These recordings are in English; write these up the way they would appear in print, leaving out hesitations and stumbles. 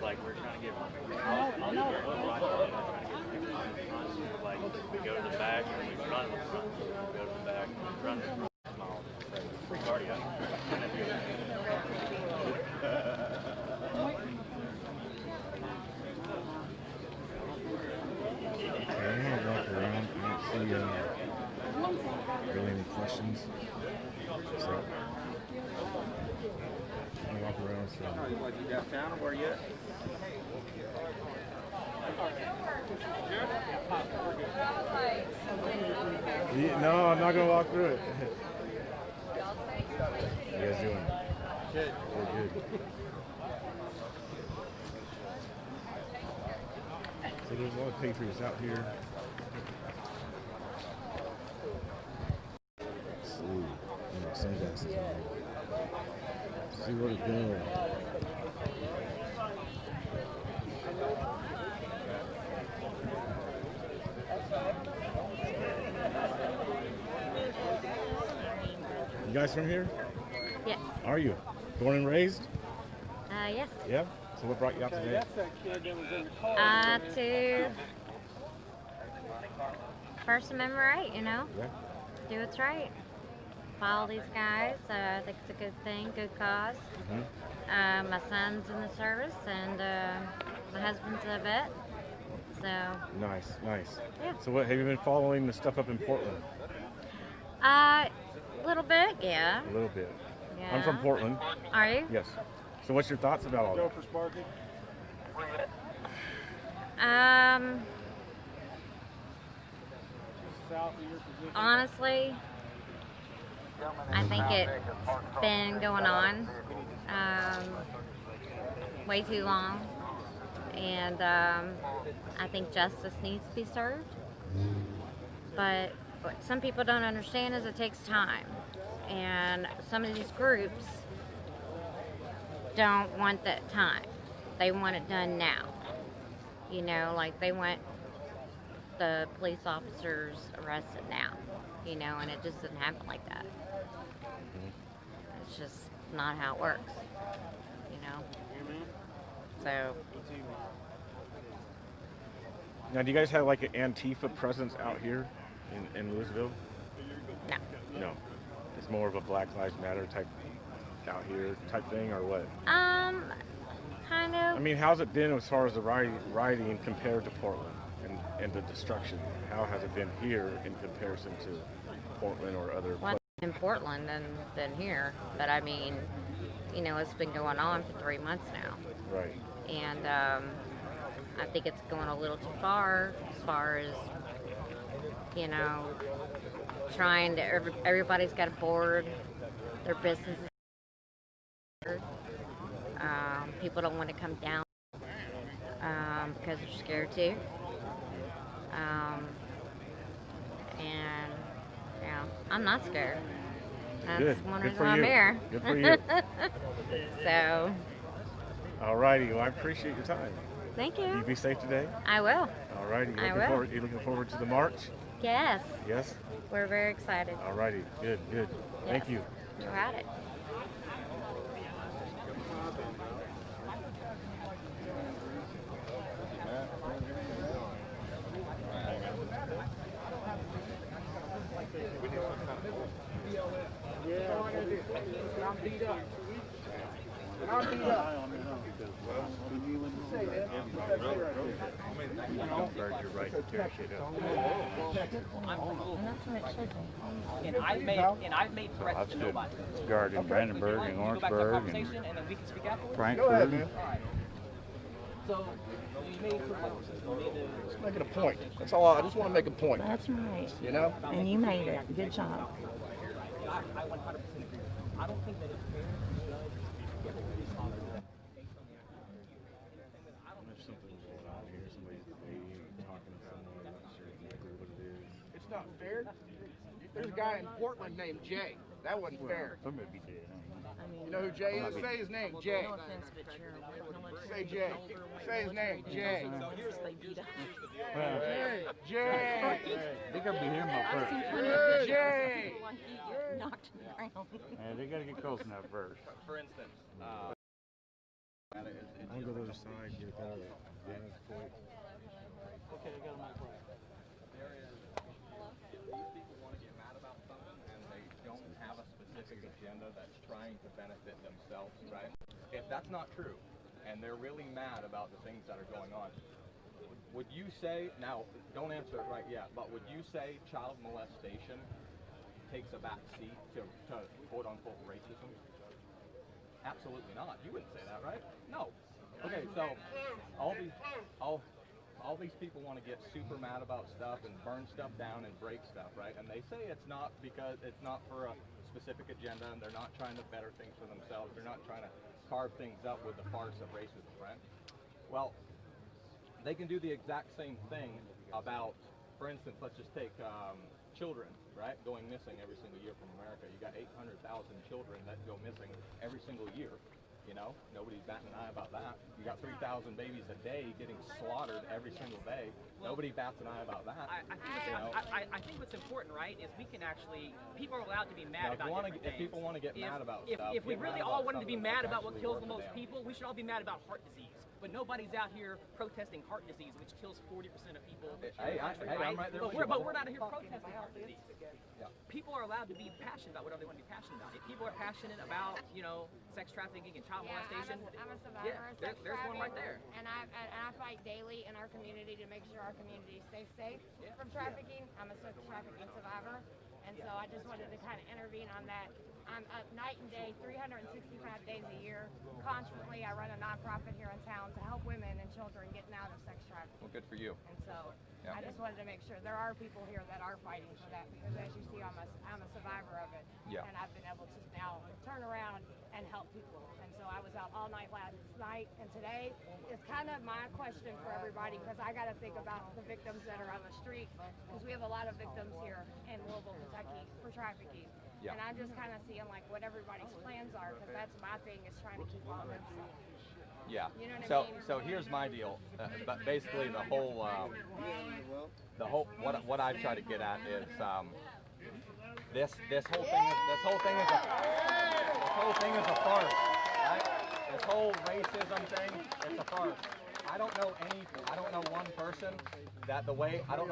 like we're trying to get on the block, we're trying to get people on, like we go to the back and we run in the front. We go to the back and we run in the front. Free cardio. I'm gonna walk around. I don't see really any questions. So I'm gonna walk around. So. What, you downtown or where you at? Yeah, no, I'm not gonna walk through it. How you guys doing? Good. Good. So there's a lot of Patriots out here. Let's see, sunglasses on. See where to go. You guys from here? Yes. Are you? Born and raised? Yes. Yeah? So what brought you out today? To First Amendment right, you know? Yeah. Do what's right. Follow these guys. I think it's a good thing, good cause. Mm-hmm. My son's in the service, and my husband's a vet. So. Nice. Yeah. So what, have you been following the stuff up in Portland? A little bit, yeah. A little bit. Yeah. I'm from Portland. Are you? Yes. So what's your thoughts about all that? Honestly, I think it's been going on way too long, and I think justice needs to be served. But what some people don't understand is it takes time, and some of these groups don't want that time. They want it done now. You know, like they want the police officers arrested now, you know, and it just doesn't happen like that. It's just not how it works, you know. So. Now, do you guys have like an Antifa presence out here in Louisville? No. No. It's more of a Black Lives Matter type out here type thing, or what? Kind of. I mean, how's it been as far as the rioting compared to Portland and the destruction? How has it been here in comparison to Portland or other places? In Portland than here, but I mean, you know, it's been going on for 3 months now. Right. And I think it's going a little too far as, you know, trying to, everybody's got a board, their business is people don't want to come down because they're scared to. And, you know, I'm not scared. That's one reason I'm here. Good for you. So. All righty. Well, I appreciate your time. Thank you. You be safe today. I will. All righty. You looking forward to the march? Yes. Yes? We're very excited. All righty. Good. Yes. Thank you. You're at it. And I've made threats to nobody. Guard in Brandenburg and Orangeburg and and then we can speak afterwards. Frankfurt. So you made Just making a point. That's all. I just want to make a point. That's right. You know? And you made it. Good job. I 100% agree. I don't think that it's fair to judge get police officers based on the There's something going on here. Somebody's debating or talking to someone. I'm not sure exactly what it is. It's not fair. There's a guy in Portland named Jay. That wasn't fair. Somebody be dead. You know who Jay is? Say his name, Jay. No offense, but you're Say Jay. Say his name, Jay. Well, Jay. they gotta be hearing my first. Jay. knocked to the ground. Man, they gotta get close enough first. For instance, On the other side, get a better vantage point. Okay, I got a mic right. There is, these people want to get mad about something and they don't have a specific agenda that's trying to benefit themselves, right? If that's not true, and they're really mad about the things that are going on, would you say, now don't answer it right yet, but would you say child molestation takes a back seat to quote unquote racism? Absolutely not. You wouldn't say that, right? No. Okay, so all these people want to get super mad about stuff and burn stuff down and break stuff, right? And they say it's not because it's not for a specific agenda and they're not trying to better things for themselves. They're not trying to carve things up with the farce of racism, right? Well, they can do the exact same thing about, for instance, let's just take children, right, going missing every single year from America. You got 800,000 children that go missing every single year. You know, nobody's batting an eye about that. You got 3,000 babies a day getting slaughtered every single day. Nobody bats an eye about that. I think what's important, right, is we can actually, people are allowed to be mad about different things. If people want to get mad about stuff, if we really all wanted to be mad about what kills the most people, we should all be mad about heart disease. But nobody's out here protesting heart disease, which kills 40% of people. Hey, I'm right there with you. But we're not here protesting heart disease. People are allowed to be passionate about whatever they want to be passionate about. If people are passionate about, you know, sex trafficking and child molestation, I'm a survivor of sex there's one right there. And I fight daily in our community to make sure our community stays safe from trafficking. I'm a trafficking survivor, and so I just wanted to kind of intervene on that. I'm up night and day, 365 days a year. Constantly, I run a nonprofit here in town to help women and children getting out of sex trafficking. Well, good for you. And so I just wanted to make sure there are people here that are fighting for that, because as you see, I'm a survivor of it. Yeah. And I've been able to now turn around and help people. And so I was out all night last night, and today is kind of my question for everybody, because I got to think about the victims that are on the street, because we have a lot of victims here in Louisville, Kentucky for trafficking. Yeah. And I'm just kind of seeing like what everybody's plans are, because that's my thing, is trying to keep all of them safe. Yeah. You know what so I mean? so here's my deal. But basically the whole what I try to get at is this whole thing is a farce, right? This whole racism thing, it's a farce. I don't know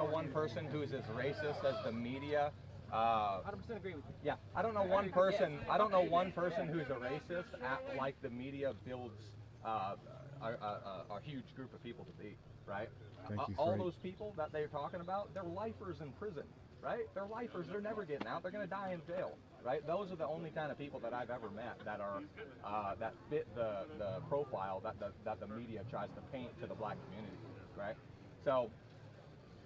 one person who's as racist as the media. 100% agree with you. Yeah, I don't know one person who's a racist like the media builds a huge group of people to be, right? All those people that they're talking about, they're lifers in prison, right? They're lifers. They're never getting out. They're going to die in jail, right? Those are the only kind of people that I've ever met that are that fit the profile that the media tries to paint to the black community, right? So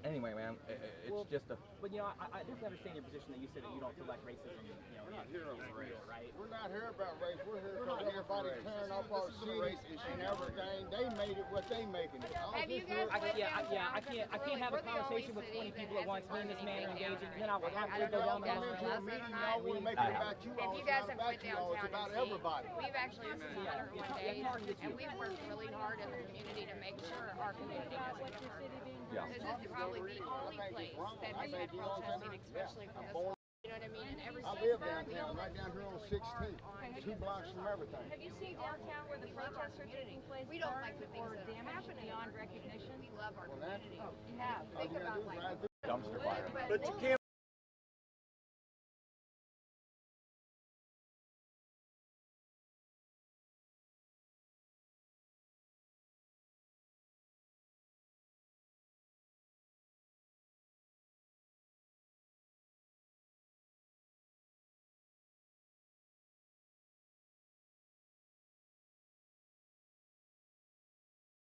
anyway, man, it's just a. But you know, I definitely understand your position that you said that you don't feel like racism, you know, is real, right? We're not here about race. We're here because everybody's tearing up our city and everything. They made it what they making it. Have you guys I can't have a conversation with 20 people at once, me and this man are engaging, and then I will have to go down the Come into a meeting, y'all want to make it about you all. If you It's guys not have about went you all. It's downtown about and seen, everybody. we've actually, this is 101 days, and we've worked really hard in the community to make sure our community doesn't get hurt. Yeah. This is probably the only place that has had protesting, especially from this. You know what I mean? And ever I since live then, downtown, right down here on 16th, 2 blocks from everything. Have you seen downtown where the protests are taking place? we don't like the things or that are damage happening. beyond recognition? We love our Well, that's, community. You have. all you gotta do is ride through. Dumpster fire. But you can't.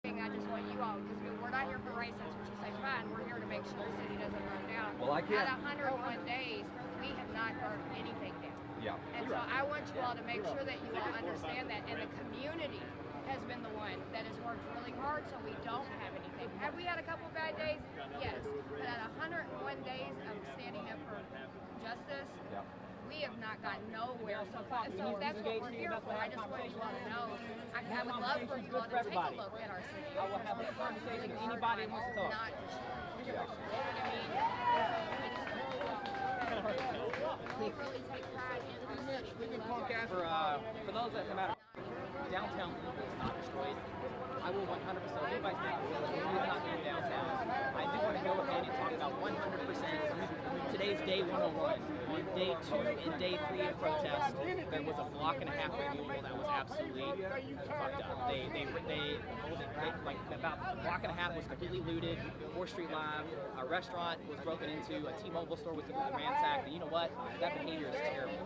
I just want you all, because we're not here for racism, which is fine. We're here to make sure the city doesn't burn down. Well, I can't. Out of 101 days, we have not burned anything down. Yeah. And so I want you all to make sure that you all understand that, and the community has been the one that has worked really hard so we don't have anything. Have we had a couple bad days? Yes. But out of 101 days of standing up for justice, Yeah. we have not gotten nowhere so far. So that's what we're here for. I just want you all to know. I would love for you all to take a look at our city. I will have a conversation with anybody who wants to talk. Not just you. Yeah. You know what I mean? We really take pride in our city. For those that come out. downtown Louisville is not destroyed. I will 100%, if anybody's making it, we will not go downtown. I do want to go ahead and talk about 100% today's day 101. On day 2 and day 3 of protest, there was a block and a half of Louisville that was absolutely fucked up. Like about a block and a half was completely looted. 4th Street Live, a restaurant was broken into, a T-Mobile store was ransacked. And you know what? That behavior is terrible.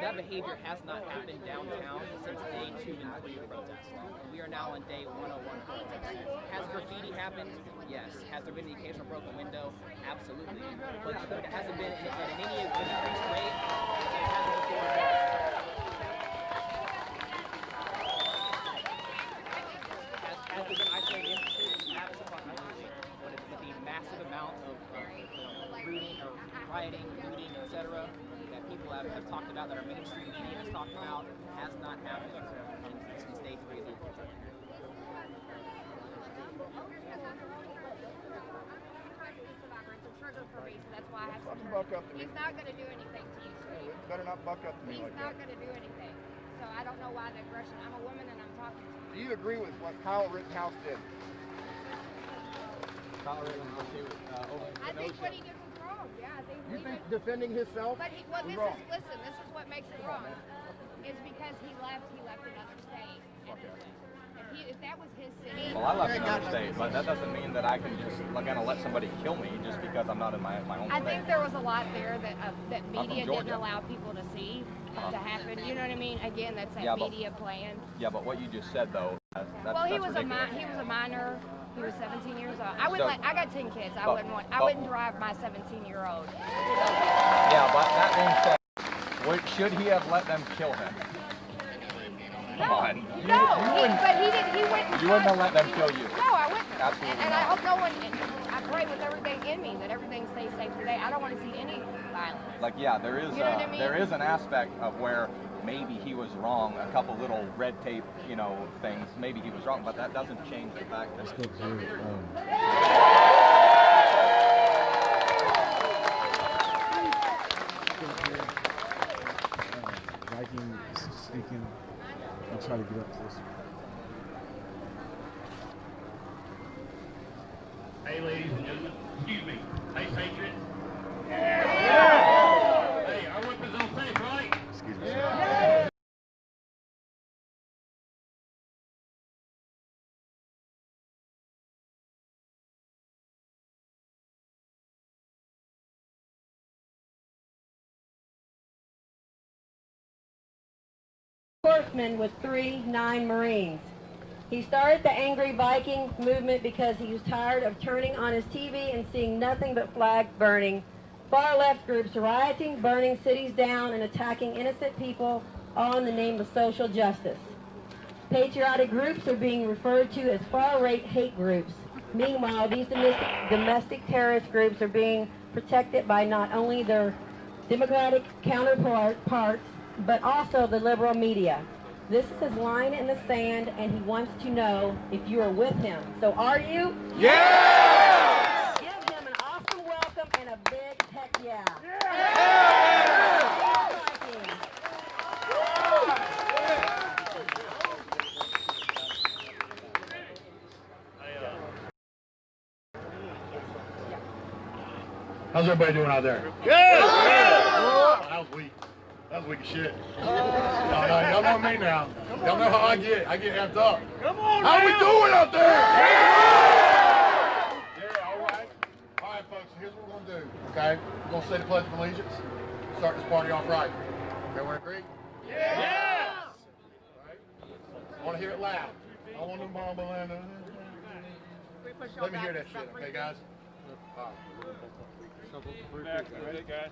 That behavior has not happened downtown since day 2 and 3 of protest. We are now on day 101 of protest. Has graffiti happened? Yes. Has there been the occasional broken window? Absolutely. But it hasn't been in any increased rate. It hasn't before. Has there been isolated instances? Absolutely. But the massive amount of looting, or rioting, looting, etc., that people have talked about, that our mainstream media has talked about, has not happened since day 3 of the protest. For me, so that's why I have to Buck up to me. He's not going to do anything to you, sweetie. Better not buck up to me He's like not that. going to do anything. So I don't know why the aggression. I'm a woman and I'm talking to you. Do you agree with what Kyle Rittenhouse did? Kyle Rittenhouse did I think what he did was wrong. Yeah, I think. You think defending himself But was wrong? Listen, this is what makes it wrong. Is because he left another state. If that was his city. Well, I left another state, but that doesn't mean that I can just gonna let somebody kill me just because I'm not in my own I state. think there was a lot there that media didn't Georgia. allow people to see to happen. You know what I mean? Again, that's that Yeah, but- media plan. Yeah, but what you just said though, that's Well, he was ridiculous. he was a minor. He was 17 years old. I got 10 kids. I wouldn't drive my 17-year-old. Yeah, but that being said, should he have let them kill him? Come on. You wouldn't have let them kill you. No, I wouldn't. Absolutely And not. I hope no one. And I pray with everything in me that everything stays safe today. I don't want to see any violence. Like, yeah, there is You know what I mean? there is an aspect of where maybe he was wrong. A couple little red tape, things. Maybe he was wrong, but that doesn't change the fact that. Viking speaking. I'll try to get up to this. Hey, ladies and gentlemen. Excuse me. Hey, Patriots. Hey, our weapons on safe, right? Excuse me. Horseman with 9 Marines. He started the Angry Viking movement because he was tired of turning on his TV and seeing nothing but flags burning, far-left groups rioting, burning cities down, and attacking innocent people, all in the name of social justice. Patriotic groups are being referred to as far-right hate groups. Meanwhile, these domestic terrorist groups are being protected by not only their Democratic counterparts, but also the liberal media. This is his line in the sand, and he wants to know if you are with him. So are you? Yeah! Give him an awesome welcome and a big heck yeah. How's everybody doing out there? Good! Oh, that was weak. That was weak as shit. Y'all know me now. Y'all know how I get. I get amped up. Come on, how we doing out there? Yeah, all right. All right, folks, here's what we're going to do, okay? We're going to say the Pledge of Allegiance. Start this party off right. Everyone agree? Yeah! All right. I want to hear it loud. I want them bomb balloons. Let me hear that shit, okay, guys? All right. Ready, guys?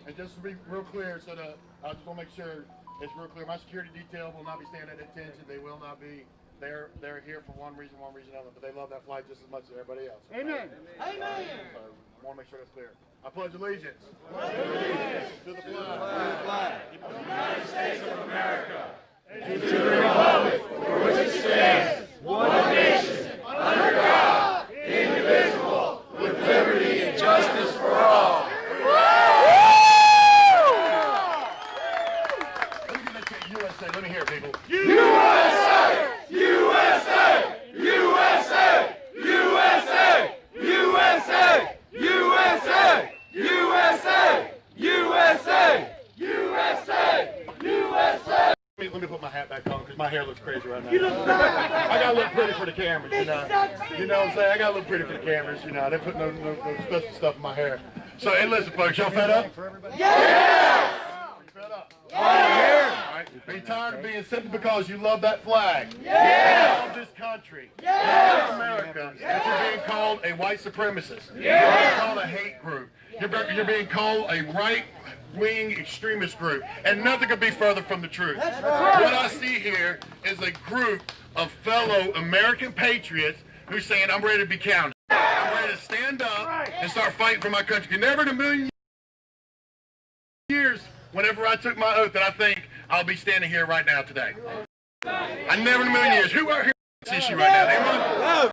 And just to be real clear, so that I just want to make sure it's real clear. My security detail will not be standing at attention. They will not be. They're here for one reason only, but they love that flight just as much as everybody else. Okay? Amen. Amen. So I want to make sure that's clear. I pledge allegiance. To the flag. Of the United States of America. And to the republic for which it stands, one nation, under God, indivisible, with liberty and justice for all. USA. Let me hear it, people. USA! USA! USA! USA! USA! USA! USA! USA! USA! USA! Let me put my hat back on because my hair looks crazy right now. I gotta look pretty for the cameras, you know. You know what I'm saying? I gotta look pretty for the cameras, you know. They put no special stuff in my hair. So, hey, listen, folks, y'all fed up? Yeah! Fed up? Yeah! All right. Are you tired of being simply because you love that flag? Yeah! You love this country? Yeah! You love America? That you're being called a white supremacist? Yeah! You're being called a hate group? You're being called a right-wing extremist group, and nothing could be further from the truth. That's right. What I see here is a group of fellow American patriots who's saying, I'm ready to be counted. I'm ready to stand up and start fighting for my country. Never in a million years, whenever I took my oath, that I think I'll be standing here right now today. I never in a million years. Who out here this issue right now? Anyone?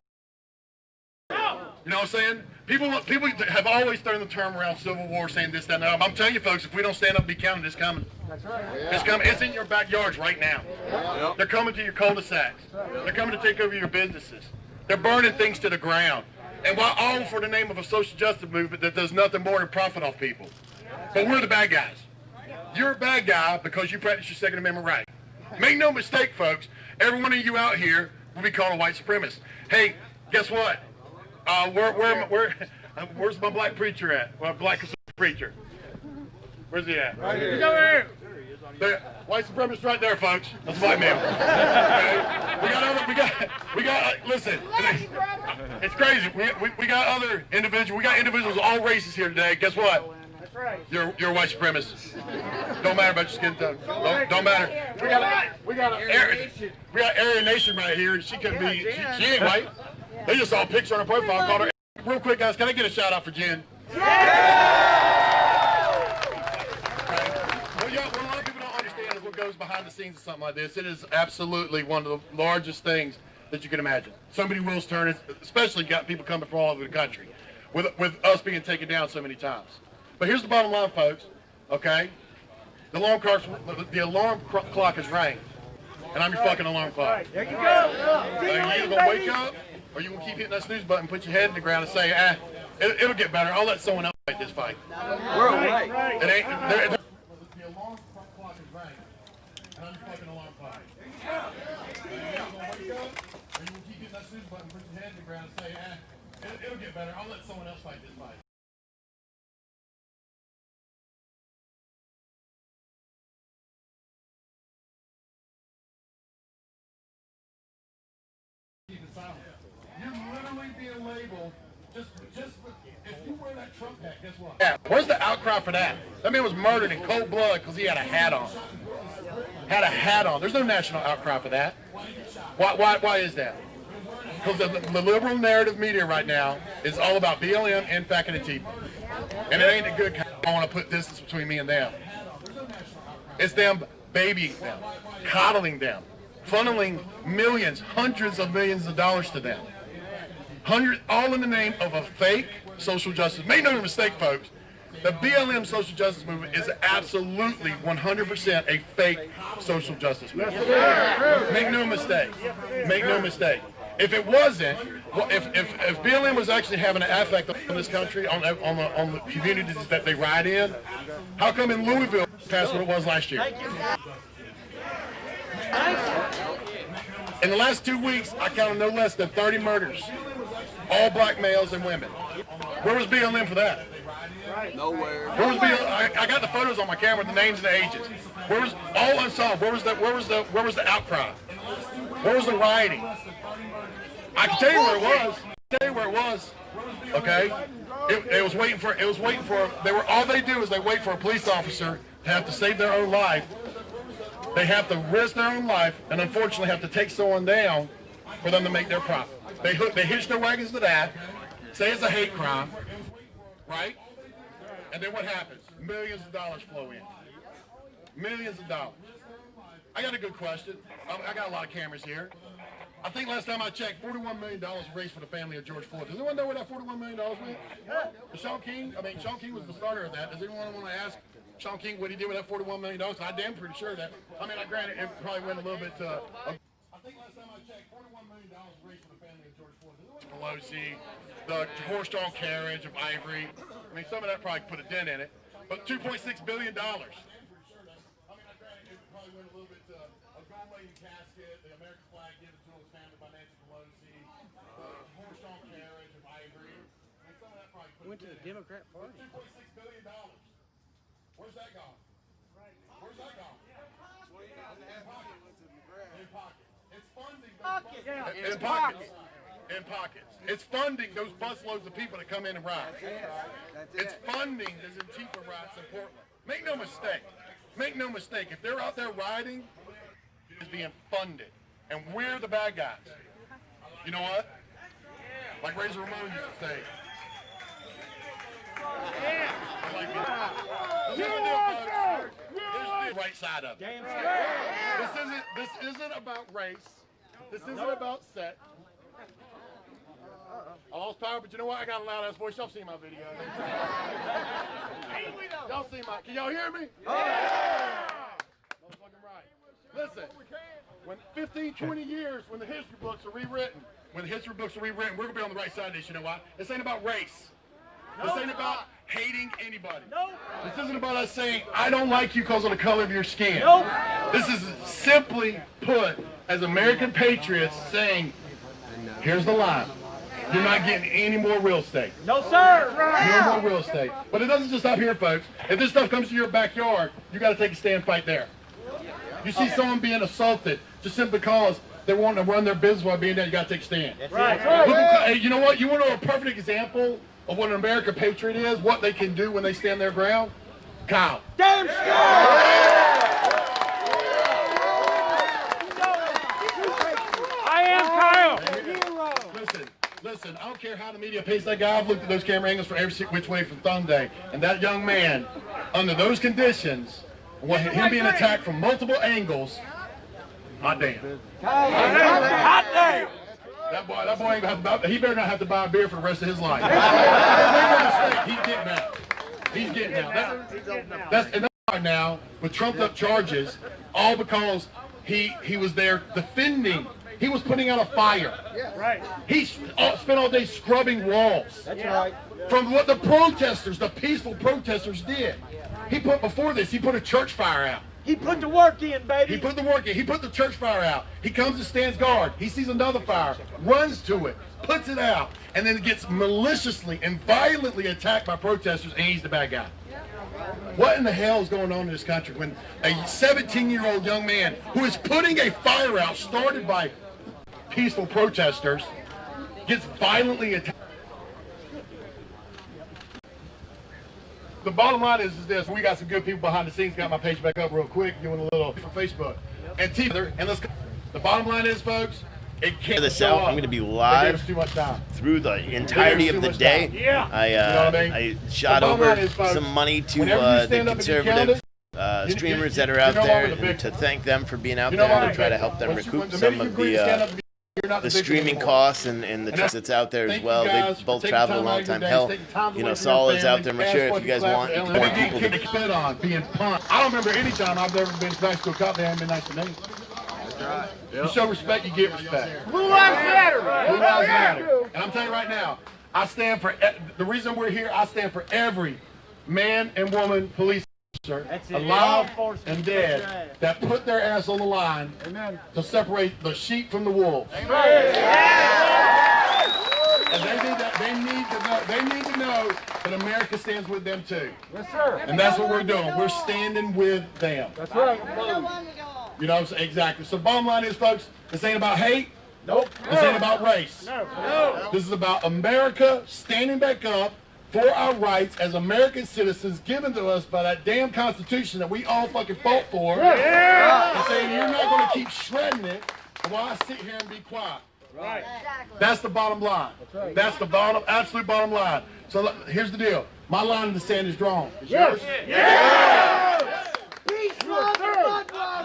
You know what I'm saying? People have always thrown the term around Civil War, saying this, that, and that. I'm telling you, folks, if we don't stand up and be counted, it's coming. That's right. It's coming. It's in your backyards right now. Yep. They're coming to your cul-de-sacs. They're coming to take over your businesses. They're burning things to the ground. And all for the name of a social justice movement that does nothing more than profit off people. But we're the bad guys. You're a bad guy because you practice your Second Amendment right. Make no mistake, folks, every one of you out here will be called a white supremacist. Hey, guess what? Where's my black preacher at? Well, black preacher. Where's he at? Right here. He's over here. The white supremacist right there, folks. That's a white man. Okay? We got. Listen, it's crazy. We got other individuals. We got individuals of all races here today. Guess what? That's right. You're a white supremacist. Don't matter about your skin tone. Don't matter. We got Aryan Nation right here. She couldn't be. She ain't white. They just saw a picture on her profile. Called her. Real quick, guys. Can I get a shout out for Jen? What a lot of people don't understand is what goes behind the scenes of something like this. It is absolutely one of the largest things that you can imagine. So many wheels turning, especially got people coming from all over the country, with us being taken down so many times. But here's the bottom line, folks. Okay, the alarm clock has rang, and I'm your fucking alarm clock. There you go. Are you either gonna wake up, or you gonna keep hitting that snooze button, put your head in the ground, and say, it'll get better. I'll let someone else fight this fight. We're right. It ain't. The alarm clock is rang, and I'm your fucking alarm clock. Are you gonna wake up, or you gonna keep hitting that snooze button, put your head in the ground, and say, it'll get better. I'll let someone else fight this fight. You're literally being labeled just if you wear that Trump hat, guess what? Yeah, where's the outcry for that? That man was murdered in cold blood because he had a hat on. Had a hat on. There's no national outcry for that. Why is that? Because the liberal narrative media right now is all about BLM, NFAC, and Antifa. And it ain't a good kind. I want to put distance between me and them. It's them babying them, coddling them, funneling millions, hundreds of millions of dollars to them. All in the name of a fake social justice. Make no mistake, folks. The BLM social justice movement is absolutely 100% a fake social justice movement. Make no mistake. Make no mistake. If it wasn't, if BLM was actually having an effect on this country, on the communities that they ride in, how come in Louisville passed what it was last year? In the last 2 weeks, I counted no less than 30 murders, all black males and women. Where was BLM for that? Nowhere. Where was BLM? I got the photos on my camera, the names and the ages. Where was all unsolved? Where was the outcry? Where was the rioting? I can tell you where it was. Okay, it was waiting for. All they do is they wait for a police officer to have to save their own life. They have to risk their own life, and unfortunately have to take someone down for them to make their profit. They hitch their wagons to that, say it's a hate crime, right? And then what happens? Millions of dollars flow in. Millions of dollars. I got a good question. I got a lot of cameras here. I think last time I checked, $41 million raised for the family of George Floyd. Does anyone know where that $41 million went? Shaun King was the starter of that. Does anyone want to ask Sean King, what he did with that $41 million, I damn pretty sure that. I mean, granted, it probably went a little bit. I think last time I checked, $41 million raised for the family of George Floyd. Pelosi, the horse-drawn carriage of Ivory. I mean, some of that probably put a dent in it. But $2.6 billion. I mean, granted, it probably went a little bit. A gold-laden casket, the American flag given to his family by Nancy Pelosi, the horse-drawn carriage of Ivory. I mean, some of that probably put a dent in it. Went to the Democrat Party. $2.6 billion. Where's that gone? Where's that gone? In pockets. It's funding those in pockets. It's funding those busloads of people that come in and ride. It's funding those Antifa rides in Portland. Make no mistake. Make no mistake. If they're out there riding, it's being funded. And we're the bad guys. You know what? Like Razor Ramon used to say. Here's the right side of it. This isn't about race. This isn't about sex. I lost power, but you know what? I got a loud ass voice. Y'all see my video. Y'all see my. Can y'all hear me? Motherfucking right. Listen, when 15, 20 years, when the history books are rewritten, we're gonna be on the right side of this. You know why? This ain't about race. This ain't about hating anybody. This isn't about us saying, I don't like you because of the color of your skin. This is simply put as American patriots saying, here's the line. You're not getting any more real estate. No, sir. No more real estate. But it doesn't just stop here, folks. If this stuff comes to your backyard, you got to take a stand fight there. You see someone being assaulted just simply because they want to run their business while being there, you got to take a stand. Hey, you know what? You want to know a perfect example of what an American patriot is, what they can do when they stand their ground? Kyle. Damn I am Kyle. Listen, I don't care how the media pays that guy. I've looked at those camera angles for every which way from Sunday. And that young man, under those conditions, him being attacked from multiple angles, hot damn. Hot damn. That boy ain't gonna have to, he better not have to buy a beer for the rest of his life. He's getting out. He's getting out. That's right now with trumped up charges, all because he was there defending. He was putting out a fire. Right. He spent all day scrubbing walls. That's right. From what the protesters, the peaceful protesters did. He put before this, he put a church fire out. He put the work in, baby. He put the work in. He put the church fire out. He comes and stands guard. He sees another fire, runs to it, puts it out, and then gets maliciously and violently attacked by protesters, and he's the bad guy. What in the hell is going on in this country when a 17-year-old young man who is putting a fire out started by peaceful protesters gets violently attacked? The bottom line is this. We got some good people behind the scenes. Got my page back up real quick, doing a little for Facebook. And let's go. The bottom line is, folks, it can't this out. I'm going to be live through the entirety of the day. Yeah. I shot over some money to the conservative streamers that are out there, and to thank them for being out there and to try to help them recoup some of the streaming costs and the trust that's out there as well. They both travel a long time. Hell, you know, Saul is out there. I'm sure if you guys want more people to spit on, being punked. I don't remember any time I've ever been nice to a cop that hasn't been nice to me. That's right. You show respect, you get respect. Blue lives matter. Blue lives matter. And I'm telling you right now, I stand for the reason we're here. I stand for every man and woman police alive and dead that put their ass on the line to separate the sheep from the wolves. And they need to know that America stands with them too. Yes, sir. And that's what we're doing. We're standing with them. That's right. You know what I'm saying? Exactly. So bottom line is, folks, this ain't about hate. Nope. This ain't about race. No. This is about America standing back up for our rights as American citizens given to us by that damn Constitution that we all fucking fought for. Yeah. And saying you're not going to keep shredding it while I sit here and be quiet. Right. Exactly. That's the bottom line. That's right. That's the absolute bottom line. So here's the deal. My line in the sand is drawn. It's yours? Yeah.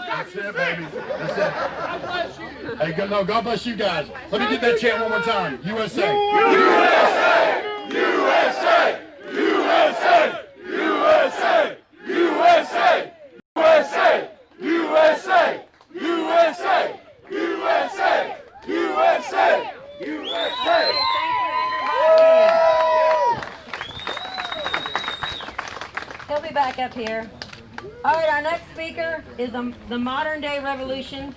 That's it, baby. That's it. God bless you. Hey, God bless you guys. Let me get that chant one more time. USA. USA. USA! USA! USA! USA! USA! USA! He'll be back up here. All right, our next speaker is the modern day revolution.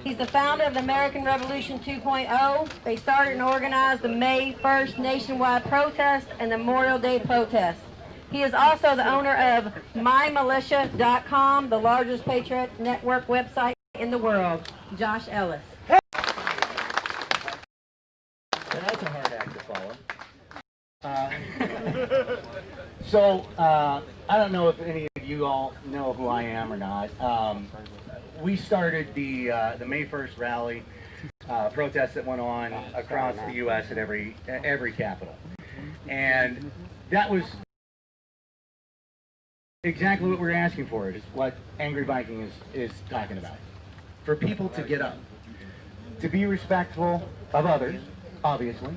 He's the founder of the American Revolution 2.0. They started and organized the May 1st nationwide protest and the Memorial Day protest. He is also the owner of MyMilitia.com, the largest Patriot network website in the world. Josh Ellis. That's a hard act to follow. So, I don't know if any of you all know who I am or not. We started the May 1st rally protest that went on across the U.S. at every capital. And that was exactly what we're asking for, is what Angry Viking is talking about. For people to get up, to be respectful of others, obviously,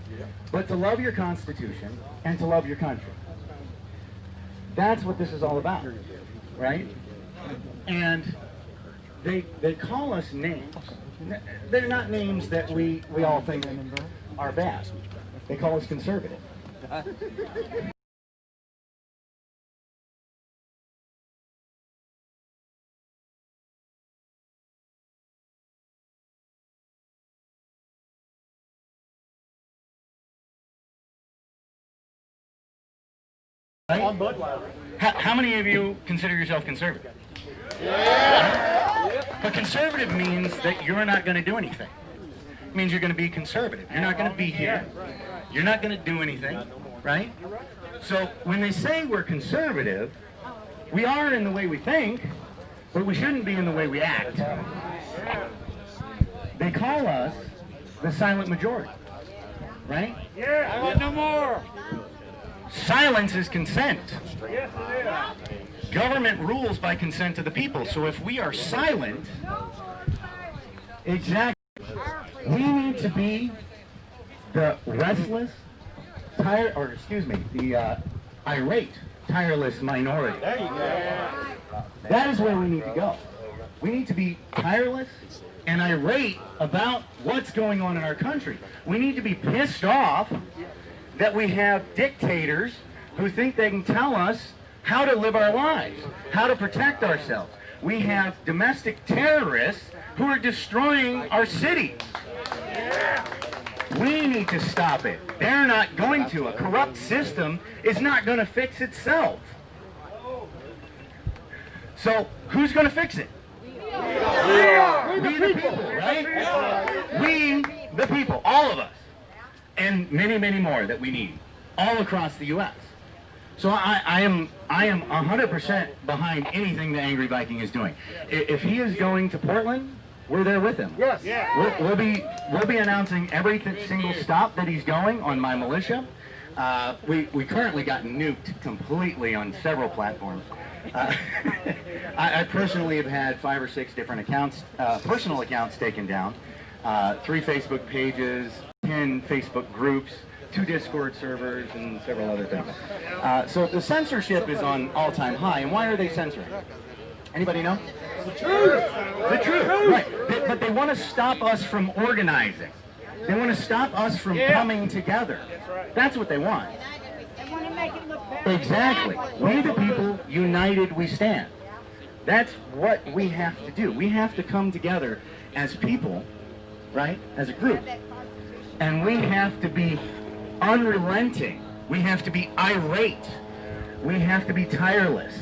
but to love your Constitution and to love your country. That's what this is all about, right? And they call us names. They're not names that we all think are bad. They call us conservative. Right? How many of you consider yourself conservative? Yeah. But conservative means that you're not going to do anything. It means you're going to be conservative. You're not going to be here. You're not going to do anything, right? So when they say we're conservative, we are in the way we think, but we shouldn't be in the way we act. They call us the silent majority, right? Yeah, I want no more. Silence is consent. Yes, it is. Government rules by consent of the people. So if we are silent, exactly, we need to be the restless, the irate, tireless minority. There you go. That is where we need to go. We need to be tireless and irate about what's going on in our country. We need to be pissed off that we have dictators who think they can tell us how to live our lives, how to protect ourselves. We have domestic terrorists who are destroying our cities. We need to stop it. They're not going to. A corrupt system is not going to fix itself. So who's going to fix it? We the people, right? We the people, all of us. And many, many more that we need, all across the U.S. So I am 100% behind anything the Angry Viking is doing. If he is going to Portland, we're there with him. Yes. We'll be announcing every single stop that he's going on My Militia. We currently got nuked completely on several platforms. I personally have had 5 or 6 different accounts, personal accounts taken down, 3 Facebook pages, 10 Facebook groups, 2 Discord servers, and several other things. So the censorship is on all-time high. And why are they censoring? Anybody know? The truth. The truth, right. But they want to stop us from organizing. They want to stop us from coming together. That's what they want. They want to make it look better. Exactly. We the people, united we stand. That's what we have to do. We have to come together as people, right, as a group. And we have to be unrelenting. We have to be irate. We have to be tireless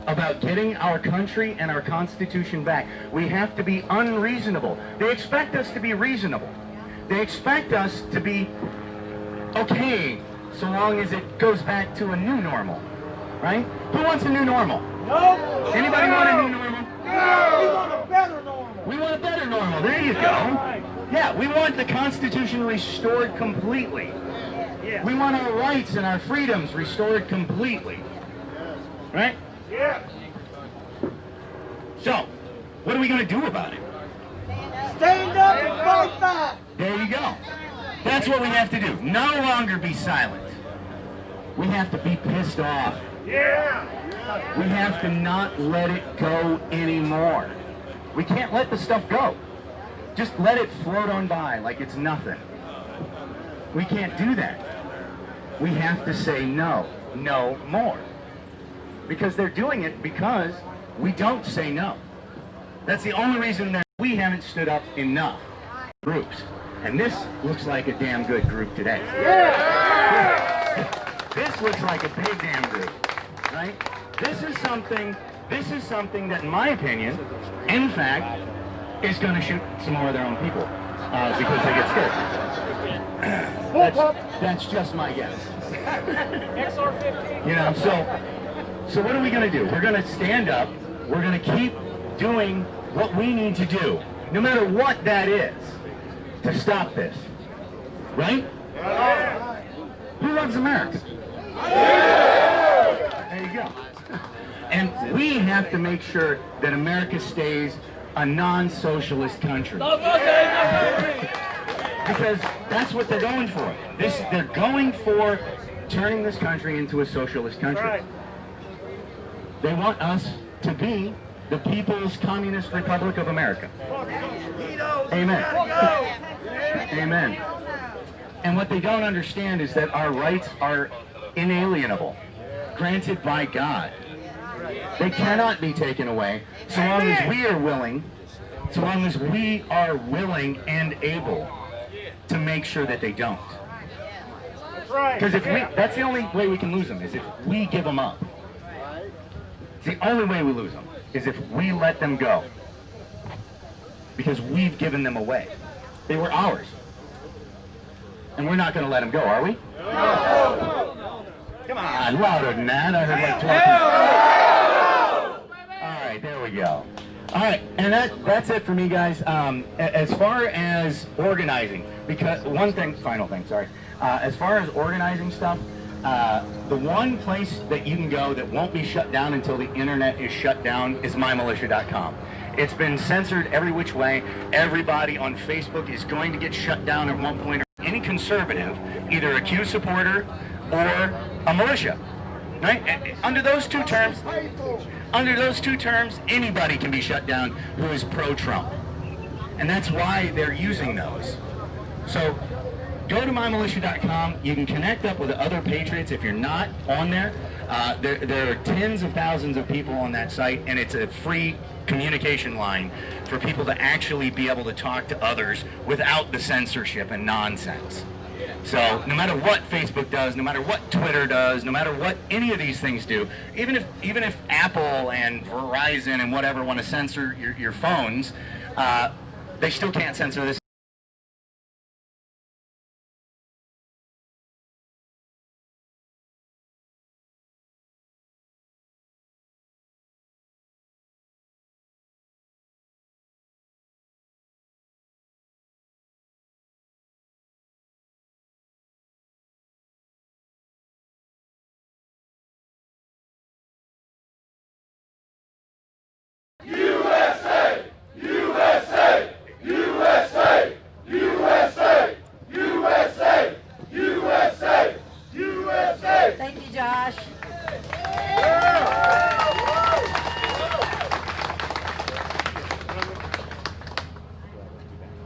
about getting our country and our Constitution back. We have to be unreasonable. They expect us to be reasonable. They expect us to be okay so long as it goes back to a new normal, right? Who wants a new normal? No. Anybody want a new normal? No. We want a better normal. We want a better normal. There you go. Yeah, we want the Constitution restored completely. Yeah. We want our rights and our freedoms restored completely. Right? Yeah. So, what are we going to do about it? Stand up and fight back. There you go. That's what we have to do. No longer be silent. We have to be pissed off. Yeah. We have to not let it go anymore. We can't let the stuff go. just let it float on by like it's nothing. We can't do that. We have to say no, no more. Because they're doing it because we don't say no. That's the only reason that we haven't stood up enough groups. And this looks like a damn good group today. This looks like a big damn group, right? This is something that, in my opinion, NFAC is going to shoot some more of their own people because they get scared. That's just my guess. XR15. You know, so what are we going to do? We're going to stand up. We're going to keep doing what we need to do, no matter what that is, to stop this. Right? Yeah. Who loves America? Yeah. There you go. And we have to make sure that America stays a non-socialist country. Because that's what they're going for. They're going for turning this country into a socialist country. They want us to be the People's Communist Republic of America. Amen. Amen. And what they don't understand is that our rights are inalienable, granted by God. They cannot be taken away so long as we are willing, and able to make sure that they don't. Because that's the only way we can lose them, is if we give them up. It's the only way we lose them, is if we let them go. Because we've given them away. They were ours. And we're not going to let them go, are we? No. Come on, louder than that. I heard like 12. All right, there we go. All right, and that's it for me, guys. As far as organizing, because final thing, sorry. As far as organizing stuff, the one place that you can go that won't be shut down until the internet is shut down is mymilitia.com. It's been censored every which way. Everybody on Facebook is going to get shut down at one point. Any conservative, either a Q supporter or a militia, right? Under those two terms, anybody can be shut down who is pro-Trump. And that's why they're using those. So go to mymilitia.com. You can connect up with other Patriots if you're not on there. There are tens of thousands of people on that site, and it's a free communication line for people to actually be able to talk to others without the censorship and nonsense. So no matter what Facebook does, no matter what Twitter does, no matter what any of these things do, even if Apple and Verizon and whatever want to censor your phones, they still can't censor this. USA! USA! USA! USA! USA! USA! USA! Thank you, Josh.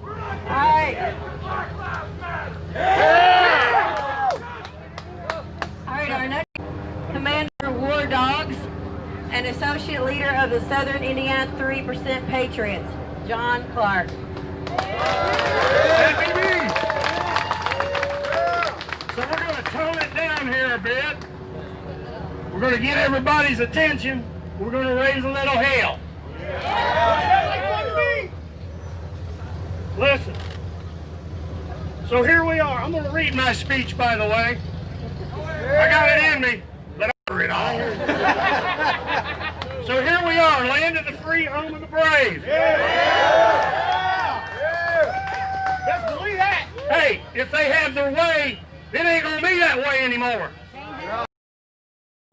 All right. All right, our next Commander War Dogs and Associate Leader of the Southern Indiana 3% Patriots, John Clark. So we're going to tone it down here a bit. We're going to get everybody's attention. We're going to raise a little hell. Listen. So here we are. I'm going to read my speech, by the way. I got it in me, but I'll read it all. So here we are, land of the free, home of the brave. Let's believe that. Hey, if they have their way, it ain't going to be that way anymore.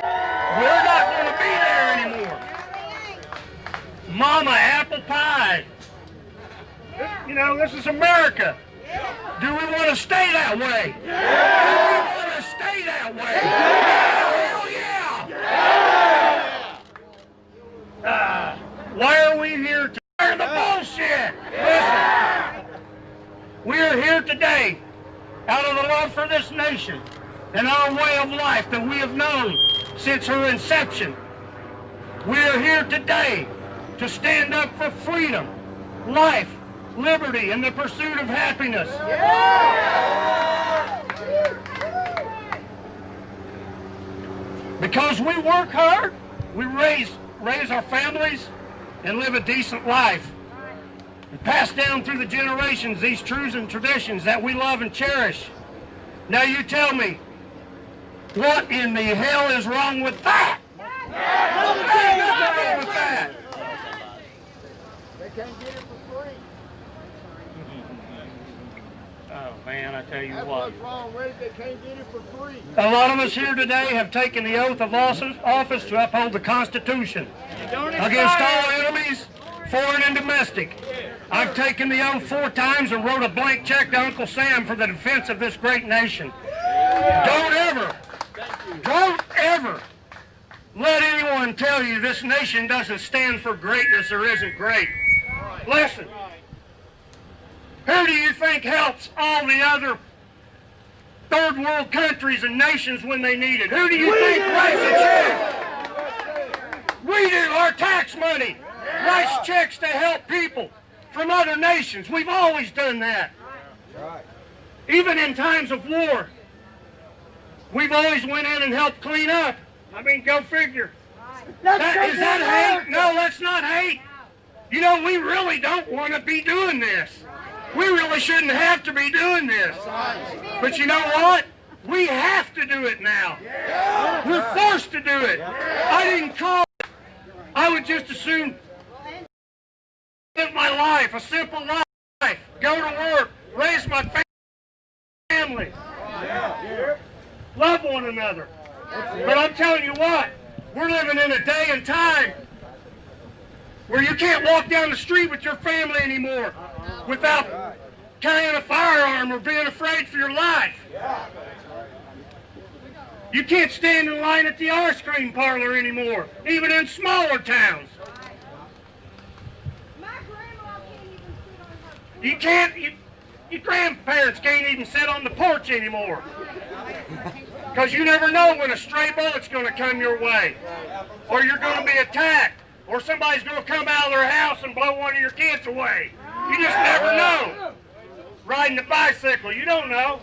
We're not going to be there anymore. Mama, apple pie. You know, this is America. Do we want to stay that way? Do we want to stay that way? Hell yeah! Why are we here to learn the bullshit? Listen, of the love for this nation and our way of life that we have known since her inception, we are here today to stand up for freedom, life, liberty, and the pursuit of happiness. Because we work hard, we raise our families and live a decent life. And pass down through the generations these truths and traditions that we love and cherish. Now you tell me, what in the hell is wrong with that? Nothing wrong with that. They can't get it for free. Oh man, I tell you That's what. what's wrong with it. They can't get it for free. A lot of us here today have taken the oath of office to uphold the Constitution against all enemies, foreign and domestic. I've taken the oath 4 times and wrote a blank check to Uncle Sam for the defense of this great nation. Don't ever let anyone tell you this nation doesn't stand for greatness or isn't great. Listen, who do you think helps all the other third world countries and nations when they need it? Who do you think writes a check? We do. Our tax money writes checks to help people from other nations. We've always done that. Even in times of war, we've always went in and helped clean up. I mean, go figure. Is that hate? No, that's not hate. You know, we really don't want to be doing this. We really shouldn't have to be doing this. But you know what? We have to do it now. We're forced to do it. I didn't call it. I would just as soon live my life, a simple life, go to work, raise my family, love one another. But I'm telling you what, we're living in a day and time where you can't walk down the street with your family anymore without carrying a firearm or being afraid for your life. You can't stand in line at the ice cream parlor anymore, even in smaller towns. You can't, your grandparents can't even sit on the porch anymore. Because you never know when a stray bullet's going to come your way, or you're going to be attacked, or somebody's going to come out of their house and blow one of your kids away. You just never know. Riding a bicycle, you don't know.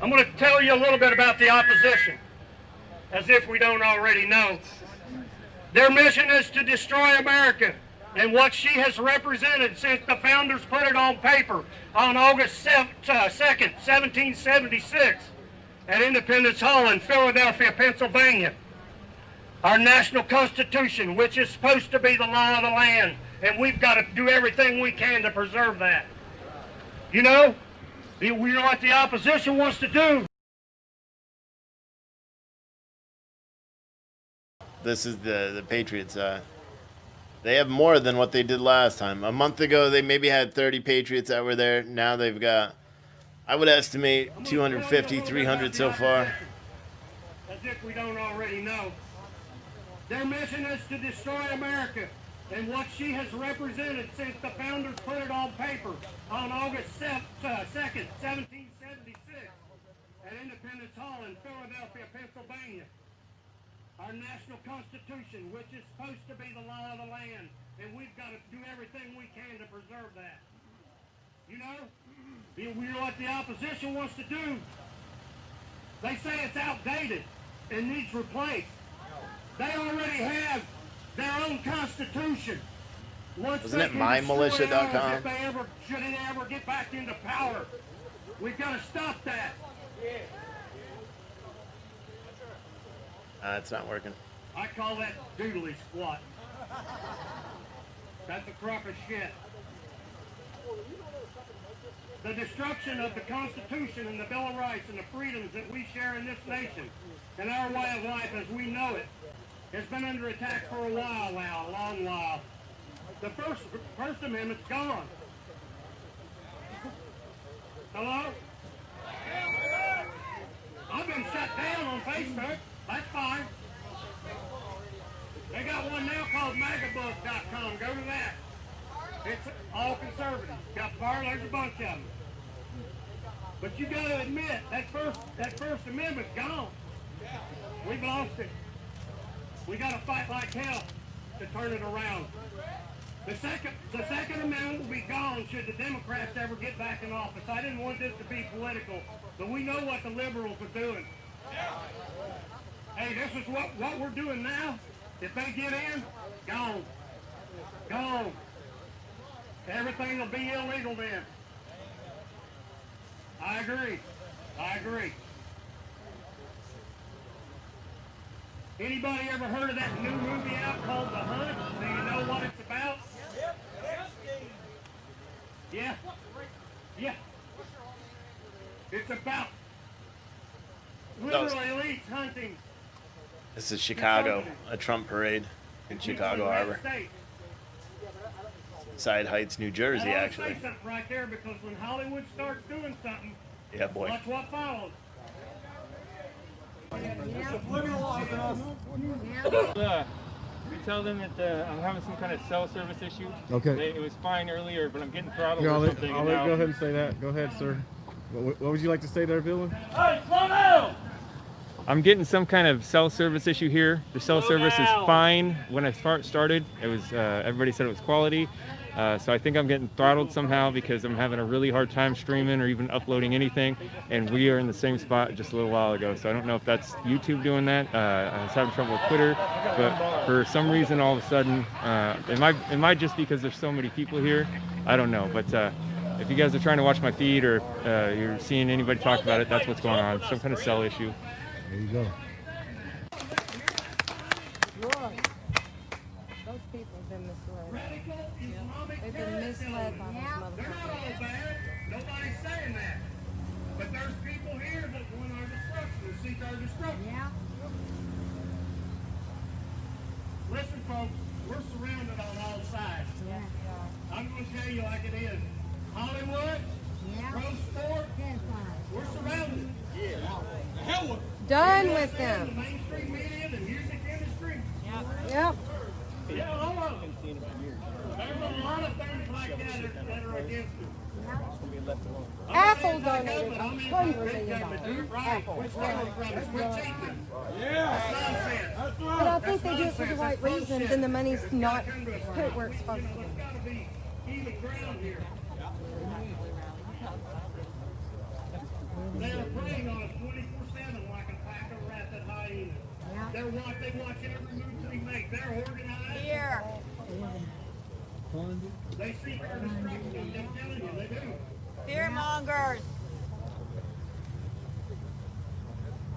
I'm going to tell you a little bit about the opposition, as if we don't already know. Their mission is to destroy America and what she has represented since the founders put it on paper on August 2nd, 1776 at Independence Hall in Philadelphia, Pennsylvania. Our national constitution, which is supposed to be the law of the land, and we've got to do everything we can to preserve that. You know what the opposition wants to do? This is the Patriots. They have more than what they did last time. A month ago, they maybe had 30 Patriots that were there. Now they've got, I would estimate, 250, 300 so far. As if we don't already know. Their mission is to destroy America and what she has represented since the founders put it on paper on August 2nd, 1776 at Independence Hall in Philadelphia, Pennsylvania. Our national constitution, which is supposed to be the law of the land, and we've got to do everything we can to preserve that. You know what the opposition wants to do? They say it's outdated and needs replaced. They already have their own constitution. Isn't it mymilitia.com? If they should ever get back into power, we've got to stop that. It's not working. I call that doodly squat. That's a crock of shit. The destruction of the Constitution and the Bill of Rights and the freedoms that we share in this nation and our way of life as we know it has been under attack for a while now, a long while. The First Amendment's gone. Hello? I've been shut down on Facebook. That's fine. They got one one now called magabook.com. Go to that. It's all conservative. Got there's a bunch of them. But you got to admit, that First Amendment's gone. We've lost it. We got to fight like hell to turn it around. The Second Amendment will be gone should the Democrats ever get back in office. I didn't want this to be political, but we know what the liberals are doing. Hey, this is what we're doing now. If they get in, gone. Gone. Everything will be illegal then. I agree. I agree. Anybody ever heard of that new movie out called The Hunt? Do you know what it's about? Yeah. Yeah. It's about liberal elites hunting. This is Chicago, a Trump parade in Chicago Harbor. Side Heights, New Jersey, actually. Say something right there, because when Hollywood starts doing something, yeah, boy. Watch what follows. We tell them that I'm having some kind of cell service issue. Okay. It was fine earlier, but I'm getting throttled Here, or something. I'll let you go ahead and say that. Go ahead, sir. What would you like to say there, Bill? Hey, slow down! I'm getting some kind of cell service issue here. The cell service is fine. When I started, it was everybody said it was quality. So I think I'm getting throttled somehow because I'm having a really hard time streaming or even uploading anything. And we are in the same spot just a little while ago. So I don't know if that's YouTube doing that. I was having trouble with Twitter, but for some reason, all of a sudden, it might just because there's so many people here. I don't know. But if you guys are trying to watch my feed or you're seeing anybody talk about it, that's what's going on. Some kind of cell issue. There you go. Those people have been misled. They've been misled by those motherfuckers. They're not all bad. Nobody's saying that. But there's people here that want our destruction, that seek our destruction. Yeah. Listen, folks, we're surrounded on all sides. Yeah. I'm going to tell you like it is. Hollywood, pro sport, we're surrounded. Yeah. The hell with Done with them. The mainstream media, the music industry. Yep. Yeah, hold on. There's a lot of things like that are against it. Apple donated $100 million. Apple. Yeah. But I think they do it for the right reasons, and the money's not put where it's supposed to be. They are preying on us 24/7 like a pack of rabid hyenas. They watch every move we make. They're organized. Here. They seek our destruction. I'm telling you, they do. Fearmongers.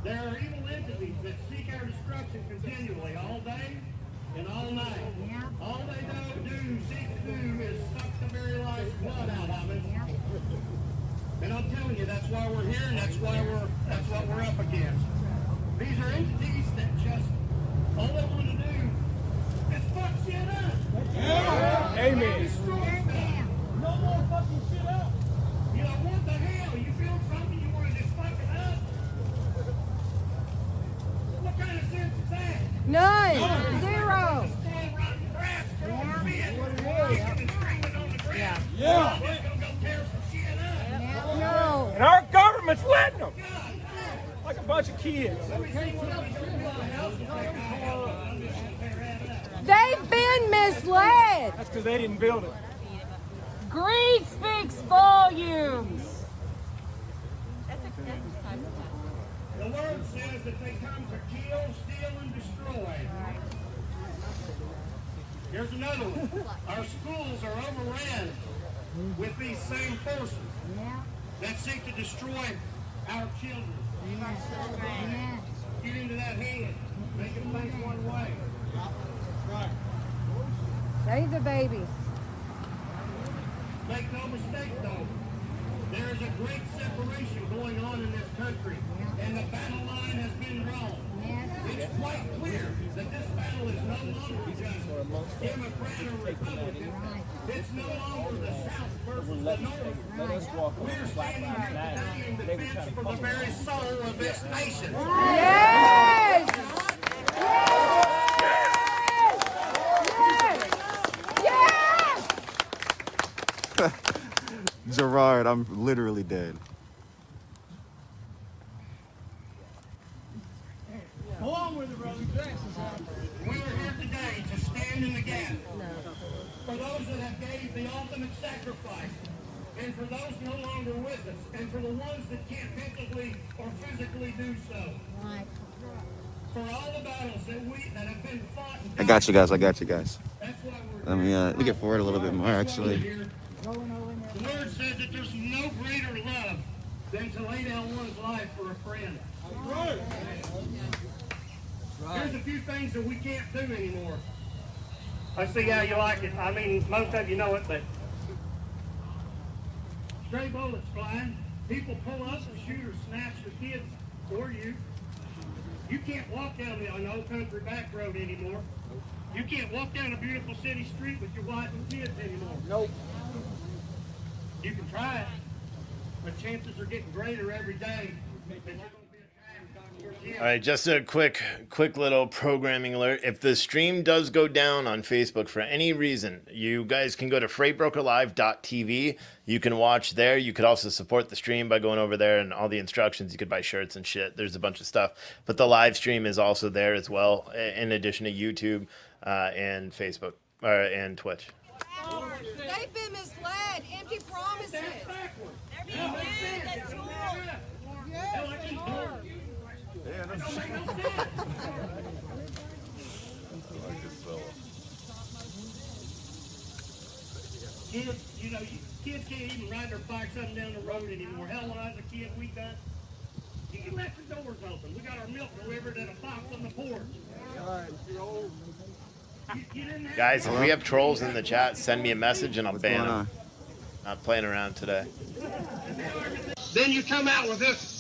There are evil entities that seek our destruction continually, all day and all night. All they seek to do is suck the very life's blood out of us. And I'm telling you, that's why we're here, and that's what we're up against. These are entities that just all they want to do is fuck shit up. Yeah. Amen. No more fucking shit up. You know, what the hell? You feel something, you want to just fuck it up? What kind of sense is that? None. Zero. Yeah. Yeah. No. And our government's letting them. Like a bunch of kids. They've been misled. That's because they didn't build it. Greed speaks volumes. The word says that they come to kill, steal, and destroy. Here's another one. Our schools are overrun with these same forces that seek to destroy our children. Get into that head. Make them think one way. Right. Save the babies. Make no mistake, though. There is a great separation going on in this country, and the battle line has been drawn. It's quite clear that this battle is no longer just Democrat or Republican. It's no longer the South versus the North. We're standing here today in defense for the very soul of this nation. Yes! Gerard, I'm literally dead. Along with the brother Jackson, we are here today to stand in the gap for those that have gave the ultimate sacrifice, and for those no longer with us, and for the ones that can't mentally or physically do so. For all the battles that have been fought. I got you guys. Let me get forward a little bit more, actually. The word says that there's no greater love than to lay down one's life for a friend. Here's a few things that we can't do anymore. I see how you like it. I mean, most of you know it, but stray bullets flying. People pull up and shoot or snatch the kids for you. You can't walk down an old country back road anymore. You can't walk down a beautiful city street with your wife and kids anymore. Nope. You can try it, but chances are getting greater every day that you're going to be attacked. All right, just a quick little programming alert. If the stream does go down on Facebook for any reason, you guys can go to freightbrokerlive.tv. You can watch there. You could also support the stream by going over there, and all the instructions. You could buy shirts and shit. There's a bunch of stuff. But the live stream is also there as well, in addition to YouTube and Facebook and Twitch. They've been misled. Empty promises. They're being used as tools. Kids, kids can't even ride their bikes up and down the road anymore. Hell, when I was a kid, you can let the doors open. We got our milk delivered in a box on the porch. Guys, if we have trolls in the chat, send me a message and I'll ban them. Not playing around today. Then you come out with this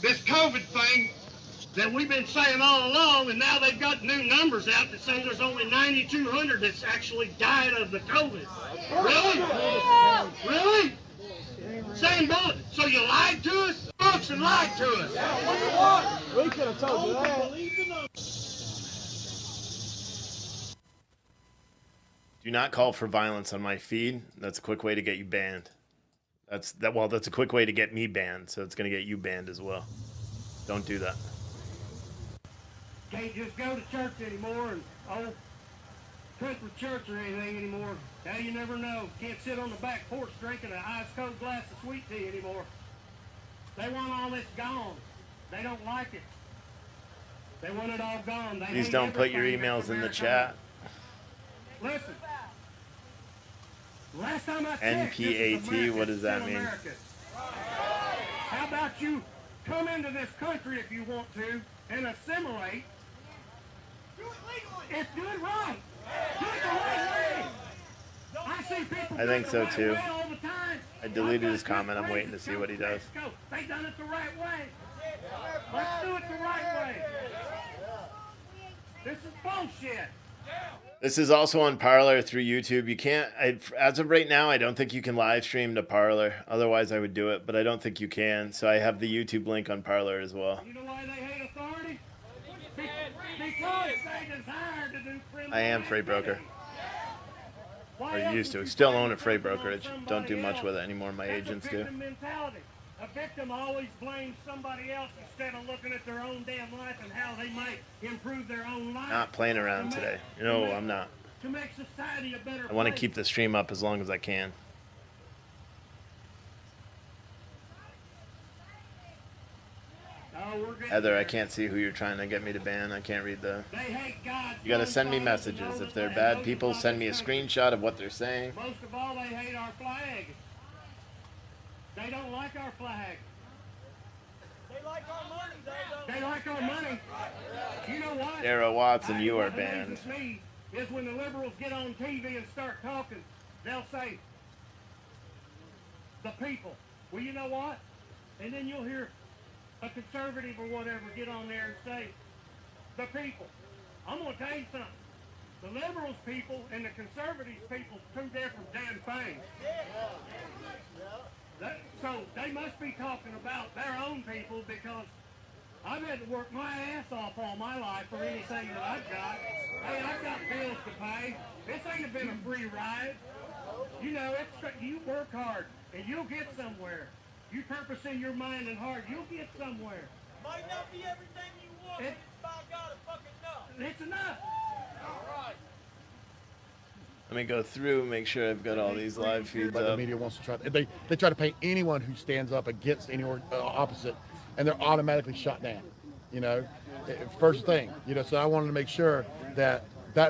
COVID thing that we've been saying all along, and now they've got new numbers out that say there's only 9,200 that's actually died of the COVID. Really? Really? Same bullet. So you lied to us? Folks, and lied to us. We could have told you that. Do not call for violence on my feed. That's a quick way to get you banned. That's a quick way to get me banned, so it's going to get you banned as well. Don't do that. Can't just go to church anymore and country church or anything anymore. Now you never know. Can't sit on the back porch drinking an ice cold glass of sweet tea anymore. They want all this gone. They don't like it. They want it all gone. Please don't put your emails in the chat. Listen. Last time I checked, NPAT, what does that mean? America. How about you come into this country if you want to and assimilate? Do it legally. It's do it right. Do it the right way. I see people I think so too. all the time. I deleted his comment. I'm waiting to see what he does. They done it the right way. Let's do it the right way. This is bullshit. This is also on Parler through YouTube. You can't, as of right now, I don't think you can live stream to Parler. Otherwise, I would do it, but I don't think you can. So I have the YouTube link on Parler as well. You know why they hate authority? Because they desire to do criminal. I am Freight Broker. Or used to. Still own a Freight Brokerage. Don't do much with it anymore. My agents do. A victim always blames somebody else instead of looking at their own damn life and how they might improve their own life. Not playing around today. No, I'm not. To make society a better I want to keep the stream up as long as I can. Heather, I can't see who you're trying to get me to ban. I can't read the... You got to send me messages. If they're bad people, send me a screenshot of what they're saying. Most of all, they hate our flag. They don't like our flag. They like our money. They like our money. You know what? Darrell Watson, you are banned. What amazes me is when the liberals get on TV and start talking, they'll say, the people. Well, you know what? And then you'll hear a conservative or whatever get on there and say, the people. I'm going to tell you something. The liberals people and the conservatives people, two different damn things. So they must be talking about their own people, because I've had to work my ass off all my life for anything that I've got. Hey, I've got bills to pay. This ain't been a free ride. You know, you work hard and you'll get somewhere. You purpose in your mind and heart, you'll get somewhere. Might not be everything you want, but by God, it's fucking enough. It's enough. All right. Let me go through and make sure I've got all these live feeds But the up. media wants to try. They try to paint anyone who stands up against any opposite, and they're automatically shot down. You know, first thing. You know, so I wanted to make sure that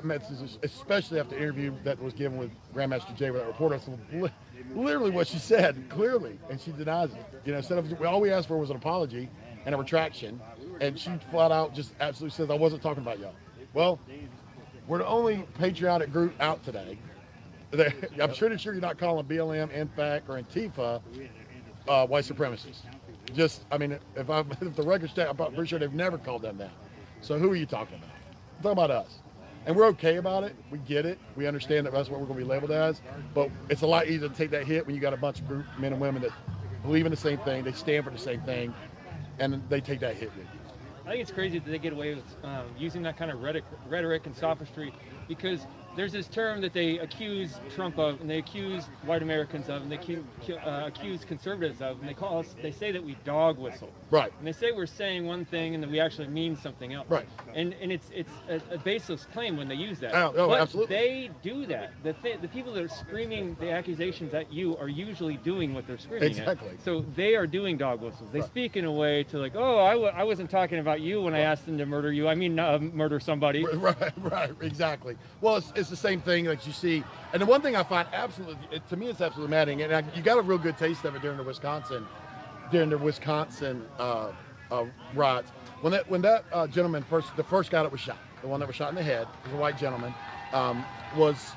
message, especially after the interview that was given with Grandmaster Jay with that reporter, literally what she said clearly, and she denies it. You know, instead of all we asked for was an apology and a retraction, and she flat out just absolutely says, "I wasn't talking about y'all." Well, we're the only patriotic group out today. I'm sure you're not calling BLM, NFAC, or Antifa white supremacists. Just, I mean, if the record stat, I'm pretty sure they've never called them that. So who are you talking about? I'm talking about us. And we're okay about it. We get it. We understand that that's what we're going to be labeled as. But it's a lot easier to take that hit when you got a bunch of men and women that believe in the same thing. They stand for the same thing, and they take that hit with you. I think it's crazy that they get away with using that kind of rhetoric and sophistry, because there's this term that they accuse Trump of, and they accuse white Americans of, and they accuse conservatives of, and they say that we dog whistle. Right. And they say we're saying one thing and that we actually mean something else. Right. And it's a baseless claim when they use that. Oh, but absolutely. They do that. The people that are screaming the accusations at you are usually doing what they're screaming Exactly. at. So they are doing dog whistles. They speak in a way to like, oh, I wasn't talking about you when I asked them to murder you. I mean, murder somebody. Right, exactly. Well, it's the same thing that you see. And the one thing I find absolutely, to me, it's absolutely maddening. And you got a real good taste of it during the Wisconsin riots. When that gentleman the first guy that was shot, the one that was shot in the head, was a white gentleman, was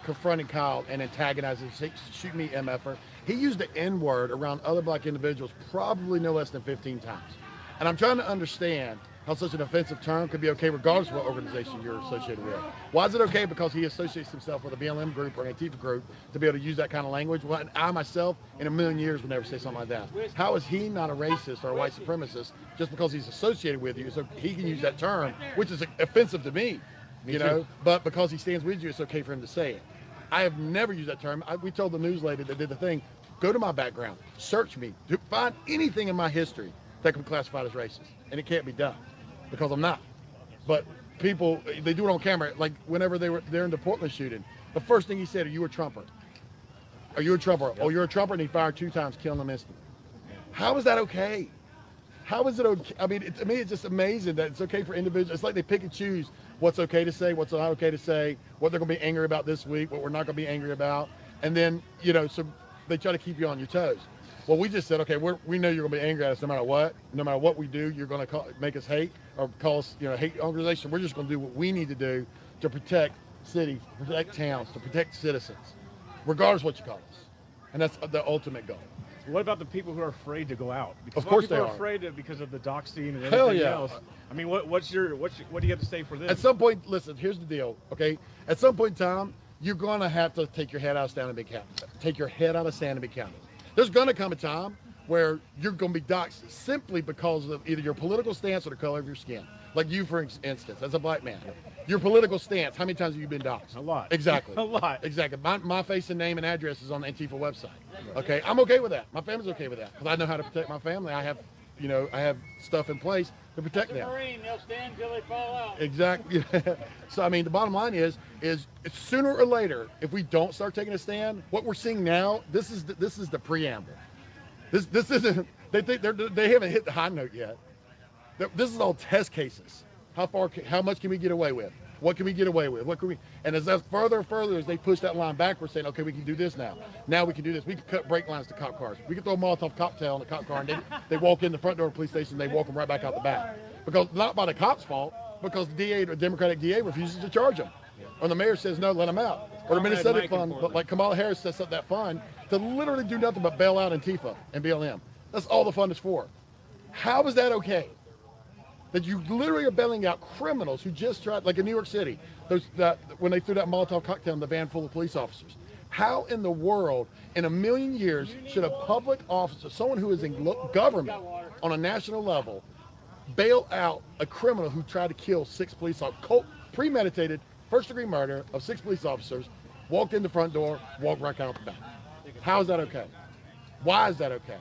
confronting Kyle and antagonizing, shoot me, MFer. He used the N-word around other black individuals probably no less than 15 times. And I'm trying to understand how such an offensive term could be okay regardless of what organization you're associated with. Why is it okay because he associates himself with a BLM group or an Antifa group to be able to use that kind of language? Well, I myself, in a million years, would never say something like that. How is he not a racist or a white supremacist just because he's associated with you? So he can use that term, which is offensive to me, you know, but because he stands with you, it's okay for him to say it. I have never used that term. We told the news lady that did the thing, go to my background, search me, find anything in my history that can be classified as racist, and it can't be done. Because I'm not. But people, they do it on camera. Like whenever they're in the Portland shooting, the first thing he said, "Are you a Trumper? Are you a Trumper?" Yep. "Oh, you're a Trumper," and he fired 2 times, killing them instantly. How is that okay? How is it okay? I mean, to me, it's just amazing that it's okay for individuals. It's like they pick and choose what's okay to say, what's not okay to say, what they're going to be angry about this week, what we're not going to be angry about. And then, you know, so they try to keep you on your toes. Well, we just said, okay, we know you're going to be angry at us no matter what. No matter what we do, you're going to make us hate or call us, you know, hate organization. We're just going to do what we need to do to protect cities, to protect towns, to protect citizens, regardless of what you call us. And that's the ultimate goal. What about the people who are afraid to go out? Because of course people they are afraid because of the doxing and Hell everything yeah. else. I mean, what do you have to say for this? At some point, listen, here's the deal, okay? At some point in time, you're going to have to take your head out of sand and be counted. Take your head out of sand and be counted. There's going to come a time where you're going to be doxxed simply because of either your political stance or the color of your skin. Like you, for instance, as a black man. Your political stance, how many times have you been doxxed? A lot. Exactly. A lot. Exactly. My face and name and address is on the Antifa website. Okay, I'm okay with that. My family's okay with that because I know how to protect my family. I have stuff in place to protect them. Marine, they'll stand until they fall out. Exactly. So, I mean, the bottom line is sooner or later, if we don't start taking a stand, what we're seeing now, this is the preamble. This isn't. They haven't hit the high note yet. This is all test cases. How much can we get away with? What can we get away with? What can we? And as that further and further as they push that line backwards, saying, okay, we can do this now. Now we can do this. We can cut brake lines to cop cars. We can throw a Molotov cocktail in the cop car, and they walk in the front door of the police station. They walk them right back out the back because not by the cop's fault, because the DA, the Democratic DA, refuses to charge them, or the mayor says no, let them out, or the Minnesota fund, like Kamala Harris sets up that fund to literally do nothing but bail out Antifa and BLM. That's all the fund is for. How is that okay? That you literally are bailing out criminals who just tried, like in New York City, when they threw that Molotov cocktail in the van full of police officers. How in the world, in a million years, should a public officer, someone who is in government on a national level, bail out a criminal who tried to kill 6 police officers, premeditated first-degree murder of 6 police officers walked in the front door, walked right out the back. How is that okay? Why is that okay?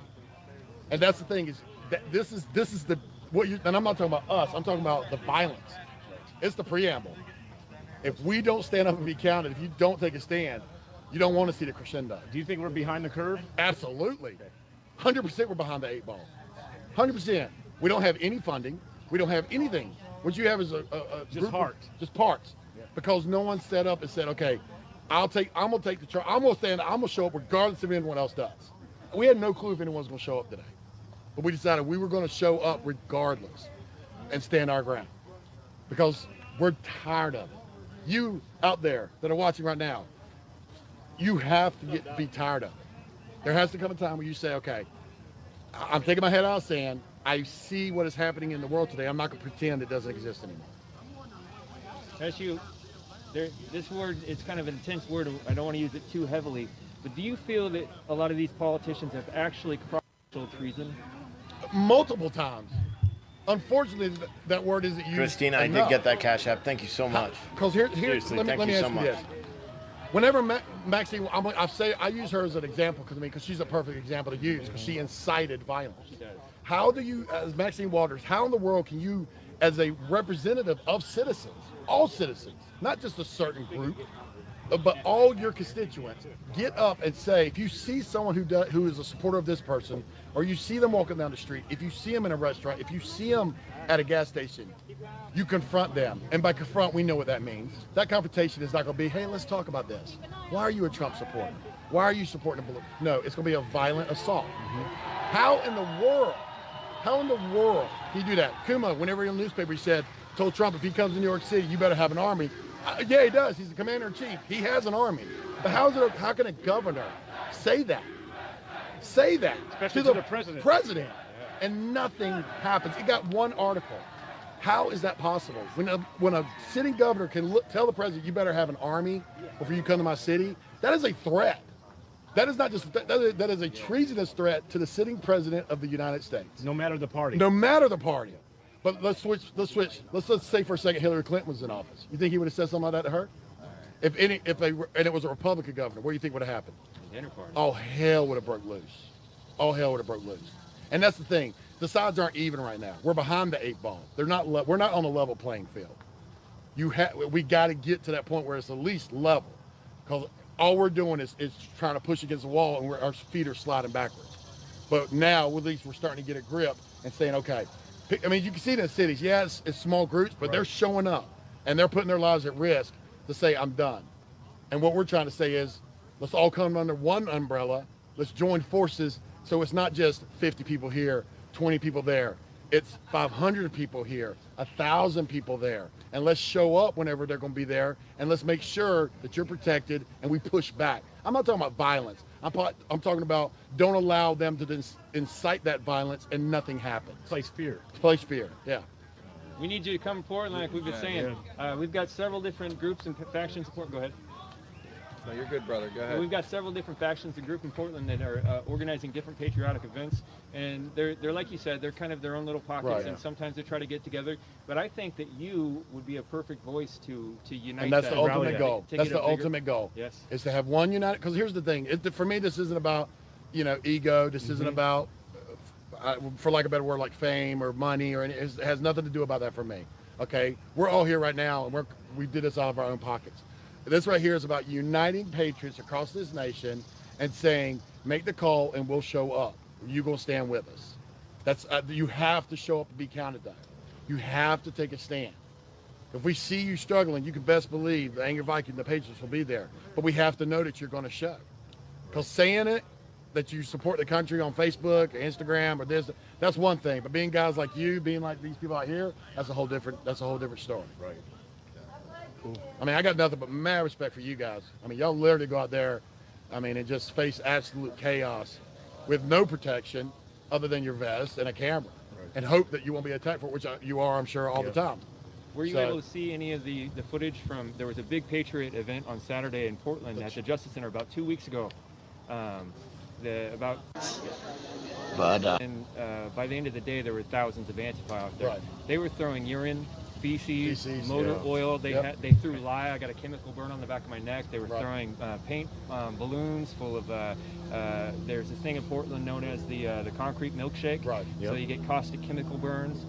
And that's the thing is that this is the what you, and I'm not talking about us. I'm talking about the violence. It's the preamble. If we don't stand up and be counted, if you don't take a stand, you don't want to see the crescendo. Do you think we're behind the curve? Absolutely. 100% we're behind the 8 ball. 100%. We don't have any funding. We don't have anything. What you have is a Just parts. Just parts. Yeah. Because no one set up and said, okay, I'm gonna take the charge. I'm gonna show up regardless of anyone else does. We had no clue if anyone's gonna show up today. But we decided we were gonna show up regardless and stand our ground. Because we're tired of it. You out there that are watching right now, you have to be tired of it. There has to come a time where you say, okay, I'm taking my head out of the sand. I see what is happening in the world today. I'm not going to pretend it doesn't exist anymore. This word is kind of an intense word. I don't want to use it too heavily. But do you feel that a lot of these politicians have actually crossed treason? Multiple times. Unfortunately, that word isn't used Christina, I enough. did get that Cash App. Thank you so much. Because let me thank ask you you so much. this. Whenever Maxine, I use her as an example because she's a perfect example to use because she incited violence. How do you, as Maxine Waters, how in the world can you, as a representative of citizens, all citizens, not just a certain group, but all your constituents, get up and say, if you see someone who is a supporter of this person, or you see them walking down the street, if you see them in a restaurant, if you see them at a gas station, you confront them. And by confront, we know what that means. That confrontation is not going to be, hey, let's talk about this. Why are you a Trump supporter? Why are you supporting a No, it's going to be a violent assault. How in the world can you do that? Kuma, whenever in the newspaper, he told Trump, if he comes to New York City, you better have an army. Yeah, he does. He's the commander-in-chief. He has an army. But how can a governor say that? Especially to the president. And nothing happens. He got one article. How is that possible? When a sitting governor can tell the president, you better have an army before you come to my city, that is a threat. That is not just, that is a treasonous threat to the sitting president of the United States. No matter the party. No matter the party. But let's switch. Let's say for a second Hillary Clinton was in office. You think he would have said something like that to her? And it was a Republican governor, what do you think would have happened? Oh, hell would have broke loose. And that's the thing. The sides aren't even right now. We're behind the 8 ball. We're not on a level playing field. We got to get to that point where it's at least level. Because all we're doing is trying to push against the wall and our feet are sliding backwards. But now, at least we're starting to get a grip and saying, okay, I mean, you can see it in the cities. Yeah, it's small groups, but they're showing up and they're putting their lives at risk to say, I'm done. And what we're trying to say is, let's all come under one umbrella. Let's join forces so it's not just 50 people here, 20 people there. It's 500 people here, 1,000 people there. And let's show up whenever they're going to be there, and let's make sure that you're protected and we push back. I'm not talking about violence. I'm talking about don't allow them to incite that violence and nothing happens. Place fear. Yeah. We need you to come to Portland, like we've been saying. We've got several different groups and factions. Go ahead. No, you're good, brother. Go ahead. We've got several different factions and groups in Portland that are organizing different patriotic events, and they're like you said, they're kind of their own little pockets, and sometimes they try to get together. But I think that you would be a perfect voice to unite. And that's the ultimate goal. That's the ultimate goal. Yes. Is to have one united. Because here's the thing. For me, this isn't about ego. This isn't about, for lack of a better word, like fame or money or anything. It has nothing to do about that for me. Okay, we're all here right now, and we did this out of our own pockets. This right here is about uniting patriots across this nation and saying, make the call and we'll show up. You're going to stand with us. That's you have to show up and be counted on. You have to take a stand. If we see you struggling, you can best believe the Angry Viking, the Patriots will be there. But we have to know that you're going to show. Because saying it, that you support the country on Facebook or Instagram or this, that's one thing. But being guys like you, being like these people out here, that's a whole different story. Right. Cool. I mean, I got nothing but mad respect for you guys. I mean, y'all literally go out there, and just face absolute chaos with no protection other than your vest and a camera, and hope that you won't be attacked for it, which you are, I'm sure, all the time. Were you able to see any of the footage from, there was a big Patriot event on Saturday in Portland at the Justice Center about 2 weeks ago. And by the end of the day, there were thousands of Antifa out there. They were throwing urine, feces, motor oil. They threw lye. I got a chemical burn on the back of my neck. They were throwing paint balloons full of. There's this thing in Portland known as the concrete milkshake. Right. So you get caustic chemical burns.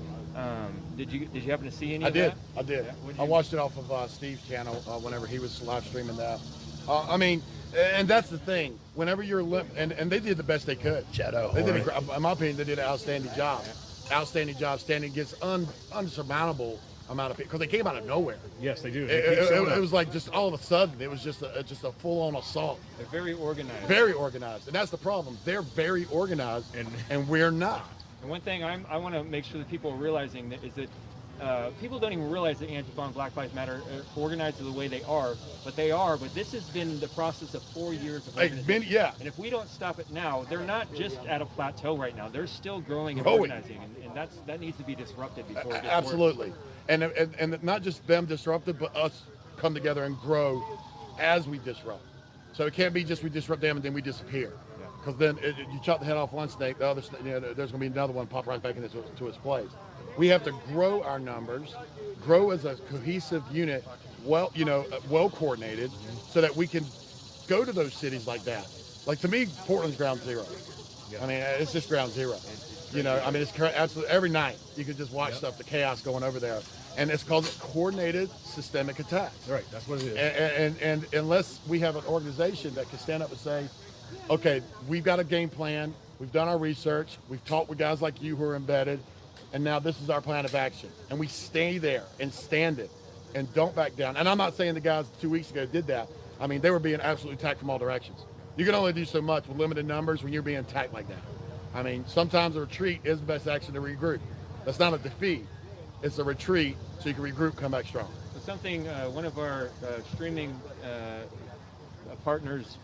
Did you happen to see any of that? I did. I watched it off of Steve's channel whenever he was live streaming that. I mean, and that's the thing. Whenever you're and they did the best they could. Shadow. They did, in my opinion, they did an outstanding job. Outstanding job, standing against unsurmountable amount of people because they came out of nowhere. Yes, they do. It was like just all of a sudden, it was just a full-on assault. They're very organized. Very organized, and that's the problem. They're very organized, and we're not. And one thing I want to make sure that people are realizing is that people don't even realize that Antifa and Black Lives Matter are organized the way they are, but they are. But this has been the process of 4 years of organization. And if we don't stop it now, they're not just at a plateau right now. They're still growing and organizing, and that needs to be disrupted before it gets Absolutely. worse. And not just them disrupted, but us come together and grow as we disrupt. So it can't be just we disrupt them and then we disappear. Because then you chop the head off one snake, the other snake, there's going to be another one pop right back into its place. We have to grow our numbers, grow as a cohesive unit, well coordinated, so that we can go to those cities like that. Like, to me, Portland's ground zero. I mean, it's just ground zero. I mean, it's absolutely every night you can just watch stuff, the chaos going over there, and it's called coordinated systemic attacks. Right, that's what it is. And unless we have an organization that can stand up and say, okay, we've got a game plan, we've done our research, we've talked with guys like you who are embedded, and now this is our plan of action. And we stay there and stand it and don't back down. And I'm not saying the guys 2 weeks ago did that. I mean, they were being absolutely attacked from all directions. You can only do so much with limited numbers when you're being attacked like that. I mean, sometimes a retreat is the best action to regroup. That's not a defeat. It's a retreat so you can regroup, come back strong. Something one of our streaming partners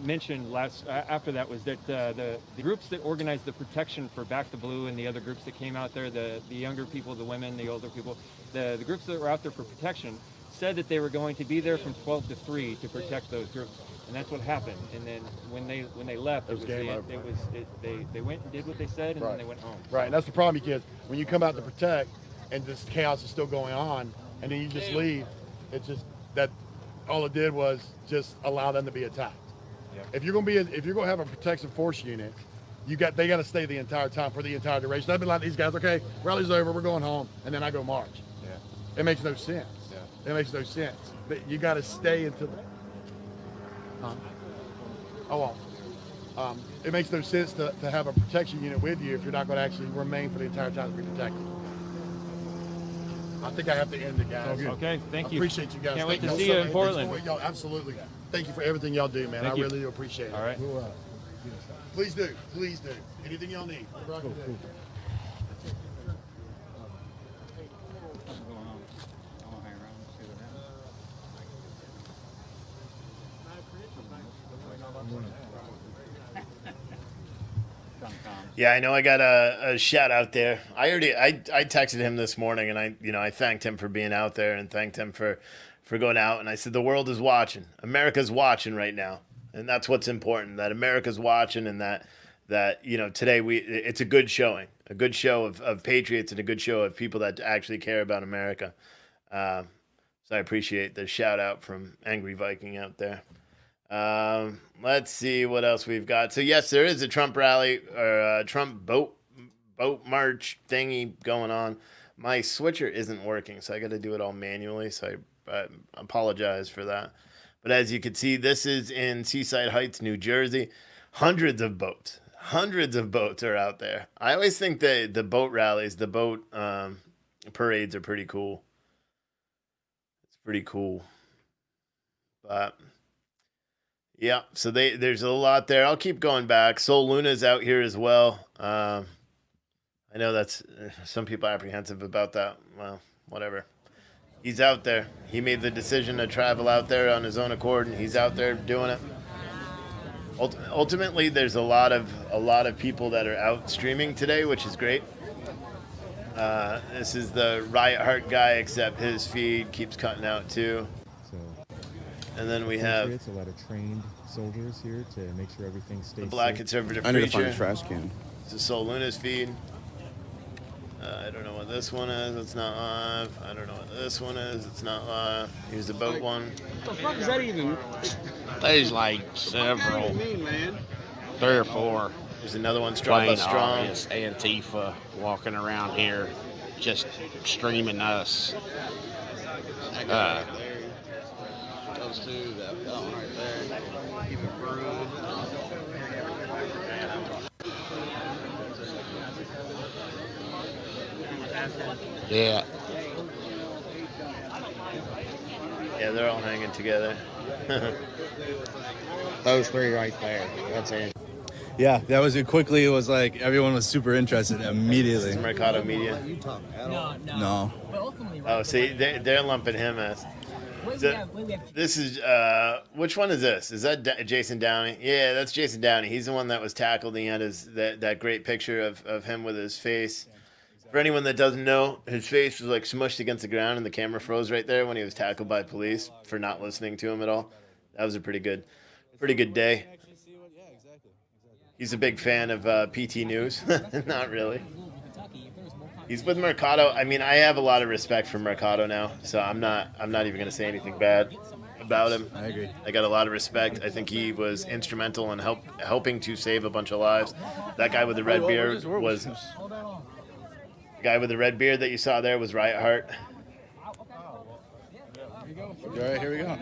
mentioned after that was that the groups that organized the protection for Back to Blue and the other groups that came out there, the younger people, the women, the older people, the groups that were out there for protection said that they were going to be there from 12 to 3 to protect those groups, and that's what happened. And then when they left, they went and did what they said, and then they went home. Right, and that's the problem, because when you come out to protect and this chaos is still going on, and then you just leave, it's just that all it did was just allow them to be attacked. If you're gonna have a protection force unit, they got to stay the entire time for the entire duration. I've been like these guys, okay, rally's over, we're going home, and then I go march. It makes no sense. It makes no sense. You got to stay until. It makes no sense to have a protection unit with you if you're not going to actually remain for the entire time to be protected. I think I have to end it, guys. Okay, thank you. I appreciate you guys. Can't wait to see you in Portland. Absolutely. Thank you for everything y'all do, man. I really do appreciate it. All right. Please do. Please do. Anything y'all need. Cool. Yeah, I know I got a shout out there. I texted him this morning, and I thanked him for being out there and thanked him for going out. And I said, the world is watching. America's watching right now. And that's what's important, that America's watching, and that today it's a good showing, a good show of patriots and a good show of people that actually care about America. So I appreciate the shout out from Angry Viking out there. Let's see what else we've got. So yes, there is a Trump rally or a Trump boat march thingy going on. My switcher isn't working, so I got to do it all manually. So I apologize for that. But as you can see, this is in Seaside Heights, New Jersey. Hundreds of boats are out there. I always think that the boat rallies, the boat parades are pretty cool. It's pretty cool. But yeah, so there's a lot there. I'll keep going back. Sol Luna's out here as well. I know that's some people are apprehensive about that. Well, whatever. He's out there. He made the decision to travel out there on his own accord, and he's out there doing it. Ultimately, there's a lot of people that are out streaming today, which is great. This is the Riot Heart guy, except his feed keeps cutting out too. And then we have Patriots, a lot of trained soldiers here to make sure everything stays the Black safe. Conservative I need to Preacher. find a trash can. This is Sol Luna's feed. I don't know what this one is. It's not live. I don't know what this one is. It's not live. Here's the boat one. What the fuck is that even? There's like several, 3 or 4. There's another one, Strong but Strong. Obvious Antifa walking around here, just streaming us. Those two, that one right there. Keep it brewing. Yeah. Yeah, they're all hanging together. Those 3 right there. That's it. Yeah, that was it. Quickly, it was like everyone was super interested immediately. This is Mercado Media. No. Oh, see, they're lumping him as. This is which one is this? Is that Jason Downey? Yeah, that's Jason Downey. He's the one that was tackled. He had that great picture of him with his face. For anyone that doesn't know, his face was like smushed against the ground, and the camera froze right there when he was tackled by police for not listening to him at all. That was a pretty good day. He's a big fan of PT News. Not really. He's with Mercado. I mean, I have a lot of respect for Mercado now, so I'm not even going to say anything bad about him. I agree. I got a lot of respect. I think he was instrumental in helping to save a bunch of lives. That guy with the red beard was... The guy with the red beard that you saw there was Riot Heart. All right, here we go.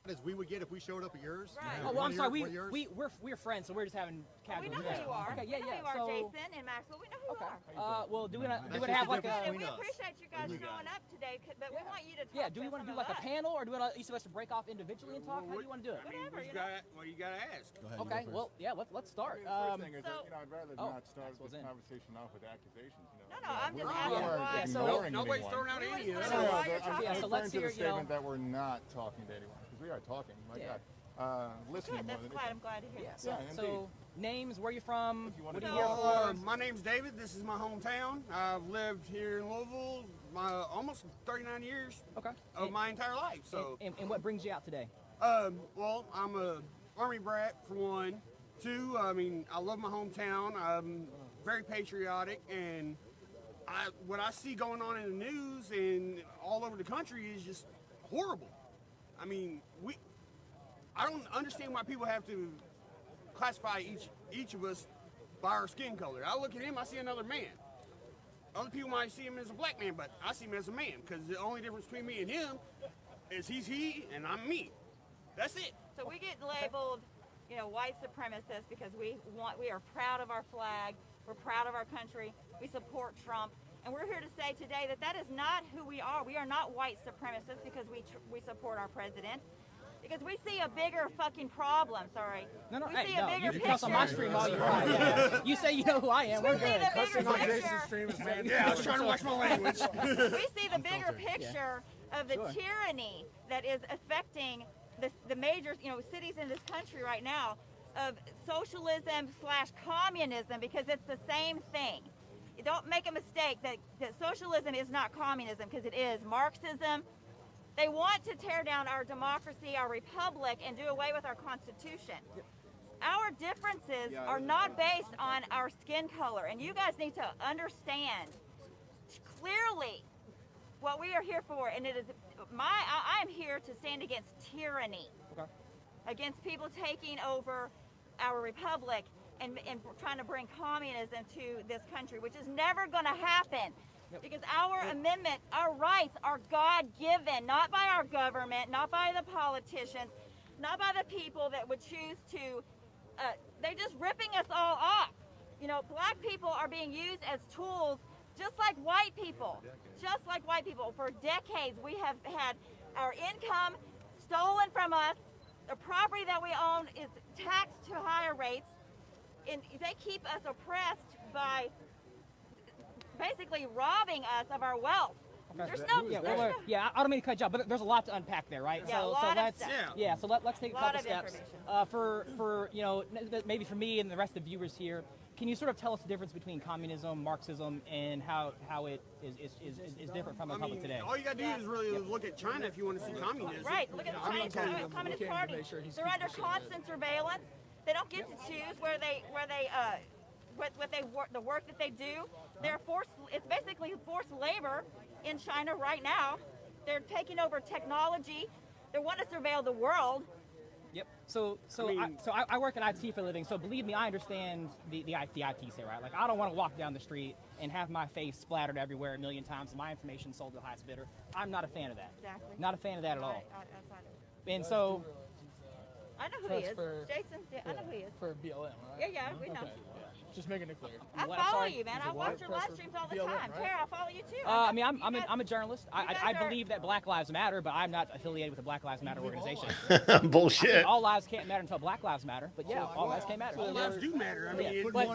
As we would get if we showed up at yours. Right. Oh, well, I'm sorry. We're friends, so we're just having casual. We know who you are. Okay, yeah, we know who you are, Jason and Maxwell. We know who you are. Well, do we have like a? We appreciate you guys showing up today, but we want you to talk. Yeah. Do we want to do like a panel, or do we want each of us to break off individually and talk? How do you want to do it? Whatever. You gotta ask. Okay. Well, yeah. Let's start. First thing is that, I'd rather not start this conversation off with accusations. No, I'm just asking why. Nobody's throwing out any of I'm referring to the statement that we're not talking to anyone, because we are talking. My God. Listening more than I'm glad to hear that. So, names, where you from? What are you here for? My name's David. This is my hometown. I've lived here in Louisville almost 39 years of my entire life. So, and what brings you out today? Well, I'm a Army brat for one. 2, I mean, I love my hometown. I'm very patriotic, and what I see going on in the news and all over the country is just horrible. I mean, I don't understand why people have to classify each of us by our skin color. I look at him, I see another man. Other people might see him as a black man, but I see him as a man, because the only difference between me and him is he's he and I'm me. That's it. So we get labeled, white supremacists because we are proud of our flag, we're proud of our country, we support Trump, and we're here to say today that is not who we are. We are not white supremacists because we support our president. Because we see a bigger fucking problem, sorry. No, we see a bigger picture. Cuss on my stream all you want. Yeah. You say you know who I am, we're good. Yeah, I was trying to watch my language. We see the bigger picture of the tyranny that is affecting the major cities in this country right now, of socialism / communism, because it's the same thing. Don't make a mistake that socialism is not communism, because it is Marxism. They want to tear down our democracy, our republic, and do away with our Constitution. Our differences are not based on our skin color, and you guys need to understand clearly what we are here for. And it is I am here to stand against tyranny, against people taking over our republic and trying to bring communism to this country, which is never going to happen. Because our amendments, our rights are God-given, not by our government, not by the politicians, not by the people that would choose to, they're just ripping us all off. Black people are being used as tools just like white people. Just like white people. For decades, we have had our income stolen from us. The property that we own is taxed to higher rates. And they keep us oppressed by basically robbing us of our wealth. There's no, I don't mean to cut you off, but there's a lot to unpack there, right? Yeah, so let's take a couple steps. For maybe for me and the rest of the viewers here, can you sort of tell us the difference between communism, Marxism, and how it is different from the public today? All you gotta do is really look at China if you want to see communism. Right, look at the Communist Party. They're under constant surveillance. They don't get to choose where they the work that they do. They're forced. It's basically forced labor in China right now. They're taking over technology. They want to surveil the world. Yep. So I work in IT for a living. So believe me, I understand the IT say, right? Like, I don't want to walk down the street and have my face splattered everywhere a million times and my information sold to the highest bidder. I'm not a fan of that. Exactly. Not a fan of that at all. And so. I know who he is. Jason. I know who he is. For BLM, right? Yeah, we know. Okay. Just making it clear. I follow you, man. I watch your live streams all the time. right? Tara, I follow you too. I mean, I'm a journalist. I believe that Black Lives Matter, but I'm not affiliated with the Black Lives Matter organization. Bullshit. All lives can't matter until Black Lives matter. But yeah, all lives can't matter. All lives do matter. I mean, but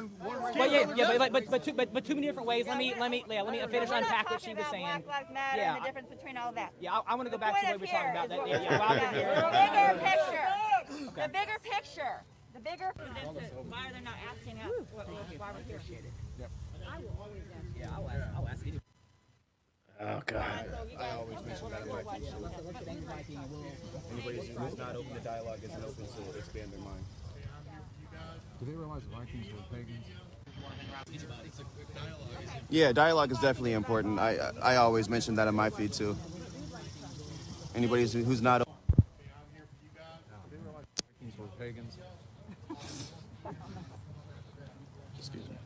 too many different ways. Let me finish unpack what she was saying. Black Lives Matter and the difference between all that. Yeah, I want to go back to what we were talking about. The bigger picture. The bigger why they're not asking us why we're here. Yep. I will always ask. Yeah, I'll ask you. Oh God. I always mention that in my teaching. Anybody who's not open to dialogue isn't open to expand their mind. Do they realize the Vikings were pagans? Yeah, dialogue is definitely important. I always mention that in my feed too. Anybody who's not open. Vikings were pagans. Excuse me.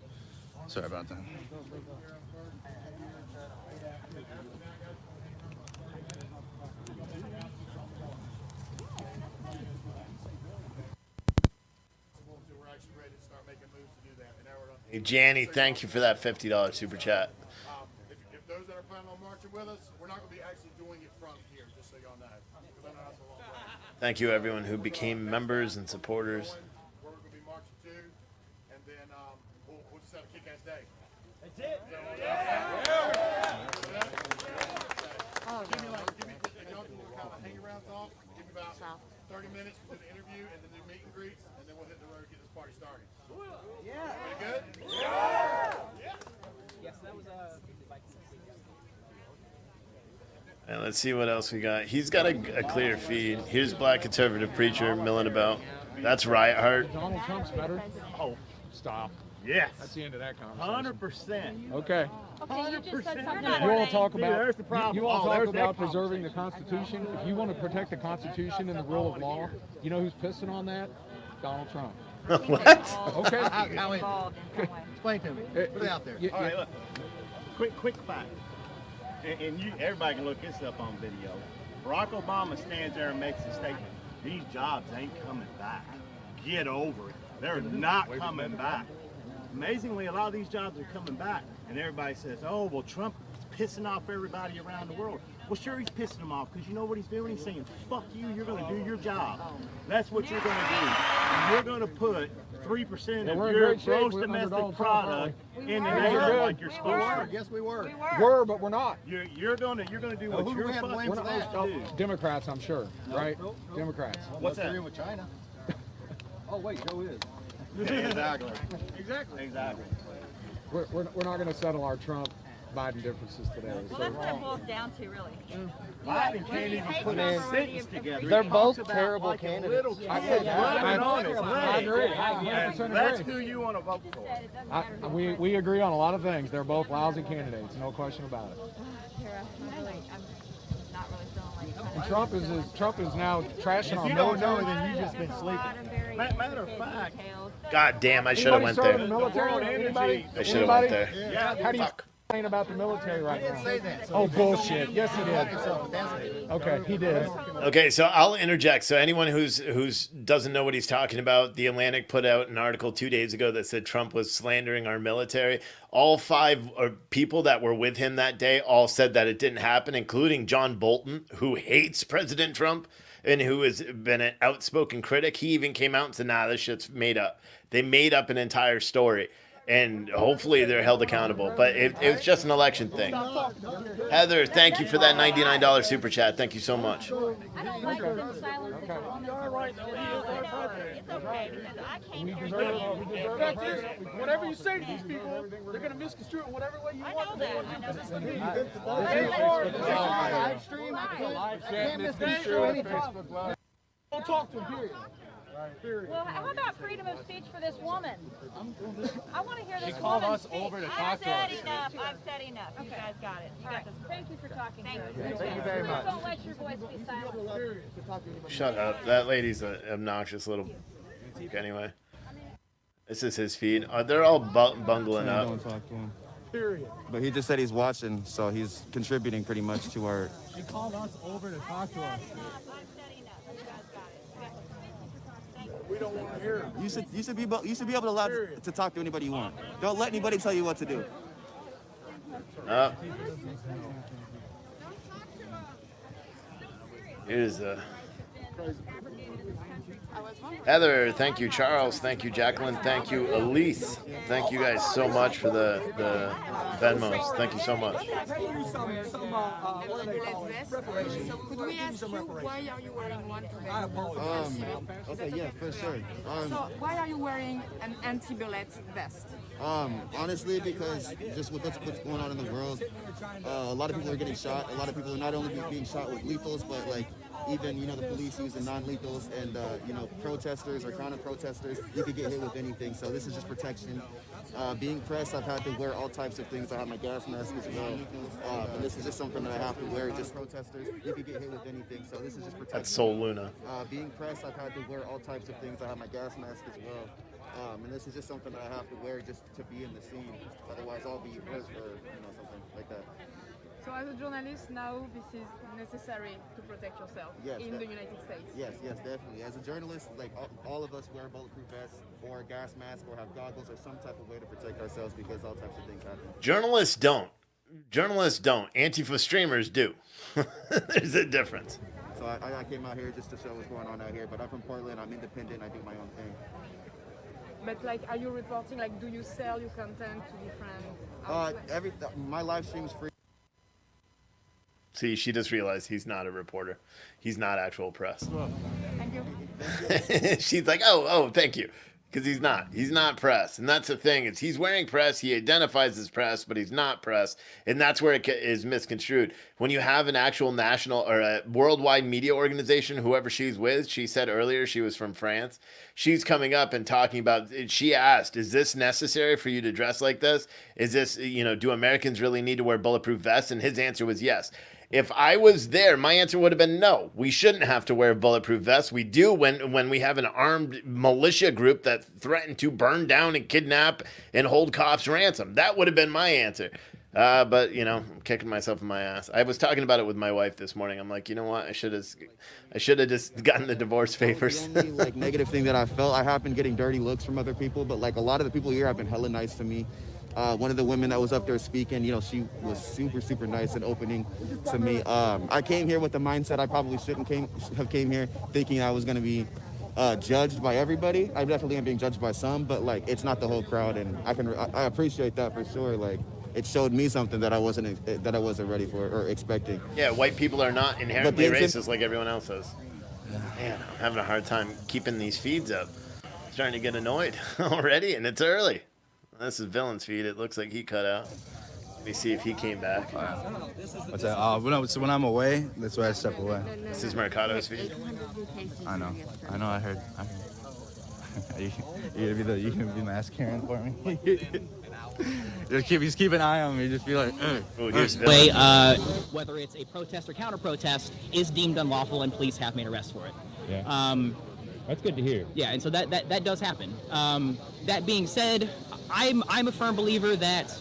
Sorry about that. Hey, Janny, thank you for that $50 super chat. If those that are planning on marching with us, we're not going to be actually doing it from here, just so y'all know. Thank you, everyone who became members and supporters. Where we're going to be marching to, and then we'll just have a kick-ass day. That's it. Give me y'all can kind of hang around talk. Give me about 30 minutes to do the interview and then do meet and greets, and then we'll hit the road and get this party started. Yeah. Pretty good? Yeah. Yes, that was And let's see what else we got. He's got a clear feed. Here's Black Conservative Preacher milling about. That's Riot Heart. Donald Trump's better? Oh, stop. Yes. That's the end of that conversation. 100%. Okay. Okay, you just said something. You all talk about, there's the problem. you all Oh, talk there's about that preserving the Constitution. If you want to protect the Constitution and the rule of law, you know who's pissing on that? Donald Trump. What? Okay. Explain to me. Put it out there. All right, look. Quick fact. And everybody can look this up on video. Barack Obama stands there and makes a statement. These jobs ain't coming back. Get over it. They're not coming back. Amazingly, a lot of these jobs are coming back. And everybody says, oh, well, Trump is pissing off everybody around the world. Well, sure, he's pissing them off because you know what he's doing? He's saying, fuck you, you're going to do your job. That's what you're going to do. And you're going to put 3% of your gross domestic product in the neighborhood like you're supposed to. Yes, we were. We were, but we're not. You're going to do what you're fucking supposed to do. Democrats, I'm sure, right? Democrats. What's that? with China. Oh wait, Joe is. Exactly. Exactly. We're not going to settle our Trump-Biden differences today. Well, that's what it boils down to, really. Biden can't even put a sentence together. They're both terrible candidates. I agree. That's who you want to vote for. We agree on a lot of things. They're both lousy candidates, no question about it. And Trump is now trashing our military. Then you just been sleeping. Matter of fact, God damn, I should have went there. I should have went there. Yeah. How do you complain about the military right now? Oh, bullshit. Yes, he did. Okay, he did. Okay, so I'll interject. So anyone who's doesn't know what he's talking about, The Atlantic put out an article 2 days ago that said Trump was slandering our military. All 5 people that were with him that day all said that it didn't happen, including John Bolton, who hates President Trump and who has been an outspoken critic. He even came out and said, nah, this shit's made up. They made up an entire story. And hopefully they're held accountable. But it was just an election thing. Heather, thank you for that $99 super chat. Thank you so much. I don't like the silence. It's okay because I came here. The fact is, whatever you say to these people, they're going to misconstrue it whatever way you want them to do. Live stream, I can't misconstrue it. Don't talk to him, period. Well, how about freedom of speech for this woman? I want to hear this woman. She called us speak. over to talk to us. I've said enough. You guys got it. You got this. Thank you for talking. Thank to us. Thank you very much. Don't let your voice be silent. Shut up. That lady's an obnoxious little anyway. This is his feed. They're all bungling up. Don't talk to him. Period. But he just said he's watching, so he's contributing pretty much to our. She called us over to talk to us. We don't want to hear it. You should be able to allow to talk to anybody you want. Don't let anybody tell you what to do. Here's Heather, thank you. Charles, thank you. Jacqueline, thank you. Elise, thank you guys so much for the Venmos. Thank you so much. Could we ask you why are you wearing one today? Okay, yeah, for sure. So why are you wearing an anti-bullet vest? Honestly, because just with what's going on in the world, a lot of people are getting shot. A lot of people are not only being shot with lethals, but like even, you know, the police using non-lethals, and you know, protesters or counter-protesters, you could get hit with anything. So this is just protection. Being pressed, I've had to wear all types of things. I have my gas mask as well. And this is just something that I have to wear. Just protesters, you could get hit with anything. So this is just protection. That's Soul Luna. Being pressed, I've had to wear all types of things. I have my gas mask as well. And this is just something that I have to wear just to be in the scene. Otherwise, I'll be hurt or, you know, something like that. So as a journalist now, this is necessary to protect yourself in the United States. Yes, definitely. As a journalist, like all of us wear bulletproof vests or a gas mask or have goggles or some type of way to protect ourselves because all types of things happen. Journalists don't. Antifa streamers do. There's a difference. So I came out here just to show what's going on out here, but I'm from Portland. I'm independent. I do my own thing. But like, are you reporting, like, do you sell your content to different my live stream's free. See, she just realized he's not a reporter. He's not actual press. Thank you. She's like, oh, thank you. Because he's not. He's not press. And that's the thing. Is he's wearing press. He identifies as press, but he's not press. And that's where it is misconstrued. When you have an actual national or a worldwide media organization, whoever she's with, she said earlier she was from France. She's coming up and talking about, she asked, is this necessary for you to dress like this? Is this, you know, do Americans really need to wear bulletproof vests? And his answer was yes. If I was there, my answer would have been no. We shouldn't have to wear bulletproof vests. We do when we have an armed militia group that threaten to burn down and kidnap and hold cops ransom. That would have been my answer. But, you know, I'm kicking myself in my ass. I was talking about it with my wife this morning. I'm like, you know what? I should have just gotten the divorce papers. The only negative thing that I felt, I have been getting dirty looks from other people, but like a lot of the people here have been hella nice to me. One of the women that was up there speaking, you know, she was super, super nice and opening to me. I came here with the mindset I probably shouldn't have came here thinking I was going to be judged by everybody. I definitely am being judged by some, but like it's not the whole crowd, and I appreciate that for sure. Like it showed me something that I wasn't ready for or expecting. Yeah, white people are not inherently racist like everyone else is. Man, I'm having a hard time keeping these feeds up. I'm starting to get annoyed already, and it's early. This is Villain's feed. It looks like he cut out. Let me see if he came back. What's that? When I'm away, that's why I step away. This is Mercado's feed. I know. I heard. You gonna be mask Karen for me? Just keep an eye on me. Just be like, whether it's a protest or counter-protest is deemed unlawful, and police have made arrests for it. Yeah. That's good to hear. Yeah, and so that does happen. That being said, I'm a firm believer that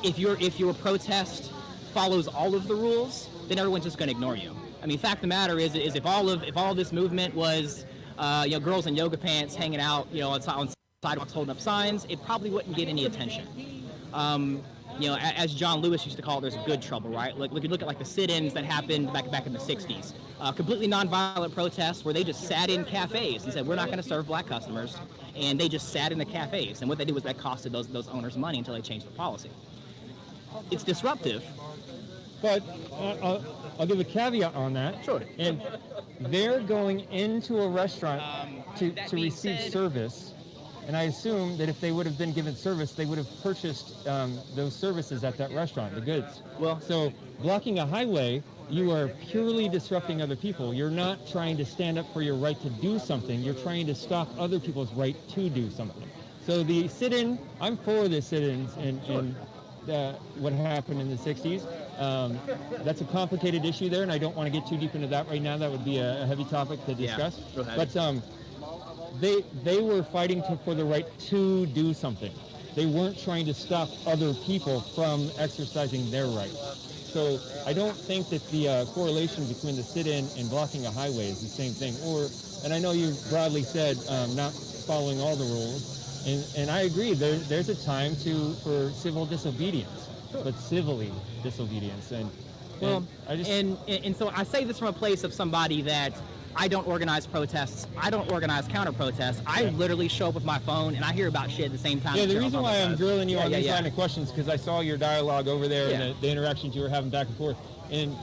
if your protest follows all of the rules, then everyone's just going to ignore you. I mean, fact of the matter is if all of this movement was girls in yoga pants hanging out, on sidewalks holding up signs, it probably wouldn't get any attention. As John Lewis used to call it, there's good trouble, right? Like, you look at the sit-ins that happened back in the 60s. Completely nonviolent protests where they just sat in cafes and said, we're not going to serve black customers. And they just sat in the cafes. And what they did was that costed those owners money until they changed the policy. It's disruptive. But I'll give a caveat on that. Sure. And they're going into a restaurant to receive service. And I assume that if they would have been given service, they would have purchased those services at that restaurant, the goods. Well, so blocking a highway you are purely disrupting other people. You're not trying to stand up for your right to do something. You're trying to stop other people's right to do something. So the sit-in, I'm for the sit-ins and what happened in the 60s. That's a complicated issue there, and I don't want to get too deep into that right now. That would be a heavy topic to discuss. Go ahead. But they were fighting for the right to do something. They weren't trying to stop other people from exercising their rights. So I don't think that the correlation between the sit-in and blocking a highway is the same thing. And I know you broadly said not following all the rules. And I agree, there's a time for civil disobedience, but civilly disobedience. And so I say this from a place of somebody that I don't organize protests. I don't organize counter-protests. I literally show up with my phone and I hear about shit at the same time. Yeah, the reason why I'm drilling you on these kind of questions is because I saw your dialogue over there and the interactions you were having back and forth. And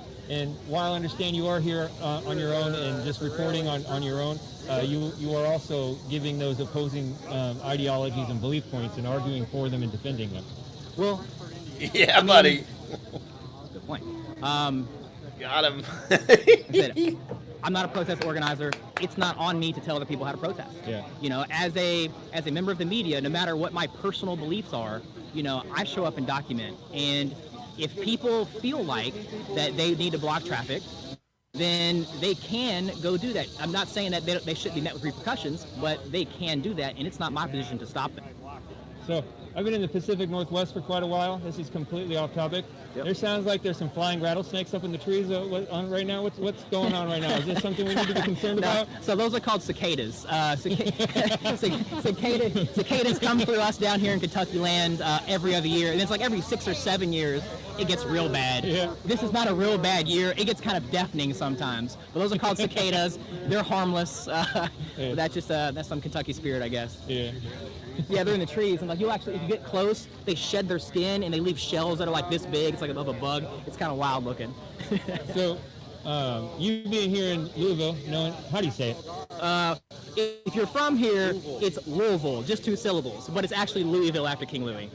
while I understand you are here on your own and just reporting on your own, you are also giving those opposing ideologies and belief points and arguing for them and defending them. Well, yeah, buddy. That's a good point. Got him. I'm not a protest organizer. It's not on me to tell other people how to protest. Yeah. You know, as a member of the media, no matter what my personal beliefs are, you know, I show up and document. And if people feel like that they need to block traffic, then they can go do that. I'm not saying that they should be met with repercussions, but they can do that, and it's not my position to stop them. So I've been in the Pacific Northwest for quite a while. This is completely off topic. Yep. There sounds like there's some flying rattlesnakes up in the trees right now. What's going on right now? Is this something we need to be concerned about? So those are called cicadas. Cicadas come through us down here in Kentucky land every other year, and it's like every 6 or 7 years it gets real bad. Yeah. This is not a real bad year. It gets kind of deafening sometimes. But those are called cicadas. They're harmless. That's some Kentucky spirit, I guess. Yeah. Yeah, they're in the trees, and like if you get close, they shed their skin and they leave shells that are like this big. It's like above a bug. It's kind of wild looking. So, you being here in Louisville, how do you say it? If you're from here, it's Louisville, just 2 syllables, but it's actually Louisville after King Louis.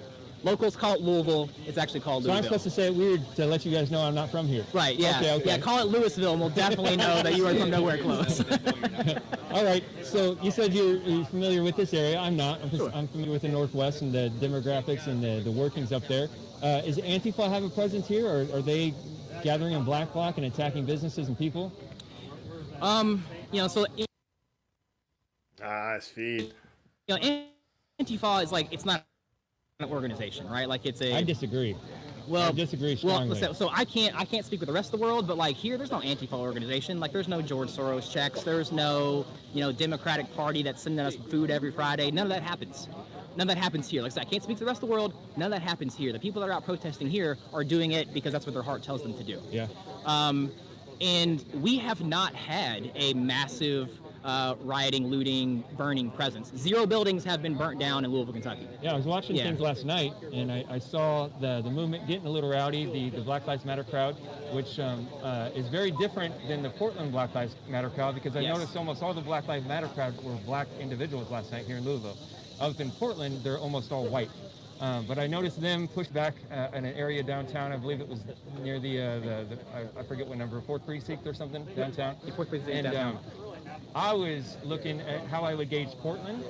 Locals call it Louisville. It's actually called Louisville. So I'm supposed to say it weird to let you guys know I'm not from here. Right, yeah. Okay. Yeah, call it Louisville, and we'll definitely know that you are from nowhere close. All right. So you said you're familiar with this area. I'm not. I'm familiar with the Northwest and the demographics and the workings up there. Is Antifa have a presence here, or are they gathering in Black Bloc and attacking businesses and people? Speed. Antifa is like, it's not an organization, right? Like it's a. I disagree. Well, I disagree strongly. Well, so I can't speak with the rest of the world, but like here, there's no Antifa organization. Like there's no George Soros checks. There's no, Democratic Party that's sending us food every Friday. None of that happens. None of that happens here. Like I said, I can't speak to the rest of the world. None of that happens here. The people that are out protesting here are doing it because that's what their heart tells them to do. Yeah. And we have not had a massive rioting, looting, burning presence. 0 buildings have been burnt down in Louisville, Kentucky. Yeah, I was watching things last night, and I saw the movement getting a little rowdy, the Black Lives Matter crowd, which is very different than the Portland Black Lives Matter crowd, because I noticed almost all the Black Lives Matter crowd were black individuals last night here in Louisville. Up in Portland, they're almost all white. But I noticed them push back in an area downtown. I believe it was near I forget what number, 4th Precinct or something, downtown. 4th Precinct downtown. I was looking at how I would gauge Portland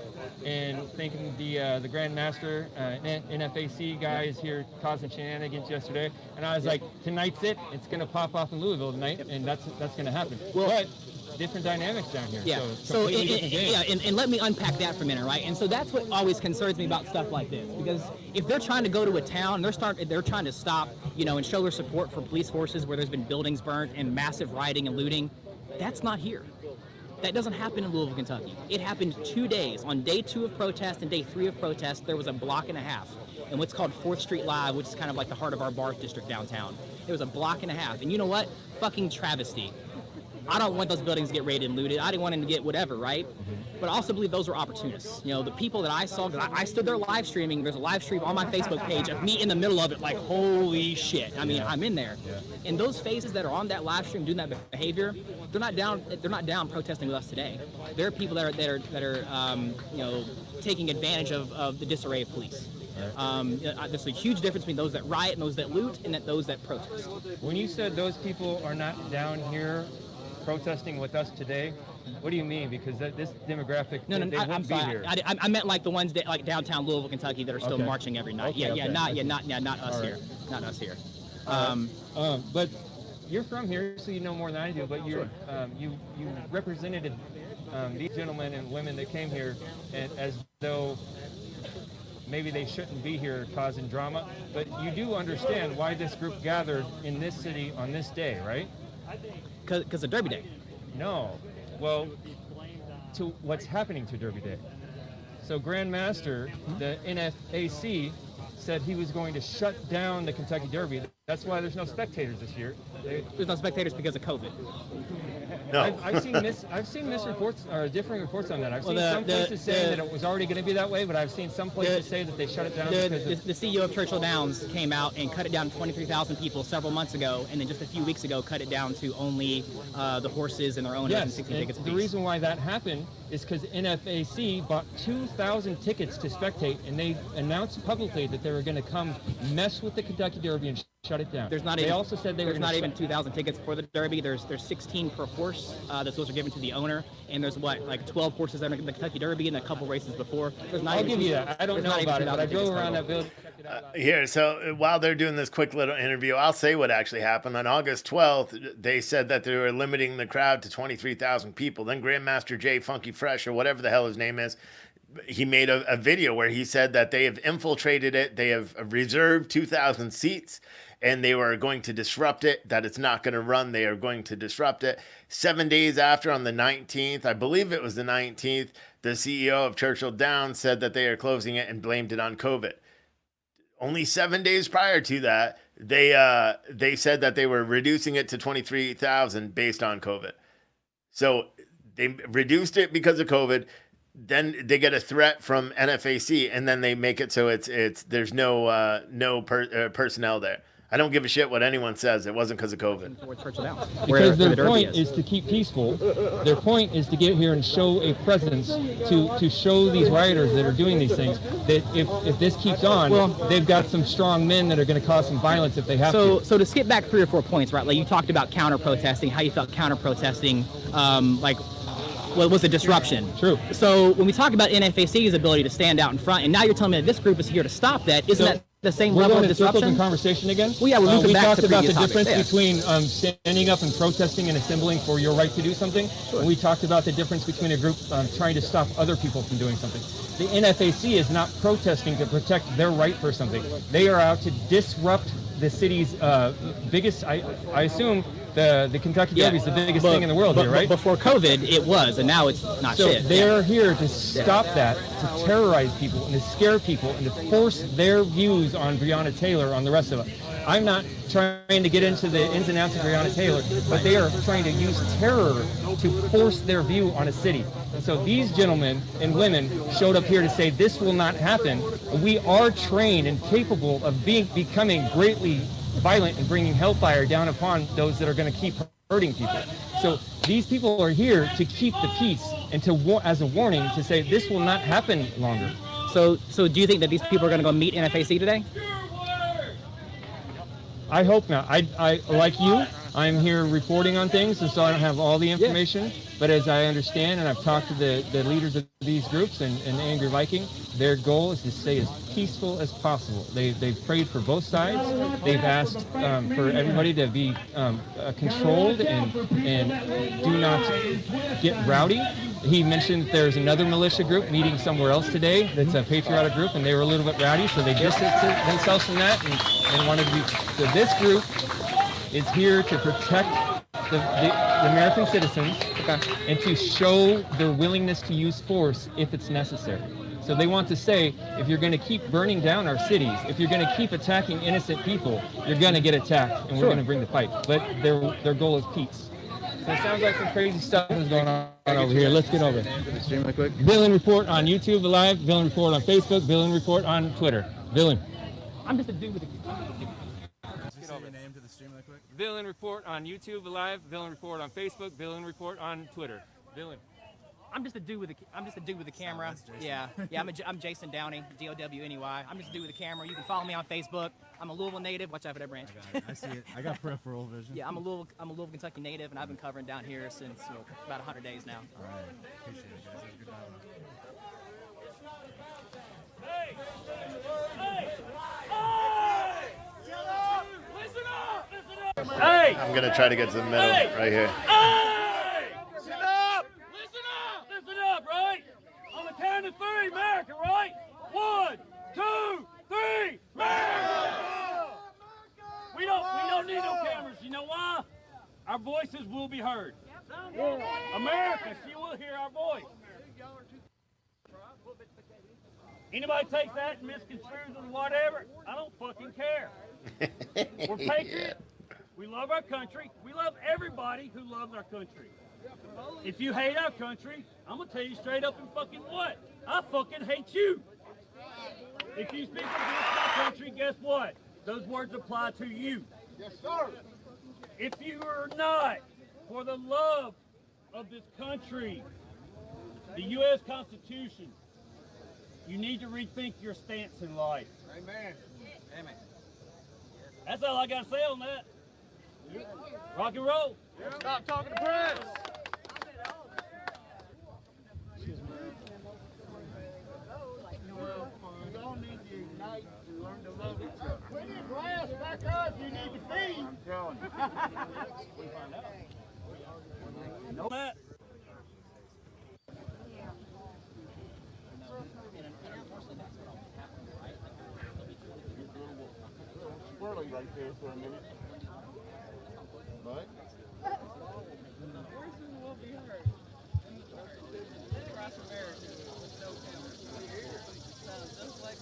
and thinking the Grand Master NFAC guy is here causing shenanigans yesterday. And I was like, tonight's it. It's going to pop off in Louisville tonight, and that's going to happen. But different dynamics down here. Yeah. And let me unpack that for a minute, right? And so that's what always concerns me about stuff like this, because if they're trying to go to a town, they're trying to stop, and show their support for police forces where there's been buildings burnt and massive rioting and looting. That's not here. That doesn't happen in Louisville, Kentucky. It happened 2 days. On day 2 of protest and day 3 of protest, there was a block and a half in what's called 4th Street Live, which is kind of like the heart of our bar district downtown. There was a block and a half. And you know what? Fucking travesty. I don't want those buildings to get raided and looted. I didn't want them to get whatever, right? But I also believe those were opportunists. The people that I saw, I stood there live streaming. There's a live stream on my Facebook page of me in the middle of it, like, holy shit. I mean, I'm in there. Yeah. And those faces that are on that live stream doing that behavior, they're not down protesting with us today. There are people that are taking advantage of the disarray of police. There's a huge difference between those that riot and those that loot and those that protest. When you said those people are not down here protesting with us today, what do you mean? Because this demographic, No, they I'm won't be sorry. here. I meant like the ones that, like downtown Louisville, Kentucky, that are still Okay. marching every night. Okay, Not us All here. right. Not us here. But you're from here, so you know more than I do. But you represented these gentlemen and women that came here, and as though maybe they shouldn't be here causing drama. But you do understand why this group gathered in this city on this day, right? Because of Derby Day. No. Well, to what's happening to Derby Day. So Grandmaster, the NFAC, said he was going to shut down the Kentucky Derby. That's why there's no spectators this year. There's no spectators because of COVID. No. I've seen misreports or differing reports on that. I've Well, seen some places saying that it was already going to be that way, but I've seen some places say that they shut it down because The CEO of Churchill Downs came out and cut it down to 23,000 people several months ago, and then just a few weeks ago cut it down to only the horses and their owners and 60 tickets the apiece. reason why that happened is because NFAC bought 2,000 tickets to spectate, and they announced publicly that they were going to come mess with the Kentucky Derby and shut it down. There's not they even, also said they were there's not even 2,000 tickets for the Derby. There's 16 per horse that those are given to the owner, and there's like 12 horses that are in the Kentucky Derby and a couple races before. I'll give you that. I don't know about it, but I drove around that building. Here, so while they're doing this quick little interview, I'll say what actually happened. On August 12th, they said that they were limiting the crowd to 23,000 people. Then Grandmaster Jay Funky Fresh, or whatever the hell his name is, he made a video where he said that they have infiltrated it. They have reserved 2,000 seats, and they were going to disrupt it, that it's not going to run. They are going to disrupt it. 7 days after, on the 19th, I believe it was the 19th, the CEO of Churchill Downs said that they are closing it and blamed it on COVID. Only 7 days prior to that, they said that they were reducing it to 23,000 based on COVID. So they reduced it because of COVID. Then they get a threat from NFAC, and then they make it so it's there's no personnel there. I don't give a shit what anyone says. It wasn't because of COVID. Because their point is to keep peaceful. Their point is to get here and show a presence to show these rioters that are doing these things that if this keeps on, they've got some strong men that are going to cause some violence if they have to. So to skip back 3 or 4 points, right? Like you talked about counter-protesting, how you felt counter-protesting, was a disruption. True. So when we talk about NFAC's ability to stand out in front, and now you're telling me that this group is here to stop that, isn't that the same level of disruption? We're going in conversation again. Well, yeah, we're moving back to we talked about the previous difference topics, between standing up and protesting and assembling for your right to do something. Sure. And we talked about the difference between a group trying to stop other people from doing something. The NFAC is not protesting to protect their right for something. They are out to disrupt the city's biggest, I assume, the Kentucky Derby is the biggest thing in the world here, right? Before COVID, it was, and now it's not shit. So they're here to stop that, to terrorize people, and to scare people, and to force their views on Breonna Taylor on the rest of us. I'm not trying to get into the ins and outs of Breonna Taylor, but they are trying to use terror to force their view on a city. And so these gentlemen and women showed up here to say this will not happen. We are trained and capable of becoming greatly violent and bringing hellfire down upon those that are going to keep hurting people. So these people are here to keep the peace and to as a warning to say this will not happen longer. So do you think that these people are going to go meet NFAC today? I hope not. I like you, I'm here reporting on things, and so I don't have all the information. But as I understand, and I've talked to the leaders of these groups and the Angry Viking, their goal is to stay as peaceful as possible. They've prayed for both sides. They've asked for everybody to be controlled and do not get rowdy. He mentioned there's another militia group meeting somewhere else today that's a patriotic group, and they were a little bit rowdy, so they distanced themselves from that and wanted to be. So this group is here to protect the American citizens and to show their willingness to use force if it's necessary. So they want to say, if you're going to keep burning down our cities, if you're going to keep attacking innocent people, you're going to get attacked, and we're going to bring the fight. But their goal is peace. So it sounds like some crazy stuff is going on over here. Let's get over it. Stream real quick. Villain Report on YouTube Live, Villain Report on Facebook, Villain Report on Twitter. Villain. I'm just a dude with a... Say your name to the stream real quick. Villain Report on YouTube Live, Villain Report on Facebook, Villain Report on Twitter. Villain. I'm just a dude with a camera. Yeah. I'm Jason Downey, D-O-W-N-E-Y. I'm just a dude with a camera. You can follow me on Facebook. I'm a Louisville native. Watch out for that branch. I see it. I got peripheral vision. Yeah, I'm a Louisville, Kentucky native, and I've been covering down here since about 100 days now. All right. Appreciate it, guys. Have a good night. Hey! I'm gonna try to get to the middle right here. Hey! Listen up! Listen up! Listen up, right? On the count of three, America, right? 1, 2, 3, America! We don't need no cameras. You know why? Our voices will be heard. America, she will hear our voice. Anybody takes that and misconstrues it or whatever, I don't fucking care. We're patriots. We love our country. We love everybody who loves our country. If you hate our country, I'm going to tell you straight up and fucking what? I fucking hate you. If you speak against my country, guess what? Those words apply to you. Yes, sir. If you are not for the love of this country, the U.S. Constitution, you need to rethink your stance in life. Amen. Amen. That's all I got to say on that. Rock and roll. Stop talking to press. You all need to unite and learn to love each other. Put your glass back up. You need to feed. I'm telling you. Know that. Swirling right there for a minute. But Voices will be heard. Across America with no cameras. Sounds just like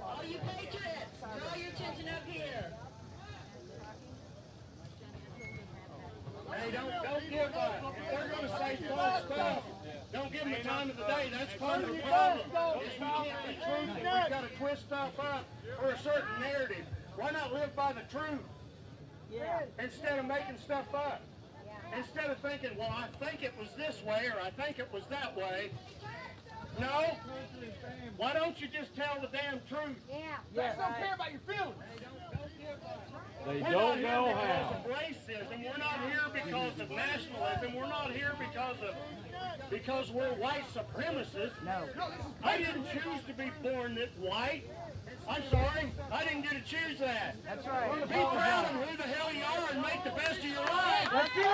All you patriots, draw your attention up here. Hey, don't give up. If they're going to say false stuff, don't give them the time of the day. That's part of the problem. Is we can't be truthful. We've got to twist stuff up for a certain narrative. Why not live by the truth? Instead of making stuff up. Instead of thinking, well, I think it was this way or I think it was that way. No. Why don't you just tell the damn truth? They don't care about your feelings. They We're don't not know here how. because of racism. We're not here because of nationalism. We're not here because we're white supremacists. No. I didn't choose to be born white. I'm sorry. I didn't get to choose that. That's right. Be proud of who the hell you are and make the best of your life. That's it.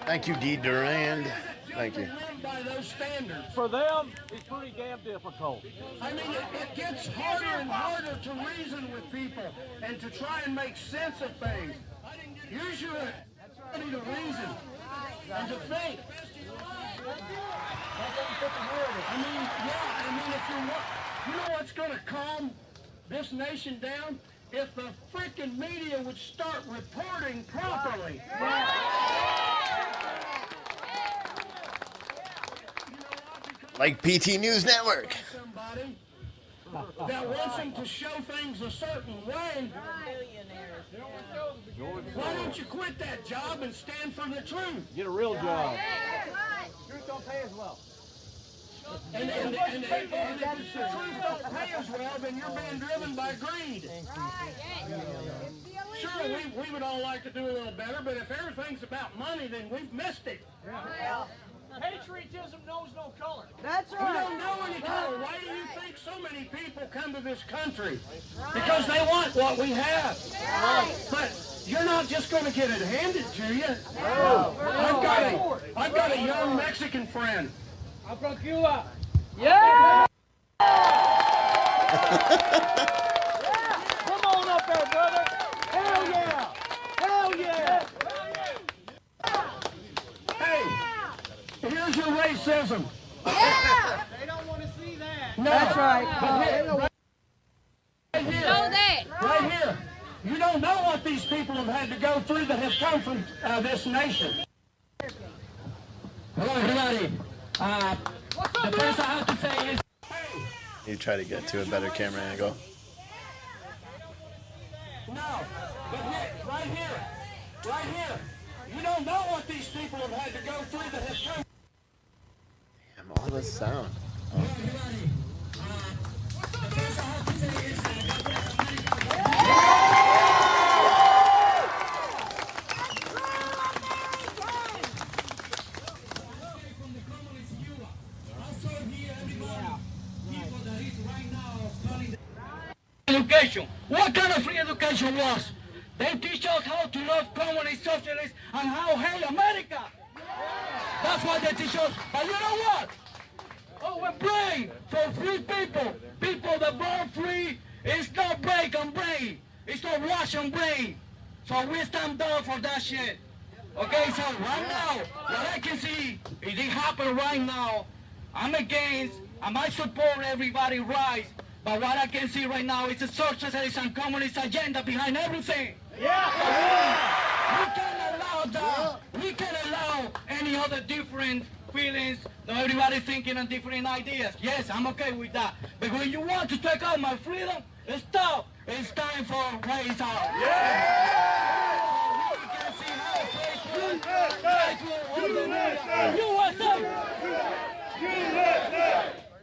Thank you, D. Durand. Thank you. By those standards. For them, it's pretty damn difficult. I mean, it gets harder and harder to reason with people and to try and make sense of things. Use your ability to reason and to think. If you know what's going to calm this nation down? If the freaking media would start reporting properly. Like PT News Network. Somebody that wants them to show things a certain way. Why don't you quit that job and stand for the truth? Get a real job. Truth don't pay as well. And if the truth don't pay as well, then you're being driven by greed. Sure, we would all like to do a little better, but if everything's about money, then we've missed it. Patriotism knows no color. That's We don't know any color. Why do you think so many people come to this country? Because they want what we have. But you're not just going to get it handed to you. I've got a young Mexican friend. I'm from Cuba. Yeah! Come on up there, brother. Hell yeah. Hell yeah. Hey, socialism. Yeah. They don't want to see that. No. That's right. But here, right here, Know that. right here, you don't know what these people have had to go through that have come from this nation. Hello, everybody. The first I have to say is, You try to get to a better camera angle. no, but here, right here, you don't know what these people have had to go through that have come. Damn, all this sound. Education. What kind of free education was? They teach us how to love communist, socialists, and how hate America. That's what they teach us. But you know what? Oh, we're praying for free people. People that born free. It's not break and brain. It's not wash and brain. So we stand down for that shit. Okay, so right now, what I can see, is it happen right now. I'm against, I might support everybody rights, but what I can see right now is a socialist and communist agenda behind everything. We can't allow that. We can't allow any other different feelings, everybody thinking on different ideas. Yes, I'm okay with that. But when you want to take out my freedom, stop. It's time for raise out. We can see how USA!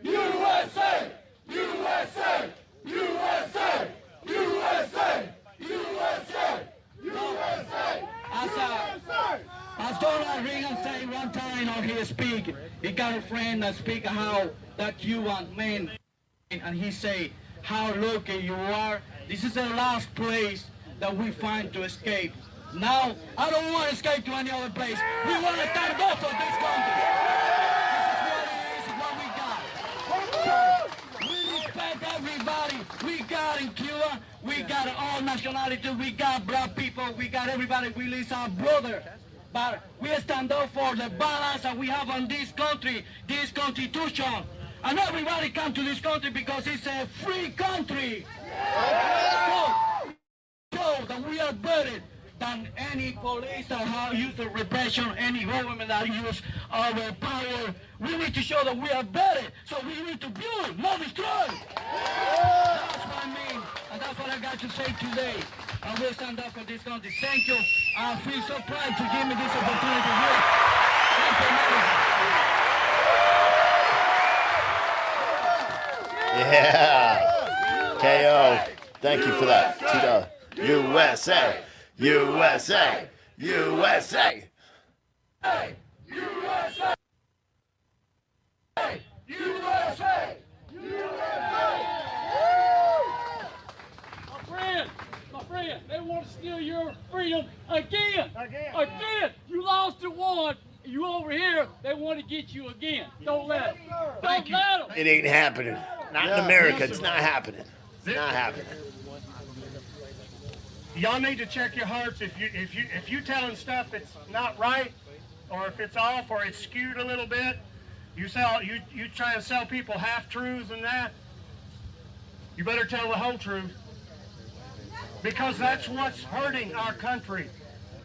USA! USA! USA! USA! USA! USA! As Donald Reagan said one time on his speak, he got a friend that speak how that Cuban man, and he say, how lucky you are. This is the last place that we find to escape. Now, I don't want to escape to any other place. We want to stand up for this country. This is what we respect everybody. We got in Cuba, we got all nationalities, we got black people, we got everybody. We is our brother. But we stand up for the balance that we have on this country, this constitution. And everybody come to this country because it's a free country. So that we are better than any police that have used of repression, any government that use our power. We need to show that we are better. So we need to build, not destroy. That's what I mean. And that's what I got to say today. I will stand up for this country. Thank you. I feel so proud to give me this opportunity here. Thank you, America. Yeah. KO. Thank you for that. $2. USA. USA. USA. USA. USA. My friend, they want to steal your freedom again. Again. You lost it once. You over here, they want to get you again. Don't let them. Don't let them. It ain't happening. Not in America. It's not happening. It's not happening. Y'all need to check your hearts. If you telling stuff that's not right, or if it's off, or it's skewed a little bit, you try and sell people half truths and that. You better tell the whole truth, because that's what's hurting our country.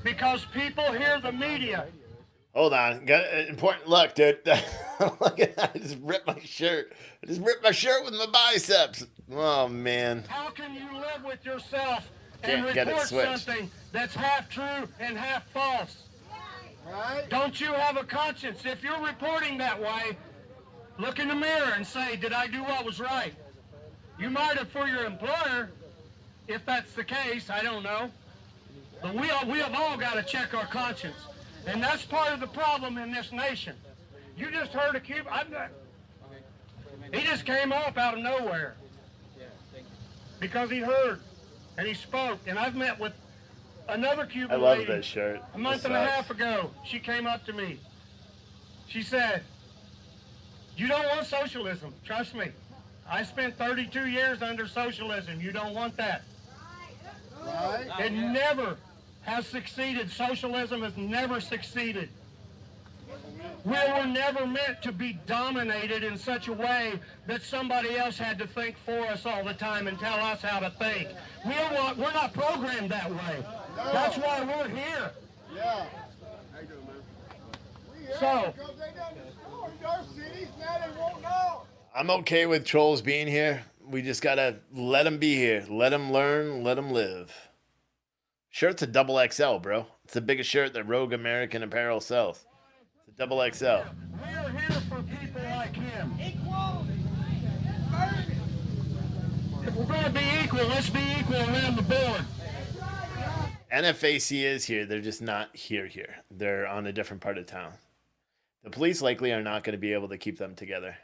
Because people hear the media. Hold on. Got an important look, dude. Look at that. I just ripped my shirt. I just ripped my shirt with my biceps. Oh, man. How can you live with yourself Can't and get it report switched. something that's half true and half false? Right? Don't you have a conscience? If you're reporting that way, look in the mirror and say, did I do what was right? You might have for your employer, if that's the case, I don't know. But we have all got to check our conscience. And that's part of the problem in this nation. You just heard a Cuban. He just came up out of nowhere. Because he heard and he spoke. And I've met with another Cuban I love lady this shirt. a month and a half ago. She came up to me. She said, you don't want socialism. Trust me. I spent 32 years under socialism. You don't want that. Right. It never has succeeded. Socialism has never succeeded. We were never meant to be dominated in such a way that somebody else had to think for us all the time and tell us how to think. We're not programmed that way. That's why we're here. Yeah. So, I'm okay with trolls being here. We just gotta let them be here. Let them learn, let them live. Shirt's a double XL, bro. It's the biggest shirt that Rogue American Apparel sells. It's a double XL. we're here for people like him. If we're going to be equal, let's be equal around the board. NFAC is here. They're just not here. They're on a different part of town. The police likely are not going to be able to keep them together.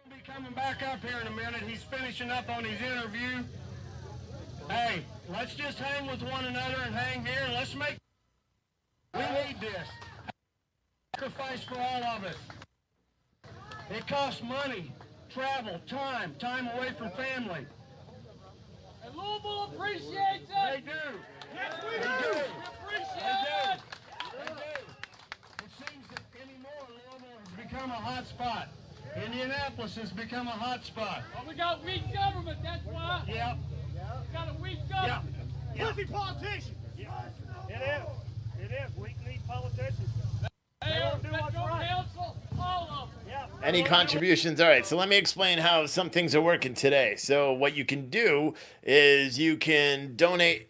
He'll be coming back up here in a minute. He's finishing up on his interview. Hey, let's just hang with one another and hang here and let's make... We need this. Sacrifice for all of us. It costs money, travel, time away from family. And Louisville appreciates it. They do. Yes, we do. We appreciate it. They do. It seems that anymore Louisville has become a hot spot. Indianapolis has become a hot spot. Well, we got weak government, that's why. Yep. We got a weak government. Yep. Pussy politicians. It is. We need politicians. They don't do what's right. Council, all of them. Yeah. Any contributions? All right, so let me explain how some things are working today. So what you can do is you can donate.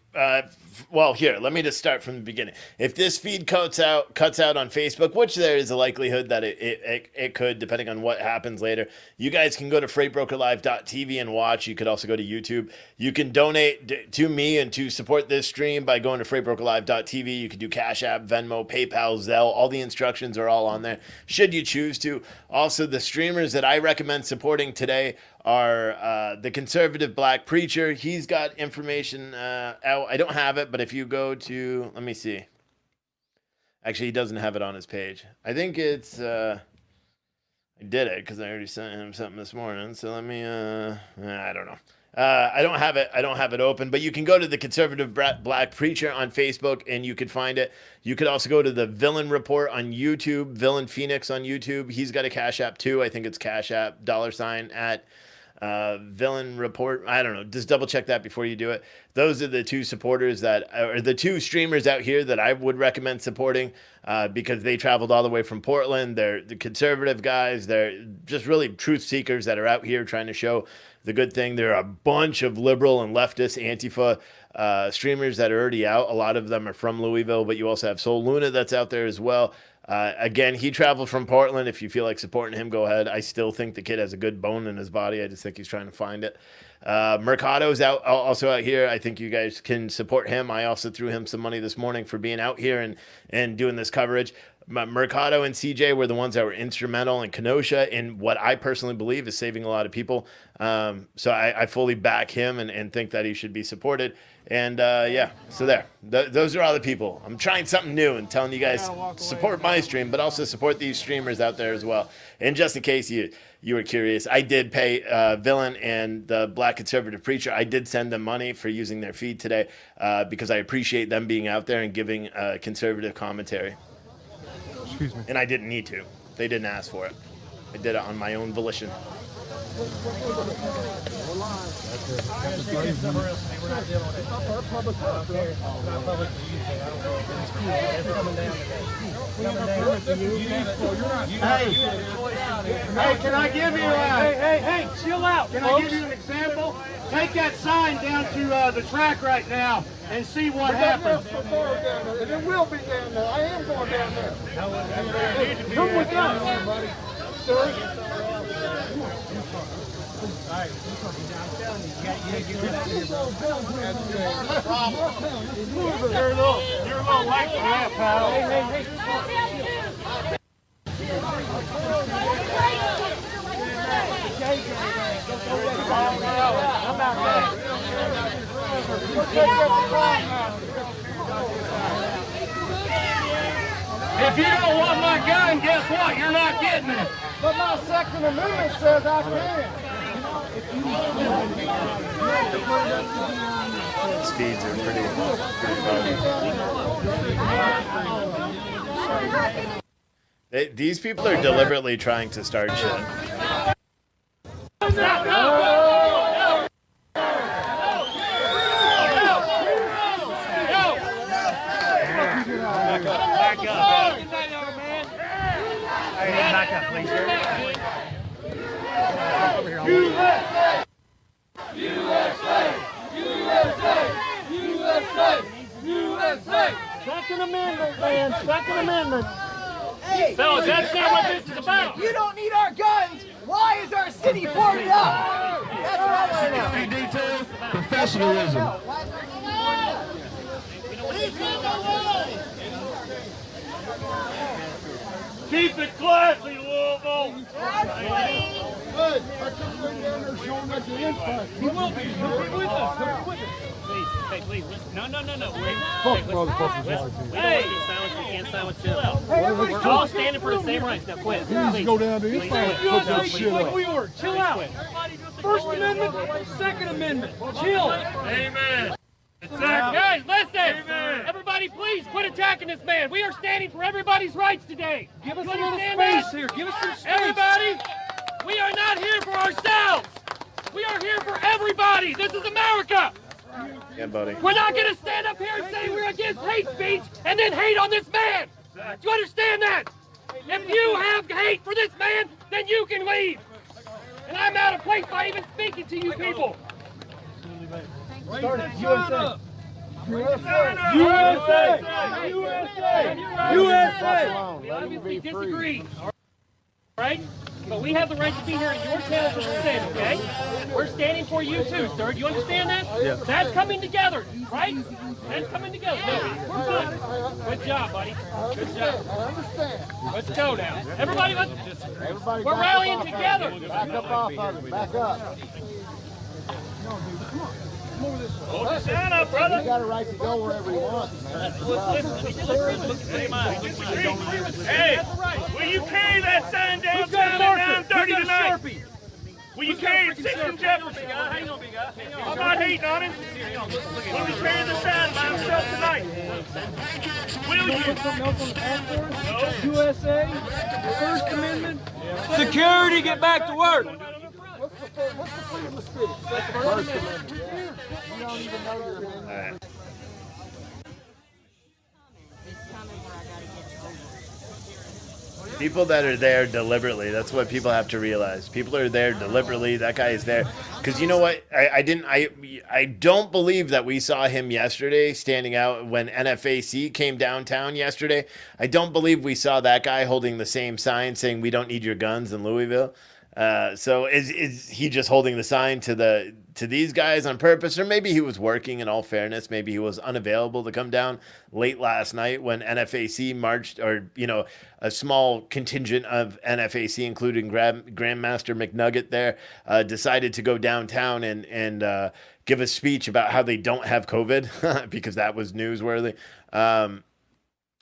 Well, here, let me just start from the beginning. If this feed cuts out on Facebook, which there is a likelihood that it could, depending on what happens later, you guys can go to freightbrokerlive.tv and watch. You could also go to YouTube. You can donate to me and to support this stream by going to freightbrokerlive.tv. You can do Cash App, Venmo, PayPal, Zelle. All the instructions are all on there, should you choose to. Also, the streamers that I recommend supporting today are the conservative black preacher. He's got information out. I don't have it, but if you go to, let me see. Actually, he doesn't have it on his page. I think it's, I did it because I already sent him something this morning. So let me, I don't know. I don't have it open, but you can go to the conservative black preacher on Facebook and you could find it. You could also go to the Villain Report on YouTube, Villain Phoenix on YouTube. He's got a Cash App too. I think it's Cash App $@ Villain Report. I don't know. Just double check that before you do it. Those are the two supporters or the two streamers out here that I would recommend supporting because they traveled all the way from Portland. They're the conservative guys. They're just really truth seekers that are out here trying to show the good thing. There are a bunch of liberal and leftist Antifa streamers that are already out. A lot of them are from Louisville, but you also have Soul Luna that's out there as well. Again, he traveled from Portland. If you feel like supporting him, go ahead. I still think the kid has a good bone in his body. I just think he's trying to find it. Mercado's also out here. I think you guys can support him. I also threw him some money this morning for being out here and doing this coverage. Mercado and CJ were the ones that were instrumental in Kenosha in what I personally believe is saving a lot of people. So I fully back him and think that he should be supported. And yeah, so there. Those are all the people. I'm trying something new and telling you guys support my stream, but also support these streamers out there as well. And just in case you were curious, I did pay Villain and the Black Conservative Preacher. I did send them money for using their feed today because I appreciate them being out there and giving conservative commentary. Excuse me. And I didn't need to. They didn't ask for it. I did it on my own volition. Hey, can I give you hey, chill out. Can I give you an example? Take that sign down to the track right now and see what happens. And it will be down there. I am going down there. Come with us. Sir. Alright, I'm telling you, you gotta get rid of here, bro. You're a little late for that, pal. Hey. I'm out there. If you don't want my gun, guess what? You're not getting it. But my Second Amendment says I can. These feeds are pretty funny. These people are deliberately trying to start shit. Back up, please. USA! Second Amendment, man. Second Amendment. Hey, fellas, that's not what this is about. You don't need our guns. Why is our city boarded up? That's what I want to know. Security details, professionalism. Keep it classy, Louisville. Good. I couldn't bring down there showing that you impact. He will be. He'll be with us. He'll be with us. Please, hey, please, listen. No. Fuck motherfuckers. Hey, we can't silence them. We're all standing for the same rights. Now quit. Please go down to impact. Put that shit Like up. we were. Chill out. First Amendment, Second Amendment. Chill. Amen. Guys, listen. Amen. Everybody, please quit attacking this man. We are standing for everybody's rights today. Give us a little space here. Give us some space. Everybody, we are not here for ourselves. We are here for everybody. This is America. Yeah, buddy. We're not going to stand up here and say we're against hate speech and then hate on this man. Do you understand that? If you have hate for this man, then you can leave. And I'm out of place by even speaking to you people. Start it. USA. We obviously disagree. All right? But we have the right to be here in your town for stand, okay? We're standing for you too, sir. Do you understand that? Yes. That's coming together, right? That's coming together. No, we're good. Good job, buddy. Good job. I understand. Let's go now. Everybody, Everybody we're back rallying up together. Back up off of it. Back up. Stand up, brother. You got a right to go wherever you want, man. Hey, will you carry that sign downtown at 9:30 tonight? Will you carry it 6th and Jefferson? I'm not hating on him. Will you carry the sign by himself tonight? Will you? USA, First Amendment, security, get back to work. What's the freedom of speech? That's the First Amendment. You don't even know your amendment. People that are there deliberately. That's what people have to realize. People are there deliberately. That guy is there because you know what? I don't believe that we saw him yesterday standing out when NFAC came downtown yesterday. I don't believe we saw that guy holding the same sign saying we don't need your guns in Louisville. So is he just holding the sign to these guys on purpose, or maybe he was working? In all fairness, maybe he was unavailable to come down late last night when NFAC marched, or a small contingent of NFAC, including Grandmaster McNugget there, decided to go downtown and give a speech about how they don't have COVID because that was newsworthy.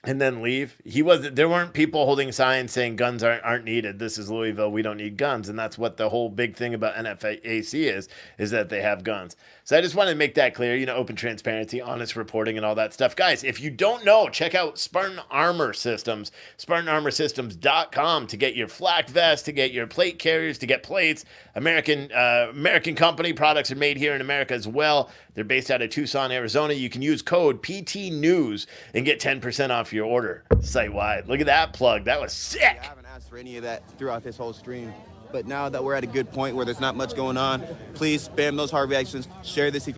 And then leave. There weren't people holding signs saying guns aren't needed. This is Louisville. We don't need guns. And that's what the whole big thing about NFAC is that they have guns. So I just wanted to make that clear, open transparency, honest reporting, and all that stuff. Guys, if you don't know, check out Spartan Armor Systems, SpartanArmorSystems.com to get your flak vest, to get your plate carriers, to get plates. American company. Products are made here in America as well. They're based out of Tucson, Arizona. You can use code PTNews and get 10% off your order site-wide. Look at that plug. That was sick. I haven't asked for any of that throughout this whole stream. But now that we're at a good point where there's not much going on, please spam those hard reactions. Share this.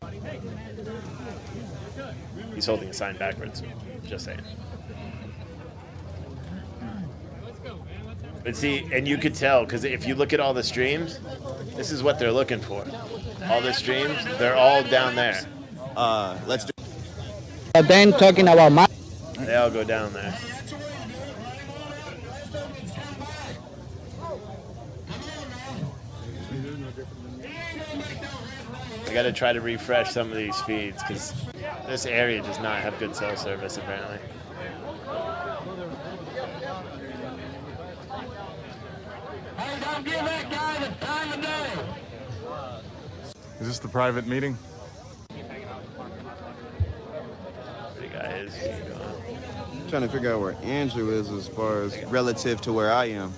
He's holding a sign backwards. Just saying. But see, and you could tell, because if you look at all the streams, this is what they're looking for. All the streams, they're all down there. Let's do. Then talking about my. They all go down there. I gotta try to refresh some of these feeds because this area does not have good cell service apparently. Hey, don't give that guy the time of day. Is this the private meeting? The guy is going. Trying to figure out where Andrew is as far as relative to where I am.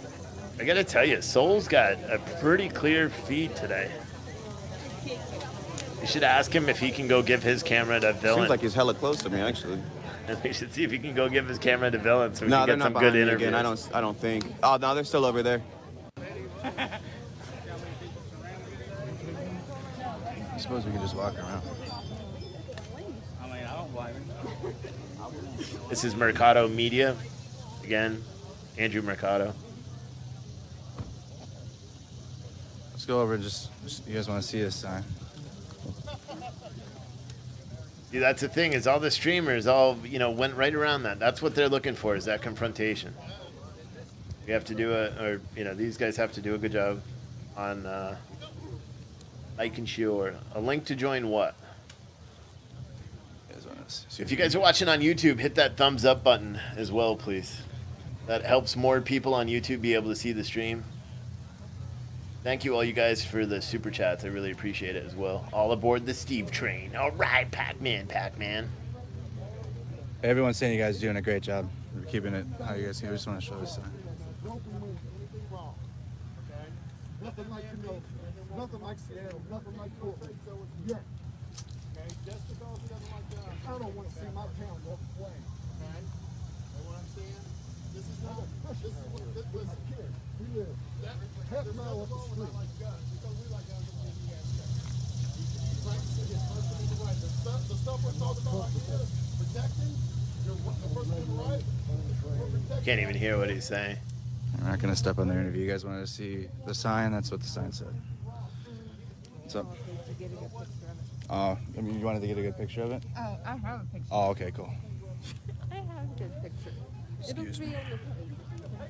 I gotta tell you, Soul's got a pretty clear feed today. You should ask him if he can go give his camera to Villain. Seems like he's hella close to me, actually. We should see if he can go give his camera to Villain so we No, can they're get not some behind good me interviews. again. I don't think. Oh, no, they're still over there. I suppose we could just walk around. I mean, I don't blame him. This is Mercado Media. Again, Andrew Mercado. Let's go over and just you guys want to see this sign? See, that's the thing, is all the streamers went right around that. That's what they're looking for, is that confrontation. We have to do these guys have to do a good job on like and share. A link to join what? If you guys are watching on YouTube, hit that thumbs up button as well, please. That helps more people on YouTube be able to see the stream. Thank you all you guys for the super chats. I really appreciate it as well. All aboard the Steve train. All right, Pac-Man. Everyone's saying you guys are doing a great job. We're keeping it how you guys can. I just want to show this sign. Nothing like nothing like Seattle, nothing like Portland. So it's yeah. Okay, just because it doesn't like that, I don't want to see my town go away. Okay, know what I'm saying? This is not. This is what this was here. We live half a mile up the street. The stuff we're talking about here, protecting the person on the right. Can't even hear what he's saying. I'm not going to step on their interview. You guys wanted to see the sign? That's what the sign said. What's up? Oh, I mean, you wanted to get a good picture of it? Oh, I have a picture. Oh, okay, cool. I have a good picture. Excuse me. It'll be on the page.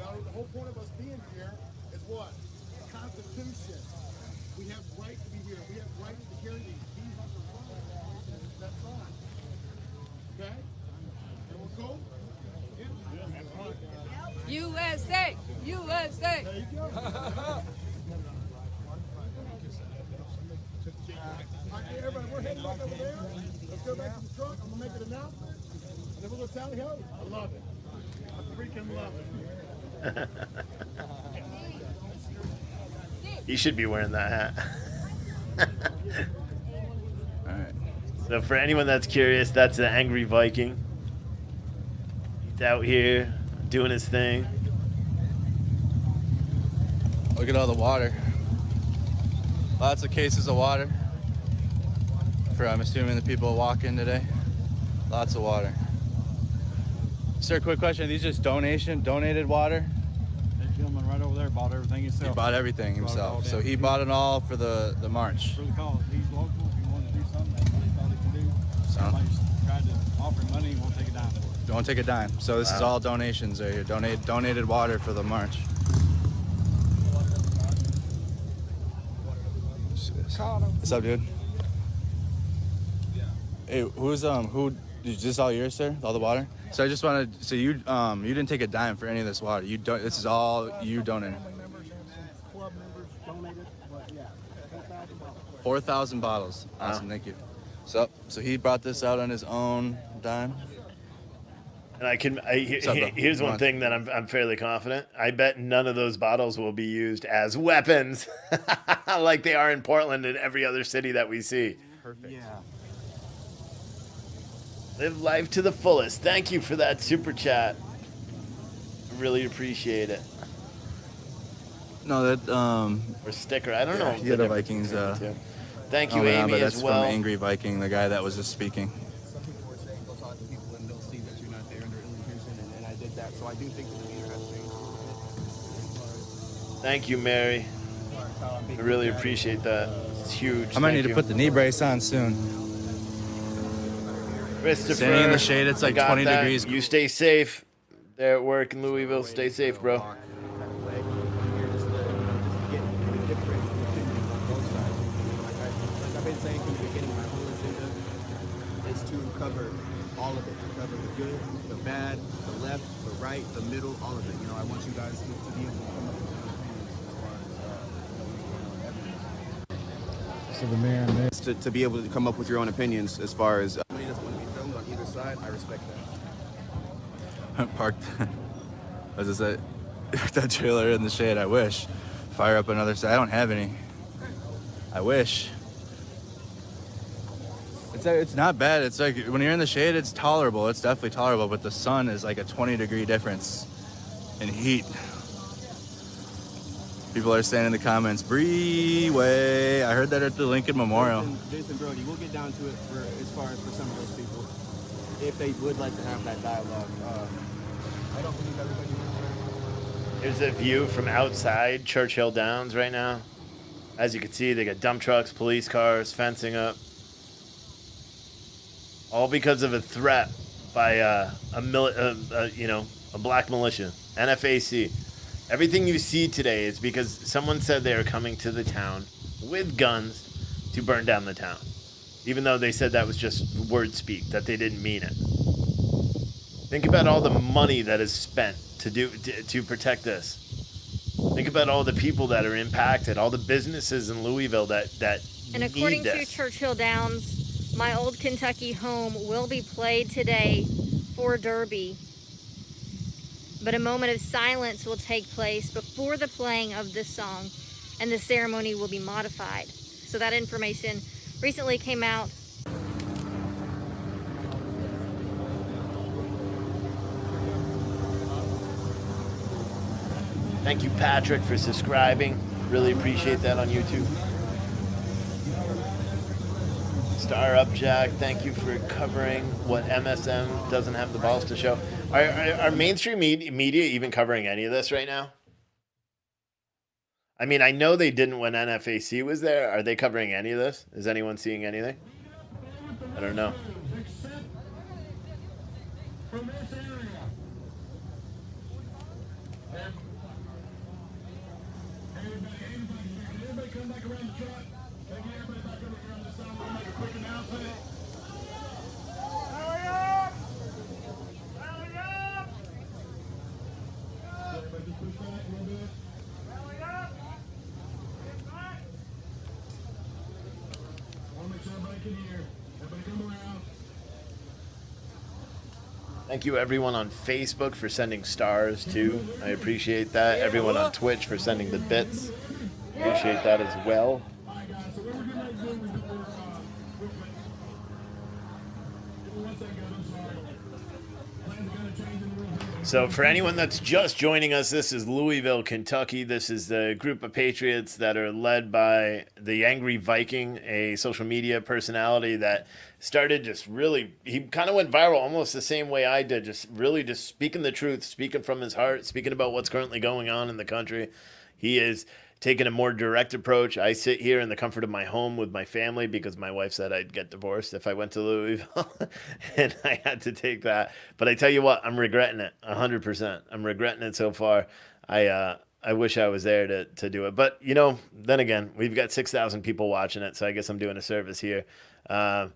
The whole point of us being here is what? The Constitution. We have rights to be here. We have rights to carry these. These are the rights. That sign. Okay? And we'll go. USA! USA! There you go. All right, everybody, we're heading back over there. Let's go back to the truck. I'm going to make an announcement. And then we're going to tally ho. I love it. I freaking love it. He should be wearing that hat. Alright. So for anyone that's curious, that's the Angry Viking. He's out here doing his thing. Look at all the water. Lots of cases of water. For, I'm assuming, the people walking today. Lots of water. Sir, quick question. Are these just donated water? That gentleman right over there bought everything himself. He bought everything himself. So he bought it all for the march. For the cause. He's local. If he wanted to do something, that's what he thought he could do. Somebody's tried to offer him money, he won't take a dime for it. Don't take a dime. So this is all donations right here. Donated water for the march. What's up, dude? Hey, who is this all yours, sir? All the water? So I just wanted, so you didn't take a dime for any of this water. You don't. This is all you donated. Club members donated, but yeah, 4,000 bottles. Awesome, thank you. So he brought this out on his own dime. And here's one thing that I'm fairly confident. I bet none of those bottles will be used as weapons, like they are in Portland and every other city that we see. Perfect. Yeah. Live life to the fullest. Thank you for that super chat. I really appreciate it. No, that or sticker. I don't know. Yeah, the Vikings. Thank you, Amy, but as well. That's from Angry Viking, the guy that was just speaking. Some people are saying go talk to people and they'll see that you're not there under illusion, and I did that. So I do think the leader has changed. Thank you, Mary. I really appreciate that. It's huge. I might need to put the knee brace on soon. Christopher, Standing in the shade, it's like 20 degrees. You stay safe there at work in Louisville. Stay safe, bro. difference in opinions on both sides. Like I've been saying from the beginning, my whole agenda is to cover all of it, to cover the good, the bad, the left, the right, the middle, all of it. You know, I want you guys to be able to come up with your opinions as far as what's going on. So the man To be able to come up with your own opinions as far as somebody doesn't want to be filmed on either side, I respect that. Parked, as I said, that trailer in the shade. I wish. Fire up another side. I don't have any. I wish. It's not bad. It's like when you're in the shade, it's tolerable. It's definitely tolerable. But the sun is like a 20-degree difference in heat. People are saying in the comments, "Breeway." I heard that at the Lincoln Memorial. Jason Brody, we'll get down to it as far as for some of those people, if they would like to have that dialogue. I don't believe everybody would. Here's a view from outside Churchill Downs right now. As you can see, they got dump trucks, police cars, fencing up. All because of a threat by a black militia, NFAC. Everything you see today is because someone said they are coming to the town with guns to burn down the town, even though they said that was just word speak, that they didn't mean it. Think about all the money that is spent to protect this. Think about all the people that are impacted, all the businesses in Louisville that And according need to this. Churchill Downs, My Old Kentucky Home will be played today for Derby. But a moment of silence will take place before the playing of this song, and the ceremony will be modified. So that information recently came out. Thank you, Patrick, for subscribing. Really appreciate that on YouTube. Star Up Jack, thank you for covering what MSM doesn't have the balls to show. Are mainstream media even covering any of this right now? I mean, I know they didn't when NFAC was there. Are they covering any of this? Is anyone seeing anything? I don't know. Thank you everyone on Facebook for sending stars too. I appreciate that. Everyone on Twitch for sending the bits. Appreciate that as well. So for anyone that's just joining us, this is Louisville, Kentucky. This is the group of Patriots that are led by the Angry Viking, a social media personality that started he kind of went viral almost the same way I did, just speaking the truth, speaking from his heart, speaking about what's currently going on in the country. He is taking a more direct approach. I sit here in the comfort of my home with my family because my wife said I'd get divorced if I went to Louisville, and I had to take that. But I tell you what, I'm regretting it 100%. I'm regretting it so far. I wish I was there to do it. But, then again, we've got 6,000 people watching it, so I guess I'm doing a service here. But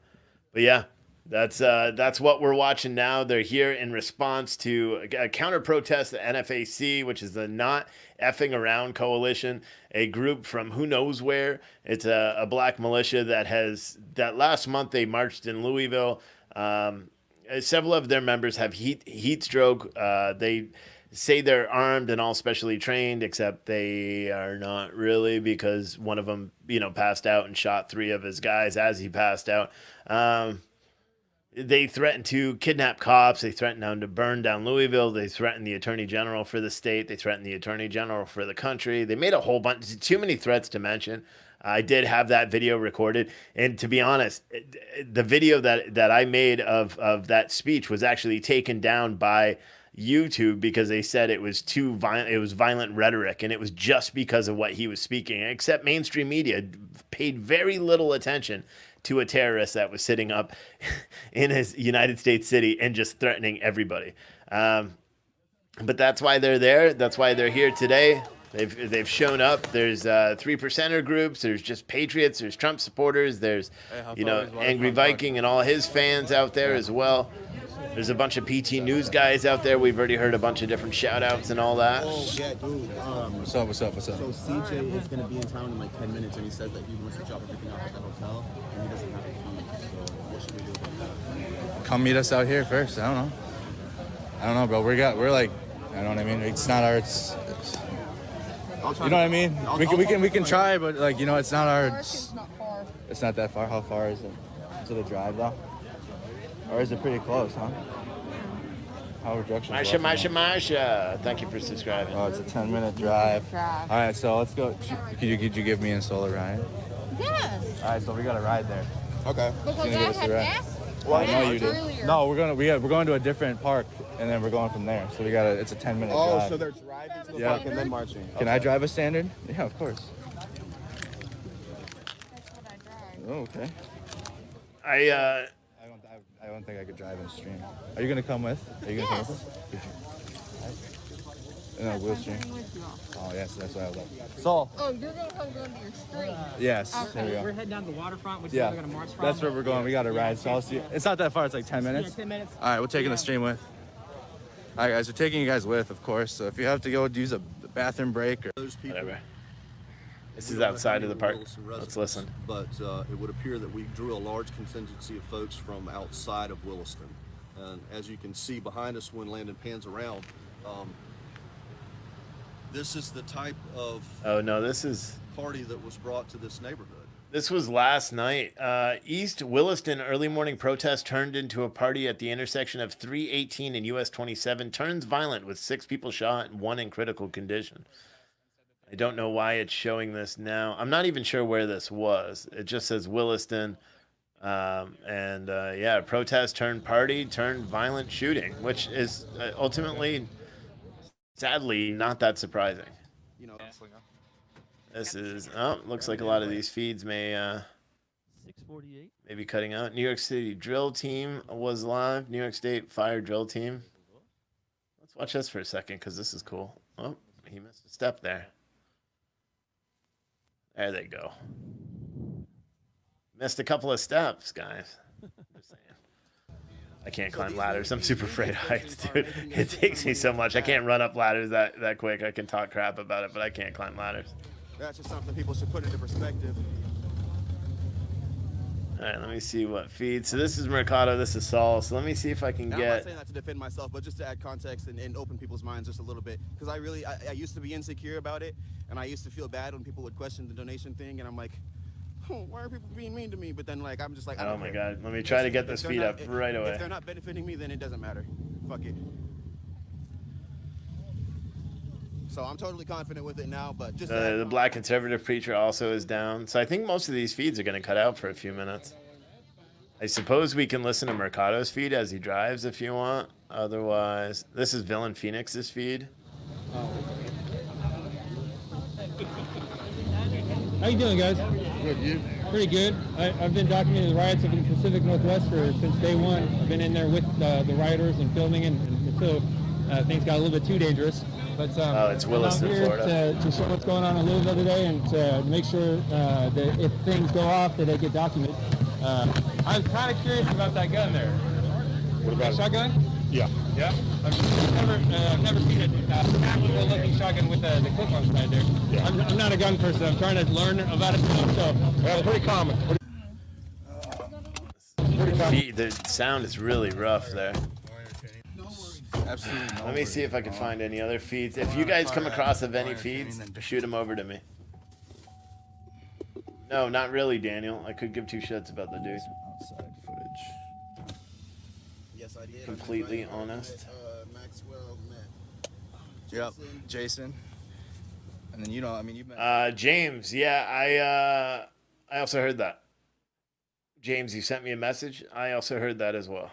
yeah, that's what we're watching now. They're here in response to a counter protest at NFAC, which is the Not Effing Around Coalition, a group from who knows where. It's a black militia that last month they marched in Louisville. Several of their members have heat stroke. They say they're armed and all specially trained, except they are not really, because one of them, passed out and shot 3 of his guys as he passed out. They threatened to kidnap cops. They threatened to burn down Louisville. They threatened the attorney general for the state. They threatened the attorney general for the country. They made a whole bunch, too many threats to mention. I did have that video recorded. And to be honest, the video that I made of that speech was actually taken down by YouTube because they said it was too violent. It was violent rhetoric, and it was just because of what he was speaking. Except mainstream media paid very little attention to a terrorist that was sitting up in his United States city and just threatening everybody. But that's why they're there. That's why they're here today. They've shown up. There's 3%er groups. There's just Patriots. There's Trump supporters. There's, Angry Viking and all his fans out there as well. There's a bunch of PT News guys out there. We've already heard a bunch of different shout-outs and all that. Oh, yeah, dude. What's up? So CJ is going to be in town in like 10 minutes, and he says that he wants to drop everything off at the hotel, and he doesn't have a key. So what should we do about that? Come meet us out here first. I don't know, bro. We're like, I know what I mean. It's not our. You know what I mean? We can try, but like, it's not our. It's not that far. How far is it to the drive though? Or is it pretty close, huh? How rejection? Marsha. Thank you for subscribing. Oh, it's a 10-minute drive. All right, so let's go. Could you give me and Sol a ride? Yes. All right, so we got a ride there. Okay. Because I had gas? Well, no, you did. No, we're going to a different park, and then we're going from there. So it's a 10-minute drive. Oh, so they're driving to the park and then marching. Can I drive a standard? Yeah, of course. That's what I drive. Oh, okay. I don't think I could drive in the stream. Are you gonna come with? Are you gonna come with us? No, we'll stream. Oh, yes, that's what I was like. So. Oh, you're gonna come going to your stream? Yes. Okay. There we go. We're heading down to the waterfront, which is Yeah, where we're gonna march from. that's where we're going. We got a ride, so I'll see. It's not that far. It's like 10 minutes. Yeah, 10 minutes. All right, we're taking the stream with. All right, guys, we're taking you guys with, of course. So if you have to go use a bathroom break or whatever. This is outside of the park. Let's listen. But it would appear that we drew a large contingency of folks from outside of Williston. And as you can see behind us when Landon pans around, this is the type of party that was brought to this neighborhood. This was last night. East Williston early morning protest turned into a party at the intersection of 318 and US 27. Turns violent with 6 people shot and 1 in critical condition. I don't know why it's showing this now. I'm not even sure where this was. It just says Williston. Yeah, protest turned party turned violent shooting, which is ultimately, sadly, not that surprising. This is, looks like a lot of these feeds may be cutting out. New York City drill team was live. New York State fire drill team. Let's watch this for a second because this is cool. Oh, he missed a step there. There they go. Missed a couple of steps, guys. Just saying. I can't climb ladders. I'm super afraid of heights, dude. It takes me so much. I can't run up ladders that quick. I can talk crap about it, but I can't climb ladders. That's just something people should put into perspective. All right, let me see what feed. So this is Mercado, this is Saul. So let me see if I can I'm get... not saying that to defend myself, but just to add context and open people's minds just a little bit. Because I used to be insecure about it, and I used to feel bad when people would question the donation thing, and I'm like, why are people being mean to me? But then, like, I'm just like, I don't Oh my care. God, let me try to get this feed up right away. If they're not benefiting me, then it doesn't matter. Fuck it. So I'm totally confident with it now, but just The black conservative preacher also is down. So I think most of these feeds are going to cut out for a few minutes. I suppose we can listen to Mercado's feed as he drives if you want. Otherwise, this is Villain Phoenix's feed. How you doing, guys? Good, you? Pretty good. I've been documenting the riots up in the Pacific Northwest since day one. I've been in there with the rioters and filming, and so things got a little bit too dangerous. But it's Williston, I'm out here Florida. to show what's going on in Louisville today and to make sure that if things go off, that they get documented. I'm kind of curious about that gun there. What about shotgun? Yeah. Yeah. I've never seen a tactical-looking shotgun with the clip on the side there. Yeah. I'm not a gun person. I'm trying to learn about it. So well, pretty common. The sound is really rough there. Absolutely. Let me see if I can find any other feeds. If you guys come across of any feeds, shoot them over to me. No, not really, Daniel. I could give 2 shits about the dude. Outside footage. Yes, I did. Completely honest. Maxwell met. Yep, Jason. And then you've met. James, yeah, I also heard that. James, you sent me a message. I also heard that as well.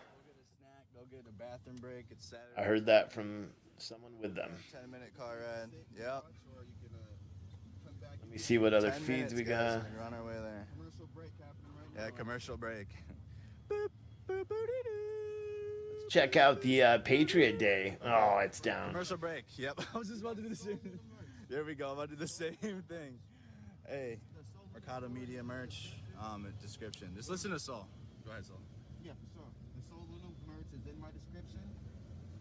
Go get a bathroom break. It's Saturday. I heard that from someone with them. 10-minute car ride. Yep. Let me see what other feeds we got. We're on our way there. Commercial break happening right now. Yeah, commercial break. Let's check out the Patriot Day. Oh, it's down. Commercial break. Yep. I was just about to do the same. There we go. I'm gonna do the same thing. Hey, Mercado Media merch, description. Just listen to Soul. Go ahead, Soul. Yeah, for sure. The Soul Luna merch is in my description.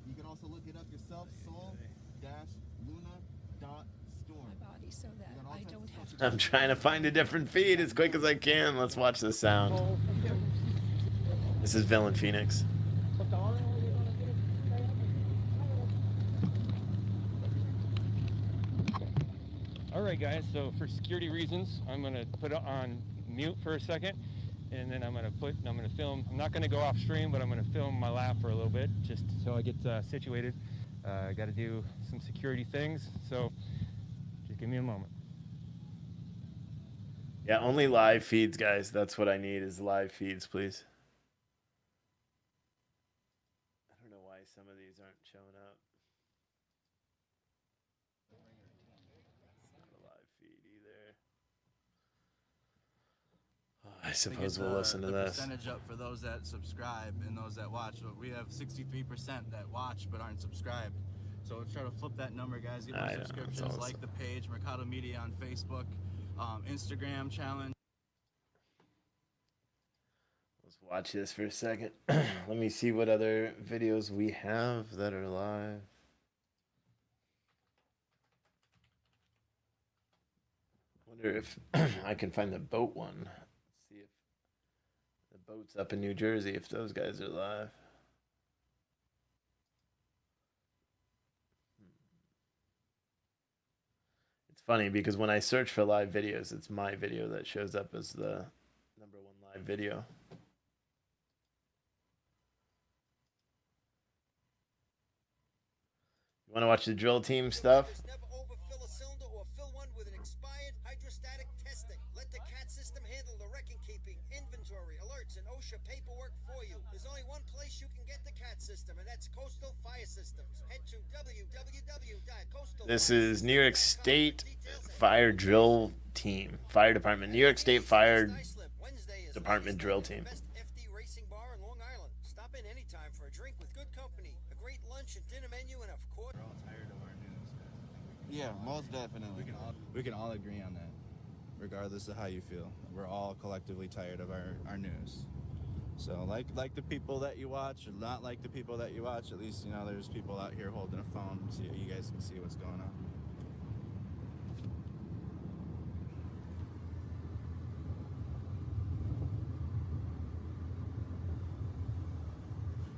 You can also look it up yourself, soul-luna.store. So that I don't have to. I'm trying to find a different feed as quick as I can. Let's watch the sound. This is Villain Phoenix. All right, guys, so for security reasons, I'm going to put it on mute for a second, and then I'm going to film. I'm not going to go off stream, but I'm going to film my lap for a little bit, just so I get situated. I got to do some security things, so just give me a moment. Yeah, only live feeds, guys. That's what I need is live feeds, please. I don't know why some of these aren't showing up. I suppose we'll listen to this. Percentage up for those that subscribe and those that watch. But we have 63% that watch but aren't subscribed. So let's try to flip that number, guys. Get more subscriptions. Like the page, Mercado Media on Facebook, Instagram challenge. Let's watch this for a second. Let me see what other videos we have that are live. Wonder if I can find the boat one. Boats up in New Jersey, if those guys are live. It's funny because when I search for live videos, it's my video that shows up as the #1 live video. You want to watch the drill team stuff? Paperwork for you. There's only one place you can get the CAT system, and that's Coastal Fire Systems. Head to www.coastal. This is New York State Fire Drill Team, Fire Department, New York State Fire Department Drill Team. Best FD racing bar in Long Island. Stop in anytime for a drink with good company, a great lunch and dinner menu, and of course. We're all tired of our news. Yeah, most definitely. We can all agree on that, regardless of how you feel. We're all collectively tired of our news. So like the people that you watch, or not like the people that you watch, at least, you know, there's people out here holding a phone so you guys can see what's going on.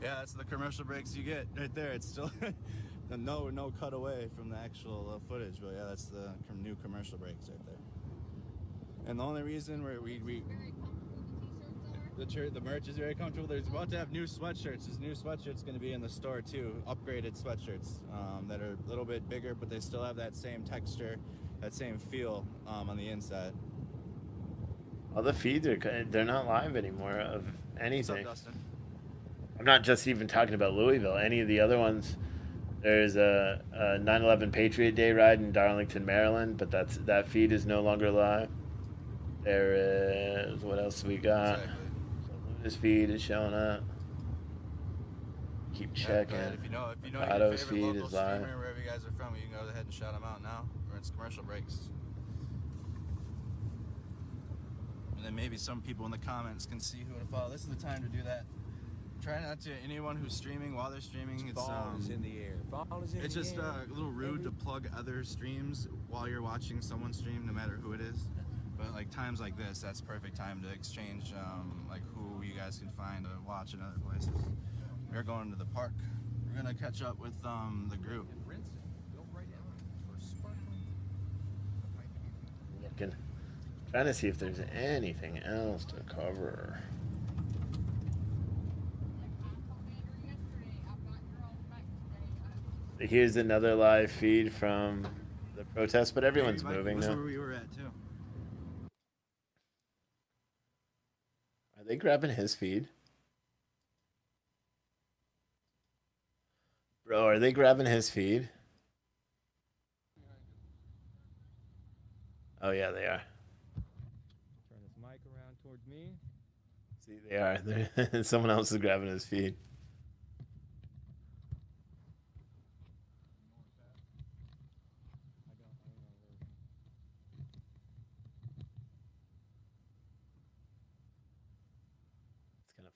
Yeah, that's the commercial breaks you get right there. It's still no cut away from the actual footage, but yeah, that's the new commercial breaks right there. And the only reason the merch is very comfortable. There's about to have new sweatshirts. There's new sweatshirts going to be in the store too, upgraded sweatshirts that are a little bit bigger, but they still have that same texture, that same feel on the inside. All the feeds they're not live anymore of anything. What's up, Dustin? I'm not just even talking about Louisville. Any of the other ones. There's a 9/11 Patriot Day ride in Darlington, Maryland, but that feed is no longer live. There is, what else we got? Exactly. This feed is showing up. Keep checking. If you know your Otto's favorite feed local is live. streamer, wherever you guys are from, you can go ahead and shout them out now. Or it's commercial breaks. And then maybe some people in the comments can see who to follow. This is the time to do that. Try not to, anyone who's streaming while they're streaming, Balls in the air. Balls in it's the just air. a little rude to plug other streams while you're watching someone stream, no matter who it is. But like times like this, that's perfect time to exchange like who you guys can find to watch in other places. We're going to the park. We're gonna catch up with the group. Looking, trying to see if there's anything else to cover. Here's another live feed from the protest, but everyone's moving now. That's where we were at too. Are they grabbing his feed? Bro, are they grabbing his feed? Oh yeah, they are. Turn this mic around towards me. See, they are. Someone else is grabbing his feed.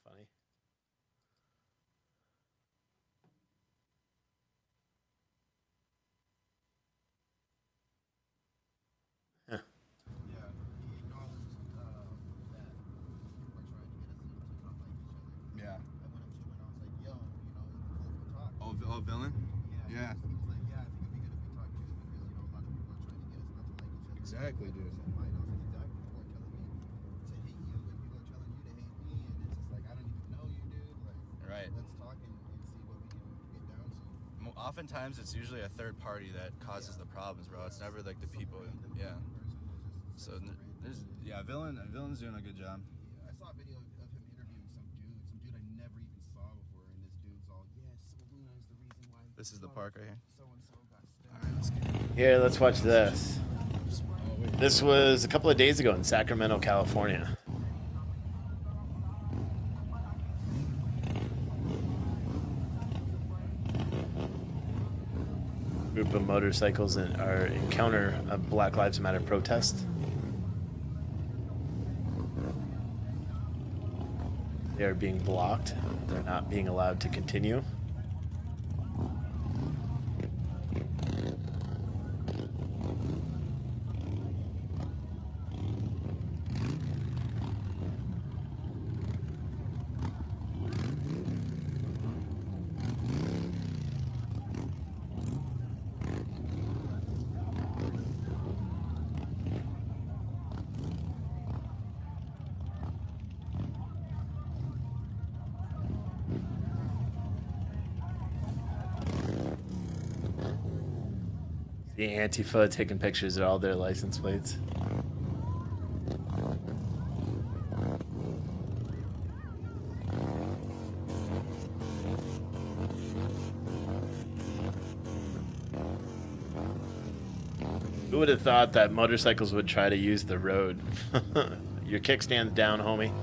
funny. Huh. Yeah, he acknowledged that people are trying to get us to not like each other. Yeah. I went up to him and I was like, yo, we'll talk. Oh, villain? Yeah. He was like, yeah, I think it'd be good if we talk too, because, a lot of people are trying to get us not to like each other. Exactly, dude. I said, fine. I was like, exactly. People are telling me to hate you, and people are telling you to hate me, and it's just like, I don't even know you, dude. Like, right. Let's talk and see what we can get down to. Oftentimes, it's usually a third party that causes the problems, bro. It's never like the people. Yeah. So villain's doing a good job. Yeah, I saw a video of him interviewing some dude I never even saw before, and this dude's all, yes, so Luna is the reason why. This is the park right here. So-and-so got stabbed. All right, let's get Here, let's watch this. This was a couple of days ago in Sacramento, California. Group of motorcycles encounter a Black Lives Matter protest. They are being blocked. They're not being allowed to continue. The Antifa taking pictures of all their license plates. Who would have thought that motorcycles would try to use the road? Your kickstand's down, homie.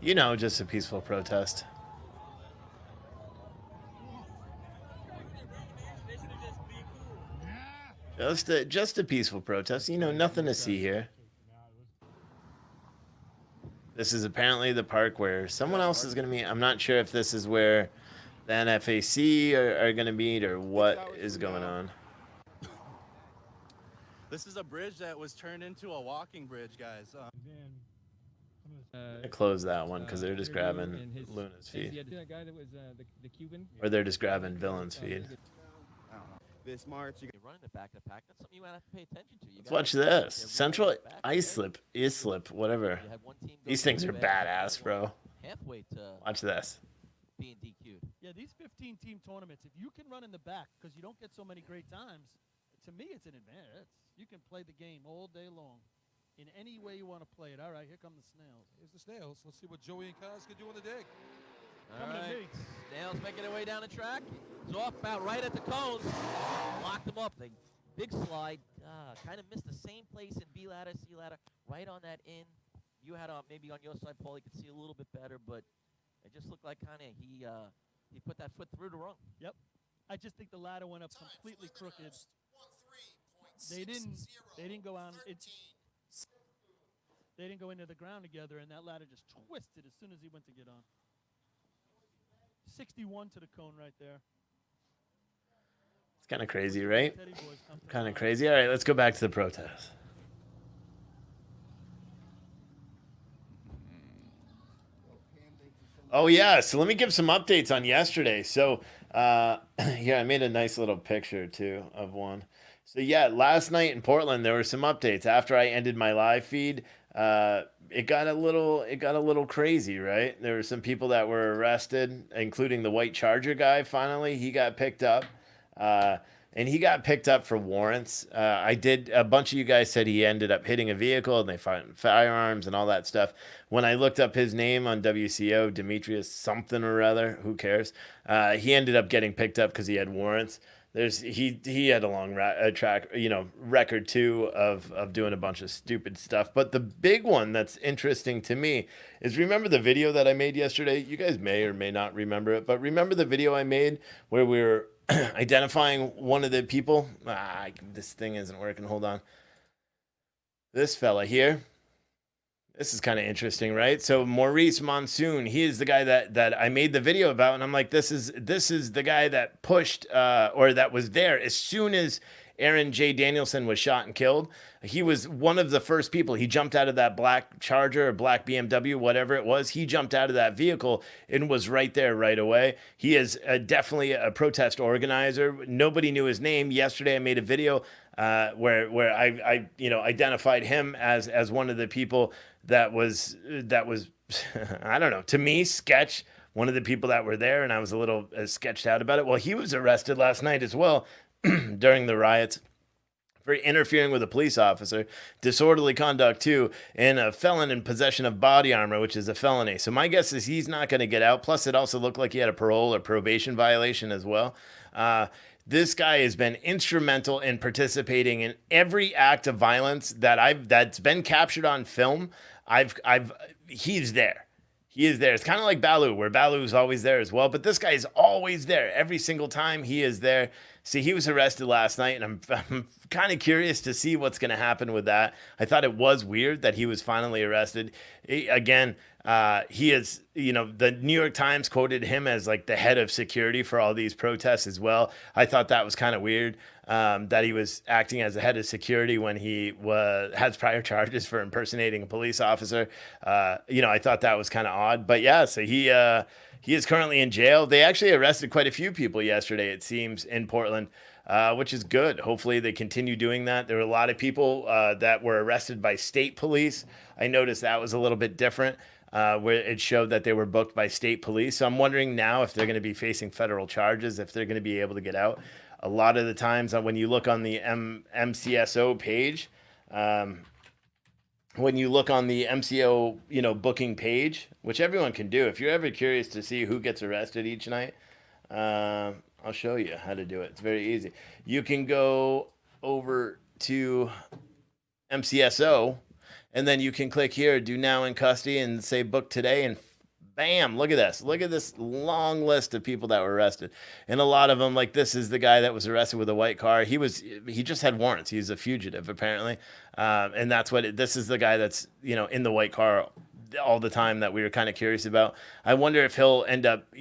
You know, just a peaceful protest. Just a peaceful protest. You know, nothing to see here. This is apparently the park where someone else is going to meet. I'm not sure if this is where the NFAC are going to meet or what is going on. This is a bridge that was turned into a walking bridge, guys. Close that one because they're just grabbing Luna's feed. That guy that was the Cuban. Or they're just grabbing Villain's feed. This March, you're running the back of the pack. That's something you might have to pay attention to. Let's watch this. Central Islip, whatever. These things are badass, bro. Halfway to watch this. Being DQ'd. Yeah, these 15-team tournaments, if you can run in the back because you don't get so many great times, to me it's an advantage. You can play the game all day long. In any way you want to play it. All right, here come the snails. Here's the snails. Let's see what Joey and Connors can do on the dig. All right. Snails making their way down the track. It's off about right at the cones. Locked them up. They big slide. Kind of missed the same place in B ladder, C ladder, right on that in. You had maybe on your side, Paul, you could see a little bit better, but it just looked like kind of he put that foot through the rung. Yep. I just think the ladder went up completely crooked. They didn't go on. They didn't go into the ground together, and that ladder just twisted as soon as he went to get on. 61 to the cone right there. It's kind of crazy, right? Kind of crazy. All right, let's go back to the protest. Oh, yeah. So let me give some updates on yesterday. So, yeah, I made a nice little picture, too, of one. So, yeah, last night in Portland, there were some updates. After I ended my live feed, it got a little crazy, right? There were some people that were arrested, including the white Charger guy. Finally, he got picked up. and he got picked up for warrants. A bunch of you guys said he ended up hitting a vehicle and they found firearms and all that stuff. When I looked up his name on WCO, Demetrius something or other, who cares? He ended up getting picked up because he had warrants. He had a long record too of doing a bunch of stupid stuff. But the big one that's interesting to me is, remember the video that I made yesterday? You guys may or may not remember it, but remember the video I made where we were identifying one of the people? This thing isn't working. Hold on. This fella here. This is kind of interesting, right? So Maurice Monsoon, he is the guy that I made the video about, and I'm like, this is the guy that pushed or that was there as soon as Aaron J. Danielson was shot and killed. He was one of the first people. He jumped out of that black Charger or black BMW, whatever it was. He jumped out of that vehicle and was right there right away. He is definitely a protest organizer. Nobody knew his name. Yesterday I made a video where I identified him as one of the people that was I don't know, to me, sketch, one of the people that were there, and I was a little sketched out about it. Well, he was arrested last night as well during the riots for interfering with a police officer, disorderly conduct too, and a felon in possession of body armor, which is a felony. So my guess is he's not going to get out. Plus, it also looked like he had a parole or probation violation as well. This guy has been instrumental in participating in every act of violence that's been captured on film. He's there. He is there. It's kind of like Baloo, where Baloo is always there as well. But this guy is always there. Every single time he is there. See, he was arrested last night, and I'm kind of curious to see what's going to happen with that. I thought it was weird that he was finally arrested. He is, the New York Times quoted him as like the head of security for all these protests as well. I thought that was kind of weird, that he was acting as the head of security when he has prior charges for impersonating a police officer. I thought that was kind of odd. But yeah, so he is currently in jail. They actually arrested quite a few people yesterday, it seems, in Portland, which is good. Hopefully they continue doing that. There were a lot of people that were arrested by state police. I noticed that was a little bit different, where it showed that they were booked by state police. So I'm wondering now if they're going to be facing federal charges, if they're going to be able to get out. A lot of the times when you look on the MCSO page, when you look on the MCO, booking page, which everyone can do, if you're ever curious to see who gets arrested each night, I'll show you how to do it. It's very easy. You can go over to MCSO, and then you can click here, do now in custody, and say book today, and bam, look at this. Look at this long list of people that were arrested. And a lot of them, like this is the guy that was arrested with a white car. He just had warrants. He's a fugitive, apparently. And that's this is the guy that's, in the white car all the time that we were kind of curious about. I wonder if he'll end up,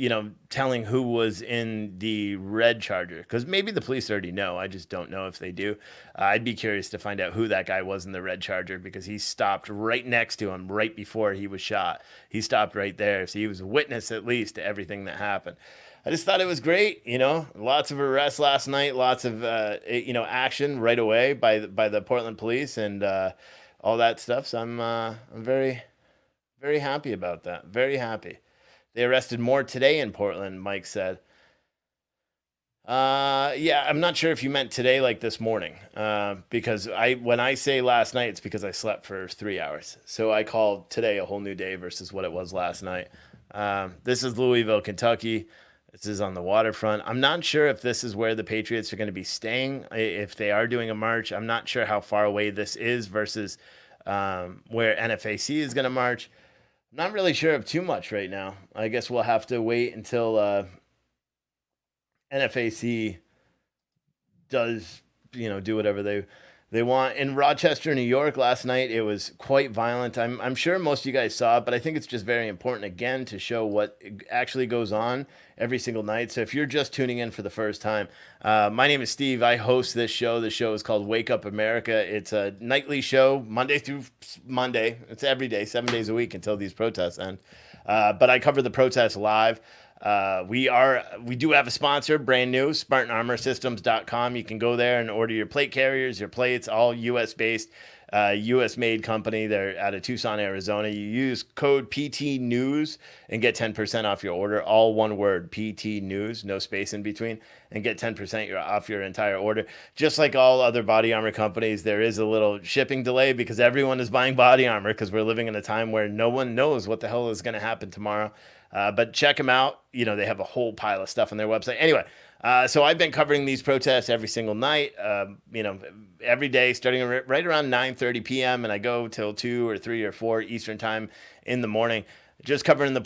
telling who was in the red Charger, because maybe the police already know. I just don't know if they do. I'd be curious to find out who that guy was in the red Charger, because he stopped right next to him right before he was shot. He stopped right there. So he was a witness, at least, to everything that happened. I just thought it was great, lots of arrests last night, lots of, action right away by the Portland police and all that stuff. So I'm very, very happy about that. Very happy. They arrested more today in Portland, Mike said. Yeah, I'm not sure if you meant today like this morning, because when I say last night, it's because I slept for 3 hours. So I called today a whole new day versus what it was last night. This is Louisville, Kentucky. This is on the waterfront. I'm not sure if this is where the Patriots are going to be staying, if they are doing a march. I'm not sure how far away this is versus where NFAC is going to march. I'm not really sure of too much right now. I guess we'll have to wait until NFAC does, do whatever they want. In Rochester, New York, last night, it was quite violent. I'm sure most of you guys saw it, but I think it's just very important, again, to show what actually goes on every single night. So if you're just tuning in for the first time, my name is Steve. I host this show. The show is called Wake Up America. It's a nightly show, Monday through Monday. It's every day, 7 days a week until these protests end. But I cover the protests live. We do have a sponsor, brand new, SpartanArmorSystems.com. You can go there and order your plate carriers, your plates, all U.S. based, U.S. made company. They're out of Tucson, Arizona. You use code PT News and get 10% off your order. All one word, PT News, no space in between, and get 10% off your entire order. Just like all other body armor companies, there is a little shipping delay because everyone is buying body armor because we're living in a time where no one knows what the hell is going to happen tomorrow. But check them out. You know, they have a whole pile of stuff on their website. Anyway, so I've been covering these protests every single night, you know, every day starting right around 9:30 p.m. and I go till 2 or 3 or 4 Eastern time in the morning. Just covering the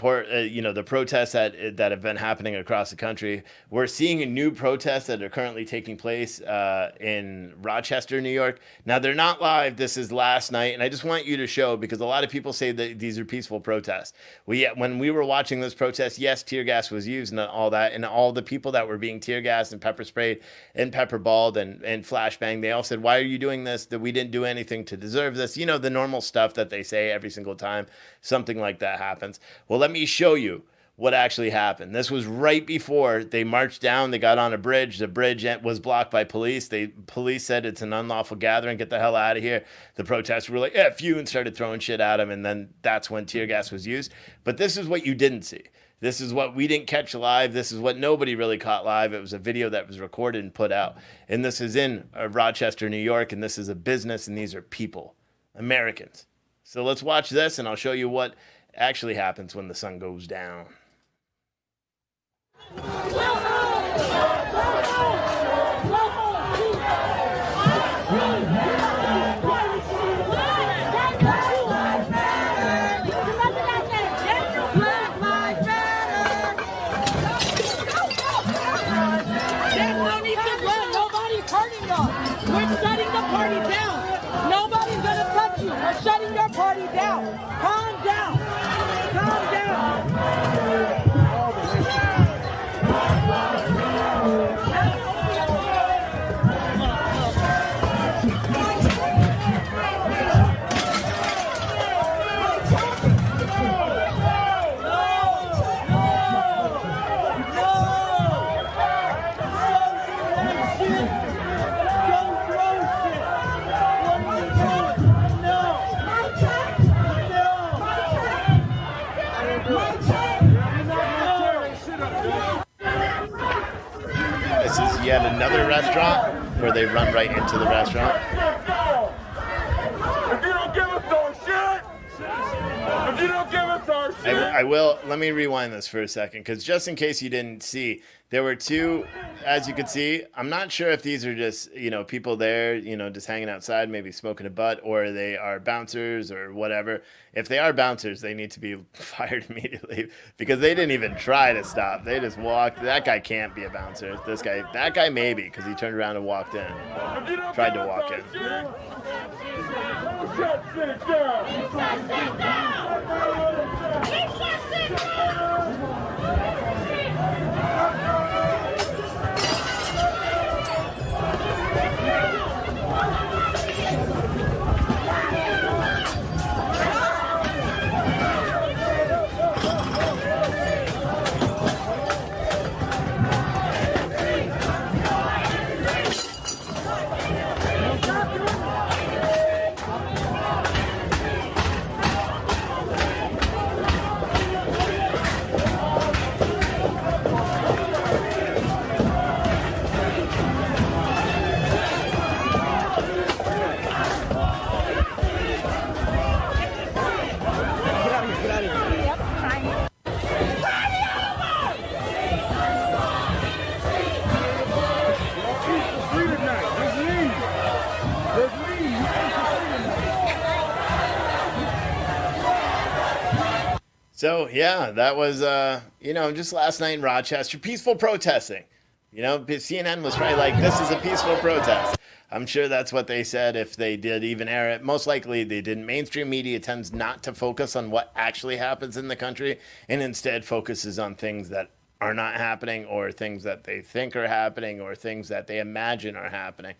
protests that have been happening across the country. We're seeing new protests that are currently taking place in Rochester, New York. Now, they're not live. This is last night, and I just want you to show, because a lot of people say that these are peaceful protests. When we were watching this protest, yes, tear gas was used and all that, and all the people that were being tear gassed and pepper sprayed and pepper balled and flashbang, they all said, "Why are you doing this? That we didn't do anything to deserve this." You know, the normal stuff that they say every single time something like that happens. Well, let me show you what actually happened. This was right before they marched down. They got on a bridge. The bridge was blocked by police. Police said it's an unlawful gathering. Get the hell out of here. The protesters were like, F you, and started throwing shit at them. And then that's when tear gas was used. But this is what you didn't see. This is what we didn't catch live. This is what nobody really caught live. It was a video that was recorded and put out. And this is in Rochester, New York. And this is a business. And these are people, Americans. So let's watch this, and I'll show you what actually happens when the sun goes down. We're shutting the party down. Nobody's gonna touch you. We're shutting your party down. Calm down. Calm down. This is yet another restaurant where they run right into the restaurant. If you don't give us our shit, if you don't give us our shit. I will. Let me rewind this for a second, because just in case you didn't see, there were two, as you could see. I'm not sure if these are just, people there, just hanging outside, maybe smoking a butt, or they are bouncers or whatever. If they are bouncers, they need to be fired immediately, because they didn't even try to stop. They just walked. That guy can't be a bouncer. That guy maybe, because he turned around and walked in. Tried to walk in. So, yeah, that was, just last night in Rochester, peaceful protesting. CNN was probably like, this is a peaceful protest. I'm sure that's what they said if they did even air it. Most likely they didn't. Mainstream media tends not to focus on what actually happens in the country, and instead focuses on things that are not happening, or things that they think are happening, or things that they imagine are happening.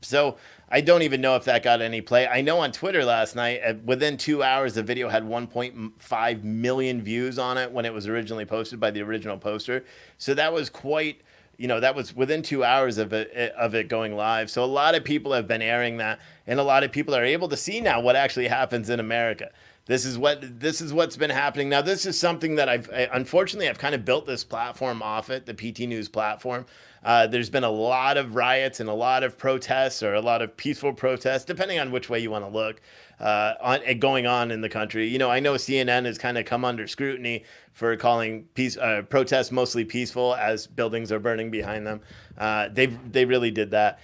So I don't even know if that got any play. I know on Twitter last night, within 2 hours, the video had 1.5 million views on it when it was originally posted by the original poster. So that was quite, that was within 2 hours of it going live. So a lot of people have been airing that, and a lot of people are able to see now what actually happens in America. This is what's been happening. Now, this is something that unfortunately, I've kind of built this platform off it, the PT News platform. There's been a lot of riots and a lot of protests, or a lot of peaceful protests, depending on which way you want to look, going on in the country. I know CNN has kind of come under scrutiny for calling protests mostly peaceful as buildings are burning behind them. They really did that.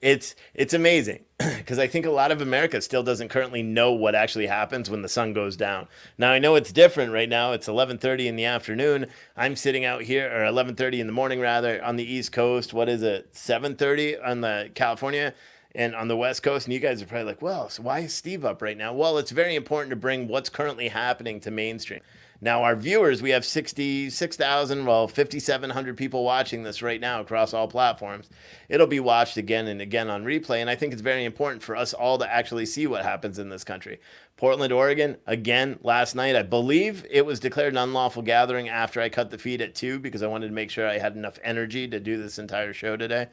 It's amazing because I think a lot of America still doesn't currently know what actually happens when the sun goes down. Now, I know it's different right now. It's 11:30 in the afternoon. I'm sitting out here, or 11:30 in the morning rather, on the East Coast. What is it? 7:30 on the California and on the West Coast. And you guys are probably like, well, so why is Steve up right now? Well, it's very important to bring what's currently happening to mainstream. Now, our viewers, we have 5,700 people watching this right now across all platforms. It'll be watched again and again on replay, and I think it's very important for us all to actually see what happens in this country. Portland, Oregon, again, last night, I believe it was declared an unlawful gathering after I cut the feed at 2 because I wanted to make sure I had enough energy to do this entire show today.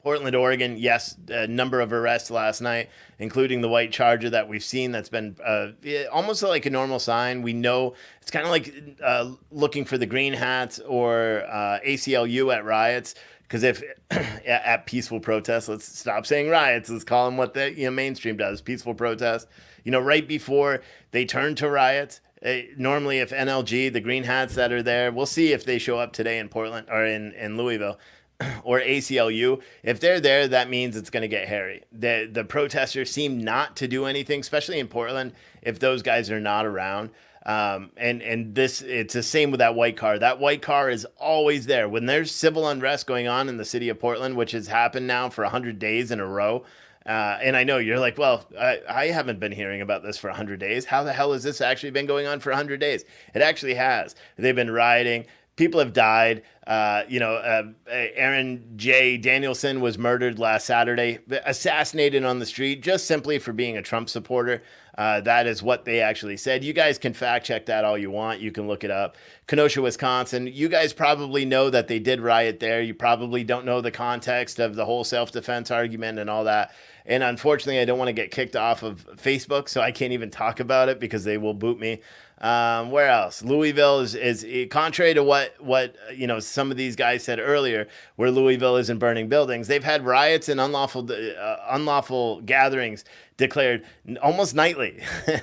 Portland, Oregon, yes, a number of arrests last night, including the white Charger that we've seen that's been almost like a normal sign. We know it's kind of like looking for the green hats or ACLU at riots, because if at peaceful protests, let's stop saying riots, let's call them what the mainstream does, peaceful protests. Right before they turn to riots, normally if NLG, the green hats that are there, we'll see if they show up today in Portland or in Louisville, or ACLU, if they're there, that means it's going to get hairy. The protesters seem not to do anything, especially in Portland, if those guys are not around. And it's the same with that white car. That white car is always there. When there's civil unrest going on in the city of Portland, which has happened now for 100 days in a row, and I know you're like, well, I haven't been hearing about this for 100 days. How the hell has this actually been going on for 100 days? It actually has. They've been rioting. People have died. Aaron J. Danielson was murdered last Saturday, assassinated on the street just simply for being a Trump supporter. That is what they actually said. You guys can fact check that all you want. You can look it up. Kenosha, Wisconsin. You guys probably know that they did riot there. You probably don't know the context of the whole self-defense argument and all that. And unfortunately, I don't want to get kicked off of Facebook, so I can't even talk about it because they will boot me. Where else? Louisville is contrary to what some of these guys said earlier, where Louisville isn't burning buildings. They've had riots and unlawful gatherings declared almost nightly,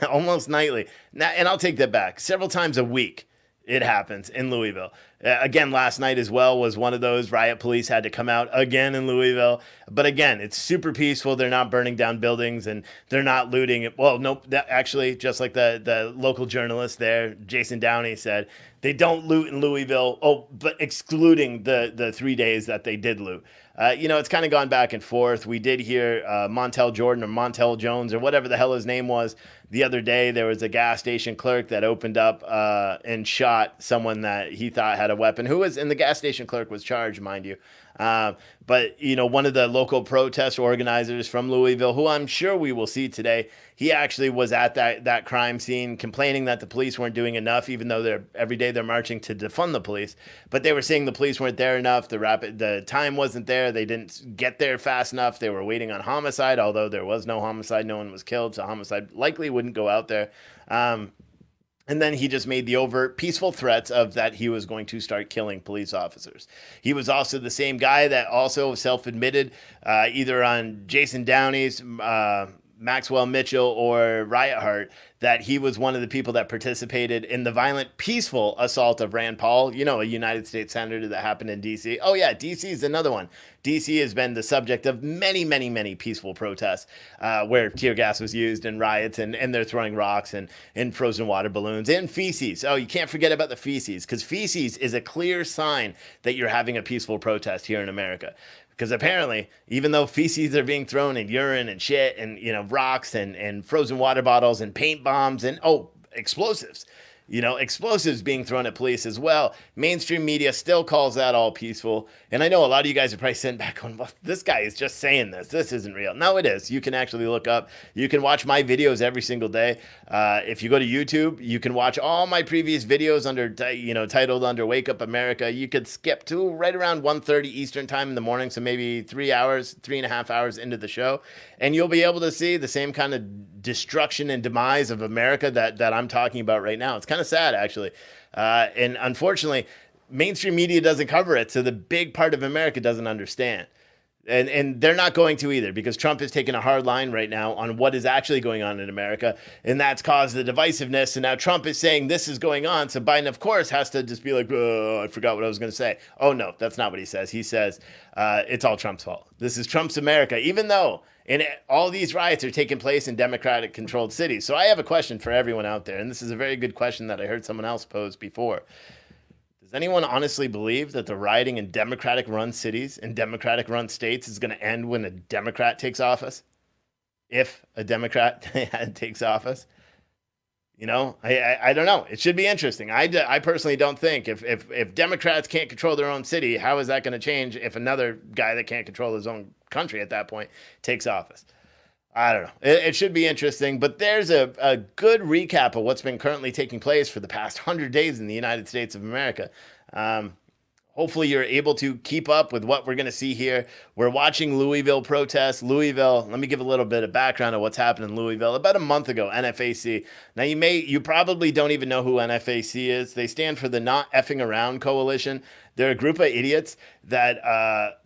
almost nightly. Now, and I'll take that back. Several times a week it happens in Louisville. Again, last night as well was one of those. Riot police had to come out again in Louisville. But again, it's super peaceful. They're not burning down buildings and they're not looting it. Well, nope. Actually, just like the local journalist there, Jason Downey, said, they don't loot in Louisville. Oh, but excluding the 3 days that they did loot. It's kind of gone back and forth. We did hear Montel Jordan or Montel Jones or whatever the hell his name was. The other day, there was a gas station clerk that opened up and shot someone that he thought had a weapon. And the gas station clerk was charged, mind you. But one of the local protest organizers from Louisville, who I'm sure we will see today, he actually was at that crime scene complaining that the police weren't doing enough, even though every day they're marching to defund the police. But they were saying the police weren't there enough. The time wasn't there. They didn't get there fast enough. They were waiting on homicide, although there was no homicide. No one was killed. So homicide likely wouldn't go out there. And then he just made the overt peaceful threats of that he was going to start killing police officers. He was also the same guy that also self-admitted either on Jason Downey's, Maxwell Mitchell, or Riot Heart, that he was one of the people that participated in the violent, peaceful assault of Rand Paul, a United States senator that happened in D.C. Oh, yeah, D.C. is another one. D.C. has been the subject of many, many, many peaceful protests where tear gas was used and riots, and they're throwing rocks and frozen water balloons and feces. Oh, you can't forget about the feces, because feces is a clear sign that you're having a peaceful protest here in America. Because apparently, even though feces are being thrown and urine and shit and, rocks and frozen water bottles and paint bombs and, explosives, explosives being thrown at police as well. Mainstream media still calls that all peaceful. And I know a lot of you guys are probably sitting back going, well, this guy is just saying this. This isn't real. No, it is. You can actually look up. You can watch my videos every single day. If you go to YouTube, you can watch all my previous videos titled under Wake Up America. You could skip to right around 1:30 Eastern time in the morning. So maybe 3.5 hours into the show. And you'll be able to see the same kind of destruction and demise of America that I'm talking about right now. It's kind of sad, actually. And unfortunately, mainstream media doesn't cover it, so the big part of America doesn't understand. And they're not going to either, because Trump is taking a hard line right now on what is actually going on in America, and that's caused the divisiveness. And now Trump is saying this is going on, so Biden, of course, has to just be like, oh, I forgot what I was going to say. Oh, no, that's not what he says. He says it's all Trump's fault. This is Trump's America, even though all these riots are taking place in Democratic-controlled cities. So I have a question for everyone out there, and this is a very good question that I heard someone else pose before. Does anyone honestly believe that the rioting in Democratic-run cities and Democratic-run states is going to end when a Democrat takes office? If a Democrat takes office? I don't know. It should be interesting. I personally don't think if Democrats can't control their own city, how is that going to change if another guy that can't control his own country at that point takes office? I don't know. It should be interesting, but there's a good recap of what's been currently taking place for the past 100 days in the United States of America. Hopefully you're able to keep up with what we're going to see here. We're watching Louisville protests. Louisville, let me give a little bit of background of what's happened in Louisville. About a month ago, NFAC. Now you probably don't even know who NFAC is. They stand for the Not Effing Around Coalition. They're a group of idiots that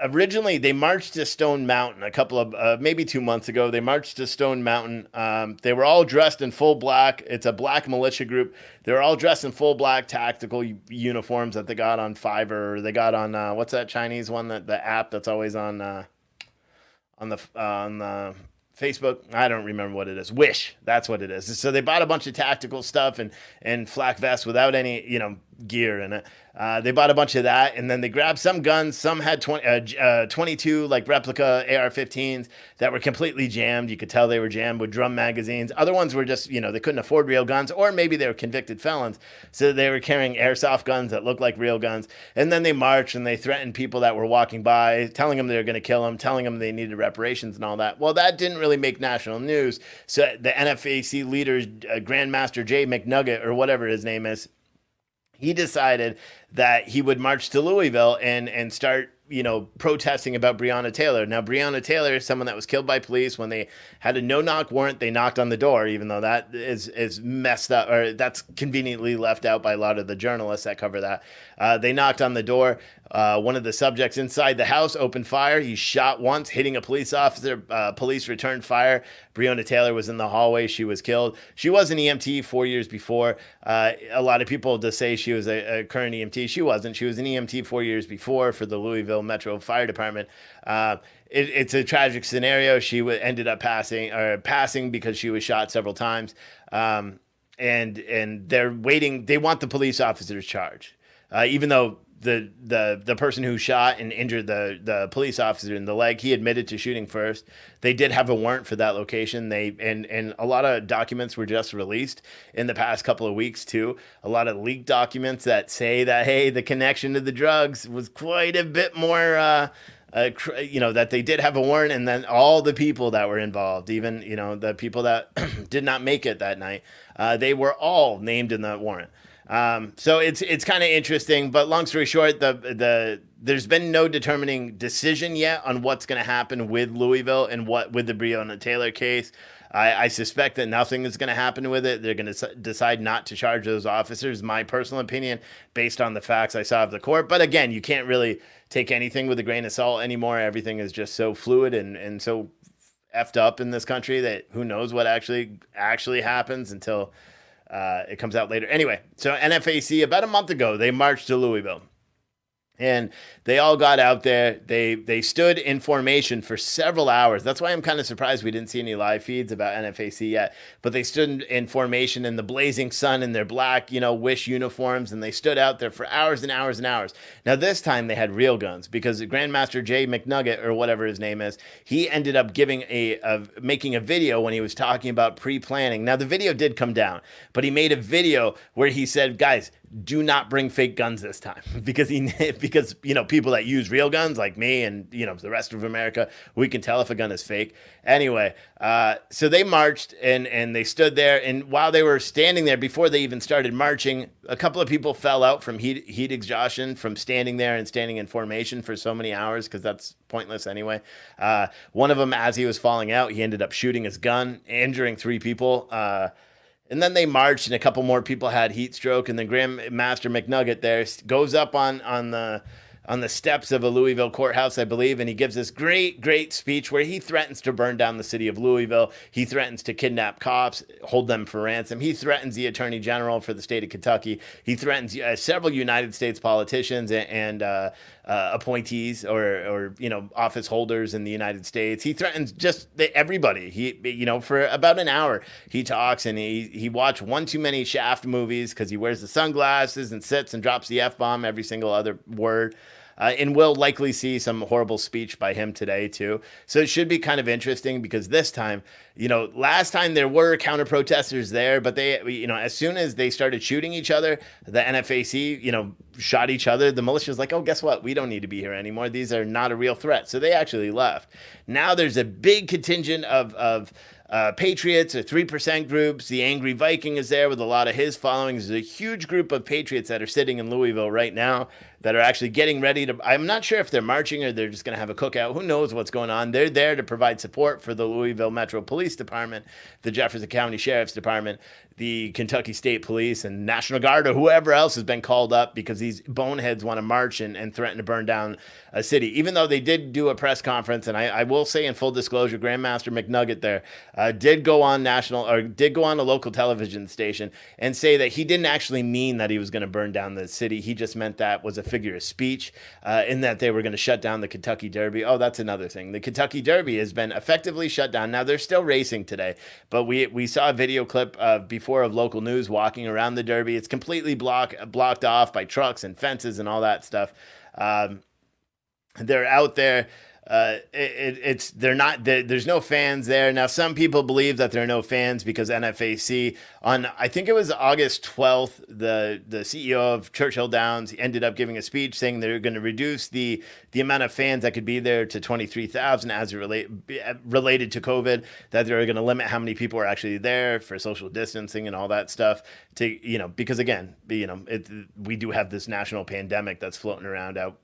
originally they marched to Stone Mountain a couple of maybe 2 months ago. They marched to Stone Mountain. They were all dressed in full black. It's a black militia group. They were all dressed in full black tactical uniforms that they got on Fiverr. Or they got on what's that Chinese one, that the app that's always on the Facebook. I don't remember what it is. Wish. That's what it is. So they bought a bunch of tactical stuff and flak vests without any gear in it. They bought a bunch of that, and then they grabbed some guns. Some had 22 like replica AR-15s that were completely jammed. You could tell they were jammed with drum magazines. Other ones were just, they couldn't afford real guns, or maybe they were convicted felons, so they were carrying airsoft guns that looked like real guns. And then they marched and they threatened people that were walking by, telling them they were going to kill them, telling them they needed reparations and all that. Well, that didn't really make national news. So the NFAC leader, Grandmaster Jay McNugget, or whatever his name is, he decided that he would march to Louisville and start, protesting about Breonna Taylor. Now, Breonna Taylor is someone that was killed by police. When they had a no-knock warrant, they knocked on the door, even though that is messed up, or that's conveniently left out by a lot of the journalists that cover that. They knocked on the door. One of the subjects inside the house opened fire. He shot once, hitting a police officer. Police returned fire. Breonna Taylor was in the hallway. She was killed. She was an EMT 4 years before. A lot of people just say she was a current EMT. She wasn't. She was an EMT 4 years before for the Louisville Metro Fire Department. It's a tragic scenario. She ended up passing because she was shot several times. And they're waiting. They want the police officers charged, even though the person who shot and injured the police officer in the leg, he admitted to shooting first. They did have a warrant for that location. And a lot of documents were just released in the past couple of weeks too. A lot of leaked documents that say that, hey, the connection to the drugs was quite a bit more, that they did have a warrant, and then all the people that were involved, even, the people that did not make it that night, they were all named in that warrant. So it's kind of interesting, but long story short, there's been no determining decision yet on what's going to happen with Louisville and with the Breonna Taylor case. I suspect that nothing is going to happen with it. They're going to decide not to charge those officers, my personal opinion, based on the facts I saw of the court. But again, you can't really take anything with a grain of salt anymore. Everything is just so fluid and so effed up in this country that who knows what actually happens until it comes out later. Anyway, so NFAC, about a month ago, they marched to Louisville. And they all got out there. They stood in formation for several hours. That's why I'm kind of surprised we didn't see any live feeds about NFAC yet. But they stood in formation in the blazing sun in their black, Wish uniforms, and they stood out there for hours and hours and hours. Now this time they had real guns because Grandmaster Jay McNugget, or whatever his name is, he ended up making a video when he was talking about pre-planning. Now the video did come down, but he made a video where he said, guys, do not bring fake guns this time because people that use real guns like me and the rest of America, we can tell if a gun is fake. Anyway, so they marched and they stood there, and while they were standing there, before they even started marching, a couple of people fell out from heat exhaustion from standing there and standing in formation for so many hours, because that's pointless anyway. One of them, as he was falling out, he ended up shooting his gun, injuring 3 people. And then they marched, and a couple more people had heat stroke. And then Grandmaster McNugget there goes up on the steps of a Louisville courthouse, I believe, and he gives this great speech where he threatens to burn down the city of Louisville. He threatens to kidnap cops, hold them for ransom. He threatens the Attorney General for the state of Kentucky. He threatens several United States politicians and appointees or office holders in the United States. He threatens just everybody. For about an hour he talks, and he watched one too many Shaft movies because he wears the sunglasses and sits and drops the F-bomb every single other word. And we'll likely see some horrible speech by him today too. So it should be kind of interesting because this time, last time there were counter protesters there, but they, as soon as they started shooting each other, the NFAC, shot each other. The militia's like, oh, guess what? We don't need to be here anymore. These are not a real threat. So they actually left. Now there's a big contingent of Patriots or 3% groups. The Angry Viking is there with a lot of his followings. There's a huge group of Patriots that are sitting in Louisville right now that are actually getting ready to, I'm not sure if they're marching or they're just going to have a cookout. Who knows what's going on? They're there to provide support for the Louisville Metro Police Department, the Jefferson County Sheriff's Department, the Kentucky State Police, and National Guard, or whoever else has been called up because these boneheads want to march and threaten to burn down a city. Even though they did do a press conference, and I will say in full disclosure, Grandmaster McNugget there did go on a local television station and say that he didn't actually mean that he was going to burn down the city. He just meant that was a figure of speech, in that they were going to shut down the Kentucky Derby. Oh, that's another thing. The Kentucky Derby has been effectively shut down. Now they're still racing today, but we saw a video clip before of local news walking around the Derby. It's completely blocked off by trucks and fences and all that stuff. They're out there. There's no fans there. Now, some people believe that there are no fans because NFAC on, I think it was August 12th, the CEO of Churchill Downs ended up giving a speech saying they're going to reduce the amount of fans that could be there to 23,000 as it related to COVID, that they're going to limit how many people are actually there for social distancing and all that stuff because again, we do have this national pandemic that's floating around out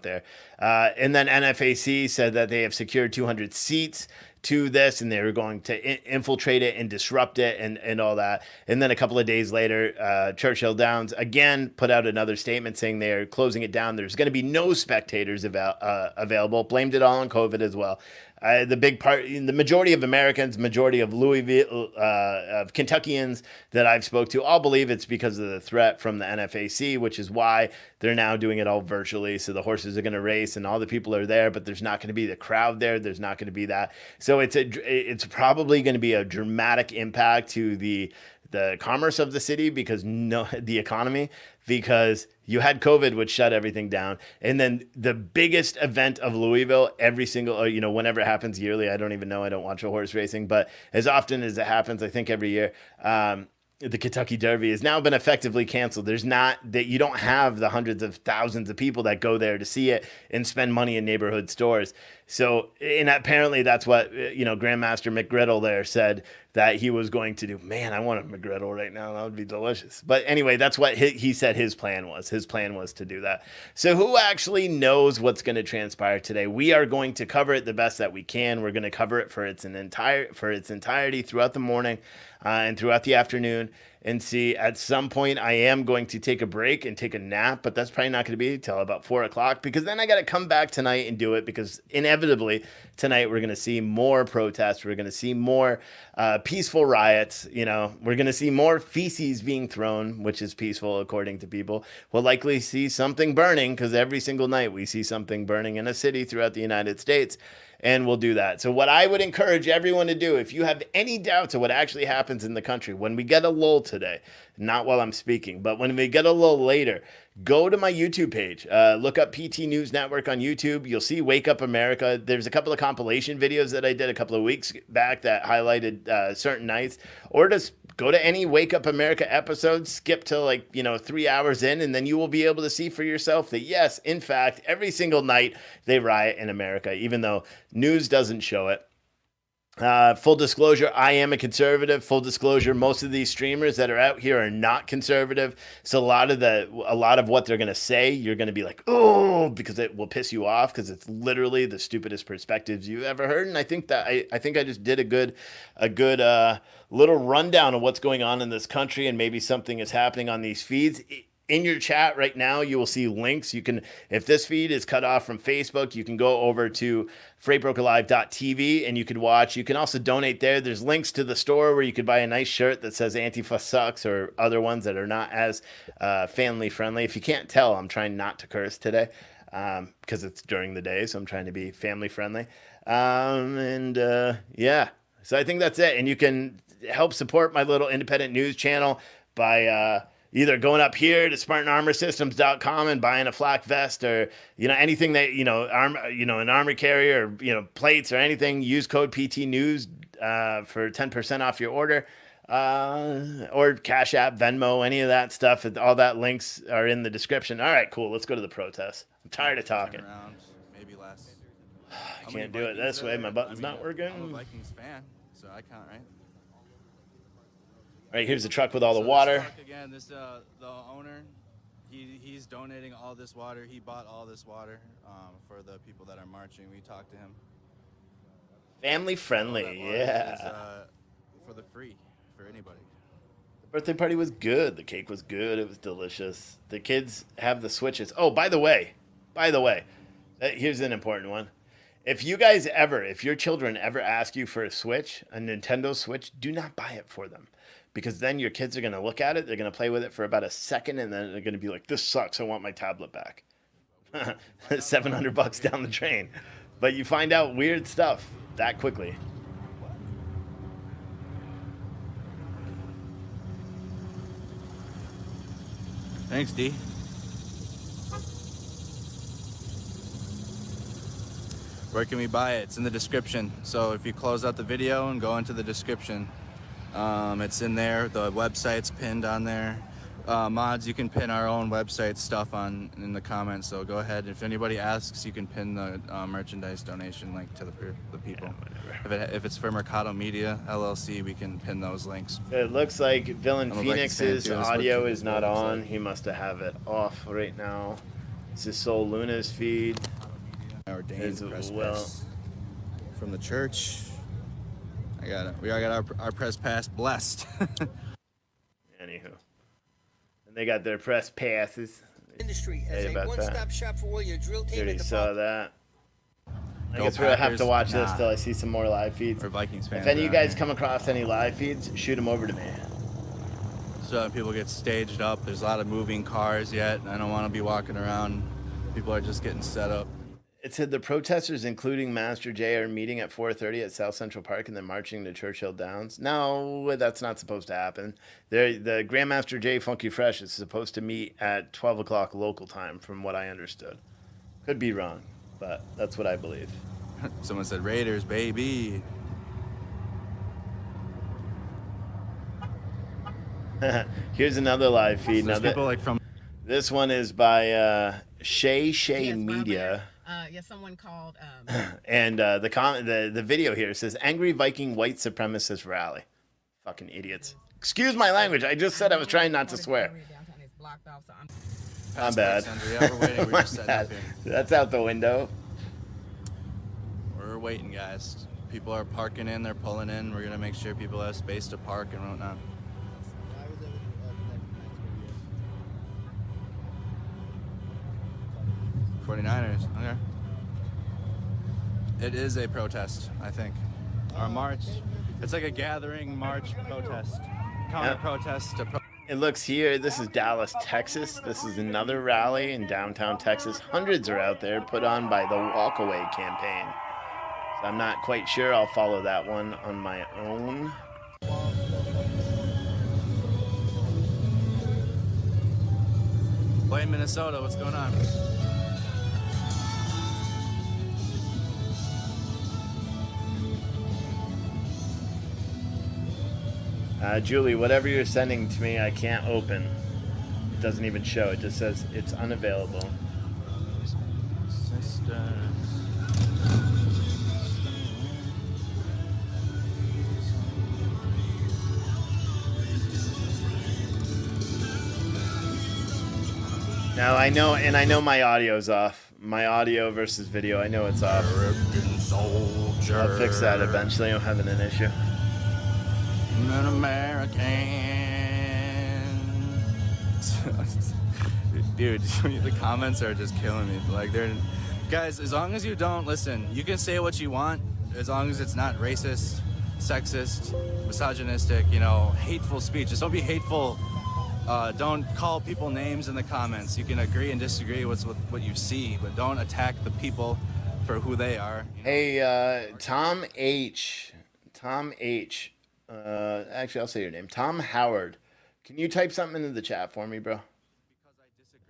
there. And then NFAC said that they have secured 200 seats to this, and they were going to infiltrate it and disrupt it and all that. And then a couple of days later, Churchill Downs again put out another statement saying they are closing it down. There's going to be no spectators available. Blamed it all on COVID as well. The majority of Americans, majority of Louisville, of Kentuckians that I've spoke to all believe it's because of the threat from the NFAC, which is why they're now doing it all virtually. So the horses are going to race and all the people are there, but there's not going to be the crowd there. There's not going to be that. So it's probably going to be a dramatic impact to the commerce of the city the economy, because you had COVID, which shut everything down. And then the biggest event of Louisville, every single, whenever it happens yearly, I don't even know. I don't watch a horse racing, but as often as it happens, I think every year, the Kentucky Derby has now been effectively canceled. You don't have the hundreds of thousands of people that go there to see it and spend money in neighborhood stores. So, and apparently that's what, Grandmaster McGriddle there said that he was going to do. Man, I want a McGriddle right now. That would be delicious. But anyway, that's what he said his plan was. His plan was to do that. So who actually knows what's going to transpire today? We are going to cover it the best that we can. We're going to cover it for its entirety throughout the morning and throughout the afternoon. and see. At some point, I am going to take a break and take a nap, but that's probably not going to be till about 4 o'clock, because then I got to come back tonight and do it, because inevitably tonight we're going to see more protests. We're going to see more peaceful riots. You know, we're going to see more feces being thrown, which is peaceful according to people. We'll likely see something burning, because every single night we see something burning in a city throughout the United States. And we'll do that. So what I would encourage everyone to do, if you have any doubts of what actually happens in the country, when we get a lull today, not while I'm speaking, but when we get a lull later, go to my YouTube page. Look up PT News Network on YouTube. You'll see Wake Up America. There's a couple of compilation videos that I did a couple of weeks back that highlighted certain nights. Or just go to any Wake Up America episode, skip to 3 hours in, and then you will be able to see for yourself that, yes, in fact, every single night they riot in America, even though news doesn't show it. Full disclosure, I am a conservative. Full disclosure, most of these streamers that are out here are not conservative. So a lot of what they're going to say, you're going to be like, oh, because it will piss you off, because it's literally the stupidest perspectives you've ever heard. And I think that I think I just did a good little rundown of what's going on in this country, and maybe something is happening on these feeds. In your chat right now, you will see links. You can, if this feed is cut off from Facebook, you can go over to freightbrokerlive.tv and you can watch. You can also donate there. There's links to the store where you could buy a nice shirt that says Antifa sucks, or other ones that are not as family friendly. If you can't tell, I'm trying not to curse today because it's during the day, so I'm trying to be family friendly. Yeah, so I think that's it. And you can help support my little independent news channel by either going up here to SpartanArmorSystems.com and buying a flak vest, or anything that an armor carrier, or plates or anything. Use code PT News for 10% off your order, or Cash App, Venmo, any of that stuff. All that links are in the description. All right, cool. Let's go to the protest. I'm tired of talking. Around, maybe less. I can't do it this way. My button's not working. I'm a Vikings fan, so I count, right? All right, here's the truck with all the water. Again, this the owner, he's donating all this water. He bought all this water for the people that are marching. We talked to him. Family friendly, yeah. Is, for the free, for anybody. The birthday party was good. The cake was good. It was delicious. The kids have the Switches. Oh, by the way, here's an important one. If your children ever ask you for a Switch, a Nintendo Switch, do not buy it for them. Because then your kids are going to look at it, they're going to play with it for about a second, and then they're going to be like, this sucks, I want my tablet back. $700 down the drain. But you find out weird stuff that quickly. Thanks, D. Where can we buy it? It's in the description. So if you close out the video and go into the description, it's in there. The website's pinned on there. Mods, you can pin our own website stuff in the comments. So go ahead. If anybody asks, you can pin the merchandise donation link to the people. Yeah, if it's for Mercado Media LLC, we can pin those links. It looks like Villain Phoenix's audio is not on. He must have it off right now. This is Sol Luna's feed. Ordained press pass from the church. We got our press pass blessed. Anywho, and they got their press passes. Industry as a one-stop shop for all your drill team. Already saw that. I guess we'll have to watch this till I see some more live feeds. Or Vikings fans. If any of you guys come across any live feeds, shoot them over to me. So people get staged up. There's a lot of moving cars yet. I don't want to be walking around. People are just getting set up. It said the protesters, including Master J, are meeting at 4:30 at South Central Park and then marching to Churchill Downs. No, that's not supposed to happen. The Grandmaster J Funky Fresh is supposed to meet at 12 o'clock local time, from what I understood. Could be wrong, but that's what I believe. Someone said Raiders, baby. Here's another live feed. Now people like from. This one is by Shay Media. Someone called. And the video here says angry Viking white supremacist rally. Fucking idiots. Excuse my language. I just said I was trying not to swear. I'm bad. Yeah, we're waiting. We're just setting up here. That's out the window. We're waiting, guys. People are parking in. They're pulling in. We're gonna make sure people have space to park and whatnot. 49ers. Okay. It is a protest, I think. Our march. It's like a gathering march protest. Counter protest to It looks here, this is Dallas, Texas. This is another rally in downtown Texas. Hundreds are out there, put on by the Walkaway campaign. So I'm not quite sure I'll follow that one on my own. Play Minnesota, what's going on? Julie, whatever you're sending to me, I can't open. It doesn't even show. It just says it's unavailable. Now I know, and I know my audio's off. My audio versus video, I know it's off. I'll fix that eventually. I'm having an issue. An American. Dude, the comments are just killing me. Like, guys, as long as you don't listen, you can say what you want, as long as it's not racist, sexist, misogynistic, hateful speech. Just don't be hateful. Don't call people names in the comments. You can agree and disagree with what you see, but don't attack the people for who they are. Hey, Tom H. Actually, I'll say your name. Tom Howard. Can you type something into the chat for me, bro?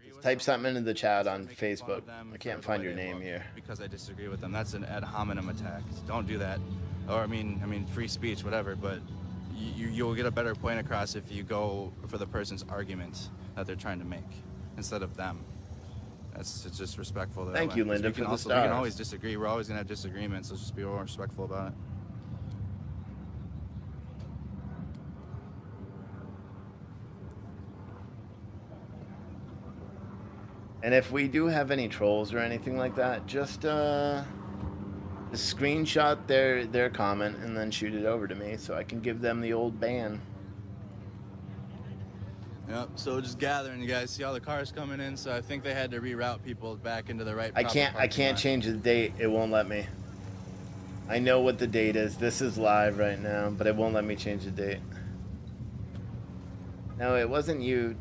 Just type something into the chat on Facebook. I can't find your name here. Because I disagree with them. That's an ad hominem attack. Don't do that. Or I mean, free speech, whatever. But you'll get a better point across if you go for the person's argument that they're trying to make instead of them. It's just respectful. Thank you, Linda, for the stars. We can always disagree. We're always gonna have disagreements. Let's just be more respectful about it. And if we do have any trolls or anything like that, just screenshot their comment and then shoot it over to me so I can give them the old ban. Yep. So just gathering, you guys see all the cars coming in. So I think they had to reroute people back into the right. I can't change the date. It won't let me. I know what the date is. This is live right now, but it won't let me change the date. No, it wasn't you.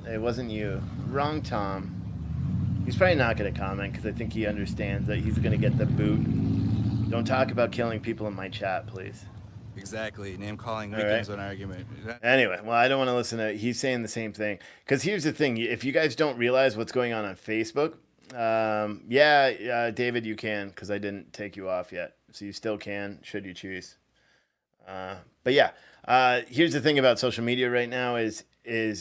It wasn't you. Wrong Tom. He's probably not going to comment because I think he understands that he's going to get the boot. Don't talk about killing people in my chat, please. Exactly. Name calling weakens an argument. Anyway, well, I don't want to listen to it. He's saying the same thing. Because here's the thing. If you guys don't realize what's going on Facebook, David, you can because I didn't take you off yet. So you still can, should you choose. But yeah, here's the thing about social media right now is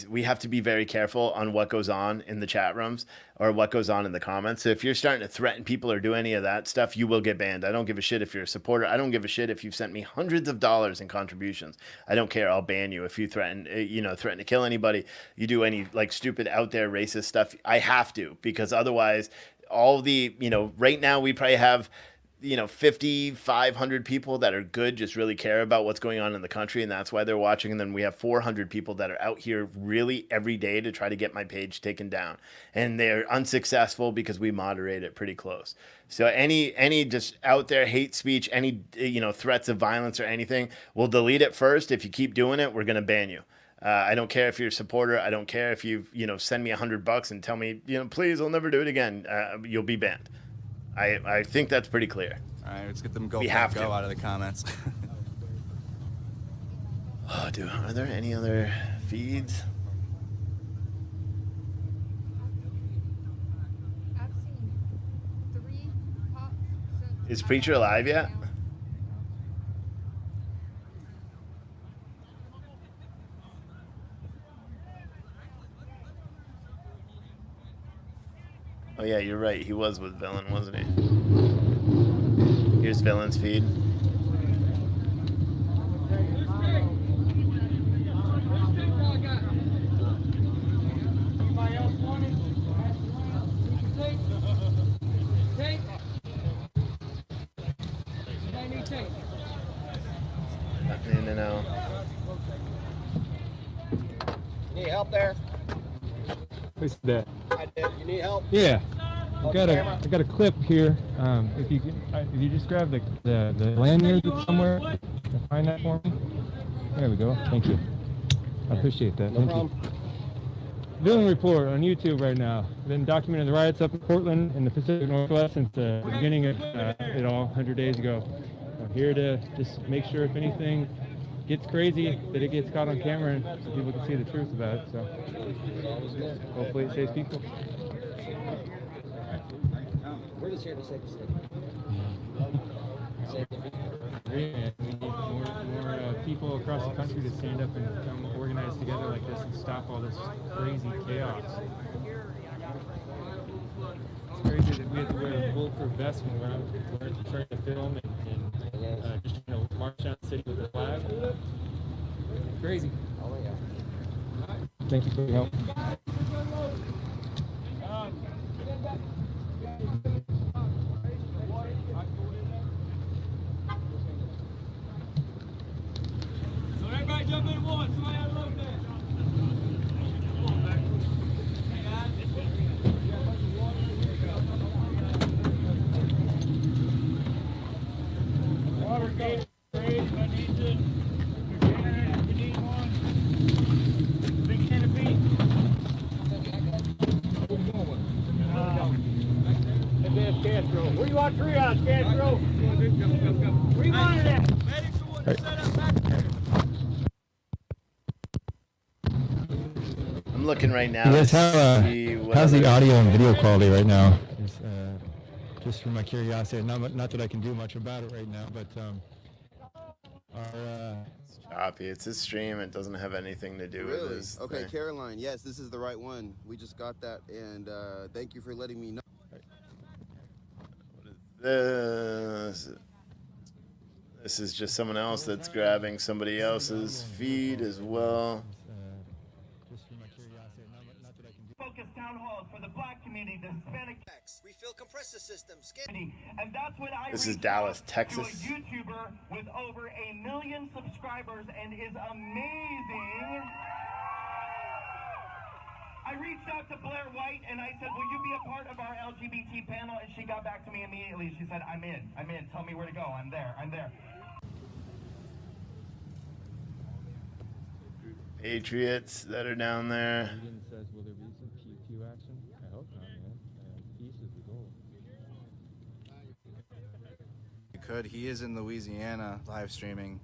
we have to be very careful on what goes on in the chat rooms or what goes on in the comments. So if you're starting to threaten people or do any of that stuff, you will get banned. I don't give a shit if you're a supporter. I don't give a shit if you've sent me hundreds of dollars in contributions. I don't care. I'll ban you. If you threaten to kill anybody, you do any like stupid out there racist stuff, I have to, because otherwise all the, right now we probably have 500 people that are good, just really care about what's going on in the country, and that's why they're watching. And then we have 400 people that are out here really every day to try to get my page taken down, and they're unsuccessful because we moderate it pretty close. So any just out there hate speech, any threats of violence or anything, we'll delete it first. If you keep doing it, we're gonna ban you. I don't care if you're a supporter. I don't care if you send me $100 and tell me please, I'll never do it again. You'll be banned. I think that's pretty clear. All right, let's get them go out of the comments. Oh, dude, are there any other feeds? I've seen 3 pops. Is Preacher alive yet? Oh yeah, you're right. He was with Villain, wasn't he? Here's Villain's feed. No. Need help there? Who's that? I did. You need help? Yeah. I got a clip here. If you just grab the lanyard somewhere, find that for me. There we go. Thank you. I appreciate that. Thank you. Villain Report on YouTube right now. Been documenting the riots up in Portland in the Pacific Northwest since the beginning of it all 100 days ago. I'm here to just make sure if anything gets crazy that it gets caught on camera and so people can see the truth about it. So hopefully it saves people. We're just here to save the city. We need more people across the country to stand up and come organize together like this and stop all this crazy chaos. It's crazy that we have to wear bulletproof vests when we're trying to film and just march down the city with a flag. Crazy. Oh yeah. Thank you for your help. So everybody jump in one. Somebody out of load there. Water gate, if I need to. If you need one. Big canopy. Castro. Where you want triage, Castro? Where you want it at? Medics are wanting to set up back there. I'm looking right now. Yes, how's the audio and video quality right now? Just for my curiosity, not that I can do much about it right now, but it's choppy. It's his stream. It doesn't have anything to do with this. Okay, thing. Caroline. Yes, this is the right one. We just got that, and thank you for letting me know. This is just someone else that's grabbing somebody else's feed as well. Focus town halls for the black community, the Hispanic. Refill compressor systems. And that's when I This is reached Dallas, out Texas. to a YouTuber with over 1 million subscribers and is amazing. I reached out to Blair White and I said, will you be a part of our LGBT panel? And she got back to me immediately. She said, I'm in. Tell me where to go. I'm there. Patriots that are down there. Says, will there be some pew action? I hope not, man. Peace is the goal. You could. He is in Louisiana live streaming.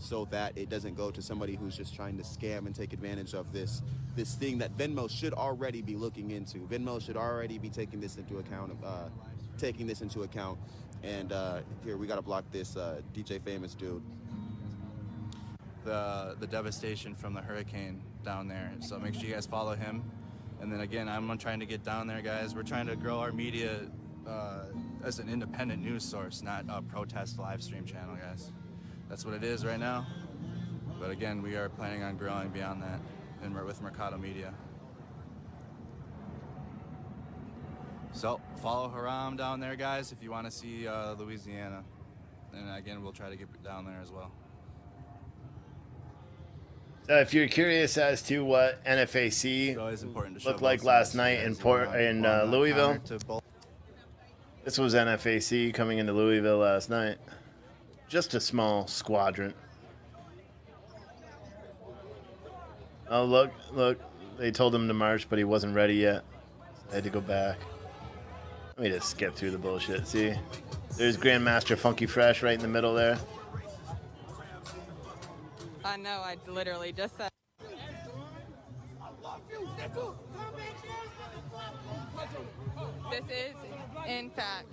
So that it doesn't go to somebody who's just trying to scam and take advantage of this thing that Venmo should already be looking into. Venmo should already be taking this into account. And here, we gotta block this DJ Famous dude. The devastation from the hurricane down there. So make sure you guys follow him. And then again, I'm trying to get down there, guys. We're trying to grow our media as an independent news source, not a protest live stream channel, guys. That's what it is right now. But again, we are planning on growing beyond that and with Mercado Media. So follow Haram down there, guys, if you want to see Louisiana. And again, we'll try to get down there as well. So if you're curious as to what NFAC looked like last night in Louisville, this was NFAC coming into Louisville last night. Just a small squadron. Oh, look. They told him to march, but he wasn't ready yet. I had to go back. Let me just skip through the bullshit. See? There's Grandmaster Funky Fresh right in the middle there. I know, I literally just said. This is, in fact,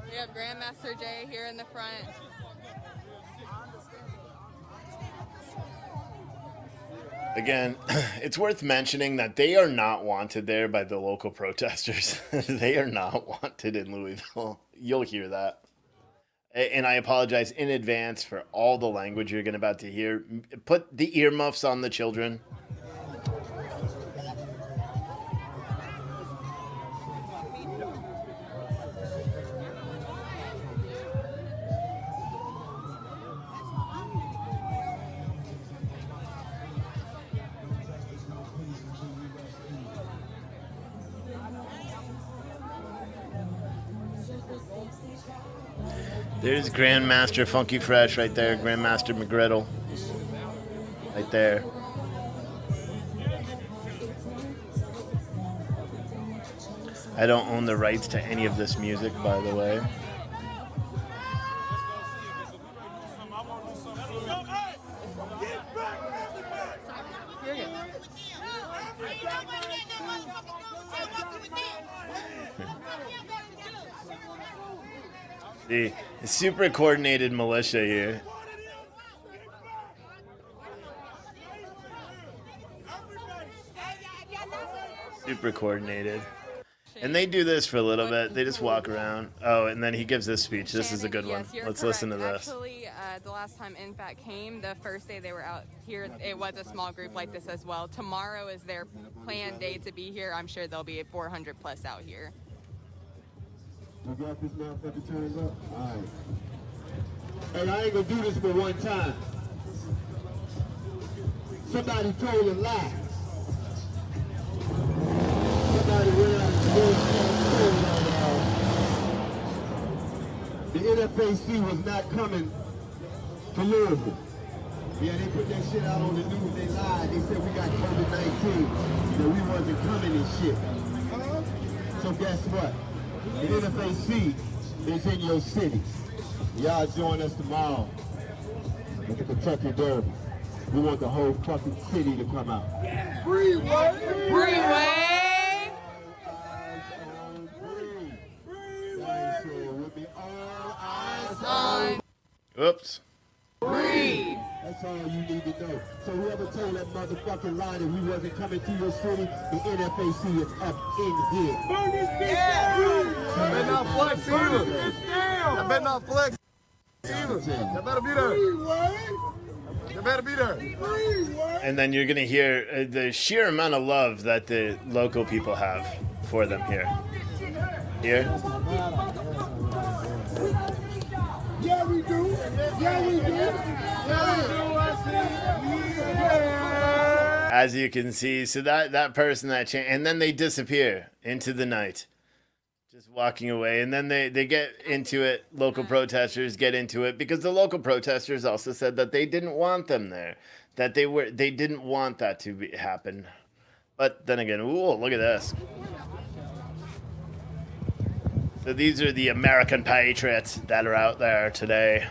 we have Grandmaster Jay here in the front. Again, it's worth mentioning that they are not wanted there by the local protesters. They are not wanted in Louisville. You'll hear that. And I apologize in advance for all the language you're about to hear. Put the earmuffs on the children. There's Grandmaster Funky Fresh right there. Grandmaster McGriddle. Right there. I don't own the rights to any of this music, by the way. The super coordinated militia here. Super coordinated. And they do this for a little bit. They just walk around. Oh, and then he gives this speech. This is a good one. Let's listen to this. Actually, the last time NFAC came, the first day they were out here, it was a small group like this as well. Tomorrow is their planned day to be here. I'm sure there'll be 400 plus out here. I got this motherfucker turned up. All right. And I ain't gonna do this for one time. Somebody told a lie. Somebody went out and told the NFAC was not coming to Louisville. Yeah, they put that shit out on the news. They lied. They said we got COVID-19. That we wasn't coming and shit. So guess what? The NFAC is in your city. Y'all join us tomorrow. Look at the Kentucky Derby. We want the whole fucking city to come out. Freeway! Freeway! On. Oops. Free. That's all you need to know. So whoever told that motherfucking lie that we wasn't coming to your city, the NFAC is up in here. Burn this bitch down! I better not flex either. I better not flex either. I better be there. You better be there. And then you're going to hear the sheer amount of love that the local people have for them here. Here. Yeah, we do. Yeah, we do. Yeah, we do. As you can see, so that person that changed, and then they disappear into the night, just walking away. And then they get into it. Local protesters get into it because the local protesters also said that they didn't want them there, that they didn't want that to happen. But then again, ooh, look at this. So these are the American Patriots that are out there today.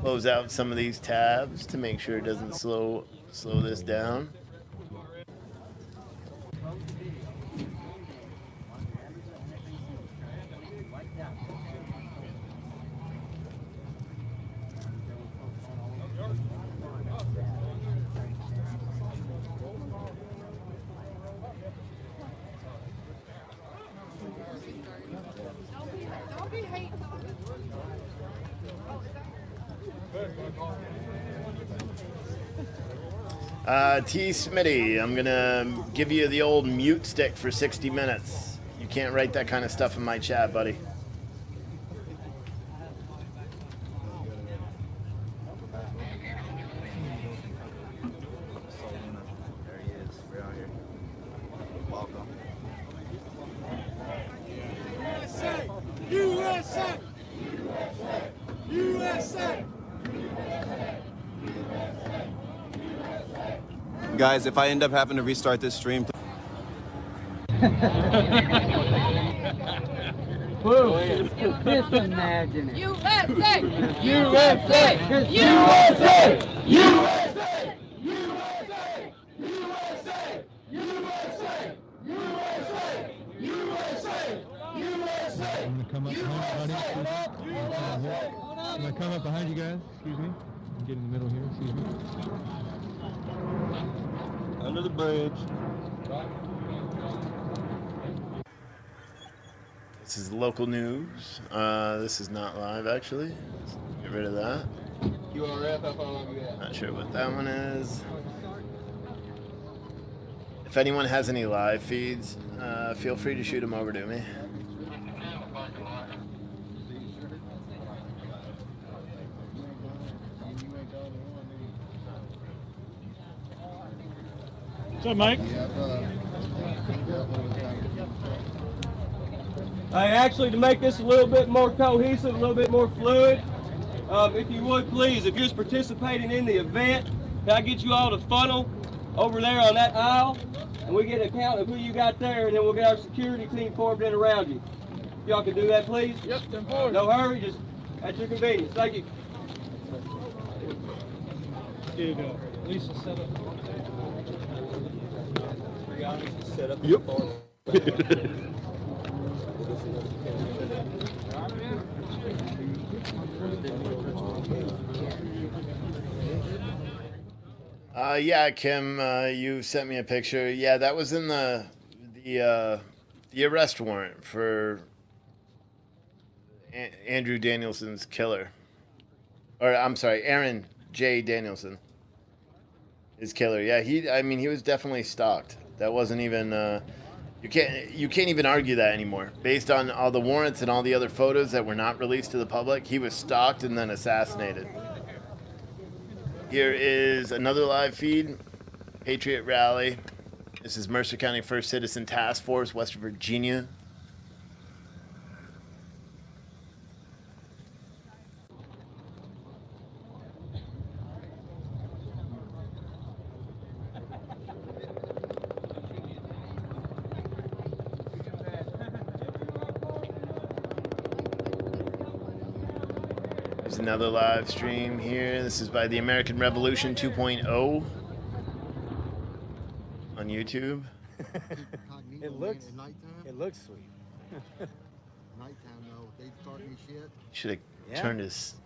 Close out some of these tabs to make sure it doesn't slow this down. T. Smitty, I'm gonna give you the old mute stick for 60 minutes. You can't write that kind of stuff in my chat, buddy. There he is. We're out here. Welcome. USA! USA! USA! Guys, if I end up having to restart this stream, Just imagine it. USA! USA! USA! USA! USA! USA! USA! USA! I'm gonna come up behind you, buddy. I'm gonna come up behind you guys. Excuse me. Get in the middle here. Excuse me. Under the bridge. This is local news. This is not live, actually. Let's get rid of that. Not sure what that one is. If anyone has any live feeds, feel free to shoot them over to me. What's up, Mike? Actually, to make this a little bit more cohesive, a little bit more fluid, if you would please, if you're just participating in the event, can I get you all to funnel over there on that aisle, and we get a count of who you got there, and then we'll get our security team formed in around you. If y'all can do that, please? Yep, 10-4. No hurry, just at your convenience. Thank you. Here you go. Lisa, set up. Set up. Yep. Yeah, Kim, you sent me a picture. Yeah, that was in the arrest warrant for Andrew Danielson's killer. Or I'm sorry, Aaron J. Danielson. His killer. Yeah, he was definitely stalked. That wasn't even you can't even argue that anymore. Based on all the warrants and all the other photos that were not released to the public, he was stalked and then assassinated. Here is another live feed, Patriot rally. This is Mercer County First Citizen Task Force, West Virginia. There's another live stream here. This is by the American Revolution 2.0 on YouTube. It looks sweet. Nighttime though, they start me shit. Should have turned his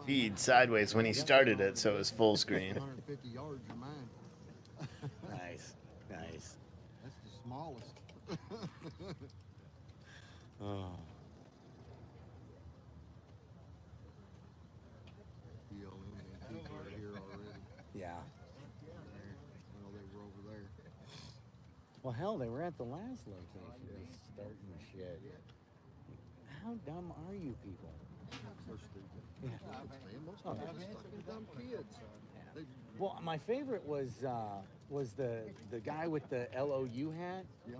feed sideways when he started it, so it was full screen. 150 yards are mine. Nice. That's the smallest. Oh. BLM NFAC are here already. Yeah. Well, they were over there. Well, hell, they were at the last location. Just starting the shit. How dumb are you people? So stupid. Yeah. Most of them are just fucking dumb kids. They, Well, my favorite was the guy with the LOU hat. Yeah.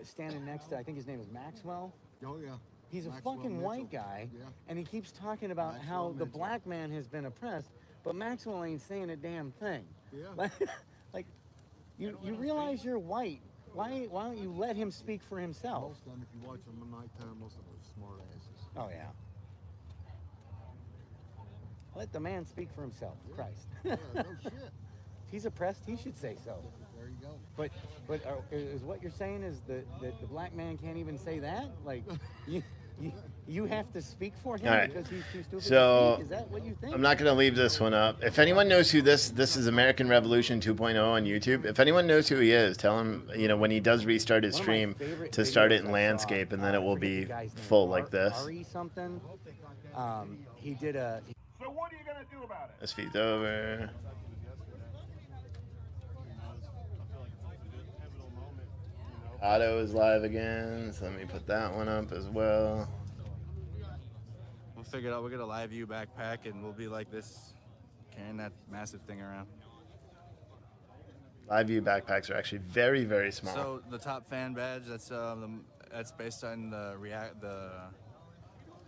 Standing next to, I think his name is Maxwell. Oh yeah. He's a Maxwell fucking Mitchell. white guy, Yeah. and he keeps talking about Maxwell how the Mitchell. black man has been oppressed, but Maxwell ain't saying a damn thing. Yeah. Like, you realize you're white. Why don't you let him speak for himself? Most of them, if you watch them at nighttime, most of them are smart asses. Oh yeah. Let the man speak for himself. Yeah. Christ. Yeah, no shit. If he's oppressed, he should say so. There you go. But is what you're saying is that the black man can't even say that? Like, you have to speak for him All right. because he's too stupid to So speak? Is that what you think? I'm not going to leave this one up. If anyone knows who this is American Revolution 2.0 on YouTube. If anyone knows who he is, tell him, when he does restart his One of my stream favorite to start it videos in I landscape, saw, and then it I will forget the be guy's name, full like this. Ari something. He did a. So what are you going to do about it? This feed's over. Otto is live again, so let me put that one up as well. We'll figure it out. We'll get a live view backpack and we'll be like this, carrying that massive thing around. Live view backpacks are actually very, very small. So the top fan badge, that's based on the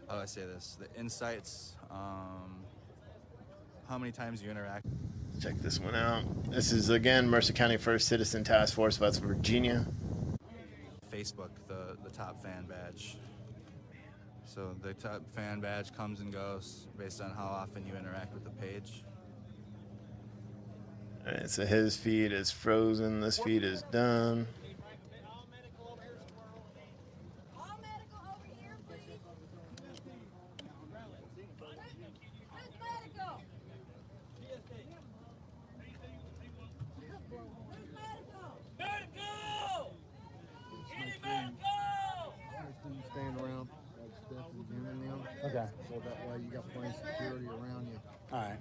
how do I say this? The insights, how many times you interact. Check this one out. This is again Mercer County First Citizen Task Force, West Virginia. Facebook, the top fan badge. So the top fan badge comes and goes based on how often you interact with the page. All right, so his feed is frozen. This feed is done. Stand around like Steph and Jim and them. Okay. So that way you got plenty of security around you. All right. I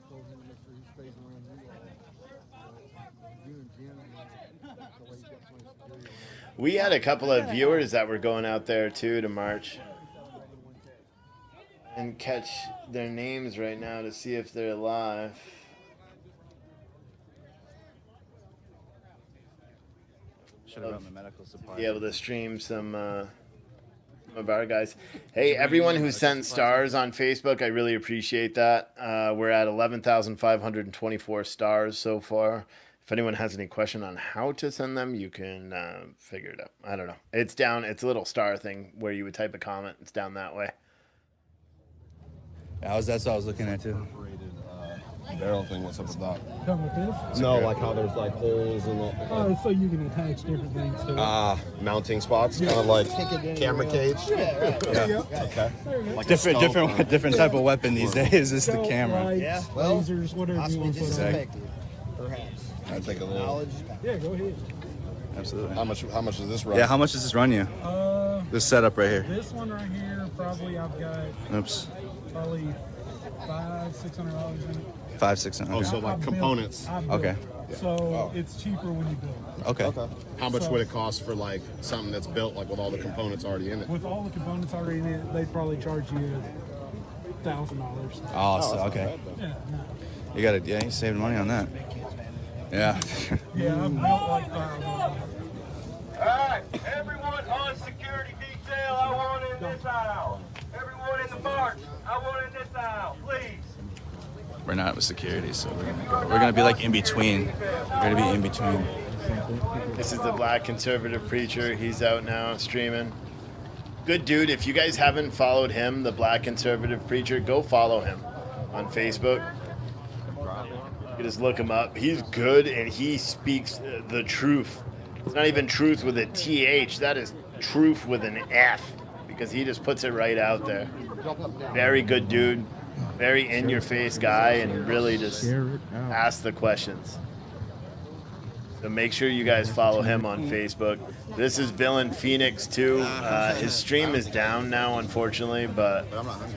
told him to make sure he stays around you all. You and Jim, that way you got plenty of security around you. We had a couple of viewers that were going out there too to march and catch their names right now to see if they're alive. Should have run the medical supply. Be able to stream some of our guys. Hey, everyone who sent stars on Facebook, I really appreciate that. We're at 11,524 stars so far. If anyone has any question on how to send them, you can figure it out. I don't know. It's down. It's a little star thing where you would type a comment. It's down that way. That's what I was looking at too. Barrel thing, what's up with that? Come with this? No, like how there's like holes and all. Oh, so you can attach different things to it. Mounting spots, kind of like camera cage. Yeah. Okay. Like different type of weapon these days is the camera. Lights, lasers, whatever you want to put on it. Perhaps. I take a little. Yeah, go ahead. Absolutely. How much does this run? Yeah, how much does this run you? This setup right here. This one right here, probably I've got. Oops. Probably $500-600 in it. $500-600. Oh, so like components. Okay. So it's cheaper when you build it. Okay. How much would it cost for like something that's built like with all the components already in it? With all the components already in it, they'd probably charge you $1,000. Oh, so, okay. Yeah. You got it. Yeah, you saving money on that. Yeah. Yeah, I'm built like $500. All right, everyone on security detail, I want in this aisle. Everyone in the march, I want in this aisle, please. We're not with security, so we're gonna be like in between. We're gonna be in between. This is the Black Conservative Preacher. He's out now streaming. Good dude. If you guys haven't followed him, the Black Conservative Preacher, go follow him on Facebook. You just look him up. He's good and he speaks the truth. It's not even truth with a TH. That is truth with an F because he just puts it right out there. Very good dude. Very in-your-face guy and really just asks the questions. So make sure you guys follow him on Facebook. This is Villain Phoenix too. His stream is down now, unfortunately, but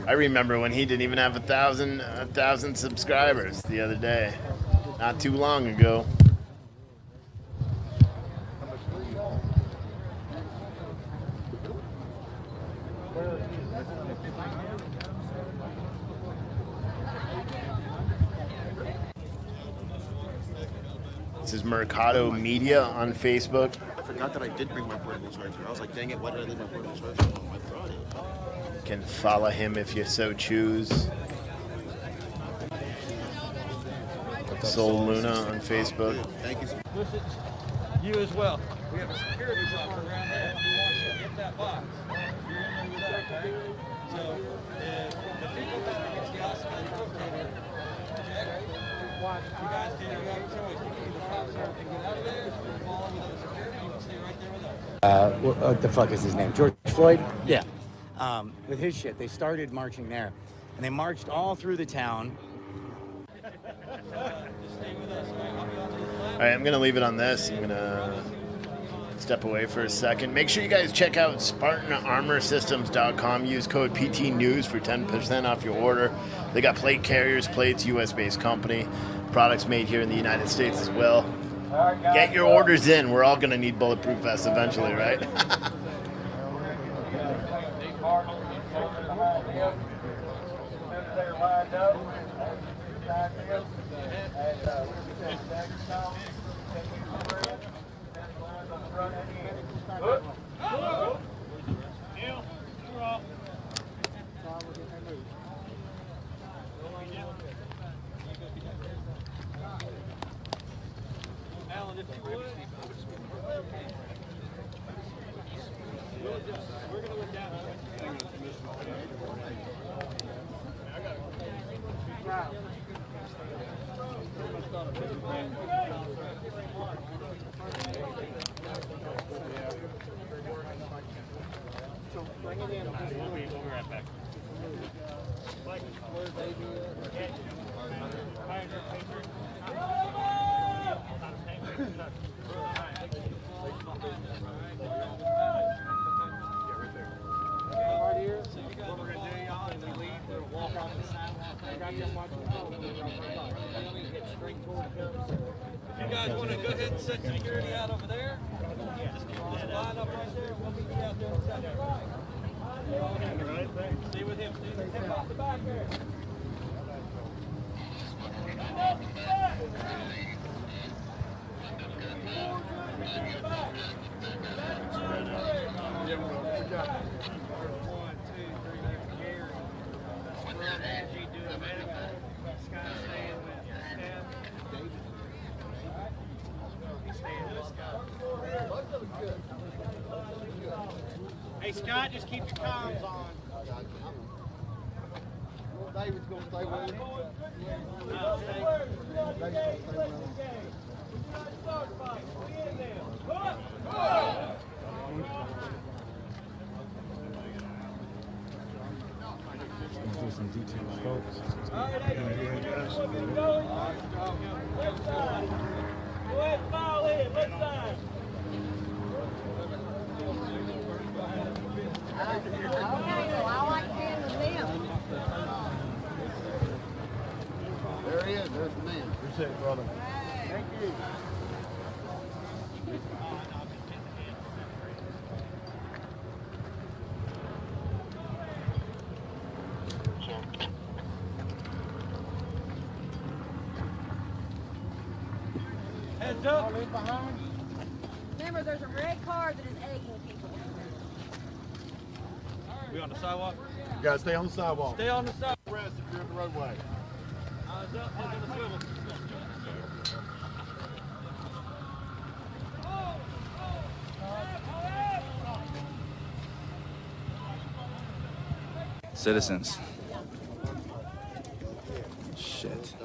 I remember when he didn't even have 1,000 subscribers the other day, not too long ago. This is Mercado Media on Facebook. I forgot that I did bring my portable charger. I was like, dang it, why did I leave my portable charger? I brought it. You can follow him if you so choose. Soul Luna on Facebook. Thank you. You as well. We have a security guard around there who wants to get that box. You're in with that, okay? So the people back against the outside rotator, check. You guys can have a choice. You can either pop start and get out of there, or follow with the security. You can stay right there with us. What the fuck is his name? George Floyd? Yeah. With his shit, they started marching there, and they marched all through the town. All right, I'm going to leave it on this. I'm going to step away for a second. Make sure you guys check out SpartanArmorSystems.com. Use code PTNews for 10% off your order. They got plate carriers, plates, US-based company. Products made here in the United States as well. Get your orders in. We're all going to need bulletproof vests eventually, right? Alan, if you would. We're going to look down. So bring it in. We'll be right back. You guys want to go ahead and set security out over there? Just line up right there. We'll meet you out there in a second. Stay with him. Stay with him. Off the back there. Scott, just keep your comms on. David's going to stay with you. Do some details, folks. All right, hey, going. Left side. Go ahead and file in. Left side. I like being with them. There he is. There's the man. Appreciate it, brother. Thank you. Heads up. Remember, there's a red car that is egging people. We on the sidewalk? You gotta stay on the sidewalk. Stay on the sidewalk. Rest if you're in the roadway. Eyes up, heads on the swivel. Citizens. Shit.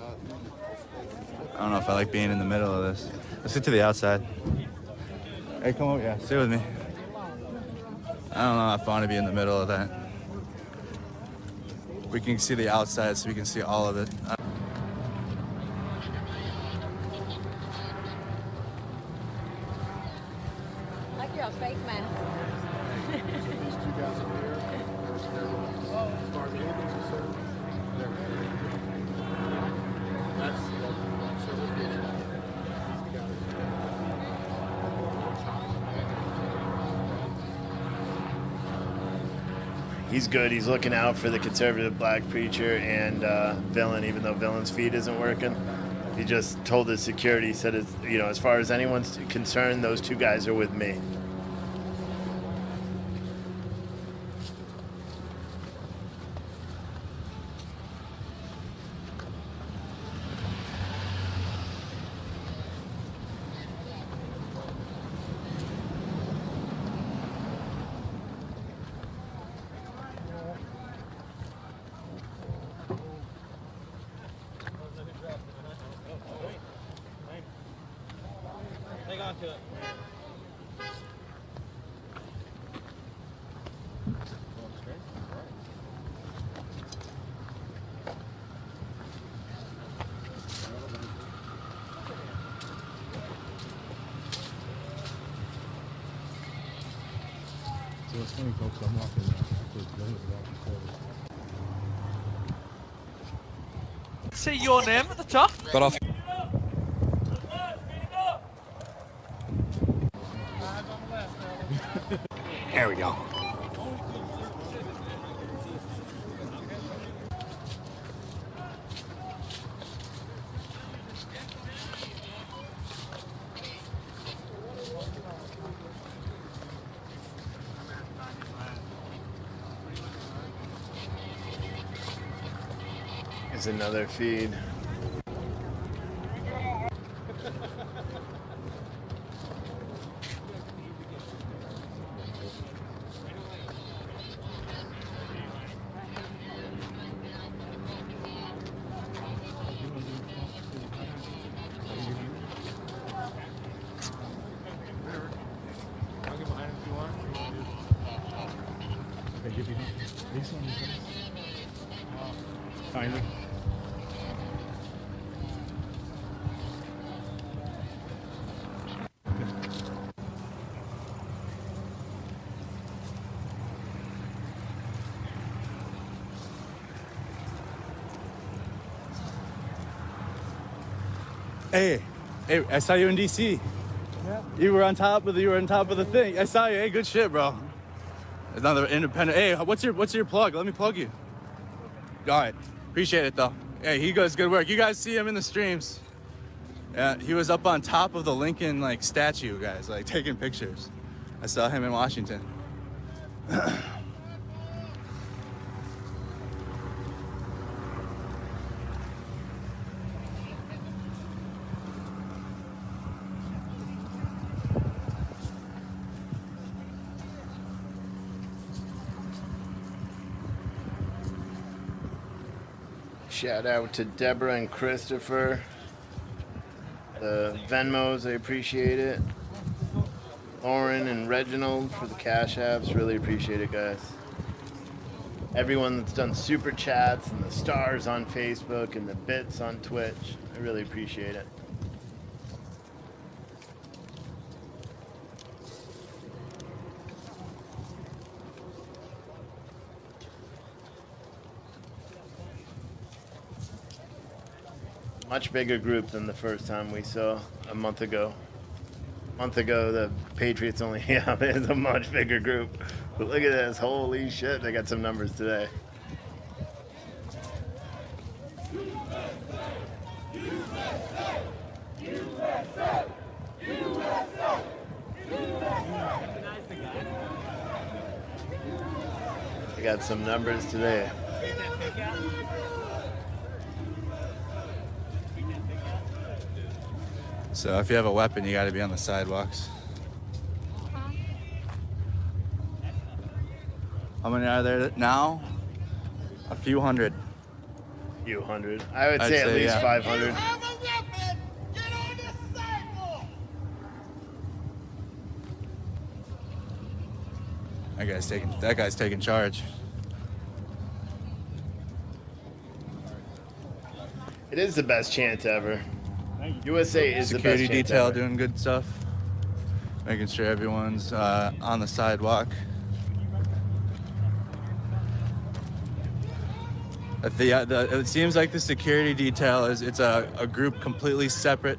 I don't know if I like being in the middle of this. Let's get to the outside. Hey, come over. Yeah, stay with me. I don't know if I want to be in the middle of that. We can see the outside so we can see all of it. Like your face mask. These two guys up here, as far as the ambulance is concerned, that's so we'll get it. He's good. He's looking out for the conservative black preacher and Villain, even though Villain's feed isn't working. He just told his security, he said, as far as anyone's concerned, those two guys are with me. Hang on to it. So it's funny, folks. I'm walking towards the village without recording. See your name at the top. Got off. There we go. Here's another feed. Finally. Hey, I saw you in DC. Yeah. You were on top of the thing. I saw you. Hey, good shit, bro. Another independent. Hey, what's your plug? Let me plug you. All right, appreciate it though. Hey, he does good work. You guys see him in the streams. Yeah, he was up on top of the Lincoln statue, guys, taking pictures. I saw him in Washington. Shout out to Deborah and Christopher. The Venmos, I appreciate it. Lauren and Reginald for the Cash Apps, really appreciate it, guys. Everyone that's done super chats and the stars on Facebook and the bits on Twitch, I really appreciate it. Much bigger group than the first time we saw a month ago. A month ago, the Patriots only, yeah, it's a much bigger group. But look at this, holy shit, they got some numbers today. We got some numbers today. So if you have a weapon, you got to be on the sidewalks. How many are there now? A few hundred. Few hundred. I would say at least 500. That guy's taking charge. It is the best chant ever. USA is the best Security chant detail ever. doing good stuff. Making sure everyone's on the sidewalk. It seems like the security detail it's a group completely separate.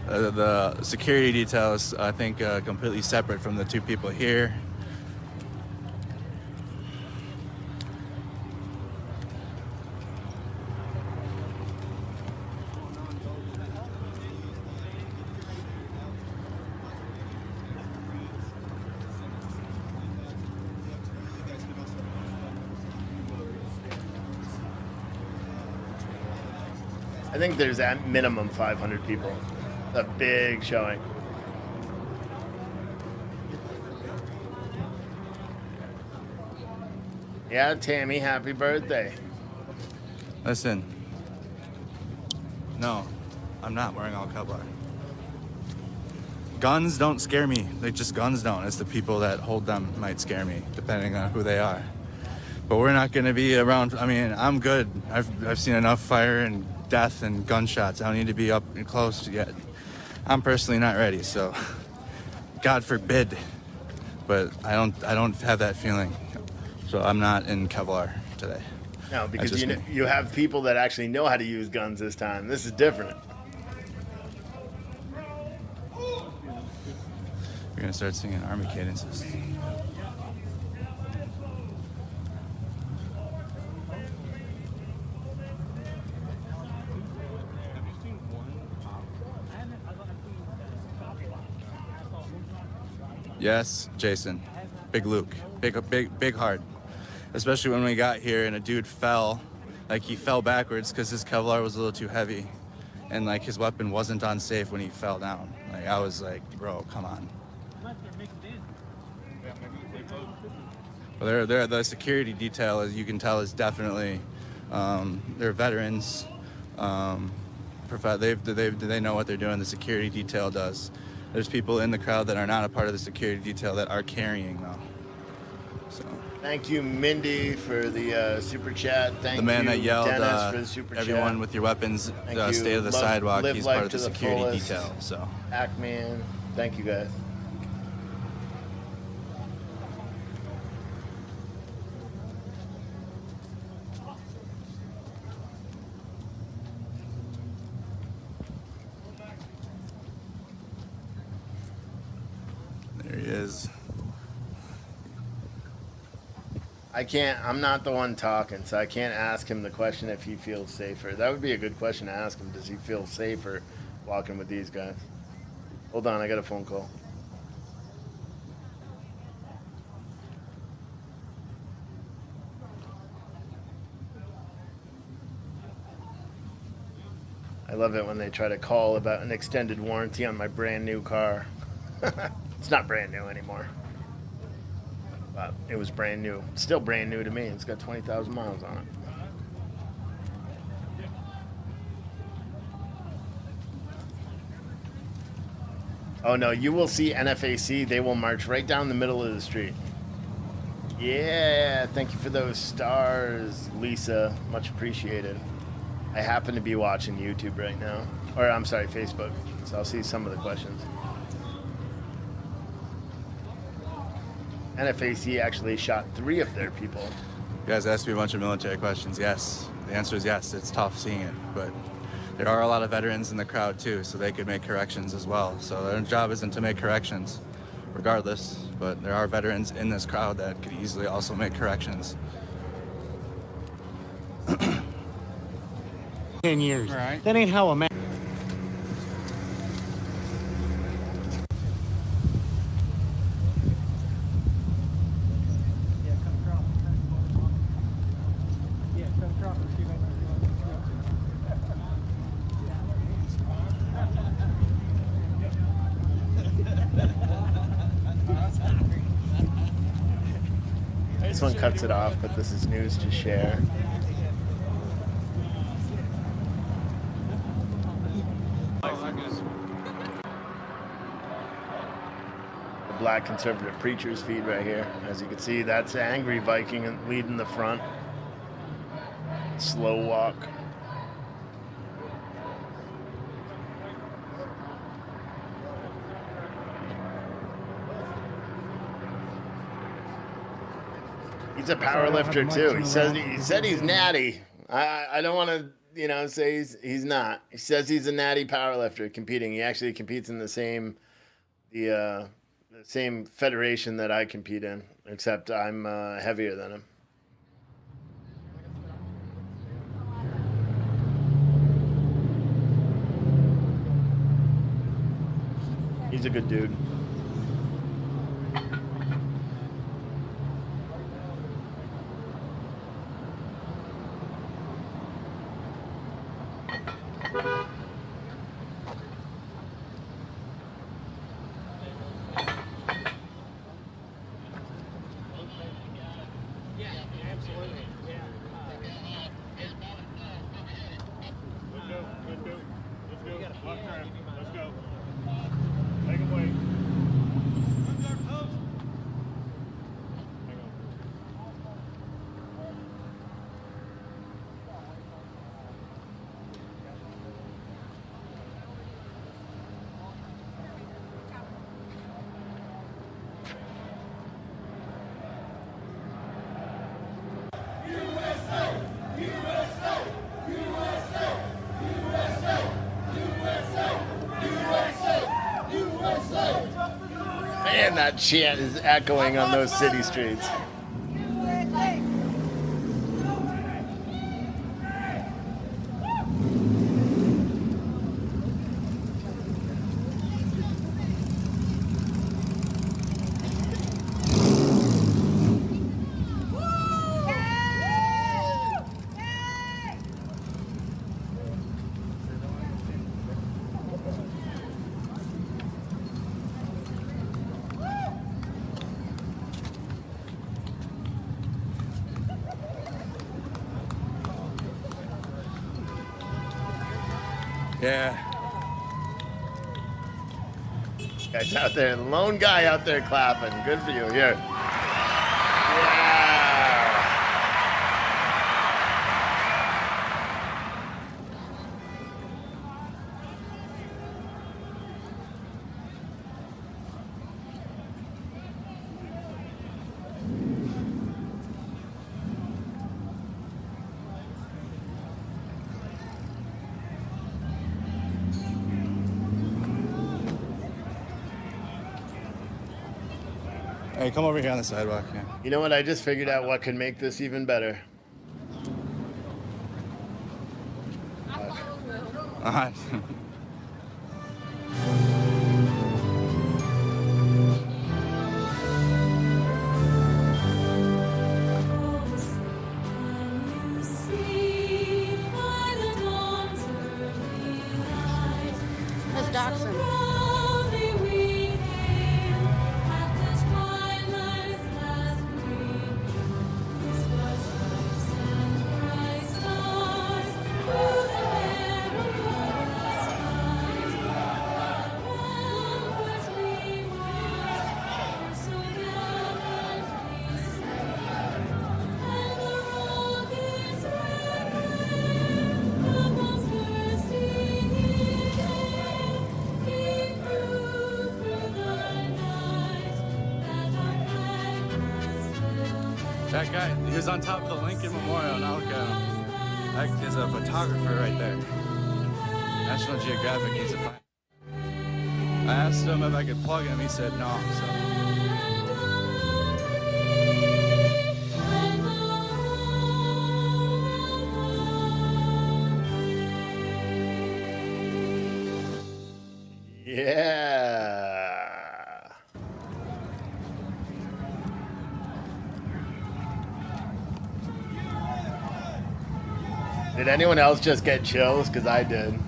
The security detail is, I think, completely separate from the two people here. I think there's at minimum 500 people. A big showing. Yeah, Tammy, happy birthday. Listen. No, I'm not wearing all Kevlar. Guns don't scare me. Guns don't. It's the people that hold them might scare me, depending on who they are. But we're not going to be around. I mean, I'm good. I've seen enough fire and death and gunshots. I don't need to be up and close yet. I'm personally not ready, so God forbid. But I don't have that feeling. So I'm not in Kevlar today. No, because you have people that actually know how to use guns this time. This is different. We're gonna start singing army cadences. Yes, Jason. Big Luke. Big heart. Especially when we got here and a dude fell. Like, he fell backwards because his Kevlar was a little too heavy. And, like, his weapon wasn't unsafe when he fell down. Like, I was like, bro, come on. Well, the security detail, as you can tell, is definitely, they're veterans. They know what they're doing. The security detail does. There's people in the crowd that are not a part of the security detail that are carrying, though. So. Thank you, Mindy, for the super chat. Thank the man you, that yelled, Dennis, for the super everyone chat. with your weapons, Thank stay you. to the sidewalk. Live He's life part of the to security fullest. detail. So. Pac-Man, thank you, guys. There he is. I'm not the one talking, so I can't ask him the question if he feels safer. That would be a good question to ask him. Does he feel safer walking with these guys? Hold on, I got a phone call. I love it when they try to call about an extended warranty on my brand new car. It's not brand new anymore. But it was brand new. Still brand new to me. It's got 20,000 miles on it. Oh no, you will see NFAC. They will march right down the middle of the street. Yeah, thank you for those stars, Lisa. Much appreciated. I happen to be watching YouTube right now. Or I'm sorry, Facebook. So I'll see some of the questions. NFAC actually shot 3 of their people. You guys asked me a bunch of military questions. Yes, the answer is yes. It's tough seeing it, but there are a lot of veterans in the crowd too, so they could make corrections as well. So their job isn't to make corrections regardless, but there are veterans in this crowd that could easily also make corrections. 10 years. Right. That ain't how a man. This one cuts it off, but this is news to share. The Black Conservative Preachers feed right here. As you can see, that's Angry Viking leading the front. Slow walk. He's a power lifter too. He said he's natty. I don't want to say he's not. He says he's a natty power lifter competing. He actually competes in the same same federation that I compete in, except I'm heavier than him. He's a good dude. Man, that chant is echoing on those city streets. Yeah. Guy's out there, lone guy out there clapping. Good for you. Here. Hey, come over here on the sidewalk. Yeah. You know what? I just figured out what could make this even better. All right. Miss Jackson. That guy, he was on top of the Lincoln Memorial. Now look at him. That is a photographer right there. National Geographic needs to find. I asked him if I could plug him. He said no. So. Yeah. Did anyone else just get chills? Because I did.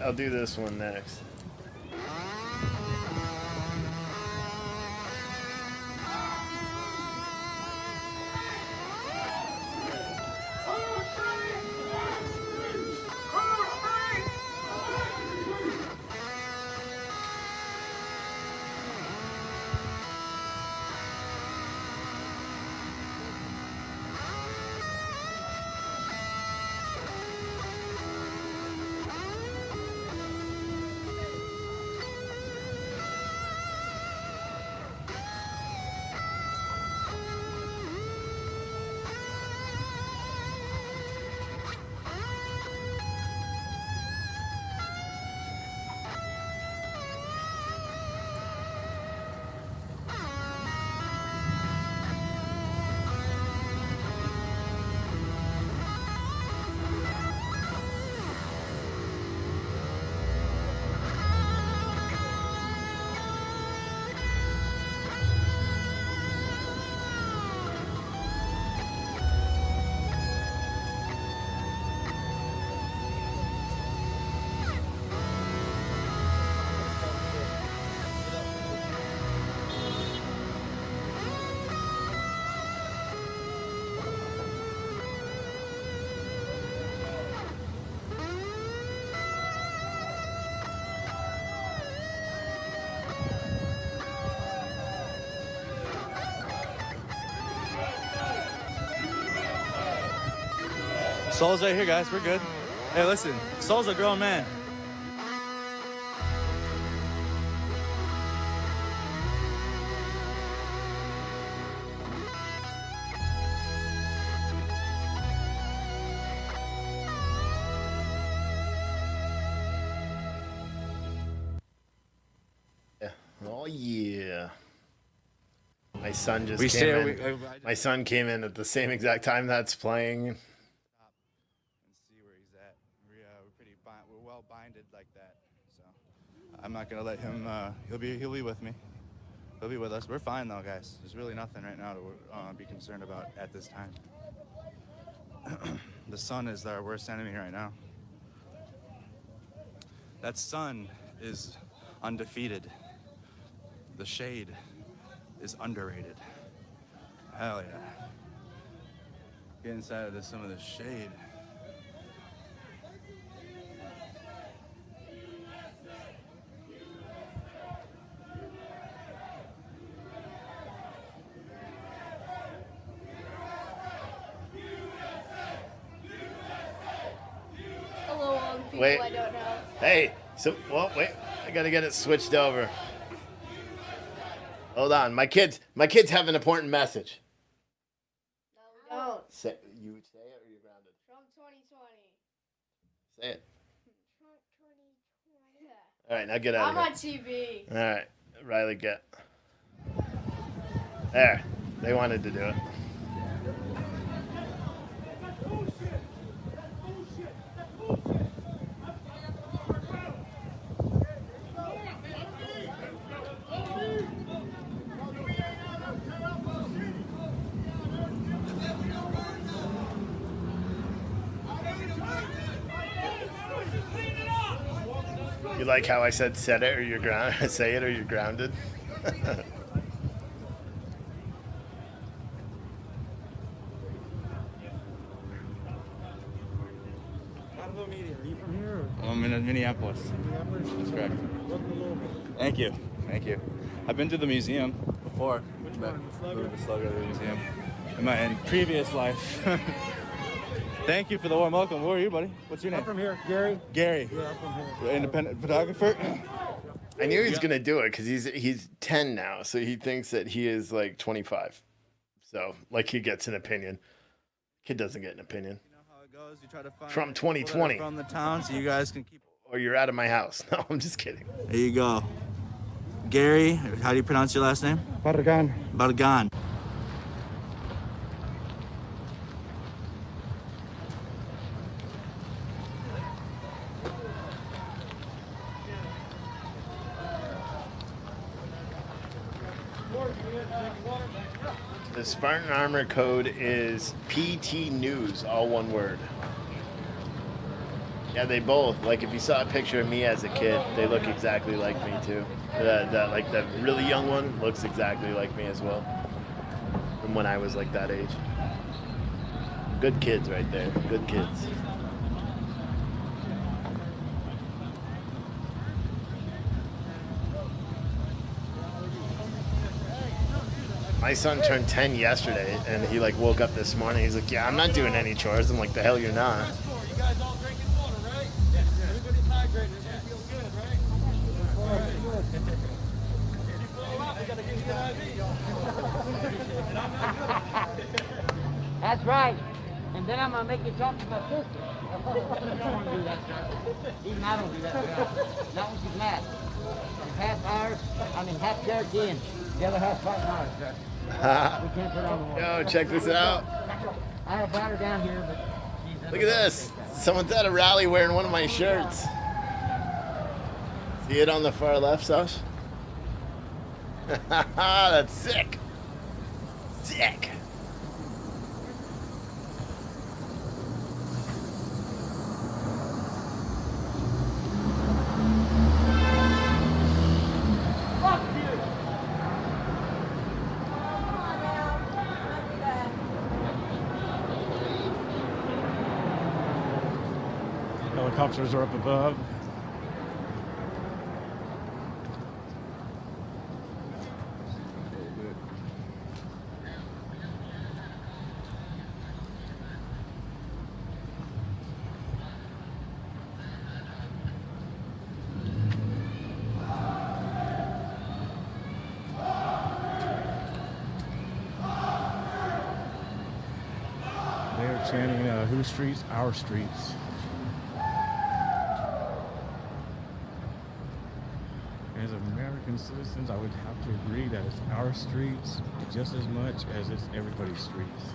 I'll do this one next. Saul's right here, guys. We're good. Hey, listen. Saul's a grown man. Oh yeah. My son just came in. My son came in at the same exact time that's playing. We're well binded like that, so I'm not gonna let him. He'll be with me. He'll be with us. We're fine though, guys. There's really nothing right now to be concerned about at this time. The sun is our worst enemy right now. That sun is undefeated. The shade is underrated. Hell yeah. Get inside of some of the shade. Hello, all the people Wait. I don't know. Hey, well, wait. I gotta get it switched over. Hold on, my kids have an important message. No, we don't. You say it or you're grounded? Trump 2020. Say it. Trump 2020. Yeah. All right, now get out I'm of on here. TV. All right, Riley, get. There, they wanted to do it. You like how I said "set it" or you're grounded? Say it or you're grounded. Are you from here? I'm in Minneapolis. That's correct. Welcome to Louisville. Thank you. Thank you. I've been to the museum before. Which one? The Slugger? The Slugger Museum. In previous life. Thank you for the warm welcome. Where are you, buddy? What's your name? I'm from here. Gary? Gary. Yeah, I'm from here. Independent photographer? I knew he was gonna do it because he's 10 now, so he thinks that he is like 25. So like he gets an opinion. Kid doesn't get an opinion. You know how it goes. You try to find from people that are 2020 from the town, so you guys can keep. Or you're out of my house. No, I'm just kidding. There you go. Gary, how do you pronounce your last name? Barragan. Barragan. The Spartan Armor code is PT News, all one word. Yeah, they both. Like, if you saw a picture of me as a kid, they look exactly like me too. Like the really young one looks exactly like me as well. From when I was like that age. Good kids right there. Good kids. My son turned 10 yesterday, and he like woke up this morning. He's like, "Yeah, I'm not doing any chores." I'm like, "The hell you're not." You guys all drinking water, right? Yes. Everybody's hydrated. Everybody feels good, right? All right. If you blow up, we got to give you an IV. And I'm not good. That's right. And then I'm going to make you talk to my sister. You don't want to do that, sir. Even I don't do that, sir. Not when she's mad. Half Cherokee and the other half Spartan Irish, sir. We can't put on the water. Yo, check this out. I have brought her down here, but Look at this. Someone's at a rally wearing one of my shirts. See it on the far left, Sash? That's sick. Sick. Helicopters are up above. They are chanting, "Whose streets? Our streets." As American citizens, I would have to agree that it's our streets just as much as it's everybody's streets.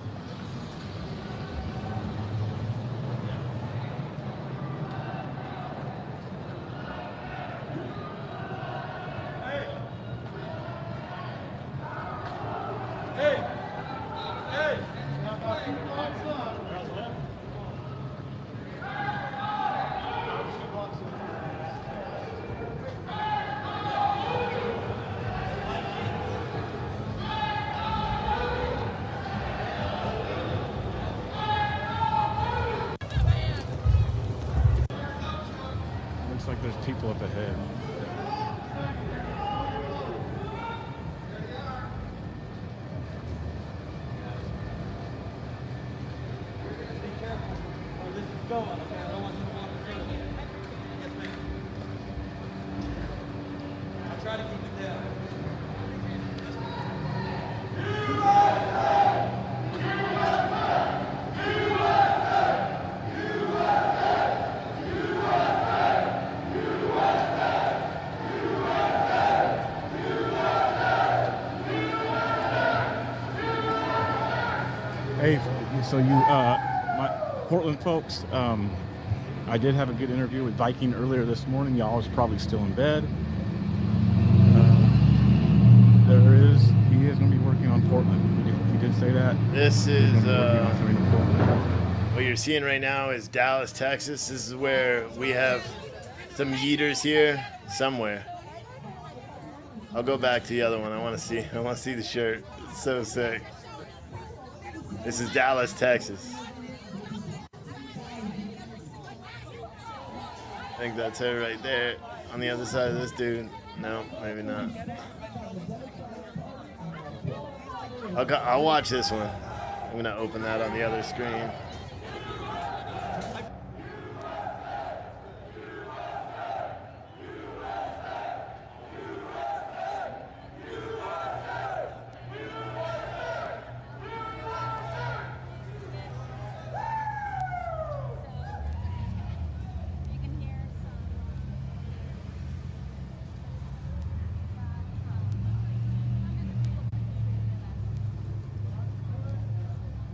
Looks like there's people up ahead. I'll try to keep it down. Hey, so my Portland folks, I did have a good interview with Viking earlier this morning. Y'all was probably still in bed. He is going to be working on Portland. He did say that. This is what you're seeing right now is Dallas, Texas. This is where we have some yeeters here somewhere. I'll go back to the other one. I want to see the shirt. It's so sick. This is Dallas, Texas. I think that's her right there on the other side of this dude. No, maybe not. I'll watch this one. I'm gonna open that on the other screen.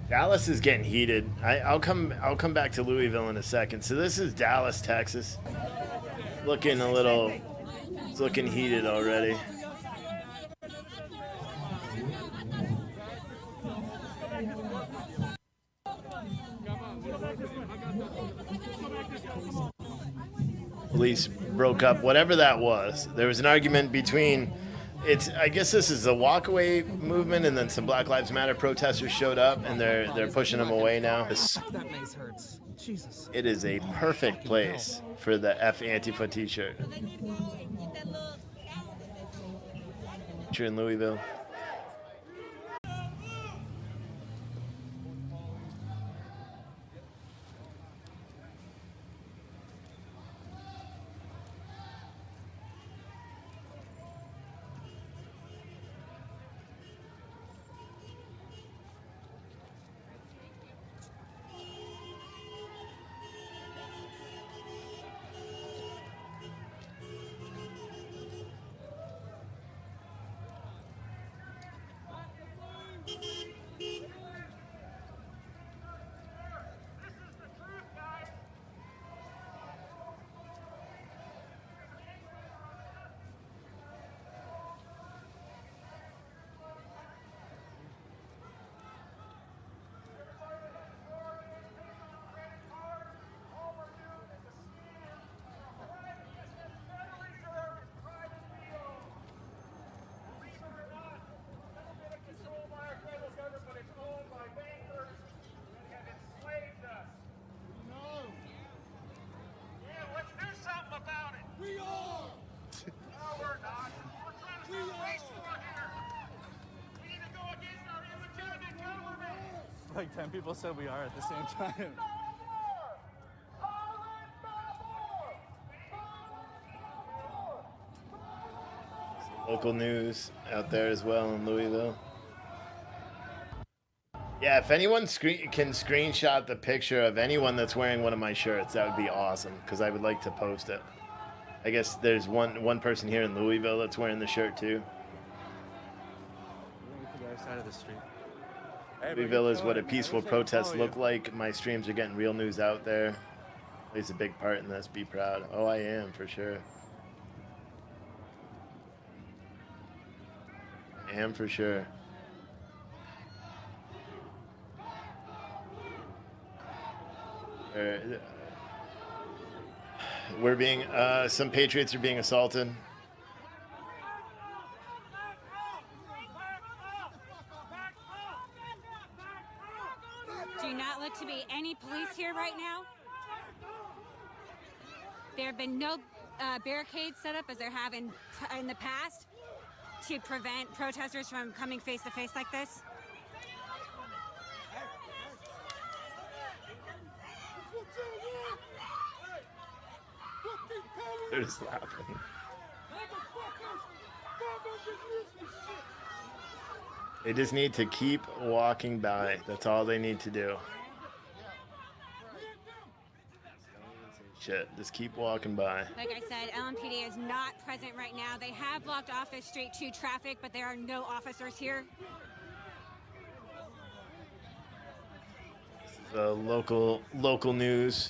Dallas is getting heated. I'll come back to Louisville in a second. So this is Dallas, Texas. It's looking heated already. Police broke up whatever that was. There was an argument between I guess this is a walkaway movement, and then some Black Lives Matter protesters showed up, and they're pushing them away now. That mace hurts. Jesus. It is a perfect place for the F Antifa t-shirt. You're in Louisville. Like 10 people said we are at the same time. Local news out there as well in Louisville. Yeah, if anyone can screenshot the picture of anyone that's wearing one of my shirts, that would be awesome, because I would like to post it. I guess there's one person here in Louisville that's wearing the shirt too. Get to the other side of the street. Louisville is what a peaceful protest look like. My streams are getting real news out there. Plays a big part in this. Be proud. Oh, I am, for sure. I am, for sure. We're being, some Patriots are being assaulted. Do not look to be any police here right now. There have been no barricades set up as there have in the past to prevent protesters from coming face to face like this. They're just laughing. They just need to keep walking by. That's all they need to do. Shit, just keep walking by. Like I said, LMPD is not present right now. They have blocked off this street to traffic, but there are no officers here. This is local news.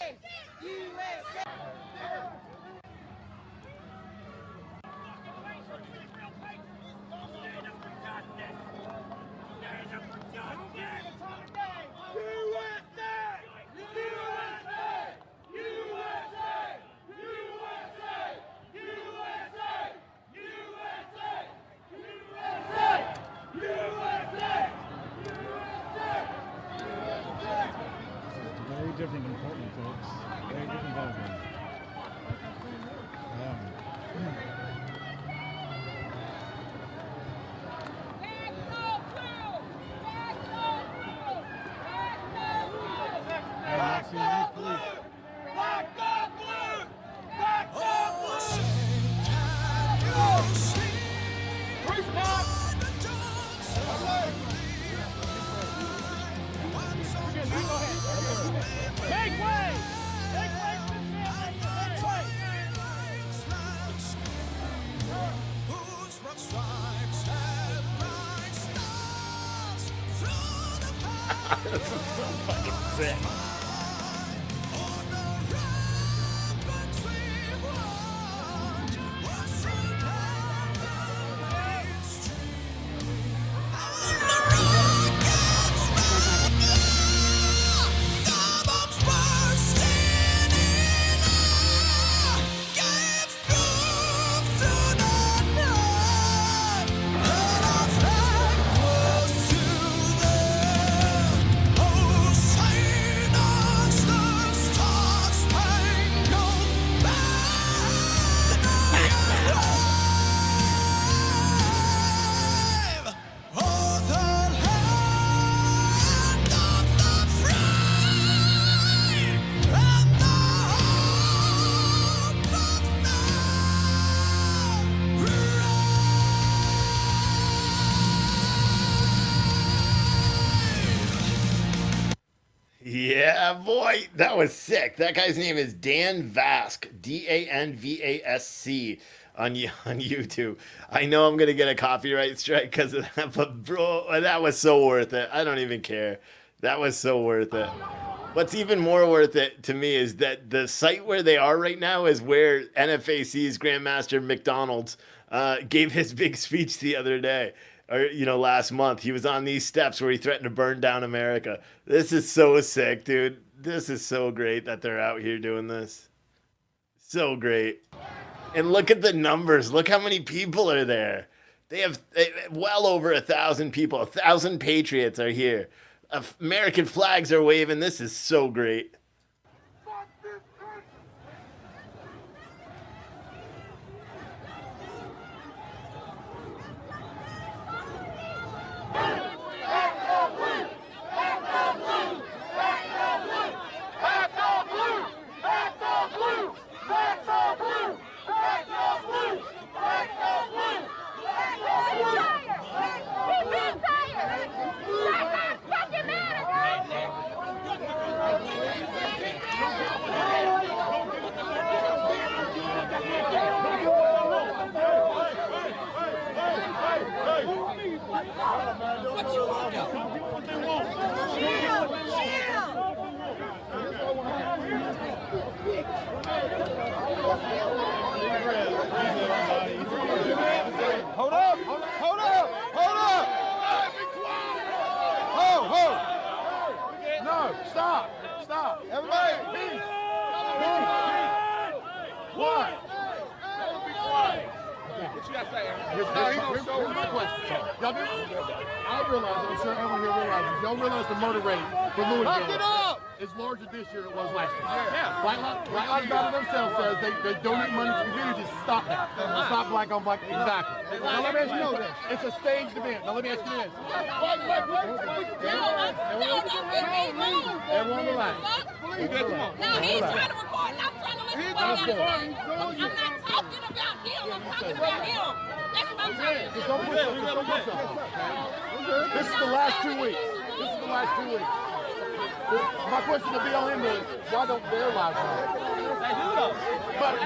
different than Portland, folks. Very different ballgame. This is so fucking sick. Yeah, boy, that was sick. That guy's name is Dan Vasc, DANVASC on YouTube. I know I'm gonna get a copyright strike because of that, but bro, that was so worth it. I don't even care. That was so worth it. What's even more worth it to me is that the site where they are right now is where NFAC's Grandmaster McDonald's gave his big speech the other day. Or, last month. He was on these steps where he threatened to burn down America. This is so sick, dude. This is so great that they're out here doing this. So great. And look at the numbers. Look how many people are there. They have well over 1,000 people. 1,000 Patriots are here. American flags are waving. This is so great. Hold up! Hold up! Hold up! Ho! No! Stop! Stop! Everybody! Peace! What? What you got to say, Aaron? Here's my question. Y'all do? I realize, I'm sure everyone here realizes, y'all realize the murder rate for Louisville is larger this year than it was last year. Yeah. Black Lives Matter themselves says they donate money to communities to stop that. Stop black on black. Exactly. Now let me ask you this. It's a staged event. Now let me ask you this. Everyone relax. You good? Come on. No, he's trying to record. I'm trying to listen to what I'm saying. I'm not talking about him. I'm talking about him. That's what I'm talking about. Just don't push up. Just don't push up. This is the last 2 weeks. This is the last 2 weeks. My question to BLM is, why don't their lives matter? They do though. But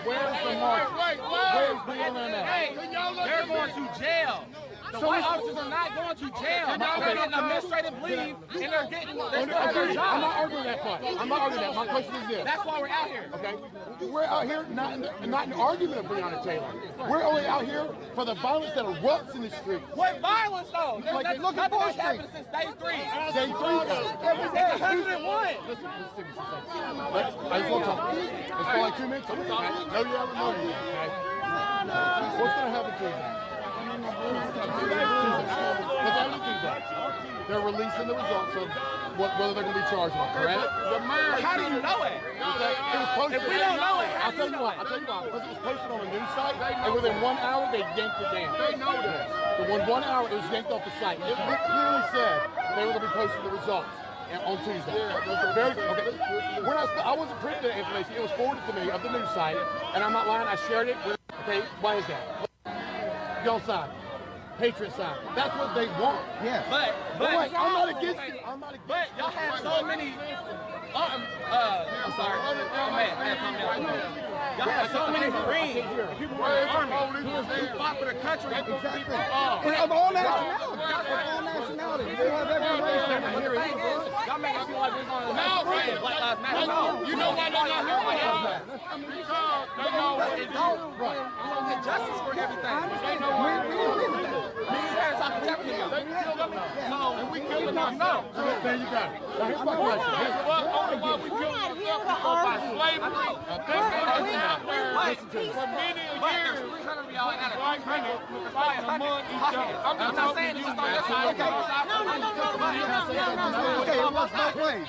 where's the march? Where's BLM at? Hey, they're going to jail. The white officers are not going to jail. They're getting administrative leave, and they're their job. I'm not arguing that part. I'm not arguing that. My question is this. That's why we're out here. Okay? We're out here not in argument of Breonna Taylor. We're only out here for the violence that erupts in the streets. What violence, though? Like, look at nothing has happened since day 3. Day 3? It's 101. Listen, I just want to talk. It's for like 2 minutes. No, you haven't known me yet, okay? What's going to happen to you? Let's have a Tuesday. they're releasing the results of whether they're going to be charged on, correct? How do you know it? It was posted. If we don't know it, I'll tell you why. Because it was posted on a news site, and within 1 hour, they yanked it down. They know that. But when 1 hour, it was yanked off the site. It clearly said they were going to be posting the results on Tuesday. I wasn't privy to the information. It was forwarded to me of the news site, and I'm not lying. I shared it with. Okay, why is that? Y'all side. Patriot side. That's what they want. Yeah. But wait, I'm not against it. But y'all have so many. I'm sorry. Oh man, calm down. Y'all have so many Marines, people in the Army who fought for the country. Exactly. Of all nationalities. They have every race. Y'all make it feel like we're going to Black Lives Matter. No. You know why they're not here? Because they know what they do. Right. We don't get justice for everything. They know what they do. Me and Harris talk to everything. They kill them. No. And we kill them. No. There you go. Now here's my question. Only why we kill them by slavery. For many years, 300 of y'all got a 500 among each other. I'm not saying it's just on your side. Okay, it works both ways.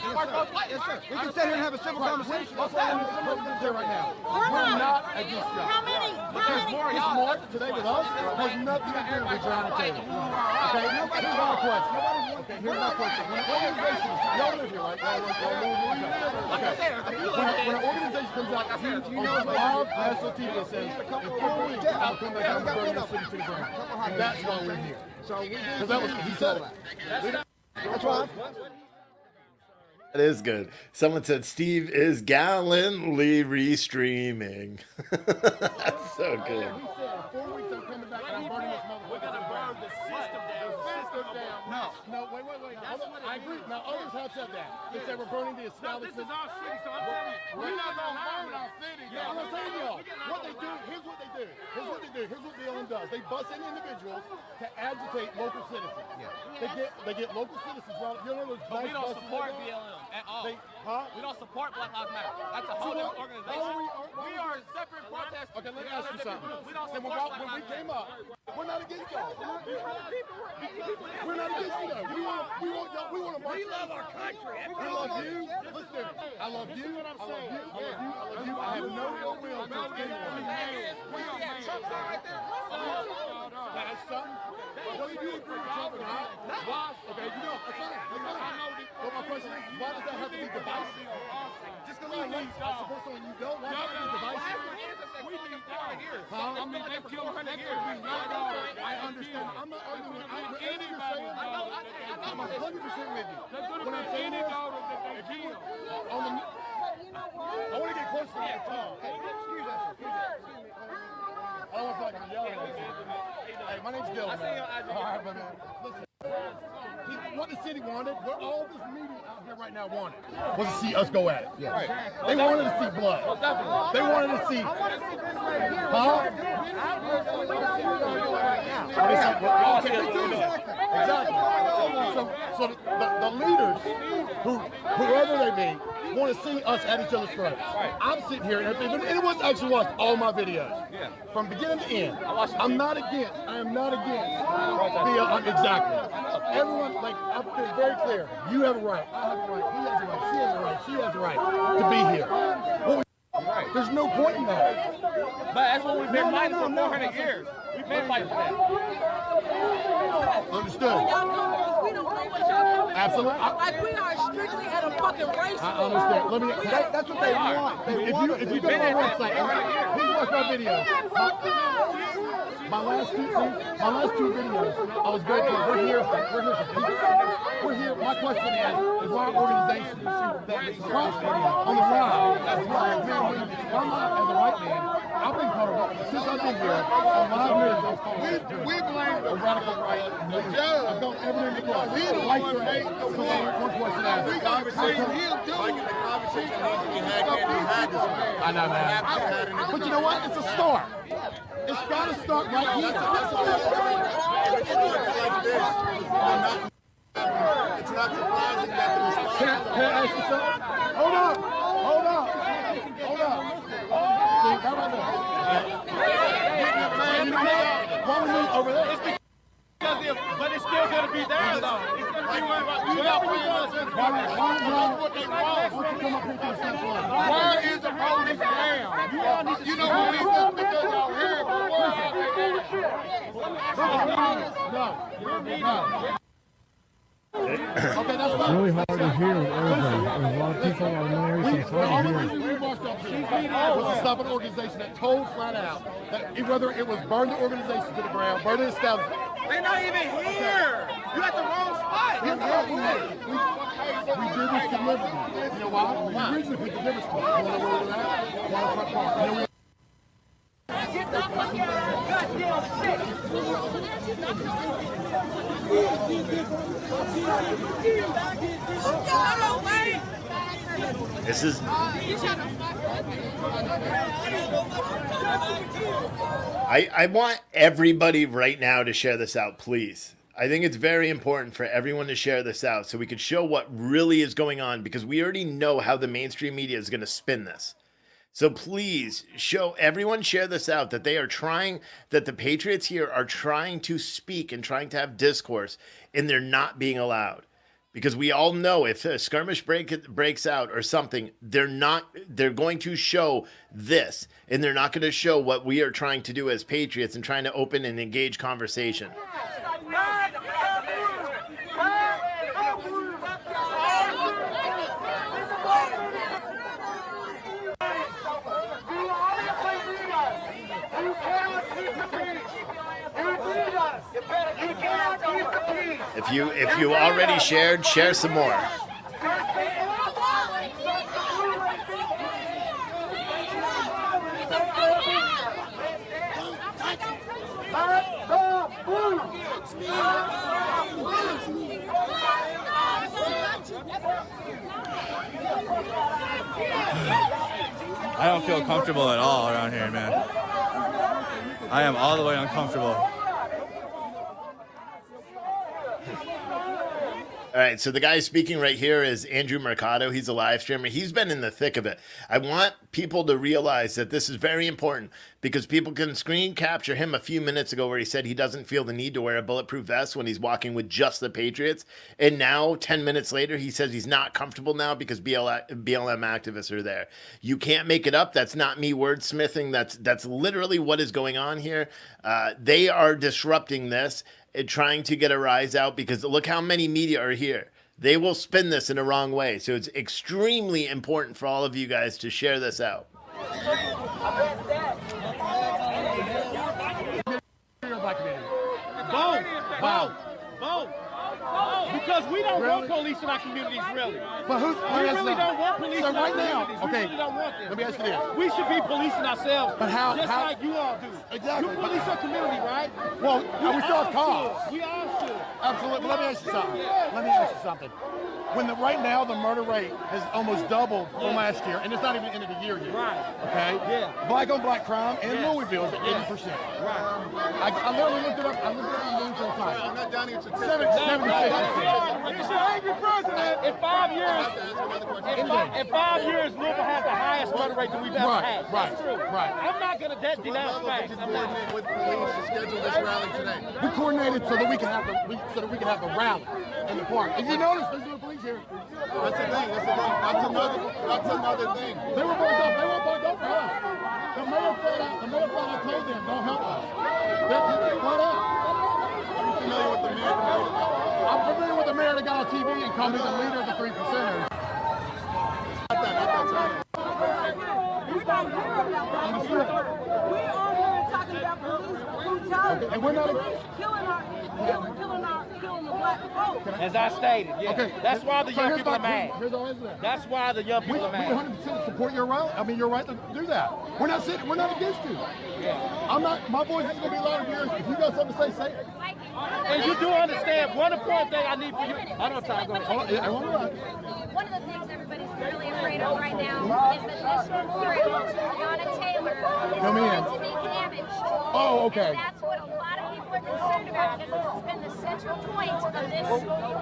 Yes, sir. We can sit here and have a civil conversation. That's what I'm here right now. We're not against y'all. How many? It's more today with us has nothing to do with John and Taylor. Okay, here's my question. Okay, here's my question. When an organization, y'all live here, right? When an organization comes out on live national TV and says, in 4 weeks, I'll come back and burn your city to the ground. And that's why we're here. Because that was, he said it. That's why. That is good. Someone said Steve is gallantly restreaming. That's so good. He said, 4 weeks I'm coming back and I'm burning this motherfucker. We're going to burn the system down. No, wait. I agree. Now, others have said that. They said we're burning the establishment. This is our city, so I'm telling you, we're not going to burn our city. I'm not saying y'all. What they do, here's what they do. Here's what BLM does. They bust in individuals to agitate local citizens. Yeah. They get local citizens. You know those but we don't support BLM at all. We don't support Black Lives Matter. That's a whole different organization. We are separate protesters. Okay, let me ask you something. We don't support when we came up, we're not against y'all. We're not against you though. We want to march. We love our country. We love you. Listen, I love you. I love you. I have no ill will against anyone. That's something. What do you agree with Trump or not? Why? Okay, you know, that's fine. But my question is, why does that have to be divisive? Just because I like support someone you don't, why does that have to be divisive? We need 400 years. I mean, they killed 100 years. I understand. I'm not arguing with anybody. I'm 100% with you. When I'm saying this, I want to get close to that time. Excuse us. I don't want to feel like I'm yelling at you. Hey, my name's Dylan, man. All right, but man, listen. What the city wanted, what all this media out here right now wanted, was to see us go at it. Yeah. Right. They wanted to see blood. They wanted to see. Exactly. So the leaders, whoever they be, want to see us at each other's throats. Right. I'm sitting here, and anyone's actually watched all my videos, from beginning to end. I am not against BLM. Exactly. Everyone, like, I've been very clear. You have a right. I have a right. He has a right. She has a right. She has a right to be here. There's no point in that. But that's what we've been fighting for 400 years. We've been fighting for that. Understood. Absolutely. Like we are strictly at a fucking race. I understand. That's what they want. If you go to my website, please watch my videos. My last two videos, I was very clear. We're here for people. We're here. My question is why organizations that cross on the line? That's why, man, I'm as a white man, I've been called since I've been here. On live news, we blame the radical right. I've done everything we can. We the white right. One question asked. The conversation needs to be had. I know, man. But you know what? It's a start. It's got to start right here. It's not surprising that the response. Can I ask you something? Hold up. See, how about that? Why we move over there? But it's still going to be there, though. Where is the police now? You know what he's doing because y'all here, but no. Okay, that's It's really hard to hear with everything. There's a lot of people on noise. It's The hard to only hear. reason we marched up here was to stop an organization that told flat out that whether it was burn the organization to the ground, burn the establishment. They're not even here. You at the wrong spot. We did this deliberately. You know why? We originally put the delivery spot. You want to know where we're at? Waterfront Park. You know, Get the fuck out of goddamn shit. This is. I want everybody right now to share this out, please. I think it's very important for everyone to share this out so we could show what really is going on, because we already know how the mainstream media is going to spin this. So please everyone share this out, that they are trying, that the Patriots here are trying to speak and trying to have discourse, and they're not being allowed. Because we all know if a skirmish breaks out or something, they're going to show this, and they're not going to show what we are trying to do as Patriots and trying to open and engage conversation. If you already shared, share some more. I don't feel comfortable at all around here, man. I am all the way uncomfortable. All right, so the guy speaking right here is Andrew Mercado. He's a live streamer. He's been in the thick of it. I want people to realize that this is very important, because people can screen capture him a few minutes ago where he said he doesn't feel the need to wear a bulletproof vest when he's walking with just the Patriots. And now, 10 minutes later, he says he's not comfortable now because BLM activists are there. You can't make it up. That's not me wordsmithing. That's literally what is going on here. They are disrupting this, trying to get a rise out, because look how many media are here. They will spin this in a wrong way. So it's extremely important for all of you guys to share this out. Boom. Because we don't want police in our communities, really. But we really don't want police in our right now, communities. We really don't want them. Let me ask you this. We should be policing ourselves, But how- like you all do. Exactly. You police your community, right? Well, we still have cause. We all should. Absolutely. But let me ask you something. Right now, the murder rate has almost doubled from last year, and it's not even the end of the year yet. Right. Okay? Yeah. Black on black crime in Louisville is at 80%. Right. I literally looked it up. I looked it up on Louisville time. I'm not down here to 76%. It's your angry president. In 5 years, Louisville has the highest murder rate that we've ever had. That's true. Right. I'm not going to denounce facts. I'm not. With police to schedule this rally today. We coordinated so that we can have a rally in the park. And you notice there's no police here. That's the thing. That's another thing. They were both up. They were both up for us. The mayor flat out told them, don't help us. They're flat out. Are you familiar with the mayor? I'm familiar with the mayor that got on TV and called me the leader of the 3%ers. We are here talking about police brutality. And we're not killing the black folk. As I stated, yeah. Okay. That's why the young people are mad. Here's our answer. That's why the young people are mad. We 100% support your right. I mean, your right to do that. We're not against you. Yeah. My voice is going to be louder than yours. If you got something to say it. And you do understand, one important thing I need for you. I don't have time. Go ahead. One of the things everybody's really afraid of right now is that this memorial to Breonna Taylor is going to be damaged. Oh, okay. And that's what a lot of people are concerned about, because this has been the central point of this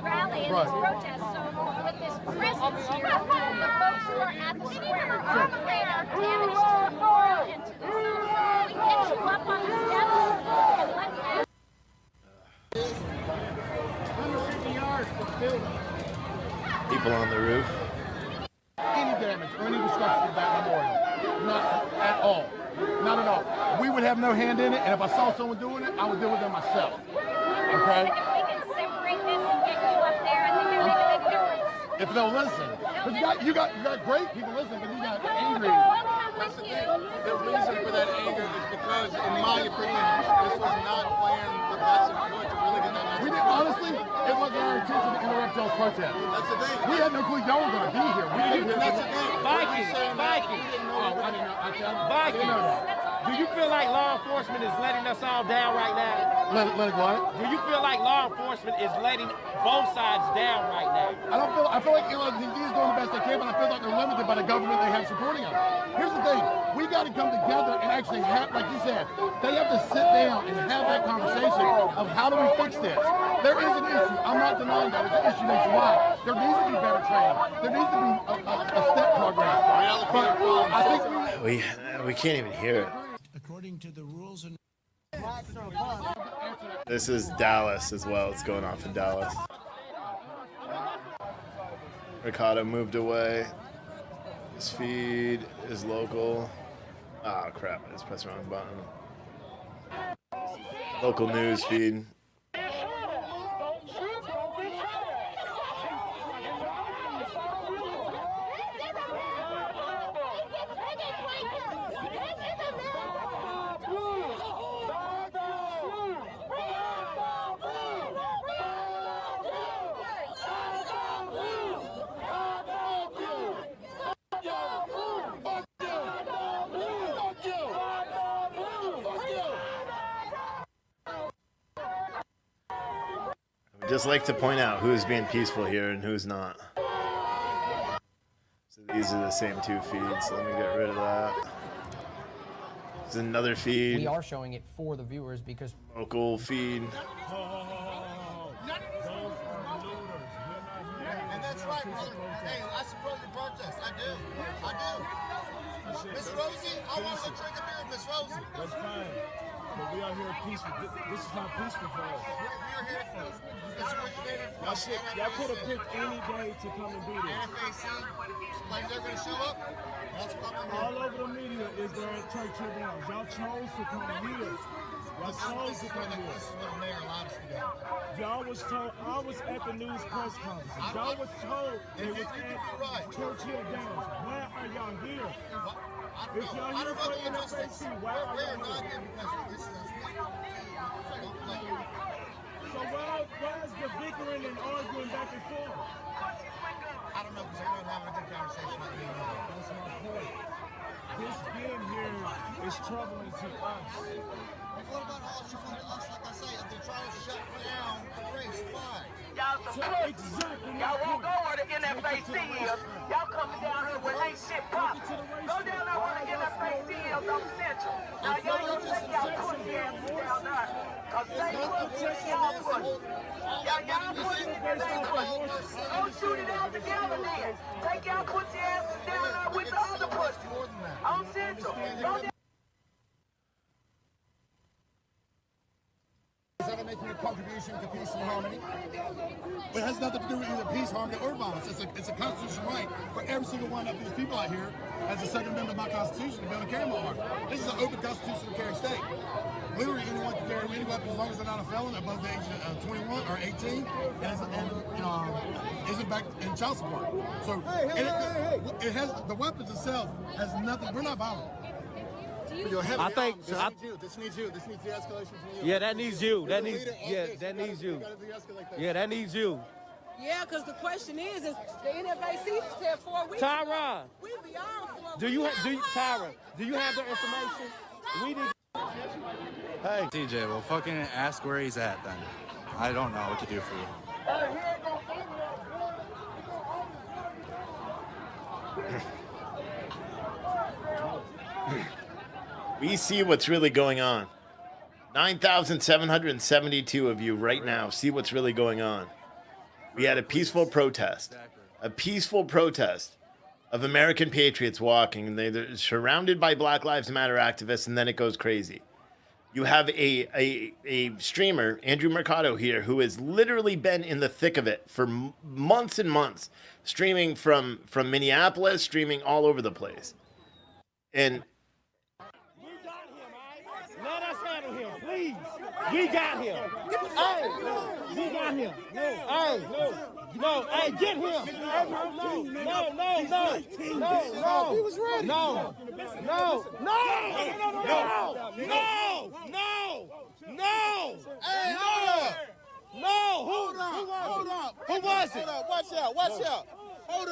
rally and this protest. So with this presence here, the folks who are at the square are afraid of damage to the memorial and to the zone. We get you up on the steps and let's have 150 yards. People on the roof. Any damage or any destruction to that memorial. Not at all. Not at all. We would have no hand in it, and if I saw someone doing it, I would deal with them myself. Okay? If we can separate this and get you up there, I think it would make a big difference. If they'll listen. Because you got great people listening, but you got angry. That's the thing. The reason for that anger is because, in my opinion, this was not planned the best of good to really get that message. We didn't, honestly, it wasn't our intention to interrupt y'all's protest. That's the thing. We had no clue y'all were going to be here. We didn't hear That's the thing. Viking. Oh, I didn't know. I didn't Viking. know that. Do you feel like law enforcement is letting us all down right now? Let it what? Do you feel like law enforcement is letting both sides down right now? I feel like LGBTs is doing the best they can, but I feel like they're limited by the government they have supporting them. Here's the thing. We got to come together and actually have, like you said, they have to sit down and have that conversation of how do we fix this. There is an issue. I'm not denying that. It's an issue nationwide. There needs to be better training. There needs to be a step program. But I think We can't even hear it. According to the rules and This is Dallas as well. It's going off in Dallas. Ricardo moved away. His feed is local. Oh crap, I just pressed the wrong button. Local news feed. Just like to point out who's being peaceful here and who's not. So these are the same two feeds. Let me get rid of that. There's another feed. We are showing it for the viewers because local feed. And that's right, brother. Hey, I support your protest. I do. Miss Rosie, I want to go drink a beer with Miss Rosie. that's fine. But we are here peaceful. This is not peaceful for us. We're here for us. Y'all could have picked any day to come and do this. NFAC, like they're going to show up. That's what I'm All over the media is there at church here now. Y'all chose to come here. Y'all chose to come here. This is what the mayor allowed us to do. Y'all was told, I was at the news press conference. Y'all was told they was at Church Hill Downs. Why are y'all here? If y'all here for NFAC, why are y'all here? So why is the bickering and arguing back and forth? I don't know, because we're not having a good conversation with me. That's my point. This being here is troubling to us. What about all us, like I say, if they're trying to shut down the race, why? Y'all support. Exactly. Y'all won't go where the NFAC is. Y'all coming down here when they shit popping. Go down there where the NFAC is on Central. Now y'all don't take y'all pussy asses down there. Cause they pussy is y'all pussy. Y'all pussy is they pussy. Go shoot it out together then. Take y'all pussy asses down there with the other pussy. On Central. Go down. Is that making a contribution to peace and harmony? But it has nothing to do with either peace, harmony, or violence. It's a constitutional right for every single one of these people out here, as the Second Amendment of my Constitution, to be able to carry my arm. This is an open constitutional carry state. Literally, anyone can carry any weapon as long as they're not a felon above the age of 21 or 18, and isn't back in child support. So it has the weapons itself has nothing. We're not violent. I think this needs you. This needs de-escalation from you. Yeah, that needs you. That needs that needs you. Yeah, that needs you. Yeah, because the question is the NFAC said 4 weeks. Tyra, we beyond 4 do you Tyra? Do you have the information? We need. Hey, TJ, well, fucking ask where he's at then. I don't know what to do for you. We see what's really going on. 9,772 of you right now see what's really going on. We had a peaceful protest. A peaceful protest of American patriots walking. They're surrounded by Black Lives Matter activists, and then it goes crazy. You have a streamer, Andrew Mercado here, who has literally been in the thick of it for months and months, streaming from Minneapolis, streaming all over the place. And let us handle him, please. We got him. Hey, we got him. Hey, no, hey, get him. No. He was ready. No. Hey, hold up. Who was it? Watch out. Hold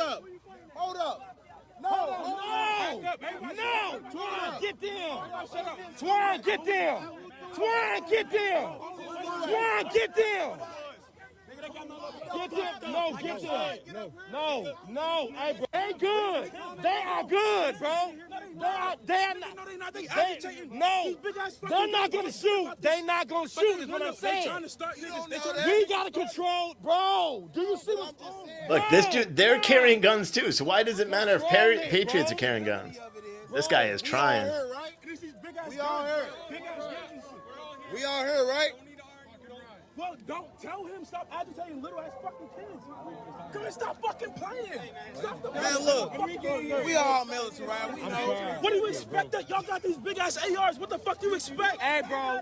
up. No. Twine, get them. Get them. No. Hey, bro. They good. They are good, bro. They're not gonna shoot. They're not gonna shoot. Is what I'm saying. We gotta control, bro. Do you see what's going on? look, this dude, they're carrying guns too. So why does it matter if Patriots are carrying guns? This guy is trying. We all here, right? Well, don't tell him stop agitating little ass fucking kids. Come on, stop fucking playing. Man, look, we all military, right? We know. What do you expect? That y'all got these big ass ARs. What the fuck do you expect? Hey, bro,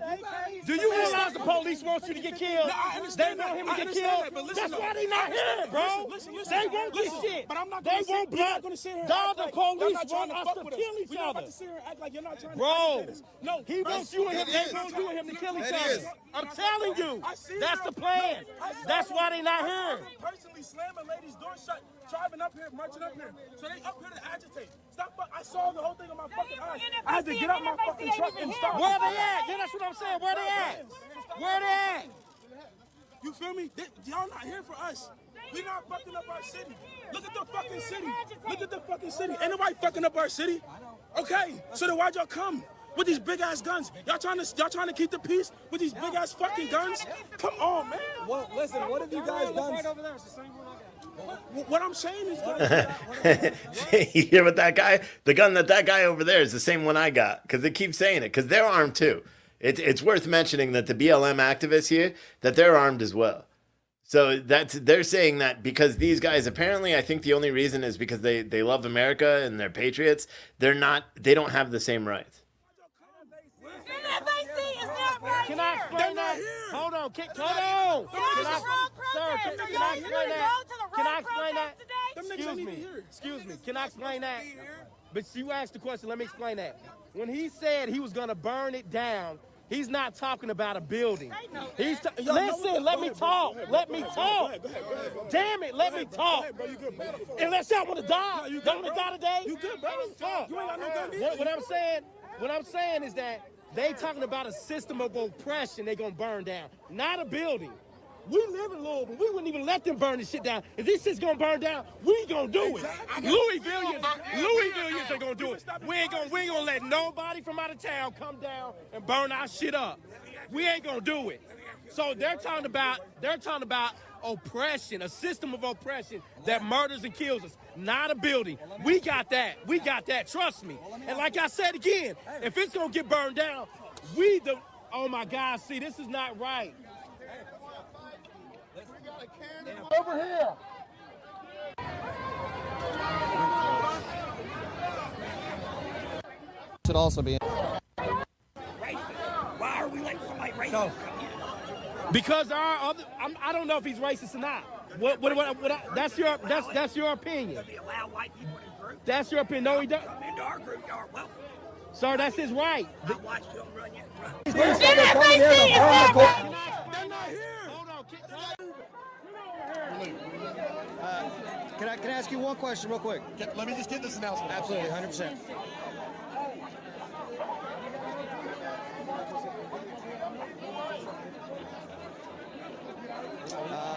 do you realize the police want you to get killed? They want him to get killed. That's why they not here, bro. They won't get shit. But I'm not. They won't blood. Dog, the police want us to kill each other. Bro, no, he wants you and him. They want you and him to kill each other. I'm telling you. That's the plan. That's why they not here. Personally slamming ladies' doors shut, driving up here, marching up here. So they up here to agitate. Stop! I saw the whole thing on my fucking eyes. I had to get out my fucking truck and stop. Where they at? Yeah, that's what I'm saying. Where they at? You feel me? Y'all not here for us. We not fucking up our city. Look at the fucking city. Ain't nobody fucking up our city. Okay, so then why'd y'all come? With these big ass guns, y'all trying to keep the peace with these big ass fucking guns? Come on, man. Well, listen, what have you guys done? What I'm saying is, You hear what that guy? The gun that guy over there is the same one I got, because they keep saying it, because they're armed too. It's worth mentioning that the BLM activists here, that they're armed as well. So they're saying that because these guys, apparently, I think the only reason is because they love America and they're patriots. They don't have the same rights. Can I explain that? Hold on. Can I explain that? Excuse me. Can I explain that? But you asked the question. Let me explain that. When he said he was going to burn it down, he's not talking about a building. Listen, let me talk. Damn it, let me talk. Unless y'all want to die. Y'all want to die today? You good, bro? Fuck. You ain't got no gun either. What I'm saying is that they talking about a system of oppression they gonna burn down, not a building. We live in Louisville. We wouldn't even let them burn this shit down. If this shit's gonna burn down, we gonna do it. Louisvillians are gonna do it. We ain't gonna let nobody from out of town come down and burn our shit up. We ain't gonna do it. So they're talking about oppression, a system of oppression that murders and kills us, not a building. We got that. Trust me. And like I said again, if it's gonna get burned down, oh my God, see, this is not right. Over here. Should also be. Why are we letting somebody racist? Because I don't know if he's racist or not. That's your opinion. That's your opinion. No, he doesn't. Into our group, you are welcome. Sir, that's his right. I watched you run you. They're not here. Hold on. Can I ask you one question real quick? Let me just get this announcement. Absolutely, 100%.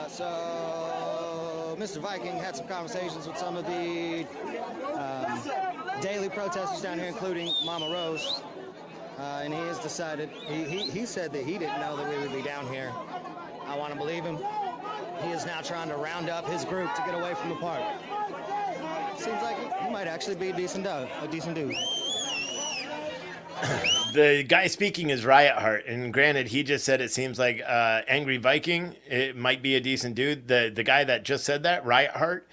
So, Mr. Viking had some conversations with some of the daily protesters down here, including Mama Rose, and he has decided, he said that he didn't know that we would be down here. I want to believe him. He is now trying to round up his group to get away from the park. Seems like he might actually be a decent dude. The guy speaking is Riot Heart, and granted, he just said it seems like Angry Viking. It might be a decent dude. The guy that just said that, Riot Heart,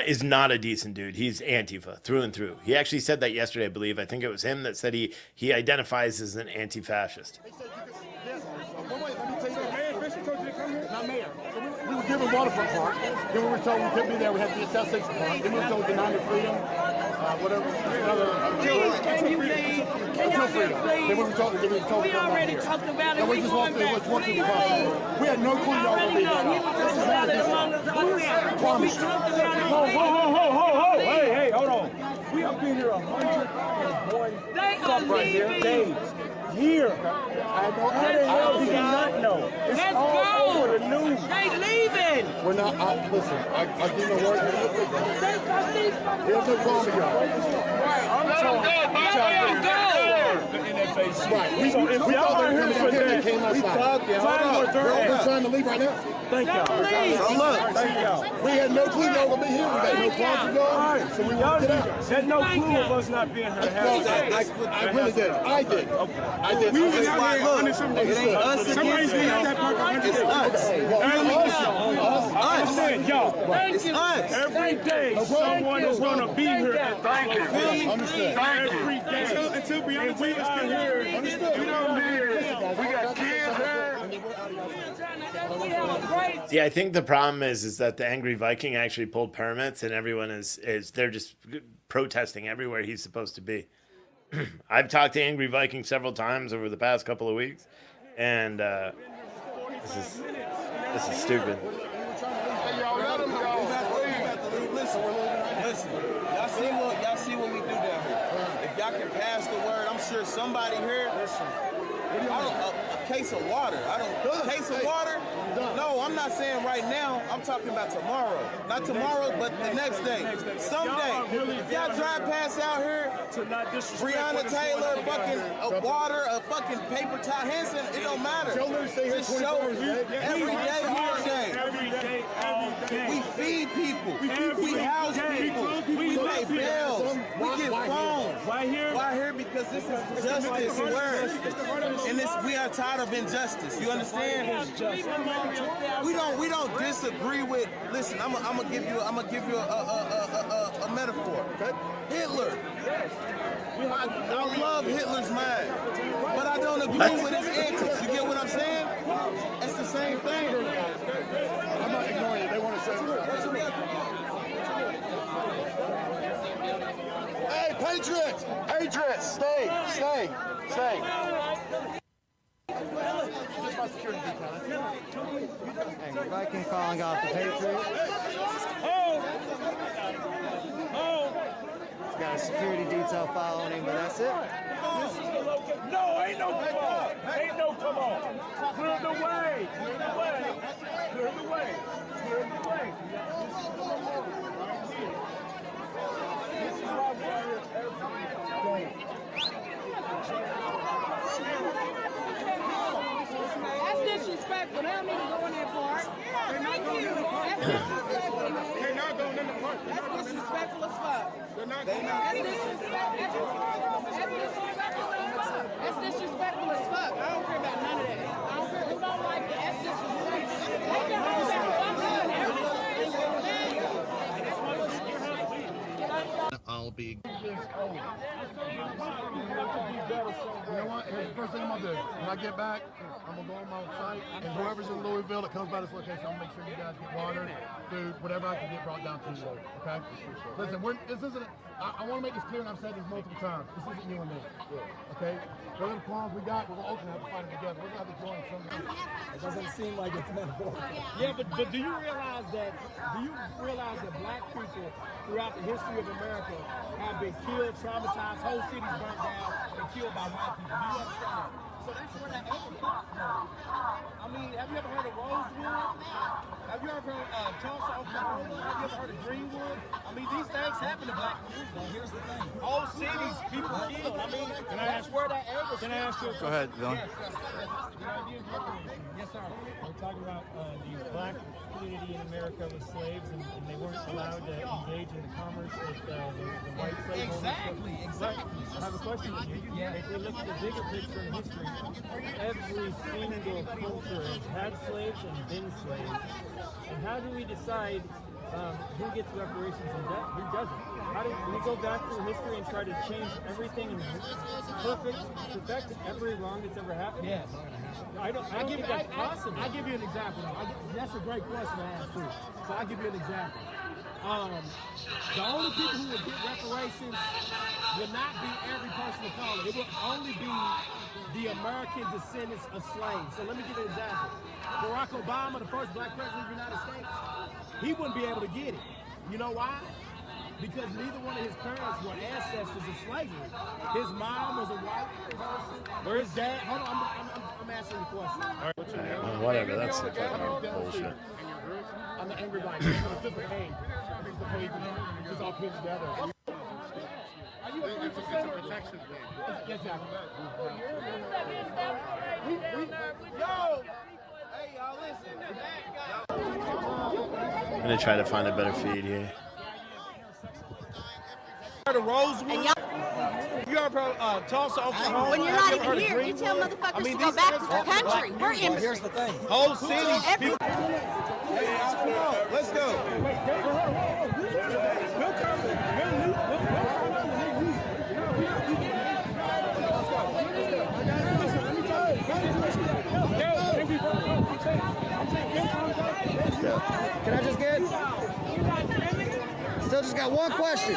is not a decent dude. He's Antifa through and through. He actually said that yesterday, I believe. I think it was him that said he identifies as an anti-fascist. We were given Waterfront Park. Then we were told we couldn't be there. We had to be at South Central Park. Then we were told denied the freedom, whatever. Until freedom. Then we were told we already talked about it. We just walked through. We had no clue y'all were being Promise. Ho! Hey, hold on. We have been here 101 days. Here. How the hell do you not know? It's all over the news. They leaving. We're not. Listen, I give no word. There's no problem with y'all. The NFAC. Right. We thought they were coming out here and they came outside. We're trying to leave right now. Thank y'all. Thank y'all. We had no clue y'all would be here. We got no plans to go. So we walked it out. There's no clue of us not being here. I really did. I did. We was out here under some days. Somebody's been at that park 100 days. Us. Y'all. It's us. Every day, someone is going to be here at the location. Every day. Until we are here, we don't hear. We got kids here. Yeah, I think the problem is that the Angry Viking actually pulled permits, and everyone is they're just protesting everywhere he's supposed to be. I've talked to Angry Viking several times over the past couple of weeks, and this is stupid. Listen, y'all see what we do down here. If y'all can pass the word, I'm sure somebody here. A case of water. Case of water? No, I'm not saying right now. I'm talking about tomorrow. Not tomorrow, but the next day. Someday. If y'all drive past out here, Breonna Taylor, fucking water, a fucking paper towel, Henson, it don't matter. Just show every day, all day. We feed people. We house people. We pay bills. We get phones. Why here? Because this is justice work. And we are tired of injustice. You understand? We don't disagree with. Listen, I'm gonna give you a metaphor. Hitler. I love Hitler's mind, but I don't agree with his antics. You get what I'm saying? It's the same thing. I'm not ignoring it. They want to say. Hey, Patriots! Stay! Angry Viking calling off the Patriot. He's got a security detail following him, but that's it. No, ain't no come on. Clear the way. That's disrespectful. They don't need to go in that park. They're not going in the park. That's disrespectful as fuck. That's disrespectful as fuck. I don't care about none of that. I don't care who don't like it. That's disrespectful. I'll be. You know what? Here's the first thing I'm gonna do. When I get back, I'm gonna go on my site, and whoever's in Louisville that comes by this location, I'm gonna make sure you guys get water, food, whatever I can get brought down to you. Okay? Listen, this isn't. I want to make this clear, and I've said this multiple times. This isn't you and me. Okay? Whatever the problems we got, we're gonna ultimately have to fight them together. We're gonna have to join something. It doesn't seem like it's metaphorical. Yeah, but do you realize that black people throughout the history of America have been killed, traumatized, whole cities burnt down, and killed by white people? Do you understand that? So that's where that anger comes from. I mean, have you ever heard of Rosewood? Have you ever heard of Tulsa, Oklahoma? Have you ever heard of Greenwood? I mean, these things happen to black people. Here's the thing. Whole cities, people killed. I mean, that's where that anger comes from. Can I ask you a question? Go ahead, Dylan. Yes, sir. We're talking about the black community in America was slaves, and they weren't allowed allowed to engage in the commerce with the white slave owners. Exactly. I have a question for you. If we look at the bigger picture in history, every single culture has had slaves and been slaves. And how do we decide who gets reparations and who doesn't? How do we go back through history and try to change everything and perfect every wrong that's ever happened? Yes. I don't think that's possible. I'll give you an example. That's a great question to ask too. So I'll give you an example. The only people who would get reparations would not be every person of color. It would only be the American descendants of slaves. So let me give you an example. Barack Obama, the first black president of the United States, he wouldn't be able to get it. You know why? Because neither one of his parents were ancestors of slavery. His mom was a white person. Where's dad? Hold on, I'm answering the question. All right, well, whatever. That's fucking bullshit. I'm the angry black. It's just a page. It's a page, it's all put together. It's a protection thing. Yes, Yo! Hey, y'all, listen. I'm gonna try to find a better feed here. The Rosewood. You ever Tulsa, Oklahoma? When you're not even here, you tell motherfuckers to go back to their country. We're in. Here's the thing. Whole cities. Hey, come on, let's go. Can I just get? Still just got one question.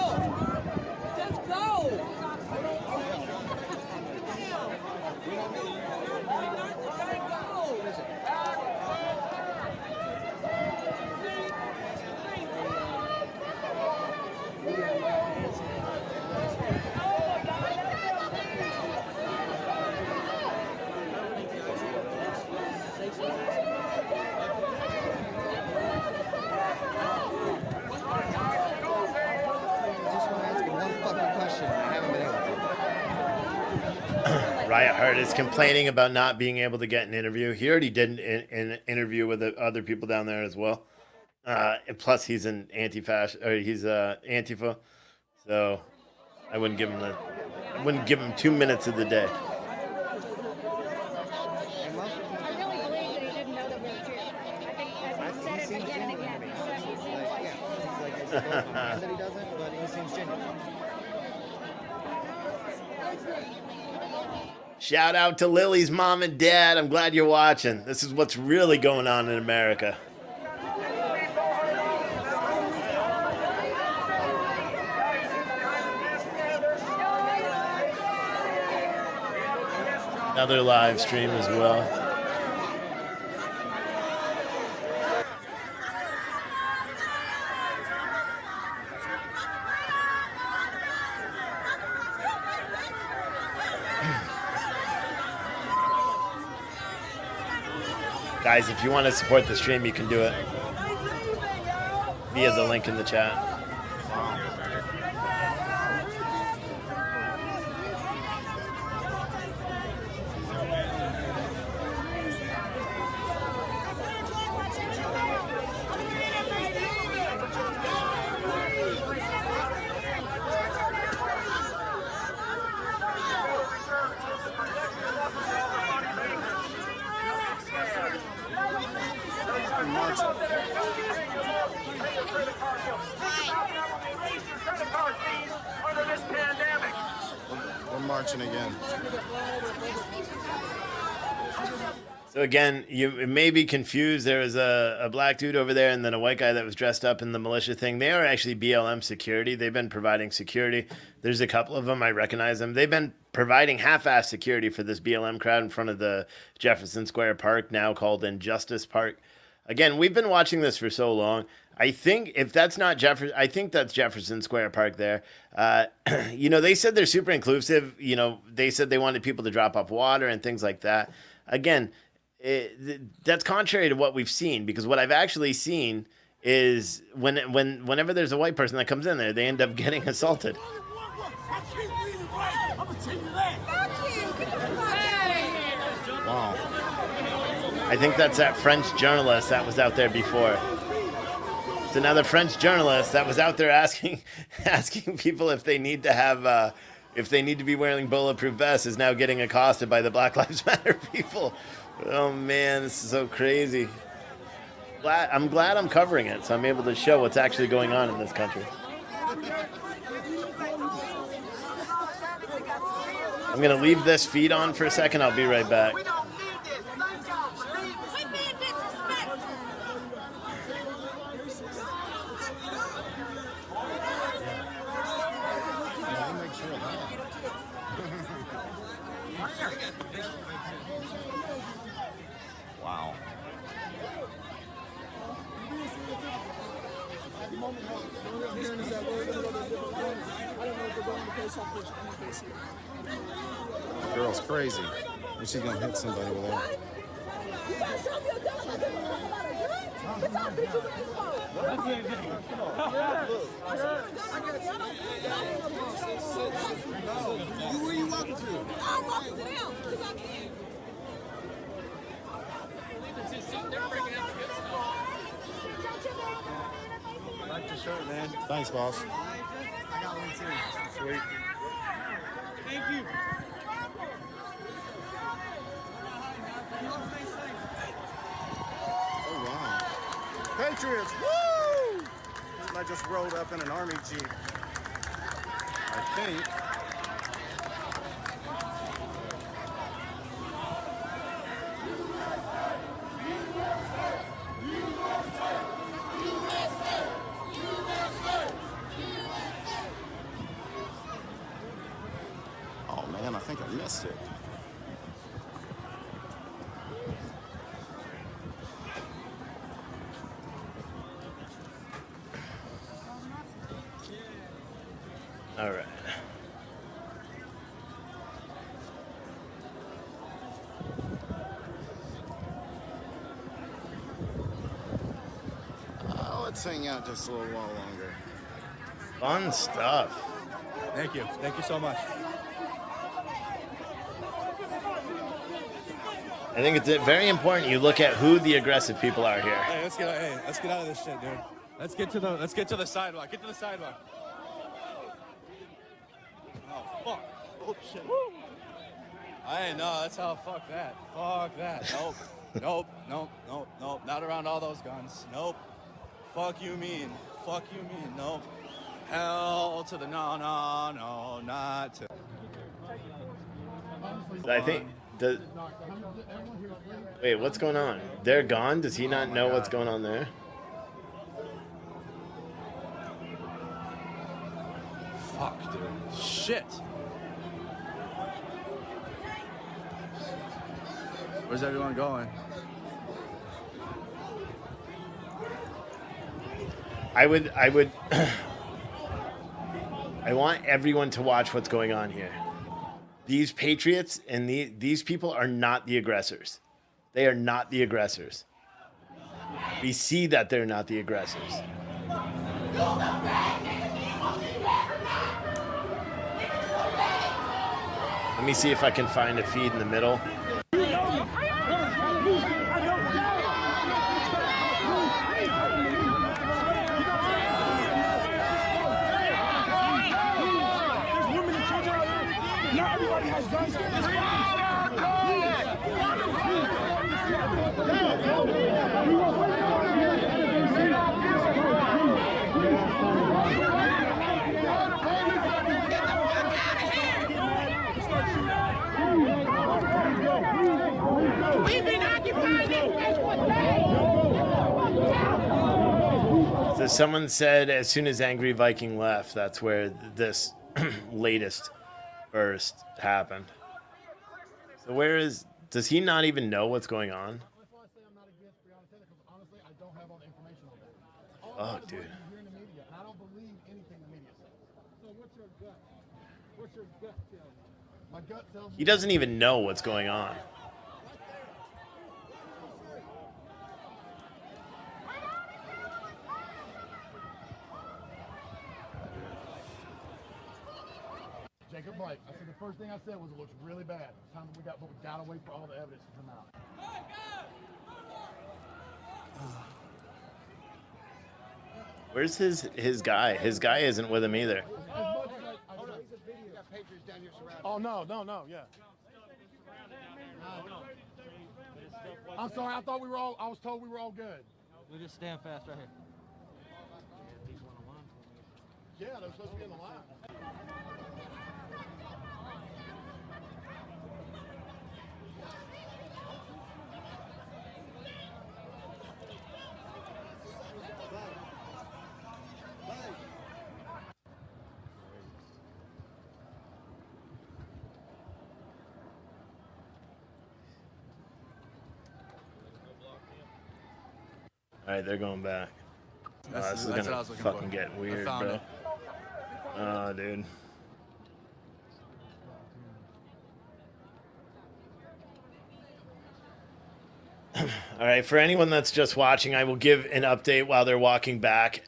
Just go. Riot Heart is complaining about not being able to get an interview. He already did an interview with the other people down there as well. And plus, he's an anti-fascist, or he's Antifa. So I wouldn't give him 2 minutes of the day. I really believe that he didn't know that we were here. I think he said it again and again. He seems like that he doesn't, but he seems genuine. Shout out to Lily's mom and dad. I'm glad you're watching. This is what's really going on in America. Another live stream as well. Guys, if you want to support the stream, you can do it via the link in the chat. We're marching again. So again, you may be confused. There was a black dude over there and then a white guy that was dressed up in the militia thing. They are actually BLM security. They've been providing security. There's a couple of them. I recognize them. They've been providing half-assed security for this BLM crowd in front of the Jefferson Square Park, now called Injustice Park. Again, we've been watching this for so long. I think if that's not Jefferson, I think that's Jefferson Square Park there. You know, they said they're super inclusive. You know, they said they wanted people to drop off water and things like that. Again, that's contrary to what we've seen, because what I've actually seen is whenever there's a white person that comes in there, they end up getting assaulted. Wow. I think that's that French journalist that was out there before. So now the French journalist that was out there asking people if they need to have if they need to be wearing bulletproof vests is now getting accosted by the Black Lives Matter people. Oh man, this is so crazy. I'm glad I'm covering it, so I'm able to show what's actually going on in this country. I'm gonna leave this feed on for a second. I'll be right back. Wow. The girl's crazy. And she's gonna hit somebody with that. Where you walking to? I'm walking to them because I can. I like the shirt, man. Thanks, boss. I got one too. Sweet. Thank you. Oh, wow. Patriots, woo! I just rolled up in an Army Jeep. I think. Oh man, I think I missed it. All right. Let's hang out just a little while longer. Fun stuff. Thank you. Thank you so much. I think it's very important you look at who the aggressive people are here. Hey, let's get out of this shit, dude. Let's get to the sidewalk. Get to the sidewalk. Oh fuck. Oh shit. Woo. I didn't know. That's how. Fuck that. Fuck that. Nope. Nope. Nope. Nope. Nope. Not around all those guns. Nope. Fuck you mean. Fuck you mean. Nope. Hell to the no, not to. I think. Wait, what's going on? They're gone? Does he not know what's going on there? Fuck, dude. Shit. Where's everyone going? I would I want everyone to watch what's going on here. These patriots and these people are not the aggressors. They are not the aggressors. We see that they're not the aggressors. Let me see if I can find a feed in the middle. We've been occupying this place for days. So someone said as soon as Angry Viking left, that's where this latest burst happened. So where is, does he not even know what's going on? Oh, dude. He doesn't even know what's going on. Jacob Blake. I said the first thing I said was it looks really bad. It's time that we got to wait for all the evidence to come out. Where's his guy? His guy isn't with him either. Oh, no, yeah. I'm sorry, I was told we were all good. We just stand fast right here. Yeah, they're supposed to be in the line. All right, they're going back. This is gonna fucking get weird, bro. Oh, dude. All right, for anyone that's just watching, I will give an update while they're walking back.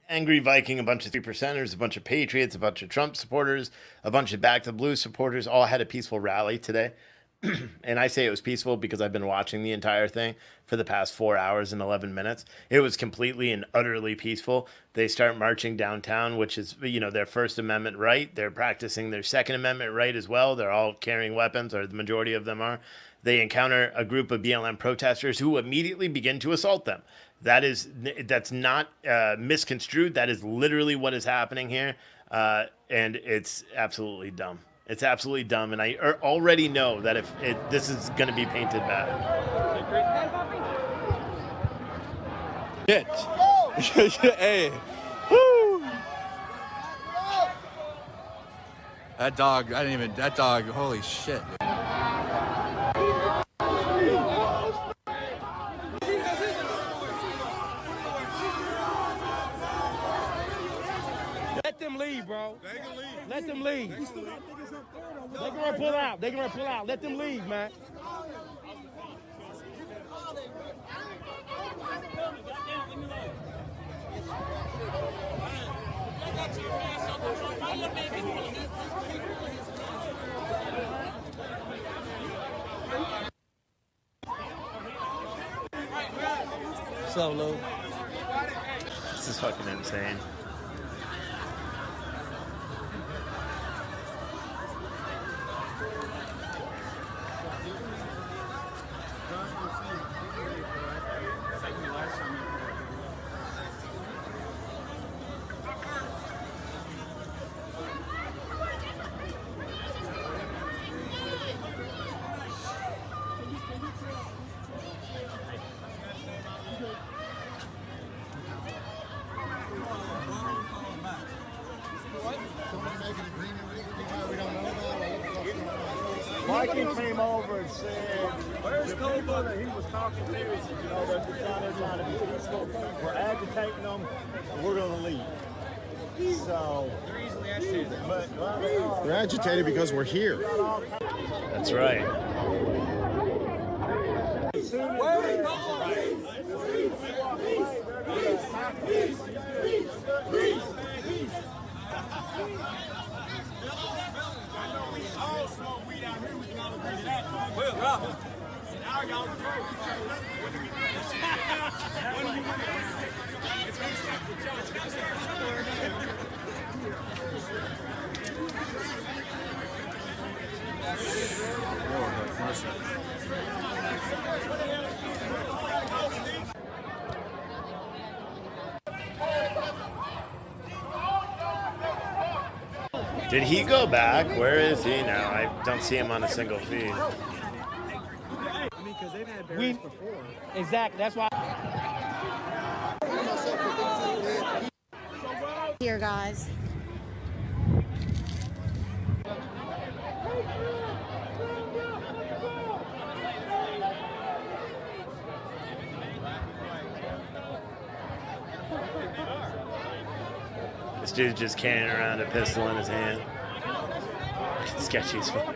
Angry Viking, a bunch of 3%ers, a bunch of Patriots, a bunch of Trump supporters, a bunch of Back to the Blue supporters all had a peaceful rally today. And I say it was peaceful because I've been watching the entire thing for the past 4 hours and 11 minutes. It was completely and utterly peaceful. They start marching downtown, which is, you know, their First Amendment right. They're practicing their Second Amendment right as well. They're all carrying weapons, or the majority of them are. They encounter a group of BLM protesters who immediately begin to assault them. That's not misconstrued. That is literally what is happening here. And it's absolutely dumb. It's absolutely dumb, and I already know that if this is going to be painted bad. Shit. Hey. Woo. That dog, holy shit, dude. Let them leave, bro. Let them leave. They gonna pull out. They gonna pull out. Let them leave, man. So, Lou. This is fucking insane. Viking came over and said, the people that he was talking to, you know, they're trying to be peaceful. We're agitating them, and we're going to leave. So, they're easily agitated. We're agitated because we're here. That's right. Did he go back? Where is he now? I don't see him on a single feed. I mean, because they've had barriers before. Exactly. That's why. Here, guys. This dude's just carrying around a pistol in his hand. Sketchy as fuck.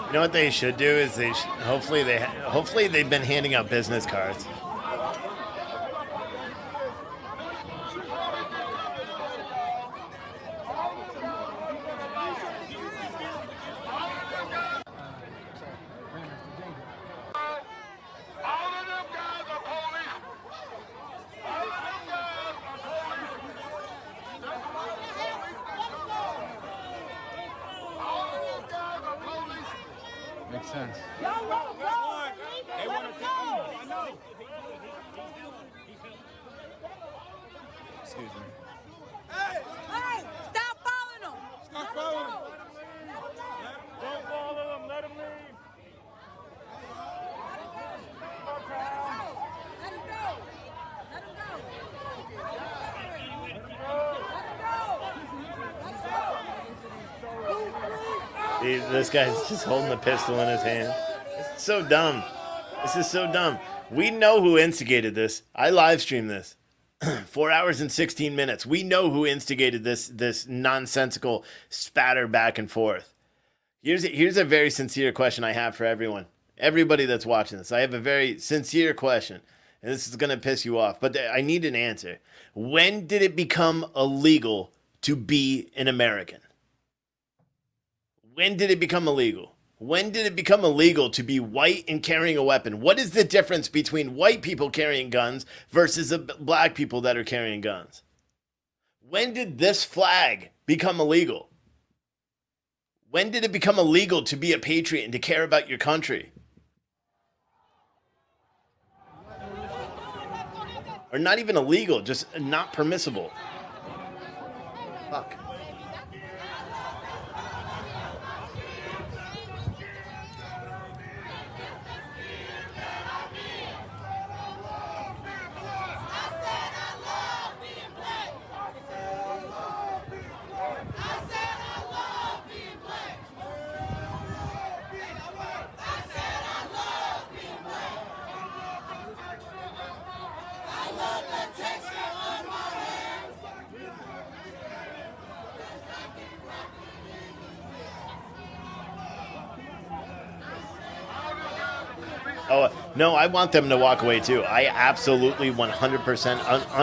You know what they should do is hopefully they've been handing out business cards. Makes sense. They want to I know. Excuse me. Hey, stop following them. Stop following them. Don't follow them. Let them leave. Let him go. Let him go. This guy's just holding the pistol in his hand. It's so dumb. This is so dumb. We know who instigated this. I live streamed this. 4 hours and 16 minutes. We know who instigated this nonsensical spatter back and forth. Here's a very sincere question I have for everyone. Everybody that's watching this. I have a very sincere question. And this is going to piss you off. But I need an answer. When did it become illegal to be an American? When did it become illegal? When did it become illegal to be white and carrying a weapon? What is the difference between white people carrying guns versus black people that are carrying guns? When did this flag become illegal? When did it become illegal to be a patriot and to care about your country? Or not even illegal, just not permissible. Fuck. Oh, no, I want them to walk away too. I absolutely 100%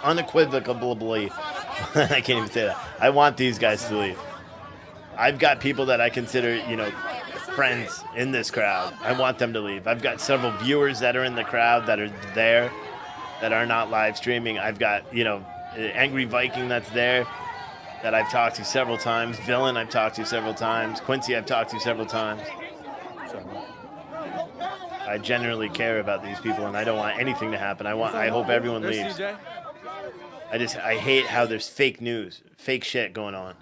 unequivocally, I can't even say that. I want these guys to leave. I've got people that I consider, friends in this crowd. I want them to leave. I've got several viewers that are in the crowd that are there, that are not live streaming. I've got, Angry Viking that's there, that I've talked to several times. Villain I've talked to several times. Quincy I've talked to several times. I genuinely care about these people, and I don't want anything to happen. I hope everyone leaves. I hate how there's fake news, fake shit going on.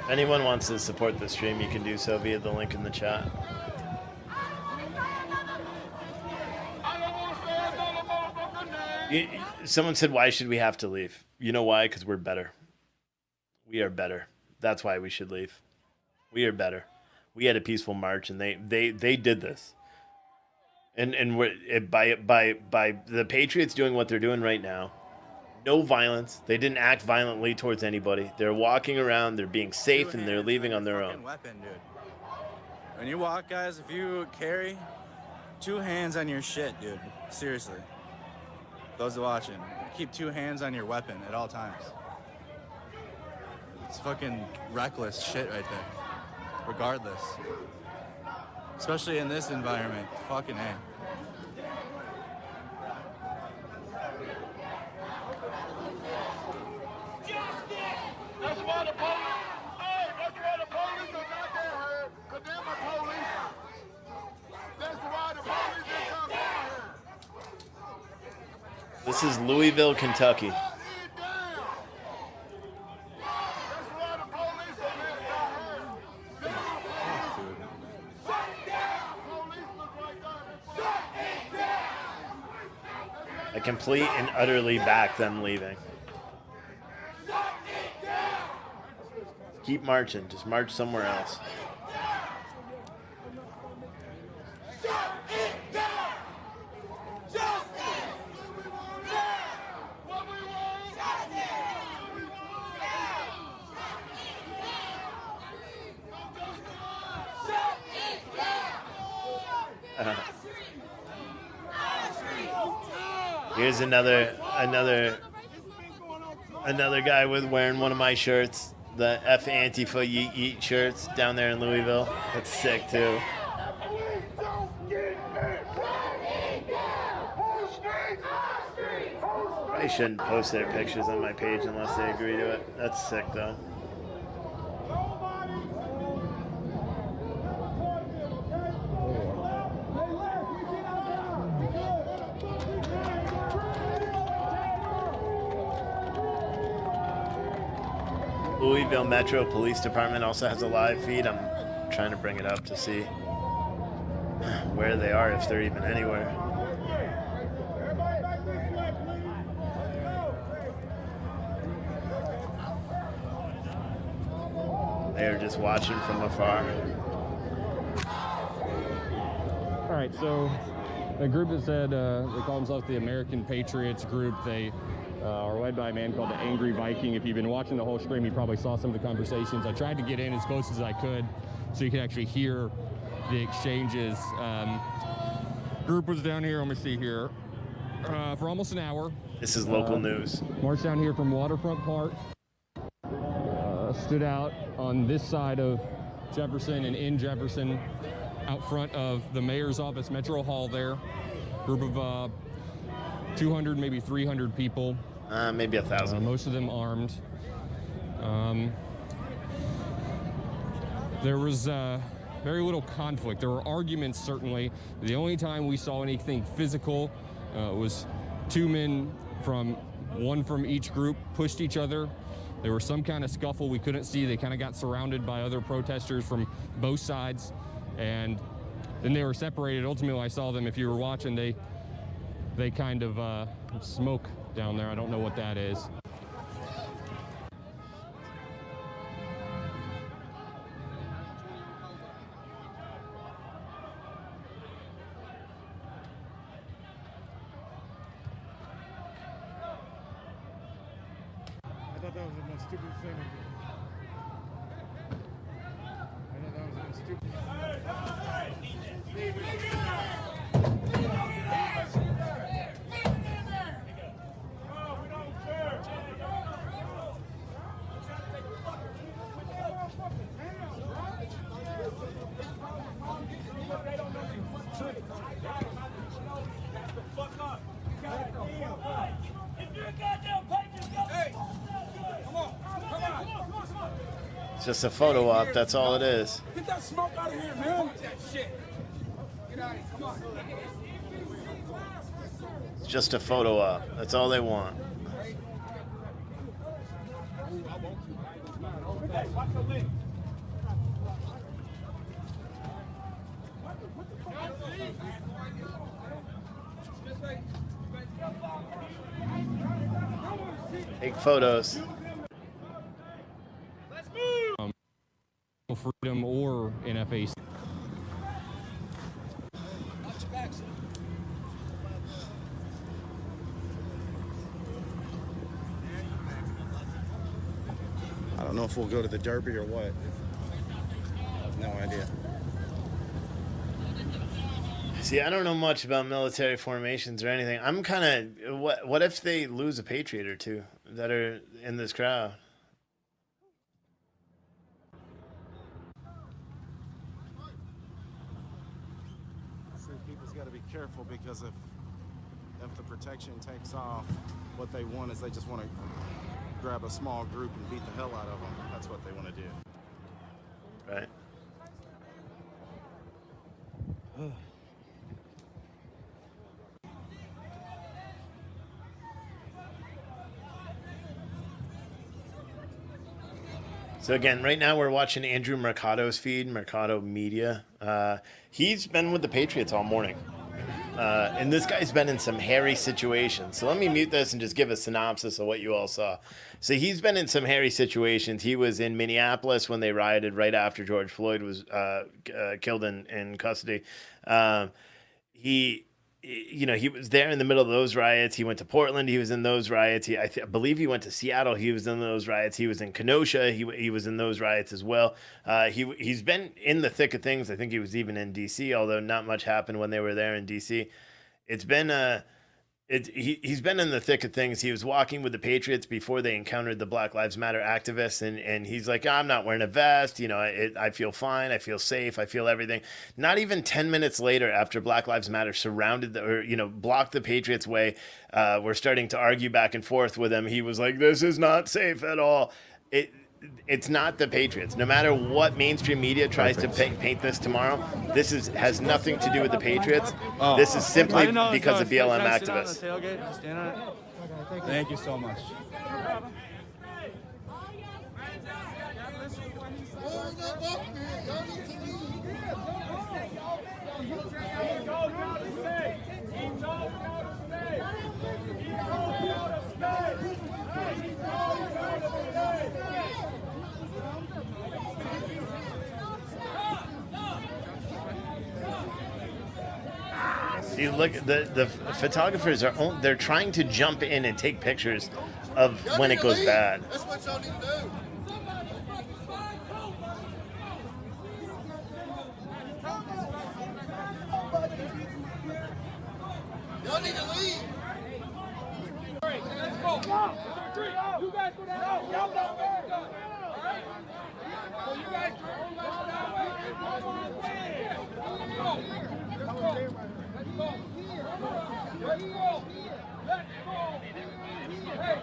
If anyone wants to support the stream, you can do so via the link in the chat. Someone said, why should we have to leave? You know why? Because we're better. We are better. That's why we should leave. We are better. We had a peaceful march, and they did this. And by the Patriots doing what they're doing right now, no violence. They didn't act violently towards anybody. They're walking around. They're being safe, and they're leaving on their own. Weapon, dude. When you walk, guys, if you carry 2 hands on your shit, dude. Seriously. Those watching, keep 2 hands on your weapon at all times. It's fucking reckless shit right there. Regardless. Especially in this environment. Fucking A. That's why the police are not there, heard. Condemn the police. That's why the police didn't come down here. This is Louisville, Kentucky. I complete and utterly back them leaving. Keep marching. Just march somewhere else. Here's another guy with wearing one of my shirts, the F Antifa Yeet Yeet shirts down there in Louisville. That's sick too. Probably shouldn't post their pictures on my page unless they agree to it. That's sick though. Louisville Metro Police Department also has a live feed. I'm trying to bring it up to see where they are, if they're even anywhere. They are just watching from afar. All right, so the group that said they call themselves the American Patriots group, they are led by a man called the Angry Viking. If you've been watching the whole stream, you probably saw some of the conversations. I tried to get in as close as I could so you could actually hear the exchanges. Group was down here, let me see here, for almost an hour. This is local news. Marched down here from Waterfront Park, stood out on this side of Jefferson and in Jefferson, out front of the mayor's office, Metro Hall there. Group of 200, maybe 300 people. Maybe 1,000. Most of them armed. There was very little conflict. There were arguments, certainly. The only time we saw anything physical was two men one from each group pushed each other. There was some kind of scuffle we couldn't see. They kind of got surrounded by other protesters from both sides, and then they were separated. Ultimately, I saw them, if you were watching, they kind of smoke down there. I don't know what that is. I thought that was the most stupid thing. I thought that was the most stupid. It's just a photo op, that's all it is. Get that smoke out of here, man. That shit. Get out of here. Come on. It's just a photo op, that's all they want. Watch the link. Take photos. Freedom or NFAC. I don't know if we'll go to the Derby or what. I have no idea. See, I don't know much about military formations or anything. I'm kind of, what if they lose a Patriot or two that are in this crowd? So people's got to be careful, because if the protection takes off, what they want is they just want to grab a small group and beat the hell out of them. That's what they want to do. Right. So again, right now we're watching Andrew Mercado's feed, Mercado Media. He's been with the Patriots all morning. And this guy's been in some hairy situations. So let me mute this and just give a synopsis of what you all saw. So he's been in some hairy situations. He was in Minneapolis when they rioted right after George Floyd was killed in custody. He was there in the middle of those riots. He went to Portland. He was in those riots. I believe he went to Seattle. He was in those riots. He was in Kenosha. He was in those riots as well. He's been in the thick of things. I think he was even in D.C., although not much happened when they were there in D.C. It's been he's been in the thick of things. He was walking with the Patriots before they encountered the Black Lives Matter activists, and he's like, I'm not wearing a vest. I feel fine. I feel safe. I feel everything. Not even 10 minutes later, after Black Lives Matter blocked the Patriots' way, we're starting to argue back and forth with him. He was like, this is not safe at all. It's not the Patriots. No matter what mainstream media tries to paint this tomorrow, has nothing to do with the Patriots. This is simply because of BLM activists. Thank you so much. See, look, the photographers they're trying to jump in and take pictures of when it goes bad. That's what y'all need to do. Y'all need to leave. Let's go. You guys go down. Y'all go back. All right? So you guys go that way. Let's go. Let's go. Let's go. Let's go. Let's go. Hey.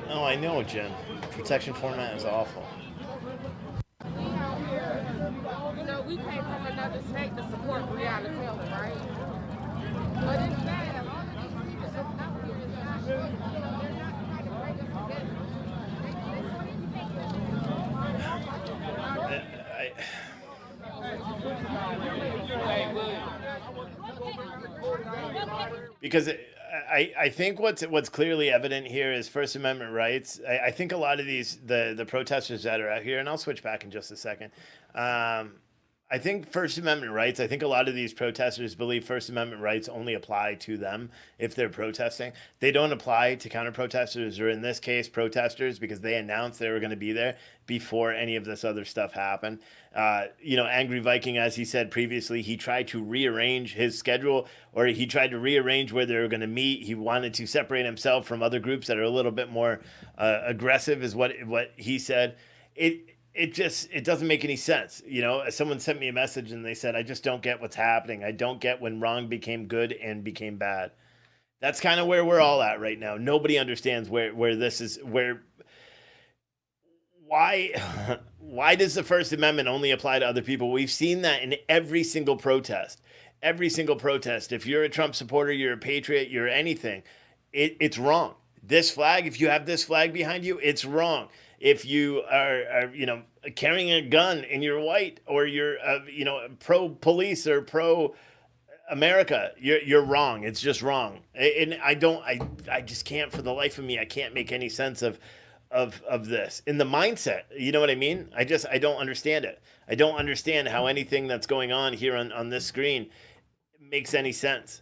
Oh, I know, Jen. Protection format is awful. We came from another state to support Breonna Taylor, right? But it's bad. Because I think what's clearly evident here is First Amendment rights. I think a lot of the protesters that are out here, and I'll switch back in just a second. I think First Amendment rights, I think a lot of these protesters believe First Amendment rights only apply to them if they're protesting. They don't apply to counter-protesters, or in this case, protesters, because they announced they were going to be there before any of this other stuff happened. Angry Viking, as he said previously, he tried to rearrange his schedule, or he tried to rearrange where they were going to meet. He wanted to separate himself from other groups that are a little bit more aggressive, is what he said. It doesn't make any sense. Someone sent me a message and they said, I just don't get what's happening. I don't get when wrong became good and became bad. That's kind of where we're all at right now. Nobody understands where this is, why does the First Amendment only apply to other people? We've seen that in every single protest. Every single protest. If you're a Trump supporter, you're a patriot, you're anything, it's wrong. This flag, if you have this flag behind you, it's wrong. If you are carrying a gun and you're white, or you're pro-police or pro-America, you're wrong. It's just wrong. And I just can't, for the life of me, I can't make any sense of this in the mindset. You know what I mean? I don't understand it. I don't understand how anything that's going on here on this screen makes any sense.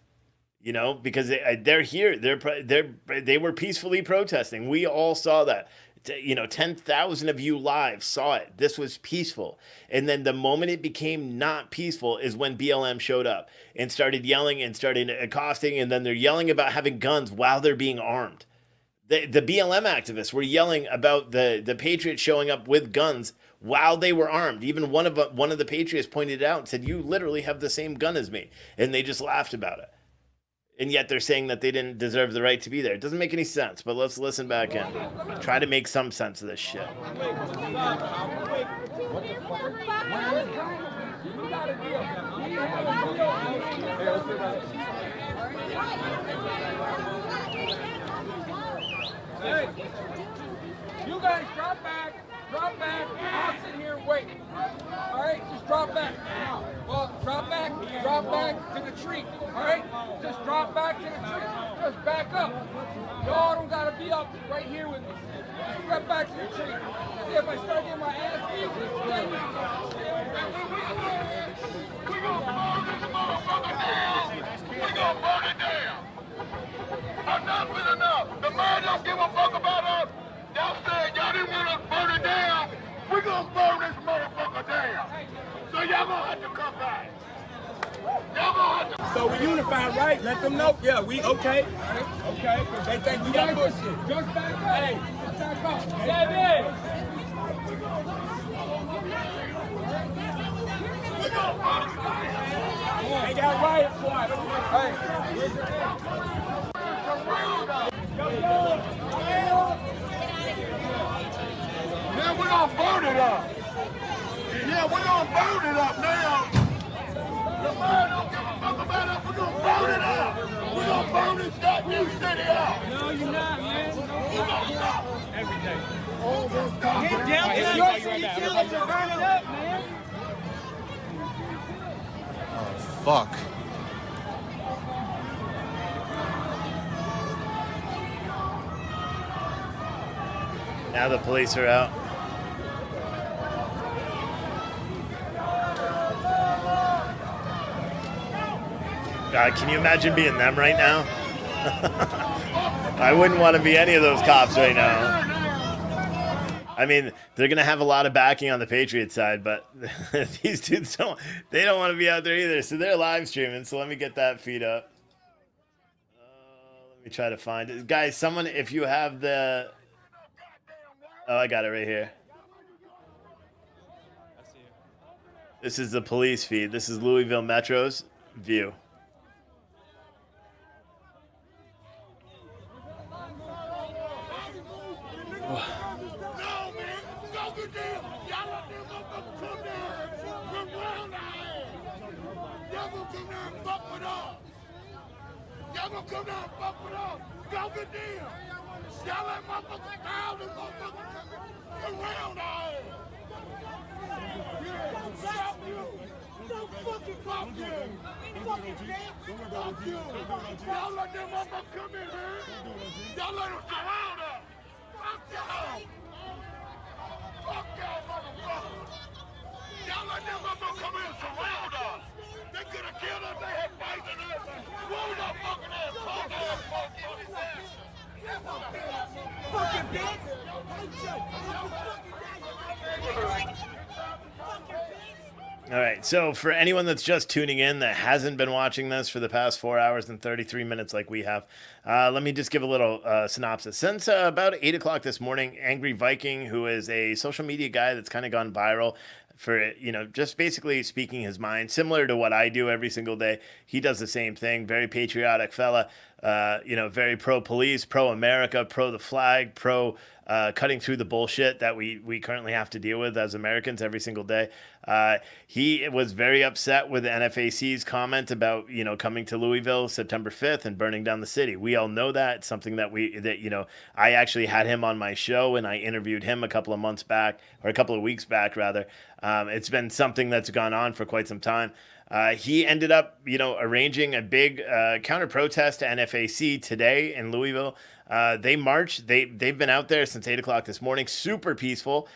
Because they're here. They were peacefully protesting. We all saw that. 10,000 of you live saw it. This was peaceful. And then the moment it became not peaceful is when BLM showed up and started yelling and started accosting. And then they're yelling about having guns while they're being armed. The BLM activists were yelling about the Patriots showing up with guns while they were armed. Even one of the Patriots pointed it out and said, you literally have the same gun as me. And they just laughed about it. And yet they're saying that they didn't deserve the right to be there. It doesn't make any sense, but let's listen back in. Try to make some sense of this shit. Hey, you guys drop back. Drop back. I'll sit here and wait. All right, just drop back. Well, drop back to the tree. All right, just drop back to the tree. Just back up. Y'all don't gotta be up right here with me. Just step back to the tree. See if I start getting my ass beat. We gonna burn this motherfucker down. We gonna burn it down. Enough is enough. The man don't give a fuck about us. Y'all said y'all didn't want us to burn it down. We gonna burn this motherfucker down. So y'all gonna have to come back. Y'all gonna have to. So we unified, right? Let them know. Yeah, we okay. Okay, because they think we got bullshit. Just back up. Hey, just back up. They got riot squad. Hey. Then we're gonna burn it up. Yeah, we're gonna burn it up now. The man don't give a fuck about us. We're gonna burn it up. We're gonna burn this goddamn city up. No, you're not, man. We're gonna stop everything. Get down to your city, tell them to burn it up, man. Oh, fuck. Now the police are out. God, can you imagine being them right now? I wouldn't want to be any of those cops right now. I mean, they're going to have a lot of backing on the Patriot side, but these dudes don't want to be out there either. So they're live streaming. So let me get that feed up. Let me try to find it. Guys, someone, if you have the... Oh, I got it right here. This is the police feed. This is Louisville Metro's view. Y'all gonna come down and fuck with us. Go get them. Y'all let motherfuckers down and motherfuckers around our ass. Stop you. Don't fucking fuck you. Fucking bitch. Fuck you. Y'all let them motherfuckers come in here. Y'all let them surround us. Fuck y'all. Fuck y'all motherfuckers. Y'all let them motherfuckers come in and surround us. They could have killed us. They had fights and everything. What was that fucking ass? Fucking bitch! All right, so for anyone that's just tuning in that hasn't been watching this for the past 4 hours and 33 minutes like we have, let me just give a little synopsis. Since about 8 o'clock this morning, Angry Viking, who is a social media guy that's kind of gone viral for, just basically speaking his mind, similar to what I do every single day. He does the same thing. Very patriotic fella, very pro-police, pro-America, pro the flag, pro cutting through the bullshit that we currently have to deal with as Americans every single day. He was very upset with the NFAC's comment about, coming to Louisville September 5th and burning down the city. We all know that. It's something that I actually had him on my show and I interviewed him a couple of weeks back rather. It's been something that's gone on for quite some time. He ended up, arranging a big counter protest to NFAC today in Louisville. They marched. They've been out there since 8 o'clock this morning. Super peaceful.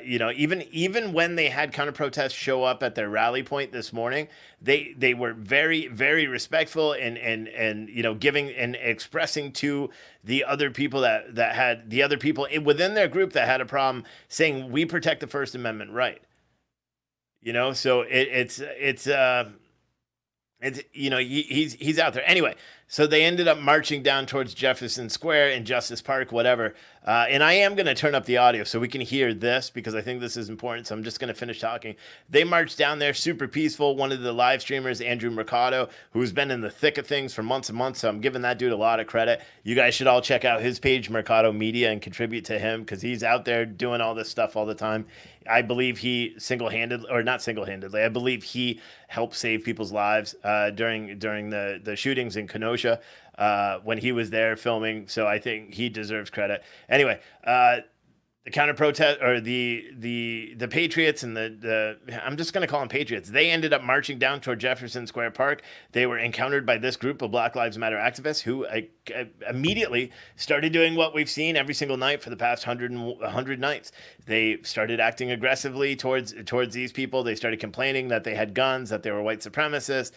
Even when they had counter protests show up at their rally point this morning, they were very, very respectful and giving and expressing to the other people that had the other people within their group that had a problem, saying we protect the First Amendment right. So it's he's out there anyway. So they ended up marching down towards Jefferson Square and Justice Park, whatever. And I am going to turn up the audio so we can hear this because I think this is important. So I'm just going to finish talking. They marched down there, super peaceful. One of the live streamers, Andrew Mercado, who's been in the thick of things for months and months. So I'm giving that dude a lot of credit. You guys should all check out his page, Mercado Media, and contribute to him because he's out there doing all this stuff all the time. I believe he I believe he helped save people's lives during the shootings in Kenosha when he was there filming. So I think he deserves credit. Anyway, counter protest, or the Patriots and the I'm just going to call them Patriots. They ended up marching down toward Jefferson Square Park. They were encountered by this group of Black Lives Matter activists who immediately started doing what we've seen every single night for the past 100 nights. They started acting aggressively towards these people. They started complaining that they had guns, that they were white supremacists,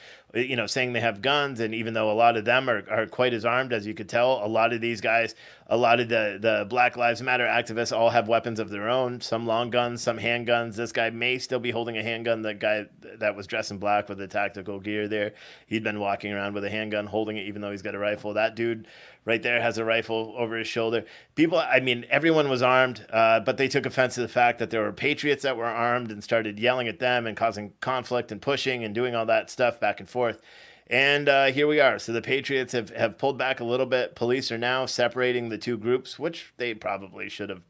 saying they have guns. And even though a lot of them are quite as armed as you could tell, a lot of these guys, a lot of the Black Lives Matter activists all have weapons of their own, some long guns, some handguns. This guy may still be holding a handgun. The guy that was dressed in black with the tactical gear there, he'd been walking around with a handgun, holding it even though he's got a rifle. That dude right there has a rifle over his shoulder. Everyone was armed, but they took offense to the fact that there were Patriots that were armed and started yelling at them and causing conflict and pushing and doing all that stuff back and forth. And here we are. So the Patriots have pulled back a little bit. Police are now separating the two groups, which they probably should have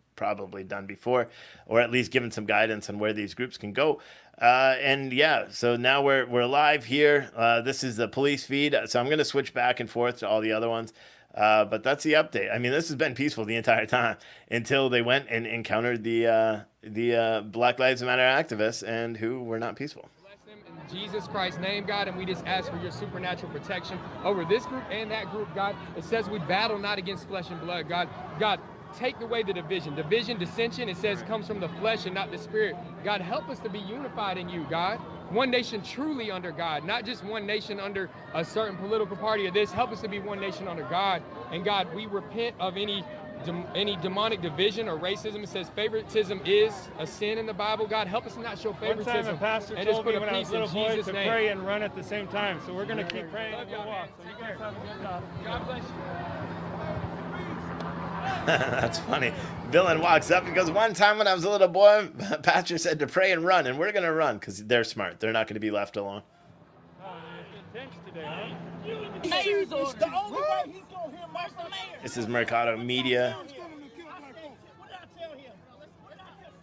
done before, or at least given some guidance on where these groups can go. So now we're live here. This is the police feed. So I'm going to switch back and forth to all the other ones. But that's the update. I mean, this has been peaceful the entire time until they went and encountered the Black Lives Matter activists and who were not peaceful. In Jesus Christ's name, God, and we just ask for your supernatural protection over this group and that group, God. It says we battle not against flesh and blood, God. God, take away the division, dissension, it says comes from the flesh and not the spirit. God, help us to be unified in you, God. One nation truly under God, not just one nation under a certain political party or this. Help us to be one nation under God. And God, we repent of any demonic division or racism. It says favoritism is a sin in the Bible. God, help us to not show favoritism. One time a pastor and told just put me a when I was peace a little in boy Jesus' to name. pray and run at the same time. So we're going to keep praying and we'll walk. So you guys have a good job. God bless you. That's funny. Villain walks up and goes, one time when I was a little boy, pastor said to pray and run, and we're going to run because they're smart. They're not going to be left alone. Mayor's order. The only way he's going to hear my This is Mercado Media. What did I tell him? What did I tell you?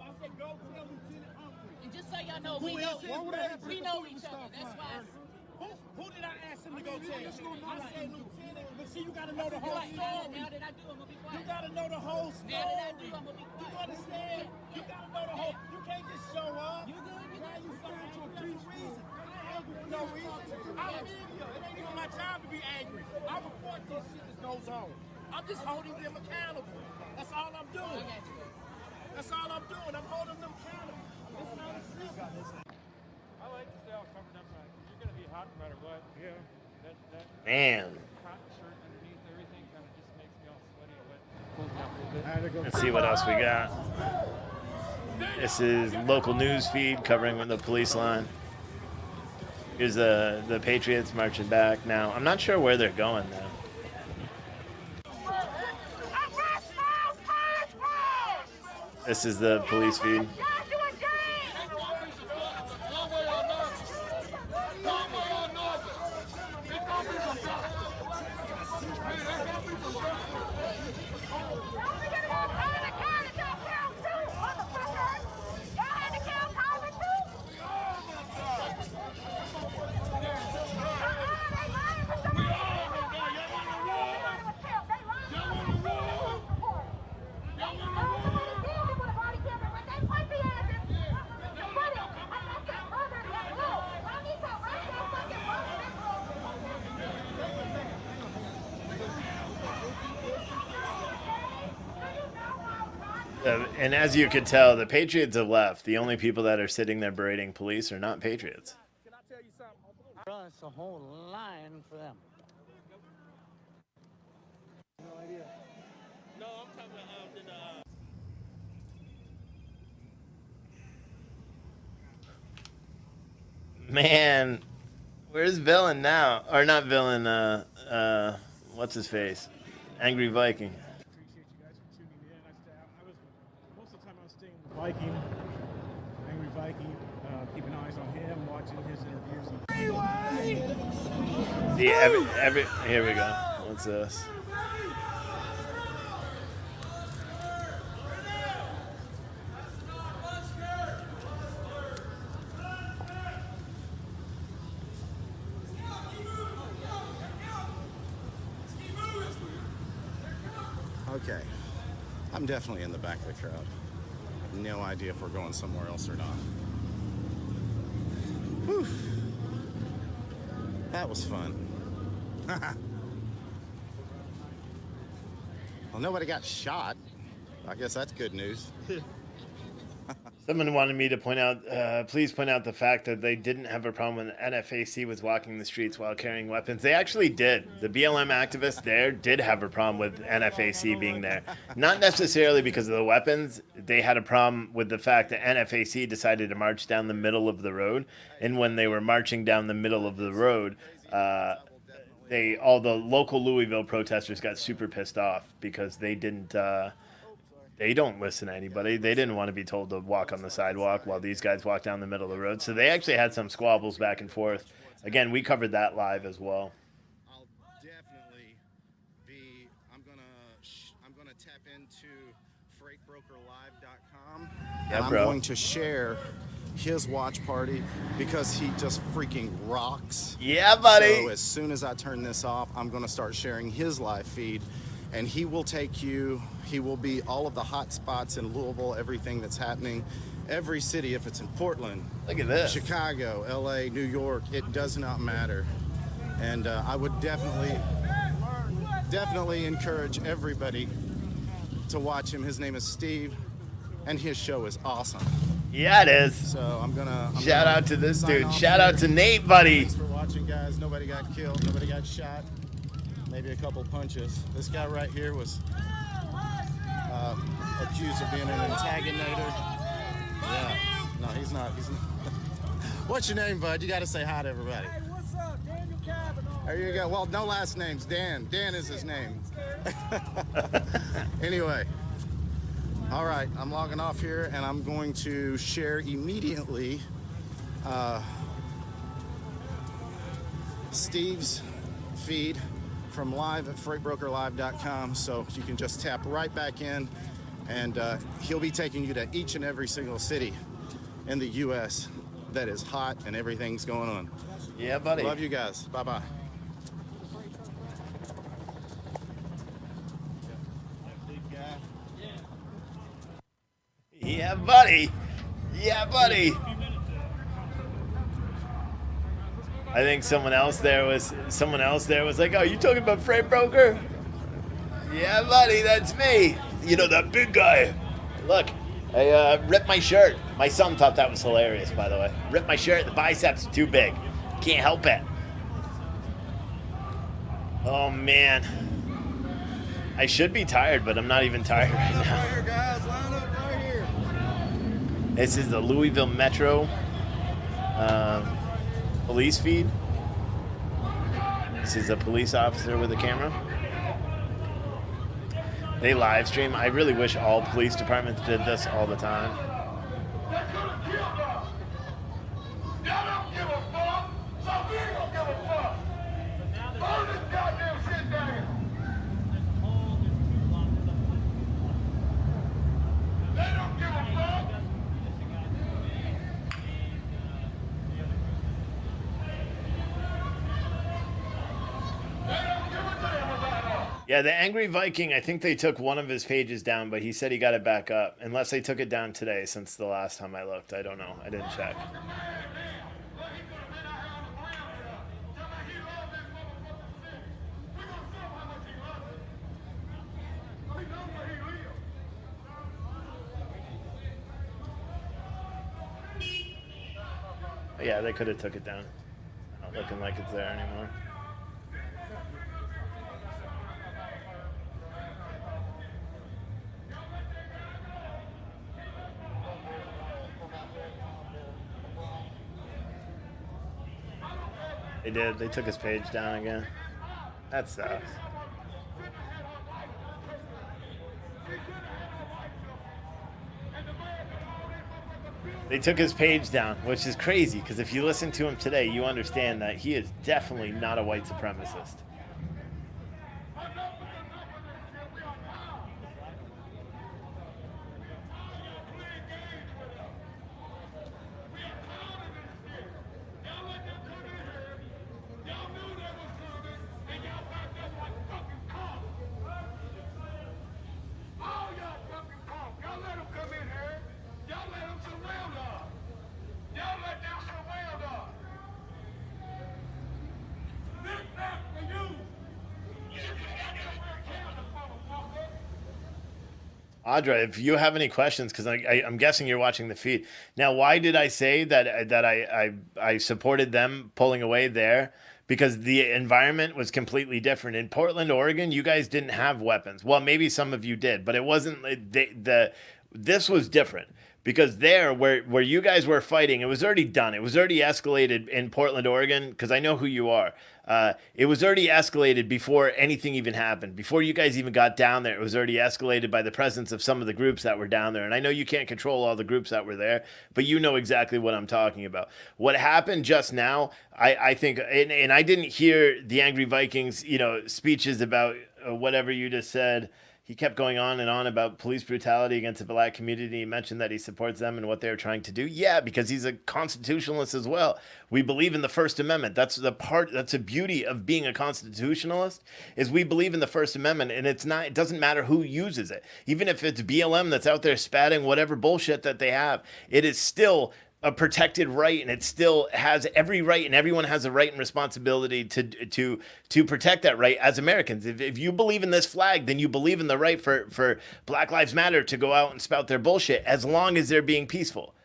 I said, go tell Lieutenant Humphrey. And just so y'all know, we know each other. That's why. Who did I ask him to go tell? I said Lieutenant, but see, you got to know the whole story. Now that I do, I'm going to be quiet. You got to know the whole story. Now that I do, I'm going to be quiet. You understand? You got to know the whole. You can't just show up. You good? Why you spiritual for no reason? I ain't angry for no reason. I'm media. It ain't even my time to be angry. I report this shit that goes on. I'm just holding them accountable. That's all I'm doing. That's all I'm doing. I'm holding them accountable. It's not a secret. I like to stay all covered up. You're going to be hot no matter what. Yeah. That Man. cotton shirt underneath everything kind of just makes me all sweaty and wet. Pulls me up a little bit. Let's see what else we got. This is local news feed covering the police line. Here's the Patriots marching back. Now, I'm not sure where they're going now. This is the police feed. And as you can tell, the Patriots have left. The only people that are sitting there berating police are not Patriots. Can I tell you something? It's a whole line for them. No idea. No, I'm talking about Man, where's Villain now? Or not Villain, what's his face? Angry Viking. Viking, Angry Viking, keeping eyes on him, watching his interviews. See, here we go. What's this? Okay. I'm definitely in the back of the crowd. No idea if we're going somewhere else or not. Whew. That was fun. Well, nobody got shot. I guess that's good news. Someone wanted me to point out, please point out the fact that they didn't have a problem when NFAC was walking the streets while carrying weapons. They actually did. The BLM activists there did have a problem with NFAC being there. Not necessarily because of the weapons. They had a problem with the fact that NFAC decided to march down the middle of the road. And when they were marching down the middle of the road, all the local Louisville protesters got super pissed off because they didn't... They don't listen to anybody. They didn't want to be told to walk on the sidewalk while these guys walk down the middle of the road. So they actually had some squabbles back and forth. Again, we covered that live as well. I'll definitely be. I'm gonna tap into freightbrokerlive.com. Yeah, and bro. I'm going to share his watch party because he just freaking rocks. Yeah, buddy. So as soon as I turn this off, I'm gonna start sharing his live feed. And he will take you, he will be all of the hot spots in Louisville, everything that's happening, every city, if it's in Portland, look at this, Chicago, LA, New York, it does not matter. And I would definitely encourage everybody to watch him. His name is Steve, and his show is awesome. Yeah, it is. So I'm gonna shout out to this dude. Shout here. out to Nate, buddy. Thanks for watching, guys. Nobody got killed, nobody got shot. Maybe a couple punches. This guy right here was accused of being an antagonizer. Yeah. No, he's not. What's your name, bud? You got to say hi to everybody. Hey, what's up? Daniel Cavanaugh. There you go. Well, no last names. Dan. Dan is his name. Anyway. All right. I'm logging off here, and I'm going to share immediately Steve's feed from live at freightbrokerlive.com, so you can just tap right back in, and he'll be taking you to each and every single city in the U.S. that is hot and everything's going on. Yeah, buddy. Love you guys. Bye-bye. Yeah, buddy. Yeah, buddy. I think someone else there was like, oh, you talking about freight broker? Yeah, buddy, that's me. You know, that big guy. Look, I ripped my shirt. My son thought that was hilarious, by the way. Ripped my shirt, the biceps are too big. Can't help it. Oh, man. I should be tired, but I'm not even tired right now. This is the Louisville Metro police feed. This is a police officer with a camera. They live stream. I really wish all police departments did this all the time. Yeah, the Angry Viking, I think they took one of his pages down, but he said he got it back up. Unless they took it down today since the last time I looked. I don't know. I didn't check. Yeah, they could have took it down. Not looking like it's there anymore. They did. They took his page down again. That sucks. They took his page down, which is crazy, because if you listen to him today, you understand that he is definitely not a white supremacist. Audra, if you have any questions, because I'm guessing you're watching the feed. Now, why did I say that I supported them pulling away there? Because the environment was completely different. In Portland, Oregon, you guys didn't have weapons. Well, maybe some of you did, but it wasn't this was different. Because there, where you guys were fighting, it was already done. It was already escalated in Portland, Oregon, because I know who you are. It was already escalated before anything even happened. Before you guys even got down there, it was already escalated by the presence of some of the groups that were down there. And I know you can't control all the groups that were there, but you know exactly what I'm talking about. What happened just now, I think, and I didn't hear the Angry Vikings, speeches about whatever you just said. He kept going on and on about police brutality against the black community. He mentioned that he supports them and what they're trying to do. Yeah, because he's a constitutionalist as well. We believe in the First Amendment. That's the beauty of being a constitutionalist, is we believe in the First Amendment, and it doesn't matter who uses it. Even if it's BLM that's out there spatting whatever bullshit that they have, it is still a protected right, and it still has every right, and everyone has a right and responsibility to protect that right as Americans. If you believe in this flag, then you believe in the right for Black Lives Matter to go out and spout their bullshit, as long as they're being peaceful.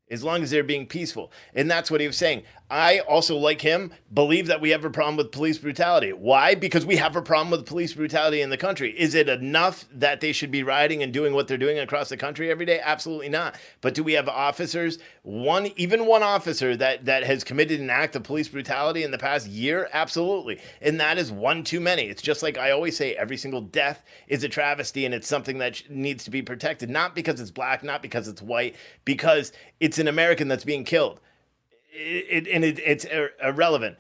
As long as they're being peaceful. And that's what he was saying. I also, like him, believe that we have a problem with police brutality. Why? Because we have a problem with police brutality in the country. Is it enough that they should be rioting and doing what they're doing across the country every day? Absolutely not. But do we have officers, even one officer that has committed an act of police brutality in the past year? Absolutely. And that is one too many. It's just like I always say, every single death is a travesty, and it's something that needs to be protected. Not because it's black, not because it's white, because it's an American that's being killed. It's irrelevant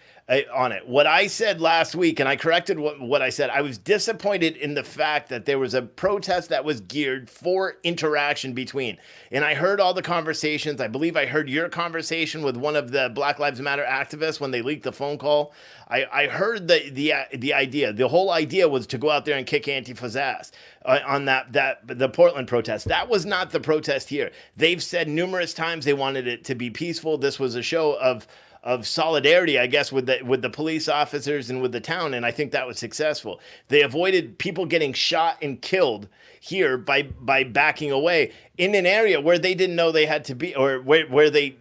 on it. What I said last week, and I corrected what I said, I was disappointed in the fact that there was a protest that was geared for interaction between. And I heard all the conversations. I believe I heard your conversation with one of the Black Lives Matter activists when they leaked the phone call. I heard the idea. The whole idea was to go out there and kick Antifa's ass on the Portland protest. That was not the protest here. They've said numerous times they wanted it to be peaceful. This was a show of solidarity, I guess, with the police officers and with the town, and I think that was successful. They avoided people getting shot and killed here by backing away in an area where they didn't know they had to be, or where they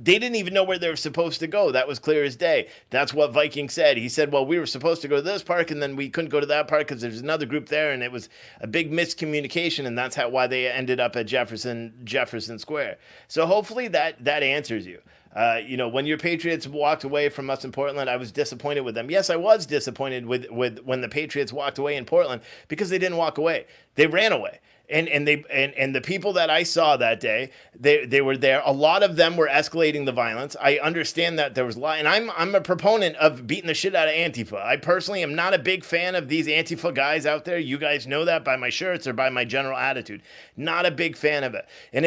didn't even know where they were supposed to go. That was clear as day. That's what Viking said. He said, well, we were supposed to go to this park, and then we couldn't go to that park because there's another group there, and it was a big miscommunication, and that's why they ended up at Jefferson Square. So hopefully that answers you. When your Patriots walked away from us in Portland, I was disappointed with them. Yes, I was disappointed with when the Patriots walked away in Portland, because they didn't walk away. They ran away. And the people that I saw that day, they were there. A lot of them were escalating the violence. I understand that there was a lot, and I'm a proponent of beating the shit out of Antifa. I personally am not a big fan of these Antifa guys out there. You guys know that by my shirts or by my general attitude. Not a big fan of it. And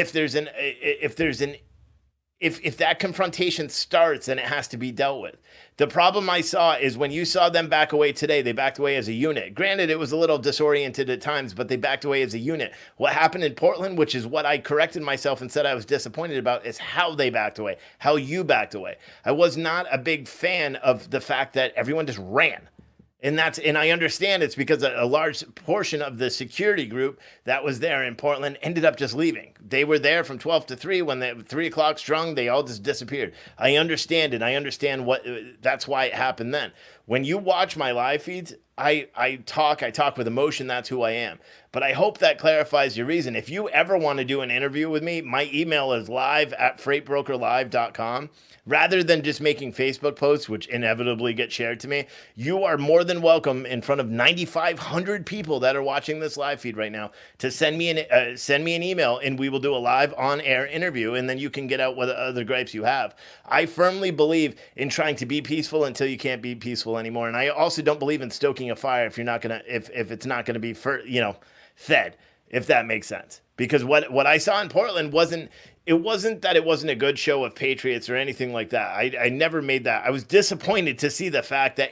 if that confrontation starts, then it has to be dealt with. The problem I saw is when you saw them back away today, they backed away as a unit. Granted, it was a little disoriented at times, but they backed away as a unit. What happened in Portland, which is what I corrected myself and said I was disappointed about, is how they backed away, how you backed away. I was not a big fan of the fact that everyone just ran. And I understand it's because a large portion of the security group that was there in Portland ended up just leaving. They were there from 12 to 3. When the 3 o'clock strung, they all just disappeared. I understand it. I understand that's why it happened then. When you watch my live feeds, I talk with emotion. That's who I am. But I hope that clarifies your reason. If you ever want to do an interview with me, my email is live@freightbrokerlive.com. Rather than just making Facebook posts, which inevitably get shared to me, you are more than welcome in front of 9,500 people that are watching this live feed right now to send me an email, and we will do a live on-air interview, and then you can get out what other gripes you have. I firmly believe in trying to be peaceful until you can't be peaceful anymore, and I also don't believe in stoking a fire if it's not gonna be fed, if that makes sense. Because what I saw in Portland wasn't that it wasn't a good show of Patriots or anything like that. I never made that. I was disappointed to see the fact that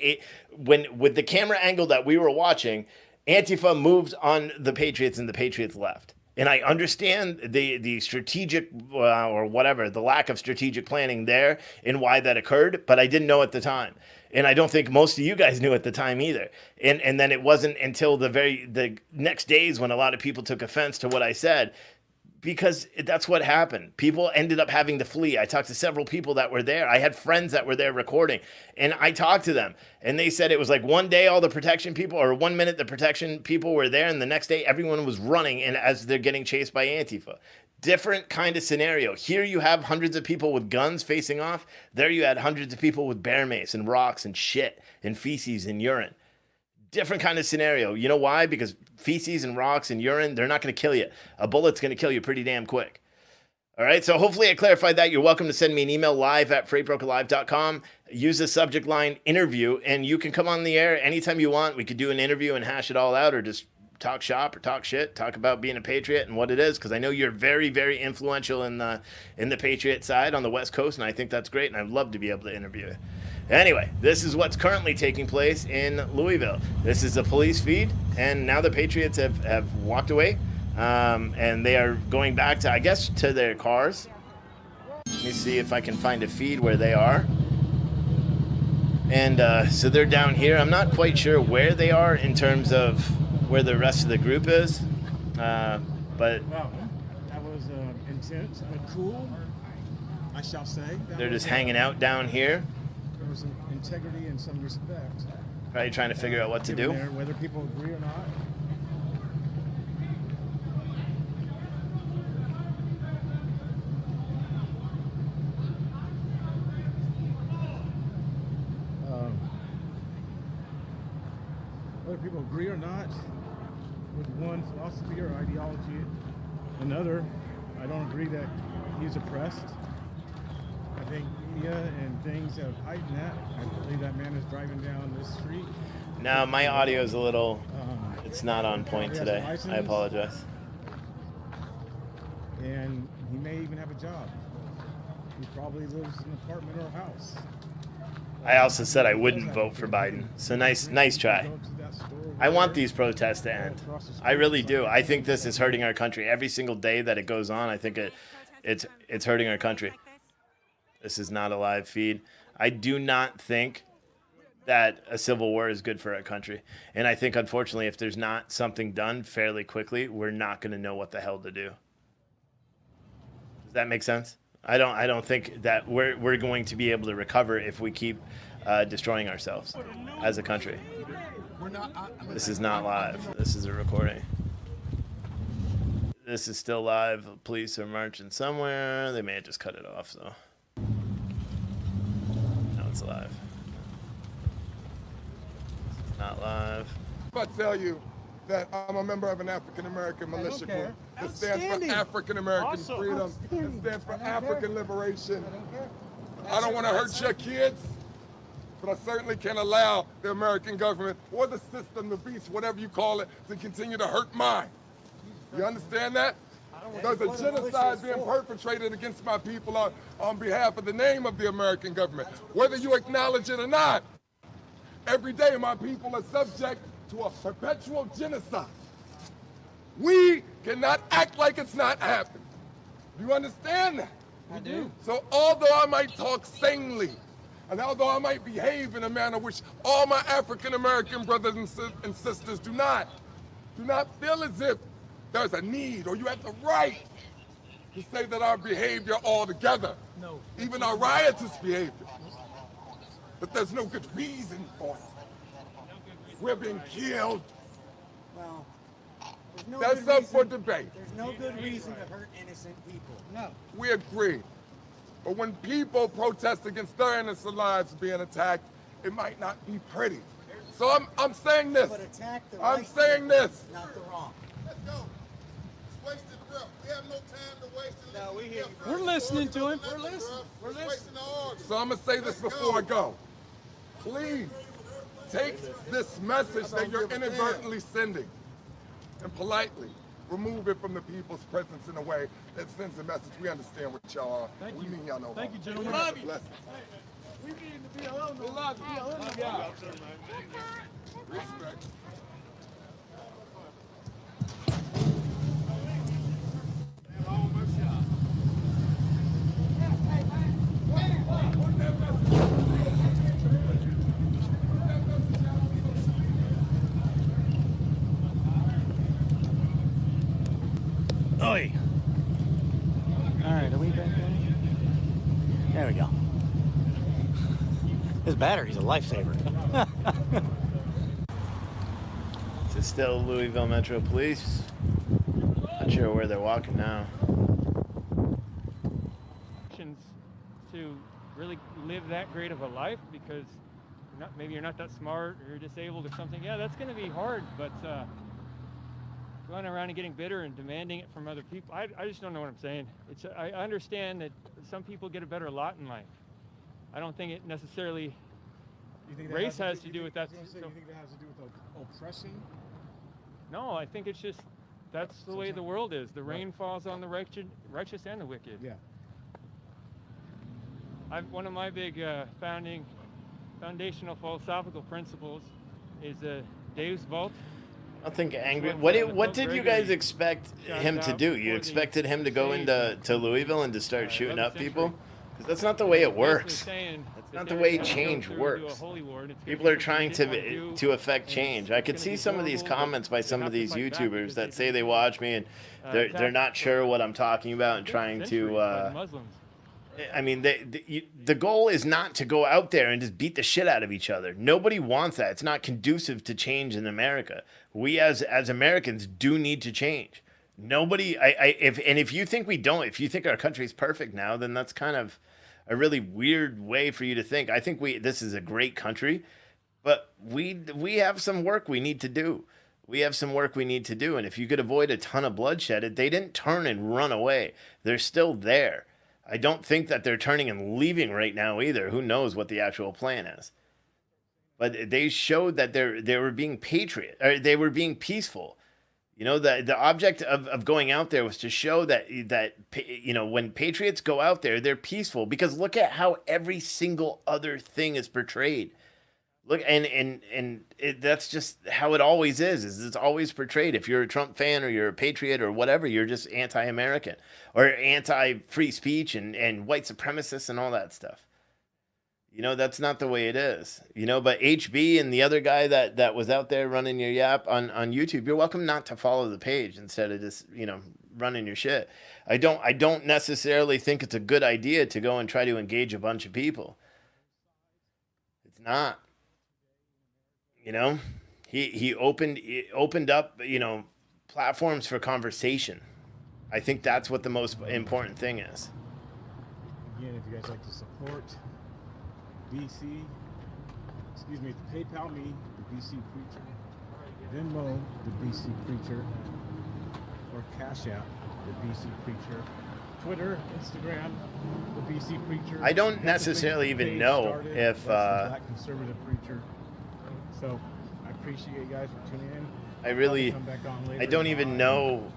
with the camera angle that we were watching, Antifa moved on the Patriots and the Patriots left. And I understand the strategic or whatever, the lack of strategic planning there and why that occurred, but I didn't know at the time. And I don't think most of you guys knew at the time either. And then it wasn't until the next days when a lot of people took offense to what I said, because that's what happened. People ended up having to flee. I talked to several people that were there. I had friends that were there recording, and I talked to them, and they said it was like one day all the protection people, or 1 minute the protection people were there, and the next day everyone was running, and as they're getting chased by Antifa. Different kind of scenario. Here you have hundreds of people with guns facing off. There you had hundreds of people with bear mace and rocks and shit and feces and urine. Different kind of scenario. You know why? Because feces and rocks and urine, they're not going to kill you. A bullet's going to kill you pretty damn quick. All right, so hopefully I clarified that. You're welcome to send me an email live@freightbrokerlive.com. Use the subject line interview, and you can come on the air anytime you want. We could do an interview and hash it all out, or just talk shop or talk shit, talk about being a patriot and what it is, because I know you're very, very influential in the patriot side on the West Coast, and I think that's great, and I'd love to be able to interview you. Anyway, this is what's currently taking place in Louisville. This is a police feed, and now the Patriots have walked away, and they are going back to, I guess, to their cars. Let me see if I can find a feed where they are. And so they're down here. I'm not quite sure where they are in terms of where the rest of the group is, but... Well, that was intense but cool, I shall say. They're just hanging out down here. There was some integrity and some respect. Probably trying to figure out what to do. Whether people agree or not. Whether people agree or not with one philosophy or ideology, another, I don't agree that he's oppressed. I think media and things have heightened that. I believe that man is driving down this street. No, my audio is a little, it's not on point today. I apologize. And he may even have a job. He probably lives in an apartment or a house. I also said I wouldn't vote for Biden. So nice try. I want these protests to end. I really do. I think this is hurting our country. Every single day that it goes on, I think it's hurting our country. This is not a live feed. I do not think that a civil war is good for our country. And I think, unfortunately, if there's not something done fairly quickly, we're not going to know what the hell to do. Does that make sense? I don't think that we're going to be able to recover if we keep destroying ourselves as a country. This is not live. This is a recording. This is still live. Police are marching somewhere. They may have just cut it off, though. Now it's live. It's not live. If I tell you that I'm a member of an African American militia group that stands for African American freedom, that stands for African liberation. I don't want to hurt your kids, but I certainly can't allow the American government or the system, the beast, whatever you call it, to continue to hurt mine. You understand that? There's a genocide being perpetrated against my people on behalf of the name of the American government. Whether you acknowledge it or not, every day my people are subject to a perpetual genocide. We cannot act like it's not happening. Do you understand that? I do. So although I might talk sanely, and although I might behave in a manner which all my African American brothers and sisters do not feel as if there's a need or you have the right to say that our behavior altogether, even our riotous behavior, that there's no good reason for it. We're being killed. Well, no that's up for debate. There's no good reason to hurt innocent people. No. We agree. But when people protest against their innocent lives being attacked, it might not be pretty. So I'm saying this. But attack the I'm right saying this. Not the wrong. Let's go. It's wasted breath. We have no time to waste. No, we hear you. We're listening to him. We're listening. We're listening. So I'm gonna say this before I go. Please take this message that you're inadvertently sending and politely remove it from the people's presence in a way that sends a message. We understand what y'all are. Thank we you. mean y'all know. Thank you, gentlemen. We love you. Blessings. We need to be alone. We love you. Be alone. Yeah. Respect. All right, are we back there? There we go. His battery's a lifesaver. Is it still Louisville Metro Police? Not sure where they're walking now. To really live that great of a life because maybe you're not that smart or you're disabled or something. Yeah, that's going to be hard, but going around and getting bitter and demanding it from other people, I just don't know what I'm saying. I understand that some people get a better lot in life. I don't think it necessarily race has to do with that. You think that has to do with oppressing? No, I think it's just that's the way the world is. The rain falls on the righteous and the wicked. Yeah. One of my big foundational philosophical principles is Deus Vult. I think angry. What did you guys expect him to do? You expected him to go into Louisville and to start shooting up people? Because that's not the way it works. That's not the way change works. People are trying to affect change. I could see some of these comments by some of these YouTubers that say they watch me and they're not sure what I'm talking about and trying to. I mean, the goal is not to go out there and just beat the shit out of each other. Nobody wants that. It's not conducive to change in America. We as Americans do need to change. Nobody, if you think we don't, if you think our country's perfect now, then that's kind of a really weird way for you to think. I think this is a great country, but we have some work we need to do. We have some work we need to do. And if you could avoid a ton of bloodshed, they didn't turn and run away. They're still there. I don't think that they're turning and leaving right now either. Who knows what the actual plan is? But they showed that they were being patriot, or they were being peaceful. You know, the object of going out there was to show that when patriots go out there, they're peaceful. Because look at how every single other thing is portrayed. Look, that's just how it always is it's always portrayed. If you're a Trump fan or you're a patriot or whatever, you're just anti-American or anti-free speech and white supremacists and all that stuff. You know, that's not the way it is. You know, but HB and the other guy that was out there running your yap on YouTube, you're welcome not to follow the page instead of just, running your shit. I don't necessarily think it's a good idea to go and try to engage a bunch of people. It's not. You know, he opened up, platforms for conversation. I think that's what the most important thing is. Again, if you guys like to support PayPal me, the BC Preacher, Venmo, the BC Preacher, or CashApp, the BC Preacher, Twitter, Instagram, the BC Preacher. I don't necessarily even know if Black Conservative Preacher. So I appreciate you guys for tuning in. I don't even know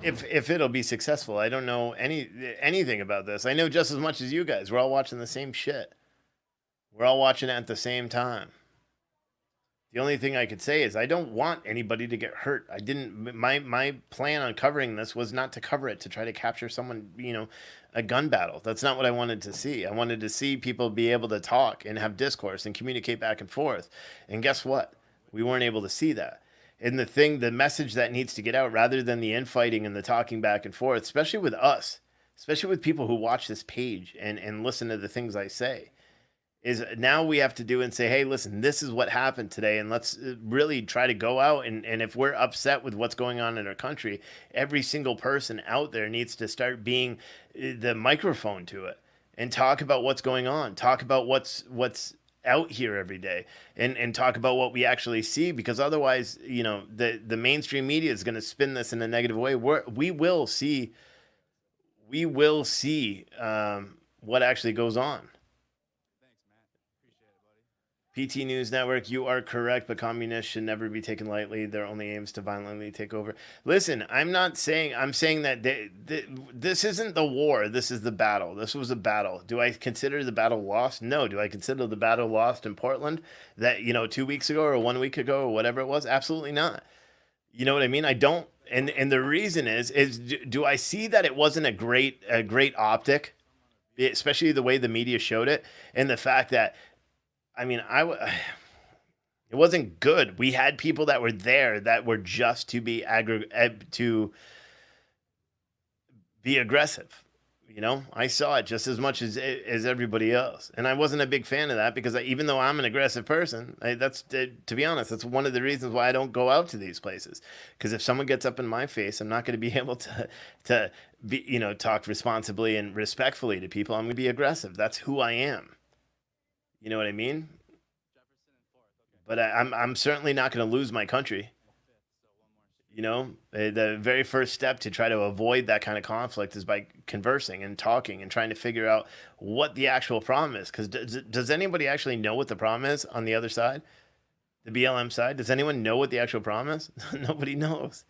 if it'll be successful. I don't know anything about this. I know just as much as you guys. We're all watching the same shit. We're all watching it at the same time. The only thing I could say is I don't want anybody to get hurt. My plan on covering this was not to cover it to try to capture someone, a gun battle. That's not what I wanted to see. I wanted to see people be able to talk and have discourse and communicate back and forth. And guess what? We weren't able to see that. And the message that needs to get out, rather than the infighting and the talking back and forth, especially with us, especially with people who watch this page and listen to the things I say, is now we have to do and say, hey, listen, this is what happened today. And let's really try to go out. And if we're upset with what's going on in our country, every single person out there needs to start being the microphone to it and talk about what's going on. Talk about what's out here every day and talk about what we actually see, because otherwise, the mainstream media is going to spin this in a negative way. We will see what actually goes on. PT News Network, you are correct, but communists should never be taken lightly. Their only aim is to violently take over. Listen, I'm saying that this isn't the war. This is the battle. This was a battle. Do I consider the battle lost? No. Do I consider the battle lost in Portland that, 2 weeks ago or 1 week ago or whatever it was? Absolutely not. You know what I mean? I don't. And the reason is do I see that it wasn't a great optic, especially the way the media showed it, and the fact that, it wasn't good. We had people that were there that were just to be aggressive. You know, I saw it just as much as everybody else, and I wasn't a big fan of that because even though I'm an aggressive person, to be honest, that's one of the reasons why I don't go out to these places. Because if someone gets up in my face, I'm not going to be able to be, you know, talk responsibly and respectfully to people. I'm going to be aggressive. That's who I am. You know what I mean? But I'm certainly not going to lose my country. You know, the very first step to try to avoid that kind of conflict is by conversing and talking and trying to figure out what the actual problem is. Because does anybody actually know what the problem is on the other side? The BLM side? Does anyone know what the actual problem is? Nobody knows.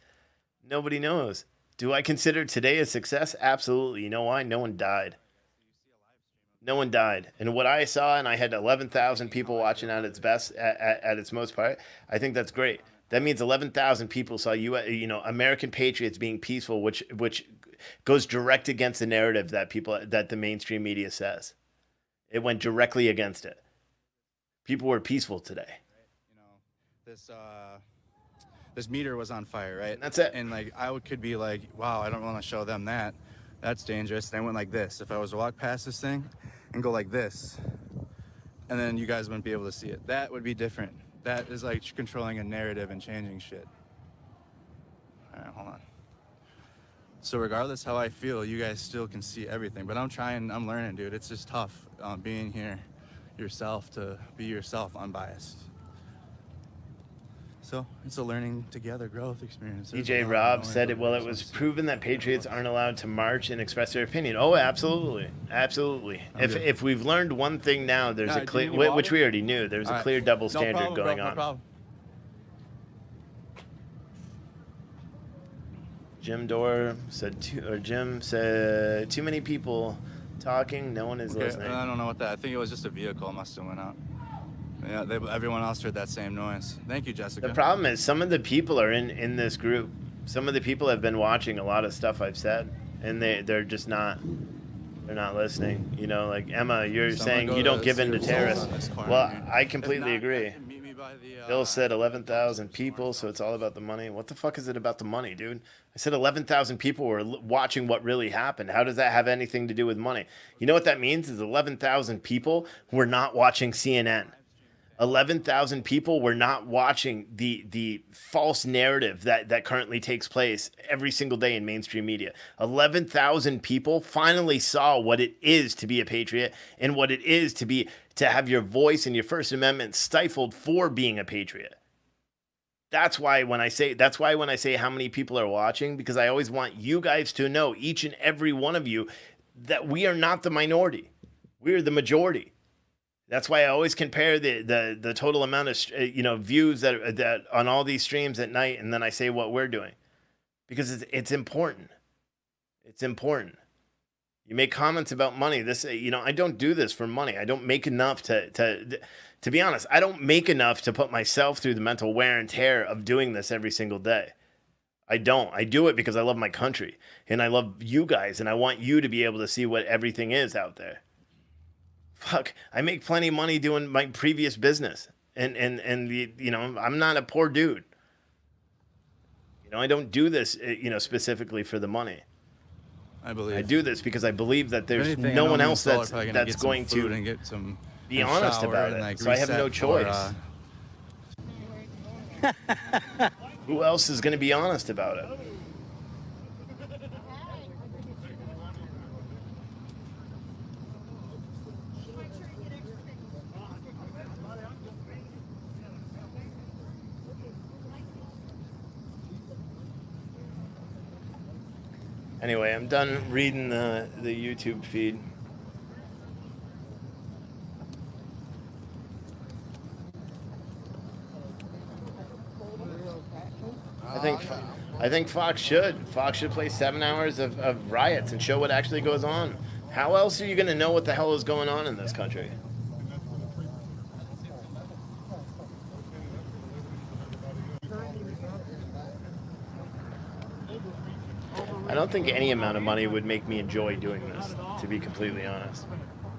Nobody knows. Do I consider today a success? Absolutely. You know why? No one died. No one died. And what I saw, and I had 11,000 people watching at its best, at its most part, I think that's great. That means 11,000 people saw American patriots being peaceful, which goes direct against the narrative that the mainstream media says. It went directly against it. People were peaceful today. You know, this meter was on fire, right? And that's it. And like could be like, wow, I don't want to show them that. That's dangerous. And I went like this. If I was to walk past this thing and go like this, and then you guys wouldn't be able to see it. That would be different. That is like controlling a narrative and changing shit. All right, hold on. So regardless how I feel, you guys still can see everything. But I'm learning, dude. It's just tough being here yourself, to be yourself unbiased. So it's a learning together growth experience. DJ Rob said it was proven that patriots aren't allowed to march and express their opinion. Oh, absolutely. Absolutely. If we've learned one thing now, there's a clear, which we already knew, there's a clear double standard going on. No problem. Jim said too many people talking, no one is listening. I don't know what that. I think it was just a vehicle must have went out. Yeah, everyone else heard that same noise. Thank you, Jessica. The problem is some of the people are in this group. Some of the people have been watching a lot of stuff I've said, and they're just not. They're not listening. You know, like Emma, you're saying you don't give in to terrorists. Well, I completely agree. Bill said 11,000 people, so it's all about the money. What the fuck is it about the money, dude? I said 11,000 people were watching what really happened. How does that have anything to do with money? You know what that means is 11,000 people who are not watching CNN. 11,000 people were not watching the false narrative that currently takes place every single day in mainstream media. 11,000 people finally saw what it is to be a patriot and what it is to have your voice and your First Amendment stifled for being a patriot. That's why when I say how many people are watching, because I always want you guys to know, each and every one of you, that we are not the minority. We are the majority. That's why I always compare the total amount of views that on all these streams at night, and then I say what we're doing, because it's important. It's important. You make comments about money. I don't do this for money. I don't make enough to be honest. I don't make enough to put myself through the mental wear and tear of doing this every single day. I don't. I do it because I love my country and I love you guys, and I want you to be able to see what everything is out there. Fuck, I make plenty of money doing my previous business, and I'm not a poor dude. I don't do this, specifically for the money. I do this because I believe that there's no one else that's going to be honest about it. So I have no choice. Who else is going to be honest about it? Anyway, I'm done reading the YouTube feed. I think Fox should play 7 hours of riots and show what actually goes on. How else are you going to know what the hell is going on in this country? I don't think any amount of money would make me enjoy doing this, to be completely honest.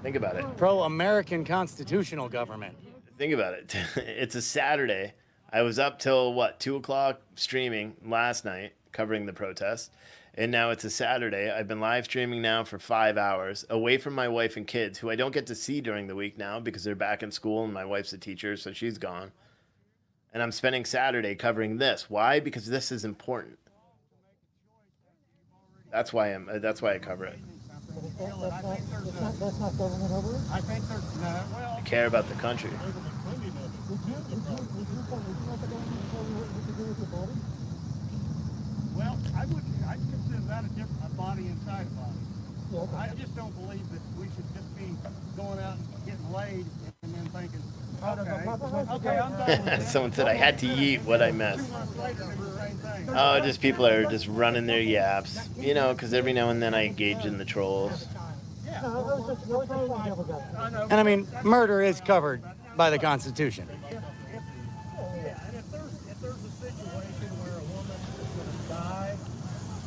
Think about it. Pro-American constitutional government. Think about it. It's a Saturday. I was up till, 2 o'clock streaming last night, covering the protest. And now it's a Saturday. I've been live streaming now for 5 hours away from my wife and kids, who I don't get to see during the week now because they're back in school and my wife's a teacher, so she's gone. And I'm spending Saturday covering this. Why? Because this is important. That's why I cover it. That's not government over it. I think there's no. Well, I care about the country. Well, I'd consider that a body inside a body. Yeah. I just don't believe that we should just be going out and getting laid and then thinking, okay, I'm done with this. Someone said I had to eat what I missed. Oh, just people are just running their yaps, you know, because every now and then I engage in the trolls. And I mean, murder is covered by the Constitution. And if there's a situation where a woman is going to die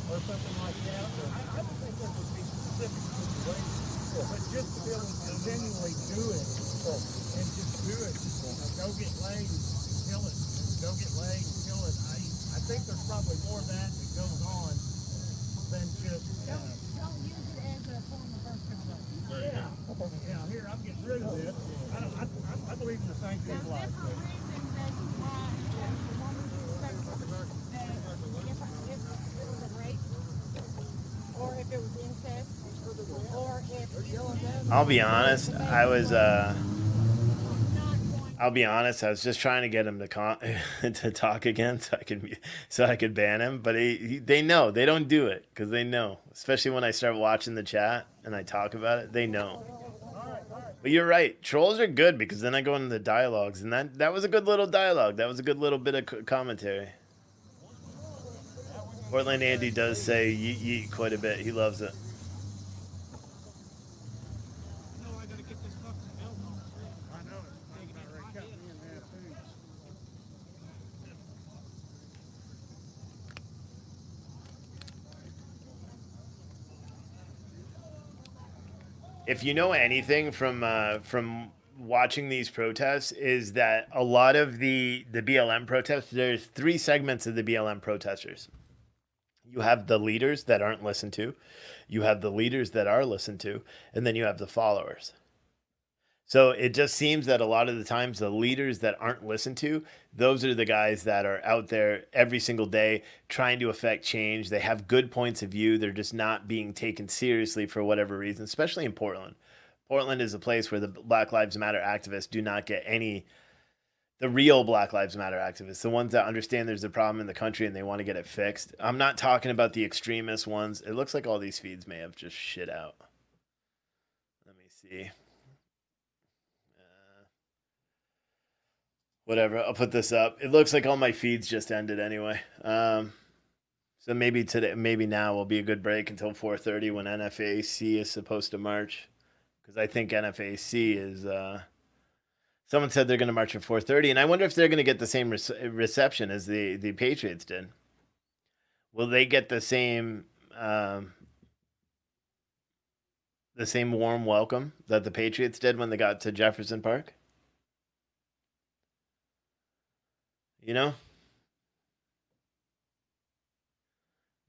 or something like that, I don't think there would be specific situations. But just to be able to continually do it and just do it, go get laid and kill it, go get laid and kill it. I think there's probably more of that goes on than just. Don't use it as a form of birth control. Yeah, here, I'm getting rid of this. I believe in the sanctity of life. Or if it was incest, or if I'll be honest. I was just trying to get him to talk again, so I could ban him. But they know they don't do it because they know. Especially when I start watching the chat and I talk about it, they know. But you're right. Trolls are good because then I go into the dialogues, and that was a good little dialogue. That was a good little bit of commentary. Portland Andy does say yeet quite a bit. He loves it. If you know anything from watching these protests, is that a lot of the BLM protests, there's 3 segments of the BLM protesters. You have the leaders that aren't listened to, you have the leaders that are listened to, and then you have the followers. So it just seems that a lot of the times the leaders that aren't listened to, those are the guys that are out there every single day trying to affect change. They have good points of view. They're just not being taken seriously for whatever reason, especially in Portland. Portland is a place where the Black Lives Matter activists do not get the real Black Lives Matter activists, the ones that understand there's a problem in the country and they want to get it fixed. I'm not talking about the extremist ones. It looks like all these feeds may have just shit out. Let me see. Whatever, I'll put this up. It looks like all my feeds just ended anyway. So maybe now will be a good break until 4:30 when NFAC is supposed to march. Because I think NFAC is... someone said they're going to march at 4:30, and I wonder if they're going to get the same reception as the Patriots did. Will they get the same warm welcome that the Patriots did when they got to Jefferson Park? You know?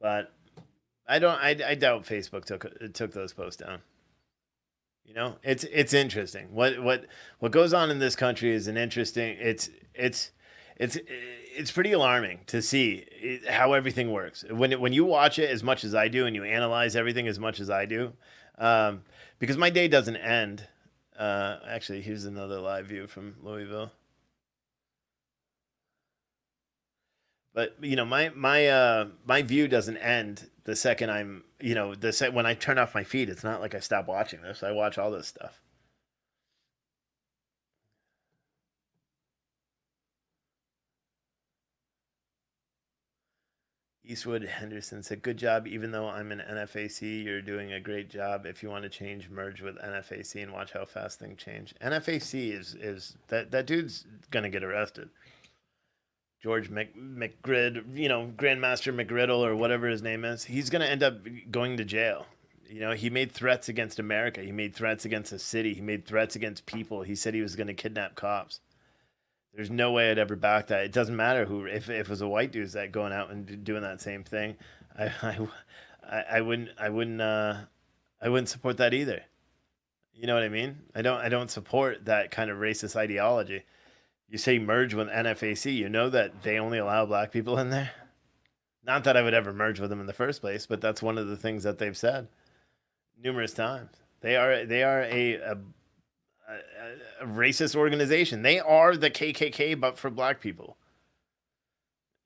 But I doubt Facebook took those posts down. You know, it's interesting. What goes on in this country is an interesting. It's pretty alarming to see how everything works. When you watch it as much as I do and you analyze everything as much as I do, because my day doesn't end. Actually, here's another live view from Louisville. But you know, my view doesn't end the second I'm, you know, when I turn off my feed. It's not like I stop watching this. I watch all this stuff. Eastwood Henderson said, "Good job. Even though I'm in NFAC, you're doing a great job. If you want to change, merge with NFAC and watch how fast things change." NFAC is that dude's gonna get arrested. George McGrid, you know, Grandmaster McGriddle or whatever his name is, he's going to end up going to jail. You know, he made threats against America. He made threats against the city. He made threats against people. He said he was going to kidnap cops. There's no way I'd ever back that. It doesn't matter if it was a white dude that going out and doing that same thing. I wouldn't support that either. You know what I mean? I don't support that kind of racist ideology. You say merge with NFAC, you know that they only allow black people in there? Not that I would ever merge with them in the first place, but that's one of the things that they've said numerous times. They are a racist organization. They are the KKK, but for black people.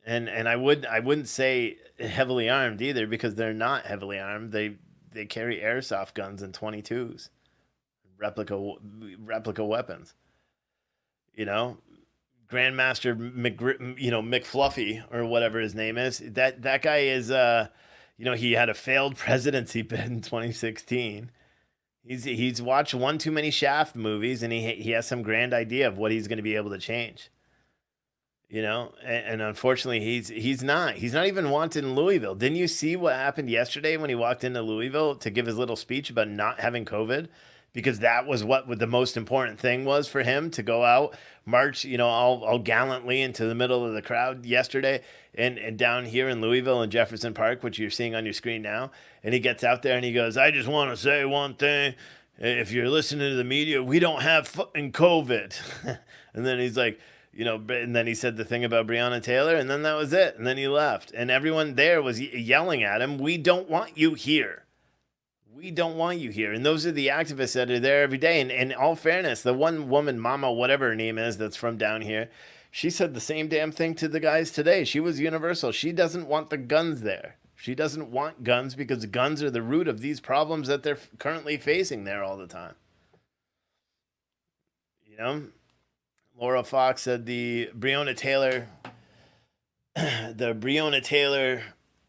And I wouldn't say heavily armed either, because they're not heavily armed. They carry airsoft guns and 22s, replica weapons. You know, Grandmaster McFluffy or whatever his name is. That guy is he had a failed presidency bid in 2016. He's watched one too many Shaft movies, and he has some grand idea of what he's going to be able to change. You know, and unfortunately, he's not even wanted in Louisville. Didn't you see what happened yesterday when he walked into Louisville to give his little speech about not having COVID? Because that was what the most important thing was for him, to go out, march, all gallantly into the middle of the crowd yesterday, and down here in Louisville and Jefferson Park, which you're seeing on your screen now. And he gets out there and he goes, "I just want to say one thing. If you're listening to the media, we don't have fucking COVID." And then he's like, and then he said the thing about Breonna Taylor, and then that was it. And then he left. And everyone there was yelling at him, "We don't want you here. We don't want you here." And those are the activists that are there every day. And in all fairness, the one woman, Mama, whatever her name is, that's from down here, she said the same damn thing to the guys today. She was universal. She doesn't want the guns there. She doesn't want guns because guns are the root of these problems that they're currently facing there all the time. Laura Fox said the Breonna Taylor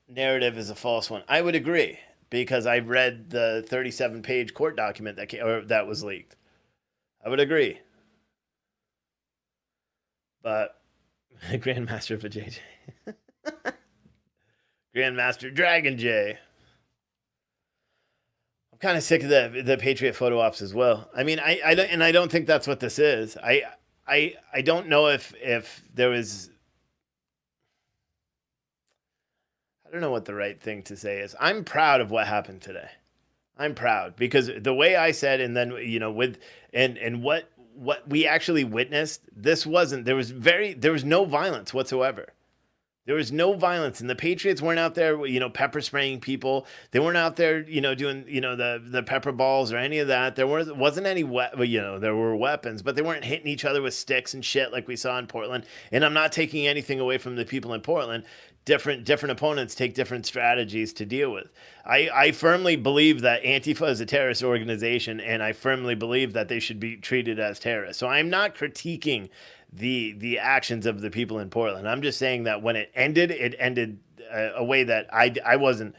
narrative is a false one. I would agree, because I read the 37-page court document that was leaked. I would agree. But Grandmaster for JJ. Grandmaster Dragon J. I'm kind of sick of the Patriot photo ops as well. I mean, I don't think that's what this is. I don't know if there was... I don't know what the right thing to say is. I'm proud of what happened today. I'm proud because the way I said, and then, what we actually witnessed, there was no violence whatsoever. There was no violence, and the Patriots weren't out there, pepper spraying people. They weren't out there, doing, the pepper balls or any of that. There wasn't any, there were weapons, but they weren't hitting each other with sticks and shit like we saw in Portland. And I'm not taking anything away from the people in Portland. Different opponents take different strategies to deal with. I firmly believe that Antifa is a terrorist organization, and I firmly believe that they should be treated as terrorists. So I'm not critiquing the actions of the people in Portland. I'm just saying that when it ended a way that I wasn't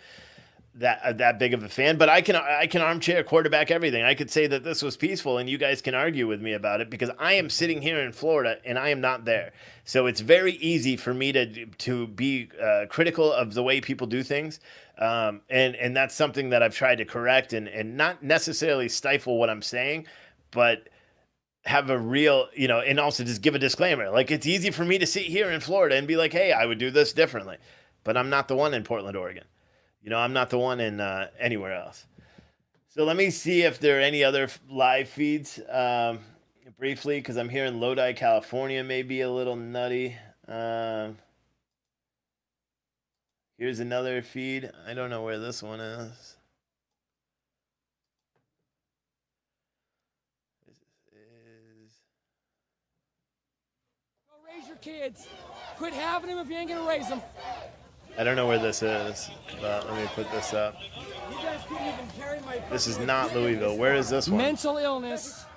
that big of a fan. But I can armchair quarterback everything. I could say that this was peaceful, and you guys can argue with me about it because I am sitting here in Florida and I am not there. So it's very easy for me to be critical of the way people do things. And that's something that I've tried to correct and not necessarily stifle what I'm saying, but have a real, and also just give a disclaimer. Like, it's easy for me to sit here in Florida and be like, hey, I would do this differently. But I'm not the one in Portland, Oregon. I'm not the one in anywhere else. So let me see if there are any other live feeds briefly, because I'm here in Lodi, California, may be a little nutty. Here's another feed. I don't know where this one is. Raise your kids. Quit having them if you ain't gonna raise them. I don't know where this is, but let me put this up. You guys couldn't even carry my... This is not Louisville. Where is this one? Mental illness.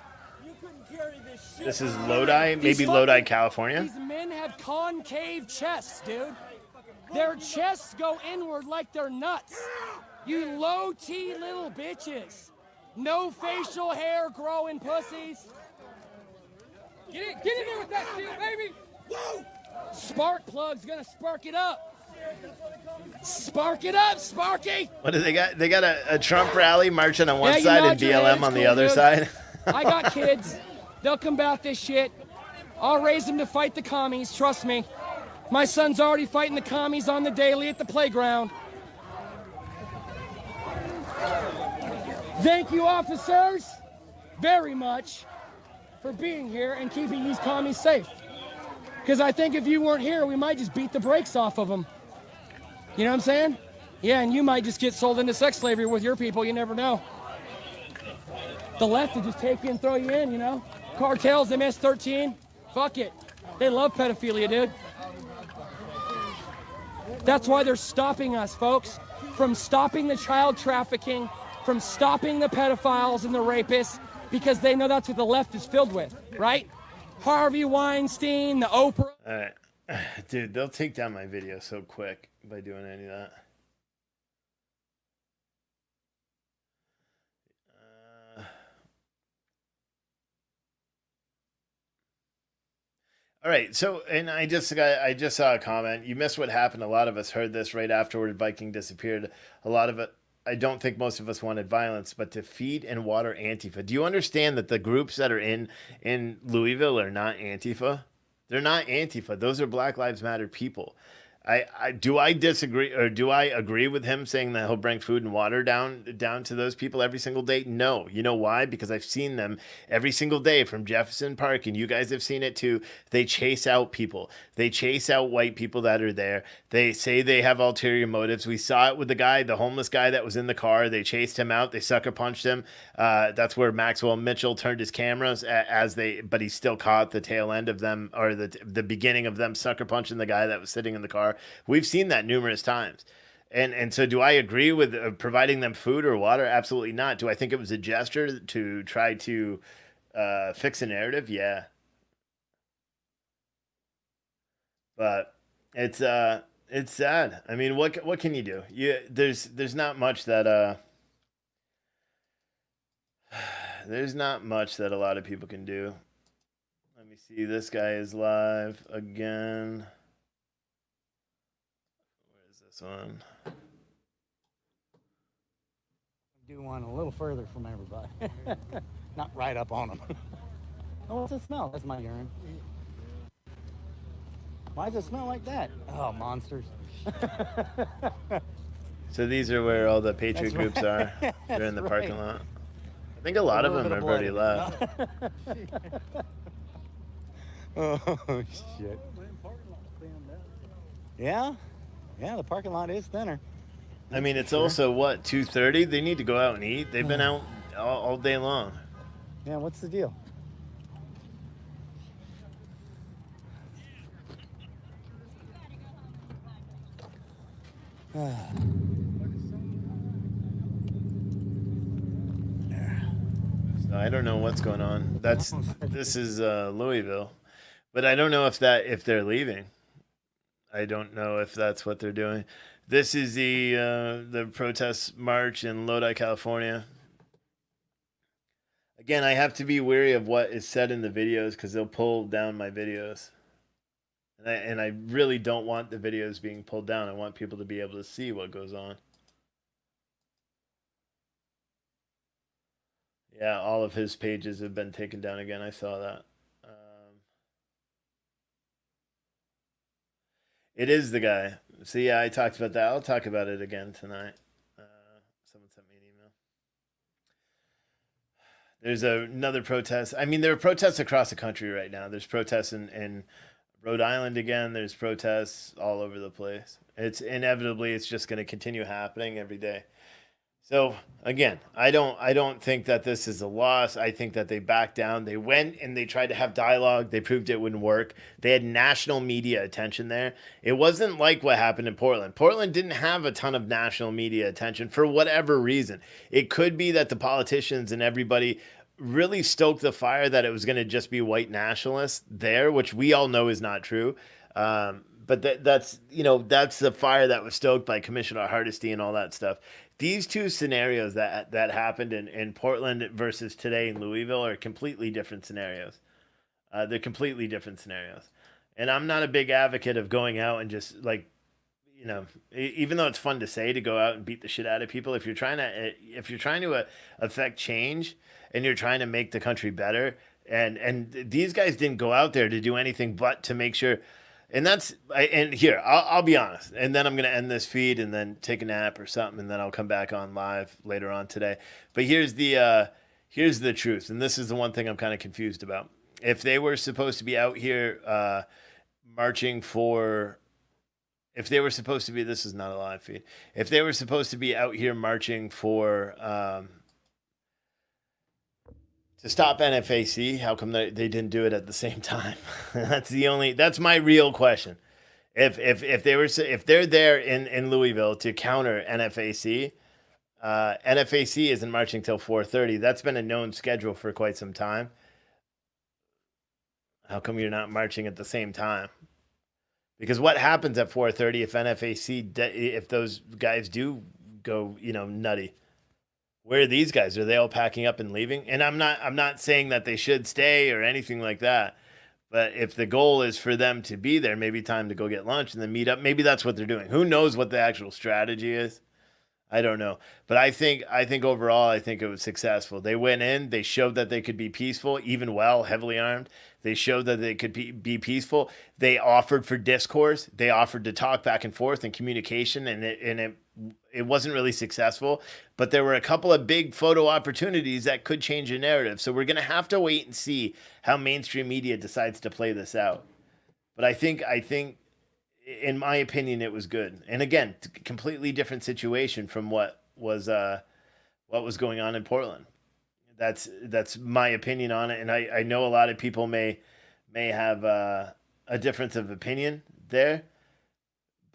You couldn't carry this shit. This is Lodi, maybe Lodi, California. These men have concave chests, dude. Their chests go inward like they're nuts. You low-T little bitches. No facial hair growing pussies. Get in there with that shit, baby. Woo! Spark plug's gonna spark it up. Spark it up, Sparky. What do they got? They got a Trump rally marching on one side and BLM on the other side. I got kids. They'll combat this shit. I'll raise them to fight the commies. Trust me. My son's already fighting the commies on the daily at the playground. Thank you, officers, very much for being here and keeping these commies safe. Because I think if you weren't here, we might just beat the brakes off of them. You know what I'm saying? Yeah, and you might just get sold into sex slavery with your people. You never know. The left will just take you and throw you in, you know? Cartels, MS-13, fuck it. They love pedophilia, dude. That's why they're stopping us, folks, from stopping the child trafficking, from stopping the pedophiles and the rapists, because they know that's what the left is filled with, right? Harvey Weinstein, the Oprah. All right. Dude, they'll take down my video so quick by doing any of that. All right, so, and I just saw a comment. You missed what happened. A lot of us heard this right afterward Viking disappeared. A lot of it, I don't think most of us wanted violence, but to feed and water Antifa. Do you understand that the groups that are in Louisville are not Antifa? They're not Antifa. Those are Black Lives Matter people. Do I disagree, or do I agree with him saying that he'll bring food and water down to those people every single day? No. You know why? Because I've seen them every single day from Jefferson Park, and you guys have seen it too. They chase out people. They chase out white people that are there. They say they have ulterior motives. We saw it with the homeless guy that was in the car. They chased him out. They sucker punched him. That's where Maxwell Mitchell turned his cameras but he still caught the tail end of them, or the beginning of them sucker punching the guy that was sitting in the car. We've seen that numerous times. And so do I agree with providing them food or water? Absolutely not. Do I think it was a gesture to try to fix a narrative? Yeah. But it's sad. I mean, what can you do? There's not much that there's not much that a lot of people can do. Let me see. This guy is live again. One. Do one a little further from everybody. Not right up on them. Oh, what's it smell? That's my urine. Why does it smell like that? Oh, monsters. So these are where all the Patriot groups are. They're in the parking lot. I think a lot of them have already left. Oh, shit. Yeah? Yeah, the parking lot is thinner. I mean, it's also, what, 2:30? They need to go out and eat. They've been out all day long. Yeah, what's the deal? So I don't know what's going on. This is Louisville, but I don't know if they're leaving. I don't know if that's what they're doing. This is the protest march in Lodi, California. Again, I have to be wary of what is said in the videos because they'll pull down my videos. And I really don't want the videos being pulled down. I want people to be able to see what goes on. Yeah, all of his pages have been taken down again. I saw that. It is the guy. So yeah, I talked about that. I'll talk about it again tonight. Someone sent me an email. There's another protest. I mean, there are protests across the country right now. There's protests in Rhode Island again. There's protests all over the place. It's just going to continue happening every day. So again, I don't think that this is a loss. I think that they backed down. They went and they tried to have dialogue. They proved it wouldn't work. They had national media attention there. It wasn't like what happened in Portland. Portland didn't have a ton of national media attention for whatever reason. It could be that the politicians and everybody really stoked the fire that it was going to just be white nationalists there, which we all know is not true. But that's the fire that was stoked by Commissioner Hardesty and all that stuff. These two scenarios that happened in Portland versus today in Louisville are completely different scenarios. They're completely different scenarios. And I'm not a big advocate of going out and just even though it's fun to say to go out and beat the shit out of people, if you're trying to affect change and you're trying to make the country better, and these guys didn't go out there to do anything but to make sure And and here, I'll be honest. And then I'm going to end this feed and then take a nap or something. And then I'll come back on live later on today. But here's the truth. And this is the one thing I'm kind of confused about. If they were supposed to be out here marching for, if they were supposed to be, this is not a live feed. If they were supposed to be out here marching for, to stop NFAC, how come they didn't do it at the same time? That's my real question. If they're there in Louisville to counter NFAC, NFAC isn't marching till 4:30. That's been a known schedule for quite some time. How come you're not marching at the same time? Because what happens at 4:30 if NFAC, if those guys do go, nutty? Where are these guys? Are they all packing up and leaving? And I'm not saying that they should stay or anything like that. But if the goal is for them to be there, maybe time to go get lunch and then meet up. Maybe that's what they're doing. Who knows what the actual strategy is? I don't know. But I think overall, I think it was successful. They went in, they showed that they could be peaceful, even while heavily armed. They showed that they could be peaceful. They offered for discourse. They offered to talk back and forth and communication, and it wasn't really successful. But there were a couple of big photo opportunities that could change the narrative. So we're going to have to wait and see how mainstream media decides to play this out. But I think in my opinion, it was good. And again, completely different situation from what was going on in Portland. That's my opinion on it. And I know a lot of people may have a difference of opinion there,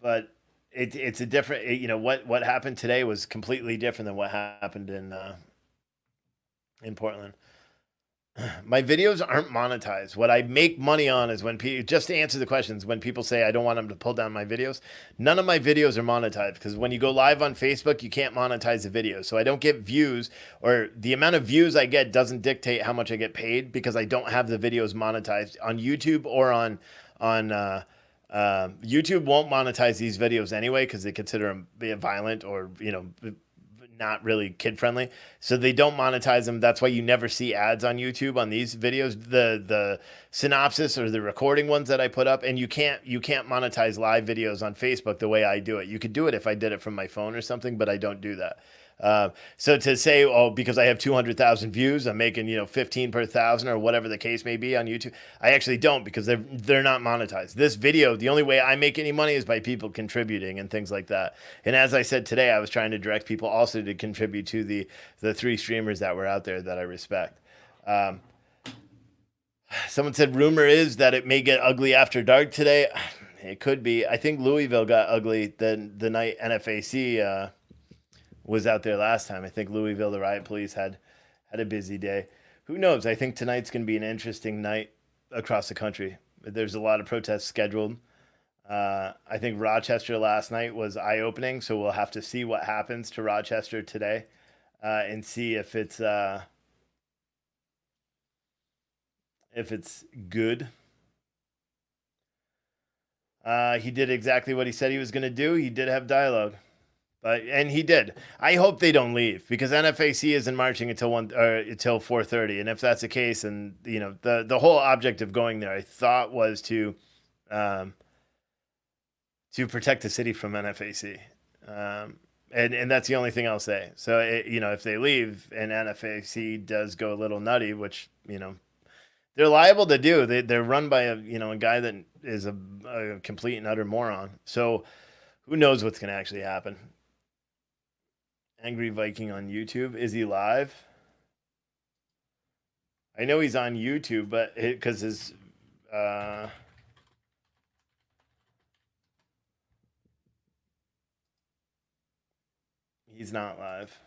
but it's a different, what happened today was completely different than what happened in Portland. My videos aren't monetized. What I make money on is when people, just to answer the questions, when people say I don't want them to pull down my videos, none of my videos are monetized, because when you go live on Facebook, you can't monetize the video. So I don't get views, or the amount of views I get doesn't dictate how much I get paid, because I don't have the videos monetized on YouTube or on YouTube won't monetize these videos anyway, because they consider them violent or, not really kid friendly, so they don't monetize them. That's why you never see ads on YouTube on these videos, the synopsis or the recording ones that I put up. And you can't monetize live videos on Facebook the way I do it. You could do it if I did it from my phone or something, but I don't do that. So to say, because I have 200,000 views, I'm making 15 per thousand or whatever the case may be on YouTube, I actually don't, because they're not monetized. This video, the only way I make any money is by people contributing and things like that. And as I said today, I was trying to direct people also to contribute to the 3 streamers that were out there that I respect. Someone said rumor is that it may get ugly after dark today. It could be. I think Louisville got ugly the night NFAC was out there last time. I think Louisville, the riot police, had a busy day. Who knows? I think tonight's going to be an interesting night across the country. There's a lot of protests scheduled. I think Rochester last night was eye-opening, so we'll have to see what happens to Rochester today and see if it's good. He did exactly what he said he was going to do. He did have dialogue. And he did. I hope they don't leave, because NFAC isn't marching until 4:30. And if that's the case, and the whole object of going there, I thought, was to protect the city from NFAC. And that's the only thing I'll say. So if they leave and NFAC does go a little nutty, which they're liable to do. They're run by a guy that is a complete and utter moron. So who knows what's going to actually happen. Angry Viking on YouTube. Is he live? I know he's on YouTube, but because his he's not live.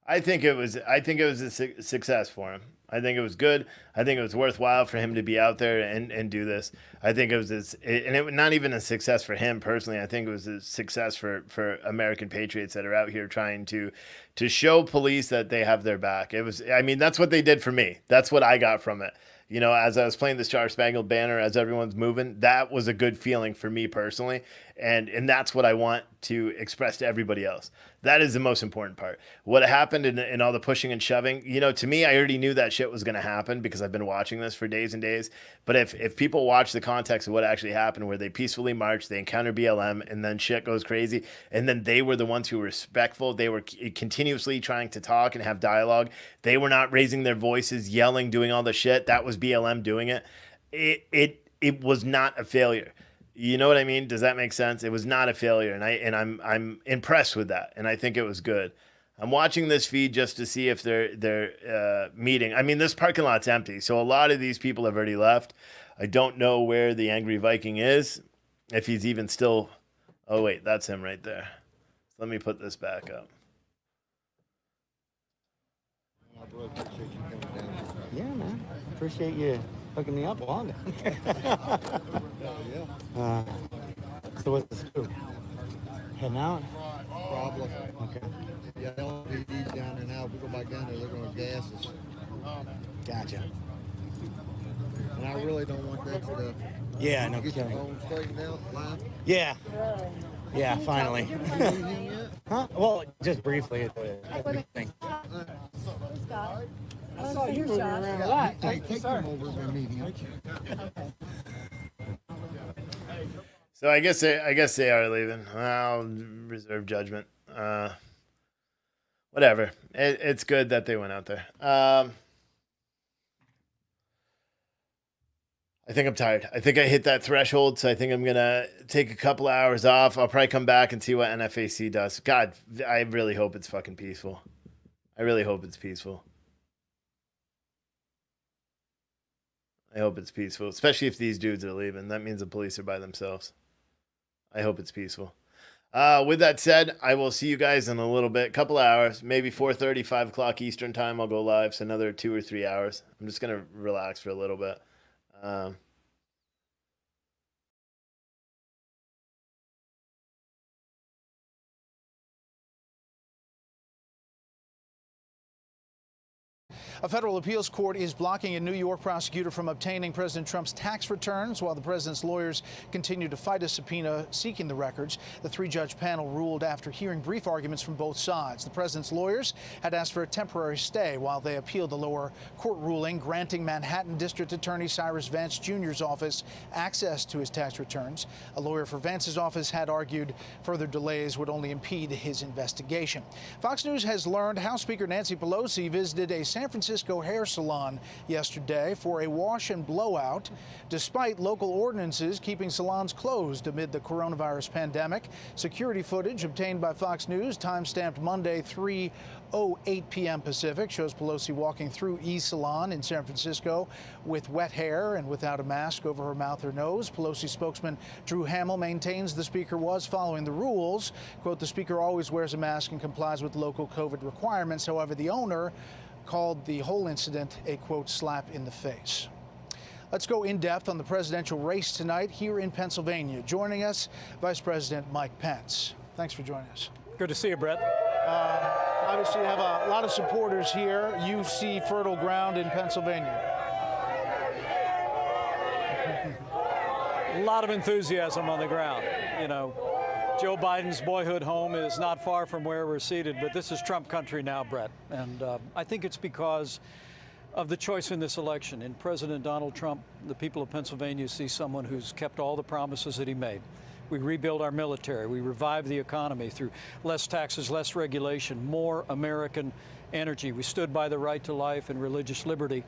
I think it was a success for him. I think it was good. I think it was worthwhile for him to be out there and do this. I think it was not even a success for him personally. I think it was a success for American patriots that are out here trying to show police that they have their back. That's what they did for me. That's what I got from it. As I was playing the Star Spangled Banner, as everyone's moving, that was a good feeling for me personally. And that's what I want to express to everybody else. That is the most important part. What happened in all the pushing and shoving, you know, to me, I already knew that shit was going to happen because I've been watching this for days and days. But if people watch the context of what actually happened, where they peacefully marched, they encounter BLM, and then shit goes crazy, and then they were the ones who were respectful. They were continuously trying to talk and have dialogue. They were not raising their voices, yelling, doing all the shit. That was BLM doing it. It was not a failure. You know what I mean? Does that make sense? It was not a failure, and I'm impressed with that, and I think it was good. I'm watching this feed just to see if they're meeting. I mean, this parking lot's empty, so a lot of these people have already left. I don't know where the angry Viking is, if he's even still. Oh wait, that's him right there. Let me put this back up. Yeah, man. Appreciate you hooking me up along there. So what's this do? Heading out? Probably. Okay. Yeah, LPD's down there now. If we go back down there, they're going to gas us. Gotcha. And I really don't want that stuff. Yeah, no Get kidding. your phone straightened out, line. Yeah. Yeah, finally. Huh? Well, just briefly. I saw you moving around a lot. Hey, take him over and meet him. So I guess they are leaving. I'll reserve judgment. Whatever. It's good that they went out there. I think I'm tired. I think I hit that threshold, so I think I'm going to take a couple hours off. I'll probably come back and see what NFAC does. God, I really hope it's fucking peaceful. I really hope it's peaceful. I hope it's peaceful, especially if these dudes are leaving. That means the police are by themselves. I hope it's peaceful. With that said, I will see you guys in a little bit, couple hours, maybe 4:30, 5 o'clock Eastern time. I'll go live, so another 2 or 3 hours. I'm just going to relax for a little bit. A federal appeals court is blocking a New York prosecutor from obtaining President Trump's tax returns while the president's lawyers continue to fight a subpoena seeking the records. The three-judge panel ruled after hearing brief arguments from both sides. The president's lawyers had asked for a temporary stay while they appealed the lower court ruling granting Manhattan District Attorney Cyrus Vance Jr.'s office access to his tax returns. A lawyer for Vance's office had argued further delays would only impede his investigation. Fox News has learned House Speaker Nancy Pelosi visited a San Francisco hair salon yesterday for a wash and blowout, despite local ordinances keeping salons closed amid the coronavirus pandemic. Security footage obtained by Fox News, time-stamped Monday 3:08 p.m. Pacific, shows Pelosi walking through E-Salon in San Francisco with wet hair and without a mask over her mouth or nose. Pelosi spokesman Drew Hamill maintains the speaker was following the rules. Quote, the speaker always wears a mask and complies with local COVID requirements. However, the owner called the whole incident a, quote, slap in the face. Let's go in depth on the presidential race tonight here in Pennsylvania. Joining us, Vice President Mike Pence. Thanks for joining us. Good to see you, Brett. Obviously, you have a lot of supporters here. You see fertile ground in Pennsylvania. A lot of enthusiasm on the ground. You know, Joe Biden's boyhood home is not far from where we're seated, but this is Trump country now, Brett. And I think it's because of the choice in this election. In President Donald Trump, the people of Pennsylvania see someone who's kept all the promises that he made. We rebuild our military. We revive the economy through less taxes, less regulation, more American energy. We stood by the right to life and religious liberty.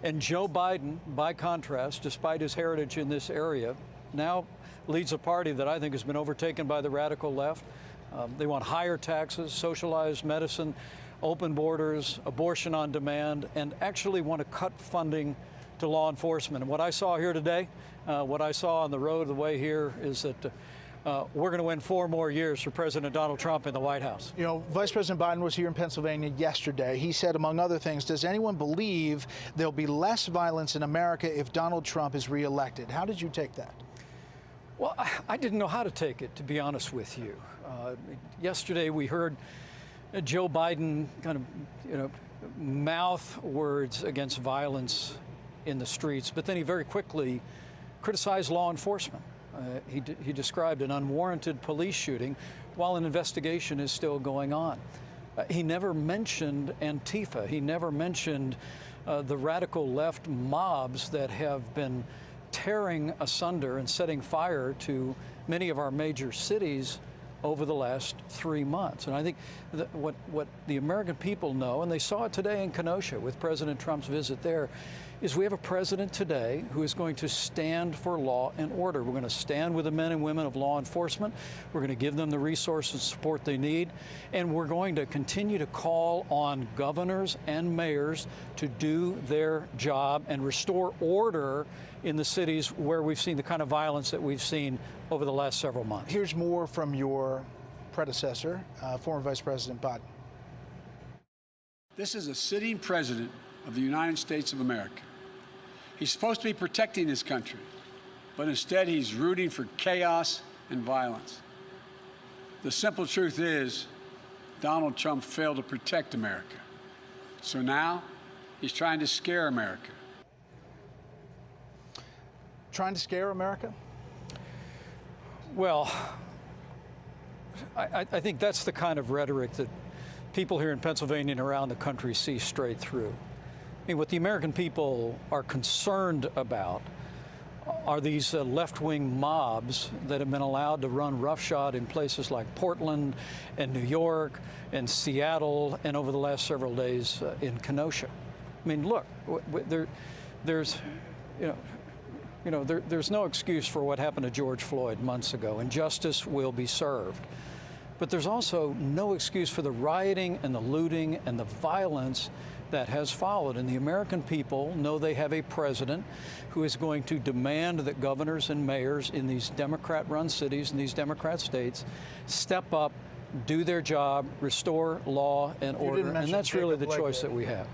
And Joe Biden, by contrast, despite his heritage in this area, now leads a party that I think has been overtaken by the radical left. They want higher taxes, socialized medicine, open borders, abortion on demand, and actually want to cut funding to law enforcement. And what I saw here today, what I saw on the road the way here is that we're going to win 4 more years for President Donald Trump in the White House. You know, Vice President Biden was here in Pennsylvania yesterday. He said, among other things, does anyone believe there'll be less violence in America if Donald Trump is reelected? How did you take that? Well, I didn't know how to take it, to be honest with you. Yesterday we heard Joe Biden kind of, you know, mouth words against violence in the streets, but then he very quickly criticized law enforcement. He described an unwarranted police shooting while an investigation is still going on. He never mentioned Antifa. He never mentioned the radical left mobs that have been tearing asunder and setting fire to many of our major cities over the last 3 months. And I think that what the American people know, and they saw it today in Kenosha with President Trump's visit there, is we have a president today who is going to stand for law and order. We're going to stand with the men and women of law enforcement. We're going to give them the resources and support they need. And we're going to continue to call on governors and mayors to do their job and restore order in the cities where we've seen the kind of violence that we've seen over the last several months. Here's more from your predecessor, former Vice President Biden. This is a sitting president of the United States of America. He's supposed to be protecting this country, but instead he's rooting for chaos and violence. The simple truth is, Donald Trump failed to protect America. So now he's trying to scare America. Trying to scare America? Well, I think that's the kind of rhetoric that people here in Pennsylvania and around the country see straight through. I mean, what the American people are concerned about are these left-wing mobs that have been allowed to run roughshod in places like Portland and New York and Seattle and over the last several days in Kenosha. I mean, look, there's no excuse for what happened to George Floyd months ago, and justice will be served. But there's also no excuse for the rioting and the looting and the violence that has followed. And the American people know they have a president who is going to demand that governors and mayors in these Democrat-run cities and these Democrat states step up, do their job, restore law and order. And that's really the choice that we have.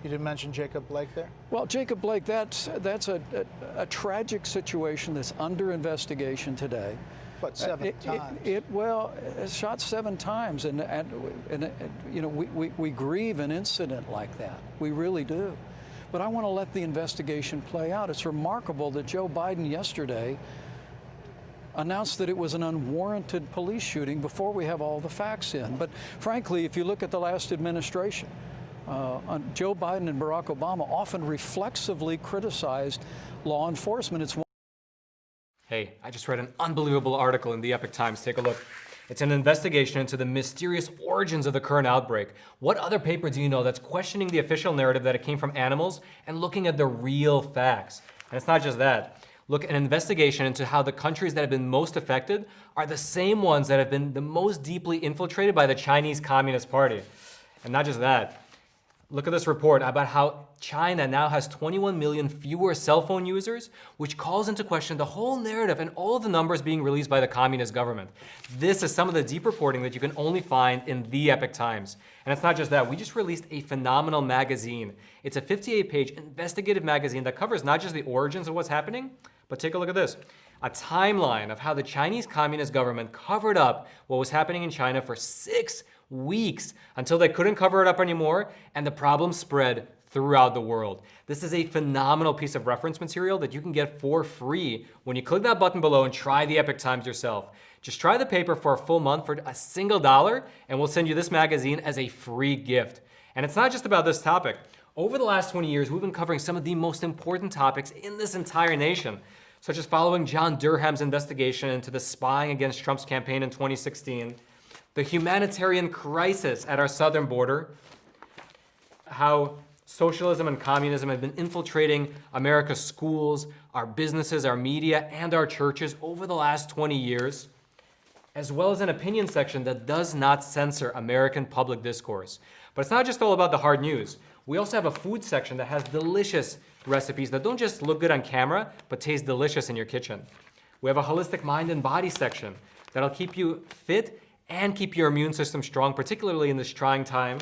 You didn't mention Jacob Blake there? Well, Jacob Blake, that's a tragic situation that's under investigation today. What, 7 times? It's shot 7 times, and you know, we grieve an incident like that. We really do. But I want to let the investigation play out. It's remarkable that Joe Biden yesterday announced that it was an unwarranted police shooting before we have all the facts in. But frankly, if you look at the last administration, Joe Biden and Barack Obama often reflexively criticized law enforcement. Hey, I just read an unbelievable article in the Epoch Times. Take a look. It's an investigation into the mysterious origins of the current outbreak. What other paper do you know that's questioning the official narrative that it came from animals and looking at the real facts? And it's not just that. Look at an investigation into how the countries that have been most affected are the same ones that have been the most deeply infiltrated by the Chinese Communist Party. And not just that. Look at this report about how China now has 21 million fewer cell phone users, which calls into question the whole narrative and all of the numbers being released by the communist government. This is some of the deep reporting that you can only find in the Epoch Times. And it's not just that. We just released a phenomenal magazine. It's a 58-page investigative magazine that covers not just the origins of what's happening, but take a look at this. A timeline of how the Chinese Communist government covered up what was happening in China for 6 weeks until they couldn't cover it up anymore, and the problem spread throughout the world. This is a phenomenal piece of reference material that you can get for free when you click that button below and try the Epoch Times yourself. Just try the paper for a full month for a single $1, and we'll send you this magazine as a free gift. And it's not just about this topic. Over the last 20 years, we've been covering some of the most important topics in this entire nation, such as following John Durham's investigation into the spying against Trump's campaign in 2016, the humanitarian crisis at our southern border, how socialism and communism have been infiltrating America's schools, our businesses, our media, and our churches over the last 20 years, as well as an opinion section that does not censor American public discourse. But it's not just all about the hard news. We also have a food section that has delicious recipes that don't just look good on camera, but taste delicious in your kitchen. We have a holistic mind and body section that'll keep you fit and keep your immune system strong, particularly in this trying time.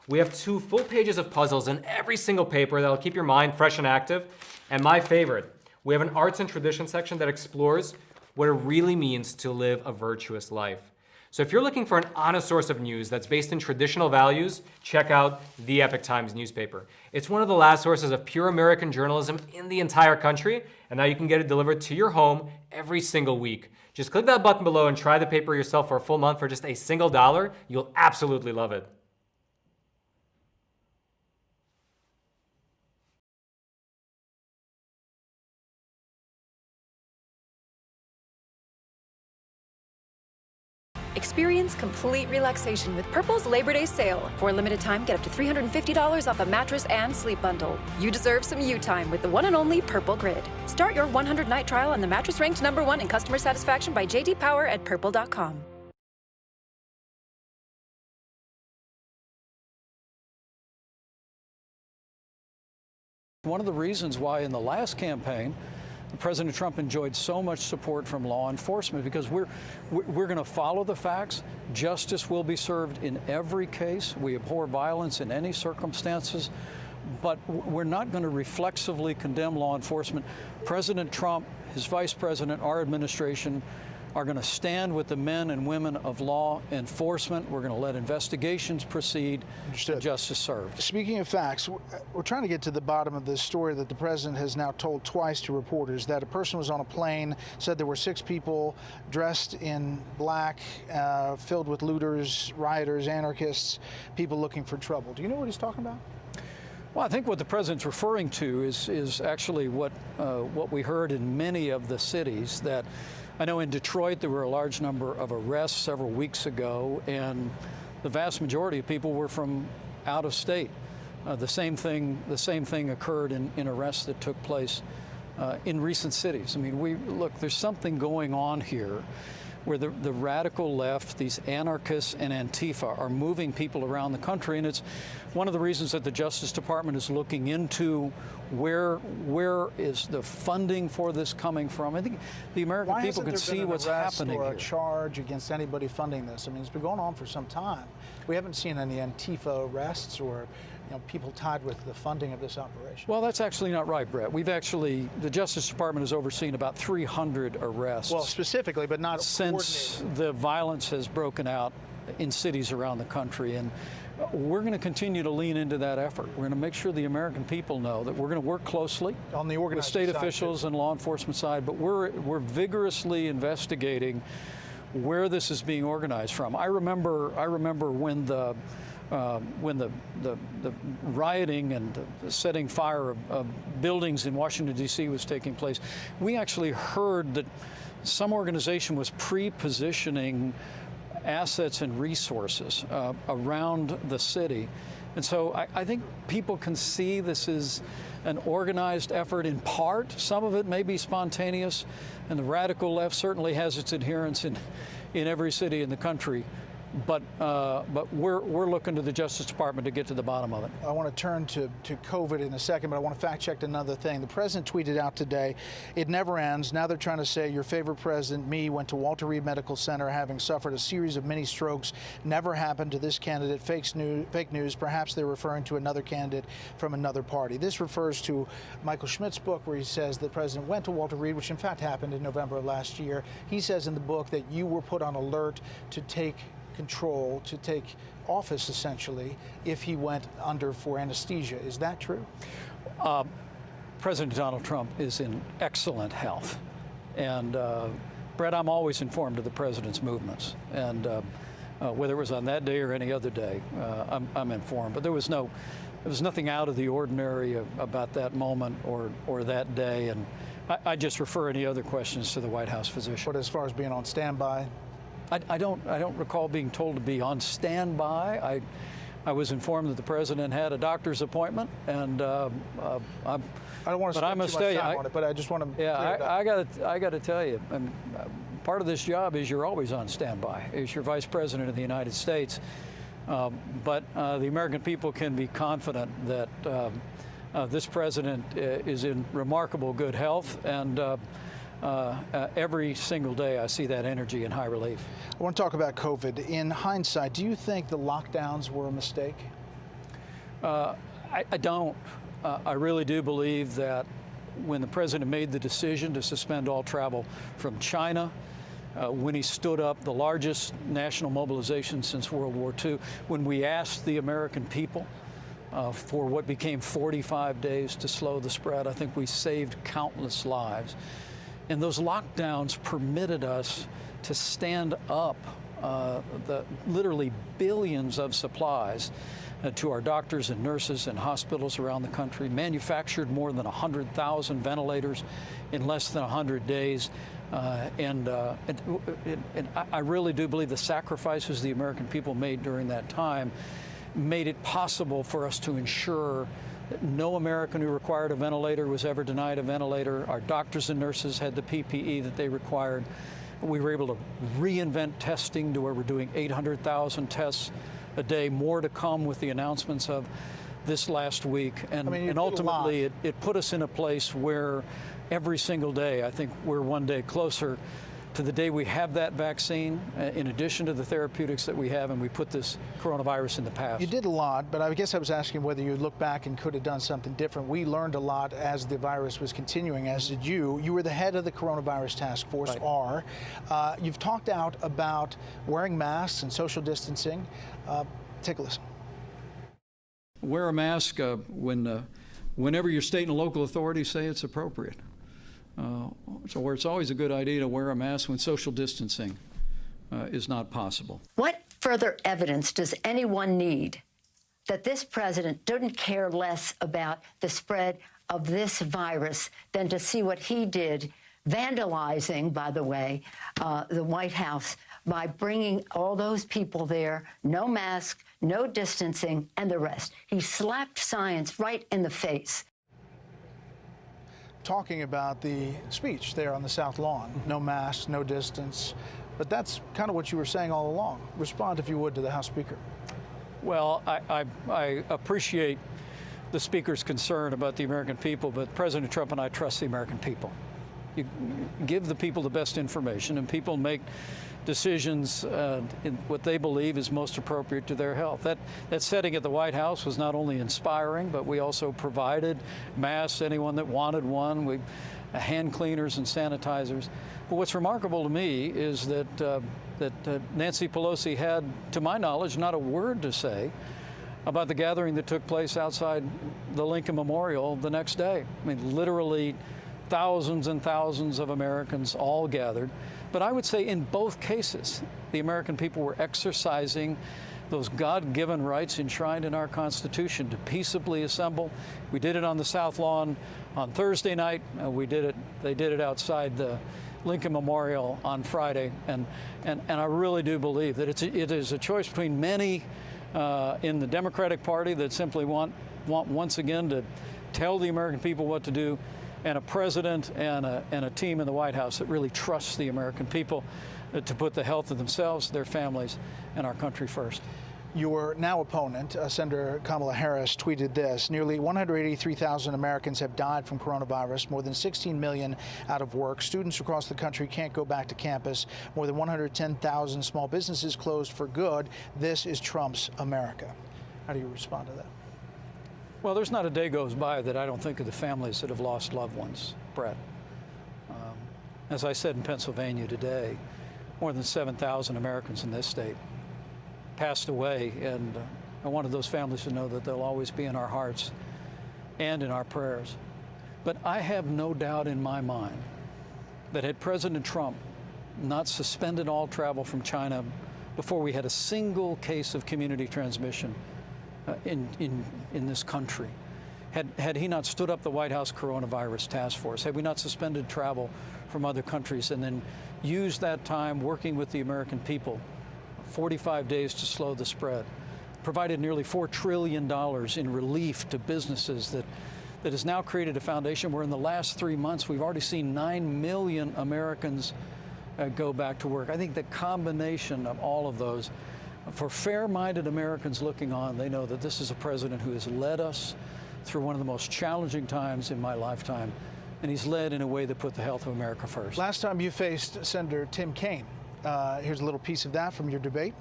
We have 2 full pages of puzzles in every single paper that'll keep your mind fresh and active. And my favorite, we have an arts and tradition section that explores what it really means to live a virtuous life. So if you're looking for an honest source of news that's based in traditional values, check out the Epoch Times newspaper. It's one of the last sources of pure American journalism in the entire country, and now you can get it delivered to your home every single week. Just click that button below and try the paper yourself for a full month for just a single $1. You'll absolutely love it. Experience complete relaxation with Purple's Labor Day sale. For a limited time, get up to $350 off a mattress and sleep bundle. You deserve some you time with the one and only Purple Grid. Start your 100-night trial on the mattress ranked #1 in customer satisfaction by J.D. Power at purple.com. One of the reasons why in the last campaign, President Trump enjoyed so much support from law enforcement, because we're going to follow the facts. Justice will be served in every case. We abhor violence in any circumstances, but we're not going to reflexively condemn law enforcement. President Trump, his vice president, our administration are going to stand with the men and women of law enforcement. We're going to let investigations proceed and justice served. Speaking of facts, we're trying to get to the bottom of this story that the president has now told twice to reporters, that a person was on a plane, said there were 6 people dressed in black, filled with looters, rioters, anarchists, people looking for trouble. Do you know what he's talking about? Well, I think what the president's referring to is actually what we heard in many of the cities. That I know in Detroit there were a large number of arrests several weeks ago, and the vast majority of people were from out of state. The same thing occurred in arrests that took place in recent cities. I mean, look, there's something going on here where the radical left, these anarchists and Antifa, are moving people around the country, and it's one of the reasons that the Justice Department is looking into where is the funding for this coming from. I think the American people can see what's happening or here. A charge against anybody funding this? I mean, it's been going on for some time. We haven't seen any Antifa arrests or people tied with the funding of this operation. Well, that's actually not right, Brett. The Justice Department has overseen about 300 arrests. Well, specifically, but not since the violence has broken out in cities around the country. And we're going to continue to lean into that effort. We're going to make sure the American people know that we're going to work closely on the with state officials and law enforcement side, but we're vigorously investigating where this is being organized from. I remember when the rioting and the setting fire of buildings in Washington, D.C. was taking place, we actually heard that some organization was pre-positioning assets and resources around the city. And so I think people can see this is an organized effort in part. Some of it may be spontaneous, and the radical left certainly has its adherents in every city in the country. But we're looking to the Justice Department to get to the bottom of it. I want to turn to COVID in a second, but I want to fact check another thing. The president tweeted out today, "It never ends." Now they're trying to say your favorite president, me, went to Walter Reed Medical Center having suffered a series of mini strokes. Never happened to this candidate. Fake news. Perhaps they're referring to another candidate from another party. This refers to Michael Schmidt's book, where he says the president went to Walter Reed, which in fact happened in November of last year. He says in the book that you were put on alert to take control, to take office essentially, if he went under for anesthesia. Is that true? President Donald Trump is in excellent health, and Brett, I'm always informed of the president's movements, and whether it was on that day or any other day, I'm informed. But there was nothing out of the ordinary about that moment or that day, and I just refer any other questions to the White House physician. But as far as being on standby, I don't recall being told to be on standby. I was informed that the president had a doctor's appointment, and I don't want to spend too much time on it, but I just want to. Yeah, I got to tell you, part of this job is you're always on standby. As your vice president of the United States, but the American people can be confident that this president is in remarkable good health, and every single day I see that energy in high relief. I want to talk about COVID. In hindsight, do you think the lockdowns were a mistake? I don't. I really do believe that when the president made the decision to suspend all travel from China, when he stood up the largest national mobilization since World War II, when we asked the American people for what became 45 days to slow the spread. I think we saved countless lives. And those lockdowns permitted us to stand up the literally billions of supplies to our doctors and nurses and hospitals around the country, manufactured more than 100,000 ventilators in less than 100 days. And I really do believe the sacrifices the American people made during that time made it possible for us to ensure that no American who required a ventilator was ever denied a ventilator. Our doctors and nurses had the PPE that they required. We were able to reinvent testing to where we're doing 800,000 tests a day, more to come with the announcements of this last week. And, and ultimately, it put us in a place where every single day, I think we're one day closer to the day we have that vaccine, in addition to the therapeutics that we have, and we put this coronavirus in the past. You did a lot, but I guess I was asking whether you look back and could have done something different. We learned a lot as the virus was continuing, as did you. You were the head of the coronavirus task force, right. You've talked out about wearing masks and social distancing. Take a listen. Wear a mask whenever your state and local authorities say it's appropriate. So it's always a good idea to wear a mask when social distancing is not possible. What further evidence does anyone need that this president didn't care less about the spread of this virus than to see what he did, vandalizing, by the way, the White House by bringing all those people there, no mask, no distancing, and the rest? He slapped science right in the face. Talking about the speech there on the South Lawn, no masks, no distance, but that's kind of what you were saying all along. Respond, if you would, to the House Speaker. Well, I appreciate the Speaker's concern about the American people, but President Trump and I trust the American people. You give the people the best information, and people make decisions in what they believe is most appropriate to their health. That setting at the White House was not only inspiring, but we also provided masks, anyone that wanted one, hand cleaners and sanitizers. But what's remarkable to me is that Nancy Pelosi had, to my knowledge, not a word to say about the gathering that took place outside the Lincoln Memorial the next day. I mean, literally thousands and thousands of Americans all gathered. But I would say in both cases, the American people were exercising those God-given rights enshrined in our Constitution to peaceably assemble. We did it on the South Lawn on Thursday night. They did it outside the Lincoln Memorial on Friday. And I really do believe that it is a choice between many in the Democratic Party that simply want once again to tell the American people what to do, and a president and a team in the White House that really trusts the American people to put the health of themselves, their families, and our country first. Your now opponent, Senator Kamala Harris, tweeted this: nearly 183,000 Americans have died from coronavirus, more than 16 million out of work. Students across the country can't go back to campus. More than 110,000 small businesses closed for good. This is Trump's America. How do you respond to that? Well, there's not a day goes by that I don't think of the families that have lost loved ones, Brett. As I said in Pennsylvania today, more than 7,000 Americans in this state passed away, and I wanted those families to know that they'll always be in our hearts and in our prayers. But I have no doubt in my mind that had President Trump not suspended all travel from China before we had a single case of community transmission in this country, had he not stood up the White House coronavirus task force, had we not suspended travel from other countries and then used that time working with the American people, 45 days to slow the spread, provided nearly $4 trillion in relief to businesses that has now created a foundation where in the last 3 months we've already seen 9 million Americans go back to work. I think the combination of all of those, for fair-minded Americans looking on, they know that this is a president who has led us through one of the most challenging times in my lifetime, and he's led in a way that put the health of America first. Last time you faced Senator Tim Kaine. Here's a little piece of that from your debate.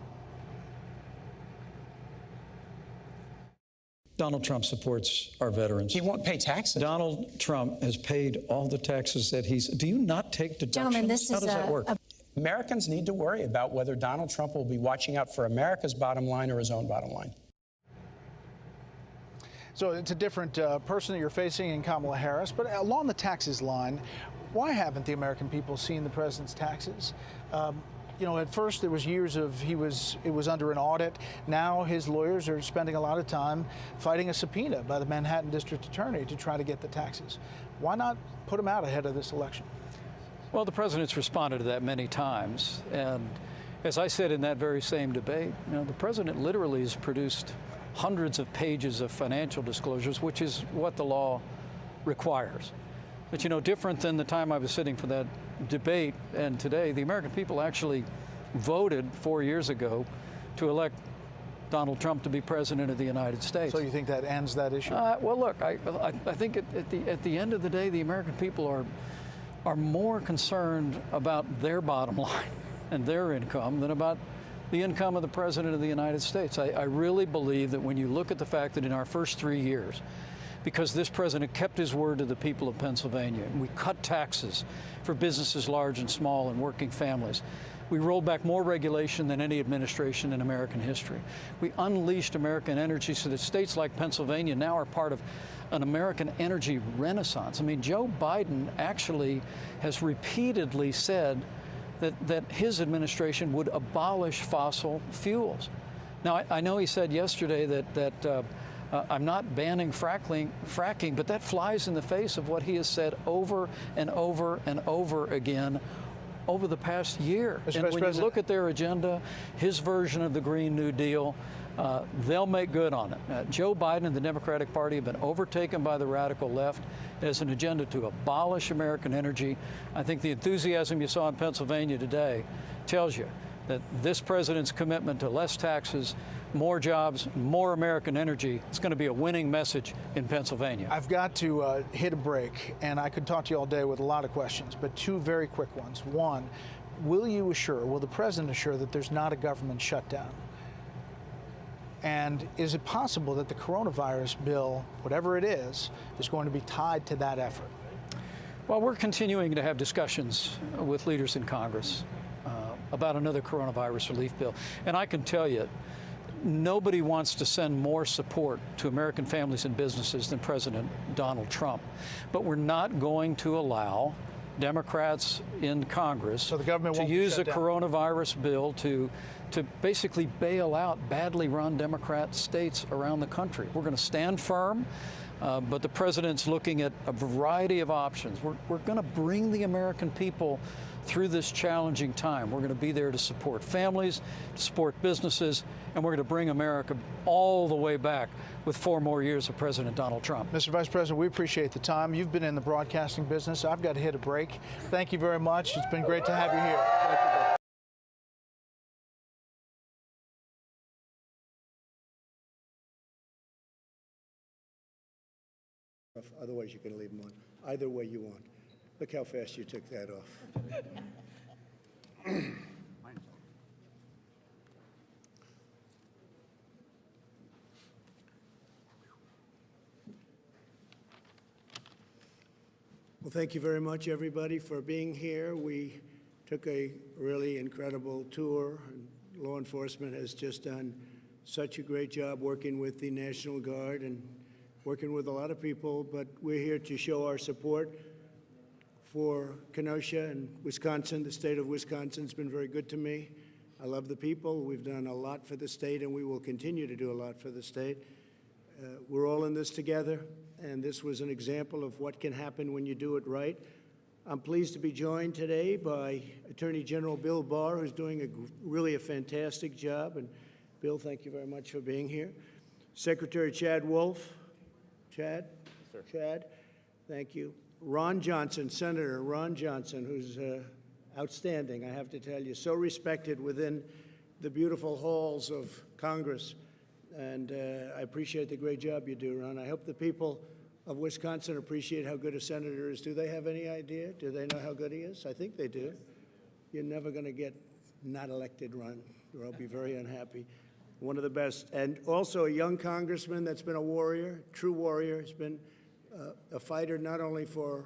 Donald Trump supports our veterans. He won't pay taxes. Donald Trump has paid all the taxes that he's... Do you not take deductions? Gentlemen, this How is does that work? Americans need to worry about whether Donald Trump will be watching out for America's bottom line or his own bottom line. So it's a different person that you're facing in Kamala Harris, but along the taxes line, why haven't the American people seen the president's taxes? You know, at first there was years of it was under an audit. Now his lawyers are spending a lot of time fighting a subpoena by the Manhattan District Attorney to try to get the taxes. Why not put him out ahead of this election? Well, the president's responded to that many times, and as I said in that very same debate, you know, the president literally has produced hundreds of pages of financial disclosures, which is what the law requires. But, you know, different than the time I was sitting for that debate and today, the American people actually voted 4 years ago to elect Donald Trump to be president of the United States. So you think that ends that issue? Well, look, I think at the end of the day, the American people are more concerned about their bottom line and their income than about the income of the President of the United States. I really believe that when you look at the fact that in our first 3 years, because this president kept his word to the people of Pennsylvania, we cut taxes for businesses large and small and working families. We rolled back more regulation than any administration in American history. We unleashed American energy so that states like Pennsylvania now are part of an American energy renaissance. I mean, Joe Biden actually has repeatedly said that his administration would abolish fossil fuels. Now, I know he said yesterday that I'm not banning fracking, but that flies in the face of what he has said over and over and over again over the past year. And when you look at their agenda, his version of the Green New Deal, they'll make good on it. Joe Biden and the Democratic Party have been overtaken by the radical left as an agenda to abolish American energy. I think the enthusiasm you saw in Pennsylvania today tells you that this president's commitment to less taxes, more jobs, more American energy, it's going to be a winning message in Pennsylvania. I've got to hit a break, and I could talk to you all day with a lot of questions, but two very quick ones. One, will the president assure that there's not a government shutdown? And is it possible that the coronavirus bill, whatever it is going to be tied to that effort? Well, we're continuing to have discussions with leaders in Congress about another coronavirus relief bill. And I can tell you, nobody wants to send more support to American families and businesses than President Donald Trump. But we're not going to allow Democrats in Congress to use a coronavirus bill to basically bail out badly run Democrat states around the country. We're going to stand firm, but the president's looking at a variety of options. We're going to bring the American people through this challenging time. We're going to be there to support families, to support businesses, and we're going to bring America all the way back with 4 more years of President Donald Trump. Mr. Vice President, we appreciate the time. You've been in the broadcasting business. I've got to hit a break. Thank you very much. It's been great to have you here. Thank you. Otherwise, you can leave them on. Either way you want. Look how fast you took that off. Well, thank you very much, everybody, for being here. We took a really incredible tour, and law enforcement has just done such a great job working with the National Guard and working with a lot of people, but we're here to show our support for Kenosha and Wisconsin. The state of Wisconsin's been very good to me. I love the people. We've done a lot for the state, and we will continue to do a lot for the state. We're all in this together, and this was an example of what can happen when you do it right. I'm pleased to be joined today by Attorney General Bill Barr, who's doing really a fantastic job. And Bill, thank you very much for being here. Secretary Chad Wolf. Chad? Sir. Chad, thank you. Ron Johnson, Senator Ron Johnson, who's outstanding, I have to tell you, so respected within the beautiful halls of Congress. And I appreciate the great job you do, Ron. I hope the people of Wisconsin appreciate how good a senator is. Do they have any idea? Do they know how good he is? I think they do. You're never going to get not elected, Ron, or I'll be very unhappy. One of the best. And also a young congressman that's been a warrior, true warrior. He's been a fighter not only for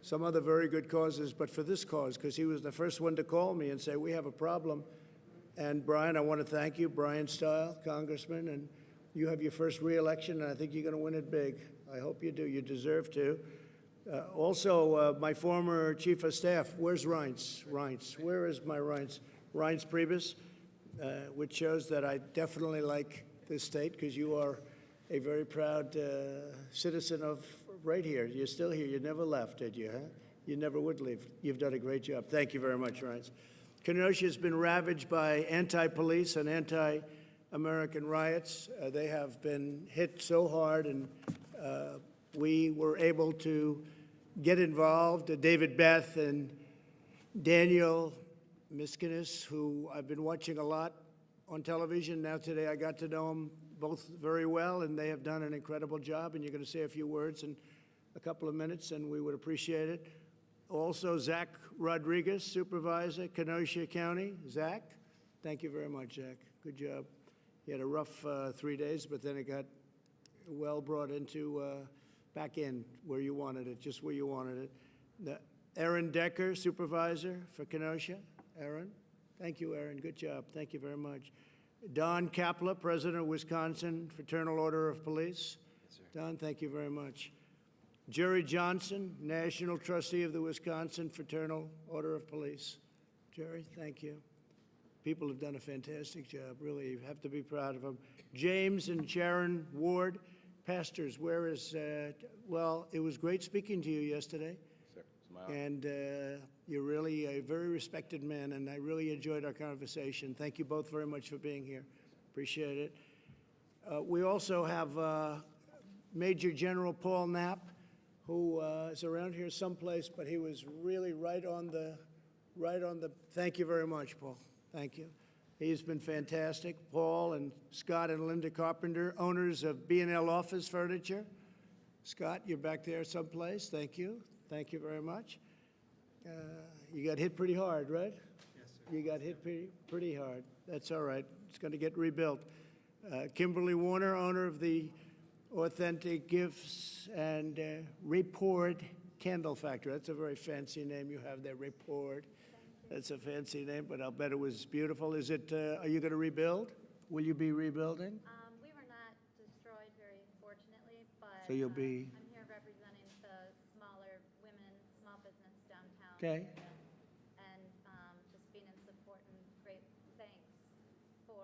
some other very good causes, but for this cause, because he was the first one to call me and say, we have a problem. And Brian, I want to thank you, Brian Stile, Congressman, and you have your first re-election, and I think you're going to win it big. I hope you do. You deserve to. Also, my former chief of staff, where's Reince? Reince, where is my Reince? Reince Priebus, which shows that I definitely like this state, because you are a very proud citizen of right here. You're still here. You never left, did you, huh? You never would leave. You've done a great job. Thank you very much, Reince. Kenosha has been ravaged by anti-police and anti-American riots. They have been hit so hard, and we were able to get involved. David Beth and Daniel Miskinis, who I've been watching a lot on television. Now today I got to know them both very well, and they have done an incredible job, and you're going to say a few words in a couple of minutes, and we would appreciate it. Also, Zach Rodriguez, Supervisor, Kenosha County. Zach, thank you very much, Zach. Good job. You had a rough 3 days, but then it got well brought into back in where you wanted it, just where you wanted it. Aaron Decker, Supervisor for Kenosha. Aaron, thank you, Aaron. Good job. Thank you very much. Don Kapla, President of Wisconsin Fraternal Order of Police. Yes, sir. Don, thank you very much. Jerry Johnson, National Trustee of the Wisconsin Fraternal Order of Police. Jerry, thank you. People have done a fantastic job, really. You have to be proud of them. James and Sharon Ward, pastors, where is, well, it was great speaking to you yesterday. Sir, and you're really a very respected man, and I really enjoyed our conversation. Thank you both very much for being here. Appreciate it. We also have Major General Paul Knapp, who is around here someplace, but he was really right on the, thank you very much, Paul. Thank you. He's been fantastic. Paul and Scott and Linda Carpenter, owners of B&L Office Furniture. Scott, you're back there someplace. Thank you. Thank you very much. You got hit pretty hard, right? Yes, sir. You got hit pretty hard. That's all right. It's going to get rebuilt. Kimberly Warner, owner of the Authentic Gifts and Report Candle Factory. That's a very fancy name you have there, Report. That's a fancy name, but I'll bet it was beautiful. Is it, are you going to rebuild? Will you be rebuilding? We were not destroyed, very fortunately, but So you'll be, I'm here representing the smaller women, small business downtown. okay. And just being in support and great thanks for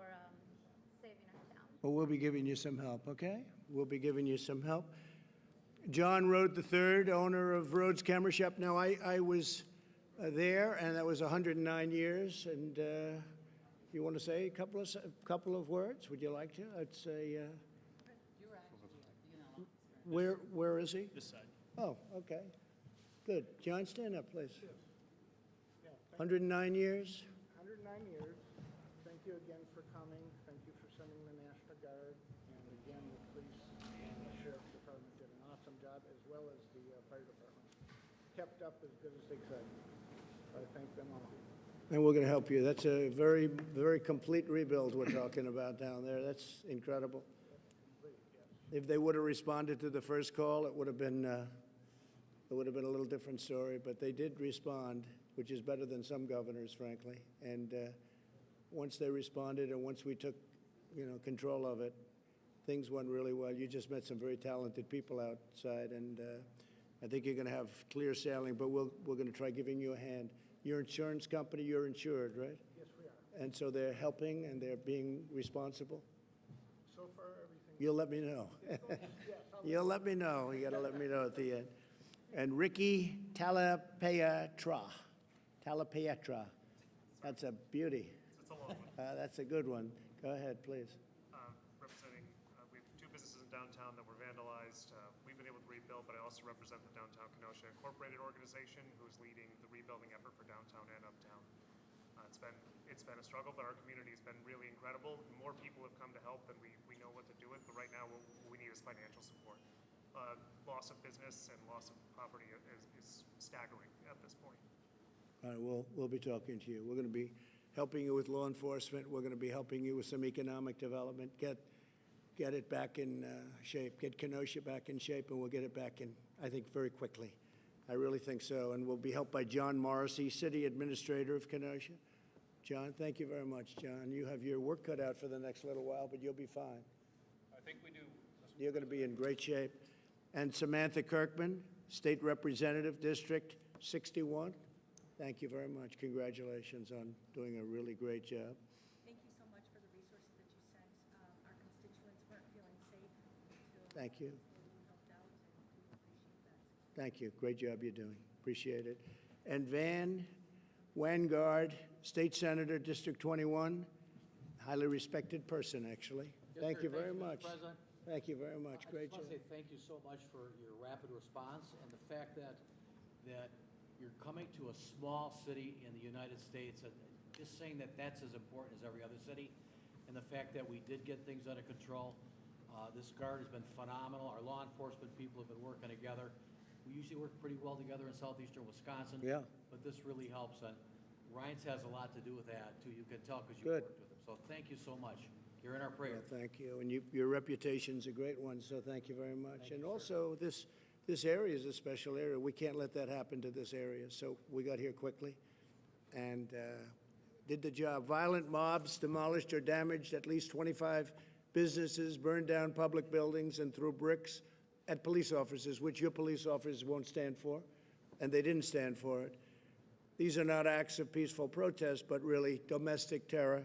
saving our town. Well, we'll be giving you some help, okay? We'll be giving you some help. John Rhodes III, owner of Rhodes Camera Shop. Now, I was there, and that was 109 years. And you want to say a couple of words? Would you like to? I'd say. Where is he? This side. Oh, okay. Good. John, stand up, please. 109 years. 109 years. Thank you again for coming. Thank you for sending the National Guard. And again, the police and the Sheriff's Department did an awesome job, as well as the fire department. Kept up as good as they could. I thank them all. And we're going to help you. That's a very, very complete rebuild we're talking about down there. That's incredible. If they would have responded to the first call, it would have been a little different story. But they did respond, which is better than some governors, frankly. And once they responded, and once we took, control of it, things went really well. You just met some very talented people outside, and I think you're going to have clear sailing. But we're going to try giving you a hand. Your insurance company, you're insured, right? Yes, we are. And so they're helping and they're being responsible. So far, everything. You'll let me know. You'll let me know. You got to let me know at the end. And Ricky Talapietra. That's a beauty. It's a long one. That's a good one. Go ahead, please. Representing, we have two businesses in downtown that were vandalized. We've been able to rebuild, but I also represent the Downtown Kenosha Incorporated organization, who's leading the rebuilding effort for downtown and uptown. It's been a struggle, but our community has been really incredible. More people have come to help than we know what to do with, but right now what we need is financial support. Loss of business and loss of property is staggering at this point. All right, we'll be talking to you. We're going to be helping you with law enforcement. We're going to be helping you with some economic development. Get it back in shape. Get Kenosha back in shape, and we'll get it back in, I think, very quickly. I really think so. And we'll be helped by John Morrissey, City Administrator of Kenosha. John, thank you very much, John. You have your work cut out for the next little while, but you'll be fine. I think we do. You're going to be in great shape. And Samantha Kirkman, State Representative, District 61. Thank you very much. Congratulations on doing a really great job. Thank you so much for the resources that you sent. Our constituents weren't feeling safe until Thank you. you helped out, and we appreciate that. Thank you. Great job you're doing. Appreciate it. And Van Wangard, State Senator, District 21. Highly respected person, actually. Yes, Thank sir. you very Mr. much. President. Thank you very much. Great I job. just want to say thank you so much for your rapid response and the fact that you're coming to a small city in the United States and just saying that that's as important as every other city, and the fact that we did get things under control. This guard has been phenomenal. Our law enforcement people have been working together. We usually work pretty well together in southeastern Wisconsin. Yeah. But this really helps, and Ryan's has a lot to do with that too. You can tell because you Good. worked with him. So thank you so much. You're in our prayer. Yeah, thank you. And your reputation's a great one, so thank you very much. And also, this area is a special area. We can't let that happen to this area. So we got here quickly and did the job. Violent mobs demolished or damaged at least 25 businesses, burned down public buildings, and threw bricks at police officers, which your police officers won't stand for, and they didn't stand for it. These are not acts of peaceful protest, but really domestic terror.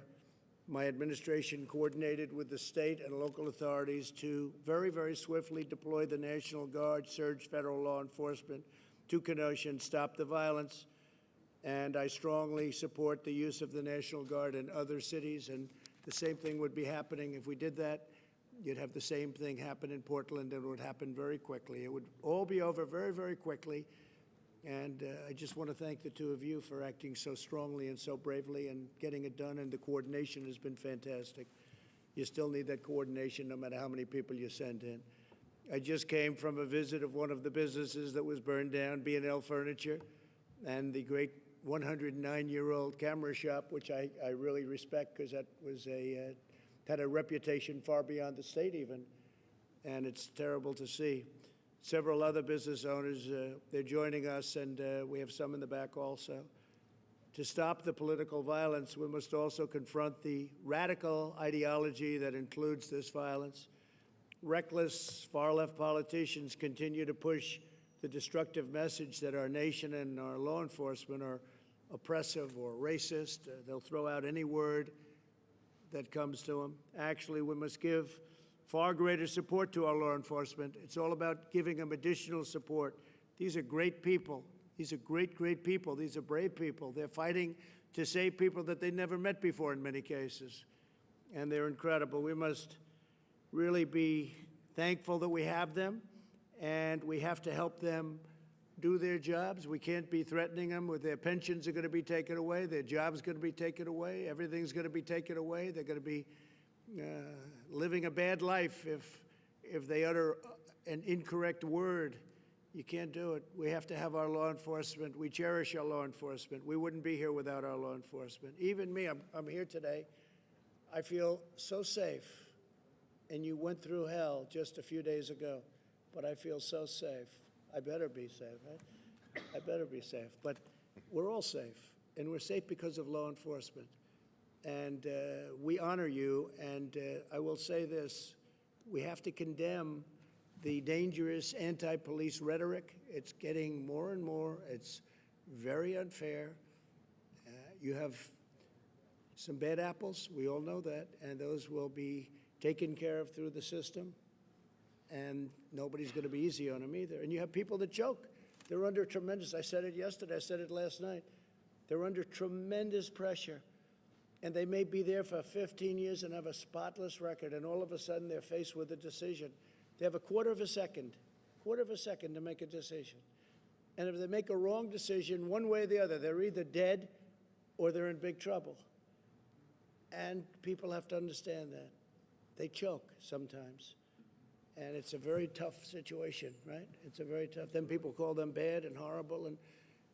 My administration coordinated with the state and local authorities to very, very swiftly deploy the National Guard, surge federal law enforcement to Kenosha and stop the violence. And I strongly support the use of the National Guard in other cities, and the same thing would be happening. If we did that, you'd have the same thing happen in Portland, and it would happen very quickly. It would all be over very, very quickly. And I just want to thank the two of you for acting so strongly and so bravely and getting it done, and the coordination has been fantastic. You still need that coordination no matter how many people you send in. I just came from a visit of one of the businesses that was burned down, B&L Furniture, and the great 109-year-old camera shop, which I really respect because that was had a reputation far beyond the state even, and it's terrible to see. Several other business owners, they're joining us, and we have some in the back also. To stop the political violence, we must also confront the radical ideology that includes this violence. Reckless far-left politicians continue to push the destructive message that our nation and our law enforcement are oppressive or racist. They'll throw out any word that comes to them. Actually, we must give far greater support to our law enforcement. It's all about giving them additional support. These are great people. These are great, great people. These are brave people. They're fighting to save people that they never met before in many cases, and they're incredible. We must really be thankful that we have them, and we have to help them do their jobs. We can't be threatening them with their pensions are going to be taken away, their jobs going to be taken away, everything's going to be taken away. They're going to be living a bad life if they utter an incorrect word. You can't do it. We have to have our law enforcement. We cherish our law enforcement. We wouldn't be here without our law enforcement. Even me, I'm here today. I feel so safe. And you went through hell just a few days ago, but I feel so safe. I better be safe, right? I better be safe. But we're all safe, and we're safe because of law enforcement. And we honor you, and I will say this, we have to condemn the dangerous anti-police rhetoric. It's getting more and more. It's very unfair. You have some bad apples, we all know that, and those will be taken care of through the system, and nobody's going to be easy on them either. And you have people that choke. They're under tremendous, I said it yesterday, I said it last night, they're under tremendous pressure. And they may be there for 15 years and have a spotless record, and all of a sudden they're faced with a decision. They have a quarter of a second to make a decision. And if they make a wrong decision, one way or the other, they're either dead or they're in big trouble. And people have to understand that. They choke sometimes. And it's a very tough situation, right? It's a very tough. Then people call them bad and horrible, and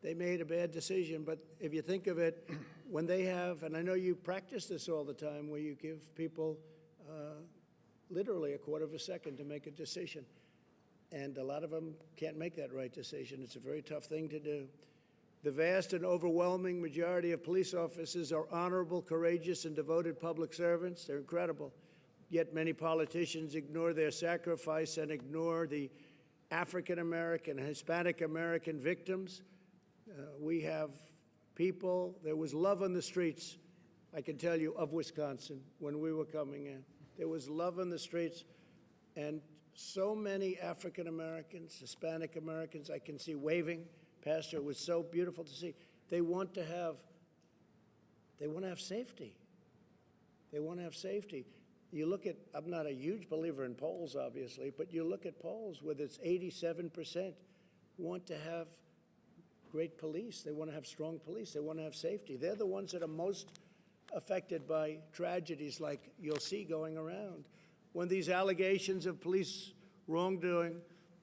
they made a bad decision. But if you think of it, when they have, and I know you practice this all the time, where you give people literally a quarter of a second to make a decision. And a lot of them can't make that right decision. It's a very tough thing to do. The vast and overwhelming majority of police officers are honorable, courageous, and devoted public servants. They're incredible. Yet many politicians ignore their sacrifice and ignore the African American and Hispanic American victims. We have people, there was love on the streets, I can tell you, of Wisconsin when we were coming in. There was love on the streets, and so many African Americans, Hispanic Americans, I can see waving. Pastor, it was so beautiful to see. They want to have safety. They want to have safety. You look at, I'm not a huge believer in polls, obviously, but you look at polls where it's 87% want to have great police. They want to have strong police. They want to have safety. They're the ones that are most affected by tragedies like you'll see going around. When these allegations of police wrongdoing,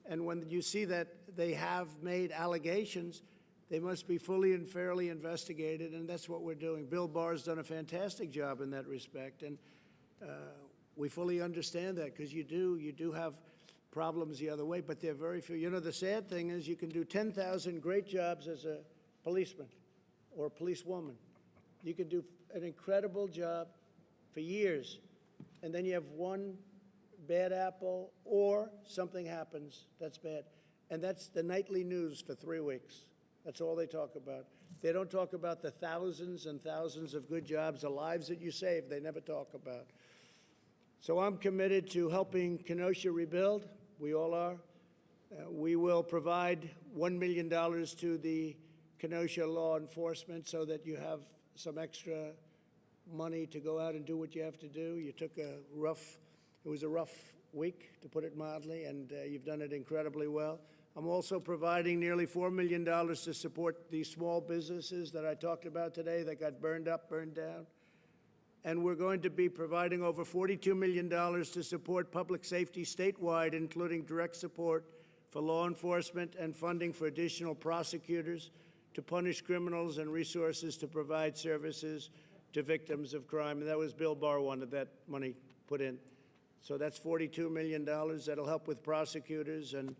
and when you see that they have made allegations, they must be fully and fairly investigated, and that's what we're doing. Bill Barr's done a fantastic job in that respect, and we fully understand that, because you do have problems the other way, but they're very few. You know, the sad thing is you can do 10,000 great jobs as a policeman or a policewoman. You can do an incredible job for years, and then you have one bad apple or something happens that's bad. And that's the nightly news for 3 weeks. That's all they talk about. They don't talk about the thousands and thousands of good jobs, the lives that you save, they never talk about. So I'm committed to helping Kenosha rebuild. We all are. We will provide $1 million to the Kenosha law enforcement so that you have some extra money to go out and do what you have to do. You took it was a rough week, to put it mildly, and you've done it incredibly well. I'm also providing nearly $4 million to support these small businesses that I talked about today that got burned up, burned down. And we're going to be providing over $42 million to support public safety statewide, including direct support for law enforcement and funding for additional prosecutors to punish criminals and resources to provide services to victims of crime. And that was Bill Barr wanted that money put in. So that's $42 million. That'll help with prosecutors and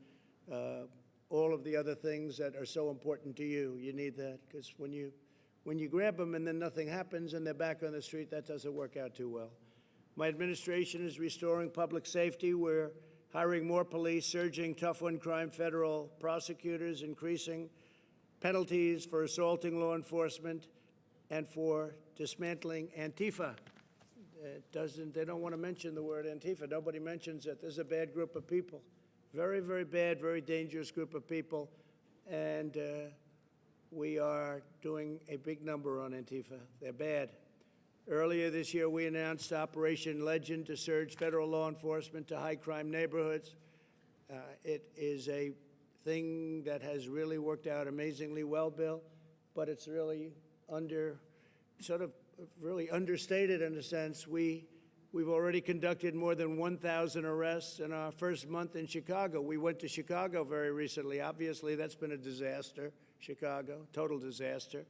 all of the other things that are so important to you. You need that, because when you grab them and then nothing happens and they're back on the street, that doesn't work out too well. My administration is restoring public safety. We're hiring more police, surging tough-on-crime federal prosecutors, increasing penalties for assaulting law enforcement, and for dismantling Antifa. They don't want to mention the word Antifa. Nobody mentions it. There's a bad group of people. Very, very bad, very dangerous group of people. And we are doing a big number on Antifa. They're bad. Earlier this year, we announced Operation Legend to surge federal law enforcement to high-crime neighborhoods. It is a thing that has really worked out amazingly well, Bill, but it's really really understated in a sense. We've already conducted more than 1,000 arrests in our first month in Chicago. We went to Chicago very recently. Obviously, that's been a disaster, Chicago, total disaster,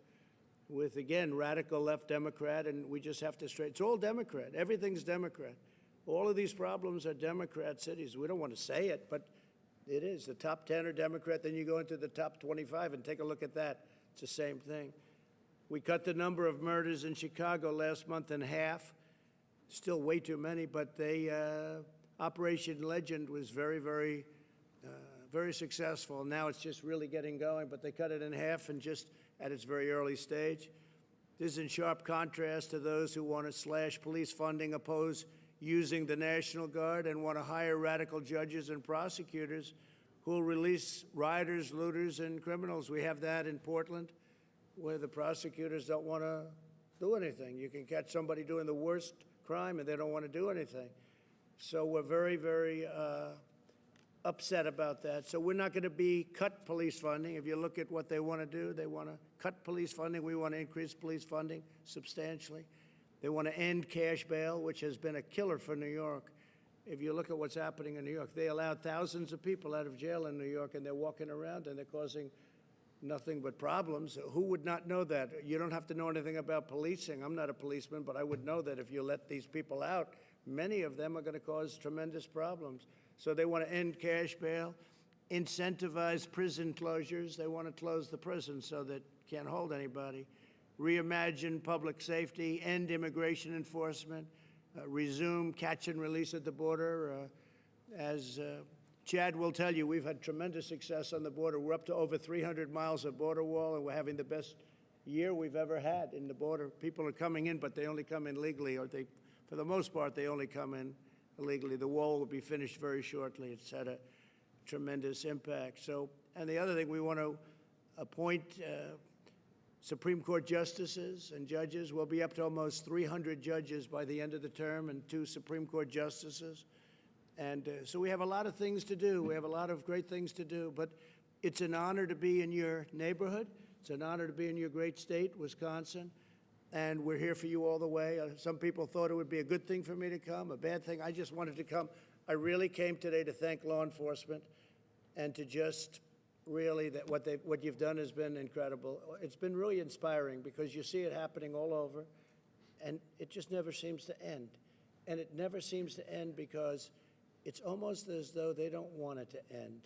with, again, radical left Democrat, and we just have to it's all Democrat. Everything's Democrat. All of these problems are Democrat cities. We don't want to say it, but it is. The top 10 are Democrat, then you go into the top 25 and take a look at that. It's the same thing. We cut the number of murders in Chicago last month in half. Still way too many, but Operation Legend was very, very, very successful. Now it's just really getting going, but they cut it in half and just at its very early stage. This is in sharp contrast to those who want to slash police funding, oppose using the National Guard, and want to hire radical judges and prosecutors who will release rioters, looters, and criminals. We have that in Portland, where the prosecutors don't want to do anything. You can catch somebody doing the worst crime and they don't want to do anything. So we're very, very upset about that. So we're not going to cut police funding. If you look at what they want to do, they want to cut police funding. We want to increase police funding substantially. They want to end cash bail, which has been a killer for New York. If you look at what's happening in New York, they allowed thousands of people out of jail in New York, and they're walking around and they're causing nothing but problems. Who would not know that? You don't have to know anything about policing. I'm not a policeman, but I would know that if you let these people out, many of them are going to cause tremendous problems. So they want to end cash bail. incentivize prison closures. They want to close the prison so that can't hold anybody. Reimagine public safety, end immigration enforcement, resume catch and release at the border. As Chad will tell you, we've had tremendous success on the border. We're up to over 300 miles of border wall, and we're having the best year we've ever had in the border. People are coming in, but they only come in legally, or for the most part, they only come in illegally. The wall will be finished very shortly. It's had a tremendous impact. So, and the other thing, we want to appoint Supreme Court justices and judges. We'll be up to almost 300 judges by the end of the term and 2 Supreme Court justices. And so we have a lot of things to do. We have a lot of great things to do. But it's an honor to be in your neighborhood. It's an honor to be in your great state, Wisconsin. And we're here for you all the way. Some people thought it would be a good thing for me to come, a bad thing. I just wanted to come. I really came today to thank law enforcement and to just really that what you've done has been incredible. It's been really inspiring because you see it happening all over, and it just never seems to end. And it never seems to end because it's almost as though they don't want it to end,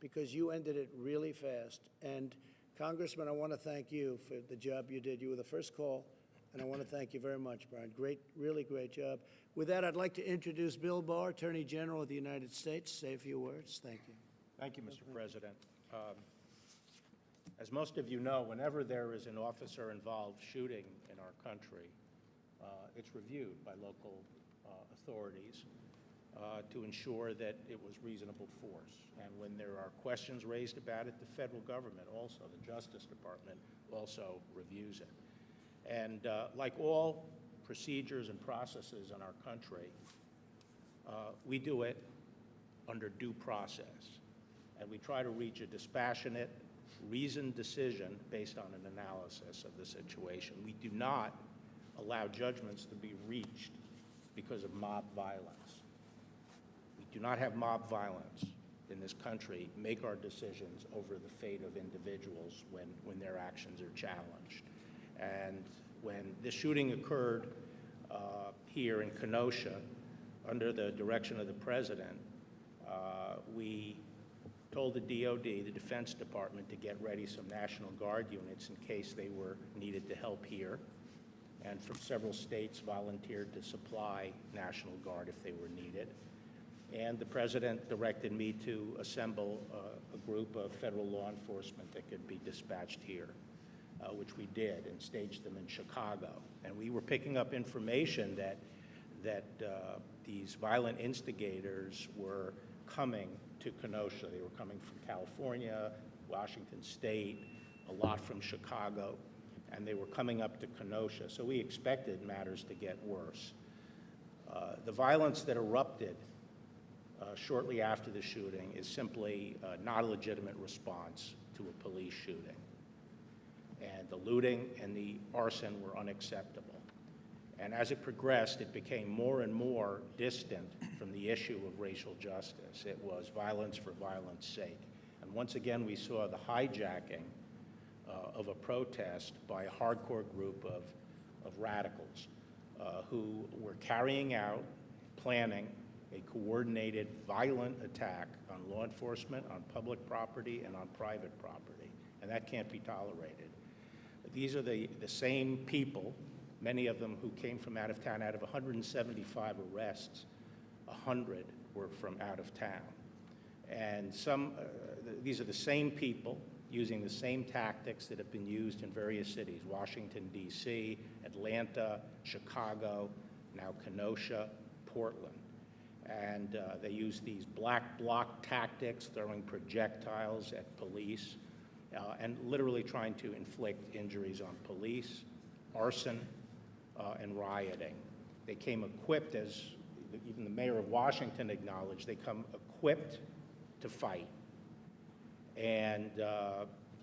because you ended it really fast. And Congressman, I want to thank you for the job you did. You were the first call, and I want to thank you very much, Brian. Great, really great job. With that, I'd like to introduce Bill Barr, Attorney General of the United States. Say a few words. Thank you. Thank you, Mr. President. As most of you know, whenever there is an officer-involved shooting in our country, it's reviewed by local authorities to ensure that it was reasonable force. And when there are questions raised about it, the federal government also, the Justice Department, also reviews it. And like all procedures and processes in our country, we do it under due process. And we try to reach a dispassionate, reasoned decision based on an analysis of the situation. We do not allow judgments to be reached because of mob violence. We do not have mob violence in this country make our decisions over the fate of individuals when their actions are challenged. And when the shooting occurred here in Kenosha, under the direction of the President, we told the DOD, the Defense Department, to get ready some National Guard units in case they were needed to help here. And from several states volunteered to supply National Guard if they were needed. And the President directed me to assemble a group of federal law enforcement that could be dispatched here, which we did, and staged them in Chicago. And we were picking up information that these violent instigators were coming to Kenosha. They were coming from California, Washington State, a lot from Chicago, and they were coming up to Kenosha. So we expected matters to get worse. The violence that erupted shortly after the shooting is simply not a legitimate response to a police shooting. And the looting and the arson were unacceptable. And as it progressed, it became more and more distant from the issue of racial justice. It was violence for violence sake. And once again, we saw the hijacking of a protest by a hardcore group of radicals who were carrying out, planning a coordinated, violent attack on law enforcement, on public property, and on private property. And that can't be tolerated. These are the same people, many of them who came from out of town. Out of 175 arrests, 100 were from out of town. And these are the same people using the same tactics that have been used in various cities, Washington, D.C., Atlanta, Chicago, now Kenosha, Portland. And they use these black bloc tactics, throwing projectiles at police, and literally trying to inflict injuries on police, arson, and rioting. They came equipped, as even the mayor of Washington acknowledged, they come equipped to fight. And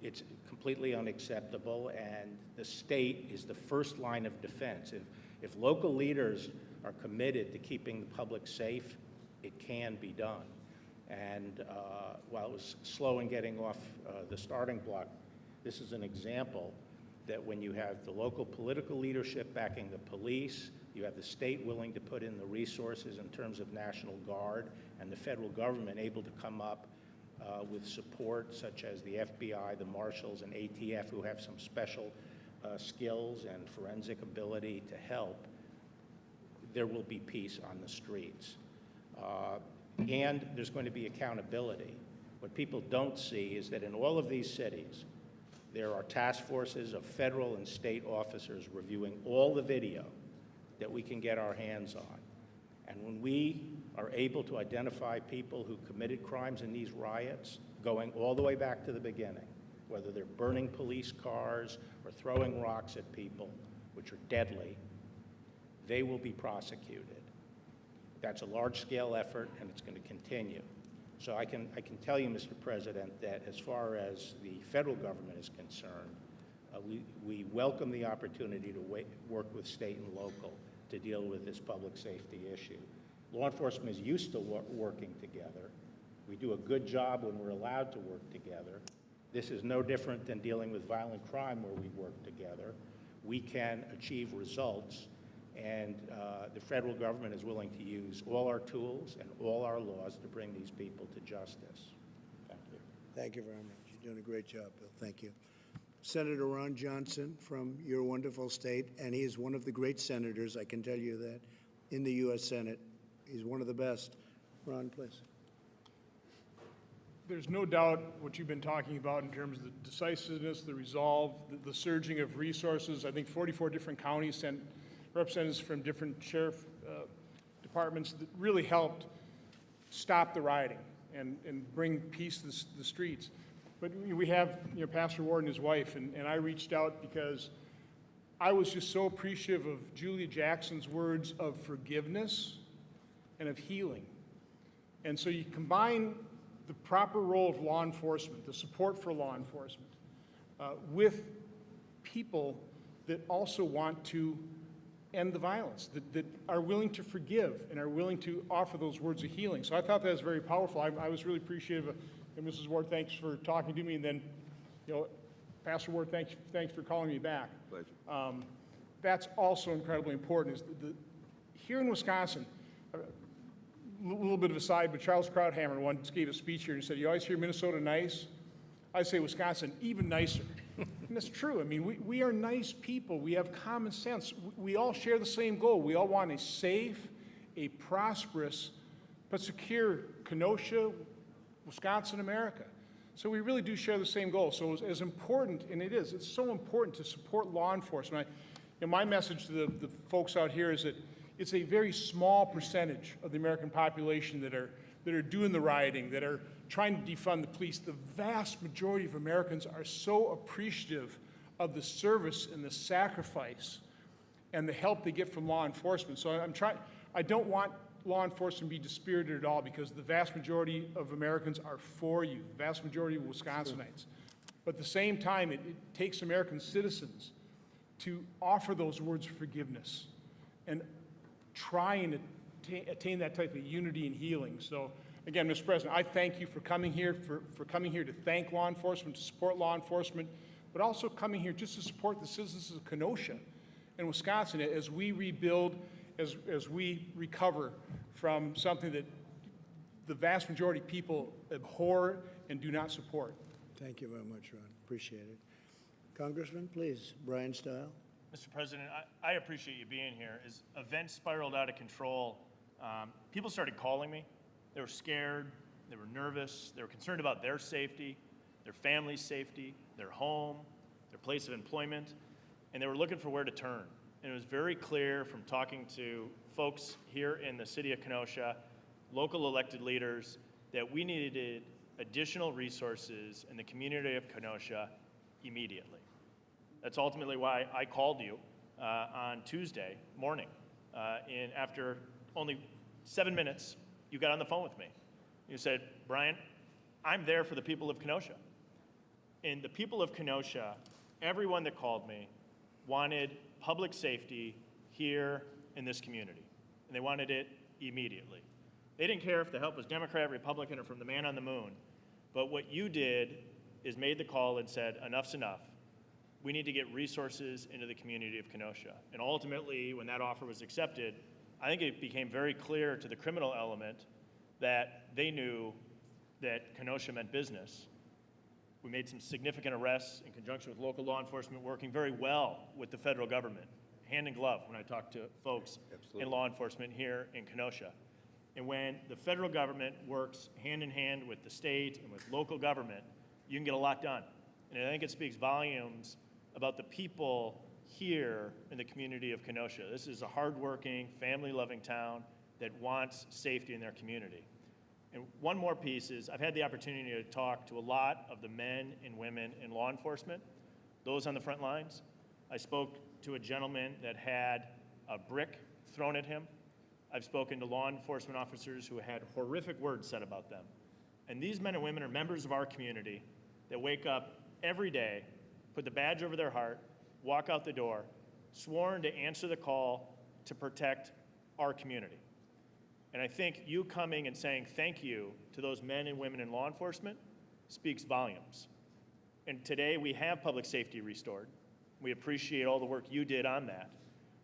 it's completely unacceptable, and the state is the first line of defense. If local leaders are committed to keeping the public safe, it can be done. And while it was slow in getting off the starting block, this is an example that when you have the local political leadership backing the police, you have the state willing to put in the resources in terms of National Guard, and the federal government able to come up with support such as the FBI, the Marshals, and ATF, who have some special skills and forensic ability to help, there will be peace on the streets. And there's going to be accountability. What people don't see is that in all of these cities, there are task forces of federal and state officers reviewing all the video that we can get our hands on. And when we are able to identify people who committed crimes in these riots, going all the way back to the beginning, whether they're burning police cars or throwing rocks at people, which are deadly, they will be prosecuted. That's a large-scale effort, and it's going to continue. So I can tell you, Mr. President, that as far as the federal government is concerned, we welcome the opportunity to work with state and local to deal with this public safety issue. Law enforcement is used to working together. We do a good job when we're allowed to work together. This is no different than dealing with violent crime where we work together. We can achieve results, and the federal government is willing to use all our tools and all our laws to bring these people to justice. Thank you. Thank you very much. You're doing a great job, Bill. Thank you. Senator Ron Johnson from your wonderful state, and he is one of the great senators, I can tell you that, in the U.S. Senate. He's one of the best. Ron, please. There's no doubt what you've been talking about in terms of the decisiveness, the resolve, the surging of resources. I think 44 different counties sent representatives from different sheriff departments that really helped stop the rioting and bring peace to the streets. But we have, Pastor Ward and his wife, and I reached out because I was just so appreciative of Julia Jackson's words of forgiveness and of healing. And so you combine the proper role of law enforcement, the support for law enforcement, with people that also want to end the violence, that are willing to forgive and are willing to offer those words of healing. So I thought that was very powerful. I was really appreciative of, and Mrs. Ward, thanks for talking to me, and then, Pastor Ward, thanks for calling me back. Pleasure. That's also incredibly important. Is here in Wisconsin, a little bit of a side, but Charles Krauthammer once gave a speech here and he said, "You always hear Minnesota nice? I say Wisconsin even nicer." And that's true. I mean, we are nice people. We have common sense. We all share the same goal. We all want a safe, a prosperous, but secure Kenosha, Wisconsin, America. So we really do share the same goal. So as important, and it's so important to support law enforcement. My message to the folks out here is that it's a very small percentage of the American population that are doing the rioting, that are trying to defund the police. The vast majority of Americans are so appreciative of the service and the sacrifice and the help they get from law enforcement. So I don't want law enforcement to be dispirited at all, because the vast majority of Americans are for you, the vast majority of Wisconsinites. But at the same time, it takes American citizens to offer those words of forgiveness and try and attain that type of unity and healing. So again, Mr. President, I thank you for coming here, for coming here to thank law enforcement, to support law enforcement, but also coming here just to support the citizens of Kenosha and Wisconsin as we rebuild, as we recover from something that the vast majority of people abhor and do not support. Thank you very much, Ron. Appreciate it. Congressman, please, Brian Stile. Mr. President, I appreciate you being here. As events spiraled out of control, people started calling me. They were scared, they were nervous, they were concerned about their safety, their family's safety, their home, their place of employment, and they were looking for where to turn. And it was very clear from talking to folks here in the city of Kenosha, local elected leaders, that we needed additional resources in the community of Kenosha immediately. That's ultimately why I called you on Tuesday morning. And after only 7 minutes, you got on the phone with me. You said, "Brian, I'm there for the people of Kenosha." And the people of Kenosha, everyone that called me, wanted public safety here in this community. And they wanted it immediately. They didn't care if the help was Democrat, Republican, or from the man on the moon. But what you did is made the call and said, enough's enough. We need to get resources into the community of Kenosha. And ultimately, when that offer was accepted, I think it became very clear to the criminal element that they knew that Kenosha meant business. We made some significant arrests in conjunction with local law enforcement, working very well with the federal government, hand in glove when I talk to folks in law enforcement here in Kenosha. And when the federal government works hand in hand with the state and with local government, you can get a lot done. And I think it speaks volumes about the people here in the community of Kenosha. This is a hardworking, family-loving town that wants safety in their community. And one more piece is I've had the opportunity to talk to a lot of the men and women in law enforcement, those on the front lines. I spoke to a gentleman that had a brick thrown at him. I've spoken to law enforcement officers who had horrific words said about them. And these men and women are members of our community that wake up every day, put the badge over their heart, walk out the door, sworn to answer the call to protect our community. And I think you coming and saying thank you to those men and women in law enforcement speaks volumes. And today we have public safety restored. We appreciate all the work you did on that.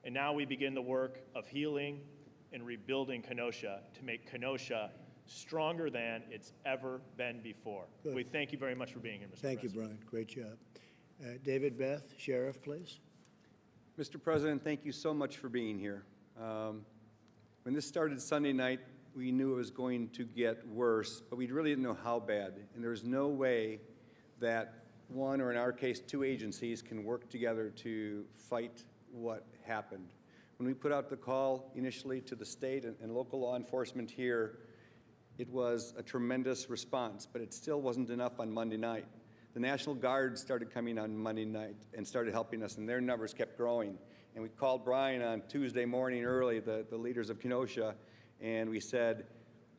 And now we begin the work of healing and rebuilding Kenosha to make Kenosha stronger than it's ever been before. Good. We thank you very much for being here, Mr. Thank you, President. Brian. Great job. David Beth, Sheriff, please. Mr. President, thank you so much for being here. When this started Sunday night, we knew it was going to get worse, but we really didn't know how bad. And there was no way that one, or in our case, two agencies can work together to fight what happened. When we put out the call initially to the state and local law enforcement here, it was a tremendous response, but it still wasn't enough on Monday night. The National Guard started coming on Monday night and started helping us, and their numbers kept growing. And we called Brian on Tuesday morning early, the leaders of Kenosha, and we said,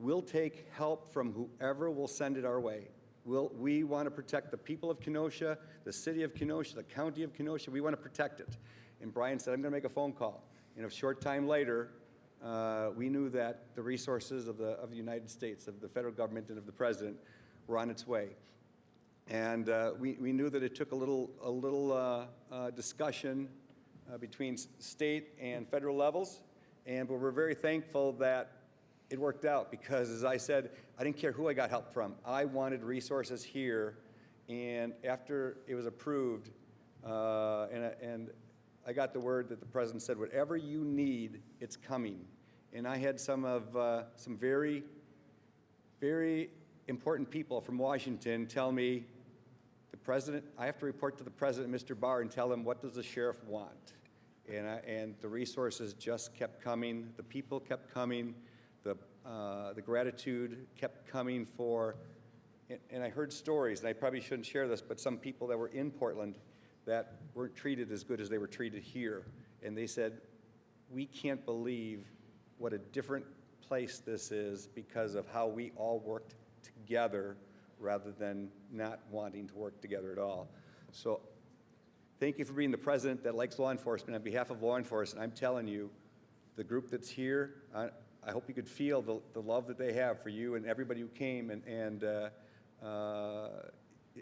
we'll take help from whoever will send it our way. We want to protect the people of Kenosha, the city of Kenosha, the county of Kenosha. We want to protect it. And Brian said, I'm going to make a phone call. And a short time later, we knew that the resources of the United States, of the federal government, and of the president were on its way. And we knew that it took a little discussion between state and federal levels, but we're very thankful that it worked out because, as I said, I didn't care who I got help from. I wanted resources here, and after it was approved, and I got the word that the president said, whatever you need, it's coming. And I had some very, very important people from Washington tell me, I have to report to the president, Mr. Barr, and tell him, what does the sheriff want? And the resources just kept coming, the people kept coming, the gratitude kept coming for, and I heard stories, and I probably shouldn't share this, but some people that were in Portland that weren't treated as good as they were treated here. And they said, we can't believe what a different place this is because of how we all worked together rather than not wanting to work together at all. So thank you for being the president that likes law enforcement. On behalf of law enforcement, I'm telling you, the group that's here, I hope you could feel the love that they have for you and everybody who came, and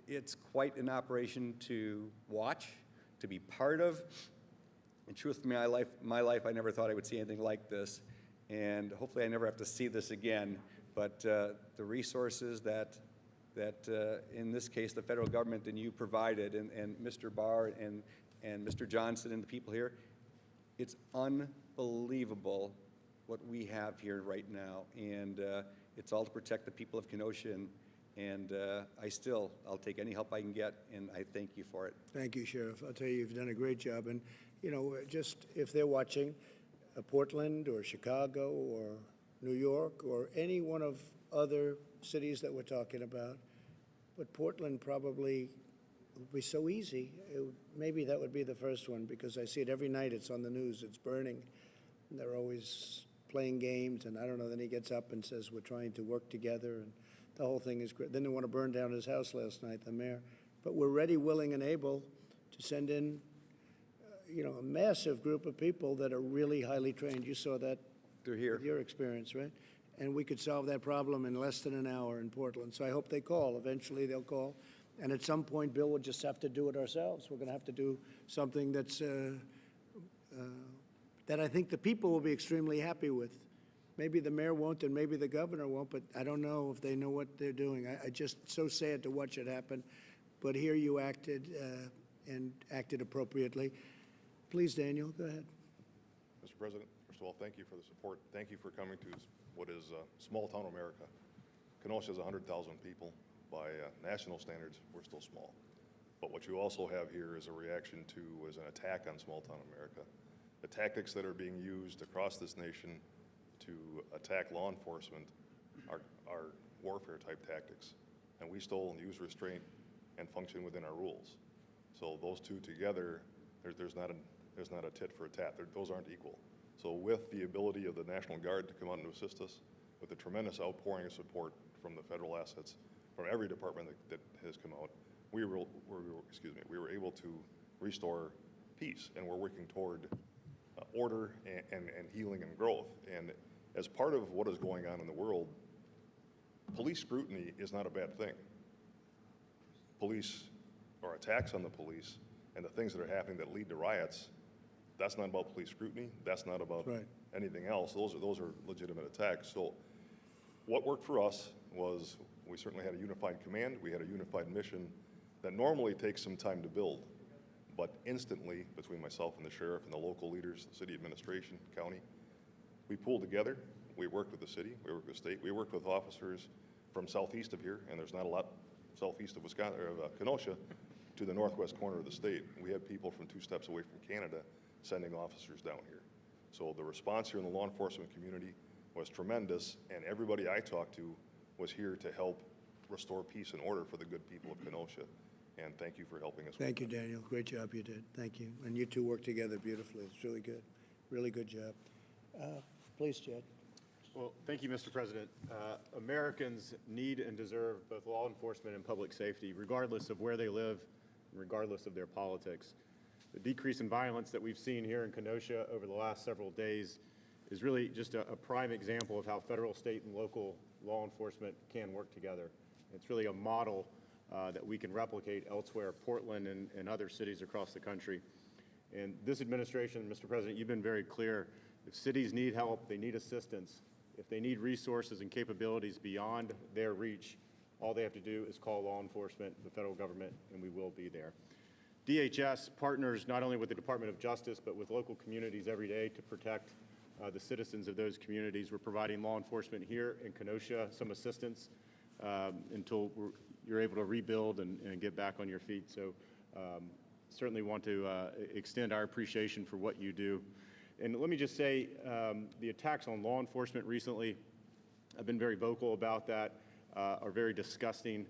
it's quite an operation to watch, to be part of. In truth, in my life, I never thought I would see anything like this, and hopefully I never have to see this again. But the resources that in this case, the federal government and you provided, and Mr. Barr and Mr. Johnson and the people here, it's unbelievable what we have here right now, and it's all to protect the people of Kenosha, and I'll take any help I can get, and I thank you for it. Thank you, Sheriff. I'll tell you, you've done a great job. And, you know, just if they're watching, Portland or Chicago or New York or any one of other cities that we're talking about, but Portland probably would be so easy. Maybe that would be the first one, because I see it every night. It's on the news. It's burning. And they're always playing games, and I don't know. Then he gets up and says, we're trying to work together, and the whole thing is great. Then they want to burn down his house last night, the mayor. But we're ready, willing, and able to send in, a massive group of people that are really highly trained. You saw that. They're here. With your experience, right? And we could solve that problem in less than an hour in Portland. So I hope they call. Eventually they'll call. And at some point, Bill, we'll just have to do it ourselves. We're going to have to do something that's that I think the people will be extremely happy with. Maybe the mayor won't and maybe the governor won't, but I don't know if they know what they're doing. I just so sad to watch it happen. But here you acted and acted appropriately. Please, Daniel, go ahead. Mr. President, first of all, thank you for the support. Thank you for coming to what is small town America. Kenosha is 100,000 people. By national standards, we're still small. But what you also have here is a reaction to, is an attack on small town America. The tactics that are being used across this nation to attack law enforcement are warfare type tactics. And we still use restraint and function within our rules. So those two together, there's not a tit for a tat. Those aren't equal. So with the ability of the National Guard to come out and assist us, with the tremendous outpouring of support from the federal assets, from every department that has come out, we were able to restore peace, and we're working toward order and healing and growth. And as part of what is going on in the world, police scrutiny is not a bad thing. Police, or attacks on the police, and the things that are happening that lead to riots, that's not about police scrutiny. That's not about anything else. Those are legitimate attacks. So what worked for us was we certainly had a unified command. We had a unified mission that normally takes some time to build, but instantly, between myself and the sheriff and the local leaders, the city administration, county, we pulled together. We worked with the city. We worked with the state. We worked with officers from southeast of here, and there's not a lot southeast of Wisconsin, or Kenosha, to the northwest corner of the state. We had people from 2 steps away from Canada sending officers down here. So the response here in the law enforcement community was tremendous, and everybody I talked to was here to help restore peace and order for the good people of Kenosha. And thank you for helping us. Thank you, Daniel. Great job you did. Thank you. And you two worked together beautifully. It's really good. Really good job. Please, Jed. Well, thank you, Mr. President. Americans need and deserve both law enforcement and public safety, regardless of where they live, and regardless of their politics. The decrease in violence that we've seen here in Kenosha over the last several days is really just a prime example of how federal, state, and local law enforcement can work together. It's really a model that we can replicate elsewhere, Portland and other cities across the country. And this administration, Mr. President, you've been very clear. If cities need help, they need assistance. If they need resources and capabilities beyond their reach, all they have to do is call law enforcement, the federal government, and we will be there. DHS partners not only with the Department of Justice, but with local communities every day to protect the citizens of those communities. We're providing law enforcement here in Kenosha some assistance until you're able to rebuild and get back on your feet. So certainly want to extend our appreciation for what you do. And let me just say, the attacks on law enforcement recently, I've been very vocal about that, are very disgusting.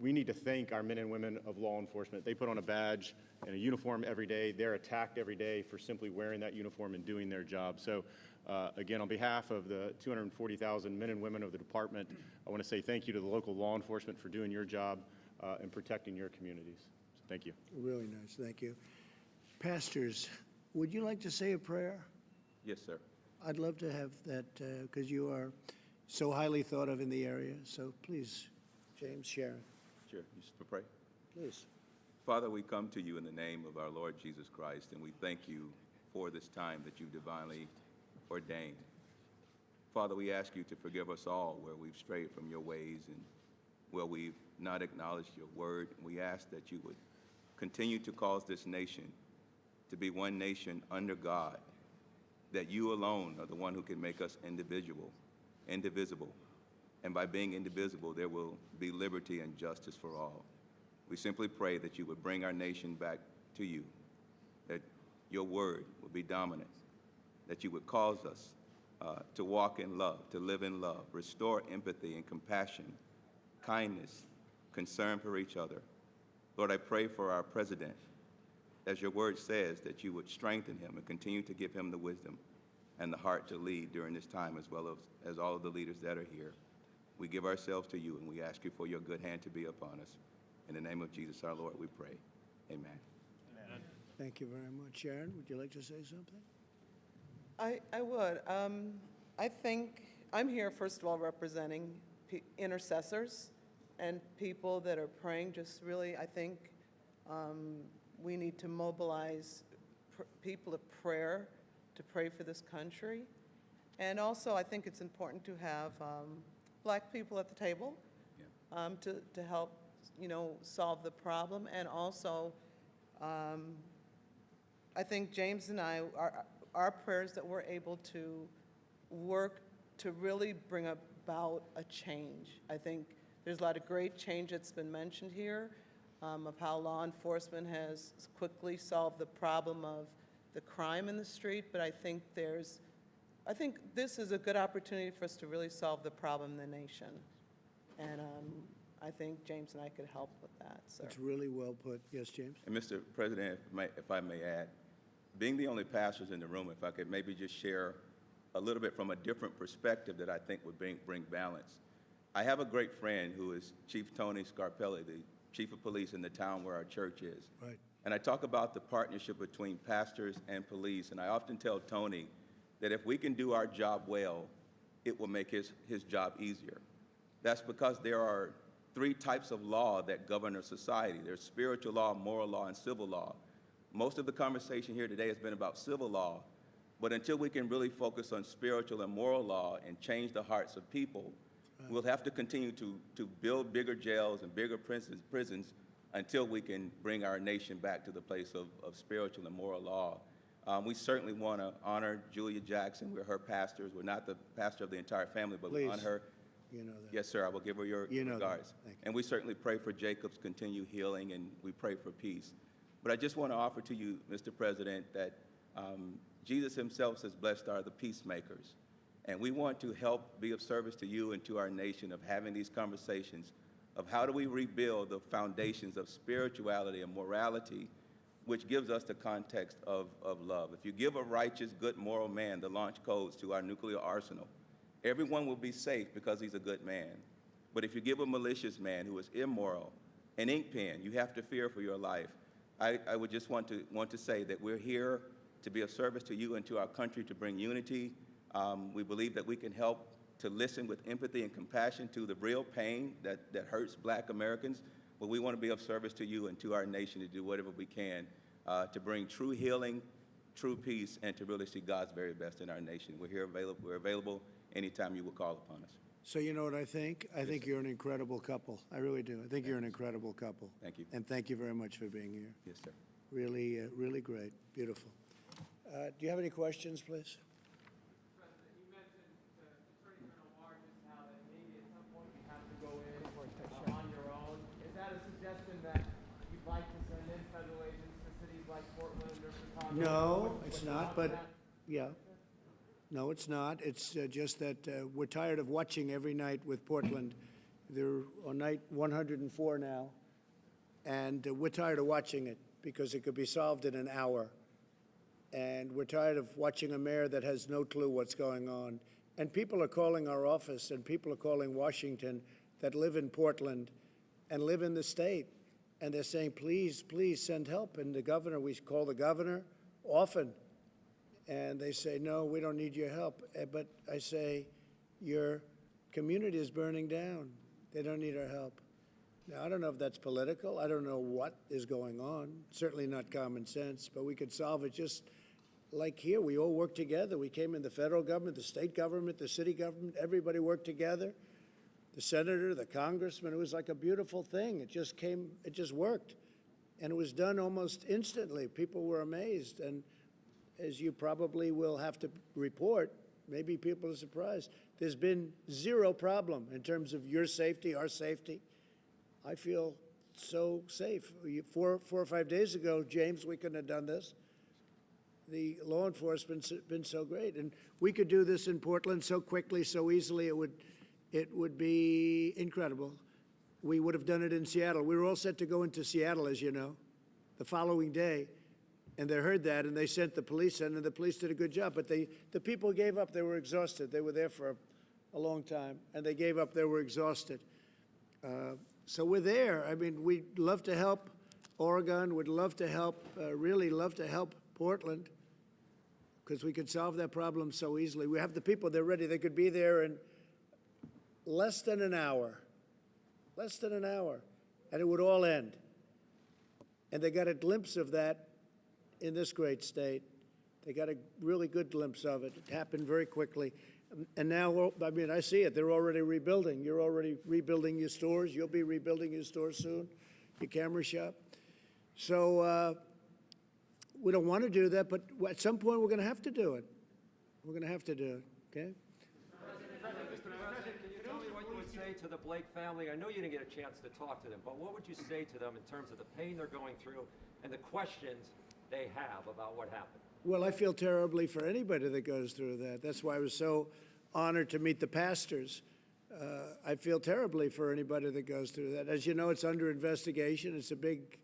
We need to thank our men and women of law enforcement. They put on a badge and a uniform every day. They're attacked every day for simply wearing that uniform and doing their job. So again, on behalf of the 240,000 men and women of the department, I want to say thank you to the local law enforcement for doing your job and protecting your communities. So thank you. Really nice. Thank you. Pastors, would you like to say a prayer? Yes, sir. I'd love to have that because you are so highly thought of in the area. So please, James, Sharon. Sure. You should pray. Please. Father, we come to you in the name of our Lord Jesus Christ, and we thank you for this time that you divinely ordained. Father, we ask you to forgive us all where we've strayed from your ways and where we've not acknowledged your word. We ask that you would continue to cause this nation to be one nation under God, that you alone are the one who can make us indivisible. And by being indivisible, there will be liberty and justice for all. We simply pray that you would bring our nation back to you, that your word would be dominant, that you would cause us to walk in love, to live in love, restore empathy and compassion, kindness, concern for each other. Lord, I pray for our president, as your word says, that you would strengthen him and continue to give him the wisdom and the heart to lead during this time, as well as all of the leaders that are here. We give ourselves to you, and we ask you for your good hand to be upon us. In the name of Jesus, our Lord, we pray. Amen. Amen. Thank you very much. Sharon, would you like to say something? I would. I think I'm here, first of all, representing intercessors and people that are praying. Just really, I think we need to mobilize people of prayer to pray for this country. And also, I think it's important to have Black people at the table to help, solve the problem. And also, I think James and I, our prayers that we're able to work to really bring about a change. I think there's a lot of great change that's been mentioned here of how law enforcement has quickly solved the problem of the crime in the street, but I think this is a good opportunity for us to really solve the problem in the nation. And I think James and I could help with that. So. It's really well put. Yes, James? And Mr. President, if I may add, being the only pastors in the room, if I could maybe just share a little bit from a different perspective that I think would bring balance. I have a great friend who is Chief Tony Scarpelli, the chief of police in the town where our church is. Right. And I talk about the partnership between pastors and police, and I often tell Tony that if we can do our job well, it will make his job easier. That's because there are 3 types of law that govern our society. There's spiritual law, moral law, and civil law. Most of the conversation here today has been about civil law, but until we can really focus on spiritual and moral law and change the hearts of people, we'll have to continue to build bigger jails and bigger prisons until we can bring our nation back to the place of spiritual and moral law. We certainly want to honor Julia Jackson. We're her pastors. We're not the pastor of the entire family, but we honor her. You know that. Yes, sir. I will give her your regards. Thank you. And we certainly pray for Jacob's continued healing, and we pray for peace. But I just want to offer to you, Mr. President, that Jesus himself says, blessed are the peacemakers. And we want to help be of service to you and to our nation of having these conversations of how do we rebuild the foundations of spirituality and morality, which gives us the context of love. If you give a righteous, good, moral man the launch codes to our nuclear arsenal, everyone will be safe because he's a good man. But if you give a malicious man who is immoral an ink pen, you have to fear for your life. I would just want to say that we're here to be of service to you and to our country to bring unity. We believe that we can help to listen with empathy and compassion to the real pain that hurts Black Americans, but we want to be of service to you and to our nation to do whatever we can to bring true healing, true peace, and to really see God's very best in our nation. We're available anytime you will call upon us. So you know what I think? I think you're an incredible couple. I really do. I think you're an incredible couple. Thank you. And thank you very much for being here. Yes, sir. Really, really great. Beautiful. Do you have any questions, please? On your own. Is that a suggestion that you'd like to send in federal agents to cities like Portland or Chicago? No, it's not, but yeah. No, it's not. It's just that we're tired of watching every night with Portland. They're on night 104 now, and we're tired of watching it because it could be solved in an hour. And we're tired of watching a mayor that has no clue what's going on. And people are calling our office, and people are calling Washington that live in Portland and live in the state. And they're saying, please, please send help. And the governor, we call the governor often, and they say, no, we don't need your help. But I say, your community is burning down. They don't need our help. Now, I don't know if that's political. I don't know what is going on. Certainly not common sense, but we could solve it just like here. We all work together. We came in the federal government, the state government, the city government. Everybody worked together. The senator, the congressman. It was like a beautiful thing. It just worked. And it was done almost instantly. People were amazed. And as you probably will have to report, maybe people are surprised, there's been zero problem in terms of your safety, our safety. I feel so safe. 4 or 5 days ago, James, we couldn't have done this. The law enforcement's been so great. And we could do this in Portland so quickly, so easily, it would be incredible. We would have done it in Seattle. We were all set to go into Seattle, as you know, the following day. And they heard that, and they sent the police in, and the police did a good job. But the people gave up. They were exhausted. They were there for a long time, and they gave up. They were exhausted. So we're there. I mean, we'd love to help Oregon. We'd love to help, really love to help Portland, because we could solve that problem so easily. We have the people. They're ready. They could be there in less than an hour. Less than an hour. And it would all end. And they got a glimpse of that in this great state. They got a really good glimpse of it. It happened very quickly. And now, I mean, I see it. They're already rebuilding. You're already rebuilding your stores. You'll be rebuilding your stores soon, your camera shop. So we don't want to do that, but at some point we're going to have to do it. We're going to have to do it, okay? Mr. President, can you tell me what you would say to the Blake family? I know you didn't get a chance to talk to them, but what would you say to them in terms of the pain they're going through and the questions they have about what happened? Well, I feel terribly for anybody that goes through that. That's why I was so honored to meet the pastors. I feel terribly for anybody that goes through that. As you know, it's under investigation. It's a big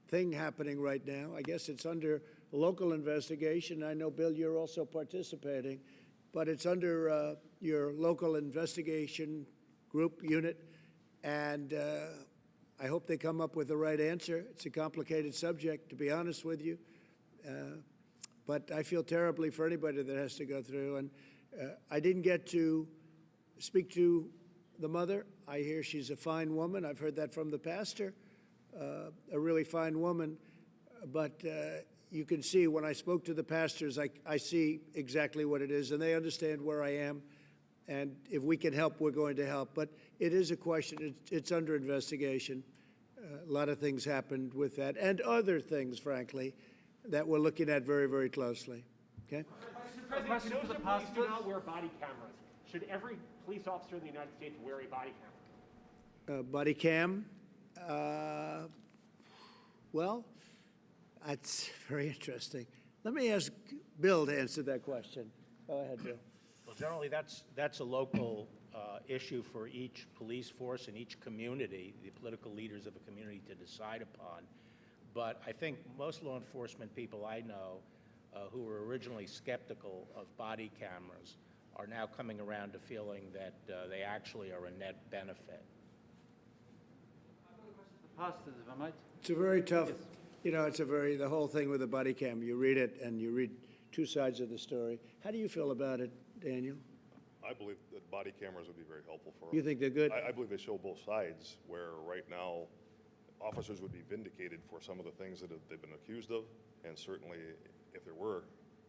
thing happening right now. I guess it's under local investigation. I know, Bill, you're also participating, but it's under your local investigation group unit, and I hope they come up with the right answer. It's a complicated subject, to be honest with you. But I feel terribly for anybody that has to go through. And I didn't get to speak to the mother. I hear she's a fine woman. I've heard that from the pastor, a really fine woman. But you can see when I spoke to the pastors, I see exactly what it is, and they understand where I am. And if we can help, we're going to help. But it is a question. It's under investigation. A lot of things happened with that, and other things, frankly, that we're looking at very, very closely. Okay? Mr. President, can those employees do not wear body cameras? Should every police officer in the United States wear a body camera? Body cam? Well, that's very interesting. Let me ask Bill to answer that question. Go ahead, Bill. Well, generally, that's a local issue for each police force and each community, the political leaders of a community, to decide upon. But I think most law enforcement people I know who were originally skeptical of body cameras are now coming around to feeling that they actually are a net benefit. Pastors, if I might. It's a very tough, you know, the whole thing with the body cam, you read it and you read two sides of the story. How do you feel about it, Daniel? I believe that body cameras would be very helpful for us. You think they're good? I believe they show both sides, where right now officers would be vindicated for some of the things that they've been accused of, and certainly if there were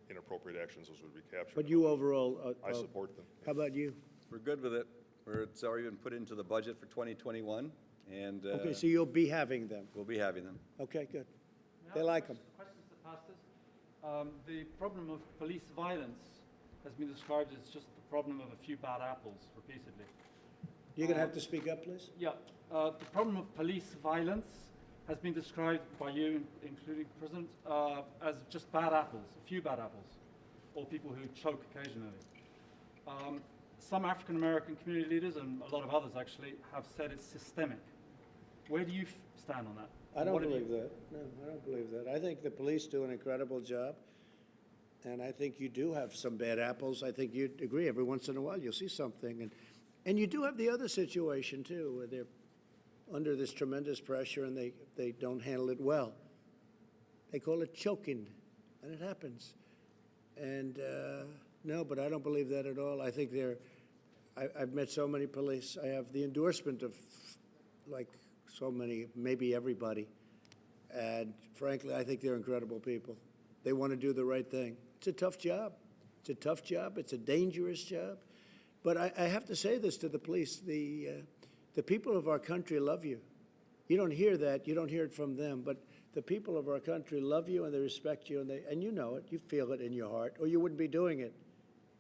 inappropriate actions, those would be captured. But you overall... I support them. How about you? We're good with it. It's already been put into the budget for 2021, and... Okay, so you'll be having them? We'll be having them. Okay, good. They like them. Questions to pastors. The problem of police violence has been described as just the problem of a few bad apples repeatedly. You're going to have to speak up, please. Yeah. The problem of police violence has been described by you, including the President, as just bad apples, a few bad apples, or people who choke occasionally. Some African-American community leaders, and a lot of others actually, have said it's systemic. Where do you stand on that? I don't believe that. No, I don't believe that. I think the police do an incredible job, and I think you do have some bad apples. I think you'd agree. Every once in a while you'll see something. And you do have the other situation, too, where they're under this tremendous pressure and they don't handle it well. They call it choking, and it happens. And no, but I don't believe that at all. I think I've met so many police. I have the endorsement of, like, so many, maybe everybody. And frankly, I think they're incredible people. They want to do the right thing. It's a tough job. It's a tough job. It's a dangerous job. But I have to say this to the police. The people of our country love you. You don't hear that. You don't hear it from them. But the people of our country love you and they respect you. And you know it. You feel it in your heart. Or you wouldn't be doing it.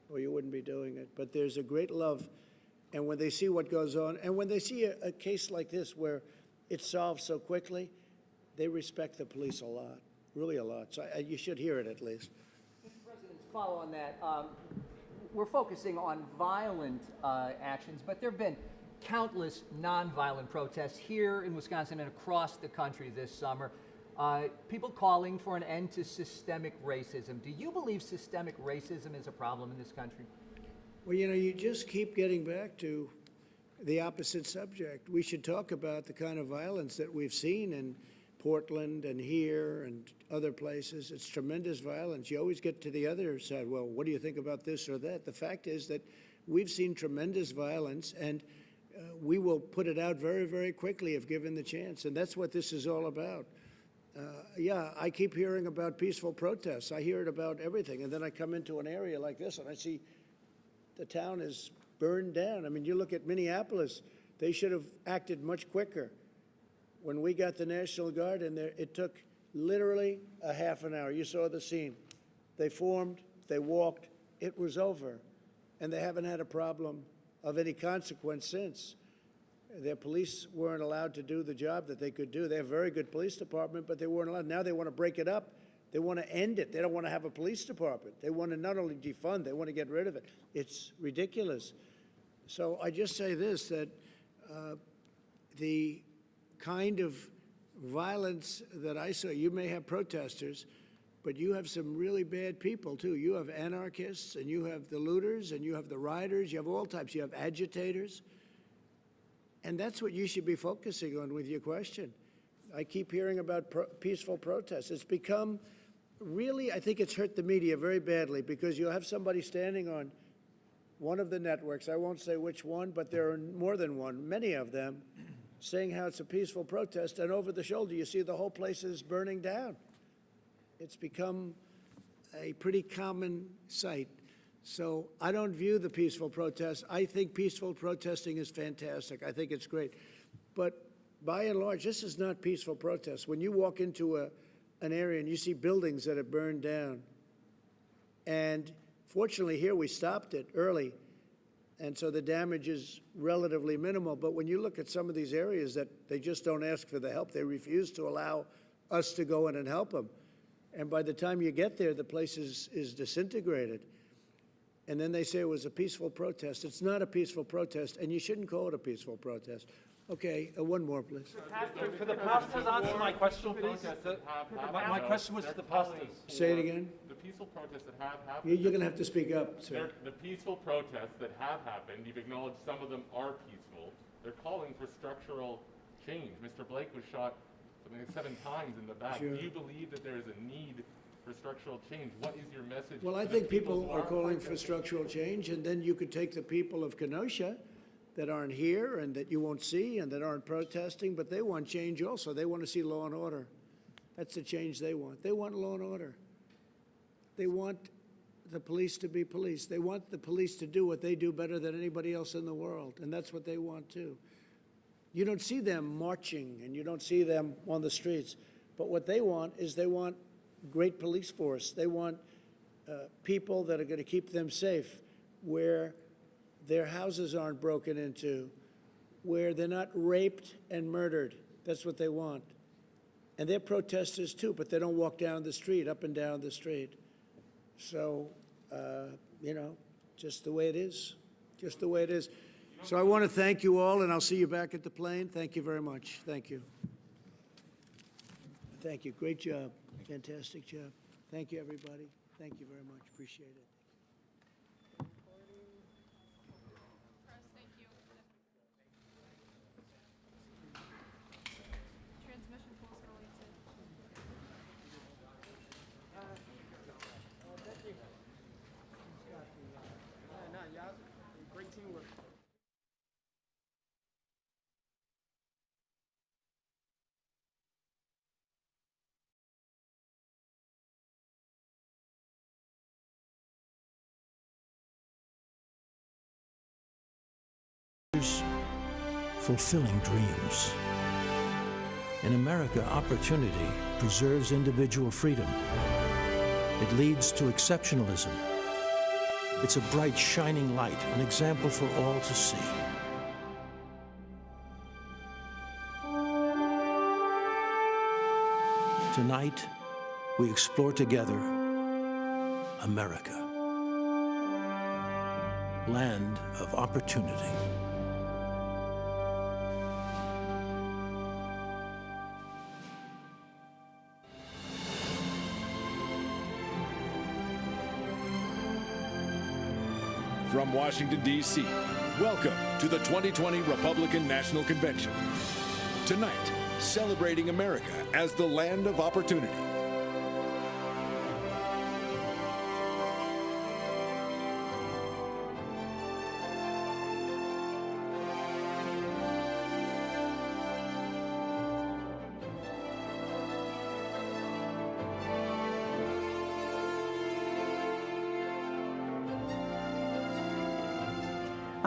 Or you wouldn't be doing it. But there's a great love. And when they see what goes on, and when they see a case like this where it's solved so quickly, they respect the police a lot, really a lot. So you should hear it at least. Mr. President, to follow on that, we're focusing on violent actions, but there have been countless nonviolent protests here in Wisconsin and across the country this summer. People calling for an end to systemic racism. Do you believe systemic racism is a problem in this country? Well, you know, you just keep getting back to the opposite subject. We should talk about the kind of violence that we've seen in Portland and here and other places. It's tremendous violence. You always get to the other side. Well, what do you think about this or that? The fact is that we've seen tremendous violence, and we will put it out very, very quickly if given the chance. And that's what this is all about. Yeah, I keep hearing about peaceful protests. I hear it about everything. And then I come into an area like this and I see the town is burned down. I mean, you look at Minneapolis, they should have acted much quicker. When we got the National Guard in there, it took literally a half an hour. You saw the scene. They formed, they walked, it was over. And they haven't had a problem of any consequence since. Their police weren't allowed to do the job that they could do. They have a very good police department, but they weren't allowed. Now they want to break it up. They want to end it. They don't want to have a police department. They want to not only defund, they want to get rid of it. It's ridiculous. So I just say this, that the kind of violence that I saw, you may have protesters, but you have some really bad people, too. You have anarchists, and you have the looters, and you have the rioters. You have all types. You have agitators. And that's what you should be focusing on with your question. I keep hearing about peaceful protests. It's become really, I think it's hurt the media very badly, because you'll have somebody standing on one of the networks, I won't say which one, but there are more than one, many of them, saying how it's a peaceful protest, and over the shoulder you see the whole place is burning down. It's become a pretty common sight. So I don't view the peaceful protest. I think peaceful protesting is fantastic. I think it's great. But by and large, this is not peaceful protest. When you walk into an area and you see buildings that have burned down, and fortunately here we stopped it early, and so the damage is relatively minimal. But when you look at some of these areas that they just don't ask for the help, they refuse to allow us to go in and help them. And by the time you get there, the place is disintegrated. And then they say it was a peaceful protest. It's not a peaceful protest, and you shouldn't call it a peaceful protest. Okay, one more, please. Could the pastors answer my question, please? My question was to the pastors. Say it again. The peaceful protests that have happened. You're going to have to speak up, sir. The peaceful protests that have happened, you've acknowledged some of them are peaceful. They're calling for structural change. Mr. Blake was shot something like 7 times in the back. Sure. Do you believe that there is a need for structural change? What is your message? Well, I think people are calling for structural change, and then you could take the people of Kenosha that aren't here and that you won't see and that aren't protesting, but they want change also. They want to see law and order. That's the change they want. They want law and order. They want the police to be police. They want the police to do what they do better than anybody else in the world, and that's what they want too. You don't see them marching and you don't see them on the streets, but what they want is they want great police force. They want people that are going to keep them safe, where their houses aren't broken into, where they're not raped and murdered. That's what they want. And they're protesters too, but they don't walk down the street, up and down the street. So, you know, just the way it is, just the way it is. So I want to thank you all, and I'll see you back at the plane. Thank you very much. Thank you. Thank you. Great job. Fantastic job. Thank you, everybody. Thank you very much. Appreciate it. Transmission pulse released. Thank you. Yeah, great teamwork. Fulfilling dreams. In America, opportunity preserves individual freedom. It leads to exceptionalism. It's a bright, shining light, an example for all to see. Tonight, we explore together America, land of opportunity. From Washington, D.C., welcome to the 2020 Republican National Convention. Tonight, celebrating America as the land of opportunity.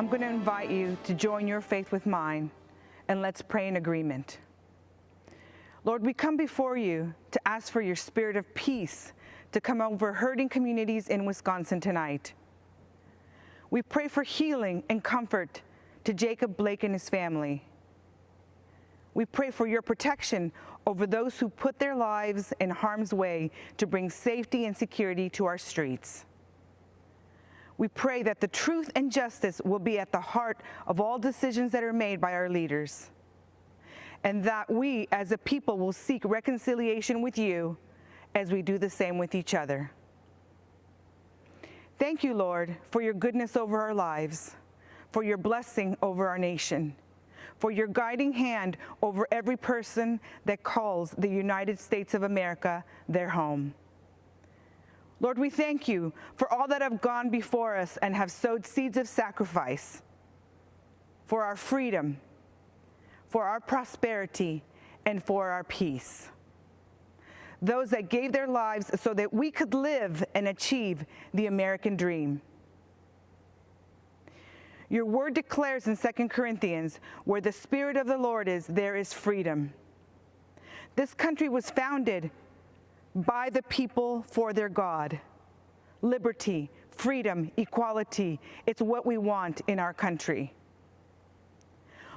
I'm going to invite you to join your faith with mine, and let's pray in agreement. Lord, we come before you to ask for your spirit of peace to come over hurting communities in Wisconsin tonight. We pray for healing and comfort to Jacob Blake and his family. We pray for your protection over those who put their lives in harm's way to bring safety and security to our streets. We pray that the truth and justice will be at the heart of all decisions that are made by our leaders, and that we as a people will seek reconciliation with you as we do the same with each other. Thank you, Lord, for your goodness over our lives, for your blessing over our nation, for your guiding hand over every person that calls the United States of America their home. Lord, we thank you for all that have gone before us and have sowed seeds of sacrifice for our freedom, for our prosperity, and for our peace. Those that gave their lives so that we could live and achieve the American dream. Your word declares in 2 Corinthians, where the Spirit of the Lord is, there is freedom. This country was founded by the people for their God. Liberty, freedom, equality, it's what we want in our country.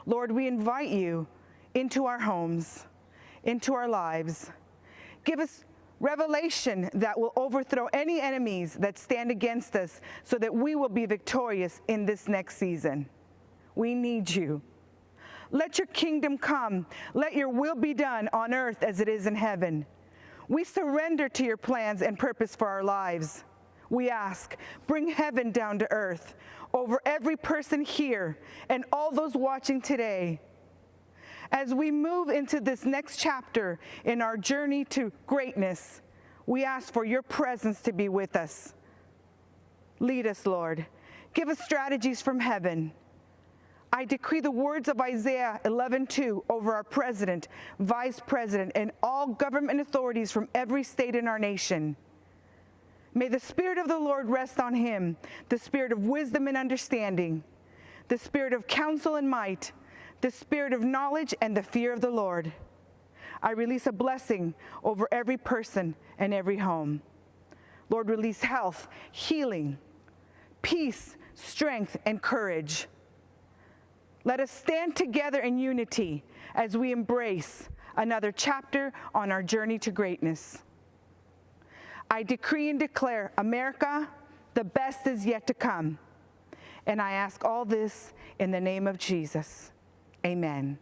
Lord, we invite you into our homes, into our lives. Give us revelation that will overthrow any enemies that stand against us so that we will be victorious in this next season. We need you. Let your kingdom come. Let your will be done on earth as it is in heaven. We surrender to your plans and purpose for our lives. We ask, bring heaven down to earth over every person here and all those watching today. As we move into this next chapter in our journey to greatness, we ask for your presence to be with us. Lead us, Lord. Give us strategies from heaven. I decree the words of Isaiah 11:2 over our president, vice president, and all government authorities from every state in our nation. May the Spirit of the Lord rest on him, the spirit of wisdom and understanding, the spirit of counsel and might, the spirit of knowledge and the fear of the Lord. I release a blessing over every person and every home. Lord, release health, healing, peace, strength, and courage. Let us stand together in unity as we embrace another chapter on our journey to greatness. I decree and declare, America, the best is yet to come. And I ask all this in the name of Jesus. Amen.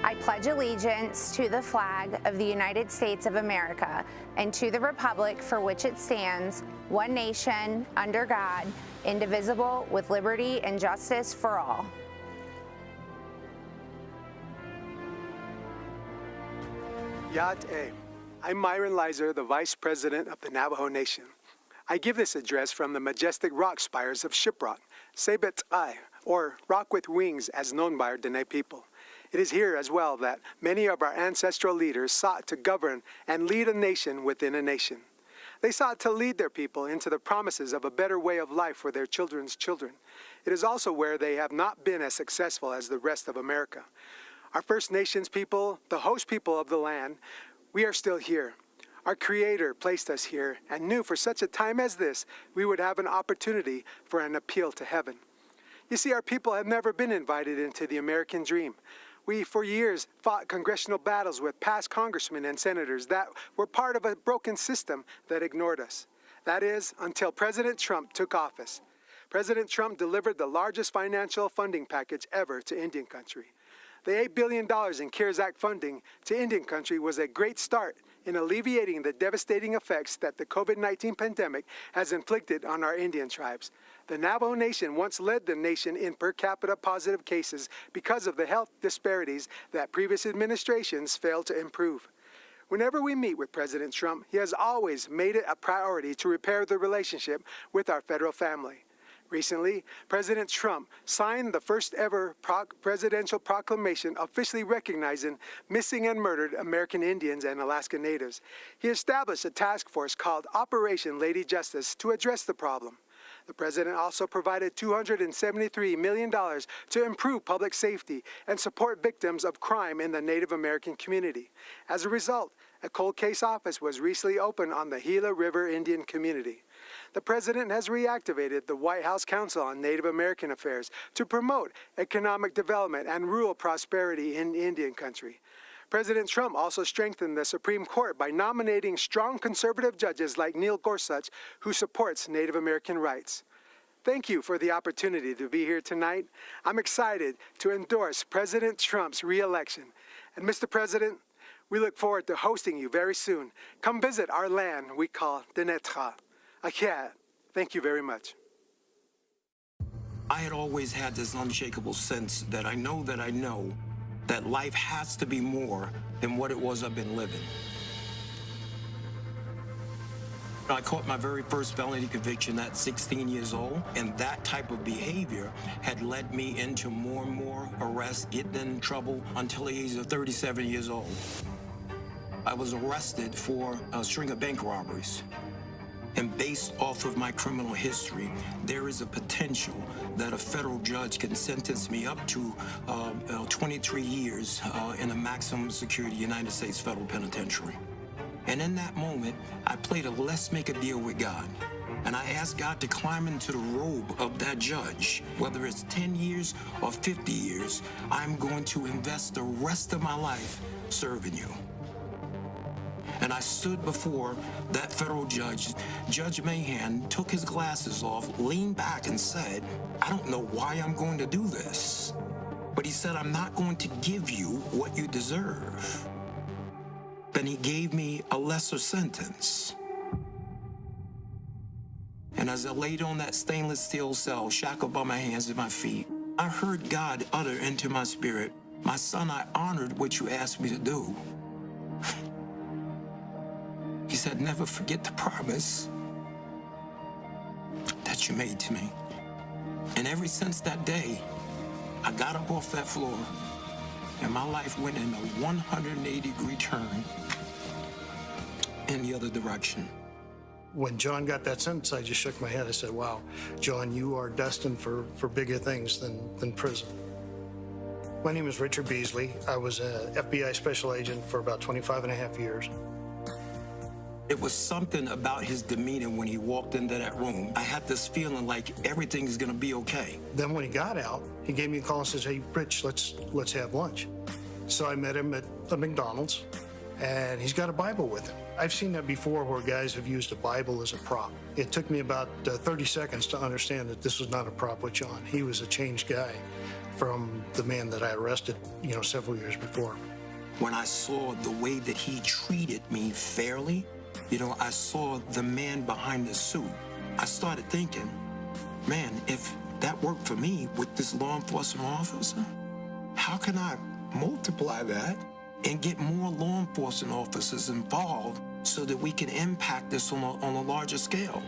I pledge allegiance to the flag of the United States of America and to the republic for which it stands, one nation, under God, indivisible, with liberty and justice for all. Yat-e. I'm Myron Lizer, the Vice President of the Navajo Nation. I give this address from the majestic rock spires of Shiprock, Sebet-ai, or Rock with Wings as known by our Dene people. It is here as well that many of our ancestral leaders sought to govern and lead a nation within a nation. They sought to lead their people into the promises of a better way of life for their children's children. It is also where they have not been as successful as the rest of America. Our First Nations people, the host people of the land, we are still here. Our Creator placed us here and knew for such a time as this, we would have an opportunity for an appeal to heaven. You see, our people have never been invited into the American dream. We, for years, fought congressional battles with past congressmen and senators that were part of a broken system that ignored us. That is, until President Trump took office. President Trump delivered the largest financial funding package ever to Indian country. The $8 billion in CARES Act funding to Indian country was a great start in alleviating the devastating effects that the COVID-19 pandemic has inflicted on our Indian tribes. The Navajo Nation once led the nation in per capita positive cases because of the health disparities that previous administrations failed to improve. Whenever we meet with President Trump, he has always made it a priority to repair the relationship with our federal family. Recently, President Trump signed the first ever presidential proclamation officially recognizing missing and murdered American Indians and Alaska Natives. He established a task force called Operation Lady Justice to address the problem. The president also provided $273 million to improve public safety and support victims of crime in the Native American community. As a result, a cold case office was recently opened on the Gila River Indian community. The president has reactivated the White House Council on Native American Affairs to promote economic development and rural prosperity in Indian country. President Trump also strengthened the Supreme Court by nominating strong conservative judges like Neil Gorsuch, who supports Native American rights. Thank you for the opportunity to be here tonight. I'm excited to endorse President Trump's re-election. And Mr. President, we look forward to hosting you very soon. Come visit our land we call Denetra. Akia, thank you very much. I had always had this unshakable sense that I know that life has to be more than what it was I've been living. I caught my very first felony conviction at 16 years old, and that type of behavior had led me into more and more arrests, getting in trouble until the age of 37 years old. I was arrested for a string of bank robberies. And based off of my criminal history, there is a potential that a federal judge can sentence me up to 23 years in a maximum security United States federal penitentiary. And in that moment, I played a let's make a deal with God. And I asked God to climb into the robe of that judge. Whether it's 10 years or 50 years, I'm going to invest the rest of my life serving you. And I stood before that federal judge. Judge Mahan took his glasses off, leaned back and said, I don't know why I'm going to do this. But he said, I'm not going to give you what you deserve. Then he gave me a lesser sentence. And as I laid on that stainless steel cell, shackled by my hands and my feet, I heard God utter into my spirit, my son, I honored what you asked me to do. He said, never forget the promise that you made to me. And ever since that day, I got up off that floor and my life went in a 180-degree turn in the other direction. When John got that sentence, I just shook my head. I said, wow, John, you are destined for bigger things than prison. My name is Richard Beasley. I was an FBI special agent for about 25 and a half years. It was something about his demeanor when he walked into that room. I had this feeling like everything's gonna be okay. Then when he got out, he gave me a call and says, hey, Rich, let's have lunch. So I met him at the McDonald's, and he's got a Bible with him. I've seen that before where guys have used a Bible as a prop. It took me about 30 seconds to understand that this was not a prop with John. He was a changed guy from the man that I arrested, several years before. When I saw the way that he treated me fairly, I saw the man behind the suit. I started thinking, man, if that worked for me with this law enforcement officer, how can I multiply that and get more law enforcement officers involved so that we can impact this on a larger scale?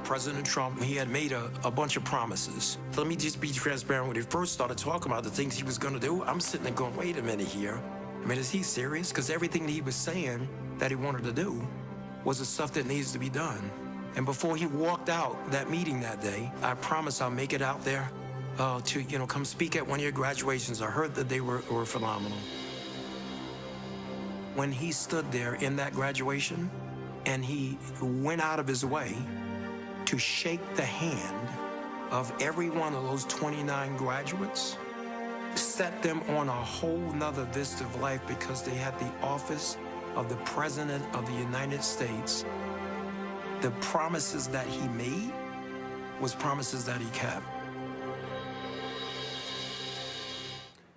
President Trump, he had made a bunch of promises. Let me just be transparent. When he first started talking about the things he was going to do, I'm sitting there going, wait a minute here. I mean, is he serious? Because everything that he was saying that he wanted to do was the stuff that needs to be done. And before he walked out that meeting that day, I promised I'll make it out there to, come speak at one of your graduations. I heard that they were phenomenal. When he stood there in that graduation and he went out of his way to shake the hand of every one of those 29 graduates, set them on a whole nother vista of life because they had the office of the President of the United States. The promises that he made was promises that he kept.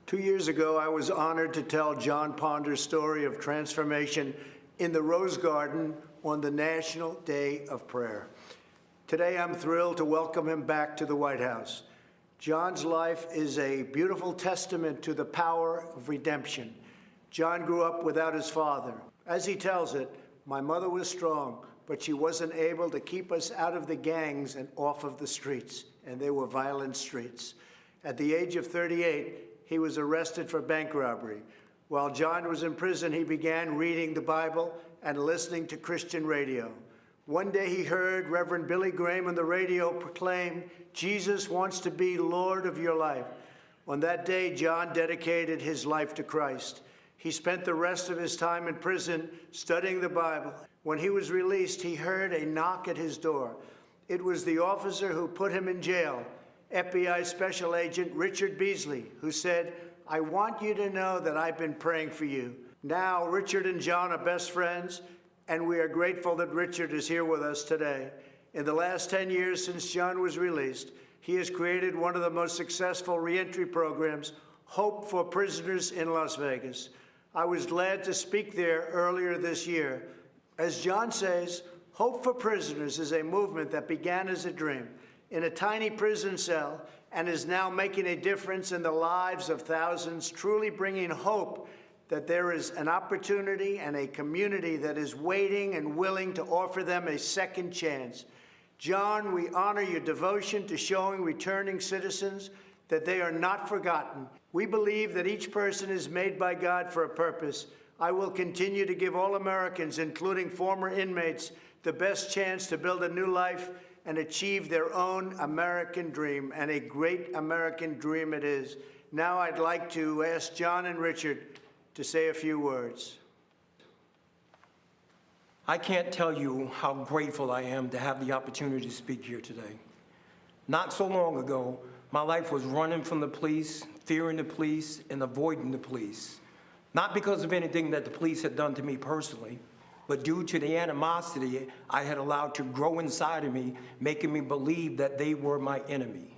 2 years ago, I was honored to tell John Ponder's story of transformation in the Rose Garden on the National Day of Prayer. Today, I'm thrilled to welcome him back to the White House. John's life is a beautiful testament to the power of redemption. John grew up without his father. As he tells it, my mother was strong, but she wasn't able to keep us out of the gangs and off of the streets, and they were violent streets. At the age of 38, he was arrested for bank robbery. While John was in prison, he began reading the Bible and listening to Christian radio. One day he heard Reverend Billy Graham on the radio proclaim, "Jesus wants to be Lord of your life." On that day, John dedicated his life to Christ. He spent the rest of his time in prison studying the Bible. When he was released, he heard a knock at his door. It was the officer who put him in jail, FBI Special Agent Richard Beasley, who said, "I want you to know that I've been praying for you." Now, Richard and John are best friends, and we are grateful that Richard is here with us today. In the last 10 years since John was released, he has created one of the most successful reentry programs, Hope for Prisoners in Las Vegas. I was glad to speak there earlier this year. As John says, Hope for Prisoners is a movement that began as a dream in a tiny prison cell and is now making a difference in the lives of thousands, truly bringing hope that there is an opportunity and a community that is waiting and willing to offer them a second chance. John, we honor your devotion to showing returning citizens that they are not forgotten. We believe that each person is made by God for a purpose. I will continue to give all Americans, including former inmates, the best chance to build a new life and achieve their own American dream, and a great American dream it is. Now I'd like to ask John and Richard to say a few words. I can't tell you how grateful I am to have the opportunity to speak here today. Not so long ago, my life was running from the police, fearing the police, and avoiding the police. Not because of anything that the police had done to me personally, but due to the animosity I had allowed to grow inside of me, making me believe that they were my enemy.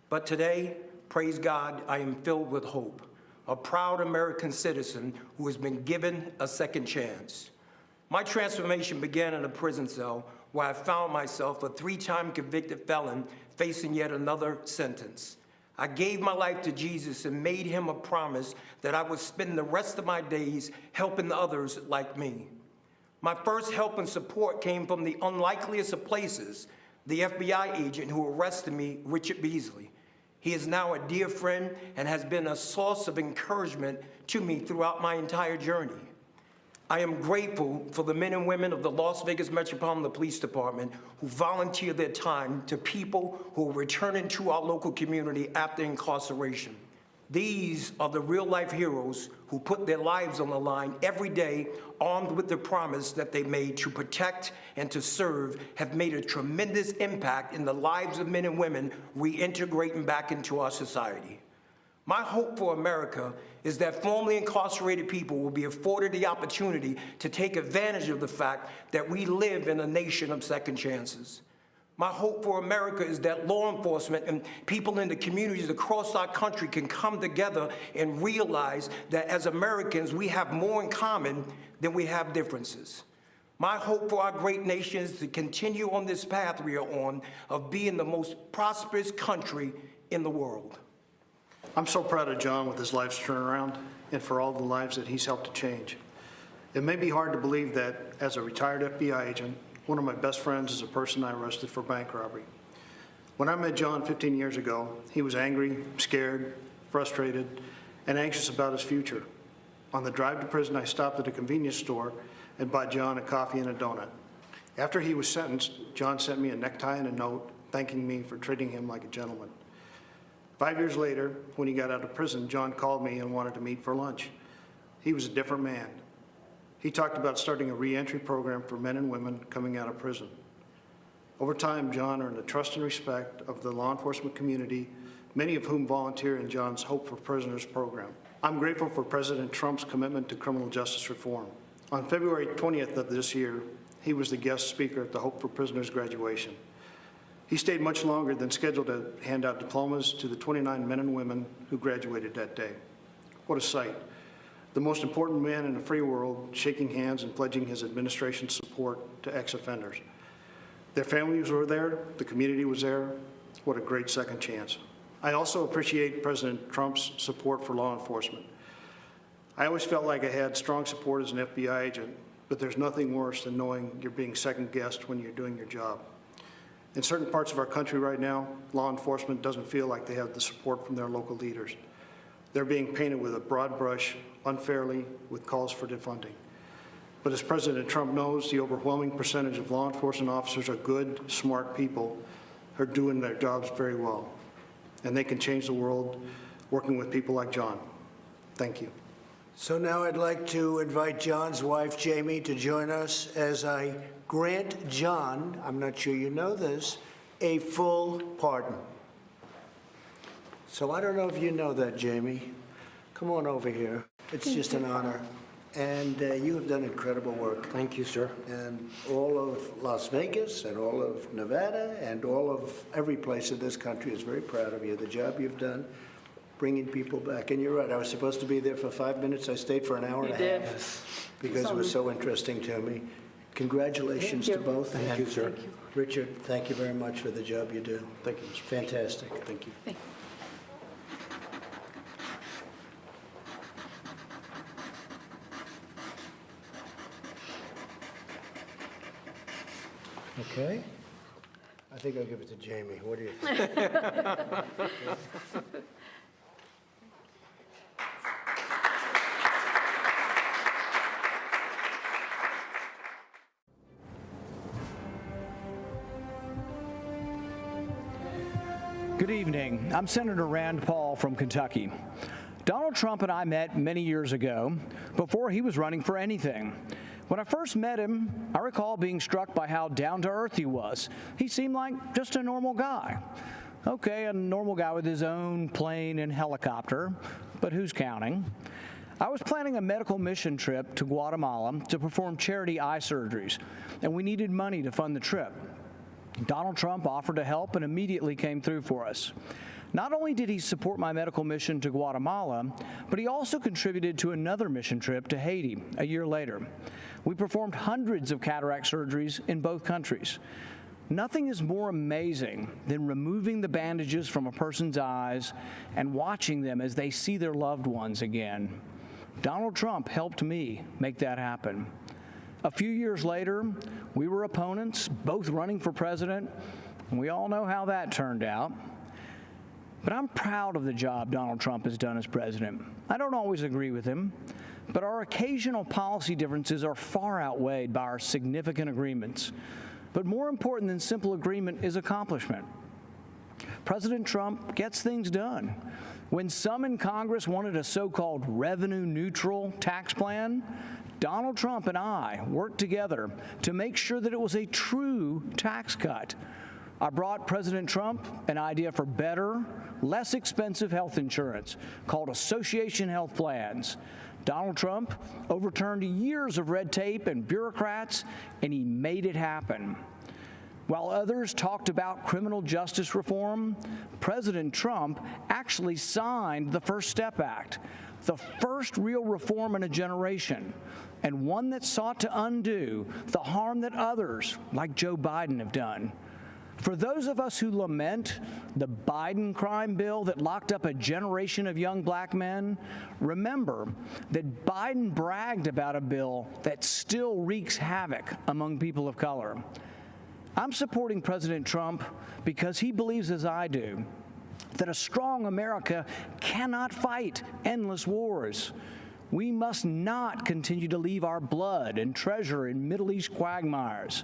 But today, praise God, I am filled with hope, a proud American citizen who has been given a second chance. My transformation began in a prison cell where I found myself a 3-time convicted felon facing yet another sentence. I gave my life to Jesus and made him a promise that I would spend the rest of my days helping others like me. My first help and support came from the unlikeliest of places, the FBI agent who arrested me, Richard Beasley. He is now a dear friend and has been a source of encouragement to me throughout my entire journey. I am grateful for the men and women of the Las Vegas Metropolitan Police Department who volunteer their time to people who are returning to our local community after incarceration. These are the real-life heroes who put their lives on the line every day, armed with the promise that they made to protect and to serve, have made a tremendous impact in the lives of men and women reintegrating back into our society. My hope for America is that formerly incarcerated people will be afforded the opportunity to take advantage of the fact that we live in a nation of second chances. My hope for America is that law enforcement and people in the communities across our country can come together and realize that as Americans, we have more in common than we have differences. My hope for our great nation is to continue on this path we are on of being the most prosperous country in the world. I'm so proud of John with his life's turnaround and for all the lives that he's helped to change. It may be hard to believe that as a retired FBI agent, one of my best friends is a person I arrested for bank robbery. When I met John 15 years ago, he was angry, scared, frustrated, and anxious about his future. On the drive to prison, I stopped at a convenience store and bought John a coffee and a donut. After he was sentenced, John sent me a necktie and a note thanking me for treating him like a gentleman. 5 years later, when he got out of prison, John called me and wanted to meet for lunch. He was a different man. He talked about starting a reentry program for men and women coming out of prison. Over time, John earned the trust and respect of the law enforcement community, many of whom volunteer in John's Hope for Prisoners program. I'm grateful for President Trump's commitment to criminal justice reform. On February 20th of this year, he was the guest speaker at the Hope for Prisoners graduation. He stayed much longer than scheduled to hand out diplomas to the 29 men and women who graduated that day. What a sight. The most important man in the free world shaking hands and pledging his administration's support to ex-offenders. Their families were there, the community was there. What a great second chance. I also appreciate President Trump's support for law enforcement. I always felt like I had strong support as an FBI agent, but there's nothing worse than knowing you're being second-guessed when you're doing your job. In certain parts of our country right now, law enforcement doesn't feel like they have the support from their local leaders. They're being painted with a broad brush, unfairly, with calls for defunding. But as President Trump knows, the overwhelming percentage of law enforcement officers are good, smart people who are doing their jobs very well. And they can change the world working with people like John. Thank you. So now I'd like to invite John's wife, Jamie, to join us as I grant John, I'm not sure you know this, a full pardon. So I don't know if you know that, Jamie. Come on over here. It's just an honor. And you have done incredible work. Thank you, sir. And all of Las Vegas and all of Nevada and all of every place in this country is very proud of you, the job you've done, bringing people back. And you're right, I was supposed to be there for 5 minutes. I stayed for an hour and a half because it was so interesting to me. Congratulations to both. Thank you, sir. Thank you. Richard, thank you very much for the job you do. Thank you. Fantastic. Thank you. Thank you. Okay. I think I'll give it to Jamie. What do you think? Good evening. I'm Senator Rand Paul from Kentucky. Donald Trump and I met many years ago, before he was running for anything. When I first met him, I recall being struck by how down-to-earth he was. He seemed like just a normal guy. Okay, a normal guy with his own plane and helicopter, but who's counting? I was planning a medical mission trip to Guatemala to perform charity eye surgeries, and we needed money to fund the trip. Donald Trump offered to help and immediately came through for us. Not only did he support my medical mission to Guatemala, but he also contributed to another mission trip to Haiti a year later. We performed hundreds of cataract surgeries in both countries. Nothing is more amazing than removing the bandages from a person's eyes and watching them as they see their loved ones again. Donald Trump helped me make that happen. A few years later, we were opponents, both running for president, and we all know how that turned out. But I'm proud of the job Donald Trump has done as president. I don't always agree with him, but our occasional policy differences are far outweighed by our significant agreements. But more important than simple agreement is accomplishment. President Trump gets things done. When some in Congress wanted a so-called revenue-neutral tax plan, Donald Trump and I worked together to make sure that it was a true tax cut. I brought President Trump an idea for better, less expensive health insurance called Association Health Plans. Donald Trump overturned years of red tape and bureaucrats, and he made it happen. While others talked about criminal justice reform, President Trump actually signed the First Step Act, the first real reform in a generation, and one that sought to undo the harm that others, like Joe Biden, have done. For those of us who lament the Biden crime bill that locked up a generation of young black men, remember that Biden bragged about a bill that still wreaks havoc among people of color. I'm supporting President Trump because he believes, as I do, that a strong America cannot fight endless wars. We must not continue to leave our blood and treasure in Middle East quagmires.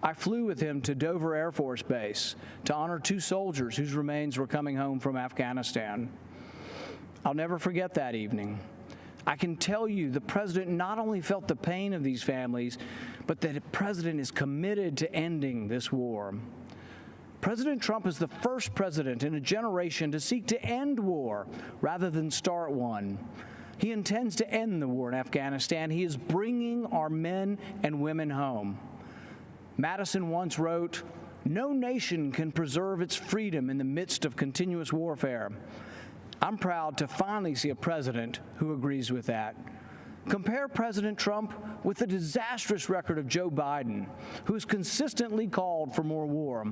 I flew with him to Dover Air Force Base to honor 2 soldiers whose remains were coming home from Afghanistan. I'll never forget that evening. I can tell you the president not only felt the pain of these families, but that the president is committed to ending this war. President Trump is the first president in a generation to seek to end war rather than start one. He intends to end the war in Afghanistan. He is bringing our men and women home. Madison once wrote, "No nation can preserve its freedom in the midst of continuous warfare." I'm proud to finally see a president who agrees with that. Compare President Trump with the disastrous record of Joe Biden, who has consistently called for more war.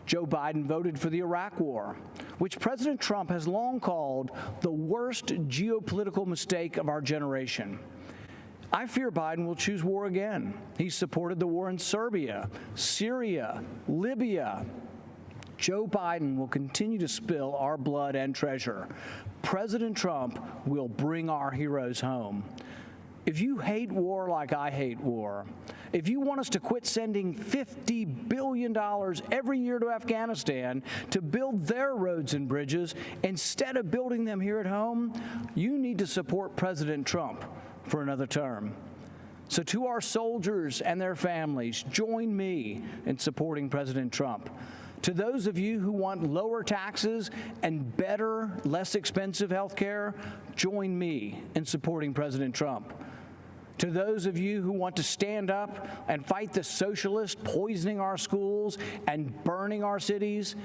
Joe Biden voted for the Iraq War, which President Trump has long called the worst geopolitical mistake of our generation. I fear Biden will choose war again. He supported the war in Serbia, Syria, Libya. Joe Biden will continue to spill our blood and treasure. President Trump will bring our heroes home. If you hate war like I hate war, if you want us to quit sending $50 billion every year to Afghanistan to build their roads and bridges instead of building them here at home, you need to support President Trump for another term. So to our soldiers and their families, join me in supporting President Trump. To those of you who want lower taxes and better, less expensive health care, join me in supporting President Trump. To those of you who want to stand up and fight the socialists poisoning our schools and burning our cities,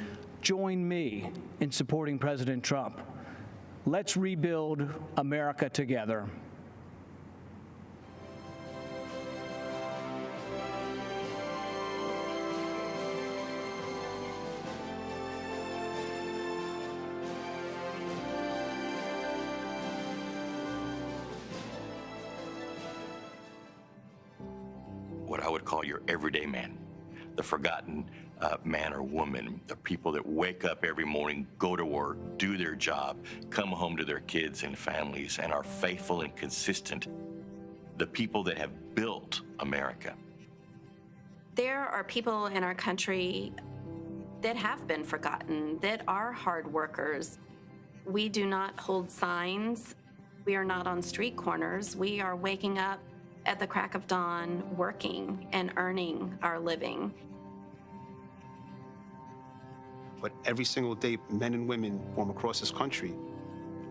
join me in supporting President Trump. Let's rebuild America together. What I would call your everyday man, the forgotten man or woman, the people that wake up every morning, go to work, do their job, come home to their kids and families, and are faithful and consistent, the people that have built America. There are people in our country that have been forgotten, that are hard workers. We do not hold signs. We are not on street corners. We are waking up at the crack of dawn, working and earning our living. But every single day, men and women from across this country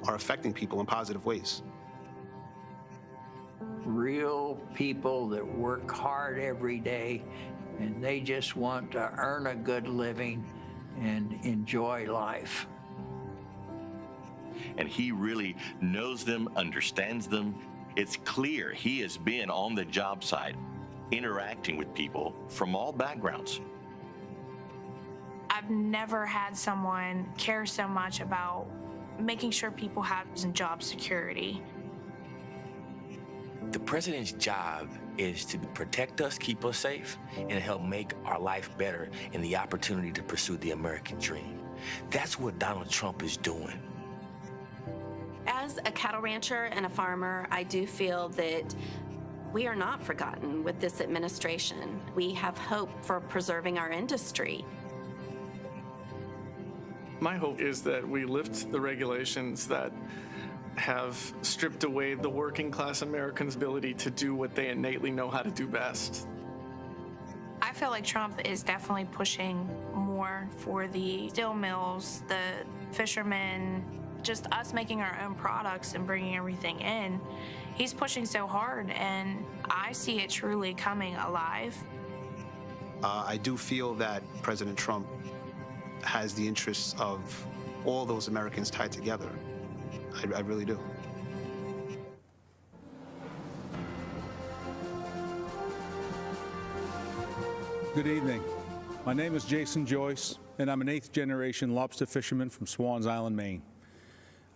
are affecting people in positive ways. Real people that work hard every day, and they just want to earn a good living and enjoy life. And he really knows them, understands them. It's clear he has been on the job site, interacting with people from all backgrounds. I've never had someone care so much about making sure people have job security. The president's job is to protect us, keep us safe, and help make our life better and the opportunity to pursue the American dream. That's what Donald Trump is doing. As a cattle rancher and a farmer, I do feel that we are not forgotten with this administration. We have hope for preserving our industry. My hope is that we lift the regulations that have stripped away the working class Americans' ability to do what they innately know how to do best. I feel like Trump is definitely pushing more for the steel mills, the fishermen, just us making our own products and bringing everything in. He's pushing so hard, and I see it truly coming alive. I do feel that President Trump has the interests of all those Americans tied together. I really do. Good evening. My name is Jason Joyce, and I'm an 8th-generation lobster fisherman from Swans Island, Maine.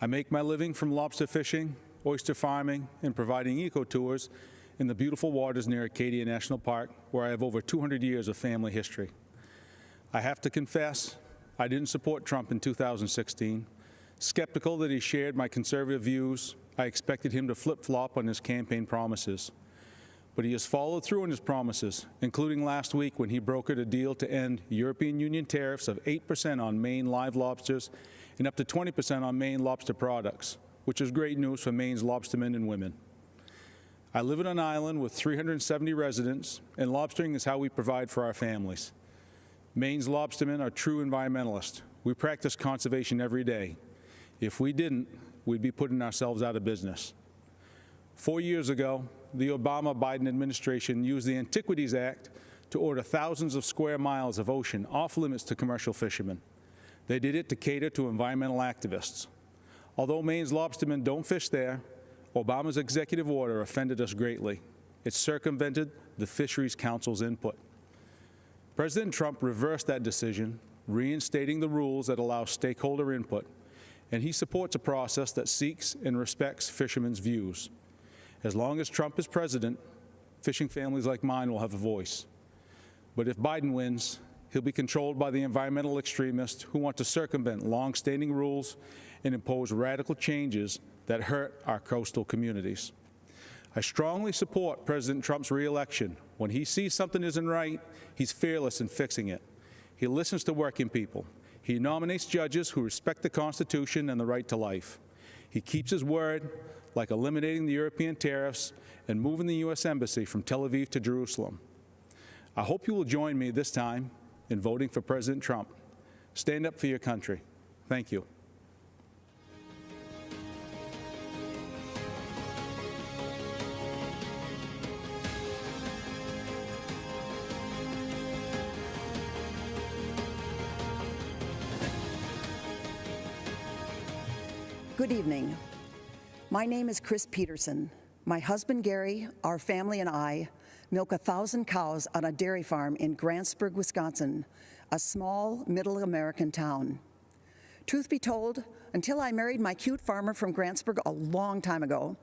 I make my living from lobster fishing, oyster farming, and providing eco-tours in the beautiful waters near Acadia National Park, where I have over 200 years of family history. I have to confess, I didn't support Trump in 2016. Skeptical that he shared my conservative views, I expected him to flip-flop on his campaign promises. But he has followed through on his promises, including last week when he brokered a deal to end European Union tariffs of 8% on Maine live lobsters and up to 20% on Maine lobster products, which is great news for Maine's lobstermen and women. I live on an island with 370 residents, and lobstering is how we provide for our families. Maine's lobstermen are true environmentalists. We practice conservation every day. If we didn't, we'd be putting ourselves out of business. 4 years ago, the Obama-Biden administration used the Antiquities Act to order thousands of square miles of ocean off limits to commercial fishermen. They did it to cater to environmental activists. Although Maine's lobstermen don't fish there, Obama's executive order offended us greatly. It circumvented the Fisheries Council's input. President Trump reversed that decision, reinstating the rules that allow stakeholder input, and he supports a process that seeks and respects fishermen's views. As long as Trump is president, fishing families like mine will have a voice. But if Biden wins, he'll be controlled by the environmental extremists who want to circumvent long-standing rules and impose radical changes that hurt our coastal communities. I strongly support President Trump's re-election. When he sees something isn't right, he's fearless in fixing it. He listens to working people. He nominates judges who respect the Constitution and the right to life. He keeps his word, like eliminating the European tariffs and moving the U.S. Embassy from Tel Aviv to Jerusalem. I hope you will join me this time in voting for President Trump. Stand up for your country. Thank you. Good evening. My name is Chris Peterson. My husband Gary, our family, and I milk 1,000 cows on a dairy farm in Grantsburg, Wisconsin, a small middle American town. Truth be told, until I married my cute farmer from Grantsburg a long time ago,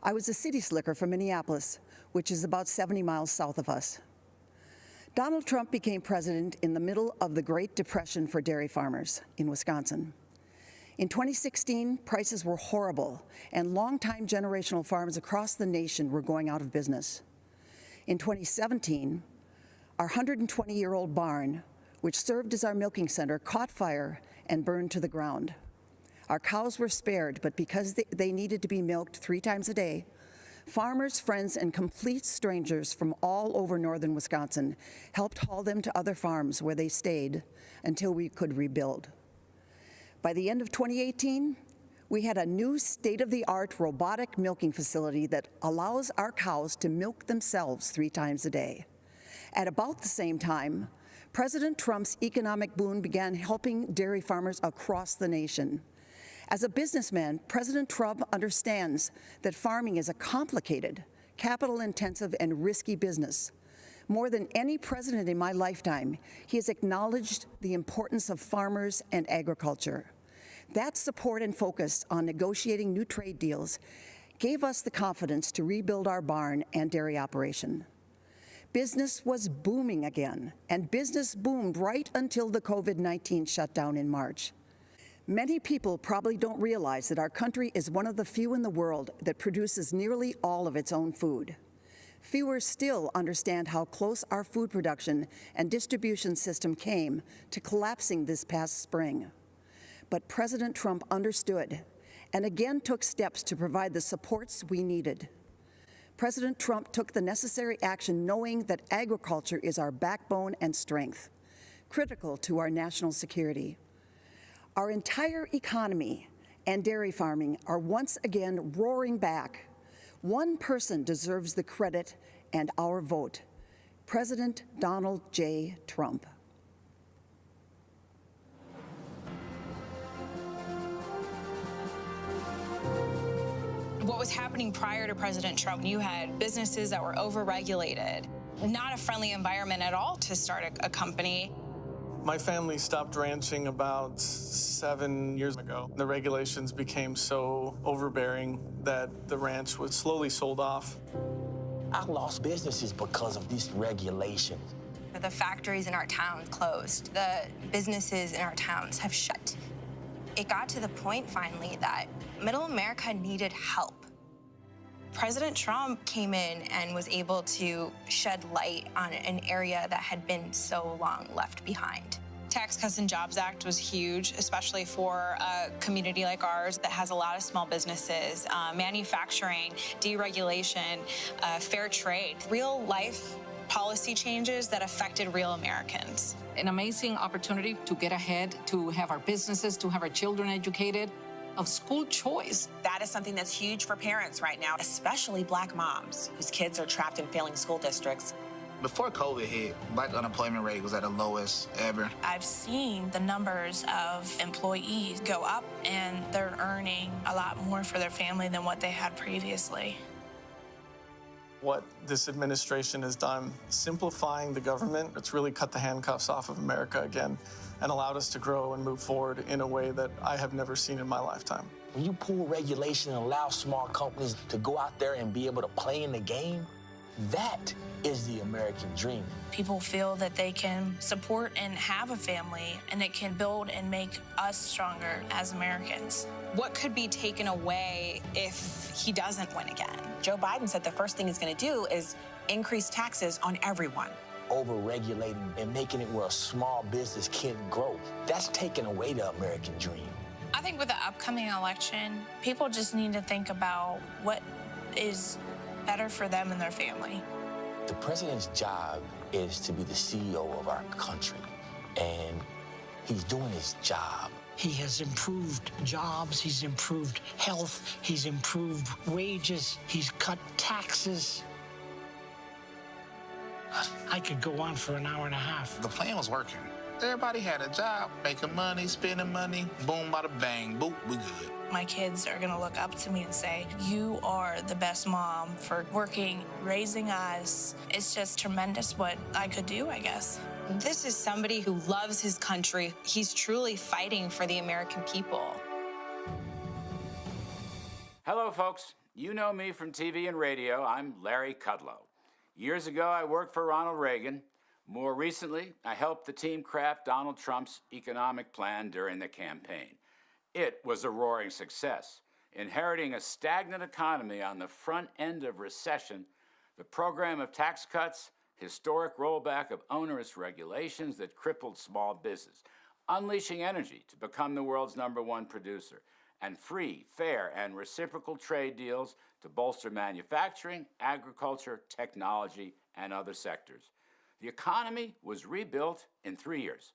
I was a city slicker from Minneapolis, which is about 70 miles south of us. Donald Trump became president in the middle of the Great Depression for dairy farmers in Wisconsin. In 2016, prices were horrible, and longtime generational farms across the nation were going out of business. In 2017, our 120-year-old barn, which served as our milking center, caught fire and burned to the ground. Our cows were spared, but because they needed to be milked 3 times a day, farmers, friends, and complete strangers from all over northern Wisconsin helped haul them to other farms where they stayed until we could rebuild. By the end of 2018, we had a new state-of-the-art robotic milking facility that allows our cows to milk themselves 3 times a day. At about the same time, President Trump's economic boom began helping dairy farmers across the nation. As a businessman, President Trump understands that farming is a complicated, capital-intensive, and risky business. More than any president in my lifetime, he has acknowledged the importance of farmers and agriculture. That support and focus on negotiating new trade deals gave us the confidence to rebuild our barn and dairy operation. Business was booming again, and business boomed right until the COVID-19 shutdown in March. Many people probably don't realize that our country is one of the few in the world that produces nearly all of its own food. Fewer still understand how close our food production and distribution system came to collapsing this past spring. But President Trump understood and again took steps to provide the supports we needed. President Trump took the necessary action knowing that agriculture is our backbone and strength, critical to our national security. Our entire economy and dairy farming are once again roaring back. One person deserves the credit and our vote: President Donald J. Trump. What was happening prior to President Trump, you had businesses that were overregulated, not a friendly environment at all to start a company. My family stopped ranching about 7 years ago. The regulations became so overbearing that the ranch was slowly sold off. I lost businesses because of these regulations. The factories in our towns closed. The businesses in our towns have shut. It got to the point finally that middle America needed help. President Trump came in and was able to shed light on an area that had been so long left behind. Tax Cuts and Jobs Act was huge, especially for a community like ours that has a lot of small businesses, manufacturing, deregulation, fair trade, real life policy changes that affected real Americans. An amazing opportunity to get ahead, to have our businesses, to have our children educated, of school choice. That is something that's huge for parents right now, especially Black moms whose kids are trapped in failing school districts. Before COVID hit, Black unemployment rate was at the lowest ever. I've seen the numbers of employees go up, and they're earning a lot more for their family than what they had previously. what this administration has done, simplifying the government. It's really cut the handcuffs off of America again and allowed us to grow and move forward in a way that I have never seen in my lifetime. When you pull regulation and allow small companies to go out there and be able to play in the game, that is the American dream. People feel that they can support and have a family, and it can build and make us stronger as Americans. What could be taken away if he doesn't win again? Joe Biden said the first thing he's going to do is increase taxes on everyone. Over-regulating and making it where a small business can't grow, that's taking away the American dream. I think with the upcoming election, people just need to think about what is better for them and their family. The president's job is to be the CEO of our country, and he's doing his job. He has improved jobs, he's improved health, he's improved wages, he's cut taxes. I could go on for an hour and a half. The plan was working. Everybody had a job, making money, spending money, boom, bada bang, boop, we good. My kids are gonna look up to me and say, you are the best mom for working, raising us. It's just tremendous what I could do, I guess. This is somebody who loves his country. He's truly fighting for the American people. Hello, folks. You know me from TV and radio. I'm Larry Kudlow. Years ago, I worked for Ronald Reagan. More recently, I helped the team craft Donald Trump's economic plan during the campaign. It was a roaring success. Inheriting a stagnant economy on the front end of recession, the program of tax cuts, historic rollback of onerous regulations that crippled small business, unleashing energy to become the world's #1 producer, and free, fair, and reciprocal trade deals to bolster manufacturing, agriculture, technology, and other sectors. The economy was rebuilt in 3 years.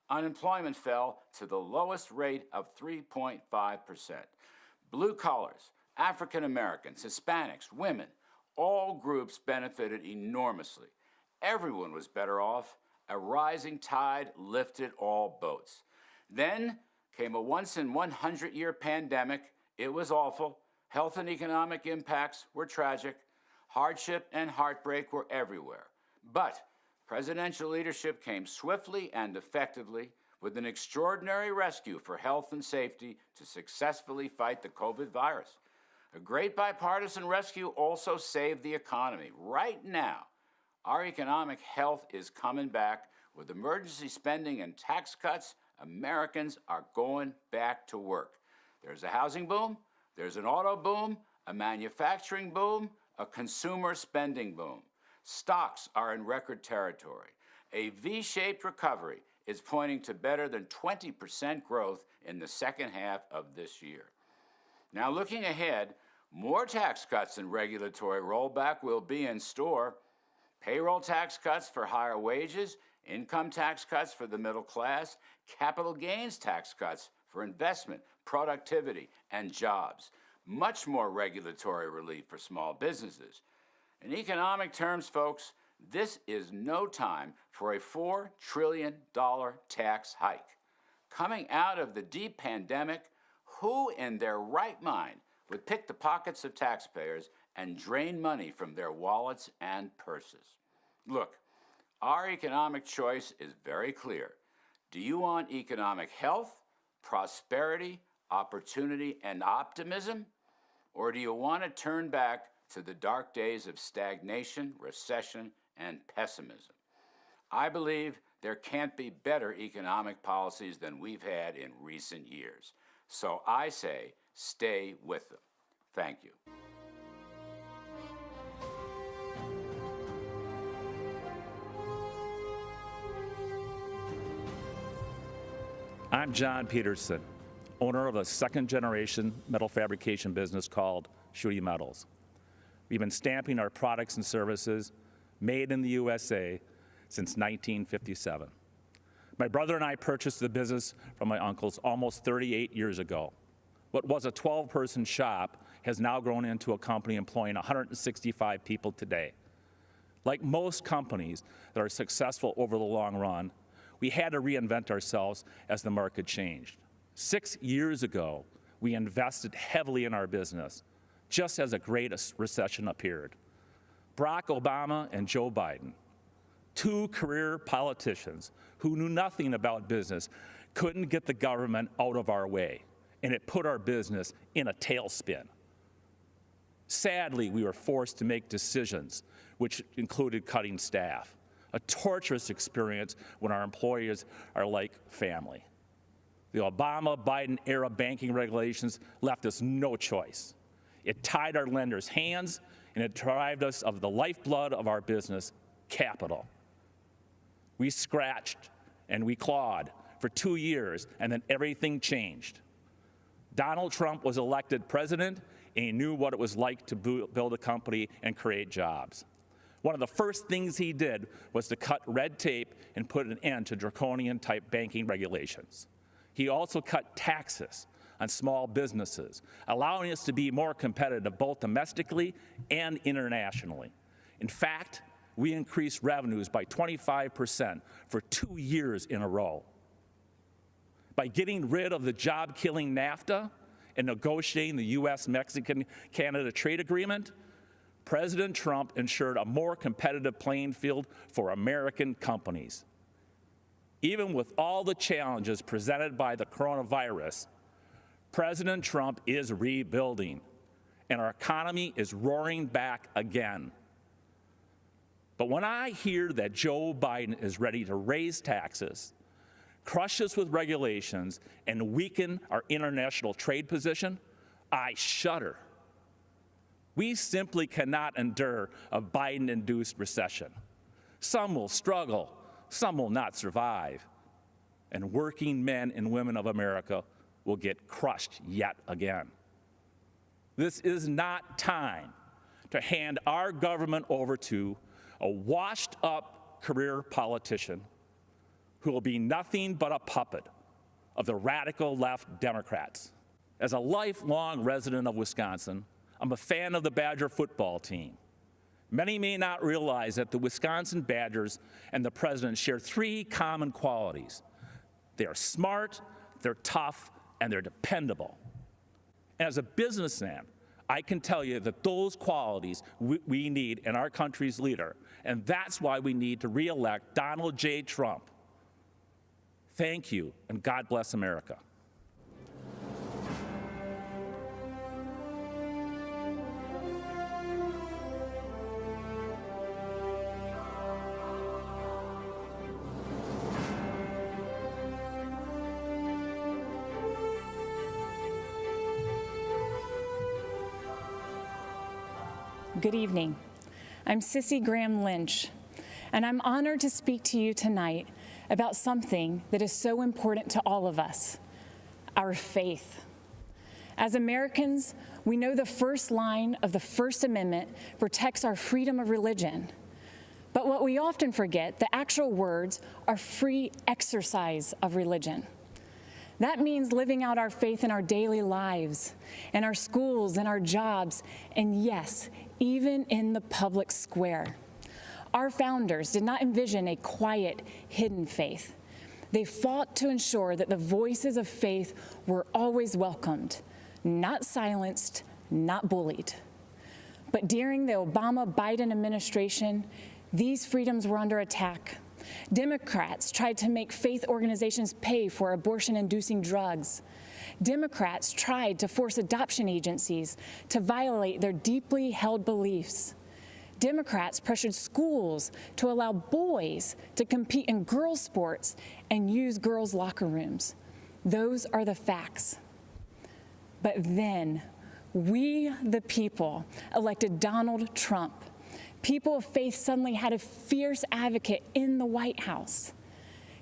Unemployment fell to the lowest rate of 3.5%. Blue collars, African Americans, Hispanics, women, all groups benefited enormously. Everyone was better off. A rising tide lifted all boats. Then came a once-in-100-year pandemic. It was awful. Health and economic impacts were tragic. Hardship and heartbreak were everywhere. But presidential leadership came swiftly and effectively with an extraordinary rescue for health and safety to successfully fight the COVID virus. A great bipartisan rescue also saved the economy. Right now, our economic health is coming back. With emergency spending and tax cuts, Americans are going back to work. There's a housing boom, there's an auto boom, a manufacturing boom, a consumer spending boom. Stocks are in record territory. A V-shaped recovery is pointing to better than 20% growth in the second half of this year. Now, looking ahead, more tax cuts and regulatory rollback will be in store. Payroll tax cuts for higher wages, income tax cuts for the middle class, capital gains tax cuts for investment, productivity, and jobs. Much more regulatory relief for small businesses. In economic terms, folks, this is no time for a $4 trillion tax hike. Coming out of the deep pandemic, who in their right mind would pick the pockets of taxpayers and drain money from their wallets and purses? Look, our economic choice is very clear. Do you want economic health, prosperity, opportunity, and optimism? Or do you want to turn back to the dark days of stagnation, recession, and pessimism? I believe there can't be better economic policies than we've had in recent years. So I say, stay with them. Thank you. I'm John Peterson, owner of a second-generation metal fabrication business called Shooty Metals. We've been stamping our products and services made in the USA since 1957. My brother and I purchased the business from my uncles almost 38 years ago. What was a 12-person shop has now grown into a company employing 165 people today. Like most companies that are successful over the long run, we had to reinvent ourselves as the market changed. 6 years ago, we invested heavily in our business, just as a great recession appeared. Barack Obama and Joe Biden, two career politicians who knew nothing about business, couldn't get the government out of our way, and it put our business in a tailspin. Sadly, we were forced to make decisions which included cutting staff, a torturous experience when our employees are like family. The Obama-Biden era banking regulations left us no choice. It tied our lenders' hands, and it deprived us of the lifeblood of our business, capital. We scratched and we clawed for 2 years, and then everything changed. Donald Trump was elected president, and he knew what it was like to build a company and create jobs. One of the first things he did was to cut red tape and put an end to draconian-type banking regulations. He also cut taxes on small businesses, allowing us to be more competitive both domestically and internationally. In fact, we increased revenues by 25% for 2 years in a row. By getting rid of the job-killing NAFTA and negotiating the U.S.-Mexican-Canada trade agreement, President Trump ensured a more competitive playing field for American companies. Even with all the challenges presented by the coronavirus, President Trump is rebuilding, and our economy is roaring back again. But when I hear that Joe Biden is ready to raise taxes, crush us with regulations, and weaken our international trade position, I shudder. We simply cannot endure a Biden-induced recession. Some will struggle, some will not survive, and working men and women of America will get crushed yet again. This is not time to hand our government over to a washed-up career politician who will be nothing but a puppet of the radical left Democrats. As a lifelong resident of Wisconsin, I'm a fan of the Badger football team. Many may not realize that the Wisconsin Badgers and the president share 3 common qualities. They are smart, they're tough, and they're dependable. And as a businessman, I can tell you that those qualities we need in our country's leader, and that's why we need to re-elect Donald J. Trump. Thank you, and God bless America. Good evening. I'm Sissy Graham Lynch, and I'm honored to speak to you tonight about something that is so important to all of us, our faith. As Americans, we know the first line of the First Amendment protects our freedom of religion. But what we often forget, the actual words are free exercise of religion. That means living out our faith in our daily lives, in our schools, in our jobs, and yes, even in the public square. Our founders did not envision a quiet, hidden faith. They fought to ensure that the voices of faith were always welcomed, not silenced, not bullied. But during the Obama-Biden administration, these freedoms were under attack. Democrats tried to make faith organizations pay for abortion-inducing drugs. Democrats tried to force adoption agencies to violate their deeply held beliefs. Democrats pressured schools to allow boys to compete in girls' sports and use girls' locker rooms. Those are the facts. But then, we, the people, elected Donald Trump. People of faith suddenly had a fierce advocate in the White House.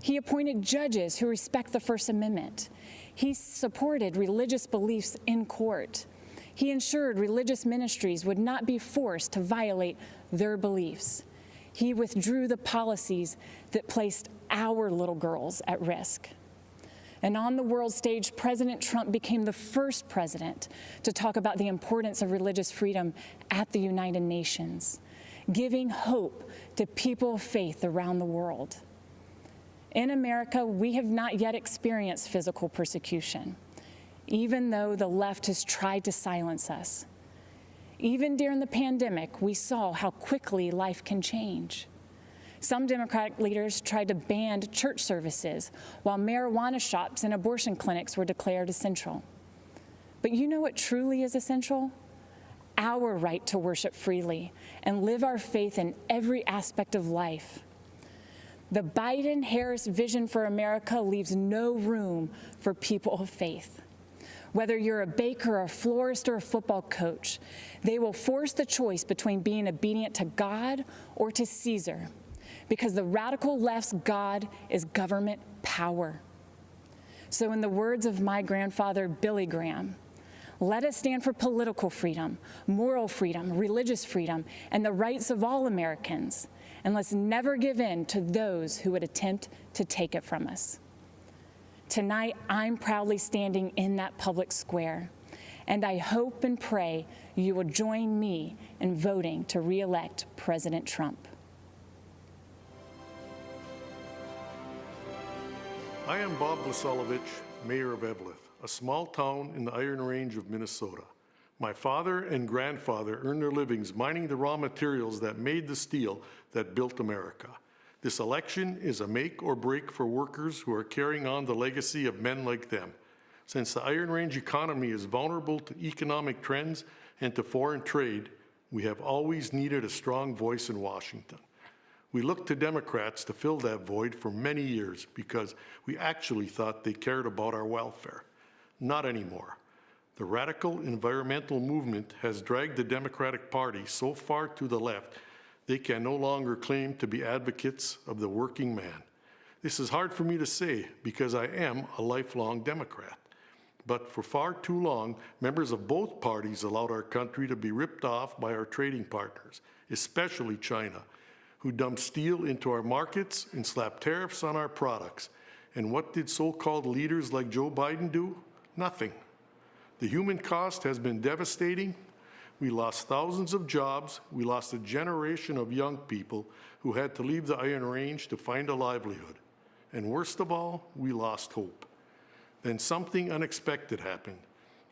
He appointed judges who respect the First Amendment. He supported religious beliefs in court. He ensured religious ministries would not be forced to violate their beliefs. He withdrew the policies that placed our little girls at risk. And on the world stage, President Trump became the first president to talk about the importance of religious freedom at the United Nations, giving hope to people of faith around the world. In America, we have not yet experienced physical persecution, even though the left has tried to silence us. Even during the pandemic, we saw how quickly life can change. Some Democratic leaders tried to ban church services, while marijuana shops and abortion clinics were declared essential. But you know what truly is essential? Our right to worship freely and live our faith in every aspect of life. The Biden-Harris vision for America leaves no room for people of faith. Whether you're a baker, a florist, or a football coach, they will force the choice between being obedient to God or to Caesar, because the radical left's God is government power. So in the words of my grandfather, Billy Graham, let us stand for political freedom, moral freedom, religious freedom, and the rights of all Americans, and let's never give in to those who would attempt to take it from us. Tonight, I'm proudly standing in that public square, and I hope and pray you will join me in voting to re-elect President Trump. I am Bob Vlasolovich, Mayor of Eveleth, a small town in the Iron Range of Minnesota. My father and grandfather earned their livings mining the raw materials that made the steel that built America. This election is a make or break for workers who are carrying on the legacy of men like them. Since the Iron Range economy is vulnerable to economic trends and to foreign trade, we have always needed a strong voice in Washington. We looked to Democrats to fill that void for many years because we actually thought they cared about our welfare. Not anymore. The radical environmental movement has dragged the Democratic Party so far to the left they can no longer claim to be advocates of the working man. This is hard for me to say because I am a lifelong Democrat. But for far too long, members of both parties allowed our country to be ripped off by our trading partners, especially China, who dumped steel into our markets and slapped tariffs on our products. And what did so-called leaders like Joe Biden do? Nothing. The human cost has been devastating. We lost thousands of jobs. We lost a generation of young people who had to leave the Iron Range to find a livelihood. And worst of all, we lost hope. Then something unexpected happened.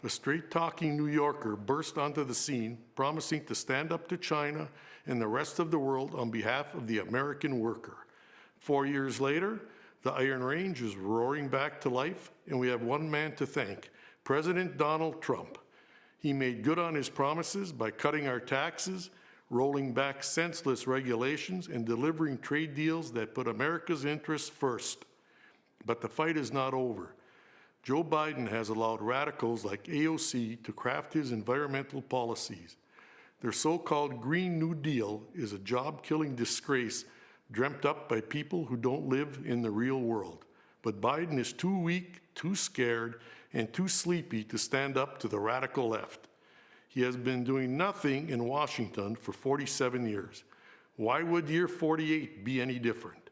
A straight-talking New Yorker burst onto the scene, promising to stand up to China and the rest of the world on behalf of the American worker. 4 years later, the Iron Range is roaring back to life, and we have one man to thank, President Donald Trump. He made good on his promises by cutting our taxes, rolling back senseless regulations, and delivering trade deals that put America's interests first. But the fight is not over. Joe Biden has allowed radicals like AOC to craft his environmental policies. Their so-called Green New Deal is a job-killing disgrace dreamt up by people who don't live in the real world. But Biden is too weak, too scared, and too sleepy to stand up to the radical left. He has been doing nothing in Washington for 47 years. Why would year 48 be any different?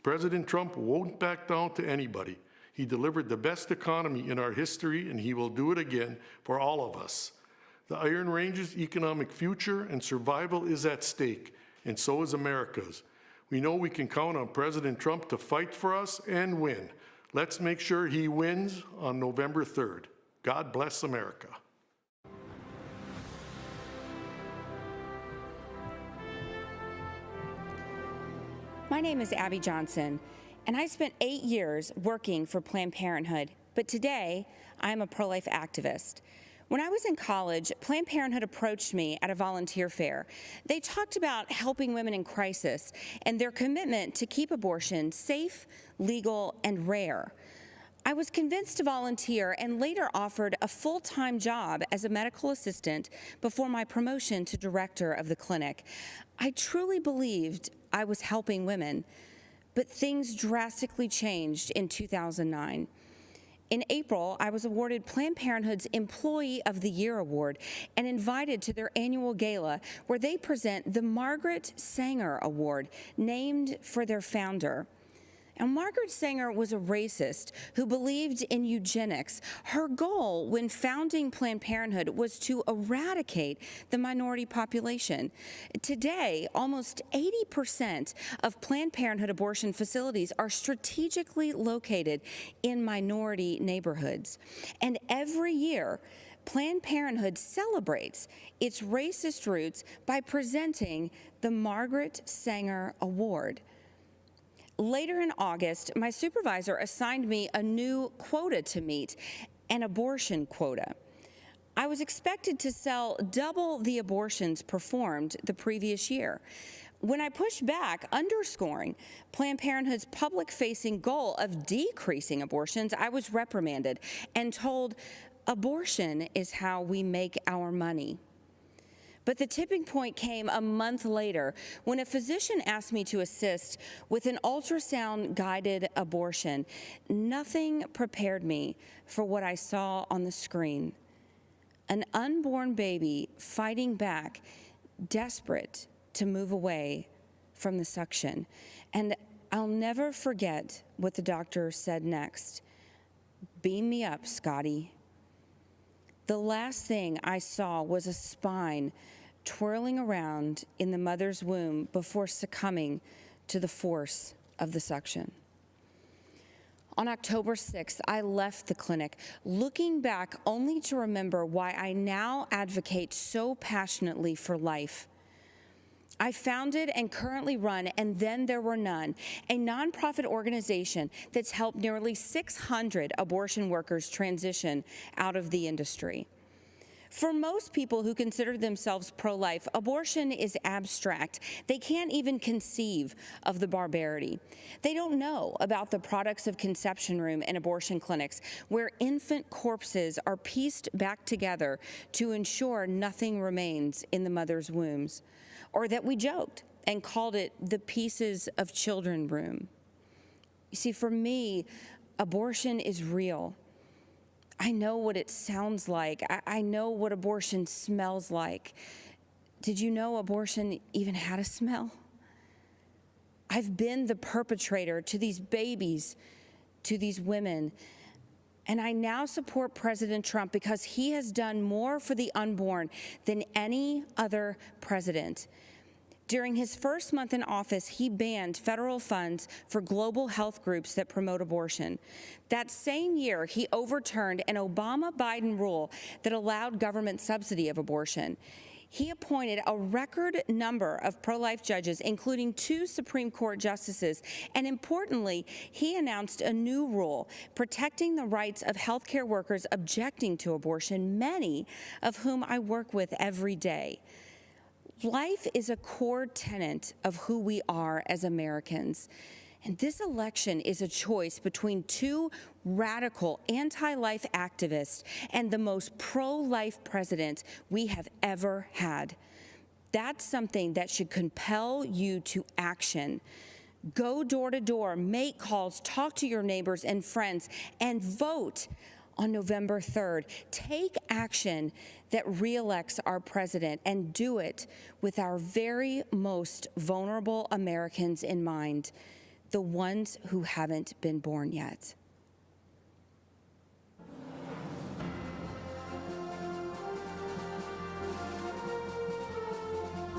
President Trump won't back down to anybody. He delivered the best economy in our history, and he will do it again for all of us. The Iron Range's economic future and survival is at stake, and so is America's. We know we can count on President Trump to fight for us and win. Let's make sure he wins on November 3rd. God bless America. My name is Abby Johnson, and I spent 8 years working for Planned Parenthood, but today I'm a pro-life activist. When I was in college, Planned Parenthood approached me at a volunteer fair. They talked about helping women in crisis and their commitment to keep abortion safe, legal, and rare. I was convinced to volunteer and later offered a full-time job as a medical assistant before my promotion to director of the clinic. I truly believed I was helping women, but things drastically changed in 2009. In April, I was awarded Planned Parenthood's Employee of the Year Award and invited to their annual gala where they present the Margaret Sanger Award, named for their founder. Now, Margaret Sanger was a racist who believed in eugenics. Her goal when founding Planned Parenthood was to eradicate the minority population. Today, almost 80% of Planned Parenthood abortion facilities are strategically located in minority neighborhoods. And every year, Planned Parenthood celebrates its racist roots by presenting the Margaret Sanger Award. Later in August, my supervisor assigned me a new quota to meet, an abortion quota. I was expected to sell double the abortions performed the previous year. When I pushed back, underscoring Planned Parenthood's public-facing goal of decreasing abortions, I was reprimanded and told, abortion is how we make our money. But the tipping point came a month later when a physician asked me to assist with an ultrasound-guided abortion. Nothing prepared me for what I saw on the screen. An unborn baby fighting back, desperate to move away from the suction. And I'll never forget what the doctor said next. "Beam me up, Scotty." The last thing I saw was a spine twirling around in the mother's womb before succumbing to the force of the suction. On October 6th, I left the clinic, looking back only to remember why I now advocate so passionately for life. I founded and currently run And Then There Were None, a nonprofit organization that's helped nearly 600 abortion workers transition out of the industry. For most people who consider themselves pro-life, abortion is abstract. They can't even conceive of the barbarity. They don't know about the products of conception room and abortion clinics where infant corpses are pieced back together to ensure nothing remains in the mother's wombs, or that we joked and called it the pieces of children room. You see, for me, abortion is real. I know what it sounds like. I know what abortion smells like. Did you know abortion even had a smell? I've been the perpetrator to these babies, to these women, and I now support President Trump because he has done more for the unborn than any other president. During his first month in office, he banned federal funds for global health groups that promote abortion. That same year, he overturned an Obama-Biden rule that allowed government subsidy of abortion. He appointed a record number of pro-life judges, including 2 Supreme Court justices, and importantly, he announced a new rule protecting the rights of healthcare workers objecting to abortion, many of whom I work with every day. Life is a core tenet of who we are as Americans. And this election is a choice between 2 radical anti-life activists and the most pro-life president we have ever had. That's something that should compel you to action. Go door to door, make calls, talk to your neighbors and friends, and vote on November 3rd. Take action that reelects our president, and do it with our very most vulnerable Americans in mind, the ones who haven't been born yet.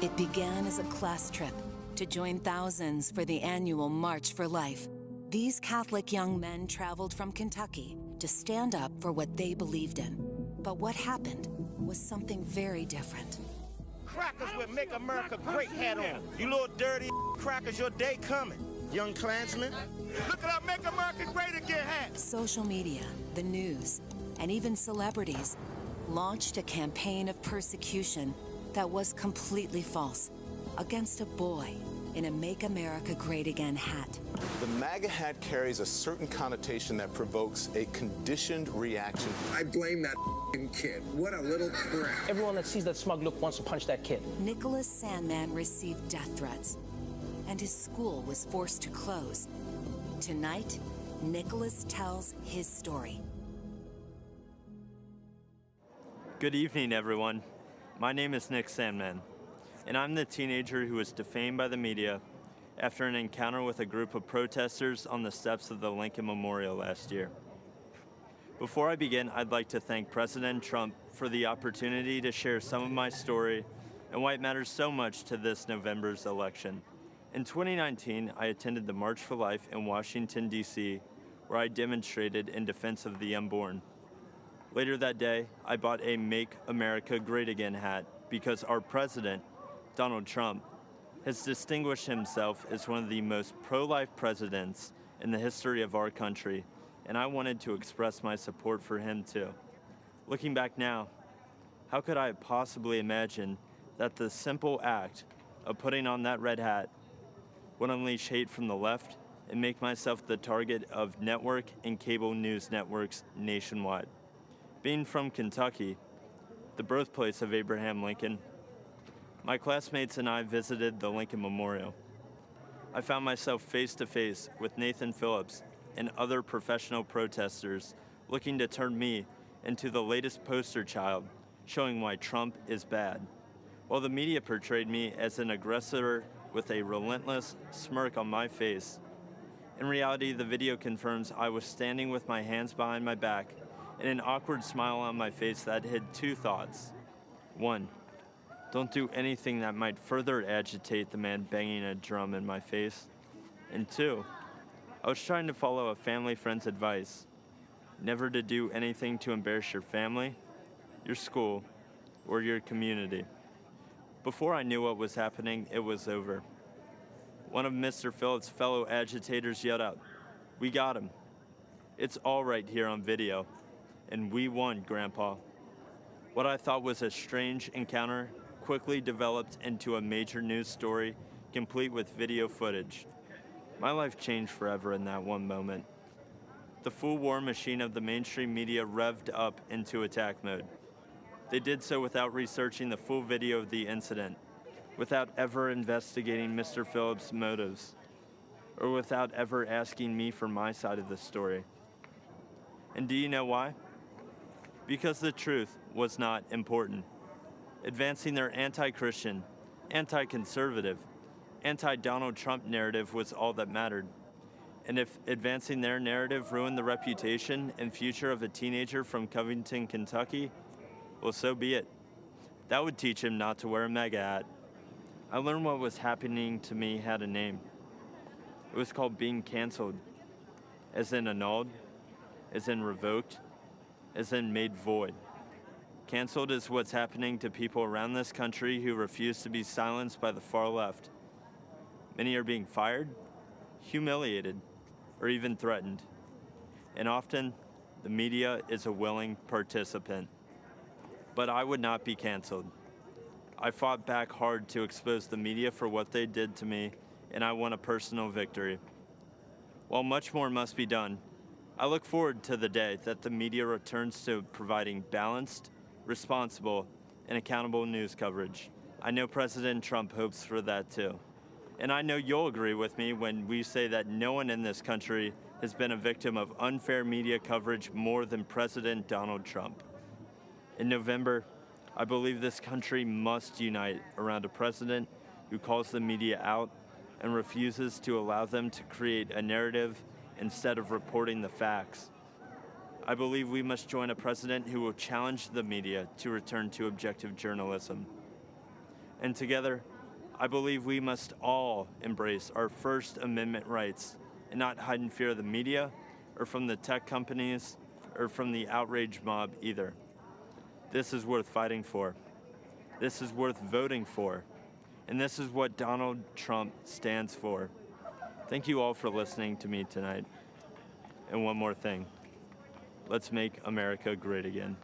It began as a class trip to join thousands for the annual March for Life. These Catholic young men traveled from Kentucky to stand up for what they believed in. But what happened was something very different. Crackers with Make America Great hat on. You little dirty crackers, your day coming. Young Klansmen. Look at our Make America Great Again hat. Social media, the news, and even celebrities launched a campaign of persecution that was completely false against a boy in a Make America Great Again hat. The MAGA hat carries a certain connotation that provokes a conditioned reaction. I blame that kid. What a little crap. Everyone that sees that smug look wants to punch that kid. Nicholas Sandman received death threats, and his school was forced to close. Tonight, Nicholas tells his story. Good evening, everyone. My name is Nick Sandman, and I'm the teenager who was defamed by the media after an encounter with a group of protesters on the steps of the Lincoln Memorial last year. Before I begin, I'd like to thank President Trump for the opportunity to share some of my story and why it matters so much to this November's election. In 2019, I attended the March for Life in Washington, D.C., where I demonstrated in defense of the unborn. Later that day, I bought a Make America Great Again hat because our president, Donald Trump, has distinguished himself as one of the most pro-life presidents in the history of our country, and I wanted to express my support for him too. Looking back now, how could I have possibly imagined that the simple act of putting on that red hat would unleash hate from the left and make myself the target of network and cable news networks nationwide? Being from Kentucky, the birthplace of Abraham Lincoln, my classmates and I visited the Lincoln Memorial. I found myself face to face with Nathan Phillips and other professional protesters looking to turn me into the latest poster child showing why Trump is bad, while the media portrayed me as an aggressor with a relentless smirk on my face. In reality, the video confirms I was standing with my hands behind my back and an awkward smile on my face that hid two thoughts. One, don't do anything that might further agitate the man banging a drum in my face. And two, I was trying to follow a family friend's advice, never to do anything to embarrass your family, your school, or your community. Before I knew what was happening, it was over. One of Mr. Phillips' fellow agitators yelled out, "We got him. It's all right here on video. And we won, Grandpa." What I thought was a strange encounter quickly developed into a major news story, complete with video footage. My life changed forever in that one moment. The full war machine of the mainstream media revved up into attack mode. They did so without researching the full video of the incident, without ever investigating Mr. Phillips' motives, or without ever asking me for my side of the story. And do you know why? Because the truth was not important. Advancing their anti-Christian, anti-conservative, anti-Donald Trump narrative was all that mattered. And if advancing their narrative ruined the reputation and future of a teenager from Covington, Kentucky, well, so be it. That would teach him not to wear a MAGA hat. I learned what was happening to me had a name. It was called being canceled, as in annulled, as in revoked, as in made void. Canceled is what's happening to people around this country who refuse to be silenced by the far left. Many are being fired, humiliated, or even threatened. And often, the media is a willing participant. But I would not be canceled. I fought back hard to expose the media for what they did to me, and I won a personal victory. While much more must be done, I look forward to the day that the media returns to providing balanced, responsible, and accountable news coverage. I know President Trump hopes for that too. And I know you'll agree with me when we say that no one in this country has been a victim of unfair media coverage more than President Donald Trump. In November, I believe this country must unite around a president who calls the media out and refuses to allow them to create a narrative instead of reporting the facts. I believe we must join a president who will challenge the media to return to objective journalism. And together, I believe we must all embrace our First Amendment rights and not hide in fear of the media or from the tech companies or from the outrage mob either. This is worth fighting for. This is worth voting for. And this is what Donald Trump stands for. Thank you all for listening to me tonight. And one more thing. Let's make America great again.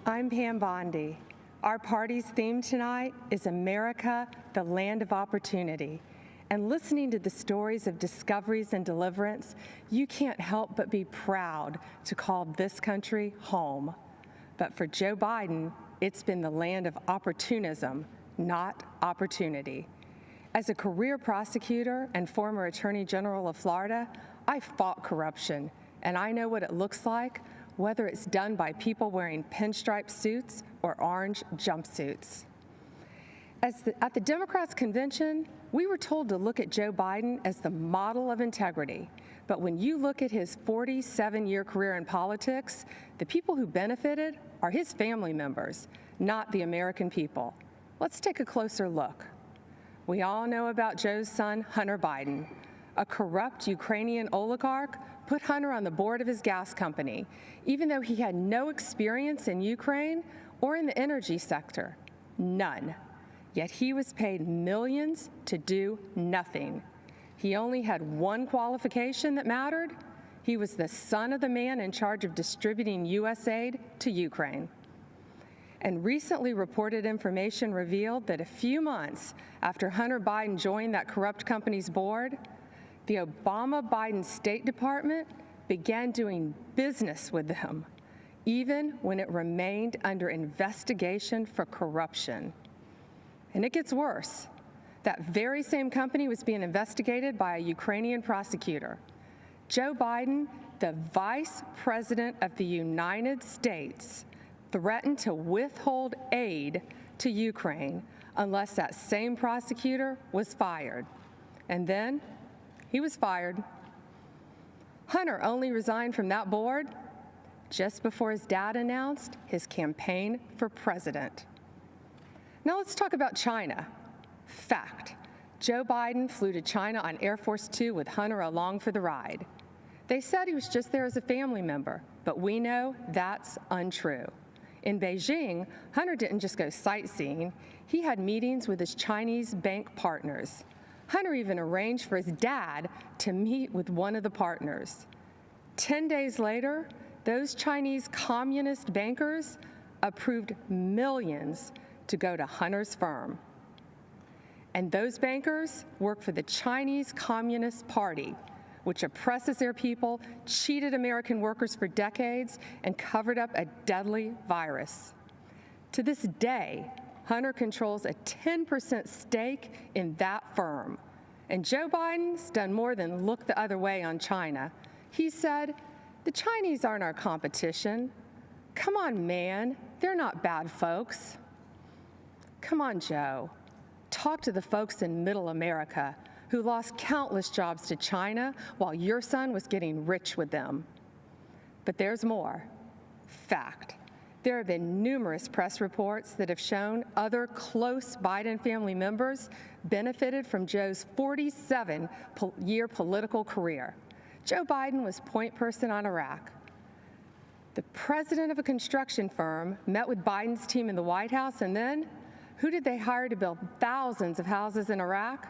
I'm Pam Bondi. Our party's theme tonight is America, the Land of Opportunity. And listening to the stories of discoveries and deliverance, you can't help but be proud to call this country home. But for Joe Biden, it's been the land of opportunism, not opportunity. As a career prosecutor and former Attorney General of Florida, I fought corruption, and I know what it looks like, whether it's done by people wearing pinstripe suits or orange jumpsuits. At the Democrats' convention, we were told to look at Joe Biden as the model of integrity. But when you look at his 47-year career in politics, the people who benefited are his family members, not the American people. Let's take a closer look. We all know about Joe's son, Hunter Biden. A corrupt Ukrainian oligarch put Hunter on the board of his gas company, even though he had no experience in Ukraine or in the energy sector. None. Yet he was paid millions to do nothing. He only had one qualification that mattered. He was the son of the man in charge of distributing U.S. aid to Ukraine. And recently reported information revealed that a few months after Hunter Biden joined that corrupt company's board, the Obama-Biden State Department began doing business with them, even when it remained under investigation for corruption. And it gets worse. That very same company was being investigated by a Ukrainian prosecutor. Joe Biden, the Vice President of the United States, threatened to withhold aid to Ukraine unless that same prosecutor was fired. And then he was fired. Hunter only resigned from that board just before his dad announced his campaign for president. Now let's talk about China. Fact, Joe Biden flew to China on Air Force Two with Hunter along for the ride. They said he was just there as a family member, but we know that's untrue. In Beijing, Hunter didn't just go sightseeing. He had meetings with his Chinese bank partners. Hunter even arranged for his dad to meet with one of the partners. 10 days later, those Chinese communist bankers approved millions to go to Hunter's firm. And those bankers work for the Chinese Communist Party, which oppresses their people, cheated American workers for decades, and covered up a deadly virus. To this day, Hunter controls a 10% stake in that firm. And Joe Biden's done more than look the other way on China. He said, "The Chinese aren't our competition. Come on, man, they're not bad folks." Come on, Joe. Talk to the folks in Middle America who lost countless jobs to China while your son was getting rich with them. But there's more. Fact. There have been numerous press reports that have shown other close Biden family members benefited from Joe's 47-year political career. Joe Biden was point person on Iraq. The president of a construction firm met with Biden's team in the White House, and then who did they hire to build thousands of houses in Iraq?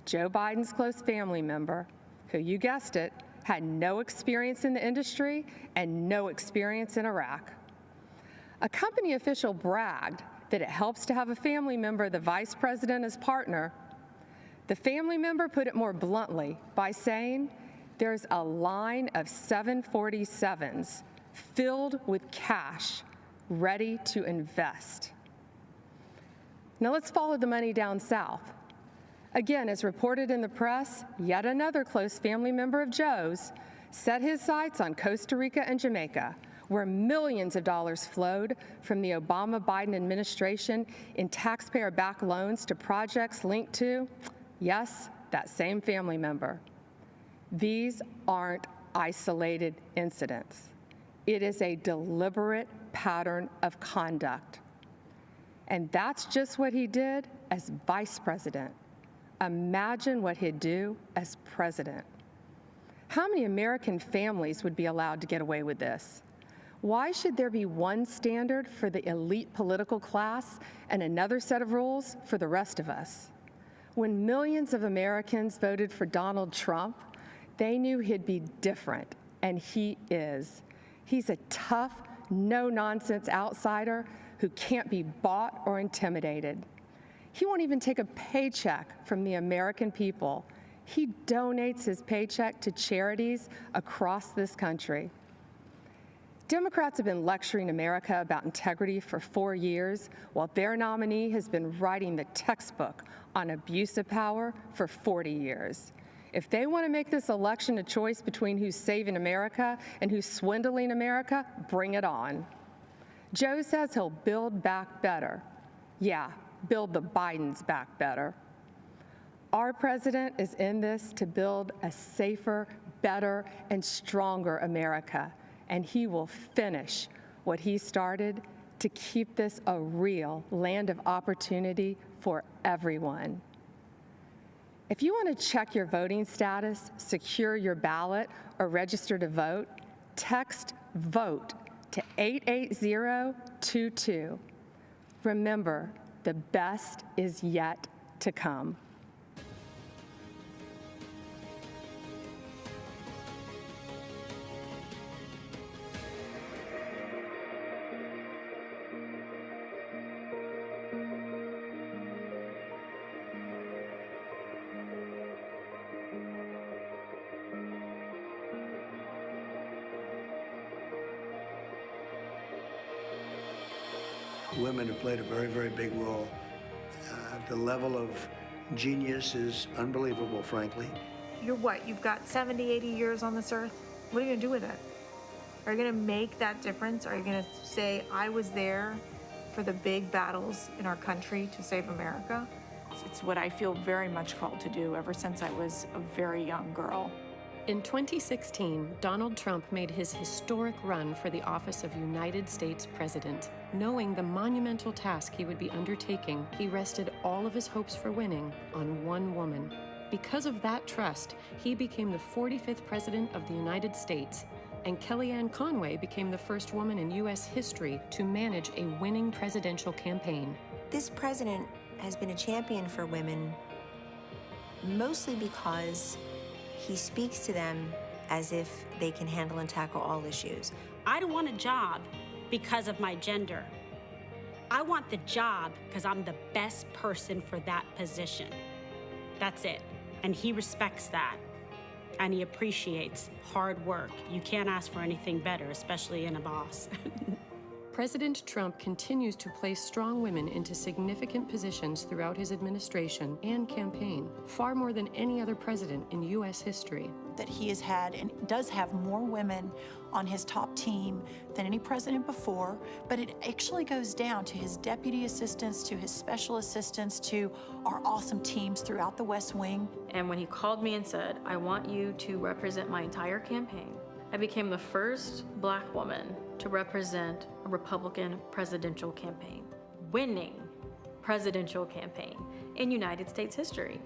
Joe Biden's close family member, who, you guessed it, had no experience in the industry and no experience in Iraq. A company official bragged that it helps to have a family member, the vice president, as partner. The family member put it more bluntly by saying, "There's a line of 747s filled with cash ready to invest." Now let's follow the money down south. Again, as reported in the press, yet another close family member of Joe's set his sights on Costa Rica and Jamaica, where millions of dollars flowed from the Obama-Biden administration in taxpayer-backed loans to projects linked to, yes, that same family member. These aren't isolated incidents. It is a deliberate pattern of conduct. And that's just what he did as vice president. Imagine what he'd do as president. How many American families would be allowed to get away with this? Why should there be one standard for the elite political class and another set of rules for the rest of us? When millions of Americans voted for Donald Trump, they knew he'd be different, and he is. He's a tough, no-nonsense outsider who can't be bought or intimidated. He won't even take a paycheck from the American people. He donates his paycheck to charities across this country. Democrats have been lecturing America about integrity for 4 years, while their nominee has been writing the textbook on abuse of power for 40 years. If they want to make this election a choice between who's saving America and who's swindling America, bring it on. Joe says he'll build back better. Yeah, Build the Bidens back better. Our president is in this to build a safer, better, and stronger America, and he will finish what he started to keep this a real land of opportunity for everyone. If you want to check your voting status, secure your ballot, or register to vote, text VOTE to 88022. Remember, the best is yet to come. Women have played a very, very big role. The level of genius is unbelievable, frankly. You're what? You've got 70, 80 years on this earth? What are you going to do with it? Are you going to make that difference? Are you going to say, I was there for the big battles in our country to save America? It's what I feel very much called to do ever since I was a very young girl. In 2016, Donald Trump made his historic run for the office of United States President. Knowing the monumental task he would be undertaking, he rested all of his hopes for winning on one woman. Because of that trust, he became the 45th President of the United States, and Kellyanne Conway became the first woman in U.S. history to manage a winning presidential campaign. This president has been a champion for women mostly because he speaks to them as if they can handle and tackle all issues. I don't want a job because of my gender. I want the job because I'm the best person for that position. That's it. And he respects that. And he appreciates hard work. You can't ask for anything better, especially in a boss. President Trump continues to place strong women into significant positions throughout his administration and campaign, far more than any other president in U.S. history. That he has had and does have more women on his top team than any president before, but it actually goes down to his deputy assistants, to his special assistants, to our awesome teams throughout the West Wing. And when he called me and said, I want you to represent my entire campaign, I became the first Black woman to represent a Republican presidential campaign, winning presidential campaign in United States history.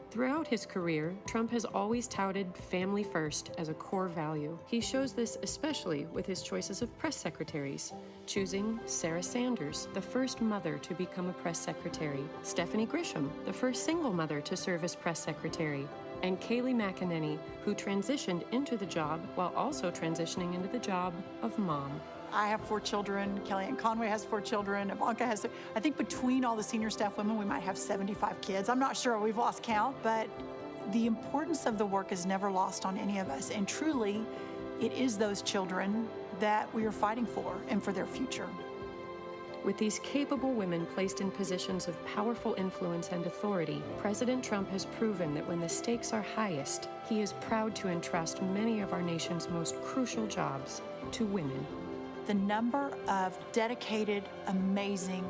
Throughout his career, Trump has always touted family first as a core value. He shows this especially with his choices of press secretaries, choosing Sarah Sanders, the first mother to become a press secretary, Stephanie Grisham, the first single mother to serve as press secretary, and Kayleigh McEnany, who transitioned into the job while also transitioning into the job of mom. I have 4 children, Kellyanne Conway has 4 children, Ivanka has, I think between all the senior staff women, we might have 75 kids. I'm not sure, we've lost count, but the importance of the work is never lost on any of us. And truly, it is those children that we are fighting for and for their future. With these capable women placed in positions of powerful influence and authority, President Trump has proven that when the stakes are highest, he is proud to entrust many of our nation's most crucial jobs to women. The number of dedicated, amazing,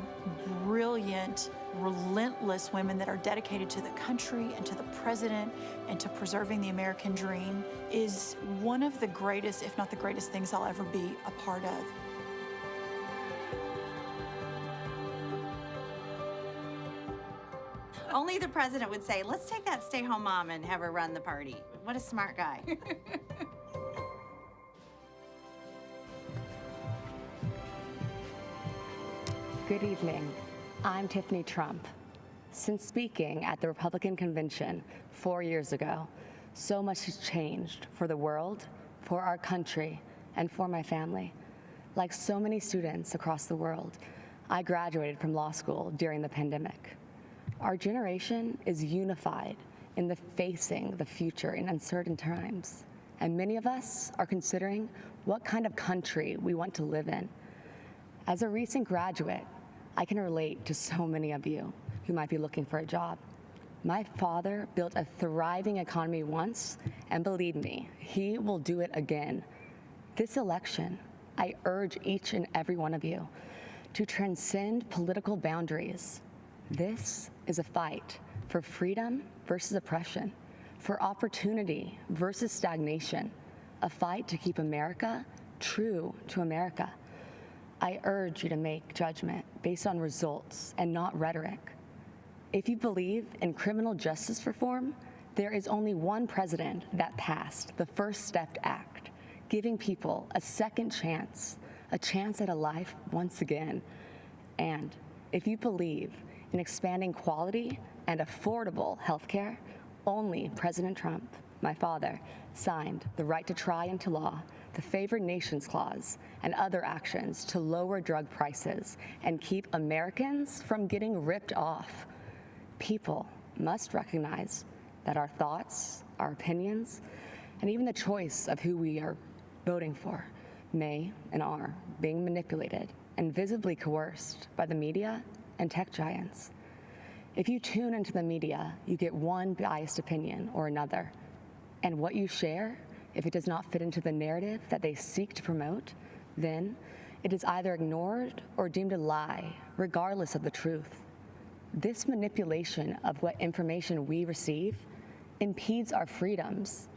brilliant, relentless women that are dedicated to the country and to the president and to preserving the American dream is one of the greatest, if not the greatest things I'll ever be a part of. Only the president would say, let's take that stay-home mom and have her run the party. What a smart guy. Good evening. I'm Tiffany Trump. Since speaking at the Republican convention 4 years ago, so much has changed for the world, for our country, and for my family. Like so many students across the world, I graduated from law school during the pandemic. Our generation is unified in facing the future in uncertain times, and many of us are considering what kind of country we want to live in. As a recent graduate, I can relate to so many of you who might be looking for a job. My father built a thriving economy once, and believe me, he will do it again. This election, I urge each and every one of you to transcend political boundaries. This is a fight for freedom versus oppression, for opportunity versus stagnation, a fight to keep America true to America. I urge you to make judgment based on results and not rhetoric. If you believe in criminal justice reform, there is only one president that passed the First Step Act, giving people a second chance, a chance at a life once again. And if you believe in expanding quality and affordable health care, only President Trump, my father, signed the right to try into law the Favored Nations Clause and other actions to lower drug prices and keep Americans from getting ripped off. People must recognize that our thoughts, our opinions, and even the choice of who we are voting for may and are being manipulated and visibly coerced by the media and tech giants. If you tune into the media, you get one biased opinion or another, and what you share, if it does not fit into the narrative that they seek to promote, then it is either ignored or deemed a lie, regardless of the truth. This manipulation of what information we receive impedes our freedoms.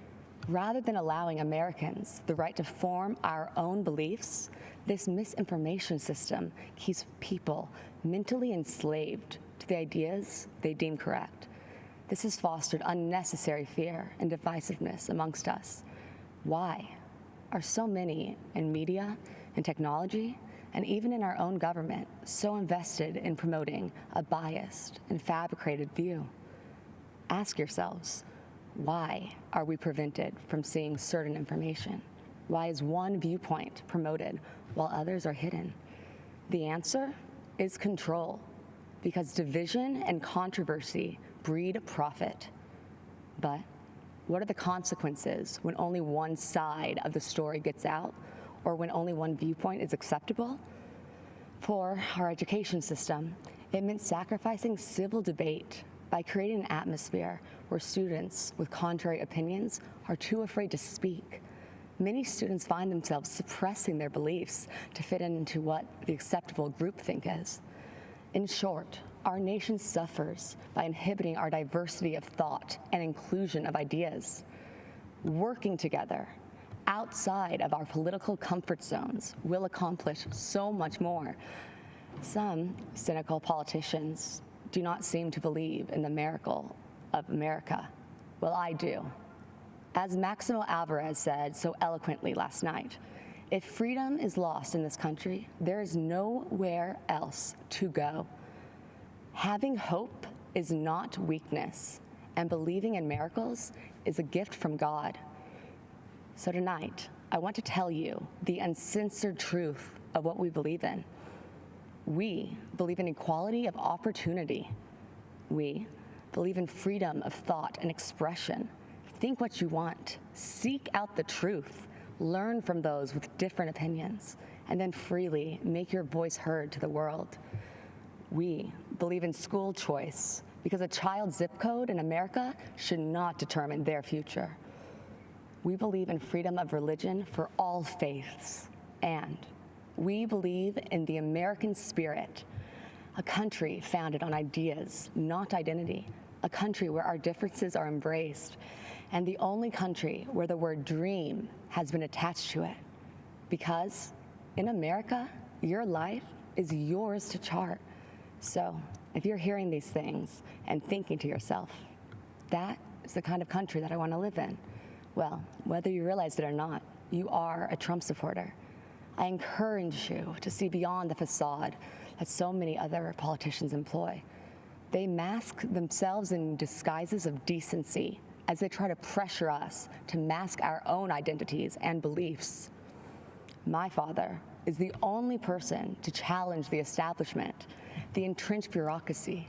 Rather than allowing Americans the right to form our own beliefs, this misinformation system keeps people mentally enslaved to the ideas they deem correct. This has fostered unnecessary fear and divisiveness amongst us. Why are so many in media and technology, and even in our own government, so invested in promoting a biased and fabricated view? Ask yourselves, why are we prevented from seeing certain information? Why is one viewpoint promoted while others are hidden? The answer is control, because division and controversy breed profit. But what are the consequences when only one side of the story gets out, or when only one viewpoint is acceptable? For our education system, it meant sacrificing civil debate by creating an atmosphere where students with contrary opinions are too afraid to speak. Many students find themselves suppressing their beliefs to fit into what the acceptable groupthink is. In short, our nation suffers by inhibiting our diversity of thought and inclusion of ideas. Working together outside of our political comfort zones will accomplish so much more. Some cynical politicians do not seem to believe in the miracle of America. Well, I do. As Maximo Alvarez said so eloquently last night, if freedom is lost in this country, there is nowhere else to go. Having hope is not weakness, and believing in miracles is a gift from God. So tonight, I want to tell you the uncensored truth of what we believe in. We believe in equality of opportunity. We believe in freedom of thought and expression. Think what you want. Seek out the truth. Learn from those with different opinions, and then freely make your voice heard to the world. We believe in school choice because a child's zip code in America should not determine their future. We believe in freedom of religion for all faiths, and we believe in the American spirit, a country founded on ideas, not identity, a country where our differences are embraced, and the only country where the word dream has been attached to it. Because in America, your life is yours to chart. So if you're hearing these things and thinking to yourself, that is the kind of country that I want to live in, well, whether you realize it or not, you are a Trump supporter. I encourage you to see beyond the facade that so many other politicians employ. They mask themselves in disguises of decency as they try to pressure us to mask our own identities and beliefs. My father is the only person to challenge the establishment, the entrenched bureaucracy,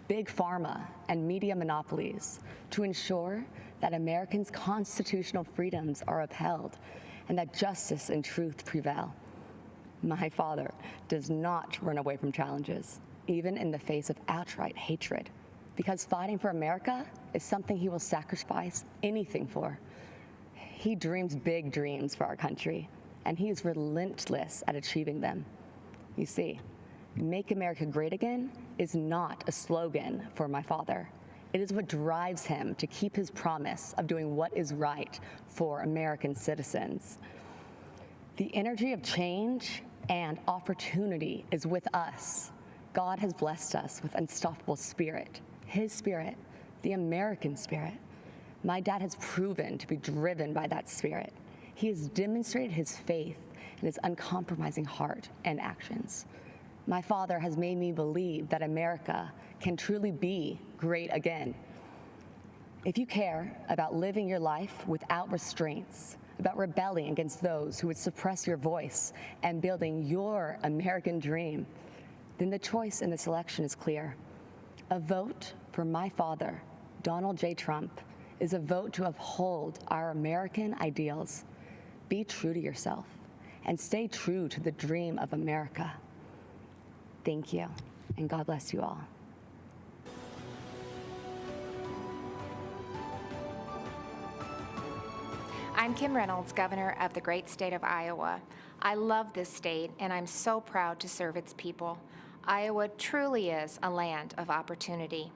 big pharma, and media monopolies to ensure that Americans' constitutional freedoms are upheld and that justice and truth prevail. My father does not run away from challenges, even in the face of outright hatred, because fighting for America is something he will sacrifice anything for. He dreams big dreams for our country, and he is relentless at achieving them. You see, make America great again is not a slogan for my father. It is what drives him to keep his promise of doing what is right for American citizens. The energy of change and opportunity is with us. God has blessed us with unstoppable spirit, his spirit, the American spirit. My dad has proven to be driven by that spirit. He has demonstrated his faith and his uncompromising heart and actions. My father has made me believe that America can truly be great again. If you care about living your life without restraints, about rebelling against those who would suppress your voice and building your American dream, then the choice in this election is clear. A vote for my father, Donald J. Trump, is a vote to uphold our American ideals. Be true to yourself and stay true to the dream of America. Thank you, and God bless you all. I'm Kim Reynolds, Governor of the great state of Iowa. I love this state, and I'm so proud to serve its people. Iowa truly is a land of opportunity.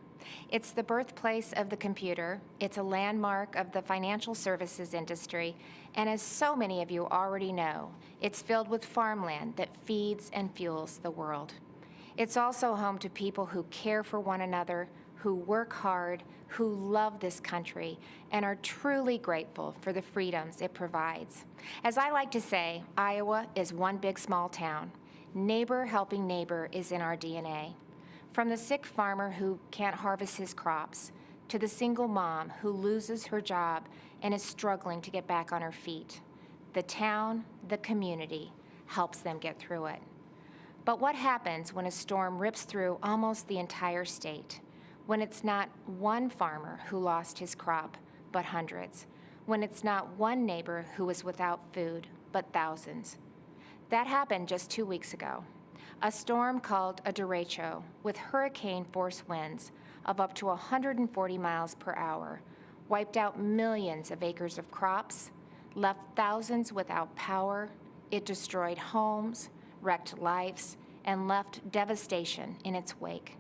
It's the birthplace of the computer, it's a landmark of the financial services industry, and as so many of you already know, it's filled with farmland that feeds and fuels the world. It's also home to people who care for one another, who work hard, who love this country, and are truly grateful for the freedoms it provides. As I like to say, Iowa is one big small town. Neighbor helping neighbor is in our DNA. From the sick farmer who can't harvest his crops, to the single mom who loses her job and is struggling to get back on her feet, the town, the community, helps them get through it. But what happens when a storm rips through almost the entire state? When it's not one farmer who lost his crop, but hundreds? When it's not one neighbor who is without food, but thousands? That happened just 2 weeks ago. A storm called a derecho with hurricane-force winds of up to 140 miles per hour wiped out millions of acres of crops, left thousands without power. It destroyed homes, wrecked lives, and left devastation in its wake.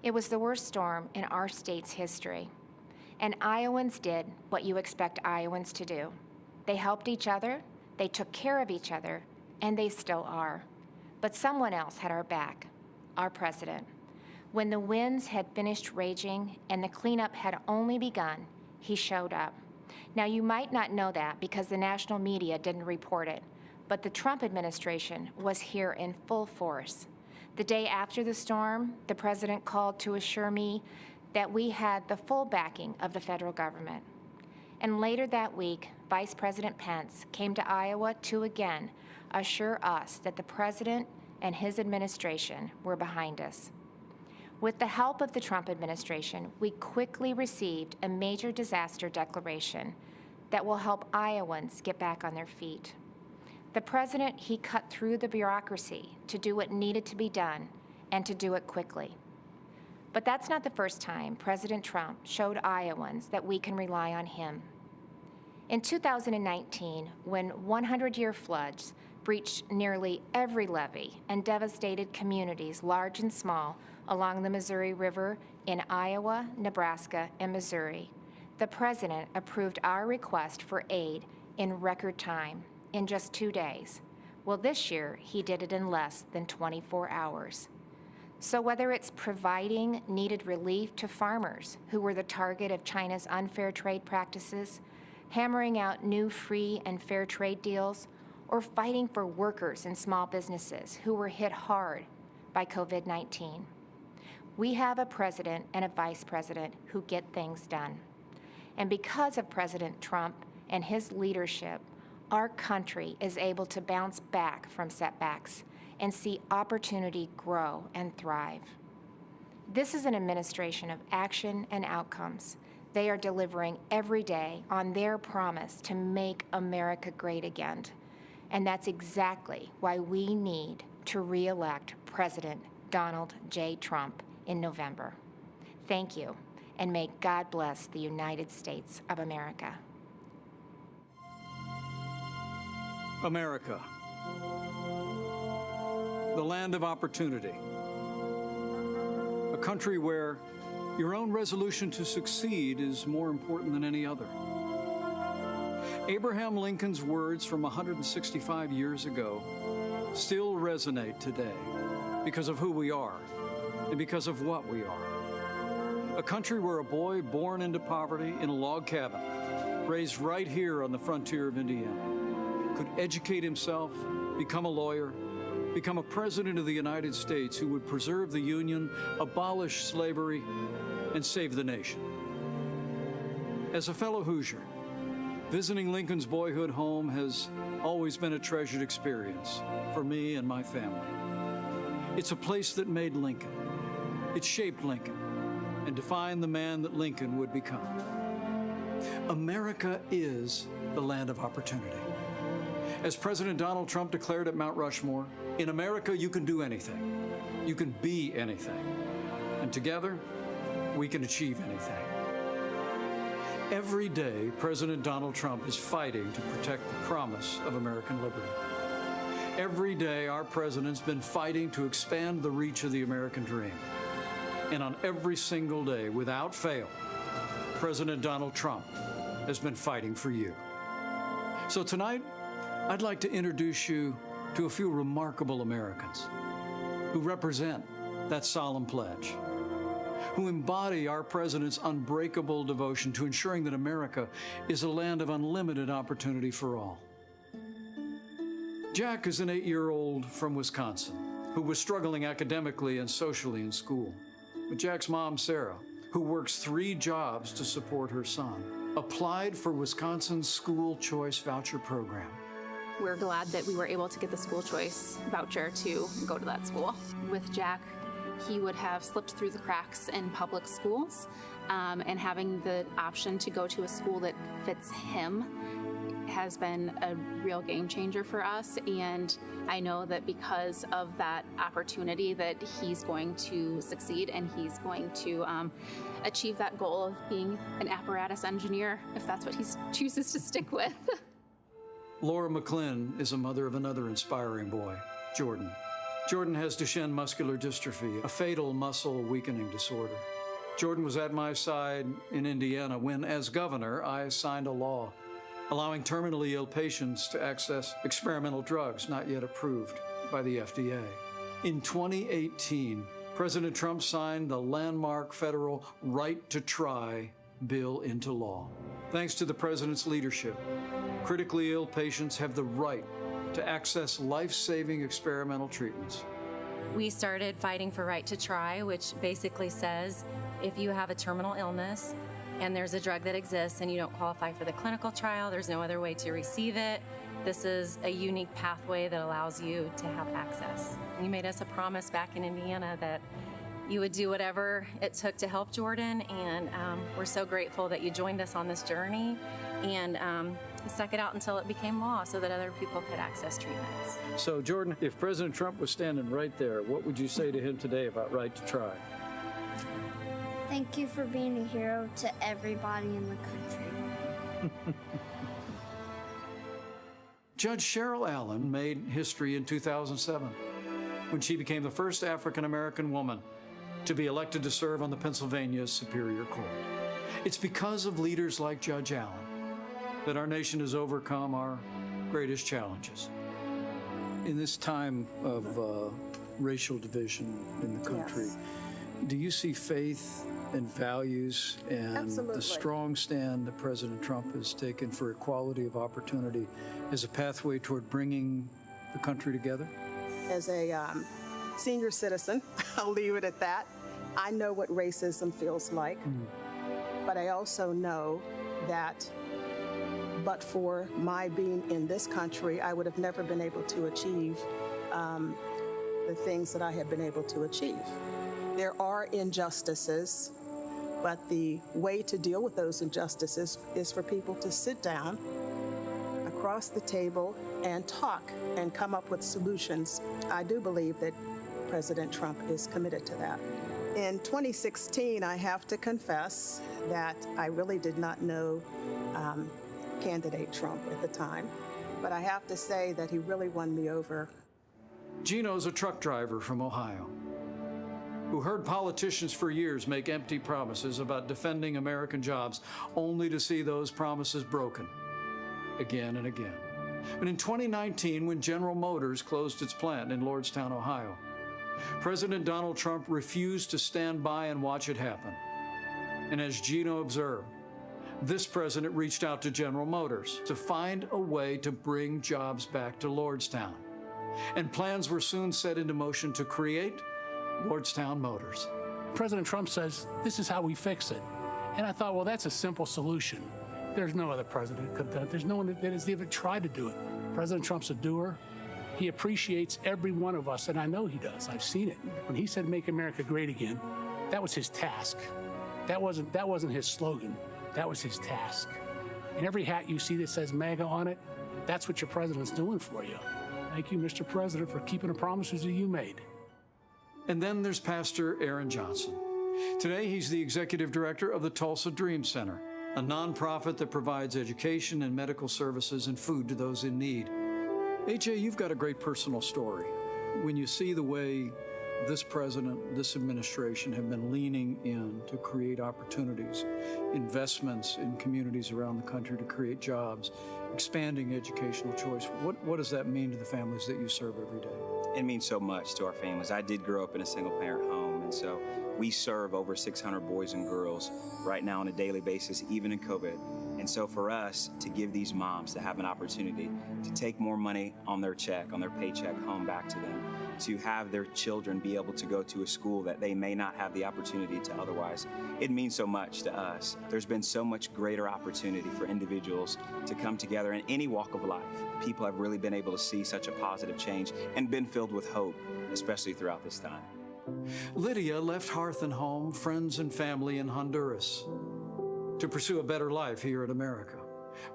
It was the worst storm in our state's history. And Iowans did what you expect Iowans to do. They helped each other, they took care of each other, and they still are. But someone else had our back, our president. When the winds had finished raging and the cleanup had only begun, he showed up. Now, you might not know that because the national media didn't report it, but the Trump administration was here in full force. The day after the storm, the president called to assure me that we had the full backing of the federal government. And later that week, Vice President Pence came to Iowa to again assure us that the president and his administration were behind us. With the help of the Trump administration, we quickly received a major disaster declaration that will help Iowans get back on their feet. The president, he cut through the bureaucracy to do what needed to be done and to do it quickly. But that's not the first time President Trump showed Iowans that we can rely on him. In 2019, when 100-year floods breached nearly every levee and devastated communities large and small along the Missouri River in Iowa, Nebraska, and Missouri, the president approved our request for aid in record time, in just 2 days. Well, this year, he did it in less than 24 hours. So whether it's providing needed relief to farmers who were the target of China's unfair trade practices, hammering out new free and fair trade deals, or fighting for workers and small businesses who were hit hard by COVID-19. We have a president and a vice president who get things done. And because of President Trump and his leadership, our country is able to bounce back from setbacks and see opportunity grow and thrive. This is an administration of action and outcomes. They are delivering every day on their promise to make America great again. And that's exactly why we need to re-elect President Donald J. Trump in November. Thank you, and may God bless the United States of America. America, the land of opportunity. country where your own resolution to succeed is more important than any other. Abraham Lincoln's words from 165 years ago still resonate today because of who we are and because of what we are. A country where a boy born into poverty in a log cabin, raised right here on the frontier of Indiana, could educate himself, become a lawyer, become a president of the United States who would preserve the Union, abolish slavery, and save the nation. As a fellow Hoosier, visiting Lincoln's boyhood home has always been a treasured experience for me and my family. It's a place that made Lincoln. It shaped Lincoln and defined the man that Lincoln would become. America is the land of opportunity. As President Donald Trump declared at Mount Rushmore, in America you can do anything. You can be anything. And together, we can achieve anything. Every day, President Donald Trump is fighting to protect the promise of American liberty. Every day, our president's been fighting to expand the reach of the American dream. And on every single day, without fail, President Donald Trump has been fighting for you. So tonight, I'd like to introduce you to a few remarkable Americans who represent that solemn pledge, who embody our president's unbreakable devotion to ensuring that America is a land of unlimited opportunity for all. Jack is an 8-year-old from Wisconsin who was struggling academically and socially in school. But Jack's mom, Sarah, who works 3 jobs to support her son, applied for Wisconsin's school choice voucher program. We're glad that we were able to get the school choice voucher to go to that school. With Jack, he would have slipped through the cracks in public schools, and having the option to go to a school that fits him has been a real game changer for us. And I know that because of that opportunity that he's going to succeed and he's going to achieve that goal of being an apparatus engineer, if that's what he chooses to stick with. Laura McClin is a mother of another inspiring boy, Jordan. Jordan has Duchenne muscular dystrophy, a fatal muscle weakening disorder. Jordan was at my side in Indiana when, as governor, I signed a law allowing terminally ill patients to access experimental drugs not yet approved by the FDA. In 2018, President Trump signed the landmark federal Right to Try bill into law. Thanks to the president's leadership, critically ill patients have the right to access life-saving experimental treatments. We started fighting for Right to Try, which basically says if you have a terminal illness and there's a drug that exists and you don't qualify for the clinical trial, there's no other way to receive it. This is a unique pathway that allows you to have access. You made us a promise back in Indiana that you would do whatever it took to help Jordan, and we're so grateful that you joined us on this journey and stuck it out until it became law so that other people could access treatments. So, Jordan, if President Trump was standing right there, what would you say to him today about Right to Try? Thank you for being a hero to everybody in the country. Judge Cheryl Allen made history in 2007 when she became the first African-American woman to be elected to serve on the Pennsylvania Superior Court. It's because of leaders like Judge Allen that our nation has overcome our greatest challenges. In this time of racial division in the country, do you see faith and values and the strong stand that President Trump has taken for equality of opportunity as a pathway toward bringing the country together? As a senior citizen, I'll leave it at that. I know what racism feels like, but I also know that but for my being in this country, I would have never been able to achieve the things that I have been able to achieve. There are injustices, but the way to deal with those injustices is for people to sit down across the table and talk and come up with solutions. I do believe that President Trump is committed to that. In 2016, I have to confess that I really did not know candidate Trump at the time, but I have to say that he really won me over. Gino's a truck driver from Ohio. who heard politicians for years make empty promises about defending American jobs, only to see those promises broken again and again. But in 2019, when General Motors closed its plant in Lordstown, Ohio, President Donald Trump refused to stand by and watch it happen. And as Gino observed, this president reached out to General Motors to find a way to bring jobs back to Lordstown. And plans were soon set into motion to create Lordstown Motors. President Trump says, this is how we fix it. And I thought, well, that's a simple solution. There's no other president who could have done it. There's no one that has even tried to do it. President Trump's a doer. He appreciates every one of us, and I know he does. I've seen it. When he said, make America great again, that was his task. That wasn't his slogan. That was his task. And every hat you see that says MAGA on it, that's what your president's doing for you. Thank you, Mr. President, for keeping the promises that you made. And then there's Pastor Aaron Johnson. Today, he's the executive director of the Tulsa Dream Center, a nonprofit that provides education and medical services and food to those in need. AJ, you've got a great personal story. When you see the way this president, this administration have been leaning in to create opportunities, investments in communities around the country to create jobs, expanding educational choice, what does that mean to the families that you serve every day? It means so much to our families. I did grow up in a single-parent home, and so we serve over 600 boys and girls right now on a daily basis, even in COVID. And so for us to give these moms to have an opportunity to take more money on their check, on their paycheck home back to them, to have their children be able to go to a school that they may not have the opportunity to otherwise, it means so much to us. There's been so much greater opportunity for individuals to come together in any walk of life. People have really been able to see such a positive change and been filled with hope, especially throughout this time. Lydia left hearth and home, friends and family in Honduras to pursue a better life here in America.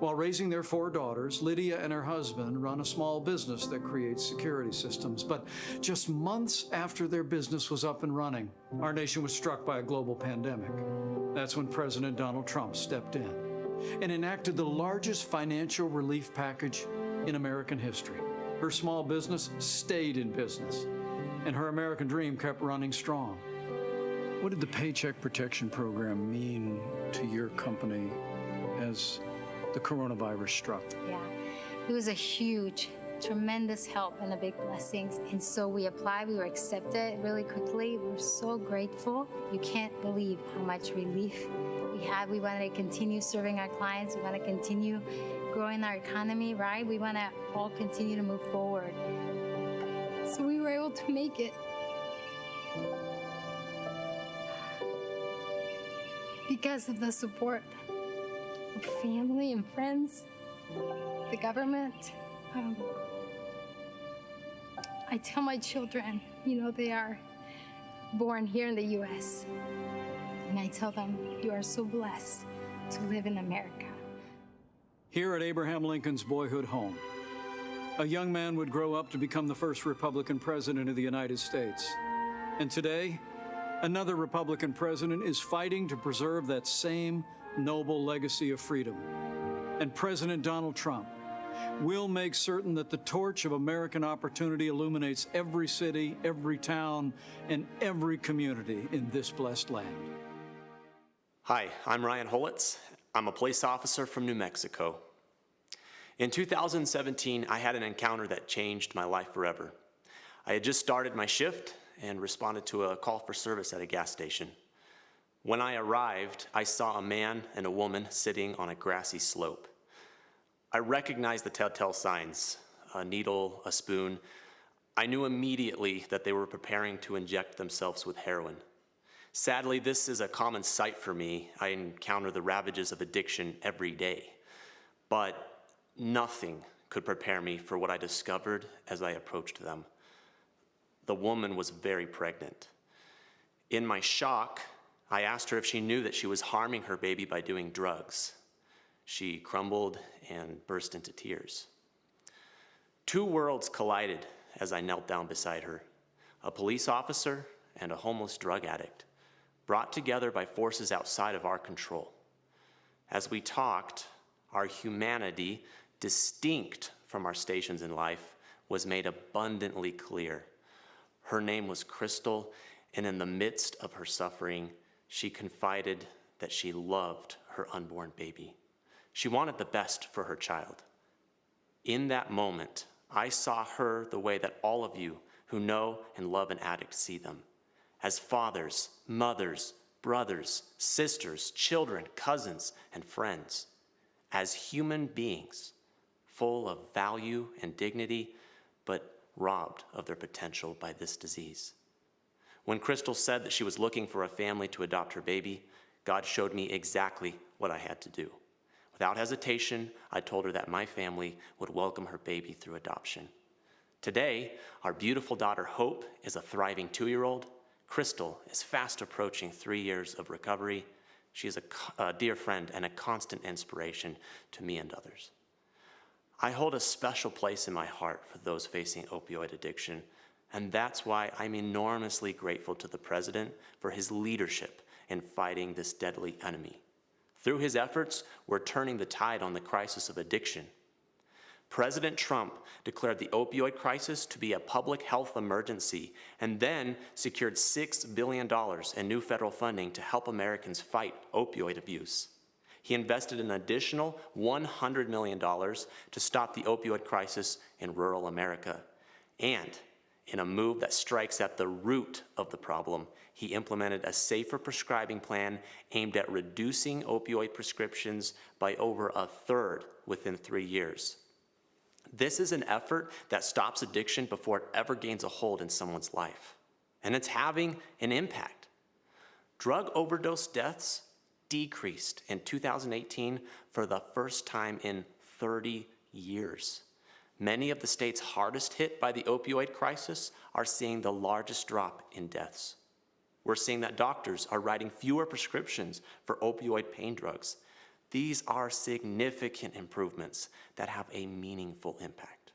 While raising their 4 daughters, Lydia and her husband run a small business that creates security systems. But just months after their business was up and running, our nation was struck by a global pandemic. That's when President Donald Trump stepped in and enacted the largest financial relief package in American history. Her small business stayed in business, and her American dream kept running strong. What did the Paycheck Protection Program mean to your company as the coronavirus struck? Yeah, it was a huge, tremendous help and a big blessing. And so we applied, we were accepted really quickly. We're so grateful. You can't believe how much relief we had. We want to continue serving our clients. We want to continue growing our economy, right? We want to all continue to move forward. So we were able to make it. Because of the support of family and friends, the government. I tell my children, they are born here in the U.S. And I tell them, you are so blessed to live in America. Here at Abraham Lincoln's boyhood home, a young man would grow up to become the first Republican president of the United States. And today, another Republican president is fighting to preserve that same noble legacy of freedom. And President Donald Trump will make certain that the torch of American opportunity illuminates every city, every town, and every community in this blessed land. Hi, I'm Ryan Holitz. I'm a police officer from New Mexico. In 2017, I had an encounter that changed my life forever. I had just started my shift and responded to a call for service at a gas station. When I arrived, I saw a man and a woman sitting on a grassy slope. I recognized the telltale signs, a needle, a spoon. I knew immediately that they were preparing to inject themselves with heroin. Sadly, this is a common sight for me. I encounter the ravages of addiction every day. But nothing could prepare me for what I discovered as I approached them. The woman was very pregnant. In my shock, I asked her if she knew that she was harming her baby by doing drugs. She crumbled and burst into tears. 2 worlds collided as I knelt down beside her. A police officer and a homeless drug addict, brought together by forces outside of our control. As we talked, our humanity, distinct from our stations in life, was made abundantly clear. Her name was Crystal, And in the midst of her suffering, she confided that she loved her unborn baby. She wanted the best for her child. In that moment, I saw her the way that all of you who know and love an addict see them, as fathers, mothers, brothers, sisters, children, cousins, and friends, as human beings, full of value and dignity, but robbed of their potential by this disease. When Crystal said that she was looking for a family to adopt her baby, God showed me exactly what I had to do. Without hesitation, I told her that my family would welcome her baby through adoption. Today, our beautiful daughter Hope is a thriving 2-year-old. Crystal is fast approaching 3 years of recovery. She is a dear friend and a constant inspiration to me and others. I hold a special place in my heart for those facing opioid addiction, and that's why I'm enormously grateful to the President for his leadership in fighting this deadly enemy. Through his efforts, we're turning the tide on the crisis of addiction. President Trump declared the opioid crisis to be a public health emergency and then secured $6 billion in new federal funding to help Americans fight opioid abuse. He invested an additional $100 million to stop the opioid crisis in rural America. And in a move that strikes at the root of the problem, he implemented a safer prescribing plan aimed at reducing opioid prescriptions by over 1/3 within 3 years. This is an effort that stops addiction before it ever gains a hold in someone's life. And it's having an impact. Drug overdose deaths decreased in 2018 for the first time in 30 years. Many of the states hardest hit by the opioid crisis are seeing the largest drop in deaths. We're seeing that doctors are writing fewer prescriptions for opioid pain drugs. These are significant improvements that have a meaningful impact.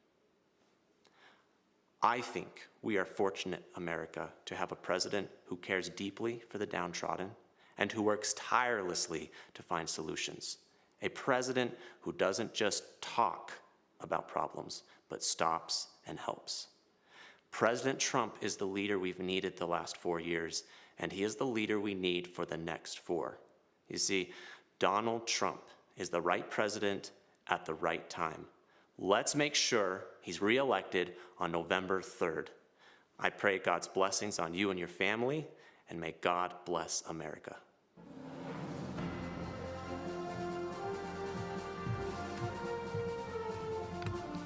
I think we are fortunate, America, to have a president who cares deeply for the downtrodden and who works tirelessly to find solutions. A president who doesn't just talk about problems, but stops and helps. President Trump is the leader we've needed the last 4 years, and he is the leader we need for the next 4. You see, Donald Trump is the right president at the right time. Let's make sure he's reelected on November 3rd. I pray God's blessings on you and your family, and may God bless America.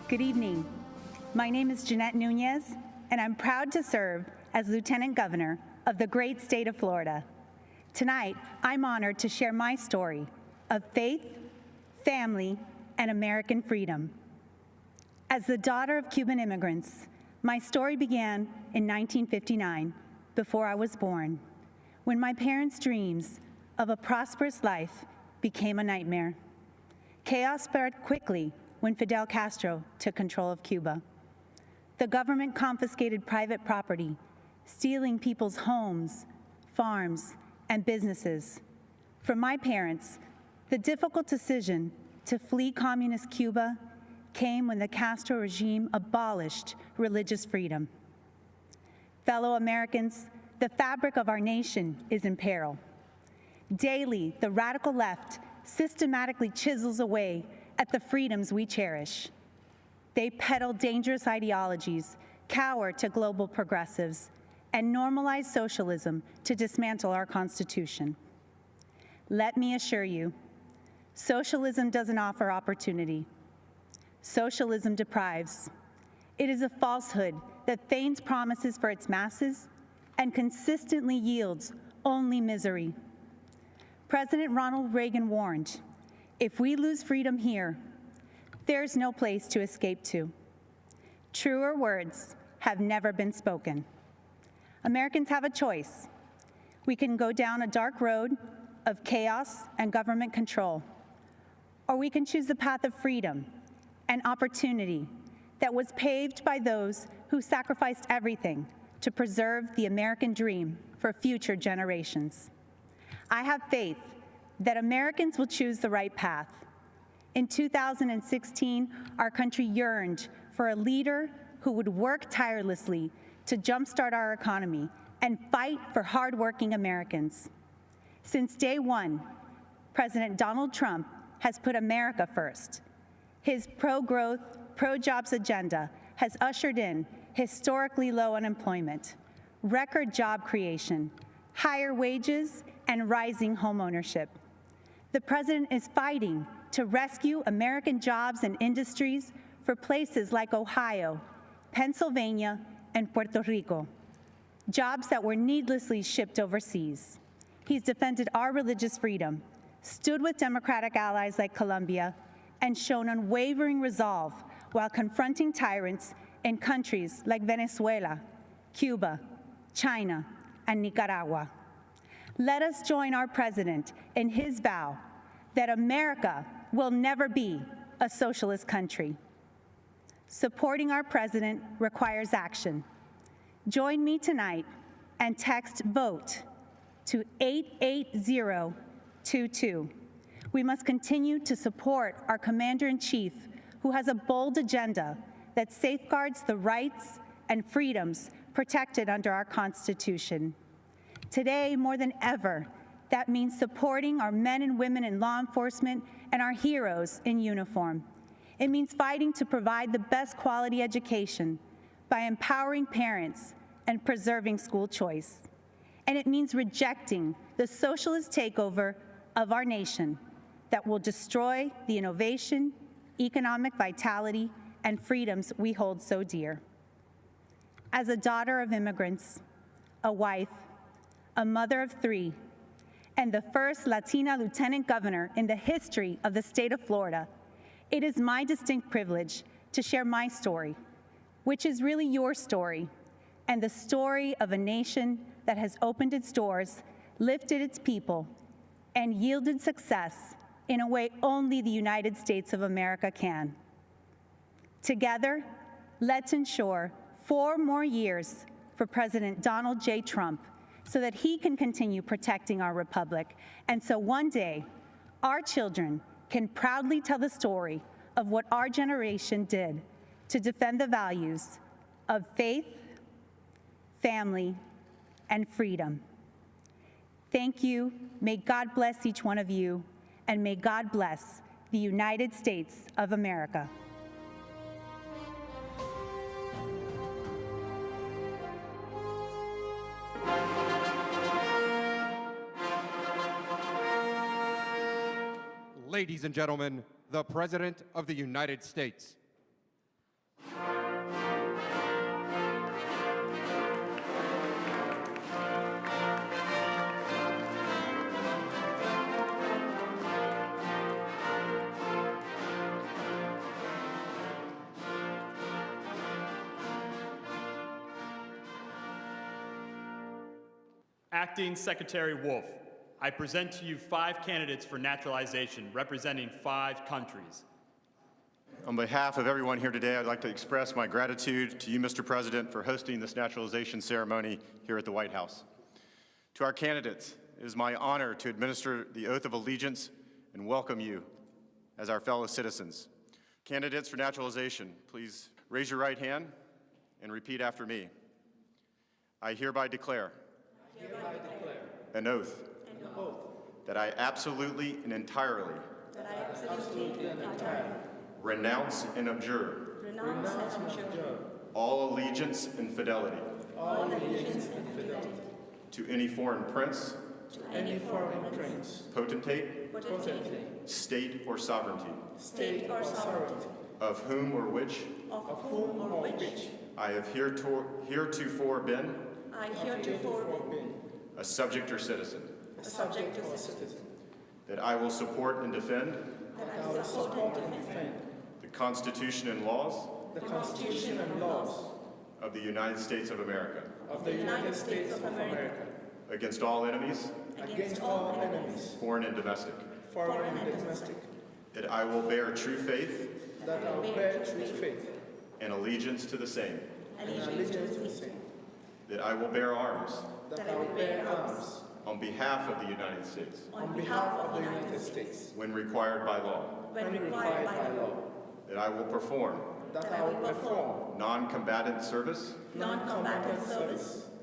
Good evening. My name is Jeanette Nunez, and I'm proud to serve as Lieutenant Governor of the great state of Florida. Tonight, I'm honored to share my story of faith, family, and American freedom. As the daughter of Cuban immigrants, my story began in 1959, before I was born, when my parents' dreams of a prosperous life became a nightmare. Chaos spread quickly when Fidel Castro took control of Cuba. The government confiscated private property, stealing people's homes, farms, and businesses. For my parents, the difficult decision to flee communist Cuba came when the Castro regime abolished religious freedom. Fellow Americans, the fabric of our nation is in peril. Daily, the radical left systematically chisels away at the freedoms we cherish. They peddle dangerous ideologies, cower to global progressives, and normalize socialism to dismantle our Constitution. Let me assure you, socialism doesn't offer opportunity. Socialism deprives. It is a falsehood that feigns promises for its masses and consistently yields only misery. President Ronald Reagan warned, if we lose freedom here, there's no place to escape to. Truer words have never been spoken. Americans have a choice. We can go down a dark road of chaos and government control, or we can choose the path of freedom and opportunity that was paved by those who sacrificed everything to preserve the American dream for future generations. I have faith that Americans will choose the right path. In 2016, our country yearned for a leader who would work tirelessly to jumpstart our economy and fight for hardworking Americans. Since day one, President Donald Trump has put America first. His pro-growth, pro-jobs agenda has ushered in historically low unemployment, record job creation, higher wages, and rising homeownership. The president is fighting to rescue American jobs and industries for places like Ohio, Pennsylvania, and Puerto Rico, jobs that were needlessly shipped overseas. He's defended our religious freedom, stood with Democratic allies like Colombia, and shown unwavering resolve while confronting tyrants in countries like Venezuela, Cuba, China, and Nicaragua. Let us join our president in his vow that America will never be a socialist country. Supporting our president requires action. Join me tonight and text VOTE to 88022. We must continue to support our Commander-in-Chief, who has a bold agenda that safeguards the rights and freedoms protected under our Constitution. Today, more than ever, that means supporting our men and women in law enforcement and our heroes in uniform. It means fighting to provide the best quality education by empowering parents and preserving school choice. And it means rejecting the socialist takeover of our nation that will destroy the innovation, economic vitality, and freedoms we hold so dear. As a daughter of immigrants, a wife, a mother of 3, and the first Latina lieutenant governor in the history of the state of Florida, it is my distinct privilege to share my story, which is really your story, and the story of a nation that has opened its doors, lifted its people, and yielded success in a way only the United States of America can. Together, let's ensure 4 more years for President Donald J. Trump so that he can continue protecting our republic, and so one day, our children can proudly tell the story of what our generation did to defend the values of faith, family, and freedom. Thank you. May God bless each one of you, and may God bless the United States of America. Ladies and gentlemen, the President of the United States. Acting Secretary Wolf, I present to you 5 candidates for naturalization representing 5 countries. On behalf of everyone here today, I'd like to express my gratitude to you, Mr. President, for hosting this naturalization ceremony here at the White House. To our candidates, it is my honor to administer the oath of allegiance and welcome you as our fellow citizens. Candidates for naturalization, please raise your right hand and repeat after me. I hereby declare an oath that I absolutely and entirely renounce and abjure all allegiance and fidelity to any foreign prince, potentate, state or sovereignty, of whom or which I have heretofore been a subject or citizen, that I will support and defend the Constitution and laws of the United States of America, against all enemies, foreign and domestic, that I will bear true faith and allegiance to the same, that I will bear arms on behalf of the United States, when required by law, that I will perform non-combatant service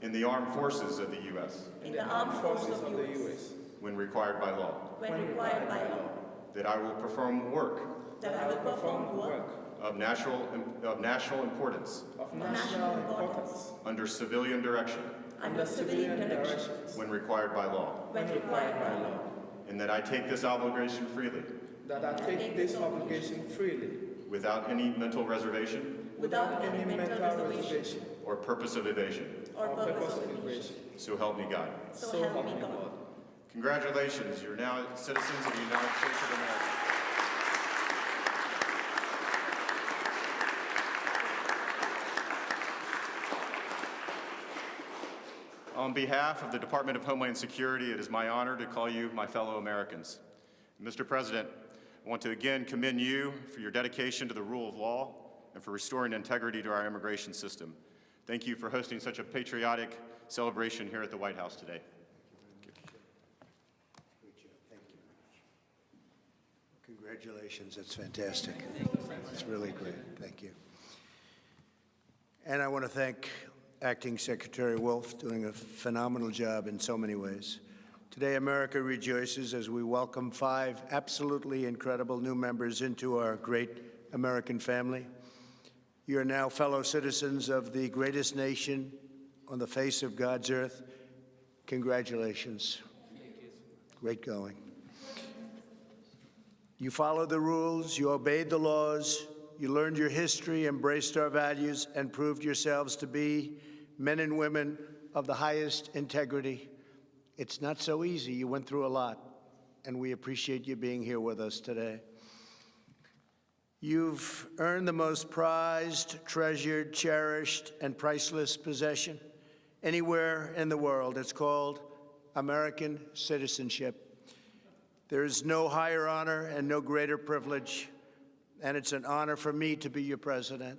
in the armed forces of the U.S. in the armed forces of the U.S. when required by law. when required by law. That I will perform work That I will perform work of national importance of national importance under civilian direction under civilian direction when required by law. when required by law. And that I take this obligation freely That I take this obligation freely without any mental reservation without any mental reservation or purpose of evasion. or purpose of evasion. So help me God. So help me God. Congratulations, you're now citizens of the United States of America. On behalf of the Department of Homeland Security, it is my honor to call you my fellow Americans. Mr. President, I want to again commend you for your dedication to the rule of law and for restoring integrity to our immigration system. Thank you for hosting such a patriotic celebration here at the White House today. Congratulations, that's fantastic. It's really great, thank you. And I want to thank Acting Secretary Wolf, doing a phenomenal job in so many ways. Today, America rejoices as we welcome 5 absolutely incredible new members into our great American family. You are now fellow citizens of the greatest nation on the face of God's earth. Congratulations. Great going. You followed the rules, you obeyed the laws, you learned your history, embraced our values, and proved yourselves to be men and women of the highest integrity. It's not so easy. You went through a lot, and we appreciate you being here with us today. You've earned the most prized, treasured, cherished, and priceless possession anywhere in the world. It's called American citizenship. There is no higher honor and no greater privilege, and it's an honor for me to be your president.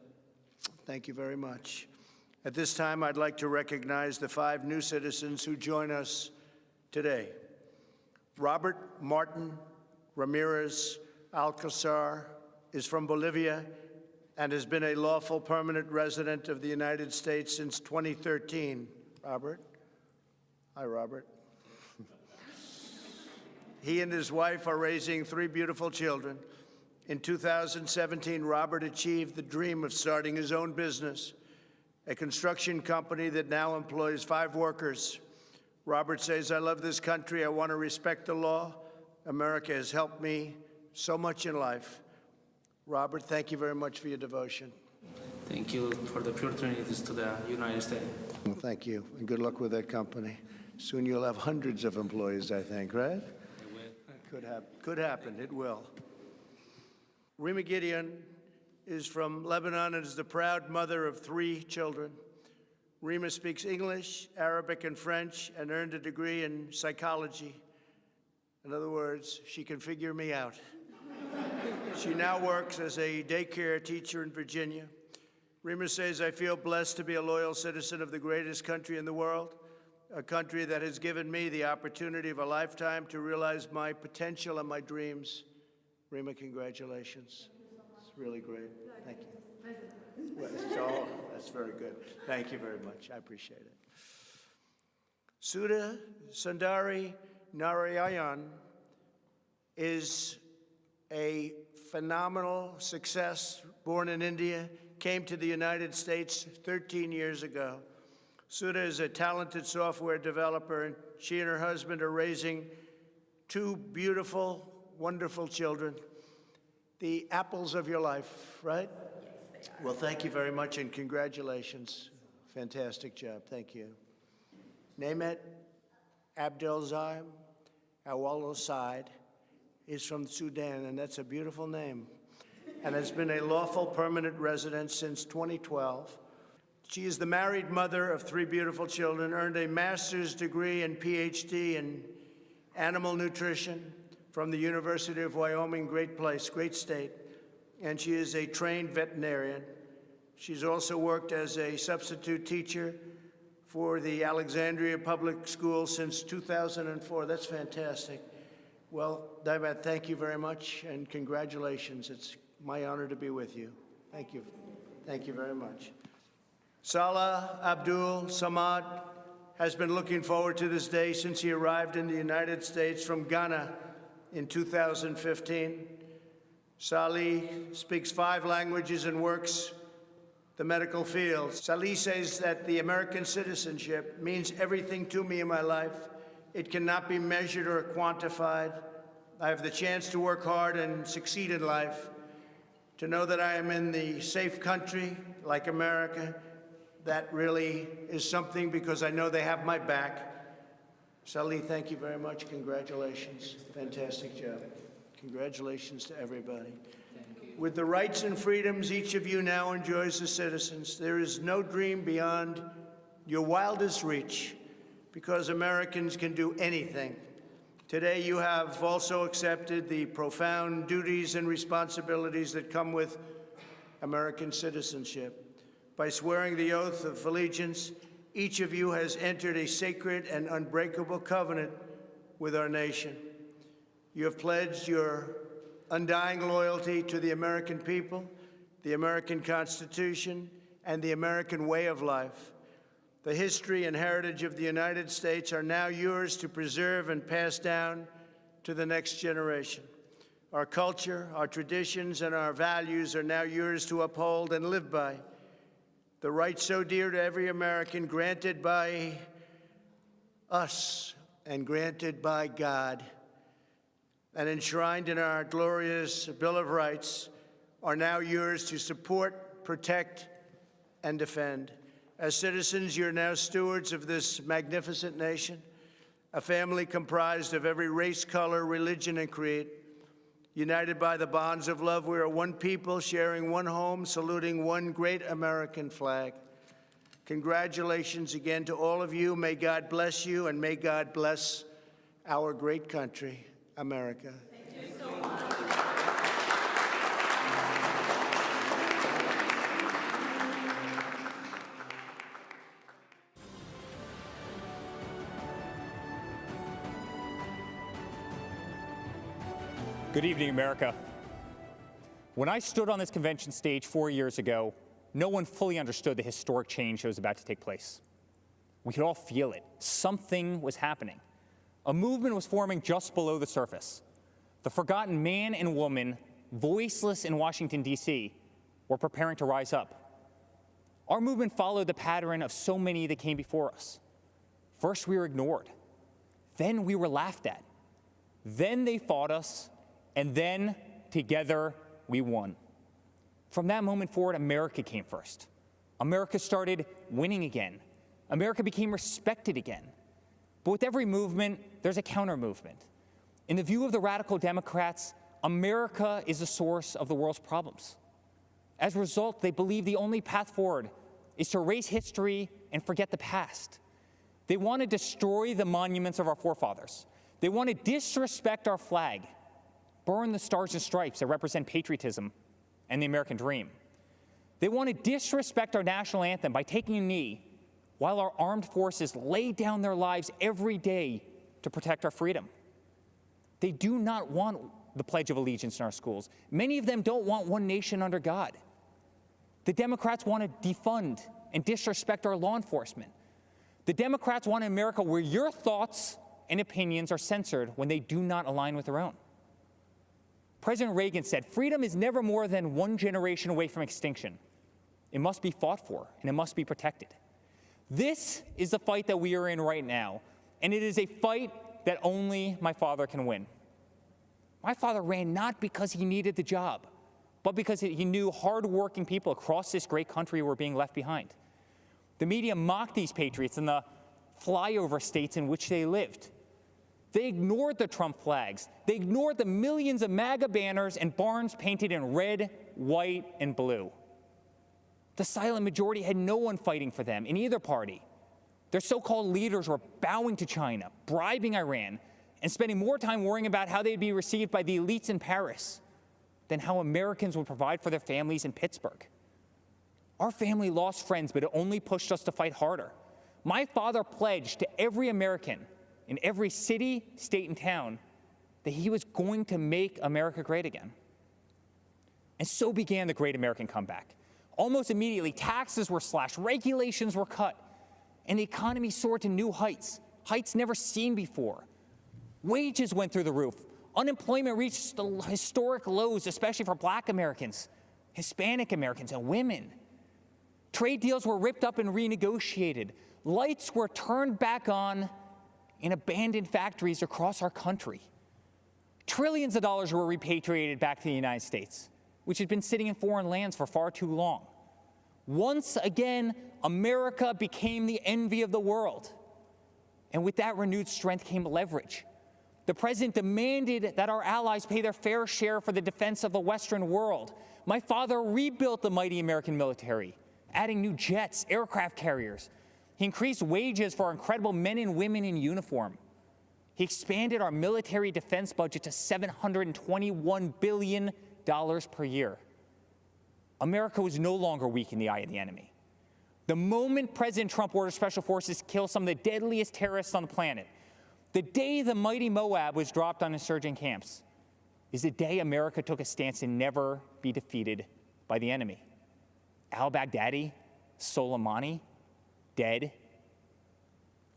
Thank you very much. At this time, I'd like to recognize the 5 new citizens who join us today. Robert Martin Ramirez Alcazar is from Bolivia and has been a lawful permanent resident of the United States since 2013. Robert? Hi, Robert. He and his wife are raising 3 beautiful children. In 2017, Robert achieved the dream of starting his own business, a construction company that now employs 5 workers. Robert says, I love this country. I want to respect the law. America has helped me so much in life. Robert, thank you very much for your devotion. Thank you for the opportunities to the United States. Well, thank you, and good luck with that company. Soon you'll have hundreds of employees, I think, right? Could happen, it will. Rima Gideon is from Lebanon and is the proud mother of 3 children. Rima speaks English, Arabic, and French, and earned a degree in psychology. In other words, she can figure me out. She now works as a daycare teacher in Virginia. Rima says, I feel blessed to be a loyal citizen of the greatest country in the world, a country that has given me the opportunity of a lifetime to realize my potential and my dreams. Rima, congratulations. It's really great. Thank you. Oh, that's very good. Thank you very much. I appreciate it. Sudha Sundari Narayan is a phenomenal success, born in India, came to the United States 13 years ago. Sudha is a talented software developer, and she and her husband are raising 2 beautiful, wonderful children, the apples of your life, right? Yes, they are. Well, thank you very much, and congratulations. Fantastic job. Thank you. Nehmet Abdelzim Awalo Said is from Sudan, and that's a beautiful name, and has been a lawful permanent resident since 2012. She is the married mother of 3 beautiful children, earned a master's degree and PhD in animal nutrition from the University of Wyoming, great place, great state, and she is a trained veterinarian. She's also worked as a substitute teacher for the Alexandria Public School since 2004. That's fantastic. Well, Daivat, thank you very much, and congratulations. It's my honor to be with you. Thank you. Thank you very much. Salah Abdul Samad has been looking forward to this day since he arrived in the United States from Ghana in 2015. Salih speaks 5 languages and works the medical field. Salih says that the American citizenship means everything to me in my life. It cannot be measured or quantified. I have the chance to work hard and succeed in life, to know that I am in the safe country like America. That really is something, because I know they have my back. Salih, thank you very much. Congratulations. Fantastic job. Congratulations to everybody. With the rights and freedoms each of you now enjoys as citizens, there is no dream beyond your wildest reach, because Americans can do anything. Today, you have also accepted the profound duties and responsibilities that come with American citizenship. By swearing the oath of allegiance, each of you has entered a sacred and unbreakable covenant with our nation. You have pledged your undying loyalty to the American people, the American Constitution, and the American way of life. The history and heritage of the United States are now yours to preserve and pass down to the next generation. Our culture, our traditions, and our values are now yours to uphold and live by. The rights so dear to every American, granted by us and granted by God, and enshrined in our glorious Bill of Rights, are now yours to support, protect, and defend. As citizens, you're now stewards of this magnificent nation, a family comprised of every race, color, religion, and creed. United by the bonds of love, we are one people, sharing one home, saluting one great American flag. Congratulations again to all of you. May God bless you, and may God bless our great country, America. Thank you so much. Good evening, America. When I stood on this convention stage 4 years ago, no one fully understood the historic change that was about to take place. We could all feel it. Something was happening. A movement was forming just below the surface. The forgotten man and woman, voiceless in Washington, D.C., were preparing to rise up. Our movement followed the pattern of so many that came before us. First, we were ignored. Then we were laughed at. Then they fought us. And then, together, we won. From that moment forward, America came first. America started winning again. America became respected again. But with every movement, there's a counter-movement. In the view of the radical Democrats, America is the source of the world's problems. As a result, they believe the only path forward is to erase history and forget the past. They want to destroy the monuments of our forefathers. They want to disrespect our flag, burn the stars and stripes that represent patriotism and the American dream. They want to disrespect our national anthem by taking a knee while our armed forces lay down their lives every day to protect our freedom. They do not want the Pledge of Allegiance in our schools. Many of them don't want one nation under God. The Democrats want to defund and disrespect our law enforcement. The Democrats want an America where your thoughts and opinions are censored when they do not align with their own. President Reagan said, "Freedom is never more than one generation away from extinction. It must be fought for, and it must be protected." This is the fight that we are in right now, and it is a fight that only my father can win. My father ran not because he needed the job, but because he knew hardworking people across this great country were being left behind. The media mocked these patriots in the flyover states in which they lived. They ignored the Trump flags. They ignored the millions of MAGA banners and barns painted in red, white, and blue. The silent majority had no one fighting for them in either party. Their so-called leaders were bowing to China, bribing Iran, and spending more time worrying about how they'd be received by the elites in Paris than how Americans would provide for their families in Pittsburgh. Our family lost friends, but it only pushed us to fight harder. My father pledged to every American in every city, state, and town that he was going to make America great again. And so began the Great American Comeback. Almost immediately, taxes were slashed, regulations were cut. and the economy soared to new heights, heights never seen before. Wages went through the roof. Unemployment reached historic lows, especially for Black Americans, Hispanic Americans, and women. Trade deals were ripped up and renegotiated. Lights were turned back on in abandoned factories across our country. Trillions of dollars were repatriated back to the United States, which had been sitting in foreign lands for far too long. Once again, America became the envy of the world. And with that renewed strength came leverage. The president demanded that our allies pay their fair share for the defense of the Western world. My father rebuilt the mighty American military, adding new jets, aircraft carriers. He increased wages for our incredible men and women in uniform. He expanded our military defense budget to $721 billion per year. America was no longer weak in the eye of the enemy. The moment President Trump ordered special forces kill some of the deadliest terrorists on the planet, the day the mighty Moab was dropped on insurgent camps, is the day America took a stance to never be defeated by the enemy. Al-Baghdadi, Soleimani, dead.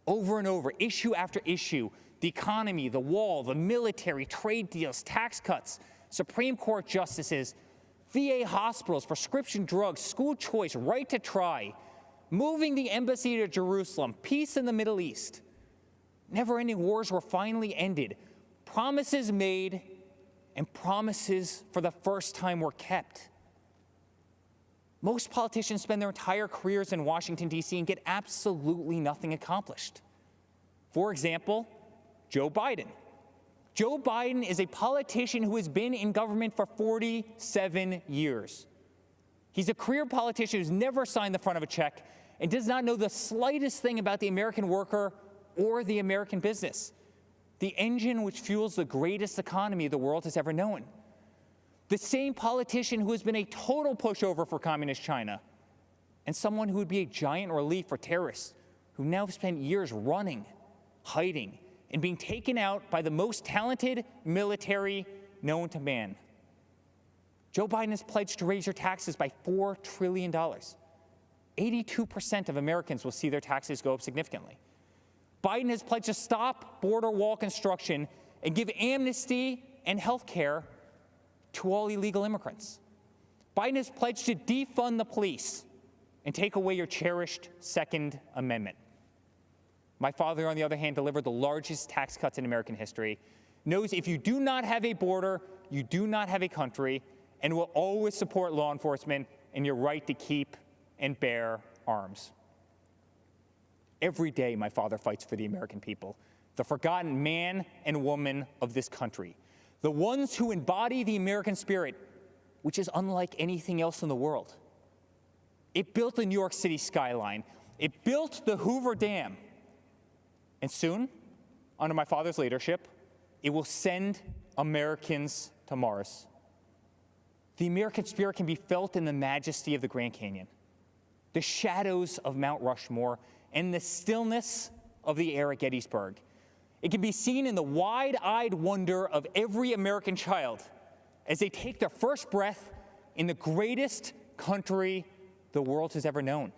Over and over, issue after issue, the economy, the wall, the military, trade deals, tax cuts, Supreme Court justices, VA hospitals, prescription drugs, school choice, right to try, moving the embassy to Jerusalem, peace in the Middle East. Never-ending wars were finally ended. Promises made and promises for the first time were kept. Most politicians spend their entire careers in Washington, D.C. and get absolutely nothing accomplished. For example, Joe Biden. Joe Biden is a politician who has been in government for 47 years. He's a career politician who's never signed the front of a check and does not know the slightest thing about the American worker or the American business, the engine which fuels the greatest economy the world has ever known. The same politician who has been a total pushover for communist China, and someone who would be a giant relief for terrorists who now have spent years running, hiding, and being taken out by the most talented military known to man. Joe Biden has pledged to raise your taxes by $4 trillion. 82% of Americans will see their taxes go up significantly. Biden has pledged to stop border wall construction and give amnesty and health care to all illegal immigrants. Biden has pledged to defund the police and take away your cherished Second Amendment. My father, on the other hand, delivered the largest tax cuts in American history, knows if you do not have a border, you do not have a country, and will always support law enforcement and your right to keep and bear arms. Every day, my father fights for the American people, the forgotten man and woman of this country, the ones who embody the American spirit, which is unlike anything else in the world. It built the New York City skyline. It built the Hoover Dam. And soon, under my father's leadership, it will send Americans to Mars. The American spirit can be felt in the majesty of the Grand Canyon, the shadows of Mount Rushmore, and the stillness of the air at Gettysburg. It can be seen in the wide-eyed wonder of every American child as they take their first breath in the greatest country the world has ever known.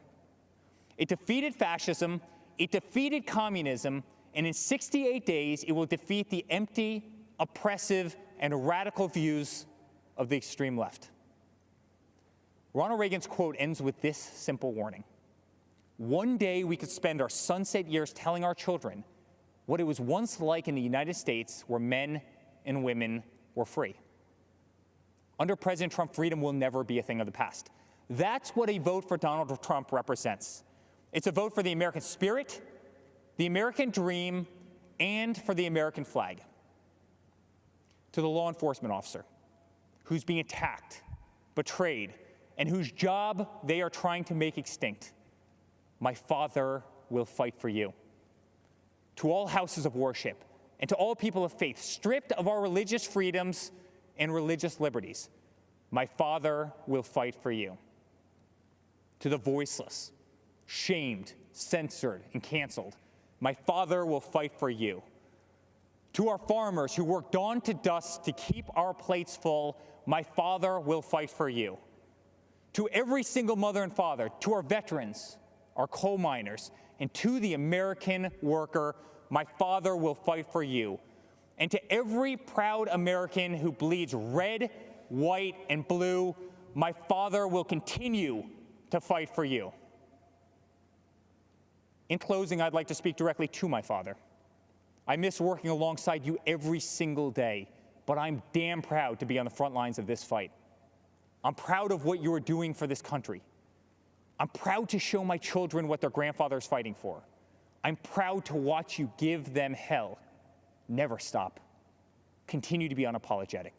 It defeated fascism, it defeated communism, and in 68 days, it will defeat the empty, oppressive, and radical views of the extreme left. Ronald Reagan's quote ends with this simple warning. One day we could spend our sunset years telling our children what it was once like in the United States where men and women were free. Under President Trump, freedom will never be a thing of the past. That's what a vote for Donald Trump represents. It's a vote for the American spirit, the American dream, and for the American flag. To the law enforcement officer who's being attacked, betrayed, and whose job they are trying to make extinct, my father will fight for you. To all houses of worship and to all people of faith stripped of our religious freedoms and religious liberties, my father will fight for you. To the voiceless, shamed, censored, and canceled, my father will fight for you. To our farmers who work dawn to dusk to keep our plates full, my father will fight for you. To every single mother and father, to our veterans, our coal miners, And to the American worker, my father will fight for you. And to every proud American who bleeds red, white, and blue, my father will continue to fight for you. In closing, I'd like to speak directly to my father. I miss working alongside you every single day, but I'm damn proud to be on the front lines of this fight. I'm proud of what you are doing for this country. I'm proud to show my children what their grandfather is fighting for. I'm proud to watch you give them hell. Never stop. Continue to be unapologetic.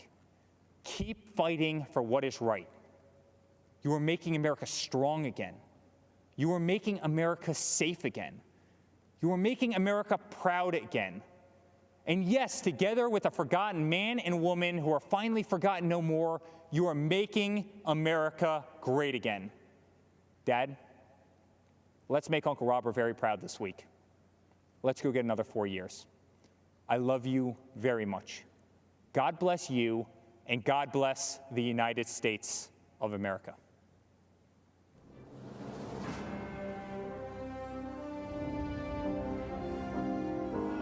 Keep fighting for what is right. You are making America strong again. You are making America safe again. You are making America proud again. And yes, together with a forgotten man and woman who are finally forgotten no more, you are making America great again. Dad, let's make Uncle Robert very proud this week. Let's go get another 4 years. I love you very much. God bless you, and God bless the United States of America.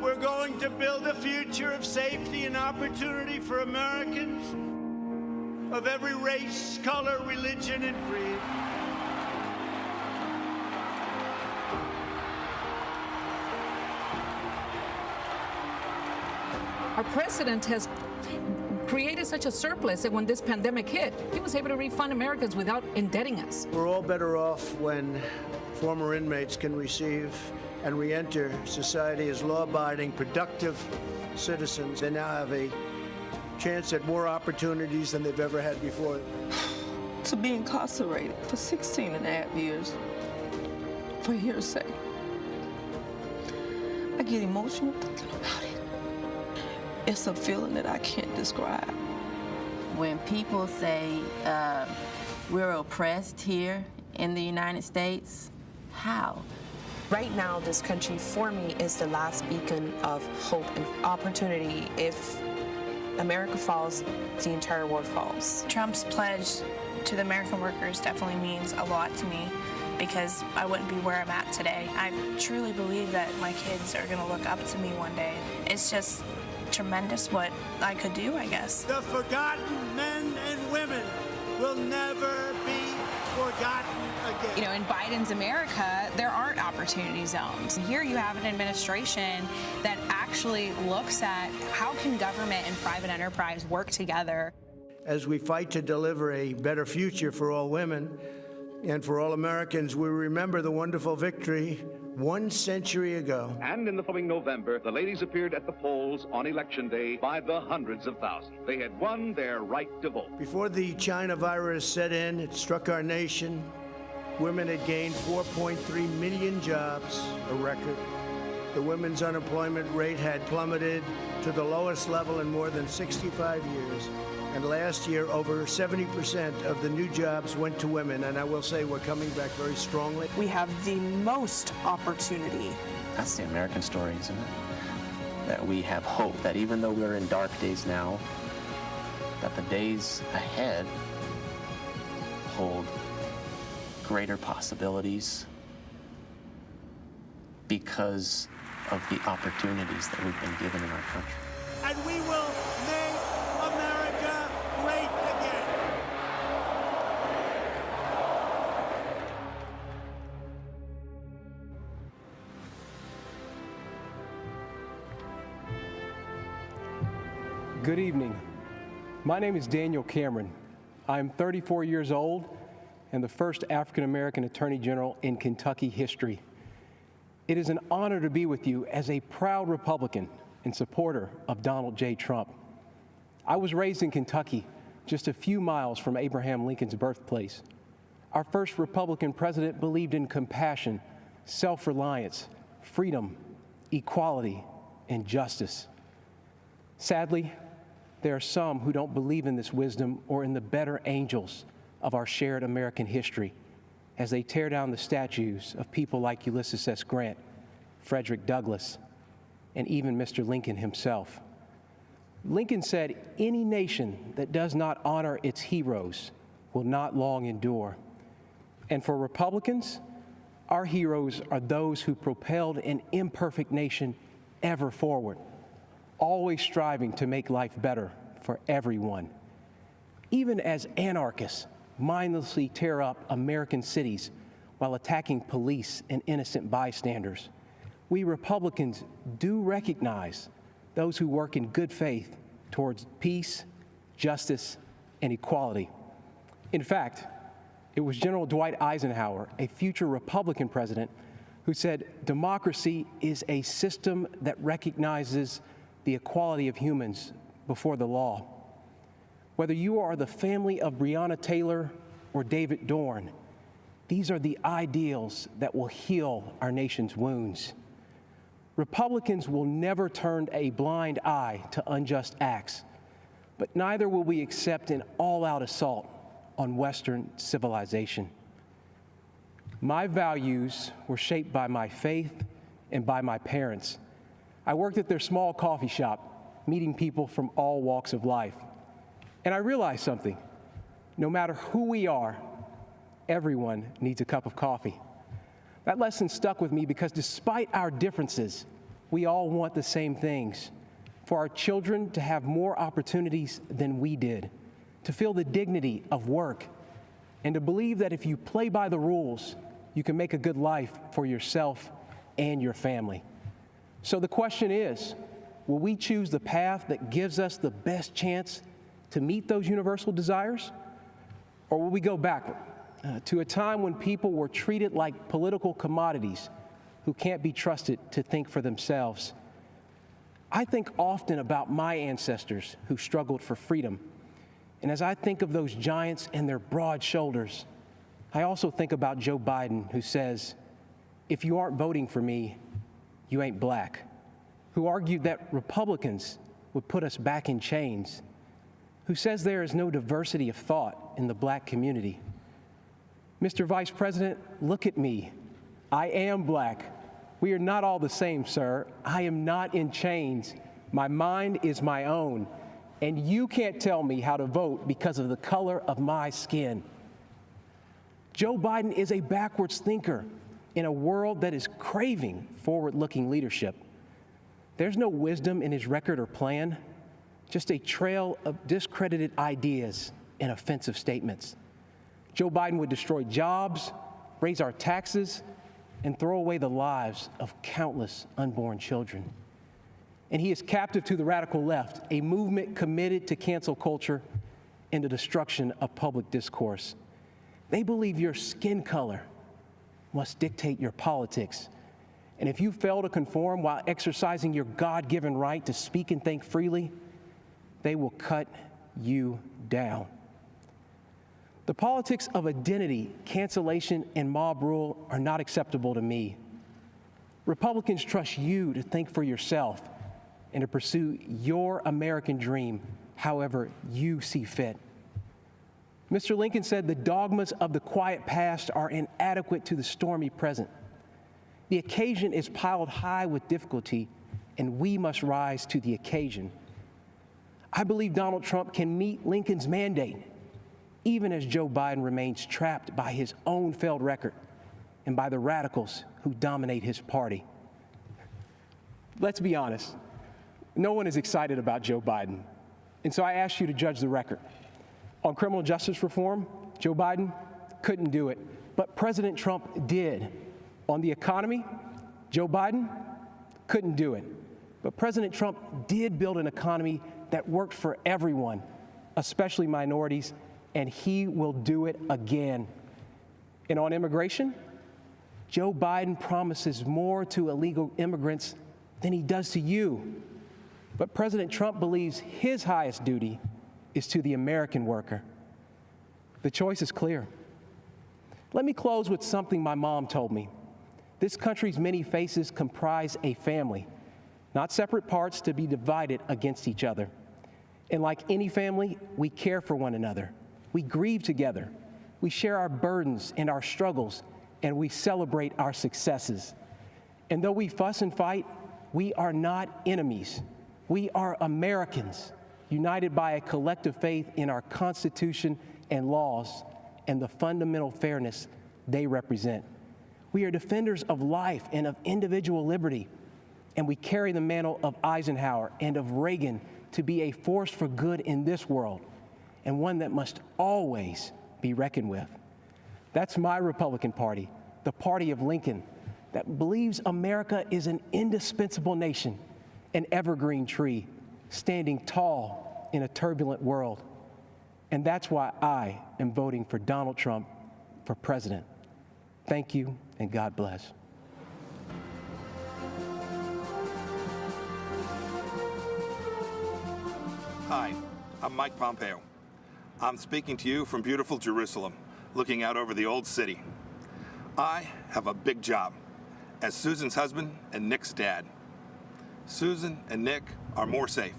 We're going to build a future of safety and opportunity for Americans of every race, color, religion, and creed. Our president has created such a surplus that when this pandemic hit, he was able to refund Americans without indebting us. We're all better off when former inmates can receive and re-enter society as law-abiding, productive citizens. They now have a chance at more opportunities than they've ever had before. To be incarcerated for 16 and a half years for hearsay. I get emotional thinking about it. It's a feeling that I can't describe. When people say we're oppressed here in the United States, how? Right now, this country, for me, is the last beacon of hope and opportunity. If America falls, the entire world falls. Trump's pledge to the American workers definitely means a lot to me because I wouldn't be where I'm at today. I truly believe that my kids are going to look up to me one day. It's just tremendous what I could do, I guess. The forgotten men and women will never be forgotten again. You know, in Biden's America, there aren't opportunity zones. Here you have an administration that actually looks at how can government and private enterprise work together. As we fight to deliver a better future for all women and for all Americans, we remember the wonderful victory 1 century ago. And in the following November, the ladies appeared at the polls on Election Day by the hundreds of thousands. They had won their right to vote. Before the China virus set in, it struck our nation. Women had gained 4.3 million jobs, a record. The women's unemployment rate had plummeted to the lowest level in more than 65 years. And last year, over 70% of the new jobs went to women. And I will say we're coming back very strongly. We have the most opportunity. That's the American story, isn't it? That we have hope, that even though we're in dark days now, that the days ahead hold greater possibilities because of the opportunities that we've been given in our country. And we will make America great again. Good evening. My name is Daniel Cameron. I'm 34 years old and the first African-American Attorney General in Kentucky history. It is an honor to be with you as a proud Republican and supporter of Donald J. Trump. I was raised in Kentucky, just a few miles from Abraham Lincoln's birthplace. Our first Republican president believed in compassion, self-reliance, freedom, equality, and justice. Sadly, there are some who don't believe in this wisdom or in the better angels of our shared American history as they tear down the statues of people like Ulysses S. Grant, Frederick Douglass, and even Mr. Lincoln himself. Lincoln said, "Any nation that does not honor its heroes will not long endure." And for Republicans, Our heroes are those who propelled an imperfect nation ever forward, always striving to make life better for everyone. Even as anarchists mindlessly tear up American cities while attacking police and innocent bystanders, we Republicans do recognize those who work in good faith towards peace, justice, and equality. In fact, it was General Dwight Eisenhower, a future Republican president, who said, "Democracy is a system that recognizes the equality of humans before the law." Whether you are the family of Breonna Taylor or David Dorn, these are the ideals that will heal our nation's wounds. Republicans will never turn a blind eye to unjust acts, but neither will we accept an all-out assault on Western civilization. My values were shaped by my faith and by my parents. I worked at their small coffee shop, meeting people from all walks of life. And I realized something. No matter who we are, everyone needs a cup of coffee. That lesson stuck with me because despite our differences, we all want the same things: for our children to have more opportunities than we did, to feel the dignity of work, and to believe that if you play by the rules, you can make a good life for yourself and your family. So the question is, will we choose the path that gives us the best chance to meet those universal desires? Or will we go backward to a time when people were treated like political commodities who can't be trusted to think for themselves? I think often about my ancestors who struggled for freedom. And as I think of those giants and their broad shoulders, I also think about Joe Biden, who says, "If you aren't voting for me, you ain't black," who argued that Republicans would put us back in chains, who says there is no diversity of thought in the black community. Mr. Vice President, look at me. I am black. We are not all the same, sir. I am not in chains. My mind is my own. And you can't tell me how to vote because of the color of my skin. Joe Biden is a backwards thinker in a world that is craving forward-looking leadership. There's no wisdom in his record or plan, just a trail of discredited ideas and offensive statements. Joe Biden would destroy jobs, raise our taxes, and throw away the lives of countless unborn children. And he is captive to the radical left, a movement committed to cancel culture and the destruction of public discourse. They believe your skin color must dictate your politics. And if you fail to conform while exercising your God-given right to speak and think freely, they will cut you down. The politics of identity, cancellation, and mob rule are not acceptable to me. Republicans trust you to think for yourself and to pursue your American dream however you see fit. Mr. Lincoln said the dogmas of the quiet past are inadequate to the stormy present. The occasion is piled high with difficulty, and we must rise to the occasion. I believe Donald Trump can meet Lincoln's mandate, even as Joe Biden remains trapped by his own failed record and by the radicals who dominate his party. Let's be honest, no one is excited about Joe Biden, and so I ask you to judge the record. On criminal justice reform, Joe Biden couldn't do it, but President Trump did. On the economy, Joe Biden couldn't do it, but President Trump did build an economy that worked for everyone, especially minorities, and he will do it again. And on immigration, Joe Biden promises more to illegal immigrants than he does to you. But President Trump believes his highest duty is to the American worker. The choice is clear. Let me close with something my mom told me. This country's many faces comprise a family, not separate parts to be divided against each other. And like any family, we care for one another. We grieve together. We share our burdens and our struggles, and we celebrate our successes. And though we fuss and fight, we are not enemies. We are Americans, united by a collective faith in our Constitution and laws and the fundamental fairness they represent. We are defenders of life and of individual liberty. And we carry the mantle of Eisenhower and of Reagan to be a force for good in this world, and one that must always be reckoned with. That's my Republican Party, the party of Lincoln, that believes America is an indispensable nation, an evergreen tree, standing tall in a turbulent world. And that's why I am voting for Donald Trump for president. Thank you, and God bless. Hi, I'm Mike Pompeo. I'm speaking to you from beautiful Jerusalem, looking out over the old city. I have a big job as Susan's husband and Nick's dad. Susan and Nick are more safe,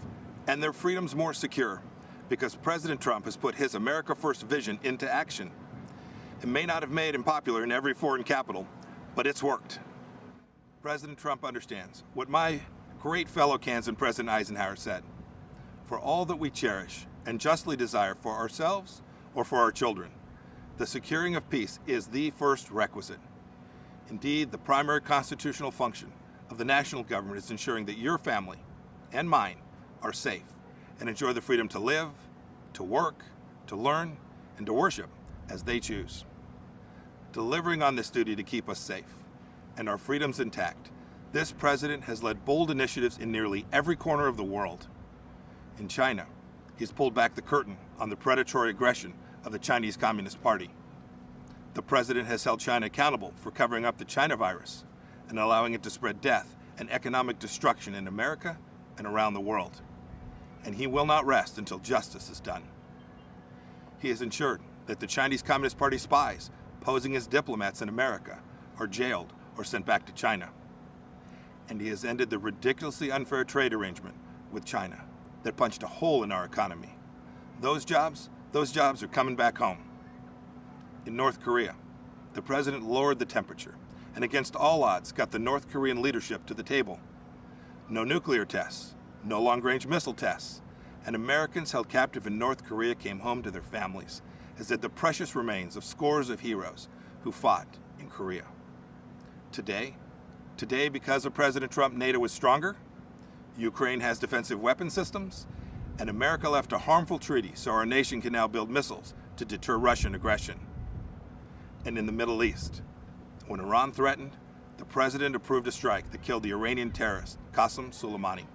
and their freedom's more secure because President Trump has put his America First vision into action. It may not have made him popular in every foreign capital, but it's worked. President Trump understands what my great fellow Kansan President Eisenhower said. For all that we cherish and justly desire for ourselves or for our children, the securing of peace is the first requisite. Indeed, the primary constitutional function of the national government is ensuring that your family and mine are safe and enjoy the freedom to live, to work, to learn, and to worship as they choose. Delivering on this duty to keep us safe and our freedoms intact, this president has led bold initiatives in nearly every corner of the world. In China, he's pulled back the curtain on the predatory aggression of the Chinese Communist Party. The president has held China accountable for covering up the China virus and allowing it to spread death and economic destruction in America and around the world. And he will not rest until justice is done. He has ensured that the Chinese Communist Party spies posing as diplomats in America are jailed or sent back to China. And he has ended the ridiculously unfair trade arrangement with China that punched a hole in our economy. Those jobs are coming back home. In North Korea, the president lowered the temperature and against all odds got the North Korean leadership to the table. No nuclear tests, no long-range missile tests, and Americans held captive in North Korea came home to their families, as did the precious remains of scores of heroes who fought in Korea. Today, because of President Trump, NATO is stronger, Ukraine has defensive weapon systems, and America left a harmful treaty so our nation can now build missiles to deter Russian aggression. And in the Middle East, when Iran threatened, the president approved a strike that killed the Iranian terrorist Qasem Soleimani.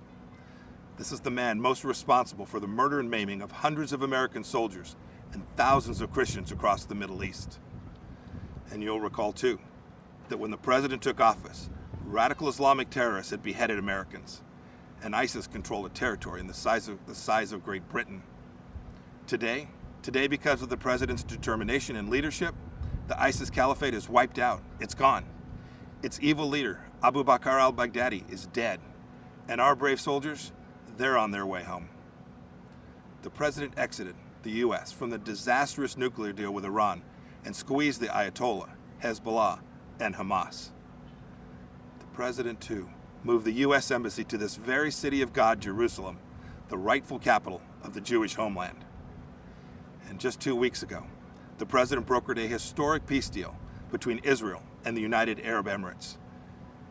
This is the man most responsible for the murder and maiming of hundreds of American soldiers and thousands of Christians across the Middle East. And you'll recall, too, that when the president took office, radical Islamic terrorists had beheaded Americans, and ISIS controlled a territory in the size of Great Britain. Today, because of the president's determination and leadership, the ISIS caliphate is wiped out. It's gone. Its evil leader, Abu Bakr al-Baghdadi, is dead. And our brave soldiers, they're on their way home. The president exited the U.S. from the disastrous nuclear deal with Iran and squeezed the Ayatollah, Hezbollah, and Hamas. The president, too, moved the U.S. Embassy to this very city of God, Jerusalem, the rightful capital of the Jewish homeland. And just 2 weeks ago, the president brokered a historic peace deal between Israel and the United Arab Emirates.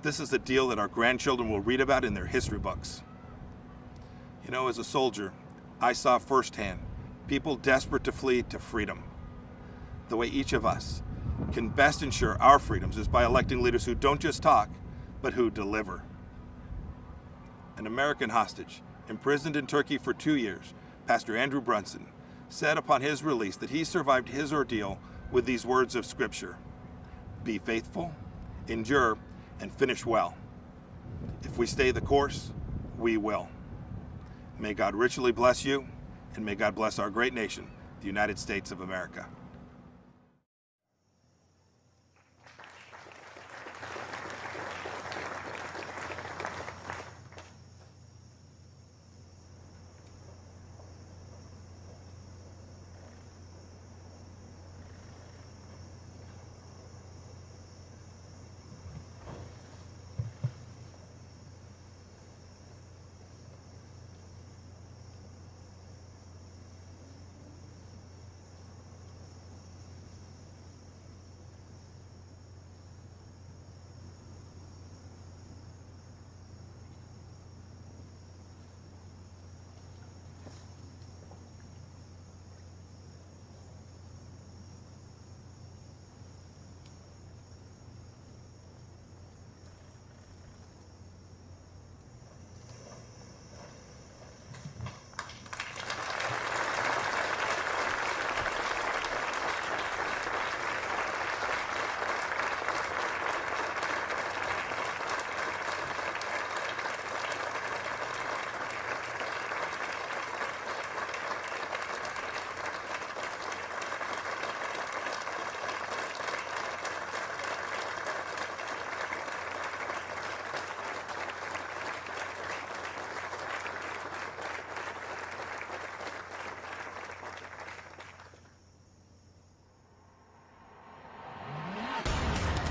This is a deal that our grandchildren will read about in their history books. You know, as a soldier, I saw firsthand people desperate to flee to freedom. The way each of us can best ensure our freedoms is by electing leaders who don't just talk, but who deliver. An American hostage, imprisoned in Turkey for 2 years, Pastor Andrew Brunson, said upon his release that he survived his ordeal with these words of Scripture: "Be faithful, endure, and finish well. If we stay the course, we will." May God richly bless you, and may God bless our great nation, the United States of America.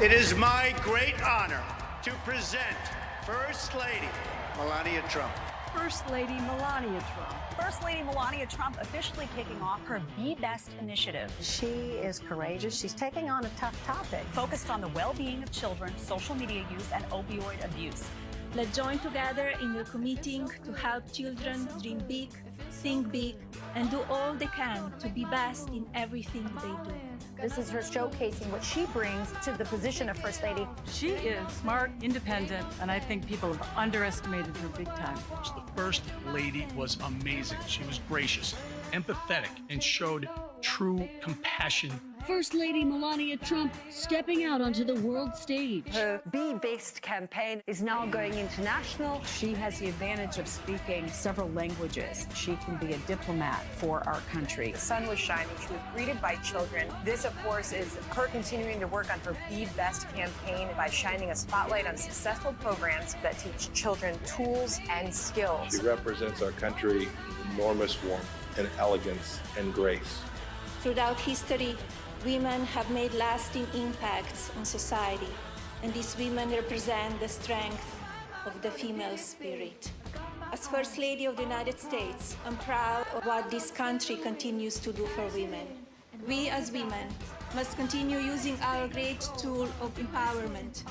It is my great honor to present First Lady Melania Trump. First Lady Melania Trump. First Lady Melania Trump officially kicking off her Be Best initiative. She is courageous. She's taking on a tough topic, focused on the well-being of children, social media use, and opioid abuse. Let's join together in a committing to help children dream big, think big, and do all they can to be best in everything they do. This is her showcasing what she brings to the position of First Lady. She is smart, independent, and I think people have underestimated her big time. The First Lady was amazing. She was gracious, empathetic, and showed true compassion. First Lady Melania Trump stepping out onto the world stage. Her Be Best campaign is now going international. She has the advantage of speaking several languages. She can be a diplomat for our country. The sun was shining. She was greeted by children. This, of course, is her continuing to work on her Be Best campaign by shining a spotlight on successful programs that teach children tools and skills. She represents our country with enormous warmth and elegance and grace. Throughout history, women have made lasting impacts on society, and these women represent the strength of the female spirit. As First Lady of the United States, I'm proud of what this country continues to do for women. We as women must continue using our great tool of empowerment,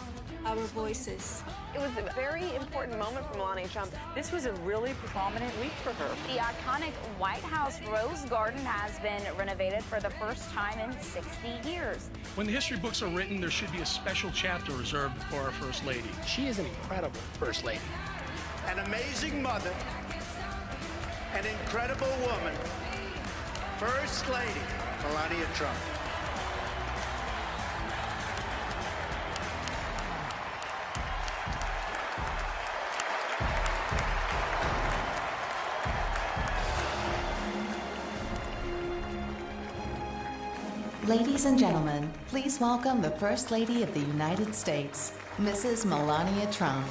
our voices. It was a very important moment for Melania Trump. This was a really prominent week for her. The iconic White House Rose Garden has been renovated for the first time in 60 years. When the history books are written, there should be a special chapter reserved for our First Lady. She is an incredible First Lady. An amazing mother, an incredible woman, First Lady Melania Trump. Ladies and gentlemen, please welcome the First Lady of the United States, Mrs. Melania Trump.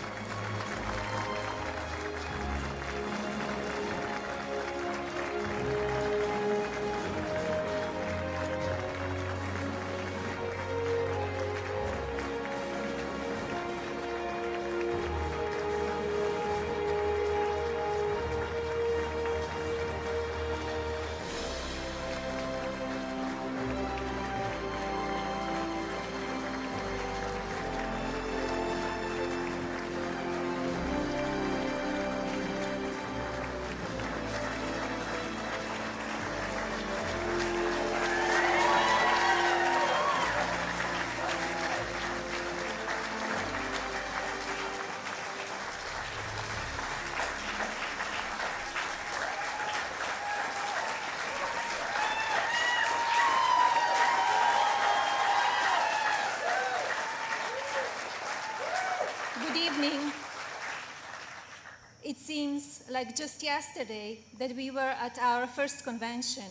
It seems like just yesterday that we were at our first convention,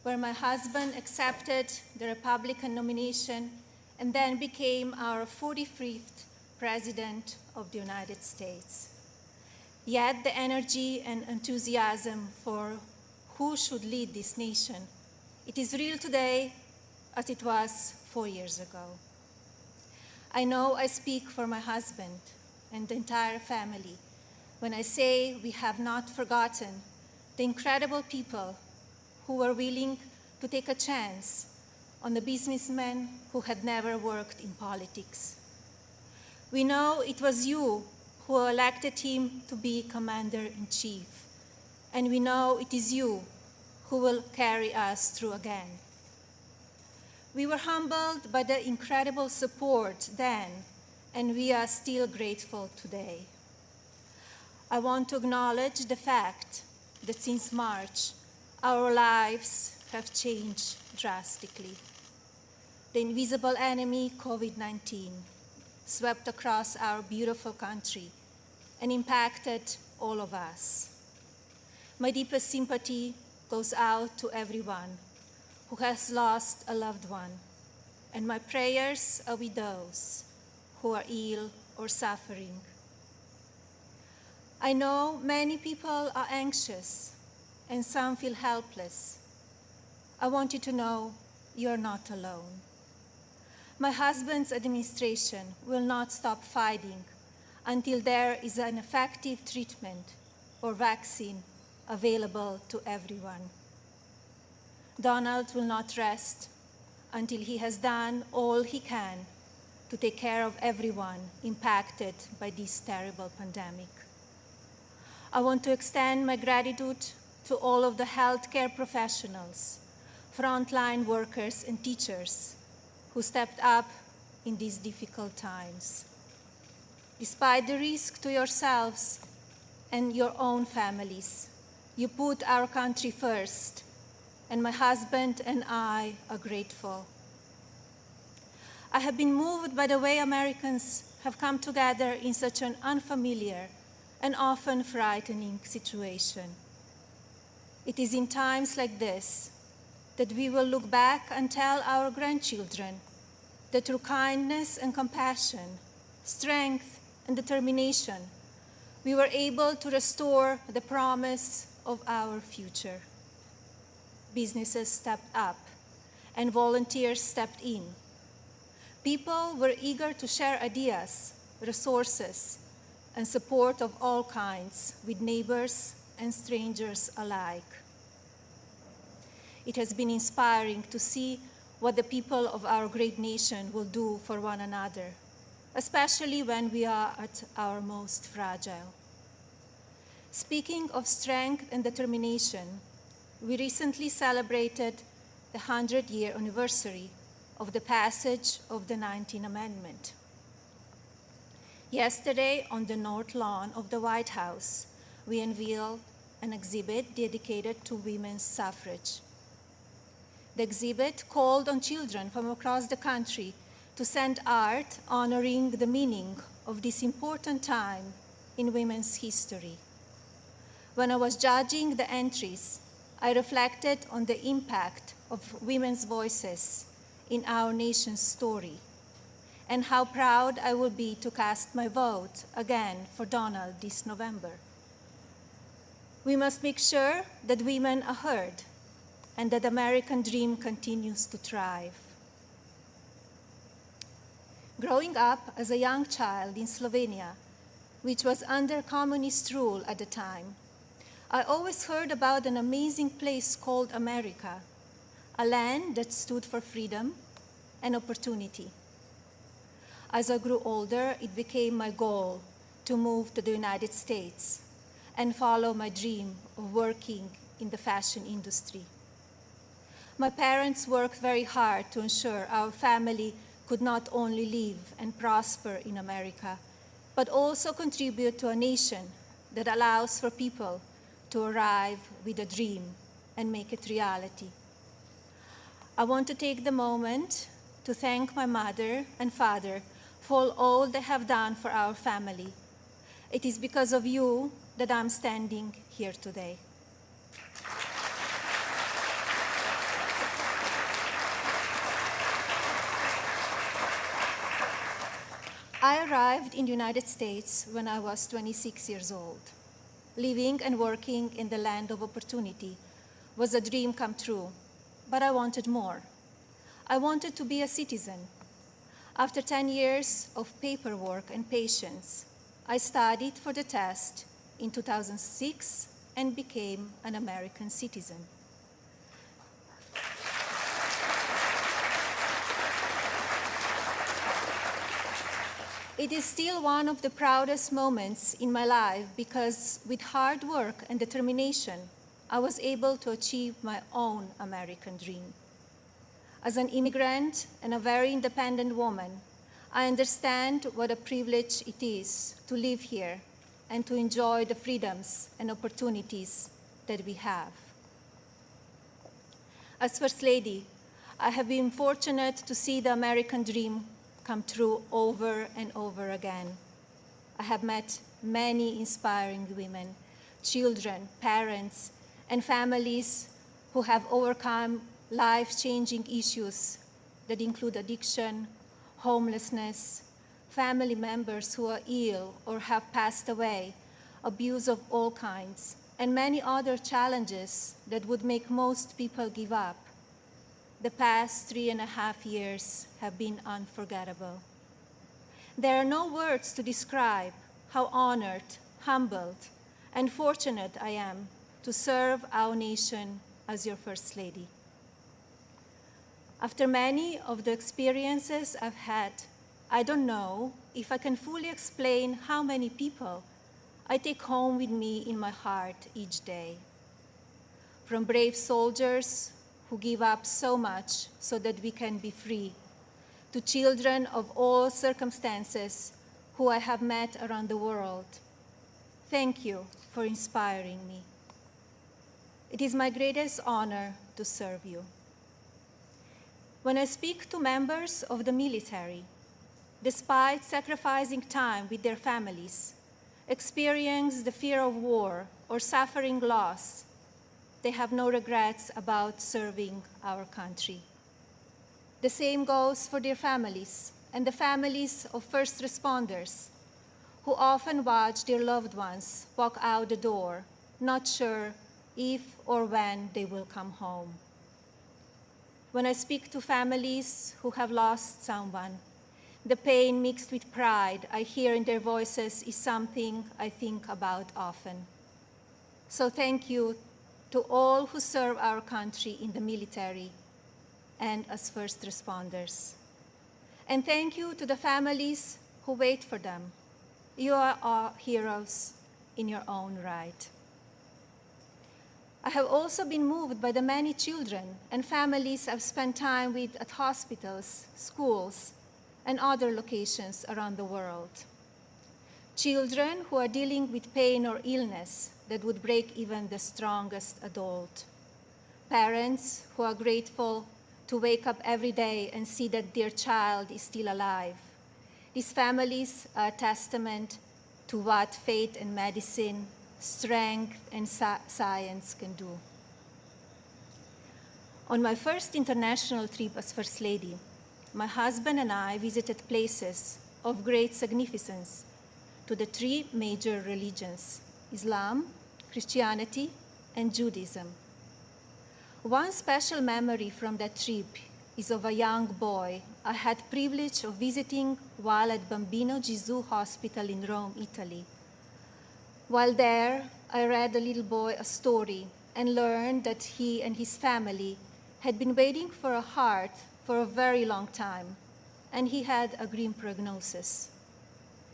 where my husband accepted the Republican nomination and then became our 45th President of the United States. Yet the energy and enthusiasm for who should lead this nation, it is real today as it was 4 years ago. I know I speak for my husband and the entire family when I say we have not forgotten the incredible people who were willing to take a chance on the businessmen who had never worked in politics. We know it was you who elected him to be Commander-in-Chief, and we know it is you who will carry us through again. We were humbled by the incredible support then, and we are still grateful today. I want to acknowledge the fact that since March, our lives have changed drastically. The invisible enemy, COVID-19, swept across our beautiful country and impacted all of us. My deepest sympathy goes out to everyone who has lost a loved one, and my prayers are with those who are ill or suffering. I know many people are anxious and some feel helpless. I want you to know you're not alone. My husband's administration will not stop fighting until there is an effective treatment or vaccine available to everyone. Donald will not rest until he has done all he can to take care of everyone impacted by this terrible pandemic. I want to extend my gratitude to all of the healthcare professionals, frontline workers, and teachers who stepped up in these difficult times. Despite the risk to yourselves and your own families, you put our country first, and my husband and I are grateful. I have been moved by the way Americans have come together in such an unfamiliar and often frightening situation. It is in times like this that we will look back and tell our grandchildren that through kindness and compassion, strength and determination, we were able to restore the promise of our future. Businesses stepped up and volunteers stepped in. People were eager to share ideas, resources, and support of all kinds with neighbors and strangers alike. It has been inspiring to see what the people of our great nation will do for one another, especially when we are at our most fragile. Speaking of strength and determination, we recently celebrated the 100-year anniversary of the passage of the 19th Amendment. Yesterday, on the North Lawn of the White House, we unveiled an exhibit dedicated to women's suffrage. The exhibit called on children from across the country to send art honoring the meaning of this important time in women's history. When I was judging the entries, I reflected on the impact of women's voices in our nation's story, and how proud I will be to cast my vote again for Donald this November. We must make sure that women are heard and that the American dream continues to thrive. Growing up as a young child in Slovenia, which was under communist rule at the time, I always heard about an amazing place called America, a land that stood for freedom and opportunity. As I grew older, it became my goal to move to the United States and follow my dream of working in the fashion industry. My parents worked very hard to ensure our family could not only live and prosper in America, but also contribute to a nation that allows for people to arrive with a dream and make it reality. I want to take the moment to thank my mother and father for all they have done for our family. It is because of you that I'm standing here today. I arrived in the United States when I was 26 years old. Living and working in the land of opportunity was a dream come true, but I wanted more. I wanted to be a citizen. After 10 years of paperwork and patience, I studied for the test in 2006 and became an American citizen. It is still one of the proudest moments in my life because with hard work and determination, I was able to achieve my own American dream. As an immigrant and a very independent woman, I understand what a privilege it is to live here and to enjoy the freedoms and opportunities that we have. As First Lady, I have been fortunate to see the American dream come true over and over again. I have met many inspiring women, children, parents, and families who have overcome life-changing issues that include addiction, homelessness, family members who are ill or have passed away, abuse of all kinds, and many other challenges that would make most people give up. the past 3.5 years have been unforgettable. There are no words to describe how honored, humbled, and fortunate I am to serve our nation as your First Lady. After many of the experiences I've had, I don't know if I can fully explain how many people I take home with me in my heart each day. From brave soldiers who give up so much so that we can be free, to children of all circumstances who I have met around the world. Thank you for inspiring me. It is my greatest honor to serve you. When I speak to members of the military, despite sacrificing time with their families, experience the fear of war or suffering loss, they have no regrets about serving our country. The same goes for their families and the families of first responders who often watch their loved ones walk out the door, not sure if or when they will come home. When I speak to families who have lost someone, the pain mixed with pride I hear in their voices is something I think about often. So thank you to all who serve our country in the military and as first responders. And thank you to the families who wait for them. You are our heroes in your own right. I have also been moved by the many children and families I've spent time with at hospitals, schools, and other locations around the world. Children who are dealing with pain or illness that would break even the strongest adult. Parents who are grateful to wake up every day and see that their child is still alive. These families are a testament to what faith and medicine, strength and science can do. On my first international trip as First Lady, my husband and I visited places of great significance to the three major religions: Islam, Christianity, and Judaism. One special memory from that trip is of a young boy I had privilege of visiting while at Bambino Gesù Hospital in Rome, Italy. While there, I read the little boy a story and learned that he and his family had been waiting for a heart for a very long time, and he had a grim prognosis.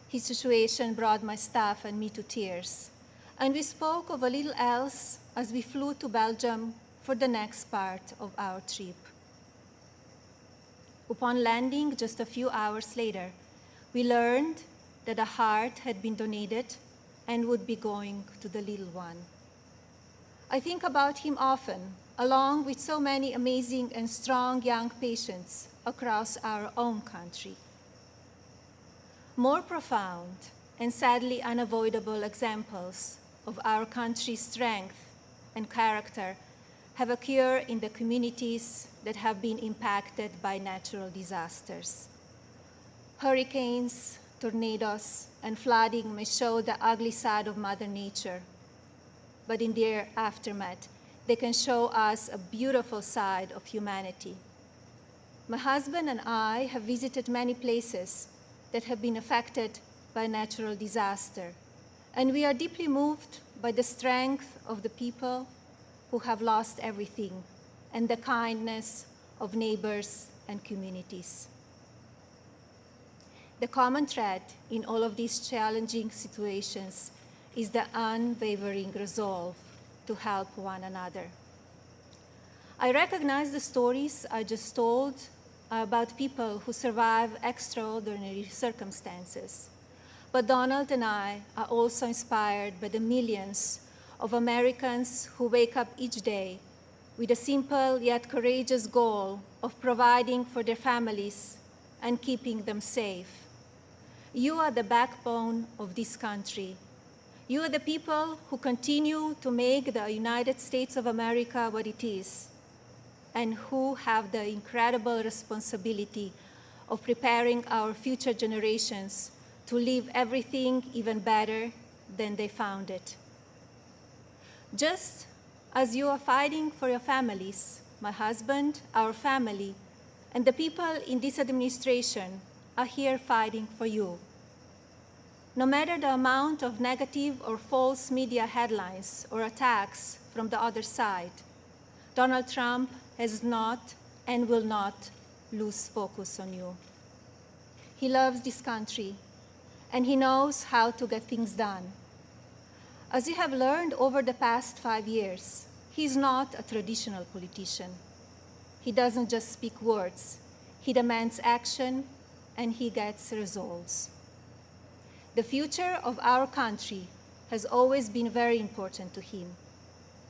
His situation brought my staff and me to tears, and we spoke of a little else as we flew to Belgium for the next part of our trip. Upon landing just a few hours later, we learned that a heart had been donated and would be going to the little one. I think about him often, along with so many amazing and strong young patients across our own country. More profound and sadly unavoidable examples of our country's strength and character have occurred in the communities that have been impacted by natural disasters. Hurricanes, tornadoes, and flooding may show the ugly side of Mother Nature, but in their aftermath, they can show us a beautiful side of humanity. My husband and I have visited many places that have been affected by natural disaster, and we are deeply moved by the strength of the people who have lost everything and the kindness of neighbors and communities. The common thread in all of these challenging situations is the unwavering resolve to help one another. I recognize the stories I just told about people who survive extraordinary circumstances. But Donald and I are also inspired by the millions of Americans who wake up each day with a simple yet courageous goal of providing for their families and keeping them safe. You are the backbone of this country. You are the people who continue to make the United States of America what it is, and who have the incredible responsibility of preparing our future generations to leave everything even better than they found it. Just as you are fighting for your families, my husband, our family, and the people in this administration are here fighting for you. No matter the amount of negative or false media headlines or attacks from the other side, Donald Trump has not and will not lose focus on you. He loves this country, and he knows how to get things done. As you have learned over the past 5 years, he is not a traditional politician. He doesn't just speak words. He demands action, and he gets results. The future of our country has always been very important to him,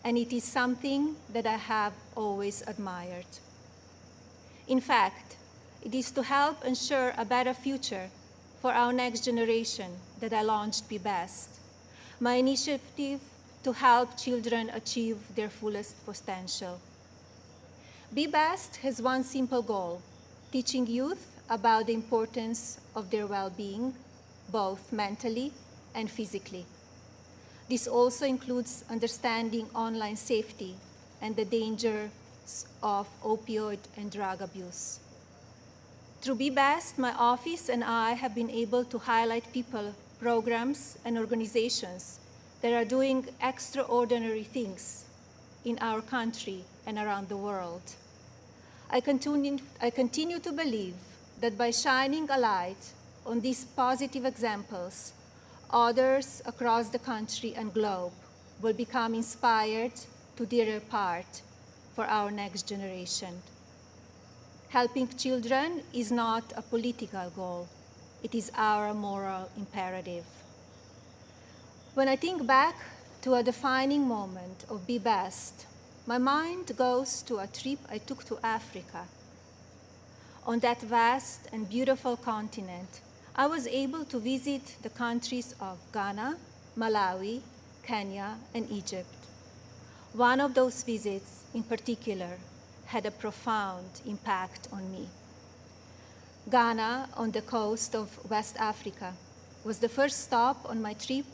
and it is something that I have always admired. In fact, it is to help ensure a better future for our next generation that I launched Be Best, my initiative to help children achieve their fullest potential. Be Best has one simple goal: teaching youth about the importance of their well-being, both mentally and physically. This also includes understanding online safety and the dangers of opioid and drug abuse. Through Be Best, my office and I have been able to highlight people, programs, and organizations that are doing extraordinary things in our country and around the world. I continue to believe that by shining a light on these positive examples, others across the country and globe will become inspired to do their part for our next generation. Helping children is not a political goal. It is our moral imperative. When I think back to a defining moment of Be Best, my mind goes to a trip I took to Africa. On that vast and beautiful continent, I was able to visit the countries of Ghana, Malawi, Kenya, and Egypt. One of those visits, in particular, had a profound impact on me. Ghana, on the coast of West Africa, was the first stop on my trip,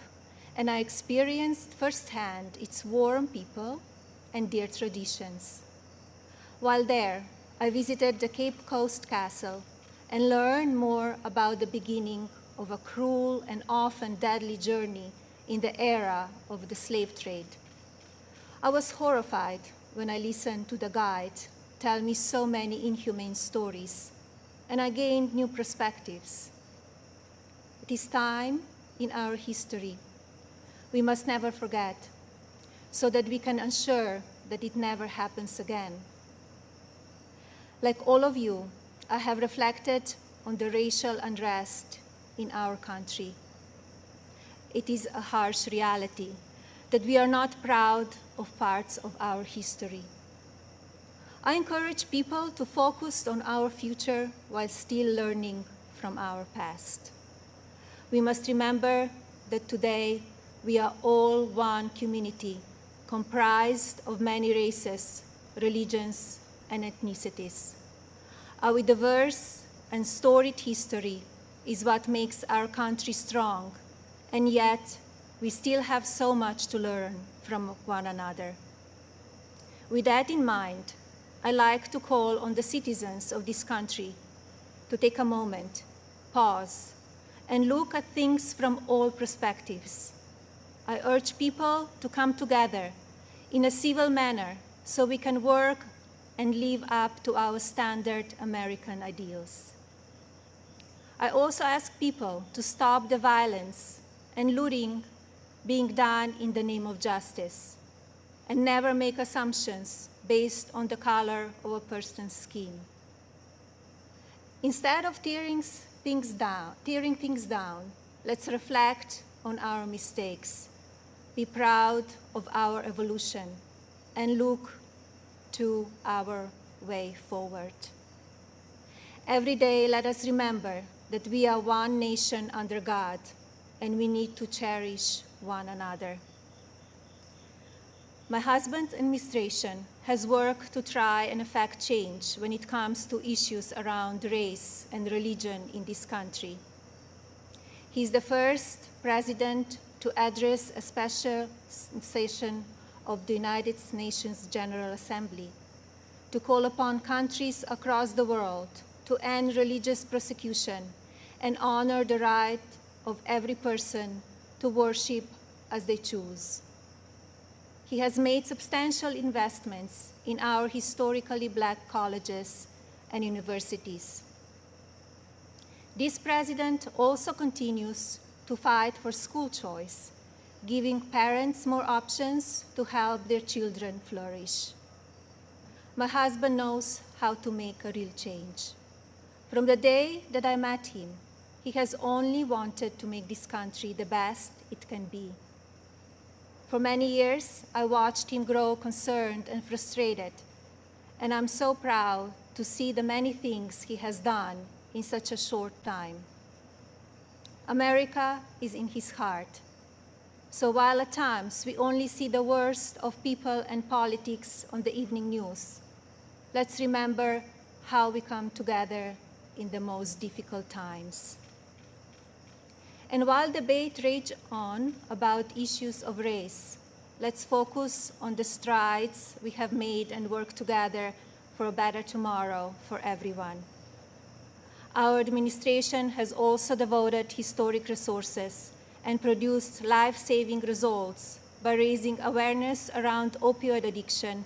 and I experienced firsthand its warm people and their traditions. While there, I visited the Cape Coast Castle and learned more about the beginning of a cruel and often deadly journey in the era of the slave trade. I was horrified when I listened to the guide tell me so many inhumane stories, and I gained new perspectives. It is time in our history we must never forget, so that we can ensure that it never happens again. Like all of you, I have reflected on the racial unrest in our country. It is a harsh reality that we are not proud of parts of our history. I encourage people to focus on our future while still learning from our past. We must remember that today we are all one community comprised of many races, religions, and ethnicities. Our diverse and storied history is what makes our country strong, and yet we still have so much to learn from one another. With that in mind, I like to call on the citizens of this country to take a moment, pause, and look at things from all perspectives. I urge people to come together in a civil manner so we can work and live up to our standard American ideals. I also ask people to stop the violence and looting being done in the name of justice, and never make assumptions based on the color of a person's skin. Instead of tearing things down, let's reflect on our mistakes, be proud of our evolution, and look to our way forward. Every day, let us remember that we are one nation under God, and we need to cherish one another. My husband's administration has worked to try and effect change when it comes to issues around race and religion in this country. He's the first president to address a special session of the United Nations General Assembly to call upon countries across the world to end religious persecution and honor the right of every person to worship as they choose. He has made substantial investments in our historically black colleges and universities. This president also continues to fight for school choice, giving parents more options to help their children flourish. My husband knows how to make a real change. From the day that I met him, he has only wanted to make this country the best it can be. For many years, I watched him grow concerned and frustrated, and I'm so proud to see the many things he has done in such a short time. America is in his heart. So while at times we only see the worst of people and politics on the evening news, let's remember how we come together in the most difficult times. And while debate rages on about issues of race, let's focus on the strides we have made and work together for a better tomorrow for everyone. Our administration has also devoted historic resources and produced life-saving results by raising awareness around opioid addiction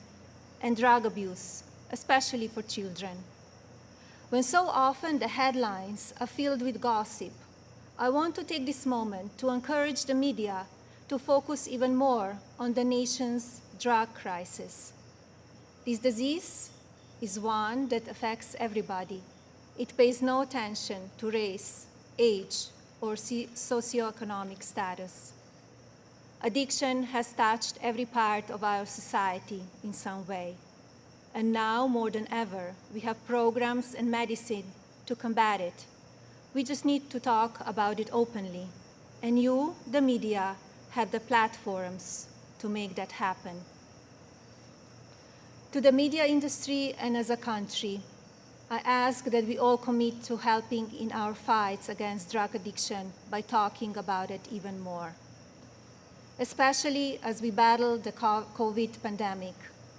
and drug abuse, especially for children. When so often the headlines are filled with gossip, I want to take this moment to encourage the media to focus even more on the nation's drug crisis. This disease is one that affects everybody. It pays no attention to race, age, or socioeconomic status. Addiction has touched every part of our society in some way. And now, more than ever, we have programs and medicine to combat it. We just need to talk about it openly. And you, the media, have the platforms to make that happen. To the media industry and as a country, I ask that we all commit to helping in our fights against drug addiction by talking about it even more. Especially as we battle the COVID pandemic,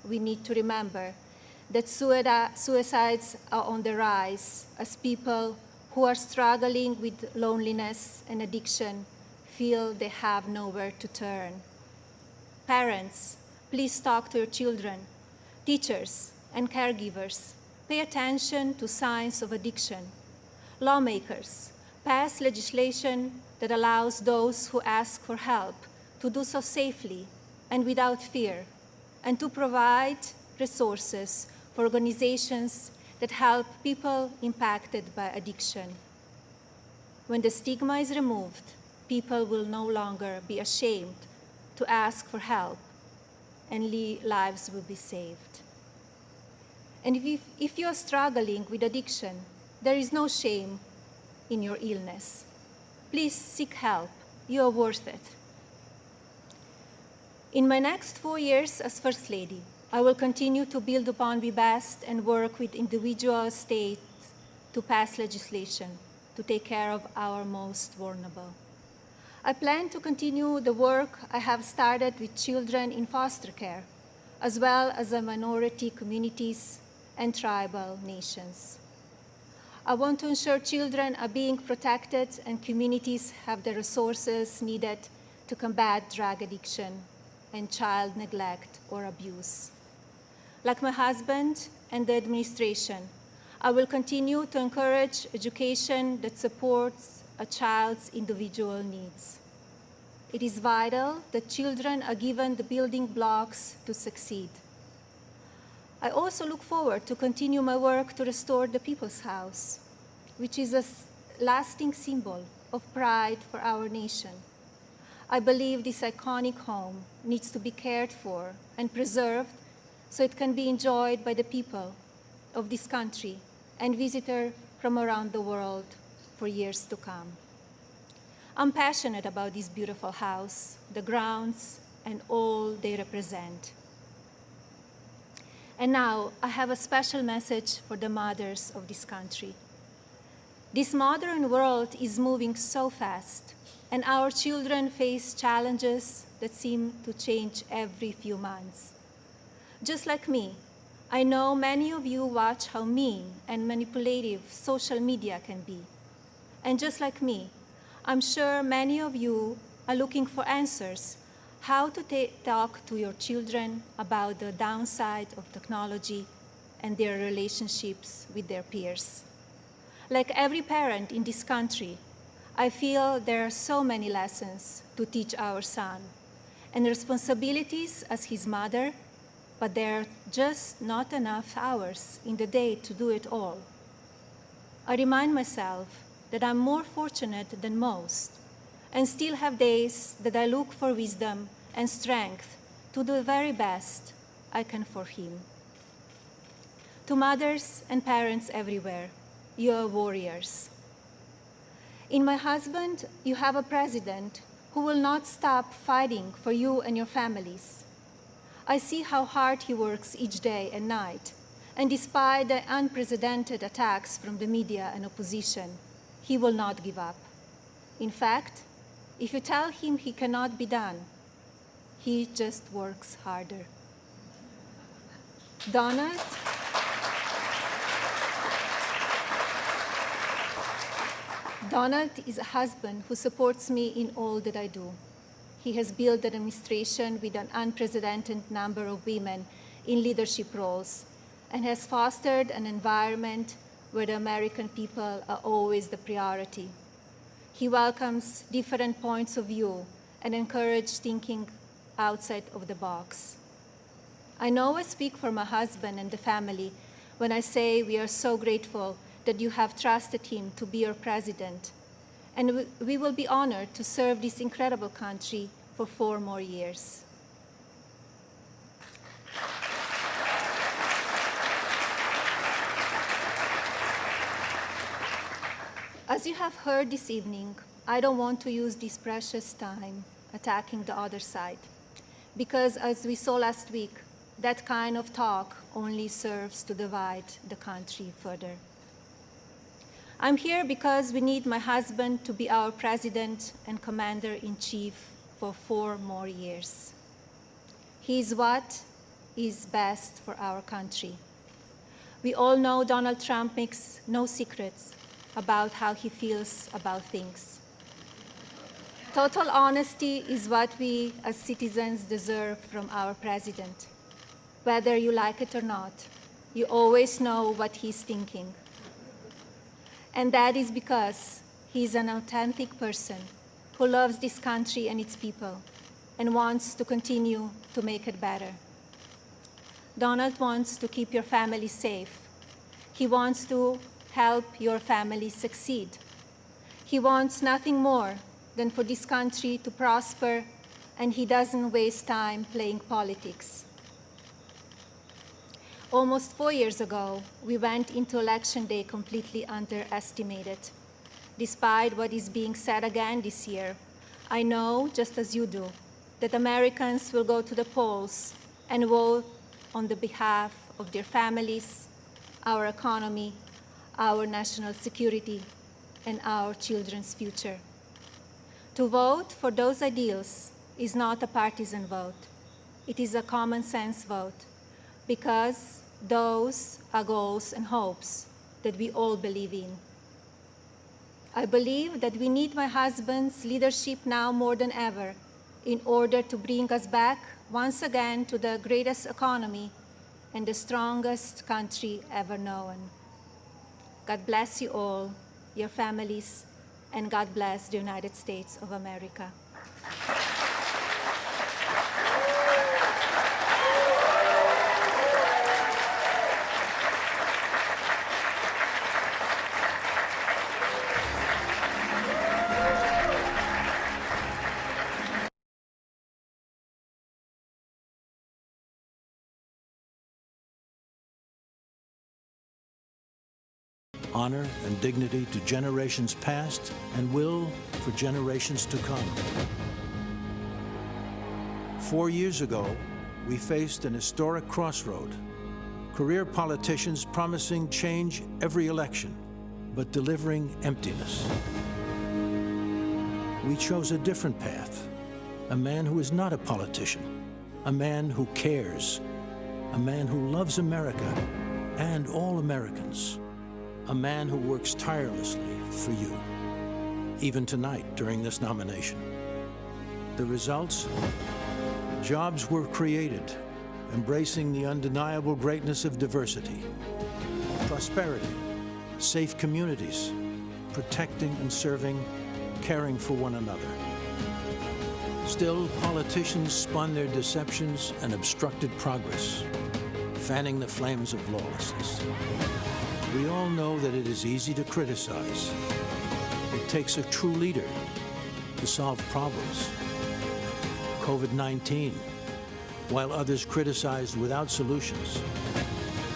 we need to remember that suicides are on the rise as people who are struggling with loneliness and addiction feel they have nowhere to turn. Parents, please talk to your children. Teachers and caregivers, pay attention to signs of addiction. Lawmakers, pass legislation that allows those who ask for help to do so safely and without fear, and to provide resources for organizations that help people impacted by addiction. When the stigma is removed, people will no longer be ashamed to ask for help, and lives will be saved. And if you are struggling with addiction, there is no shame in your illness. Please seek help. You are worth it. In my next 4 years as First Lady, I will continue to build upon Be Best and work with individual states to pass legislation to take care of our most vulnerable. I plan to continue the work I have started with children in foster care, as well as the minority communities and tribal nations. I want to ensure children are being protected and communities have the resources needed to combat drug addiction and child neglect or abuse. Like my husband and the administration, I will continue to encourage education that supports a child's individual needs. It is vital that children are given the building blocks to succeed. I also look forward to continue my work to restore the People's House, which is a lasting symbol of pride for our nation. I believe this iconic home needs to be cared for and preserved so it can be enjoyed by the people of this country and visitors from around the world for years to come. I'm passionate about this beautiful house, the grounds, and all they represent. And now, I have a special message for the mothers of this country. This modern world is moving so fast, and our children face challenges that seem to change every few months. Just like me, I know many of you watch how mean and manipulative social media can be. And just like me, I'm sure many of you are looking for answers how to talk to your children about the downside of technology and their relationships with their peers. Like every parent in this country, I feel there are so many lessons to teach our son and responsibilities as his mother, but there are just not enough hours in the day to do it all. I remind myself that I'm more fortunate than most and still have days that I look for wisdom and strength to do the very best I can for him. To mothers and parents everywhere, you are warriors. In my husband, you have a president who will not stop fighting for you and your families. I see how hard he works each day and night, and despite the unprecedented attacks from the media and opposition, he will not give up. In fact, if you tell him he cannot be done, he just works harder. Donald is a husband who supports me in all that I do. He has built an administration with an unprecedented number of women in leadership roles and has fostered an environment where the American people are always the priority. He welcomes different points of view and encourages thinking outside of the box. I know I speak for my husband and the family when I say we are so grateful that you have trusted him to be your president, and we will be honored to serve this incredible country for 4 more years. As you have heard this evening, I don't want to use this precious time attacking the other side, because as we saw last week, that kind of talk only serves to divide the country further. I'm here because we need my husband to be our president and commander-in-chief for 4 more years. He is what is best for our country. We all know Donald Trump makes no secrets about how he feels about things. Total honesty is what we as citizens deserve from our president. Whether you like it or not, you always know what he's thinking. And that is because he's an authentic person who loves this country and its people and wants to continue to make it better. Donald wants to keep your family safe. He wants to help your family succeed. He wants nothing more than for this country to prosper, and he doesn't waste time playing politics. Almost 4 years ago, we went into Election Day completely underestimated. Despite what is being said again this year, I know, just as you do, that Americans will go to the polls and vote on the behalf of their families, our economy, our national security, and our children's future. To vote for those ideals is not a partisan vote. It is a common sense vote, because those are goals and hopes that we all believe in. I believe that we need my husband's leadership now more than ever in order to bring us back once again to the greatest economy and the strongest country ever known. God bless you all, your families, and God bless the United States of America. Honor and dignity to generations past and will for generations to come. 4 years ago, we faced an historic crossroad. Career politicians promising change every election, but delivering emptiness. We chose a different path. A man who is not a politician, a man who cares, a man who loves America and all Americans, a man who works tirelessly for you, even tonight during this nomination. The results? Jobs were created, embracing the undeniable greatness of diversity. Prosperity, safe communities, protecting and serving, caring for one another. Still, politicians spun their deceptions and obstructed progress, fanning the flames of lawlessness. We all know that it is easy to criticize. It takes a true leader to solve problems. COVID-19, while others criticized without solutions,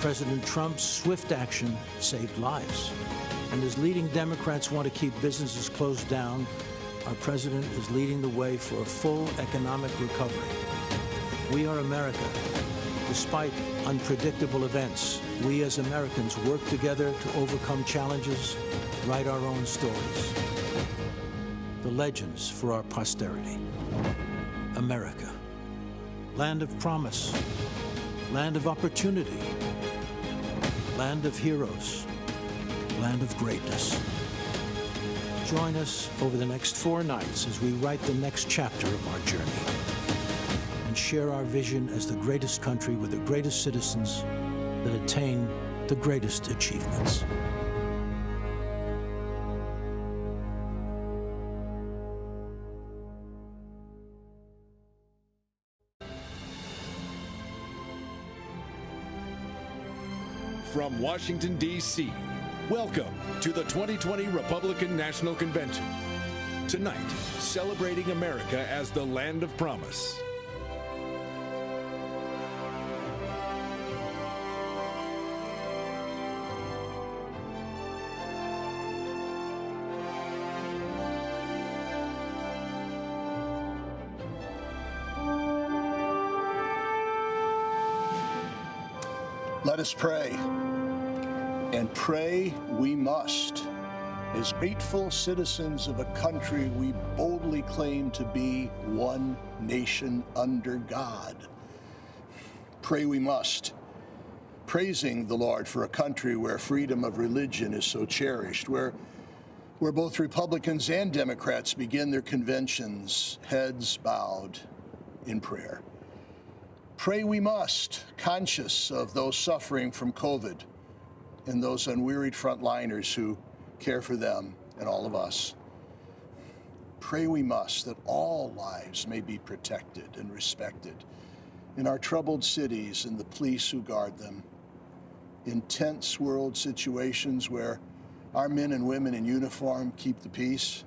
President Trump's swift action saved lives. And as leading Democrats want to keep businesses closed down, our president is leading the way for a full economic recovery. We are America. Despite unpredictable events, we as Americans work together to overcome challenges, write our own stories. The legends for our posterity. America. Land of promise. Land of opportunity. Land of heroes. Land of greatness. Join us over the next 4 nights as we write the next chapter of our journey and share our vision as the greatest country with the greatest citizens that attain the greatest achievements. From Washington, D.C., welcome to the 2020 Republican National Convention. Tonight, celebrating America as the land of promise. Let us pray, and pray we must. As grateful citizens of a country we boldly claim to be one nation under God. Pray we must. Praising the Lord for a country where freedom of religion is so cherished, where both Republicans and Democrats begin their conventions, heads bowed in prayer. Pray we must, conscious of those suffering from COVID and those unwearied frontliners who care for them and all of us. Pray we must that all lives may be protected and respected in our troubled cities and the police who guard them, in tense world situations where our men and women in uniform keep the peace,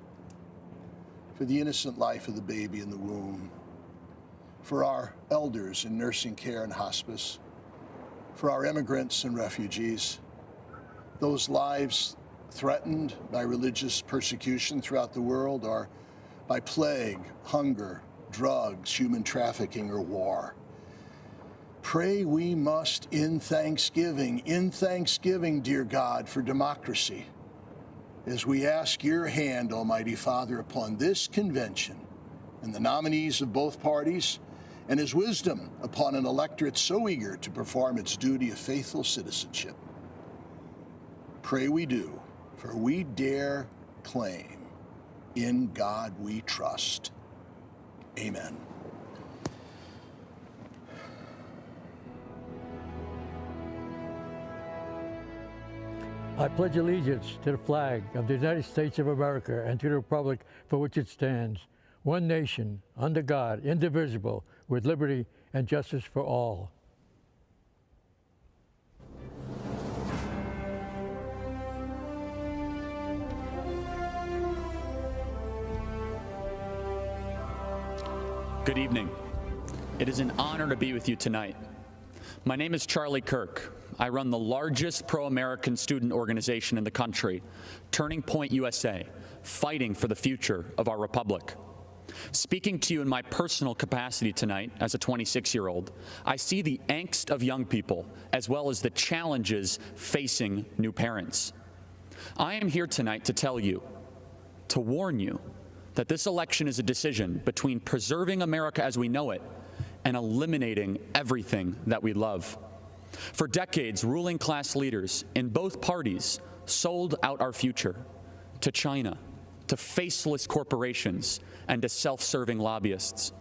for the innocent life of the baby in the womb, for our elders in nursing care and hospice, for our immigrants and refugees, those lives threatened by religious persecution throughout the world or by plague, hunger, drugs, human trafficking, or war. Pray we must in thanksgiving, dear God, for democracy, as we ask your hand, Almighty Father, upon this convention and the nominees of both parties, and his wisdom upon an electorate so eager to perform its duty of faithful citizenship. Pray we do, for we dare claim, in God we trust. Amen. I pledge allegiance to the flag of the United States of America and to the republic for which it stands, one nation, under God, indivisible, with liberty and justice for all. Good evening. It is an honor to be with you tonight. My name is Charlie Kirk. I run the largest pro-American student organization in the country, Turning Point USA, fighting for the future of our republic. Speaking to you in my personal capacity tonight as a 26-year-old, I see the angst of young people as well as the challenges facing new parents. I am here tonight to tell you, to warn you, that this election is a decision between preserving America as we know it and eliminating everything that we love. For decades, ruling class leaders in both parties sold out our future to China, to faceless corporations, and to self-serving lobbyists.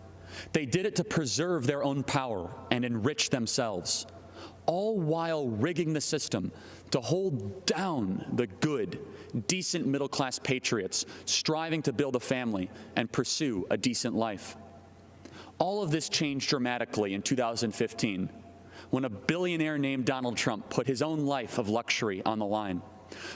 They did it to preserve their own power and enrich themselves, all while rigging the system to hold down the good, decent middle-class patriots striving to build a family and pursue a decent life. All of this changed dramatically in 2015 when a billionaire named Donald Trump put his own life of luxury on the line.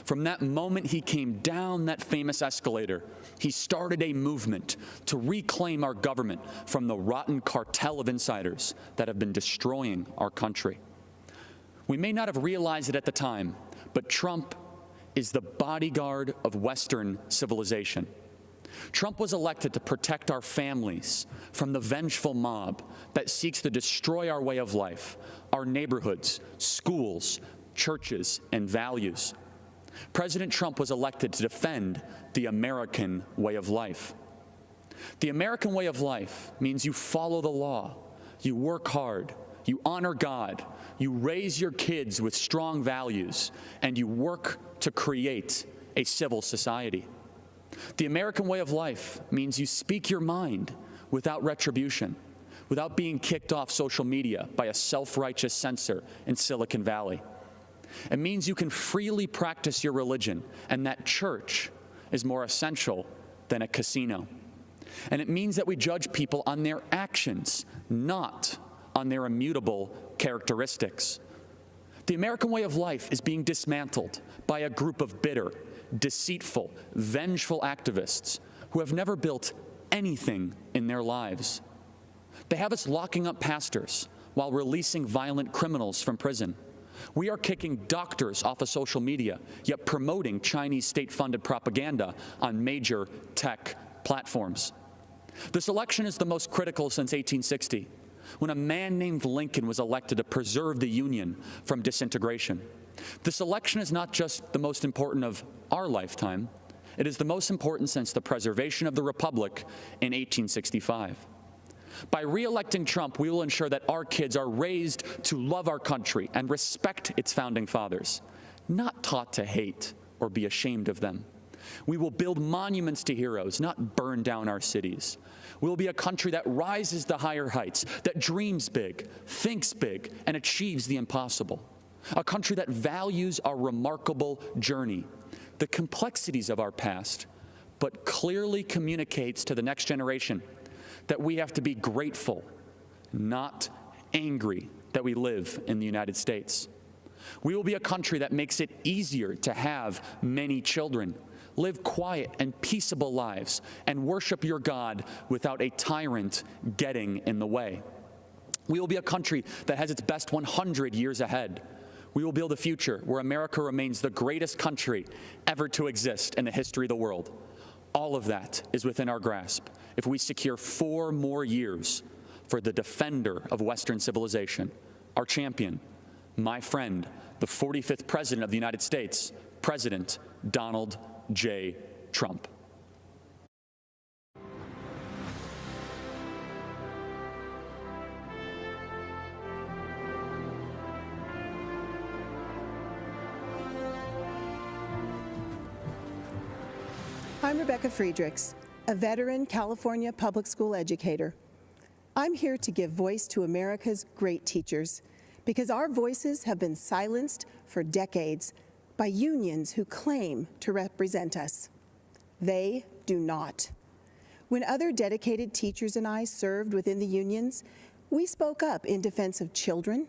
From that moment he came down that famous escalator, he started a movement to reclaim our government from the rotten cartel of insiders that have been destroying our country. We may not have realized it at the time, but Trump is the bodyguard of Western civilization. Trump was elected to protect our families from the vengeful mob that seeks to destroy our way of life, our neighborhoods, schools, churches, and values. President Trump was elected to defend the American way of life. The American way of life means you follow the law, you work hard, you honor God, you raise your kids with strong values, and you work to create a civil society. The American way of life means you speak your mind without retribution, without being kicked off social media by a self-righteous censor in Silicon Valley. It means you can freely practice your religion, and that church is more essential than a casino. And it means that we judge people on their actions, not on their immutable characteristics. The American way of life is being dismantled by a group of bitter, deceitful, vengeful activists who have never built anything in their lives. They have us locking up pastors while releasing violent criminals from prison. We are kicking doctors off of social media, yet promoting Chinese state-funded propaganda on major tech platforms. This election is the most critical since 1860, when a man named Lincoln was elected to preserve the Union from disintegration. This election is not just the most important of our lifetime, it is the most important since the preservation of the Republic in 1865. By re-electing Trump, we will ensure that our kids are raised to love our country and respect its founding fathers, not taught to hate or be ashamed of them. We will build monuments to heroes, not burn down our cities. We will be a country that rises to higher heights, that dreams big, thinks big, and achieves the impossible. A country that values our remarkable journey, the complexities of our past, but clearly communicates to the next generation that we have to be grateful, not angry, that we live in the United States. We will be a country that makes it easier to have many children, live quiet and peaceable lives, and worship your God without a tyrant getting in the way. We will be a country that has its best 100 years ahead. We will build a future where America remains the greatest country ever to exist in the history of the world. All of that is within our grasp if we secure 4 more years for the defender of Western civilization, our champion, my friend, the 45th President of the United States, President Donald J. Trump. I'm Rebecca Friedrichs, a veteran California public school educator. I'm here to give voice to America's great teachers because our voices have been silenced for decades by unions who claim to represent us. They do not. When other dedicated teachers and I served within the unions, we spoke up in defense of children,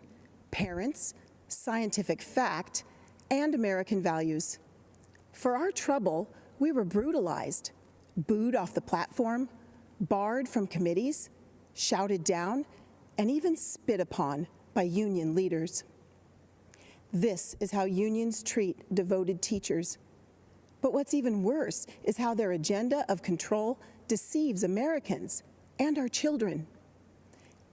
parents, scientific fact, and American values. For our trouble, we were brutalized, booed off the platform, barred from committees, shouted down, and even spit upon by union leaders. This is how unions treat devoted teachers. But what's even worse is how their agenda of control deceives Americans and our children.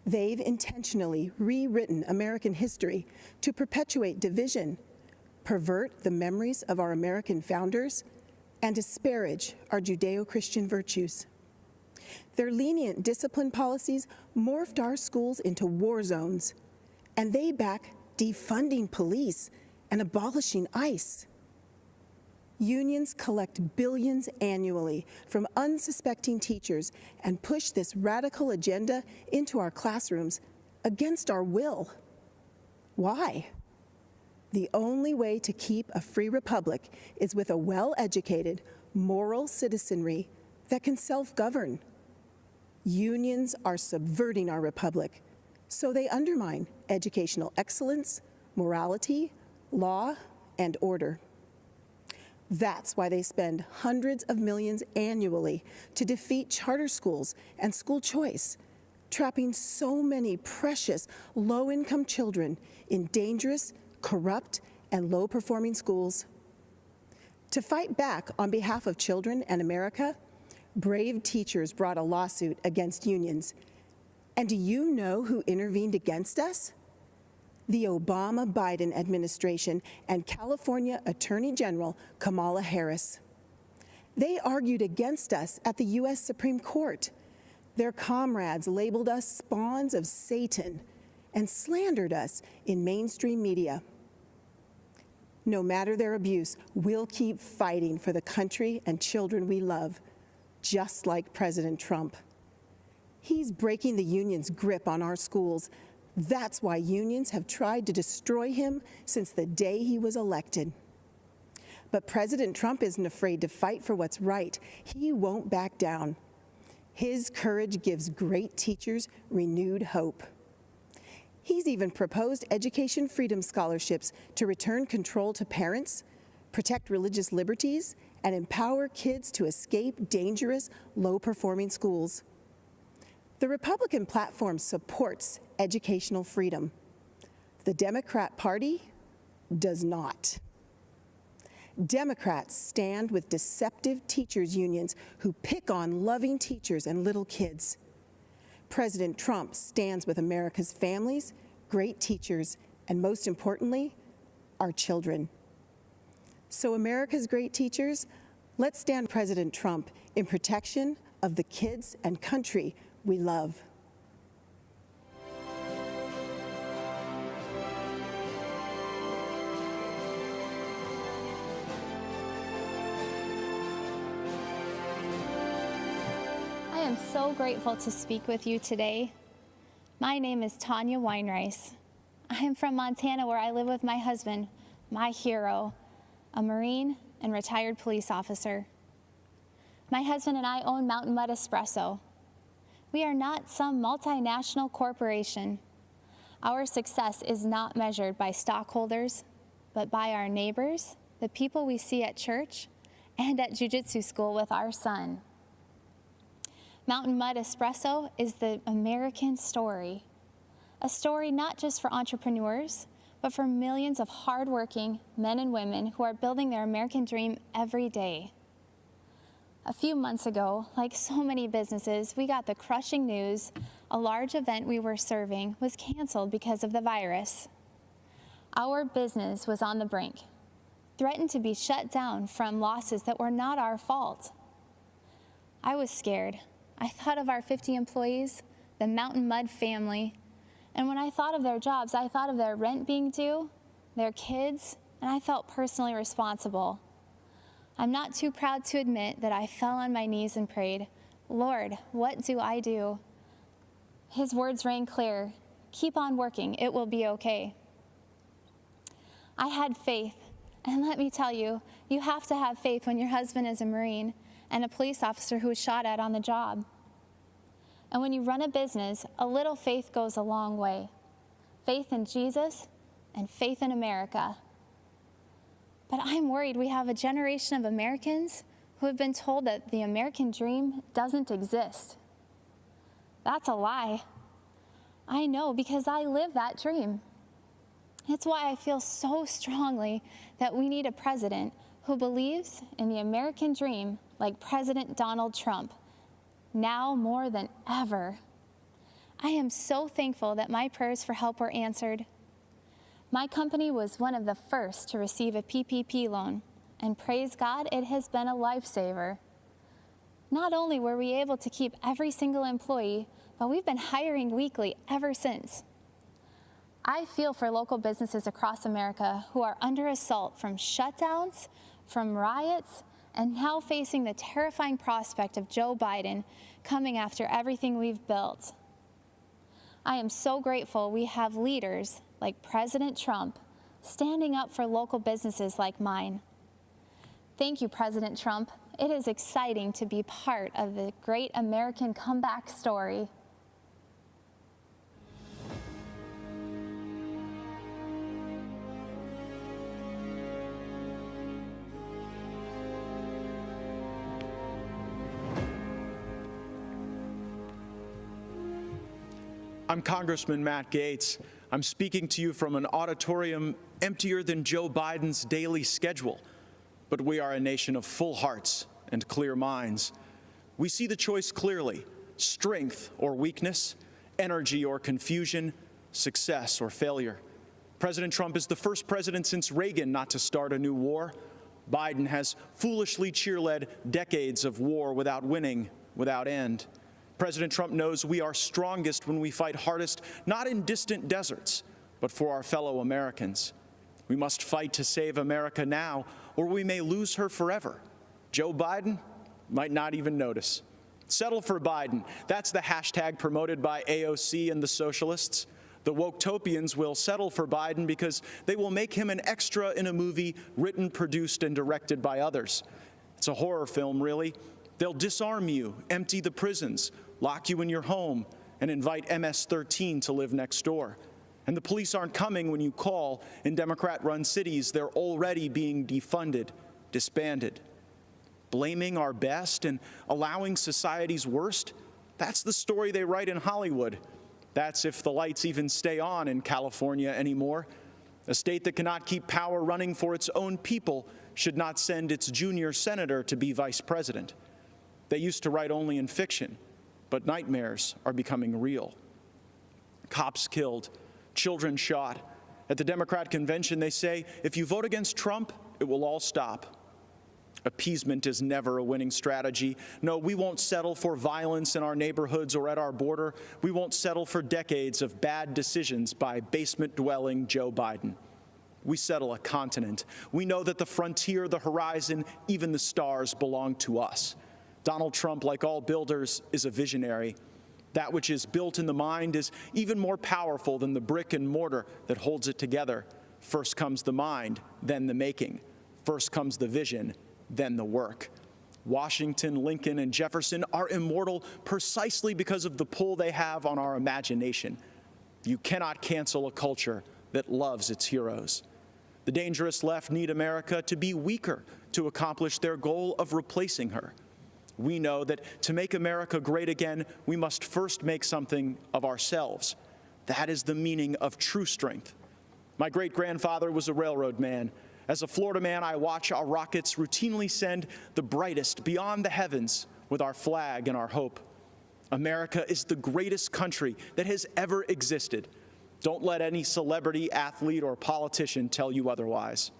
They've intentionally rewritten American history to perpetuate division, pervert the memories of our American founders, and disparage our Judeo-Christian virtues. Their lenient discipline policies morphed our schools into war zones, and they back defunding police and abolishing ICE. Unions collect billions annually from unsuspecting teachers and push this radical agenda into our classrooms against our will. Why? The only way to keep a free republic is with a well-educated, moral citizenry that can self-govern. Unions are subverting our republic, so they undermine educational excellence, morality, law, and order. That's why they spend hundreds of millions annually to defeat charter schools and school choice, trapping so many precious low-income children in dangerous, corrupt, and low-performing schools. To fight back on behalf of children and America, brave teachers brought a lawsuit against unions. And do you know who intervened against us? The Obama-Biden administration and California Attorney General Kamala Harris. They argued against us at the U.S. Supreme Court. Their comrades labeled us spawns of Satan and slandered us in mainstream media. No matter their abuse, we'll keep fighting for the country and children we love, just like President Trump. He's breaking the union's grip on our schools. That's why unions have tried to destroy him since the day he was elected. But President Trump isn't afraid to fight for what's right. He won't back down. His courage gives great teachers renewed hope. He's even proposed education freedom scholarships to return control to parents, protect religious liberties, and empower kids to escape dangerous, low-performing schools. The Republican platform supports educational freedom. The Democrat Party does not. Democrats stand with deceptive teachers' unions who pick on loving teachers and little kids. President Trump stands with America's families, great teachers, and most importantly, our children. So America's great teachers, let's stand with President Trump in protection of the kids and country we love. I am so grateful to speak with you today. My name is Tanya Weinreis. I am from Montana, where I live with my husband, my hero, a Marine and retired police officer. My husband and I own Mountain Mud Espresso. We are not some multinational corporation. Our success is not measured by stockholders, but by our neighbors, the people we see at church, and at jiu-jitsu school with our son. Mountain Mud Espresso is the American story. A story not just for entrepreneurs, but for millions of hardworking men and women who are building their American dream every day. A few months ago, like so many businesses, we got the crushing news a large event we were serving was canceled because of the virus. Our business was on the brink, threatened to be shut down from losses that were not our fault. I was scared. I thought of our 50 employees, the Mountain Mud family, and when I thought of their jobs, I thought of their rent being due, their kids, and I felt personally responsible. I'm not too proud to admit that I fell on my knees and prayed, "Lord, what do I do?" His words rang clear, "Keep on working, it will be okay." I had faith, and let me tell you, you have to have faith when your husband is a Marine and a police officer who was shot at on the job. And when you run a business, a little faith goes a long way. Faith in Jesus and faith in America. But I'm worried we have a generation of Americans who have been told that the American dream doesn't exist. That's a lie. I know because I live that dream. It's why I feel so strongly that we need a president who believes in the American dream like President Donald Trump, now more than ever. I am so thankful that my prayers for help were answered. My company was one of the first to receive a PPP loan, and praise God, it has been a lifesaver. Not only were we able to keep every single employee, but we've been hiring weekly ever since. I feel for local businesses across America who are under assault from shutdowns, from riots, and now facing the terrifying prospect of Joe Biden coming after everything we've built. I am so grateful we have leaders like President Trump standing up for local businesses like mine. Thank you, President Trump. It is exciting to be part of the great American comeback story. I'm Congressman Matt Gaetz. I'm speaking to you from an auditorium emptier than Joe Biden's daily schedule. But we are a nation of full hearts and clear minds. We see the choice clearly: strength or weakness, energy or confusion, success or failure. President Trump is the first president since Reagan not to start a new war. Biden has foolishly cheerled decades of war without winning, without end. President Trump knows we are strongest when we fight hardest, not in distant deserts, but for our fellow Americans. We must fight to save America now, or we may lose her forever. Joe Biden might not even notice. Settle for Biden. That's the hashtag promoted by AOC and the socialists. The Woketopians will settle for Biden because they will make him an extra in a movie written, produced, and directed by others. It's a horror film, really. They'll disarm you, empty the prisons, lock you in your home, and invite MS-13 to live next door. And the police aren't coming when you call. In Democrat-run cities, they're already being defunded, disbanded. Blaming our best and allowing society's worst, that's the story they write in Hollywood. That's if the lights even stay on in California anymore. A state that cannot keep power running for its own people should not send its junior senator to be vice president. They used to write only in fiction, but nightmares are becoming real. Cops killed, children shot. At the Democrat convention, they say, if you vote against Trump, it will all stop. Appeasement is never a winning strategy. No, we won't settle for violence in our neighborhoods or at our border. We won't settle for decades of bad decisions by basement-dwelling Joe Biden. We settle a continent. We know that the frontier, the horizon, even the stars belong to us. Donald Trump, like all builders, is a visionary. That which is built in the mind is even more powerful than the brick and mortar that holds it together. First comes the mind, then the making. First comes the vision, then the work. Washington, Lincoln, and Jefferson are immortal precisely because of the pull they have on our imagination. You cannot cancel a culture that loves its heroes. The dangerous left need America to be weaker to accomplish their goal of replacing her. We know that to make America great again, we must first make something of ourselves. That is the meaning of true strength. My great-grandfather was a railroad man. As a Florida man, I watch our rockets routinely send the brightest beyond the heavens with our flag and our hope. America is the greatest country that has ever existed. Don't let any celebrity, athlete, or politician tell you otherwise.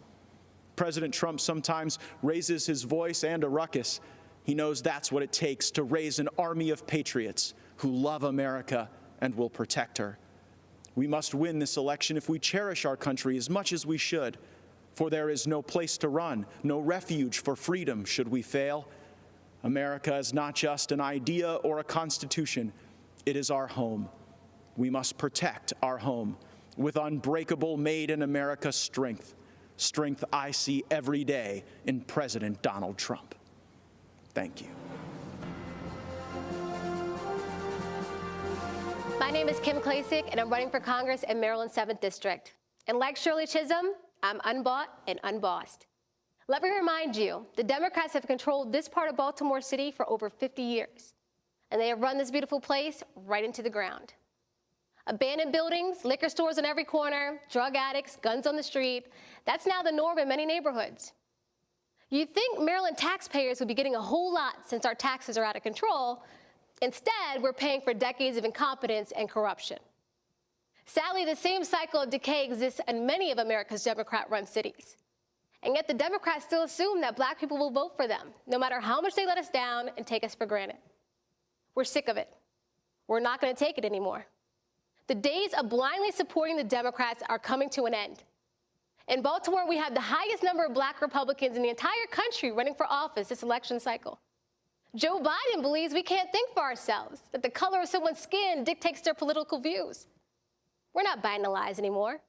President Trump sometimes raises his voice and a ruckus. He knows that's what it takes to raise an army of patriots who love America and will protect her. We must win this election if we cherish our country as much as we should, for there is no place to run, no refuge for freedom should we fail. America is not just an idea or a constitution, it is our home. We must protect our home with unbreakable made in America strength, strength I see every day in President Donald Trump. Thank you. My name is Kim Klacik, and I'm running for Congress in Maryland's 7th District. And like Shirley Chisholm, I'm unbought and unbossed. Let me remind you, the Democrats have controlled this part of Baltimore City for over 50 years, and they have run this beautiful place right into the ground. Abandoned buildings, liquor stores on every corner, drug addicts, guns on the street, that's now the norm in many neighborhoods. You'd think Maryland taxpayers would be getting a whole lot since our taxes are out of control. Instead, we're paying for decades of incompetence and corruption. Sadly, the same cycle of decay exists in many of America's Democrat-run cities. And yet the Democrats still assume that black people will vote for them, no matter how much they let us down and take us for granted. We're sick of it. We're not going to take it anymore. The days of blindly supporting the Democrats are coming to an end. In Baltimore, we have the highest number of black Republicans in the entire country running for office this election cycle. Joe Biden believes we can't think for ourselves, that the color of someone's skin dictates their political views. We're not buying the lies anymore.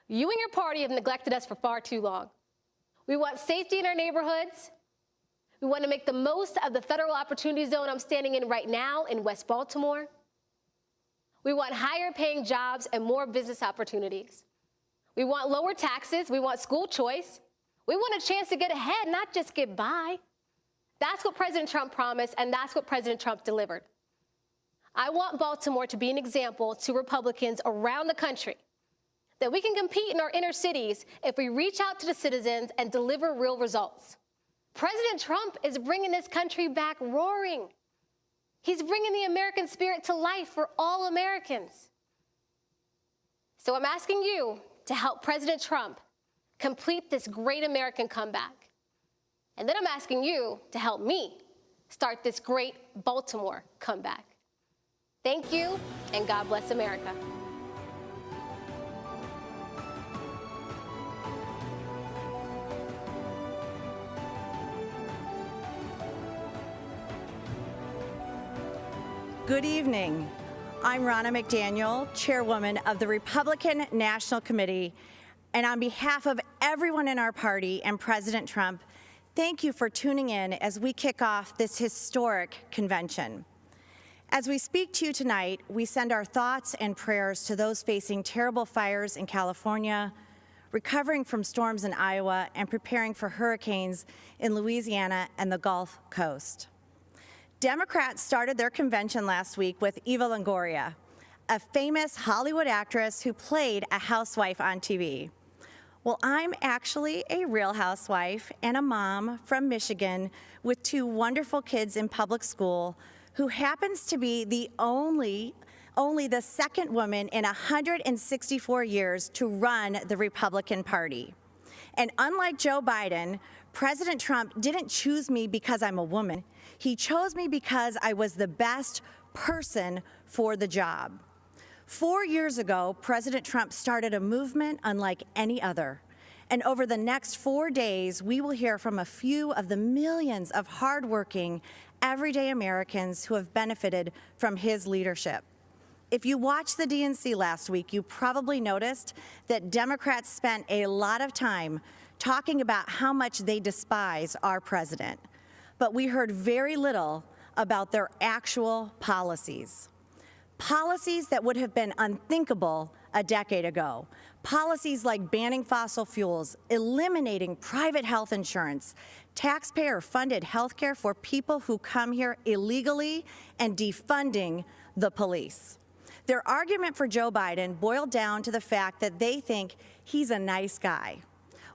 You and your party have neglected us for far too long. We want safety in our neighborhoods. We want to make the most of the federal opportunity zone I'm standing in right now in West Baltimore. We want higher paying jobs and more business opportunities. We want lower taxes. We want school choice. We want a chance to get ahead, not just get by. That's what President Trump promised, and that's what President Trump delivered. I want Baltimore to be an example to Republicans around the country that we can compete in our inner cities if we reach out to the citizens and deliver real results. President Trump is bringing this country back roaring. He's bringing the American spirit to life for all Americans. So I'm asking you to help President Trump complete this great American comeback. And then I'm asking you to help me start this great Baltimore comeback. Thank you, and God bless America. Good evening. I'm Ronna McDaniel, chairwoman of the Republican National Committee, and on behalf of everyone in our party and President Trump, thank you for tuning in as we kick off this historic convention. As we speak to you tonight, we send our thoughts and prayers to those facing terrible fires in California, recovering from storms in Iowa, and preparing for hurricanes in Louisiana and the Gulf Coast. Democrats started their convention last week with Eva Longoria, a famous Hollywood actress who played a housewife on TV. Well, I'm actually a real housewife and a mom from Michigan with two wonderful kids in public school who happens to be the only the second woman in 164 years to run the Republican Party. And unlike Joe Biden, President Trump didn't choose me because I'm a woman. He chose me because I was the best person for the job. 4 years ago, President Trump started a movement unlike any other. And over the next 4 days, we will hear from a few of the millions of hardworking, everyday Americans who have benefited from his leadership. If you watched the DNC last week, you probably noticed that Democrats spent a lot of time talking about how much they despise our president. But we heard very little about their actual policies. Policies that would have been unthinkable a decade ago. Policies like banning fossil fuels, eliminating private health insurance, taxpayer-funded health care for people who come here illegally, and defunding the police. Their argument for Joe Biden boiled down to the fact that they think he's a nice guy.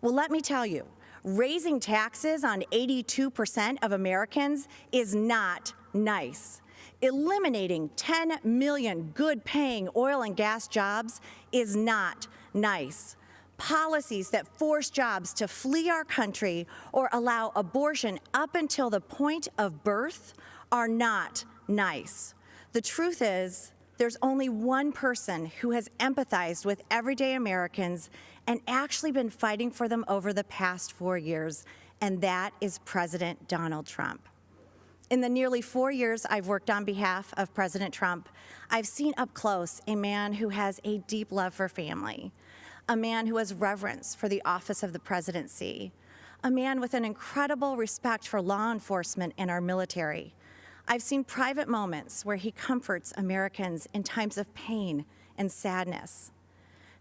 Well, let me tell you, raising taxes on 82% of Americans is not nice. Eliminating 10 million good-paying oil and gas jobs is not nice. Policies that force jobs to flee our country or allow abortion up until the point of birth are not nice. The truth is, there's only one person who has empathized with everyday Americans and actually been fighting for them over the past 4 years, and that is President Donald Trump. In the nearly 4 years I've worked on behalf of President Trump, I've seen up close a man who has a deep love for family, a man who has reverence for the office of the presidency, a man with an incredible respect for law enforcement and our military. I've seen private moments where he comforts Americans in times of pain and sadness.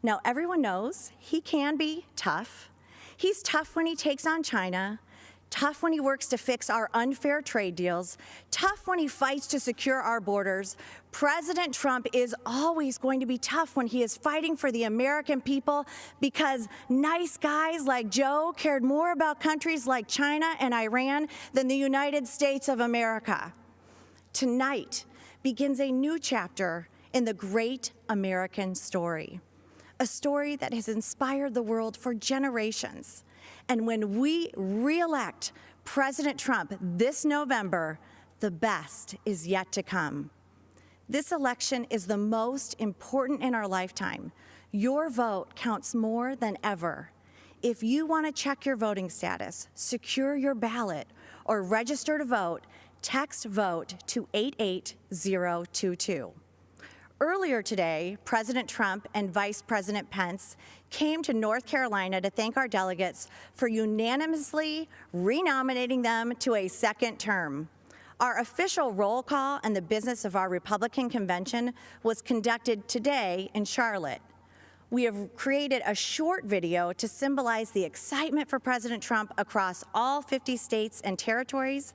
Now, everyone knows he can be tough. He's tough when he takes on China, tough when he works to fix our unfair trade deals, tough when he fights to secure our borders. President Trump is always going to be tough when he is fighting for the American people because nice guys like Joe cared more about countries like China and Iran than the United States of America. Tonight begins a new chapter in the great American story, a story that has inspired the world for generations And when we re-elect President Trump this November, the best is yet to come. This election is the most important in our lifetime. Your vote counts more than ever. If you want to check your voting status, secure your ballot, or register to vote, text VOTE to 88022. Earlier today, President Trump and Vice President Pence came to North Carolina to thank our delegates for unanimously renominating them to a second term. Our official roll call and the business of our Republican convention was conducted today in Charlotte. We have created a short video to symbolize the excitement for President Trump across all 50 states and territories.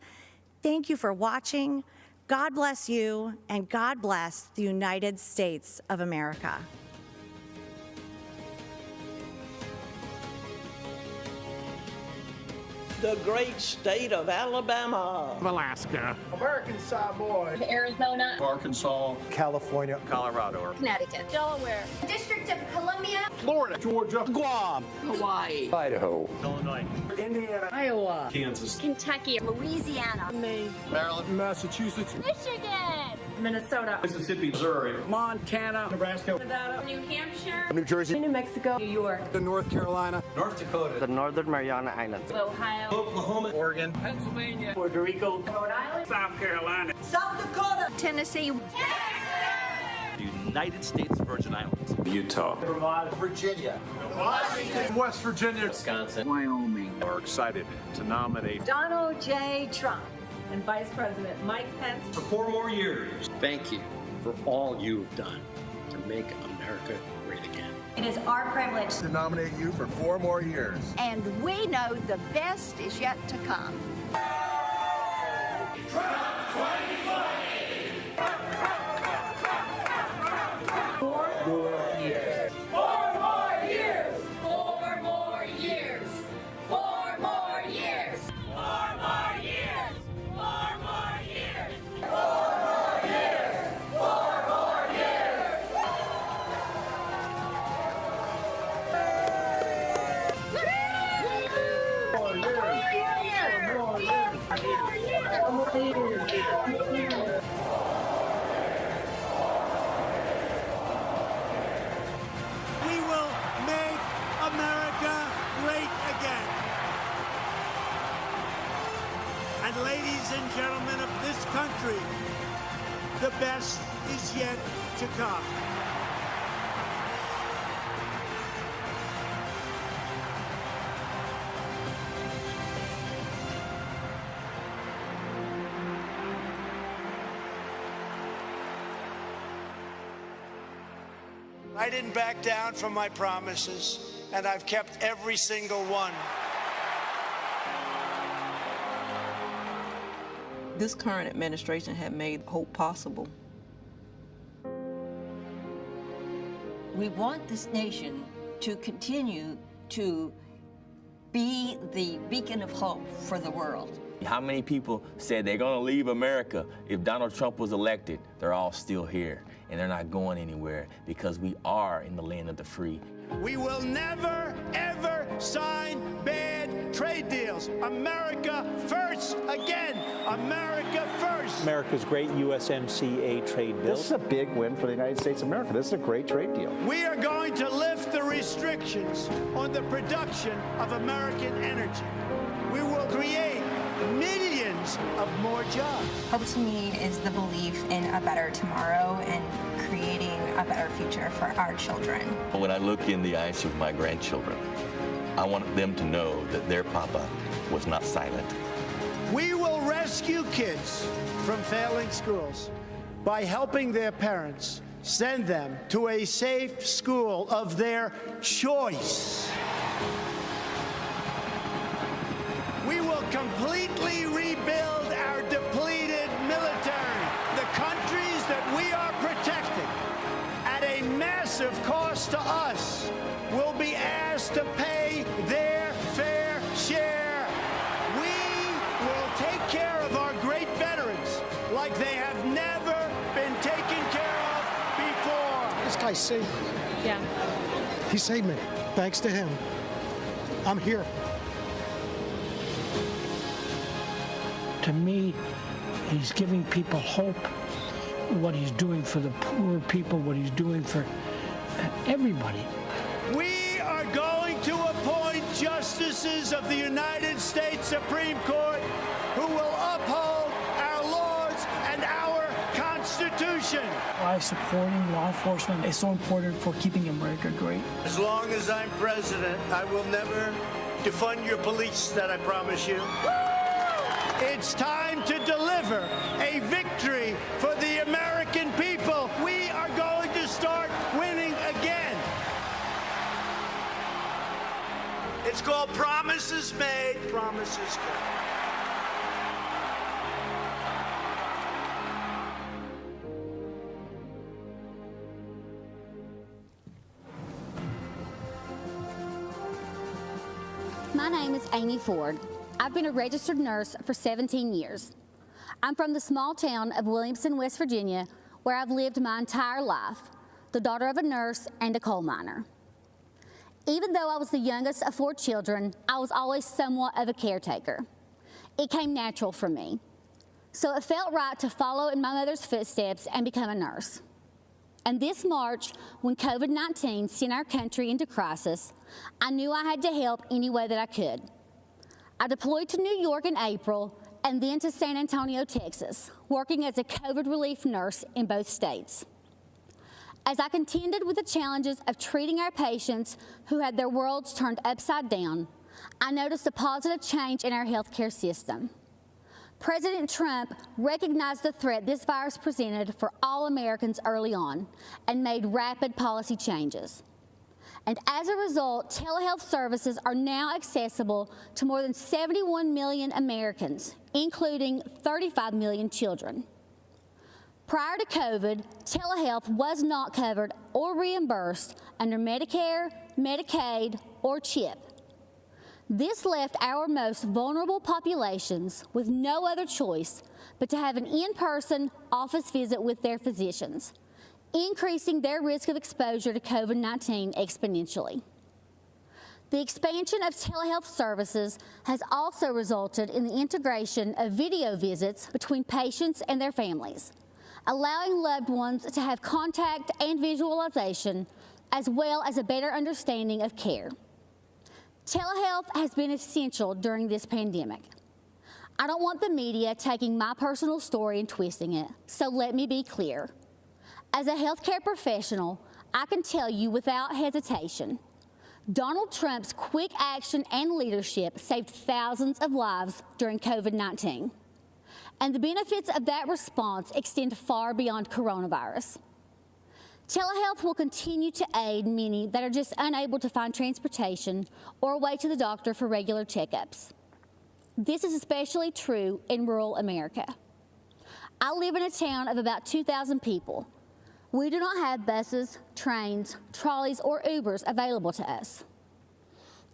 Thank you for watching. God bless you, and God bless the United States of America. The great state of Alabama, Alaska, American Samoa, Arizona, Arkansas, California, Colorado, Connecticut, Delaware, District of Columbia, Florida, Georgia, Guam, Hawaii, Idaho, Illinois, Indiana, Iowa, Kansas, Kentucky, Louisiana, Maine, Maryland, Massachusetts, Michigan, Minnesota, Mississippi, Missouri, Montana, Nebraska, Nevada, New Hampshire, New Jersey, New Mexico, New York, North Carolina, North Dakota, the Northern Mariana Islands, Ohio, Oklahoma, Oregon, Pennsylvania, Puerto Rico, Rhode Island, South Carolina, South Dakota, Tennessee, United States Virgin Islands, Utah, Vermont, Virginia, Washington, West Virginia, Wisconsin, Wyoming. are excited to nominate Donald J. Trump and Vice President Mike Pence for 4 more years. Thank you for all you've done to make America great again. It is our privilege, To nominate you for 4 more years. and we know the best is yet to come. We will make America great again. And ladies and gentlemen of this country, the best is yet to come. I didn't back down from my promises, and I've kept every single one. This current administration had made hope possible. We want this nation to continue to be the beacon of hope for the world. How many people said they're going to leave America if Donald Trump was elected? They're all still here, and they're not going anywhere because we are in the land of the free. We will never, ever sign bad trade deals. America first again. America first. America's great USMCA trade bill. This is a big win for the United States of America. This is a great trade deal. We are going to lift the restrictions on the production of American energy. We will create millions of more jobs. Hope to me is the belief in a better tomorrow and creating a better future for our children. When I look in the eyes of my grandchildren, I want them to know that their papa was not silent. We will rescue kids from failing schools by helping their parents send them to a safe school of their choice. We will completely rebuild our depleted military. The countries that we are protecting at a massive cost to us will be asked to pay their fair share. We will take care of our great veterans like they have never been taken care of before. This guy saved me. Yeah. He saved me. Thanks to him, I'm here. To me, he's giving people hope, what he's doing for the poor people, what he's doing for everybody. We are going to appoint justices of the United States Supreme Court who will uphold our laws and our Constitution. Why supporting law enforcement is so important for keeping America great. As long as I'm president, I will never defund your police, that I promise you. It's time to deliver a victory for the American people. We are going to start winning again. It's called Promises Made, Promises Kept. My name is Amy Ford. I've been a registered nurse for 17 years. I'm from the small town of Williamson, West Virginia, where I've lived my entire life, the daughter of a nurse and a coal miner. Even though I was the youngest of 4 children, I was always somewhat of a caretaker. It came natural for me. So it felt right to follow in my mother's footsteps and become a nurse. And this March, when COVID-19 sent our country into crisis, I knew I had to help any way that I could. I deployed to New York in April and then to San Antonio, Texas, working as a COVID relief nurse in both states. As I contended with the challenges of treating our patients who had their worlds turned upside down, I noticed a positive change in our healthcare system. President Trump recognized the threat this virus presented for all Americans early on and made rapid policy changes. And as a result, telehealth services are now accessible to more than 71 million Americans, including 35 million children. Prior to COVID, telehealth was not covered or reimbursed under Medicare, Medicaid, or CHIP. This left our most vulnerable populations with no other choice but to have an in-person office visit with their physicians, increasing their risk of exposure to COVID-19 exponentially. The expansion of telehealth services has also resulted in the integration of video visits between patients and their families, allowing loved ones to have contact and visualization, as well as a better understanding of care. Telehealth has been essential during this pandemic. I don't want the media taking my personal story and twisting it, so let me be clear. As a healthcare professional, I can tell you without hesitation, Donald Trump's quick action and leadership saved thousands of lives during COVID-19. And the benefits of that response extend far beyond coronavirus. Telehealth will continue to aid many that are just unable to find transportation or a way to the doctor for regular checkups. This is especially true in rural America. I live in a town of about 2,000 people. We do not have buses, trains, trolleys, or Ubers available to us.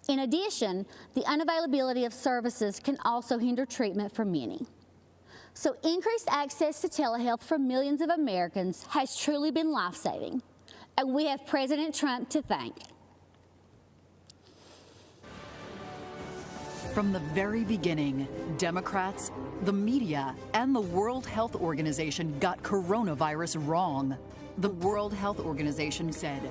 In addition, the unavailability of services can also hinder treatment for many. So increased access to telehealth for millions of Americans has truly been life-saving, and we have President Trump to thank. From the very beginning, Democrats, the media, and the World Health Organization got coronavirus wrong. The World Health Organization said,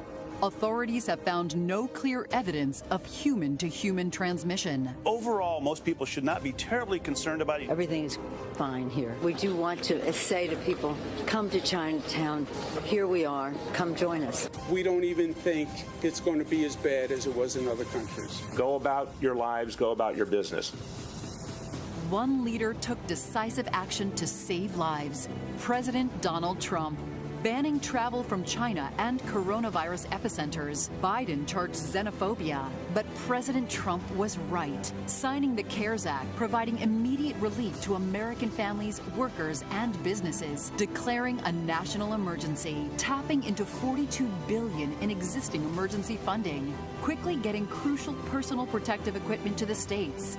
authorities have found no clear evidence of human-to-human transmission. Overall, most people should not be terribly concerned about it. Everything is fine here. We do want to say to people, come to Chinatown. Here we are. Come join us. We don't even think it's going to be as bad as it was in other countries. Go about your lives, go about your business. One leader took decisive action to save lives, President Donald Trump. Banning travel from China and coronavirus epicenters. Biden charged xenophobia. But President Trump was right, signing the CARES Act, providing immediate relief to American families, workers, and businesses, declaring a national emergency, tapping into $42 billion in existing emergency funding, quickly getting crucial personal protective equipment to the states,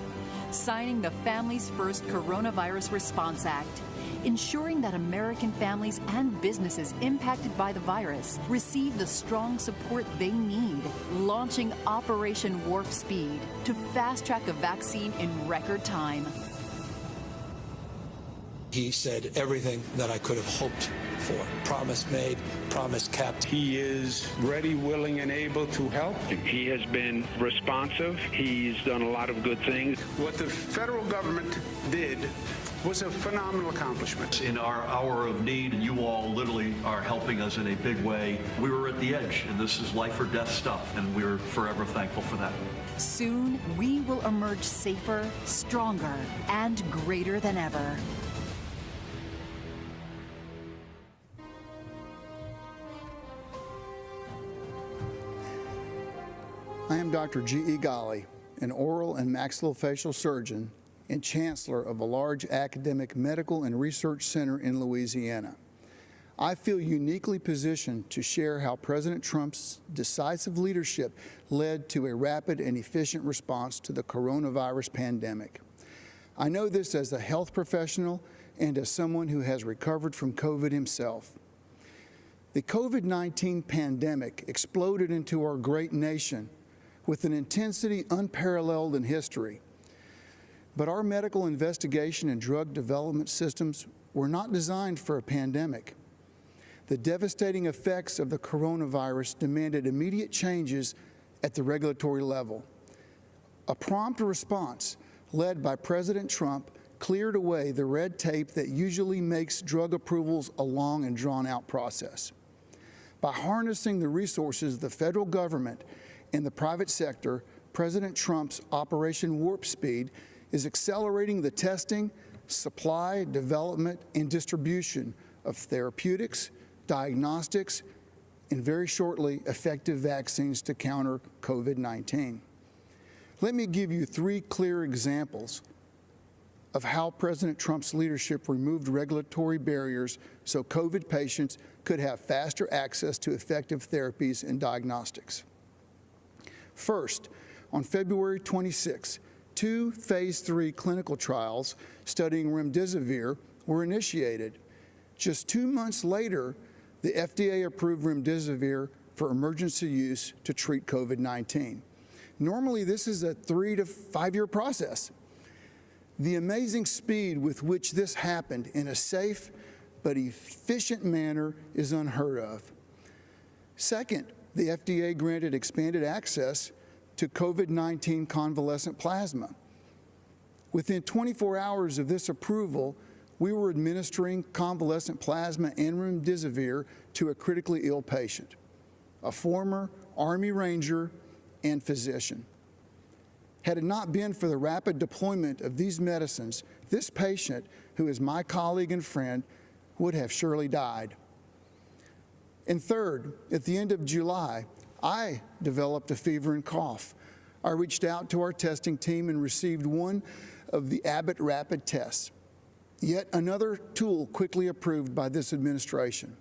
signing the Families First Coronavirus Response Act, ensuring that American families and businesses impacted by the virus receive the strong support they need, launching Operation Warp Speed to fast-track a vaccine in record time. He said everything that I could have hoped for. Promise made, promise kept. He is ready, willing, and able to help. He has been responsive. He's done a lot of good things. What the federal government did was a phenomenal accomplishment. In our hour of need, and you all literally are helping us in a big way, we were at the edge, and this is life or death stuff, and we're forever thankful for that. Soon, we will emerge safer, stronger, and greater than ever. I am Dr. G.E. Ghali, an oral and maxillofacial surgeon and chancellor of a large academic medical and research center in Louisiana. I feel uniquely positioned to share how President Trump's decisive leadership led to a rapid and efficient response to the coronavirus pandemic. I know this as a health professional and as someone who has recovered from COVID himself. The COVID-19 pandemic exploded into our great nation with an intensity unparalleled in history. But our medical investigation and drug development systems were not designed for a pandemic. The devastating effects of the coronavirus demanded immediate changes at the regulatory level. A prompt response led by President Trump cleared away the red tape that usually makes drug approvals a long and drawn-out process. By harnessing the resources of the federal government and the private sector, President Trump's Operation Warp Speed is accelerating the testing, supply, development, and distribution of therapeutics, diagnostics, and very shortly, effective vaccines to counter COVID-19. Let me give you 3 clear examples of how President Trump's leadership removed regulatory barriers so COVID patients could have faster access to effective therapies and diagnostics. First, on February 26, 2 phase 3 clinical trials studying remdesivir were initiated. Just 2 months later, the FDA approved remdesivir for emergency use to treat COVID-19. Normally, this is a 3 to 5 year process. The amazing speed with which this happened in a safe but efficient manner is unheard of. Second, the FDA granted expanded access to COVID-19 convalescent plasma. Within 24 hours of this approval, we were administering convalescent plasma and remdesivir to a critically ill patient, a former Army Ranger and physician. Had it not been for the rapid deployment of these medicines, this patient, who is my colleague and friend, would have surely died. And third, at the end of July, I developed a fever and cough. I reached out to our testing team and received one of the Abbott rapid tests, yet another tool quickly approved by this administration.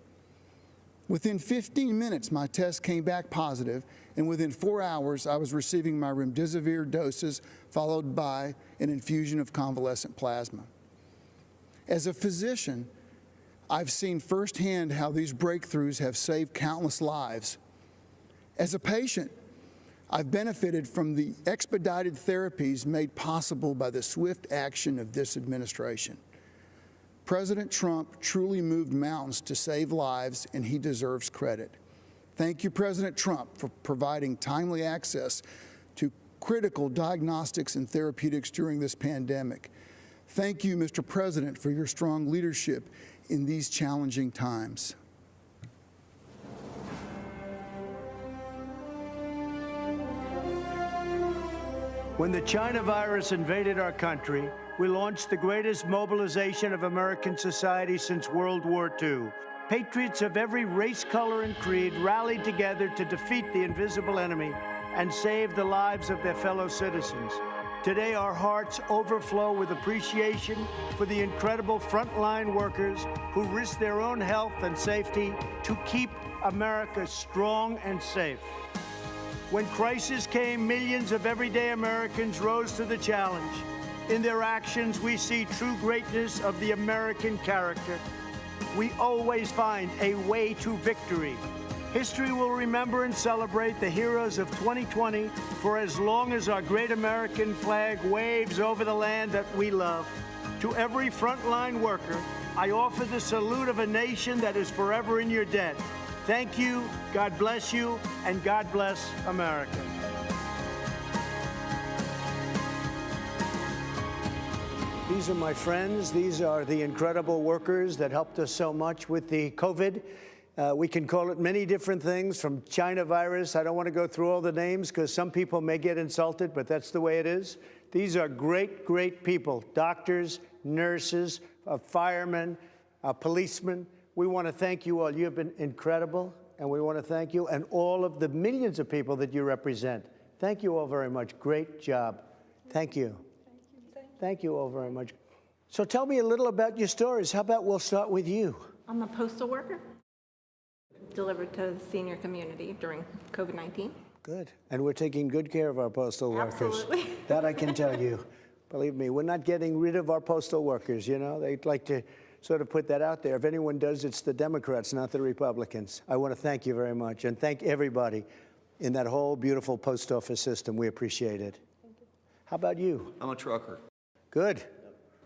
Within 15 minutes, my test came back positive, and within 4 hours, I was receiving my remdesivir doses, followed by an infusion of convalescent plasma. As a physician, I've seen firsthand how these breakthroughs have saved countless lives. As a patient, I've benefited from the expedited therapies made possible by the swift action of this administration. President Trump truly moved mountains to save lives, and he deserves credit. Thank you, President Trump, for providing timely access to critical diagnostics and therapeutics during this pandemic. Thank you, Mr. President, for your strong leadership in these challenging times. When the China virus invaded our country, we launched the greatest mobilization of American society since World War II. Patriots of every race, color, and creed rallied together to defeat the invisible enemy and save the lives of their fellow citizens. Today, our hearts overflow with appreciation for the incredible frontline workers who risk their own health and safety to keep America strong and safe. When crisis came, millions of everyday Americans rose to the challenge. In their actions, we see true greatness of the American character. We always find a way to victory. History will remember and celebrate the heroes of 2020 for as long as our great American flag waves over the land that we love. To every frontline worker, I offer the salute of a nation that is forever in your debt. Thank you, God bless you, and God bless America. These are my friends. These are the incredible workers that helped us so much with the COVID. We can call it many different things, from China virus. I don't want to go through all the names because some people may get insulted, but that's the way it is. These are great, great people, doctors, nurses, firemen, policemen. We want to thank you all. You have been incredible, and we want to thank you and all of the millions of people that you represent. Thank you all very much. Great job. Thank you. Thank you all very much. So tell me a little about your stories. How about we'll start with you? I'm a postal worker, delivered to the senior community during COVID-19. Good. And we're taking good care of our postal workers. Absolutely. That I can tell you. Believe me, we're not getting rid of our postal workers, you know. They'd like to sort of put that out there. If anyone does, it's the Democrats, not the Republicans. I want to thank you very much and thank everybody in that whole beautiful post office system. We appreciate it. Thank you. How about you? I'm a trucker. Good.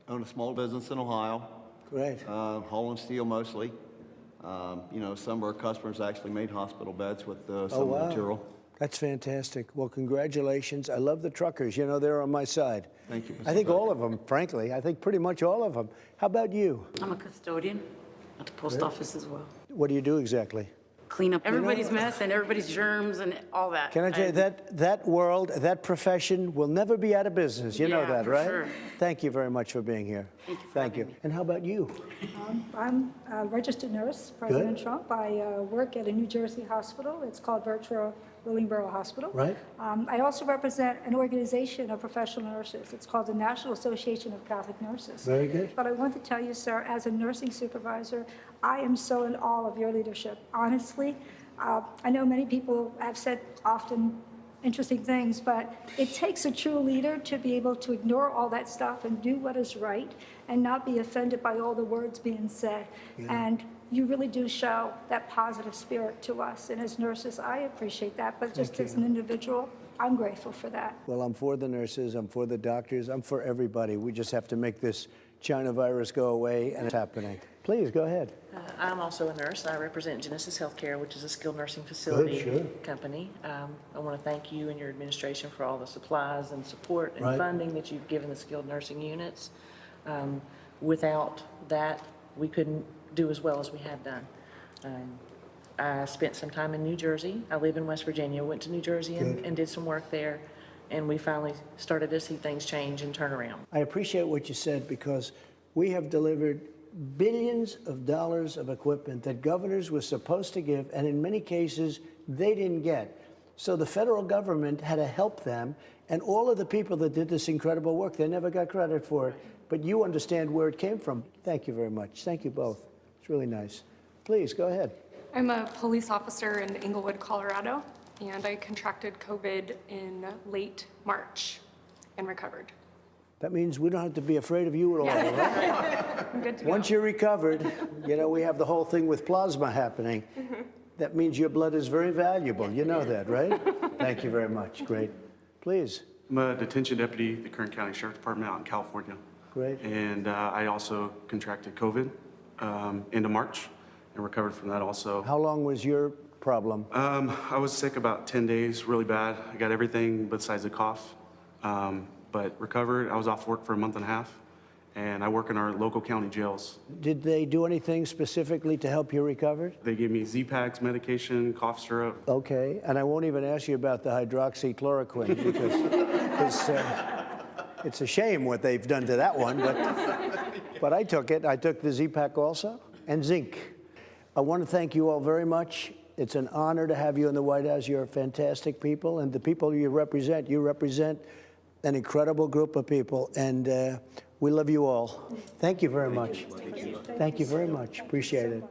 I own a small business in Ohio. Great. Hauling steel mostly. You know, some of our customers actually made hospital beds with some of the material. That's fantastic. Well, congratulations. I love the truckers. You know, they're on my side. Thank you. I think all of them, frankly. I think pretty much all of them. How about you? I'm a custodian at the post office as well. What do you do exactly? Clean up everybody's mess and everybody's germs and all that. Can I tell you, that world, that profession will never be out of business. You know that, right? Sure. Thank you very much for being here. Thank you. And how about you? I'm a registered nurse, President Trump. I work at a New Jersey hospital. It's called Virtual Willingboro Hospital. Right. I also represent an organization of professional nurses. It's called the National Association of Catholic Nurses. Very good. But I want to tell you, sir, as a nursing supervisor, I am so in awe of your leadership. Honestly, I know many people have said often interesting things, but it takes a true leader to be able to ignore all that stuff and do what is right and not be offended by all the words being said. And you really do show that positive spirit to us. And as nurses, I appreciate that. But just as an individual, I'm grateful for that. Well, I'm for the nurses. I'm for the doctors. I'm for everybody. We just have to make this China virus go away, and it's happening. Please, go ahead. I'm also a nurse. I represent Genesis Healthcare, which is a skilled nursing facility company. I want to thank you and your administration for all the supplies and support and funding that you've given the skilled nursing units. Without that, we couldn't do as well as we have done. I spent some time in New Jersey. I live in West Virginia, went to New Jersey and did some work there, and we finally started to see things change and turn around. I appreciate what you said, because we have delivered billions of dollars of equipment that governors were supposed to give, and in many cases, they didn't get. So the federal government had to help them, and all of the people that did this incredible work, they never got credit for it. But you understand where it came from. Thank you very much. Thank you both. It's really nice. Please, go ahead. I'm a police officer in Englewood, Colorado, and I contracted COVID in late March and recovered. That means we don't have to be afraid of you at all, right? I'm good to Once go. you're recovered, you know, we have the whole thing with plasma happening. That means your blood is very valuable. You know that, right? Thank you very much. Great. Please. I'm a detention deputy at the Kern County Sheriff's Department out in California. Great. And I also contracted COVID into March and recovered from that also. How long was your problem? I was sick about 10 days, really bad. I got everything besides a cough, but recovered. I was off work for a month and a half, and I work in our local county jails. Did they do anything specifically to help you recover? They gave me Z-Paks medication, cough syrup. Okay, and I won't even ask you about the hydroxychloroquine because it's a shame what they've done to that one, but I took it. I took the Z-Pak also, and zinc. I want to thank you all very much. It's an honor to have you in the White House. You're fantastic people, and the people you represent an incredible group of people, and we love you all. Thank you very much. Thank you very much. Appreciate it.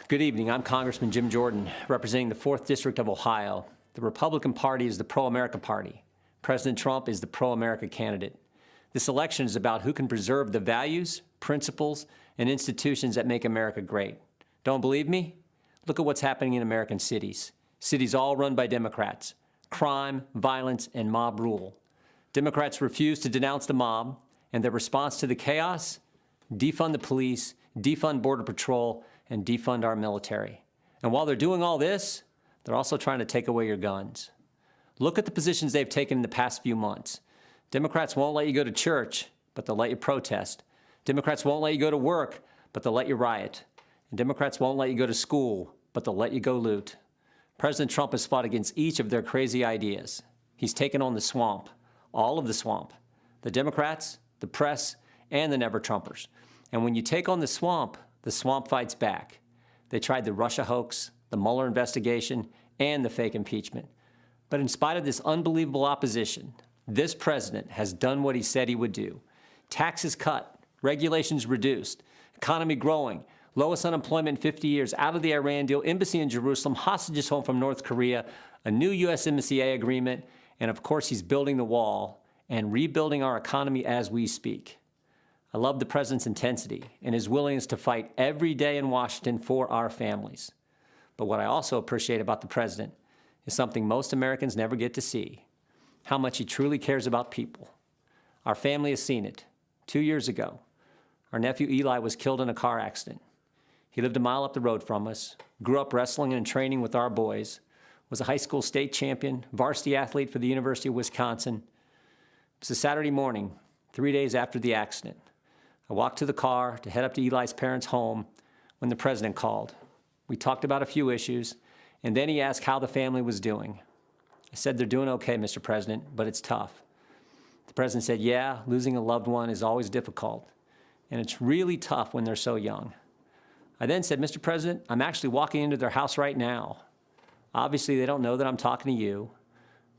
Good evening. I'm Congressman Jim Jordan, representing the 4th District of Ohio. The Republican Party is the pro-America party. President Trump is the pro-America candidate. This election is about who can preserve the values, principles, and institutions that make America great. Don't believe me? Look at what's happening in American cities. Cities all run by Democrats. Crime, violence, and mob rule. Democrats refuse to denounce the mob, And their response to the chaos? Defund the police, defund Border Patrol, and defund our military. And while they're doing all this, they're also trying to take away your guns. Look at the positions they've taken in the past few months. Democrats won't let you go to church, but they'll let you protest. Democrats won't let you go to work, but they'll let you riot. And Democrats won't let you go to school, but they'll let you go loot. President Trump has fought against each of their crazy ideas. He's taken on the swamp, all of the swamp, the Democrats, the press, and the never-Trumpers. And when you take on the swamp fights back. They tried the Russia hoax, the Mueller investigation, and the fake impeachment. But in spite of this unbelievable opposition, this president has done what he said he would do. Taxes cut, regulations reduced, economy growing, lowest unemployment in 50 years, out of the Iran deal, embassy in Jerusalem, hostages home from North Korea, a new USMCA agreement, and of course he's building the wall and rebuilding our economy as we speak. I love the president's intensity and his willingness to fight every day in Washington for our families. But what I also appreciate about the president is something most Americans never get to see, how much he truly cares about people. Our family has seen it. 2 years ago, our nephew Eli was killed in a car accident. He lived a mile up the road from us, grew up wrestling and training with our boys, was a high school state champion, varsity athlete for the University of Wisconsin. It was a Saturday morning, 3 days after the accident. I walked to the car to head up to Eli's parents' home when the president called. We talked about a few issues, and then he asked how the family was doing. I said, "They're doing okay, Mr. President, but it's tough." The president said, "Yeah, losing a loved one is always difficult, and it's really tough when they're so young." I then said, "Mr. President, I'm actually walking into their house right now. Obviously, they don't know that I'm talking to you,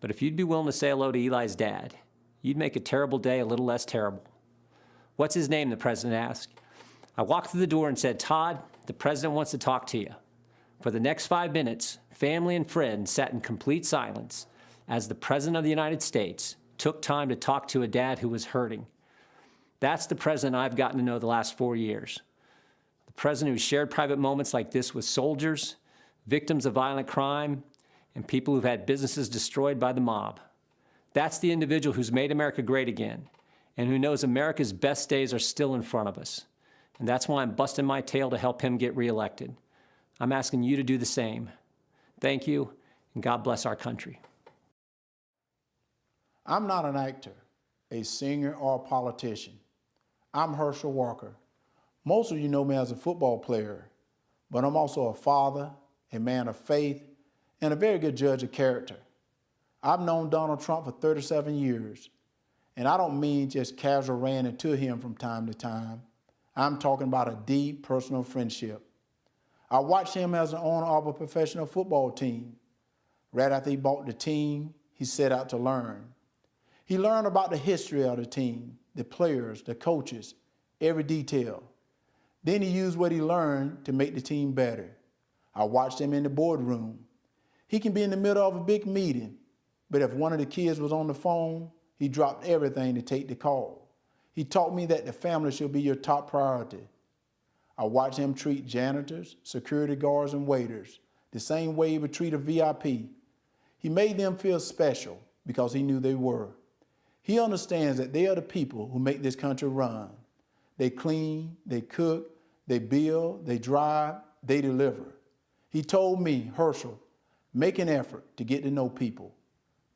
but if you'd be willing to say hello to Eli's dad, you'd make a terrible day a little less terrible." "What's his name?" the president asked. I walked through the door and said, "Todd, the president wants to talk to you." For the next 5 minutes, family and friends sat in complete silence as the president of the United States took time to talk to a dad who was hurting. That's the president I've gotten to know the last 4 years. The president who shared private moments like this with soldiers, victims of violent crime, and people who've had businesses destroyed by the mob. That's the individual who's made America great again, and who knows America's best days are still in front of us. And that's why I'm busting my tail to help him get reelected. I'm asking you to do the same. Thank you, and God bless our country. I'm not an actor, a singer, or a politician. I'm Herschel Walker. Most of you know me as a football player, but I'm also a father, a man of faith, and a very good judge of character. I've known Donald Trump for 37 years, and I don't mean just casual ran into him from time to time. I'm talking about a deep personal friendship. I watched him as an owner of a professional football team. Right after he bought the team, he set out to learn. He learned about the history of the team, the players, the coaches, every detail. Then he used what he learned to make the team better. I watched him in the boardroom. He can be in the middle of a big meeting, but if one of the kids was on the phone, he dropped everything to take the call. He taught me that the family should be your top priority. I watched him treat janitors, security guards, and waiters the same way he would treat a VIP. He made them feel special because he knew they were. He understands that they are the people who make this country run. They clean, they cook, they build, they drive, they deliver. He told me, "Herschel, make an effort to get to know people.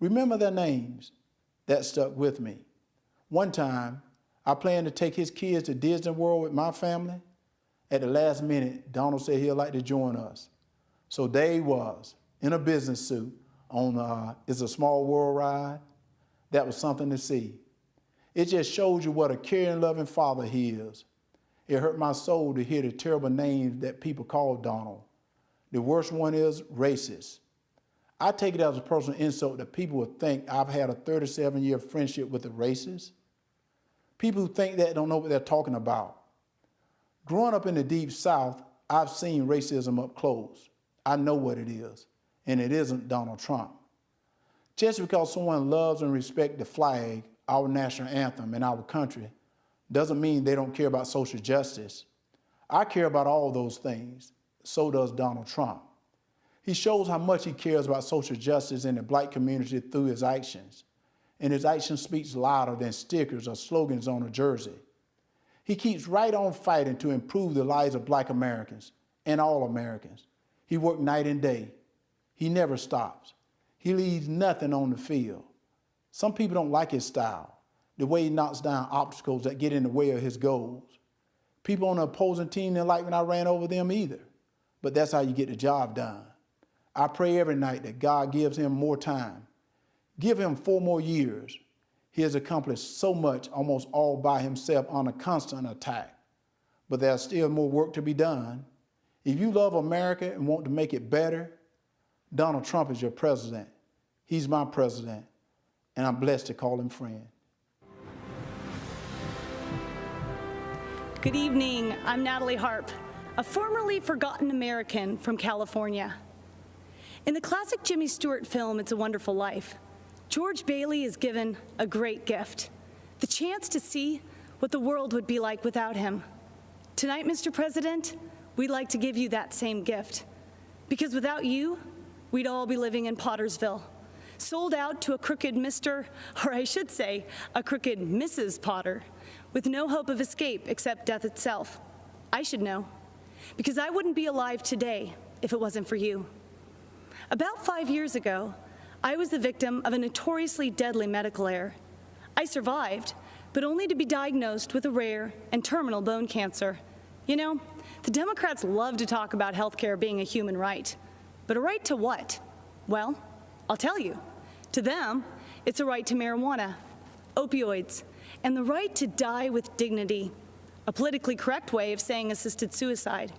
Remember their names." That stuck with me. One time, I planned to take his kids to Disney World with my family. At the last minute, Donald said he'd like to join us. So there he was, in a business suit, on It's a Small World ride. That was something to see. It just shows you what a caring, loving father he is. It hurt my soul to hear the terrible names that people call Donald. The worst one is racist. I take it as a personal insult that people would think I've had a 37-year friendship with a racist. People who think that don't know what they're talking about. Growing up in the Deep South, I've seen racism up close. I know what it is, and it isn't Donald Trump. Just because someone loves and respects the flag, our national anthem, and our country, doesn't mean they don't care about social justice. I care about all those things. So does Donald Trump. He shows how much he cares about social justice in the black community through his actions. and his action speaks louder than stickers or slogans on a jersey. He keeps right on fighting to improve the lives of Black Americans and all Americans. He works night and day. He never stops. He leaves nothing on the field. Some people don't like his style, the way he knocks down obstacles that get in the way of his goals. People on the opposing team didn't like when I ran over them either, but that's how you get the job done. I pray every night that God gives him more time. Give him 4 more years. He has accomplished so much almost all by himself on a constant attack. But there's still more work to be done. If you love America and want to make it better, Donald Trump is your president. He's my president, and I'm blessed to call him friend. Good evening. I'm Natalie Harp, a formerly forgotten American from California. In the classic Jimmy Stewart film, It's a Wonderful Life, George Bailey is given a great gift, the chance to see what the world would be like without him. Tonight, Mr. President, we'd like to give you that same gift, because without you, we'd all be living in Pottersville, sold out to a crooked Mr., or I should say, a crooked Mrs. Potter, with no hope of escape except death itself. I should know, because I wouldn't be alive today if it wasn't for you. About 5 years ago, I was the victim of a notoriously deadly medical error. I survived, but only to be diagnosed with a rare and terminal bone cancer. You know, the Democrats love to talk about healthcare being a human right. But a right to what? Well, I'll tell you. To them, it's a right to marijuana, opioids, and the right to die with dignity, a politically correct way of saying assisted suicide.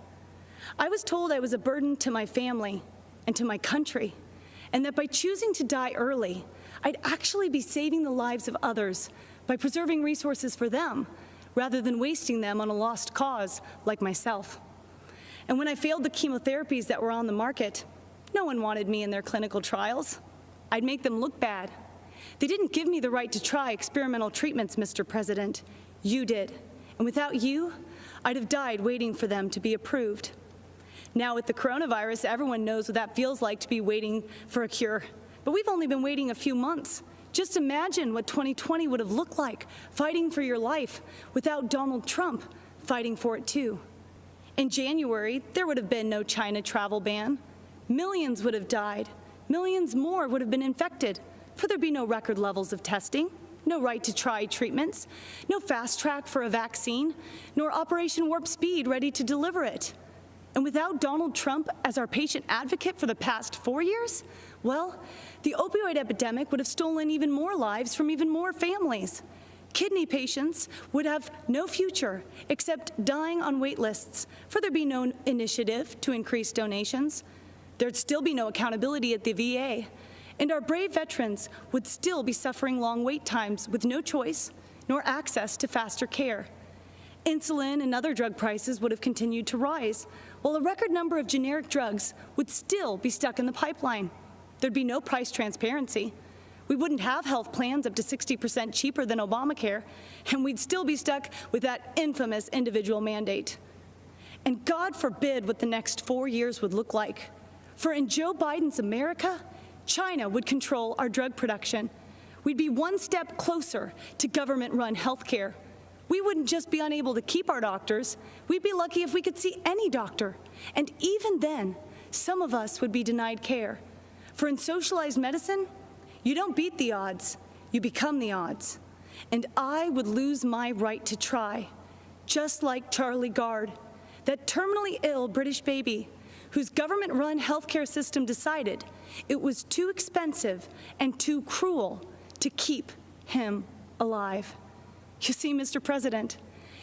I was told I was a burden to my family and to my country, and that by choosing to die early, I'd actually be saving the lives of others by preserving resources for them, rather than wasting them on a lost cause like myself. And when I failed the chemotherapies that were on the market, no one wanted me in their clinical trials. I'd make them look bad. They didn't give me the right to try experimental treatments, Mr. President. You did. And without you, I'd have died waiting for them to be approved. Now with the coronavirus, everyone knows what that feels like to be waiting for a cure. But we've only been waiting a few months. Just imagine what 2020 would have looked like, fighting for your life, without Donald Trump fighting for it too. In January, there would have been no China travel ban. Millions would have died. Millions more would have been infected, for there'd be no record levels of testing, no right to try treatments, no fast track for a vaccine, nor Operation Warp Speed ready to deliver it. And without Donald Trump as our patient advocate for the past 4 years, well, the opioid epidemic would have stolen even more lives from even more families. Kidney patients would have no future except dying on wait lists, for there'd be no initiative to increase donations. There'd still be no accountability at the VA, and our brave veterans would still be suffering long wait times with no choice nor access to faster care. Insulin and other drug prices would have continued to rise, while a record number of generic drugs would still be stuck in the pipeline. There'd be no price transparency. We wouldn't have health plans up to 60% cheaper than Obamacare, and we'd still be stuck with that infamous individual mandate. And God forbid what the next 4 years would look like. For in Joe Biden's America, China would control our drug production. We'd be one step closer to government-run health care. We wouldn't just be unable to keep our doctors, we'd be lucky if we could see any doctor. And even then, some of us would be denied care. For in socialized medicine, you don't beat the odds, you become the odds. And I would lose my right to try, just like Charlie Gard, that terminally ill British baby whose government-run healthcare system decided it was too expensive and too cruel to keep him alive. You see, Mr. President,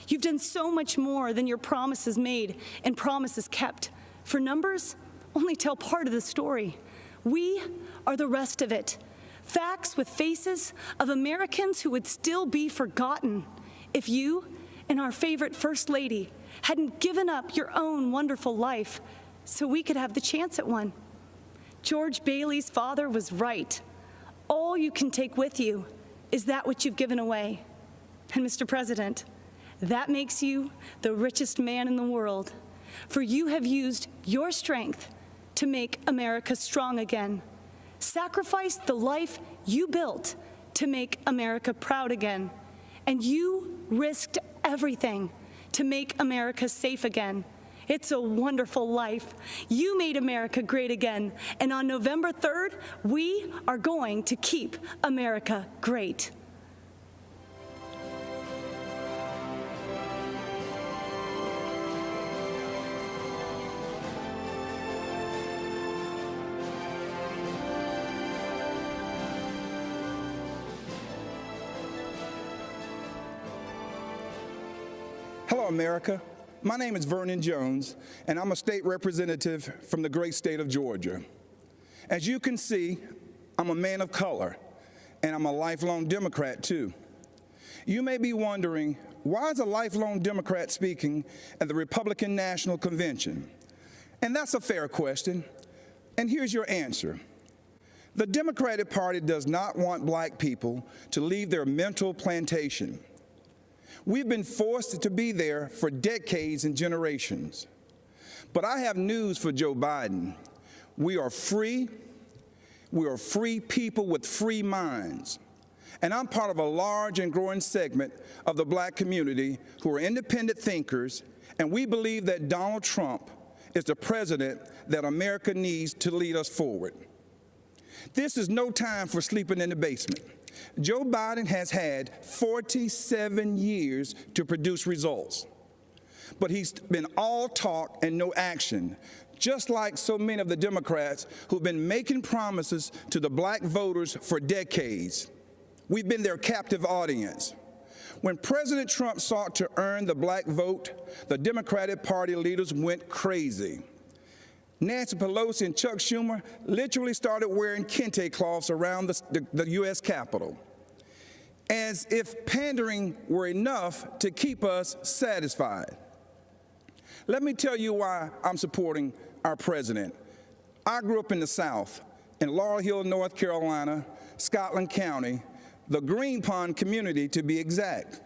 you've done so much more than your promises made and promises kept. For numbers only tell part of the story. We are the rest of it. Facts with faces of Americans who would still be forgotten if you and our favorite First Lady hadn't given up your own wonderful life so we could have the chance at one. George Bailey's father was right. All you can take with you is that which you've given away. And Mr. President, that makes you the richest man in the world, for you have used your strength to make America strong again. Sacrificed the life you built to make America proud again. And you risked everything to make America safe again. It's a wonderful life. You made America great again. And on November 3rd, we are going to keep America great. Hello, America. My name is Vernon Jones, and I'm a state representative from the great state of Georgia. As you can see, I'm a man of color, and I'm a lifelong Democrat, too. You may be wondering, why is a lifelong Democrat speaking at the Republican National Convention? And that's a fair question, and here's your answer. The Democratic Party does not want black people to leave their mental plantation. We've been forced to be there for decades and generations. But I have news for Joe Biden. We are free. We are free people with free minds. And I'm part of a large and growing segment of the black community who are independent thinkers, and we believe that Donald Trump is the president that America needs to lead us forward. This is no time for sleeping in the basement. Joe Biden has had 47 years to produce results, but he's been all talk and no action, just like so many of the Democrats who've been making promises to the black voters for decades. We've been their captive audience. When President Trump sought to earn the black vote, the Democratic Party leaders went crazy. Nancy Pelosi and Chuck Schumer literally started wearing kente cloths around the U.S. Capitol, as if pandering were enough to keep us satisfied. Let me tell you why I'm supporting our president. I grew up in the South, in Laurel Hill, North Carolina, Scotland County, the Green Pond community to be exact.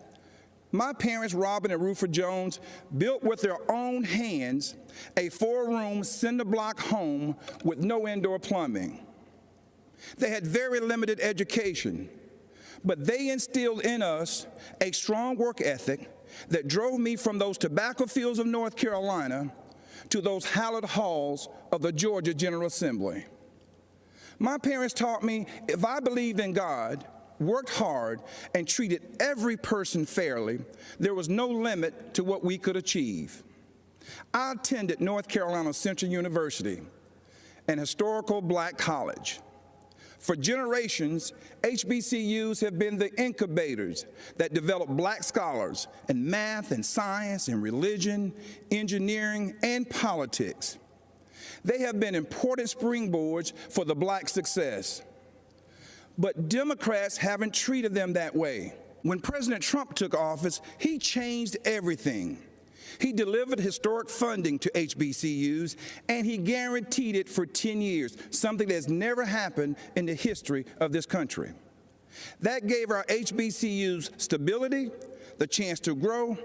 My parents, Robin and Rufus Jones, built with their own hands a 4-room cinder block home with no indoor plumbing. They had very limited education, but they instilled in us a strong work ethic that drove me from those tobacco fields of North Carolina to those hallowed halls of the Georgia General Assembly. My parents taught me if I believed in God, worked hard, and treated every person fairly, there was no limit to what we could achieve. I attended North Carolina Central University, an historical black college. For generations, HBCUs have been the incubators that develop black scholars in math and science and religion, engineering, and politics. They have been important springboards for the black success. But Democrats haven't treated them that way. When President Trump took office, he changed everything. He delivered historic funding to HBCUs, and he guaranteed it for 10 years, something that's never happened in the history of this country. That gave our HBCUs stability, the chance to grow,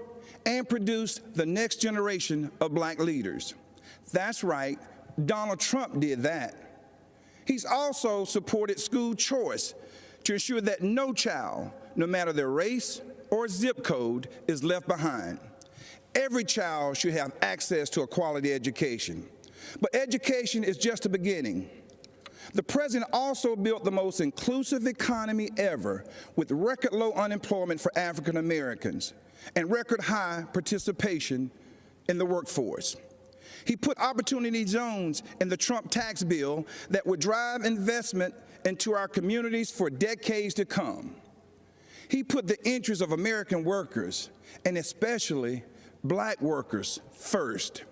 and produce the next generation of black leaders. That's right, Donald Trump did that. He's also supported school choice to ensure that no child, no matter their race or zip code, is left behind. Every child should have access to a quality education. But education is just the beginning. The president also built the most inclusive economy ever, with record low unemployment for African Americans and record high participation in the workforce. He put opportunity zones in the Trump tax bill that would drive investment into our communities for decades to come. He put the interests of American workers, and especially black workers, first.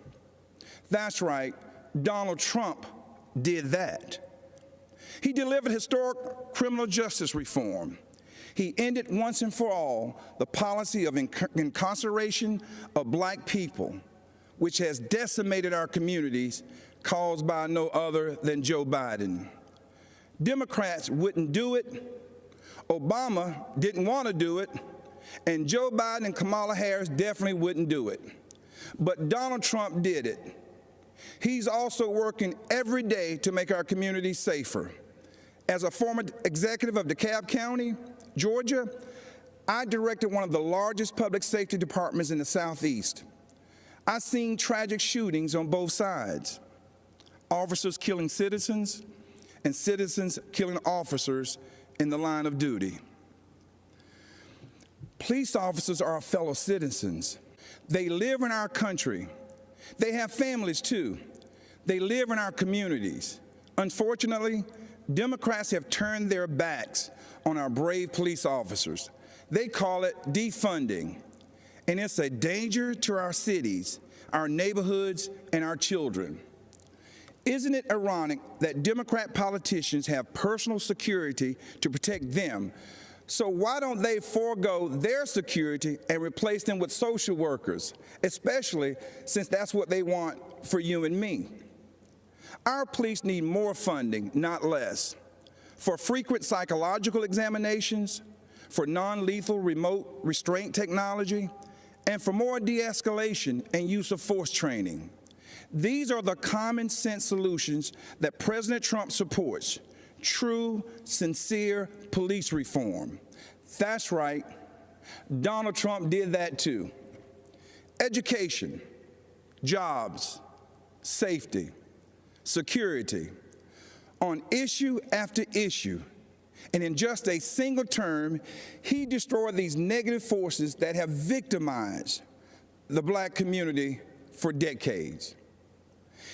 That's right, Donald Trump did that. He delivered historic criminal justice reform. He ended once and for all the policy of incarceration of black people, which has decimated our communities, caused by no other than Joe Biden. Democrats wouldn't do it, Obama didn't want to do it, and Joe Biden and Kamala Harris definitely wouldn't do it. But Donald Trump did it. He's also working every day to make our communities safer. As a former executive of DeKalb County, Georgia, I directed one of the largest public safety departments in the Southeast. I've seen tragic shootings on both sides, officers killing citizens and citizens killing officers in the line of duty. Police officers are our fellow citizens. They live in our country. They have families too. They live in our communities. Unfortunately, Democrats have turned their backs on our brave police officers. They call it defunding, and it's a danger to our cities, our neighborhoods, and our children. Isn't it ironic that Democrat politicians have personal security to protect them? So why don't they forego their security and replace them with social workers, especially since that's what they want for you and me? Our police need more funding, not less, for frequent psychological examinations, for non-lethal remote restraint technology, and for more de-escalation and use of force training. These are the common sense solutions that President Trump supports: true, sincere police reform. That's right, Donald Trump did that too. Education, jobs, safety, security, on issue after issue. And in just a single term, he destroyed these negative forces that have victimized the black community for decades.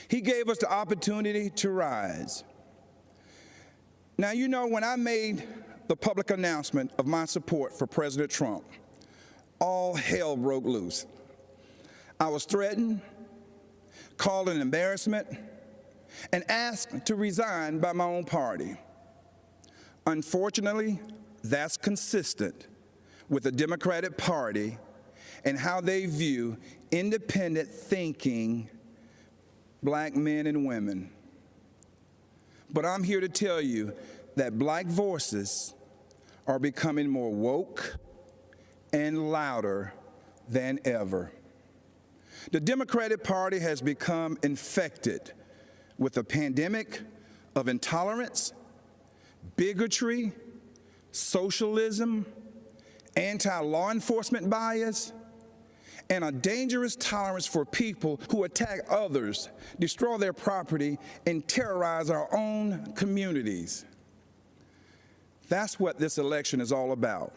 He gave us the opportunity to rise. Now, you know, when I made the public announcement of my support for President Trump, all hell broke loose. I was threatened, called an embarrassment, and asked to resign by my own party. Unfortunately, that's consistent with the Democratic Party and how they view independent thinking black men and women. But I'm here to tell you that black voices are becoming more woke and louder than ever. The Democratic Party has become infected with a pandemic of intolerance, bigotry, socialism, anti-law enforcement bias, and a dangerous tolerance for people who attack others, destroy their property, and terrorize our own communities. That's what this election is all about.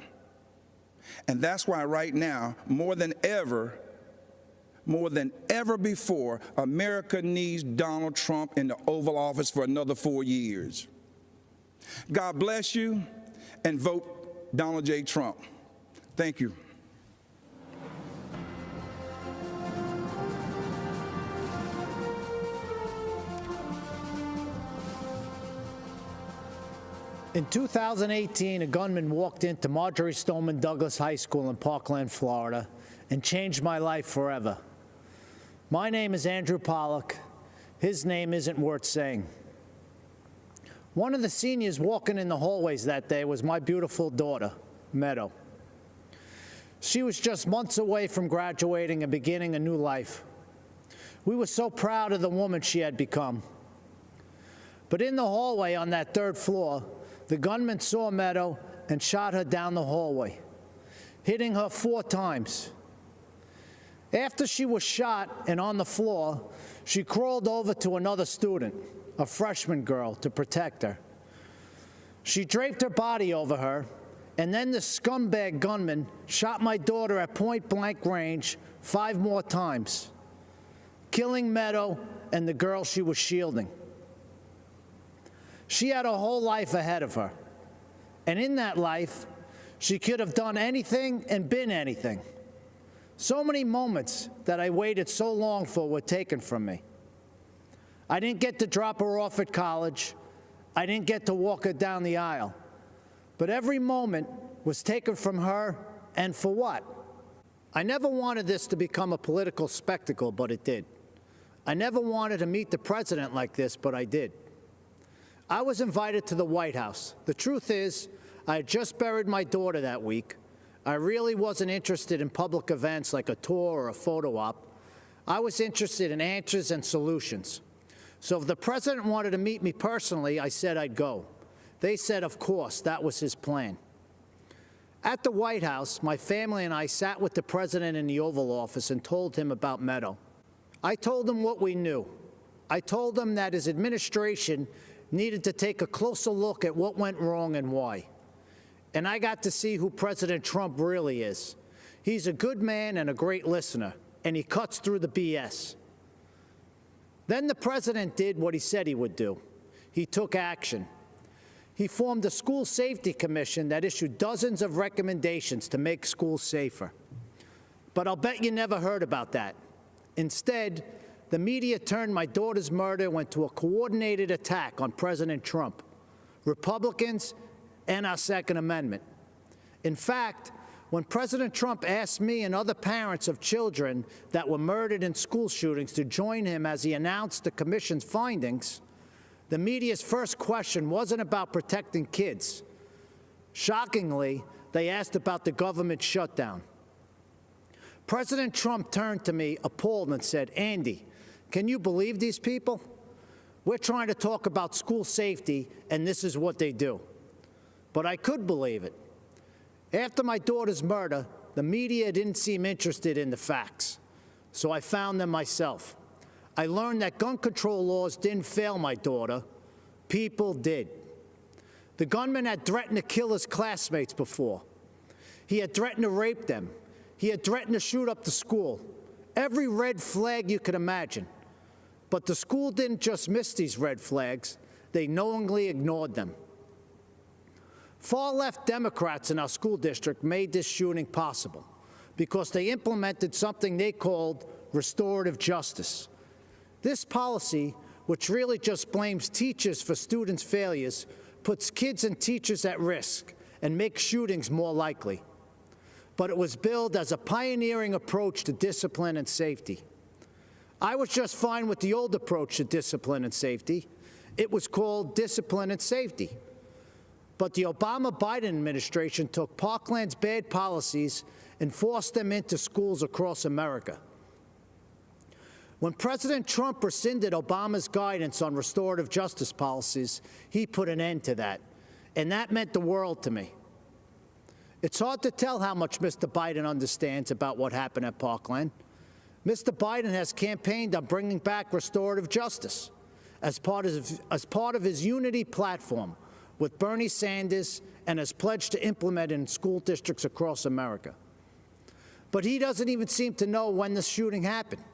And that's why right now, more than ever before, America needs Donald Trump in the Oval Office for another 4 years. God bless you, and vote Donald J. Trump. Thank you. In 2018, a gunman walked into Marjorie Stoneman Douglas High School in Parkland, Florida, and changed my life forever. My name is Andrew Pollack. His name isn't worth saying. One of the seniors walking in the hallways that day was my beautiful daughter, Meadow. She was just months away from graduating and beginning a new life. We were so proud of the woman she had become. But in the hallway on that third floor, the gunman saw Meadow and shot her down the hallway, hitting her 4 times. After she was shot and on the floor, she crawled over to another student, a freshman girl, to protect her. She draped her body over her, and then the scumbag gunman shot my daughter at point-blank range 5 more times, killing Meadow and the girl she was shielding. She had a whole life ahead of her, and in that life, she could have done anything and been anything. So many moments that I waited so long for were taken from me. I didn't get to drop her off at college. I didn't get to walk her down the aisle. But every moment was taken from her, and for what? I never wanted this to become a political spectacle, but it did. I never wanted to meet the president like this, but I did. I was invited to the White House. The truth is, I had just buried my daughter that week. I really wasn't interested in public events like a tour or a photo op. I was interested in answers and solutions. So if the president wanted to meet me personally, I said I'd go. They said, of course, that was his plan. At the White House, my family and I sat with the president in the Oval Office and told him about Meadow. I told him what we knew. I told him that his administration needed to take a closer look at what went wrong and why. And I got to see who President Trump really is. He's a good man and a great listener, and he cuts through the BS. Then the president did what he said he would do. He took action. He formed a school safety commission that issued dozens of recommendations to make schools safer. But I'll bet you never heard about that. Instead, the media turned my daughter's murder into a coordinated attack on President Trump, Republicans, and our Second Amendment. In fact, when President Trump asked me and other parents of children that were murdered in school shootings to join him as he announced the commission's findings, the media's first question wasn't about protecting kids. Shockingly, they asked about the government shutdown. President Trump turned to me appalled and said, "Andy, can you believe these people? We're trying to talk about school safety, and this is what they do." But I could believe it. After my daughter's murder, the media didn't seem interested in the facts, so I found them myself. I learned that gun control laws didn't fail my daughter. People did. The gunman had threatened to kill his classmates before. He had threatened to rape them. He had threatened to shoot up the school. Every red flag you could imagine. But the school didn't just miss these red flags. They knowingly ignored them. Far-left Democrats in our school district made this shooting possible because they implemented something they called restorative justice. This policy, which really just blames teachers for students' failures, puts kids and teachers at risk and makes shootings more likely. But it was billed as a pioneering approach to discipline and safety. I was just fine with the old approach to discipline and safety. It was called discipline and safety. But the Obama-Biden administration took Parkland's bad policies and forced them into schools across America. When President Trump rescinded Obama's guidance on restorative justice policies, he put an end to that. And that meant the world to me. It's hard to tell how much Mr. Biden understands about what happened at Parkland. Mr. Biden has campaigned on bringing back restorative justice as part of his unity platform with Bernie Sanders and has pledged to implement it in school districts across America. But he doesn't even seem to know when the shooting happened.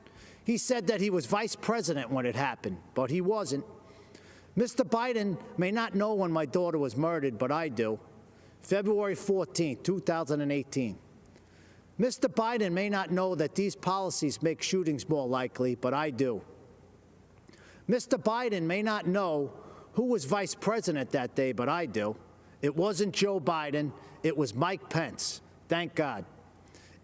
He said that he was vice president when it happened, but he wasn't. Mr. Biden may not know when my daughter was murdered, but I do. February 14, 2018. Mr. Biden may not know that these policies make shootings more likely, but I do. Mr. Biden may not know who was vice president that day, but I do. It wasn't Joe Biden. It was Mike Pence. Thank God.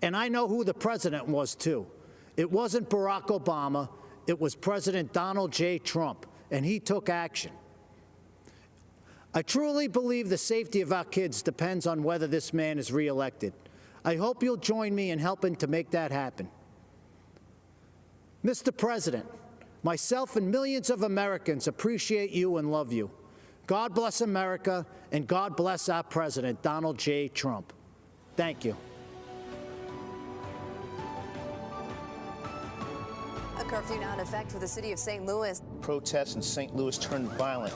And I know who the president was, too. It wasn't Barack Obama. It was President Donald J. Trump, and he took action. I truly believe the safety of our kids depends on whether this man is reelected. I hope you'll join me in helping to make that happen. Mr. President, myself and millions of Americans appreciate you and love you. God bless America, and God bless our president, Donald J. Trump. Thank you. A curfew now in effect for the city of St. Louis. Protests in St. Louis turned violent.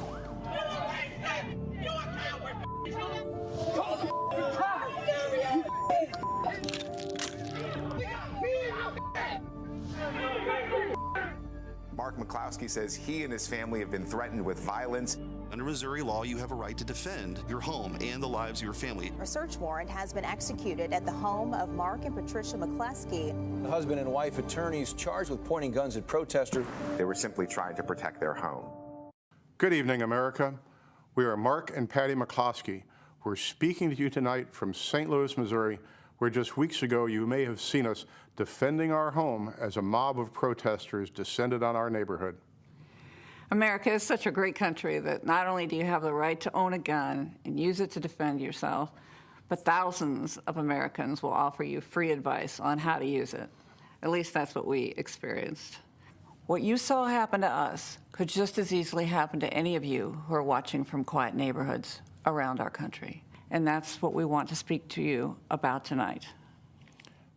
Mark McCloskey says he and his family have been threatened with violence. Under Missouri law, you have a right to defend your home and the lives of your family. A search warrant has been executed at the home of Mark and Patricia McCloskey. The husband and wife attorneys charged with pointing guns at protesters. They were simply trying to protect their home. Good evening, America. We are Mark and Patty McCloskey. We're speaking to you tonight from St. Louis, Missouri, where just weeks ago you may have seen us defending our home as a mob of protesters descended on our neighborhood. America is such a great country that not only do you have the right to own a gun and use it to defend yourself, but thousands of Americans will offer you free advice on how to use it. At least that's what we experienced. What you saw happen to us could just as easily happen to any of you who are watching from quiet neighborhoods around our country. And that's what we want to speak to you about tonight.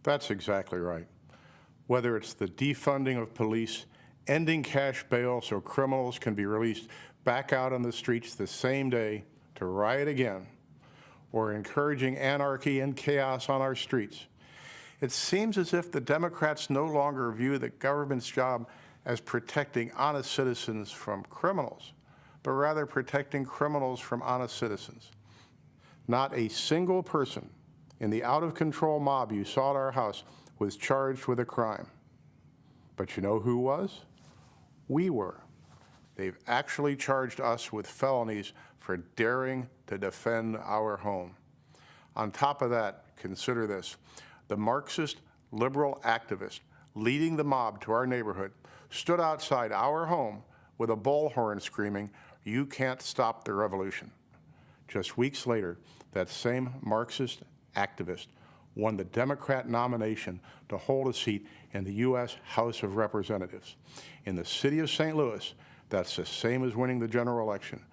That's exactly right. Whether it's the defunding of police, ending cash bail so criminals can be released back out on the streets the same day to riot again, or encouraging anarchy and chaos on our streets, it seems as if the Democrats no longer view the government's job as protecting honest citizens from criminals, but rather protecting criminals from honest citizens. Not a single person in the out-of-control mob you saw at our house was charged with a crime. But you know who was? We were. They've actually charged us with felonies for daring to defend our home. On top of that, consider this. The Marxist liberal activist leading the mob to our neighborhood stood outside our home with a bullhorn screaming, "You can't stop the revolution." Just weeks later, that same Marxist activist won the Democrat nomination to hold a seat in the U.S. House of Representatives. In the city of St. Louis, that's the same as winning the general election.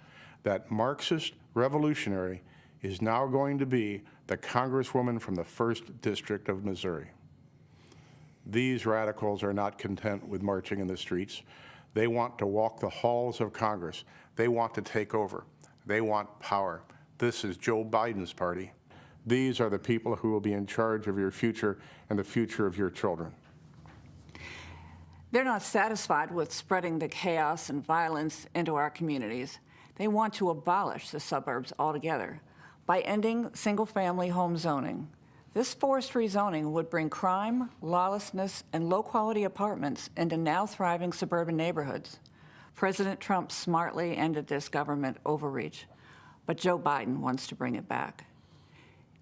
That Marxist revolutionary is now going to be the Congresswoman from the 1st District of Missouri. These radicals are not content with marching in the streets. They want to walk the halls of Congress. They want to take over. They want power. This is Joe Biden's party. These are the people who will be in charge of your future and the future of your children. They're not satisfied with spreading the chaos and violence into our communities. They want to abolish the suburbs altogether by ending single-family home zoning. This forced rezoning would bring crime, lawlessness, and low-quality apartments into now thriving suburban neighborhoods. President Trump smartly ended this government overreach, but Joe Biden wants to bring it back.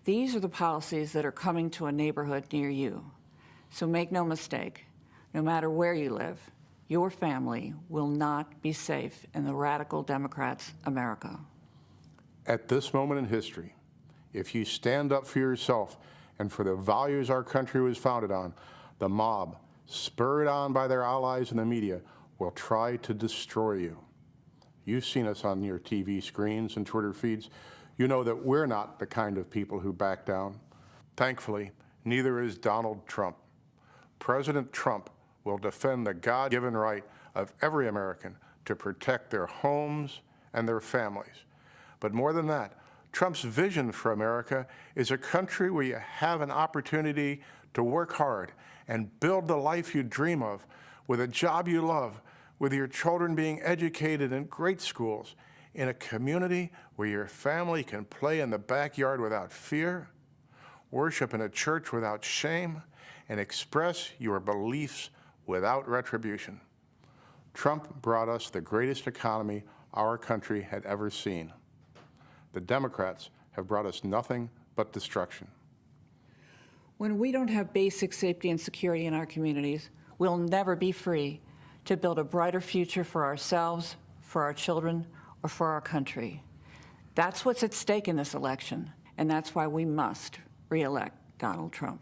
These are the policies that are coming to a neighborhood near you. So make no mistake, no matter where you live, your family will not be safe in the radical Democrats' America. At this moment in history, if you stand up for yourself and for the values our country was founded on, the mob, spurred on by their allies in the media, will try to destroy you. You've seen us on your TV screens and Twitter feeds. You know that we're not the kind of people who back down. Thankfully, neither is Donald Trump. President Trump will defend the God-given right of every American to protect their homes and their families. But more than that, Trump's vision for America is a country where you have an opportunity to work hard and build the life you dream of with a job you love, with your children being educated in great schools, in a community where your family can play in the backyard without fear, worship in a church without shame, and express your beliefs without retribution. Trump brought us the greatest economy our country had ever seen. The Democrats have brought us nothing but destruction. When we don't have basic safety and security in our communities, we'll never be free to build a brighter future for ourselves, for our children, or for our country. That's what's at stake in this election, and that's why we must re-elect Donald Trump.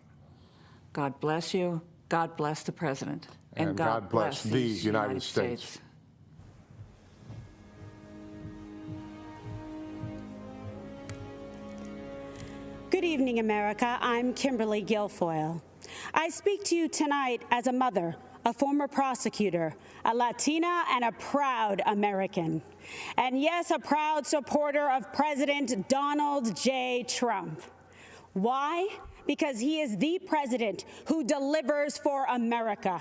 God bless you. God bless the President. And God bless these United States. Good evening, America. I'm Kimberly Guilfoyle. I speak to you tonight as a mother, a former prosecutor, a Latina, and a proud American. And yes, a proud supporter of President Donald J. Trump. Why? Because he is the president who delivers for America.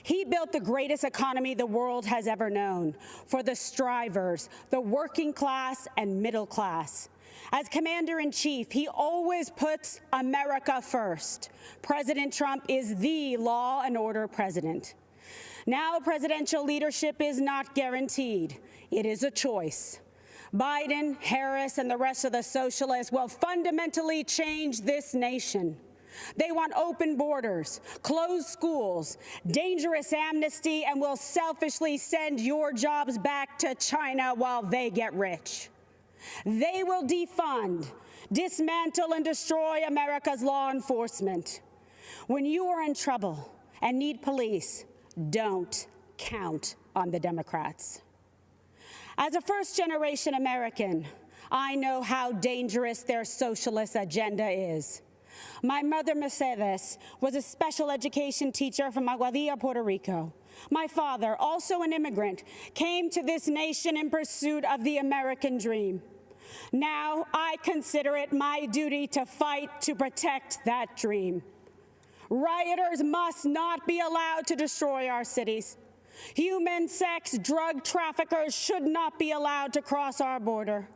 He built the greatest economy the world has ever known for the strivers, the working class and middle class. As commander-in-chief, he always puts America first. President Trump is the law and order president. Now, presidential leadership is not guaranteed. It is a choice. Biden, Harris, and the rest of the socialists will fundamentally change this nation. They want open borders, closed schools, dangerous amnesty, and will selfishly send your jobs back to China while they get rich. They will defund, dismantle, and destroy America's law enforcement. When you are in trouble and need police, don't count on the Democrats. As a first-generation American, I know how dangerous their socialist agenda is. My mother, Mercedes, was a special education teacher from Aguadilla, Puerto Rico. My father, also an immigrant, came to this nation in pursuit of the American dream. Now I consider it my duty to fight to protect that dream. Rioters must not be allowed to destroy our cities. Human sex drug traffickers should not be allowed to cross our border.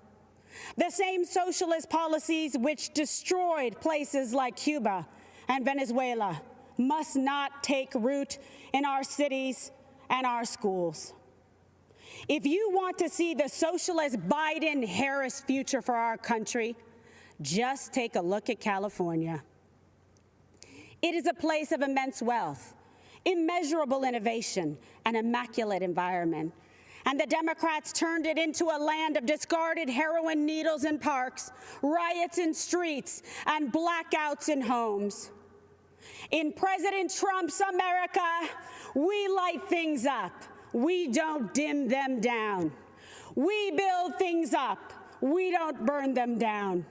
The same socialist policies which destroyed places like Cuba and Venezuela must not take root in our cities and our schools. If you want to see the socialist Biden-Harris future for our country, just take a look at California. It is a place of immense wealth, immeasurable innovation, and immaculate environment. And the Democrats turned it into a land of discarded heroin needles in parks, riots in streets, and blackouts in homes. In President Trump's America, we light things up. We don't dim them down. We build things up. We don't burn them down.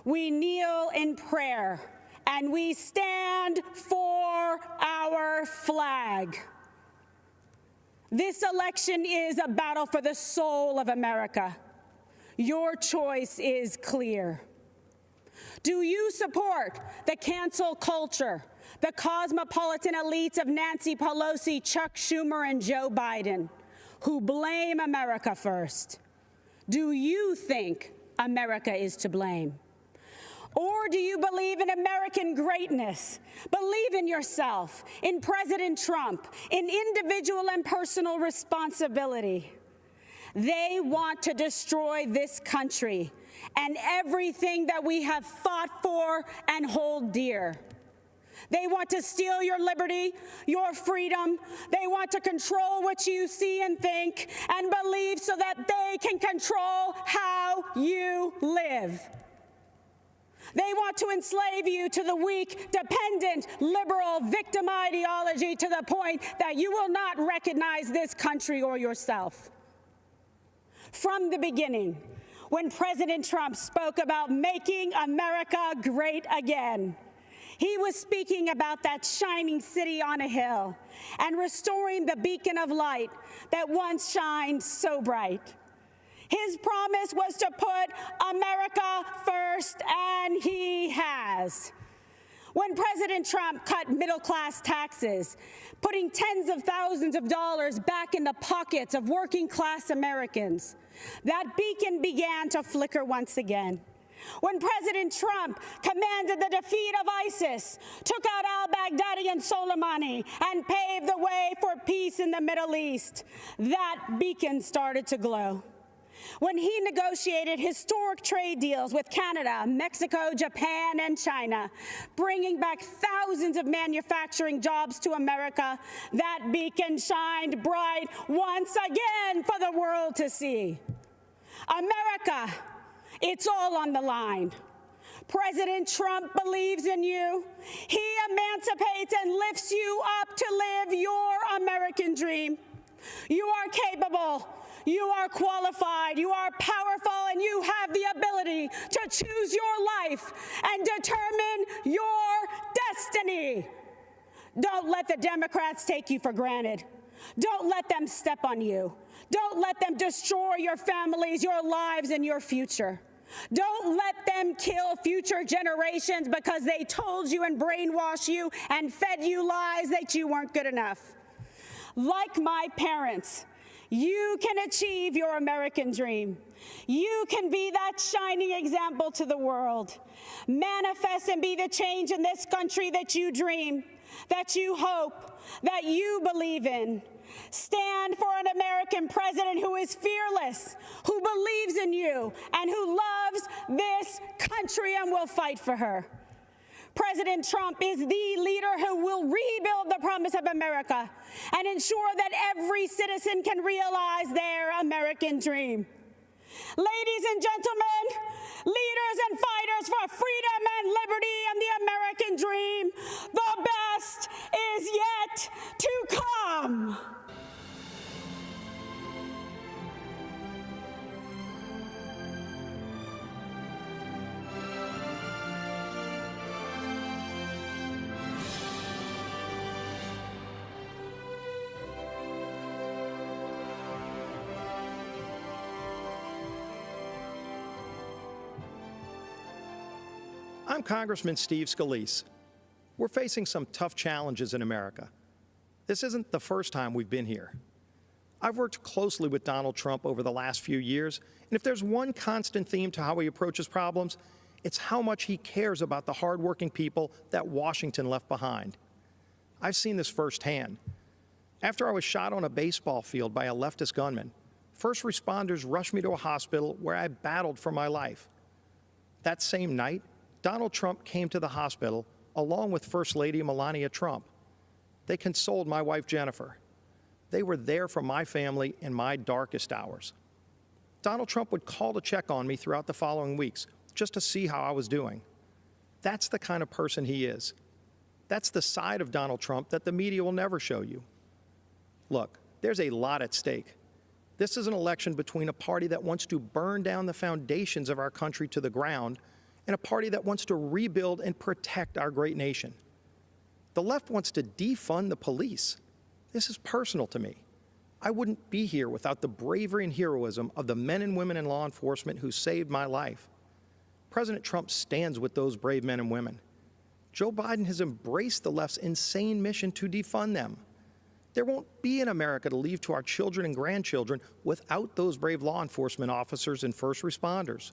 We kneel in prayer, and we stand for our flag. This election is a battle for the soul of America. Your choice is clear. Do you support the cancel culture, the cosmopolitan elites of Nancy Pelosi, Chuck Schumer, and Joe Biden, who blame America first? Do you think America is to blame? Or do you believe in American greatness? Believe in yourself, in President Trump, in individual and personal responsibility. They want to destroy this country and everything that we have fought for and hold dear. They want to steal your liberty, your freedom. They want to control what you see and think and believe so that they can control how you live. They want to enslave you to the weak, dependent, liberal, victim ideology to the point that you will not recognize this country or yourself. From the beginning, when President Trump spoke about making America great again, he was speaking about that shining city on a hill and restoring the beacon of light that once shined so bright. His promise was to put America first, and he has. When President Trump cut middle-class taxes, putting tens of thousands of dollars back in the pockets of working-class Americans, that beacon began to flicker once again. When President Trump commanded the defeat of ISIS, took out al-Baghdadi and Soleimani, and paved the way for peace in the Middle East, that beacon started to glow. When he negotiated historic trade deals with Canada, Mexico, Japan, and China, bringing back thousands of manufacturing jobs to America, that beacon shined bright once again for the world to see. America, it's all on the line. President Trump believes in you. He emancipates and lifts you up to live your American dream. You are capable. You are qualified, you are powerful, and you have the ability to choose your life and determine your destiny. Don't let the Democrats take you for granted. Don't let them step on you. Don't let them destroy your families, your lives, and your future. Don't let them kill future generations because they told you and brainwashed you and fed you lies that you weren't good enough. Like my parents, you can achieve your American dream. You can be that shining example to the world. Manifest and be the change in this country that you dream, that you hope, that you believe in. Stand for an American president who is fearless, who believes in you, and who loves this country and will fight for her. President Trump is the leader who will rebuild the promise of America and ensure that every citizen can realize their American dream. Ladies and gentlemen, leaders and fighters for freedom and liberty and the American dream, the best is yet to come. I'm Congressman Steve Scalise. We're facing some tough challenges in America. This isn't the first time we've been here. I've worked closely with Donald Trump over the last few years, and if there's one constant theme to how he approaches problems, it's how much he cares about the hardworking people that Washington left behind. I've seen this firsthand. After I was shot on a baseball field by a leftist gunman, first responders rushed me to a hospital where I battled for my life. That same night, Donald Trump came to the hospital along with First Lady Melania Trump. They consoled my wife, Jennifer. They were there for my family in my darkest hours. Donald Trump would call to check on me throughout the following weeks, just to see how I was doing. That's the kind of person he is. That's the side of Donald Trump that the media will never show you. Look, there's a lot at stake. This is an election between a party that wants to burn down the foundations of our country to the ground and a party that wants to rebuild and protect our great nation. The left wants to defund the police. This is personal to me. I wouldn't be here without the bravery and heroism of the men and women in law enforcement who saved my life. President Trump stands with those brave men and women. Joe Biden has embraced the left's insane mission to defund them. There won't be an America to leave to our children and grandchildren without those brave law enforcement officers and first responders.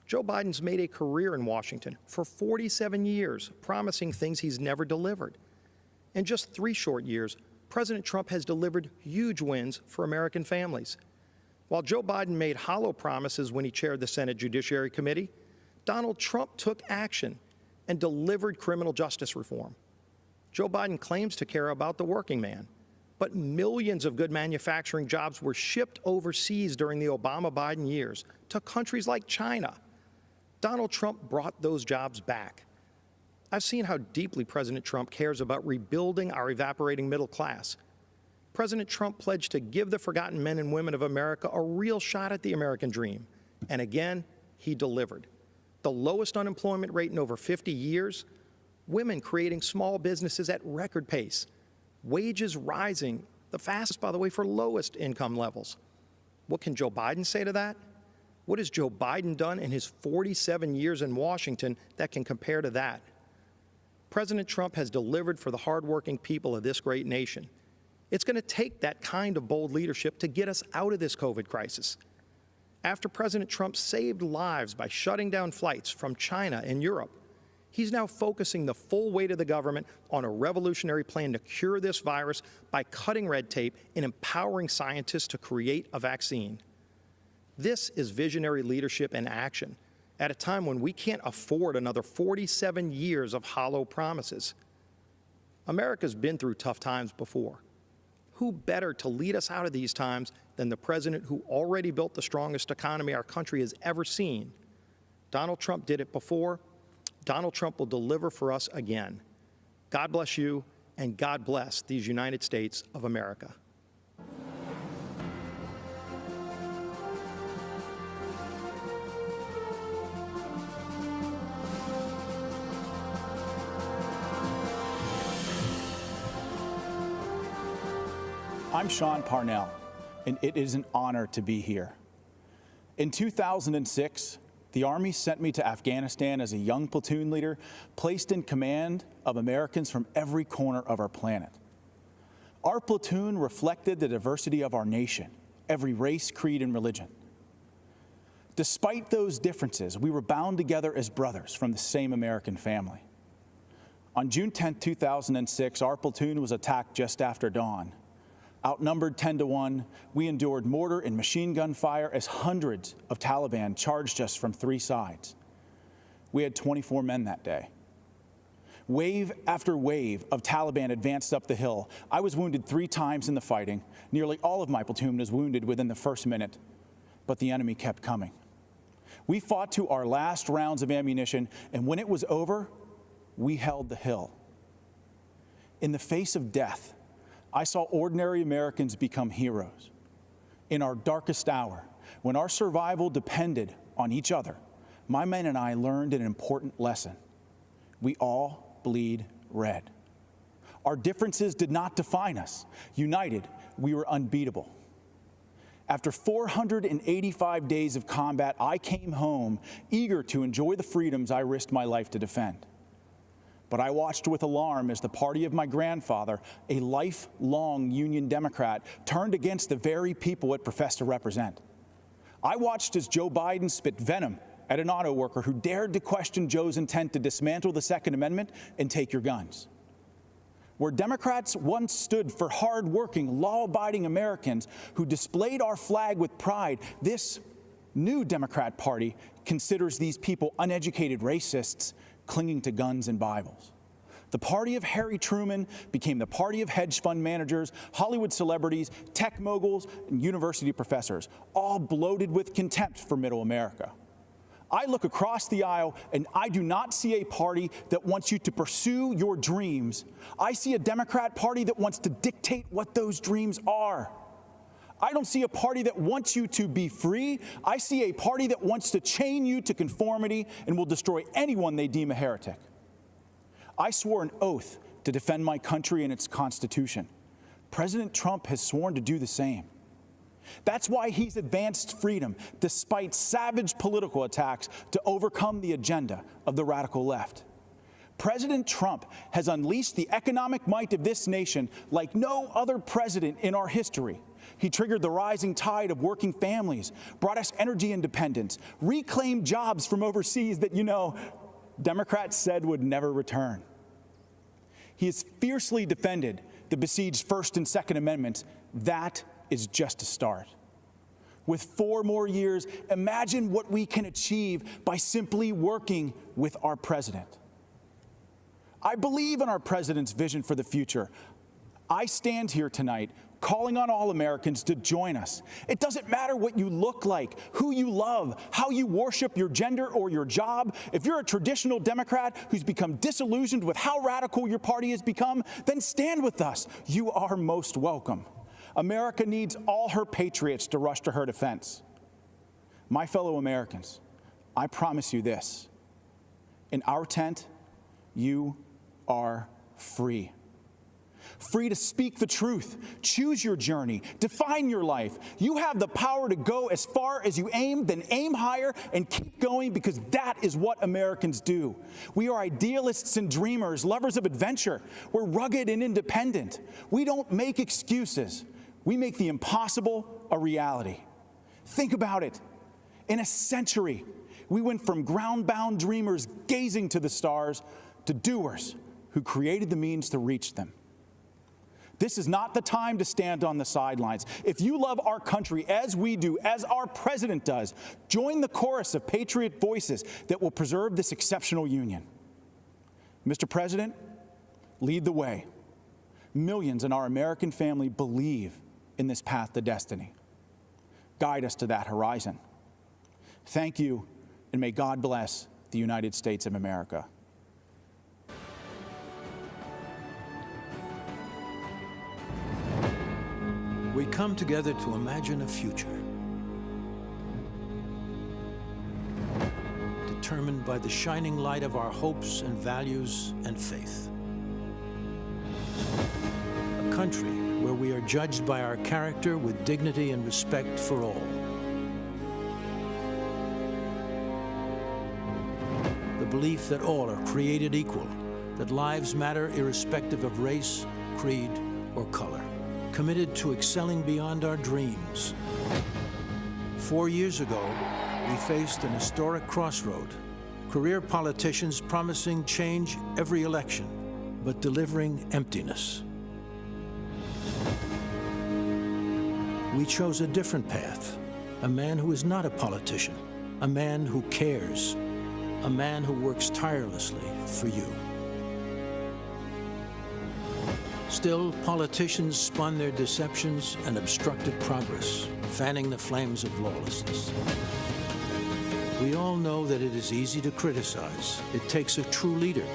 Joe Biden's made a career in Washington for 47 years, promising things he's never delivered. In just 3 short years, President Trump has delivered huge wins for American families. While Joe Biden made hollow promises when he chaired the Senate Judiciary Committee, Donald Trump took action and delivered criminal justice reform. Joe Biden claims to care about the working man, but millions of good manufacturing jobs were shipped overseas during the Obama-Biden years to countries like China. Donald Trump brought those jobs back. I've seen how deeply President Trump cares about rebuilding our evaporating middle class. President Trump pledged to give the forgotten men and women of America a real shot at the American dream. And again, he delivered. The lowest unemployment rate in over 50 years, women creating small businesses at record pace, wages rising, the fastest, by the way, for lowest income levels. What can Joe Biden say to that? What has Joe Biden done in his 47 years in Washington that can compare to that? President Trump has delivered for the hardworking people of this great nation. It's going to take that kind of bold leadership to get us out of this COVID crisis. After President Trump saved lives by shutting down flights from China and Europe, he's now focusing the full weight of the government on a revolutionary plan to cure this virus by cutting red tape and empowering scientists to create a vaccine. This is visionary leadership in action at a time when we can't afford another 47 years of hollow promises. America's been through tough times before. Who better to lead us out of these times than the president who already built the strongest economy our country has ever seen? Donald Trump did it before. Donald Trump will deliver for us again. God bless you, and God bless these United States of America. I'm Sean Parnell, and it is an honor to be here. In 2006, the Army sent me to Afghanistan as a young platoon leader, placed in command of Americans from every corner of our planet. Our platoon reflected the diversity of our nation, every race, creed, and religion. Despite those differences, we were bound together as brothers from the same American family. On June 10, 2006, our platoon was attacked just after dawn. Outnumbered 10-1, we endured mortar and machine gun fire as hundreds of Taliban charged us from 3 sides. We had 24 men that day. Wave after wave of Taliban advanced up the hill. I was wounded 3 times in the fighting. Nearly all of my platoon was wounded within the first minute, but the enemy kept coming. We fought to our last rounds of ammunition, and when it was over, we held the hill. In the face of death, I saw ordinary Americans become heroes. In our darkest hour, when our survival depended on each other, my men and I learned an important lesson. We all bleed red. Our differences did not define us. United, we were unbeatable. After 485 days of combat, I came home eager to enjoy the freedoms I risked my life to defend. But I watched with alarm as the party of my grandfather, a lifelong Union Democrat, turned against the very people it professed to represent. I watched as Joe Biden spit venom at an auto worker who dared to question Joe's intent to dismantle the Second Amendment and take your guns. Where Democrats once stood for hard-working, law-abiding Americans who displayed our flag with pride, this new Democrat Party considers these people uneducated racists clinging to guns and Bibles. The party of Harry Truman became the party of hedge fund managers, Hollywood celebrities, tech moguls, and university professors, all bloated with contempt for middle America. I look across the aisle and I do not see a party that wants you to pursue your dreams. I see a Democrat Party that wants to dictate what those dreams are. I don't see a party that wants you to be free. I see a party that wants to chain you to conformity and will destroy anyone they deem a heretic. I swore an oath to defend my country and its Constitution. President Trump has sworn to do the same. That's why he's advanced freedom, despite savage political attacks, to overcome the agenda of the radical left. President Trump has unleashed the economic might of this nation like no other president in our history. He triggered the rising tide of working families, brought us energy independence, reclaimed jobs from overseas that, Democrats said would never return. He has fiercely defended the besieged First and Second Amendments. That is just a start. With 4 more years, imagine what we can achieve by simply working with our president. I believe in our president's vision for the future. I stand here tonight calling on all Americans to join us. It doesn't matter what you look like, who you love, how you worship your gender or your job. If you're a traditional Democrat who's become disillusioned with how radical your party has become, then stand with us. You are most welcome. America needs all her patriots to rush to her defense. My fellow Americans, I promise you this. In our tent, you are free. Free to speak the truth, choose your journey, define your life. You have the power to go as far as you aim, then aim higher and keep going, because that is what Americans do. We are idealists and dreamers, lovers of adventure. We're rugged and independent. We don't make excuses. We make the impossible a reality. Think about it. In a century, we went from ground-bound dreamers gazing to the stars to doers who created the means to reach them. This is not the time to stand on the sidelines. If you love our country as we do, as our president does, join the chorus of patriot voices that will preserve this exceptional union. Mr. President, lead the way. Millions in our American family believe in this path to destiny. Guide us to that horizon. Thank you, and may God bless the United States of America. We come together to imagine a future determined by the shining light of our hopes and values and faith. A country where we are judged by our character with dignity and respect for all. The belief that all are created equal, that lives matter irrespective of race, creed, or color. Committed to excelling beyond our dreams. 4 years ago, we faced an historic crossroad. Career politicians promising change every election, but delivering emptiness. We chose a different path. A man who is not a politician. A man who cares. A man who works tirelessly for you. Still, politicians spun their deceptions and obstructed progress, fanning the flames of lawlessness. We all know that it is easy to criticize. It takes a true leader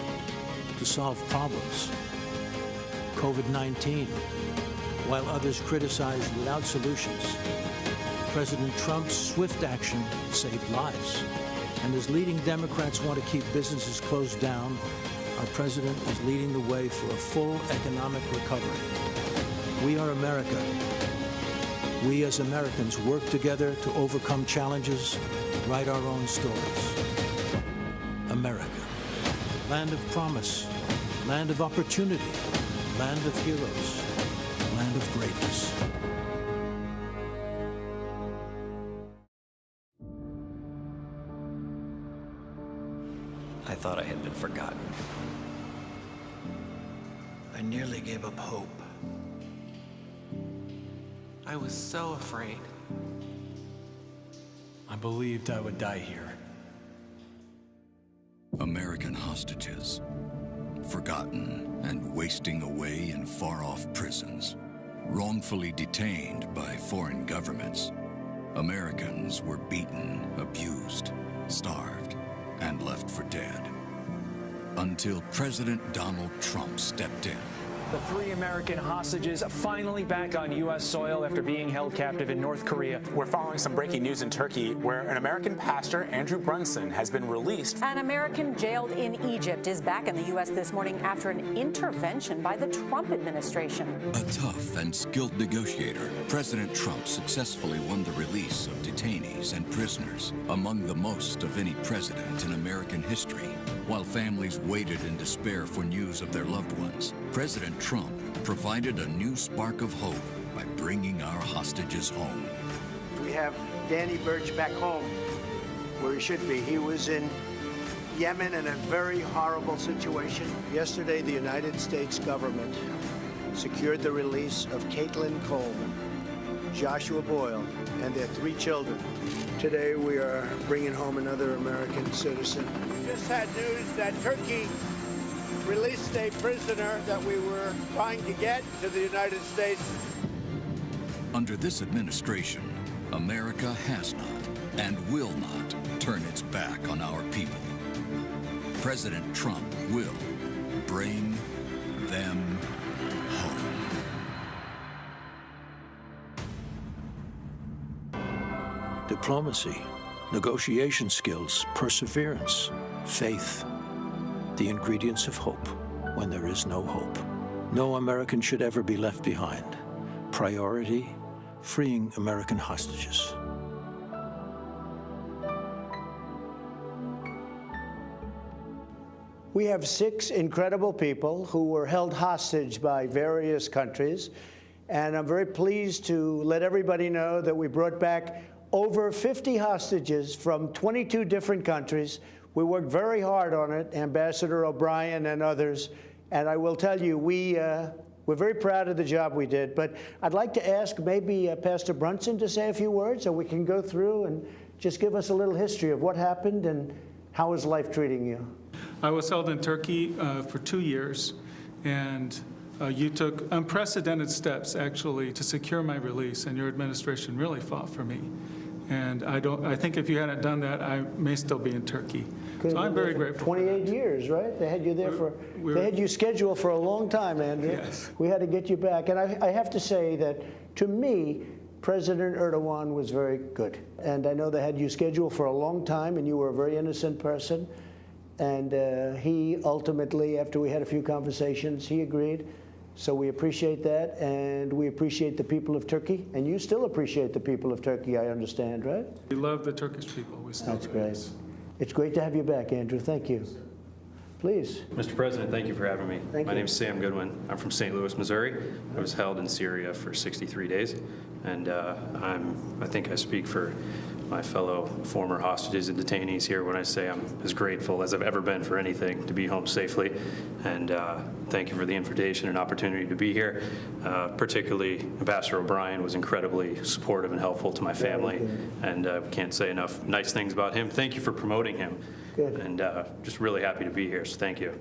to solve problems. COVID-19, while others criticize without solutions. President Trump's swift action saved lives. And as leading Democrats want to keep businesses closed down, our president is leading the way for a full economic recovery. We are America. we as Americans work together to overcome challenges, write our own stories. America, land of promise, land of opportunity, land of heroes, land of greatness. I thought I had been forgotten. I nearly gave up hope. I was so afraid. I believed I would die here. American hostages, forgotten and wasting away in far-off prisons, wrongfully detained by foreign governments. Americans were beaten, abused, starved, and left for dead. Until President Donald Trump stepped in. The 3 American hostages finally back on U.S. soil after being held captive in North Korea. We're following some breaking news in Turkey where an American pastor, Andrew Brunson, has been released. An American jailed in Egypt is back in the U.S. this morning after an intervention by the Trump administration. A tough and skilled negotiator, President Trump successfully won the release of detainees and prisoners, among the most of any president in American history. While families waited in despair for news of their loved ones, President Trump provided a new spark of hope by bringing our hostages home. We have Danny Birch back home, where he should be. He was in Yemen in a very horrible situation. Yesterday, the United States government secured the release of Caitlin Coleman, Joshua Boyle, and their 3 children. Today, we are bringing home another American citizen. Just had news that Turkey released a prisoner that we were trying to get to the United States. Under this administration, America has not and will not turn its back on our people. President Trump will bring them home. Diplomacy, negotiation skills, perseverance, faith. The ingredients of hope when there is no hope. No American should ever be left behind. Priority, freeing American hostages. We have 6 incredible people who were held hostage by various countries, and I'm very pleased to let everybody know that we brought back over 50 hostages from 22 different countries. We worked very hard on it, Ambassador O'Brien and others, and I will tell you, we're very proud of the job we did. But I'd like to ask maybe Pastor Brunson to say a few words, so we can go through and just give us a little history of what happened and how is life treating you. I was held in Turkey for 2 years, and you took unprecedented steps, actually, to secure my release, and your administration really fought for me. And I think if you hadn't done that, I may still be in Turkey. So I'm very grateful. 28 years, right? They had you there they had you scheduled for a long time, Andrew. Yes. We had to get you back. And I have to say that, to me, President Erdogan was very good. And I know they had you scheduled for a long time, and you were a very innocent person. And he ultimately, after we had a few conversations, he agreed. So we appreciate that, and we appreciate the people of Turkey. And you still appreciate the people of Turkey, I understand, right? We love the Turkish people. We still That's do. great. It's great to have you back, Andrew. Thank you. Think Mr. President, thank you for having me. Thank My you. name's Sam Goodwin. I'm from St. Louis, Missouri. I was held in Syria for 63 days, and I think I speak for my fellow former hostages and detainees here when I say I'm as grateful as I've ever been for anything to be home safely. And thank you for the invitation and opportunity to be here. Particularly, Ambassador O'Brien was incredibly supportive and helpful to my family, and can't say enough nice things about him. Thank you for promoting him. Good. And just really happy to be here, so thank you.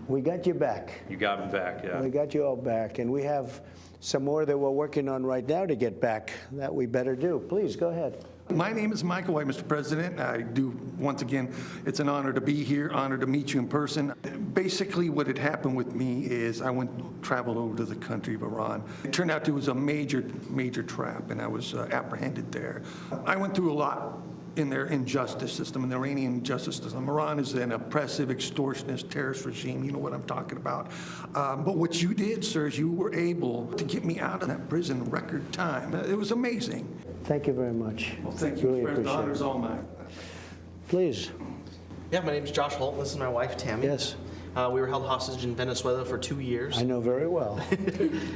We got you back. You got me back, yeah. We got you all back, and we have some more that we're working on right now to get back that we better do. Please, go ahead. My name is Michael White, Mr. President. I do, once again, it's an honor to be here, honor to meet you in person. Basically, what had happened with me is I traveled over to the country of Iran. It turned out it was a major trap, and I was apprehended there. I went through a lot in their injustice system, in the Iranian justice system. Iran is an oppressive, extortionist, terrorist regime. You know what I'm talking about. But what you did, sir, is you were able to get me out of that prison in record time. It was amazing. Thank you very much. Well, thank you, really friend. The appreciate honor's it. all mine. Please. Yeah, my name's Josh Holt. This is my wife, Tammy. Yes. We were held hostage in Venezuela for 2 years. I know very well.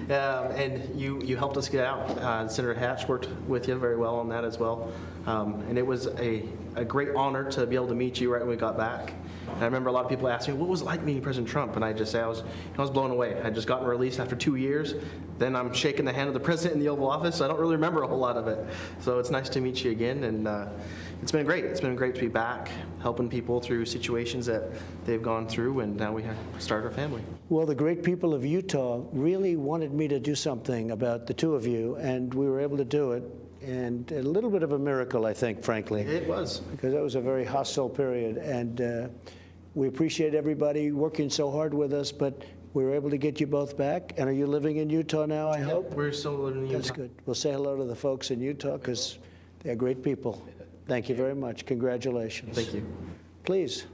And you helped us get out. Senator Hatch worked with you very well on that as well. And it was a great honor to be able to meet you right when we got back. And I remember a lot of people asking me, what was it like meeting President Trump? And I just say I was blown away. I'd just gotten released after 2 years. Then I'm shaking the hand of the president in the Oval Office, so I don't really remember a whole lot of it. So it's nice to meet you again, and it's been great. It's been great to be back, helping people through situations that they've gone through, and now we have started our family. Well, the great people of Utah really wanted me to do something about the two of you, and we were able to do it. And a little bit of a miracle, I think, frankly. It was. Because that was a very hostile period, and we appreciate everybody working so hard with us, but we were able to get you both back. And are you living in Utah now, I hope? We're still living in Utah. That's good. We'll say hello to the folks in Utah, because they're great people. Thank you very much. Congratulations. Thank you. Please.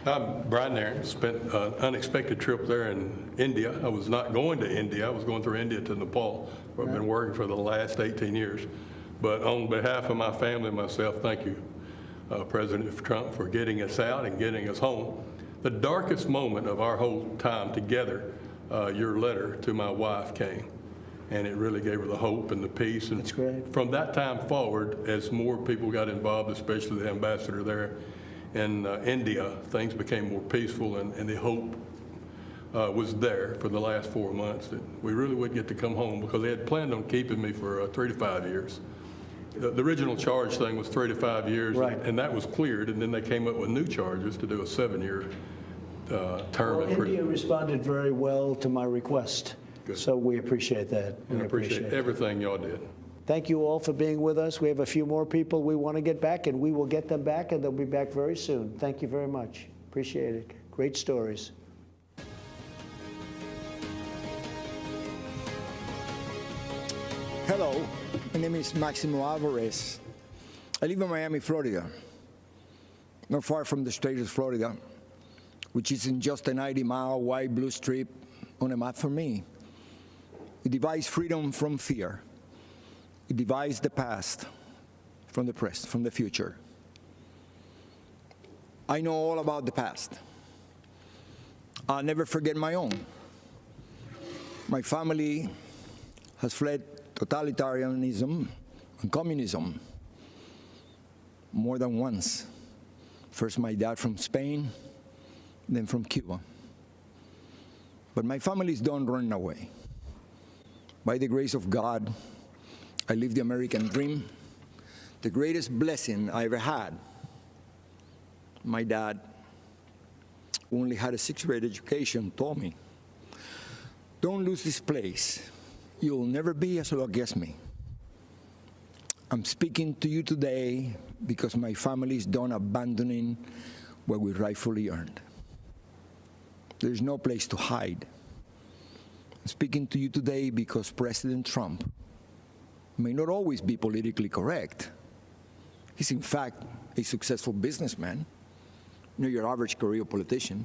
I'm Brian there. Spent an unexpected trip there in India. I was not going to India. I was going through India to Nepal, where I've been working for the last 18 years. But on behalf of my family and myself, thank you, President Trump, for getting us out and getting us home. The darkest moment of our whole time together, your letter to my wife came, and it really gave her the hope and the peace. And that's great. From that time forward, as more people got involved, especially the ambassador there in India, things became more peaceful, and the hope was there for the last 4 months that we really would get to come home, because they had planned on keeping me for 3 to 5 years. The original charge thing was 3 to 5 years, right. And that was cleared, and then they came up with new charges to do a 7-year term. Well, India responded very well to my request, so we appreciate that. And I appreciate everything y'all did. Thank you all for being with us. We have a few more people we want to get back, and we will get them back, and they'll be back very soon. Thank you very much. Appreciate it. Great stories. Hello, my name is Maximo Alvarez. I live in Miami, Florida, not far from the state of Florida, which is in just a 90-mile wide blue strip on a map for me. It divides freedom from fear. It divides the past from the present, from the future. I know all about the past. I'll never forget my own. My family has fled totalitarianism and communism more than once. First my dad from Spain, then from Cuba. But my family's done running away. By the grace of God, I live the American dream, the greatest blessing I ever had. My dad, who only had a 6th grade education, told me, don't lose this place. You'll never be as lucky as me. I'm speaking to you today because my family is done abandoning what we rightfully earned. There's no place to hide. I'm speaking to you today because President Trump may not always be politically correct. He's in fact a successful businessman, not your average career politician.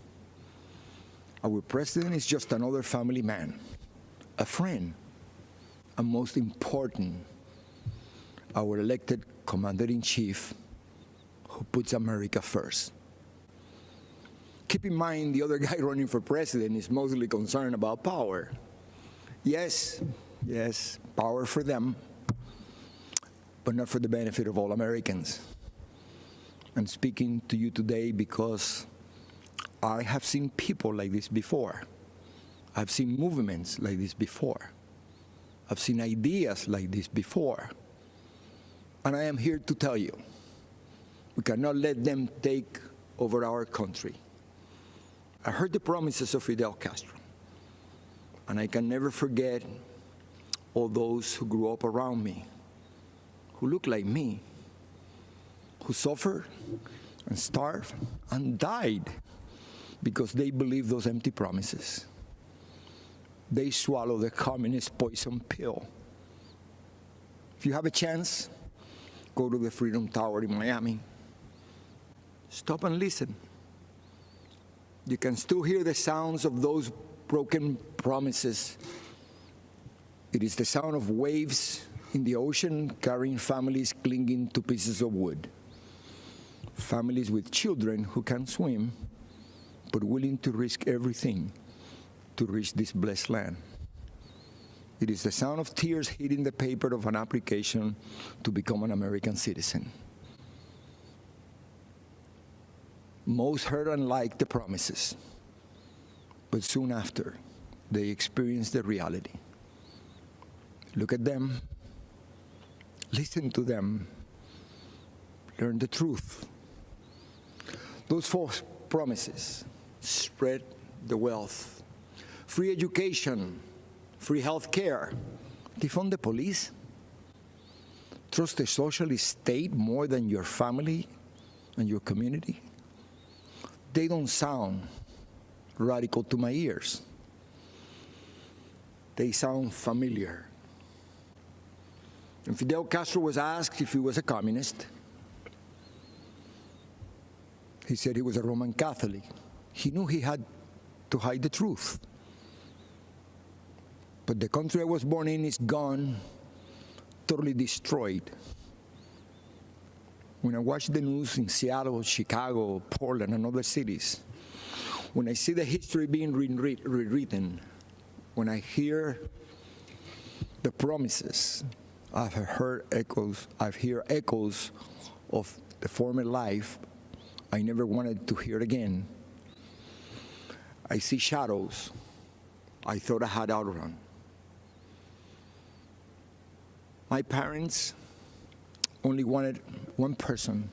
Our president is just another family man, a friend, and most important, our elected commander-in-chief who puts America first. Keep in mind, the other guy running for president is mostly concerned about power. Yes, power for them, but not for the benefit of all Americans. I'm speaking to you today because I have seen people like this before. I've seen movements like this before. I've seen ideas like this before. And I am here to tell you, we cannot let them take over our country. I heard the promises of Fidel Castro, and I can never forget all those who grew up around me, who looked like me, who suffered and starved and died because they believed those empty promises. They swallow the communist poison pill. If you have a chance, go to the Freedom Tower in Miami. Stop and listen. You can still hear the sounds of those broken promises. It is the sound of waves in the ocean carrying families clinging to pieces of wood. Families with children who can't swim, but willing to risk everything to reach this blessed land. It is the sound of tears hitting the paper of an application to become an American citizen. Most heard and liked the promises, but soon after, they experienced the reality. Look at them, listen to them, learn the truth. Those false promises: spread the wealth, free education, free health care, defund the police, trust the socialist state more than your family and your community. They don't sound radical to my ears. They sound familiar. And Fidel Castro was asked if he was a communist. He said he was a Roman Catholic. He knew he had to hide the truth. But the country I was born in is gone, totally destroyed. When I watch the news in Seattle, Chicago, Portland, and other cities, when I see the history being rewritten, when I hear the promises, I've heard echoes of the former life I never wanted to hear again. I see shadows I thought I had outrun. My parents only wanted one person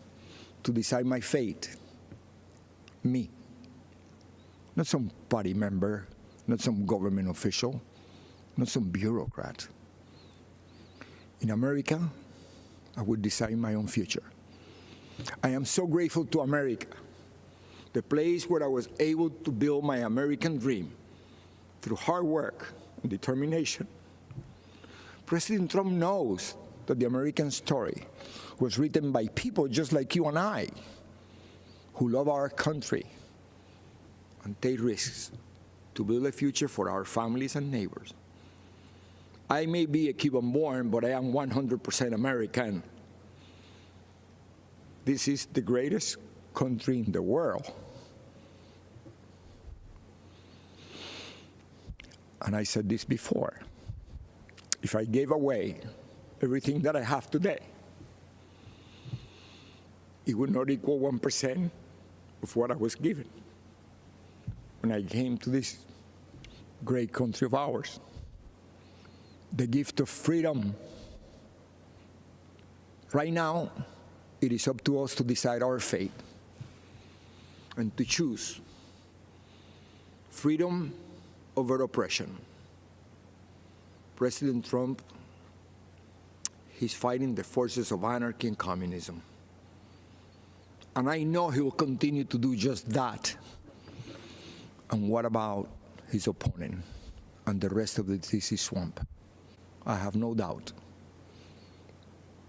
to decide my fate: me. Not some party member, not some government official, not some bureaucrat. In America, I would decide my own future. I am so grateful to America, the place where I was able to build my American dream through hard work and determination. President Trump knows that the American story was written by people just like you and I, who love our country and take risks to build a future for our families and neighbors. I may be a Cuban-born, but I am 100% American. This is the greatest country in the world. And I said this before: if I gave away everything that I have today, it would not equal 1% of what I was given when I came to this great country of ours. The gift of freedom. Right now, it is up to us to decide our fate and to choose freedom over oppression. President Trump, he's fighting the forces of anarchy and communism. And I know he will continue to do just that. And what about his opponent and the rest of the DC swamp? I have no doubt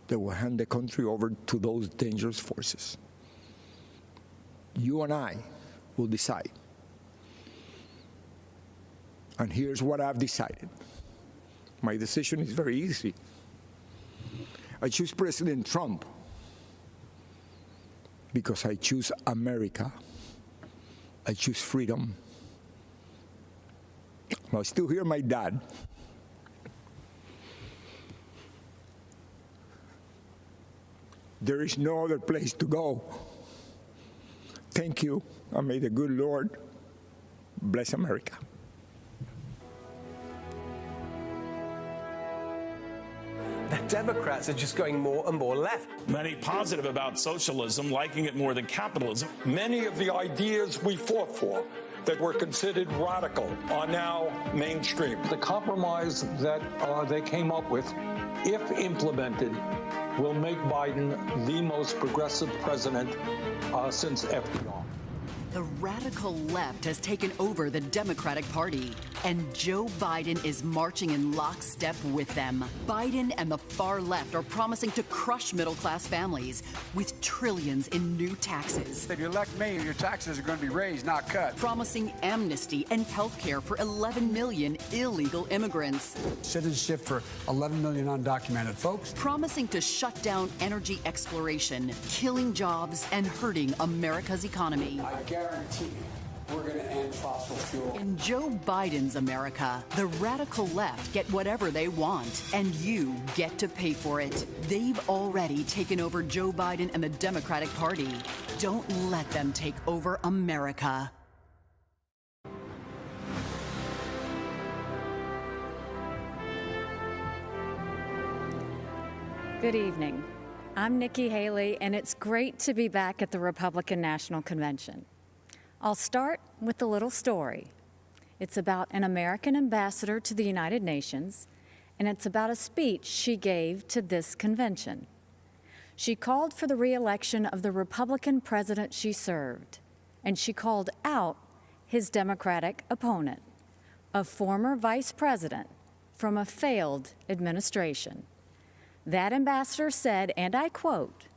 they will hand the country over to those dangerous forces. You and I will decide. And here's what I've decided. My decision is very easy. I choose President Trump because I choose America. I choose freedom. I still hear my dad. There is no other place to go. Thank you, and may the good Lord bless America. The Democrats are just going more and more left. Many positive about socialism, liking it more than capitalism. Many of the ideas we fought for that were considered radical are now mainstream. The compromise that they came up with, if implemented, will make Biden the most progressive president since FDR. The radical left has taken over the Democratic Party, and Joe Biden is marching in lockstep with them. Biden and the far left are promising to crush middle-class families with trillions in new taxes. If you elect me, your taxes are going to be raised, not cut. Promising amnesty and health care for 11 million illegal immigrants. Citizenship for 11 million undocumented folks. Promising to shut down energy exploration, killing jobs and hurting America's economy. I guarantee we're going to end fossil fuel. In Joe Biden's America, the radical left get whatever they want, and you get to pay for it. They've already taken over Joe Biden and the Democratic Party. Don't let them take over America. Good evening. I'm Nikki Haley, and it's great to be back at the Republican National Convention. I'll start with a little story. It's about an American ambassador to the United Nations, and it's about a speech she gave to this convention. She called for the re-election of the Republican president she served, and she called out his Democratic opponent, a former vice president from a failed administration. That ambassador said, and I quote,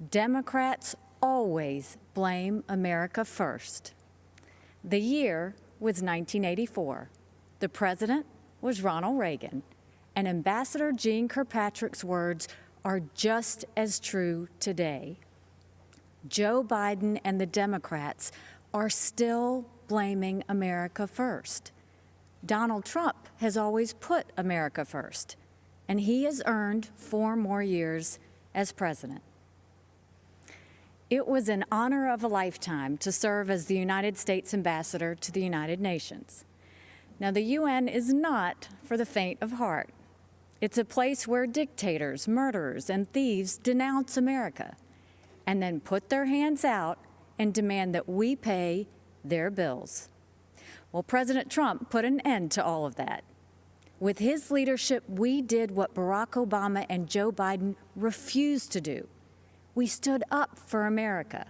"Democrats always blame America first." The year was 1984. The president was Ronald Reagan, and Ambassador Jeane Kirkpatrick's words are just as true today. Joe Biden and the Democrats are still blaming America first. Donald Trump has always put America first, and he has earned 4 more years as president. It was an honor of a lifetime to serve as the United States ambassador to the United Nations. Now, the UN is not for the faint of heart. It's a place where dictators, murderers, and thieves denounce America and then put their hands out and demand that we pay their bills. Well, President Trump put an end to all of that. With his leadership, we did what Barack Obama and Joe Biden refused to do. We stood up for America,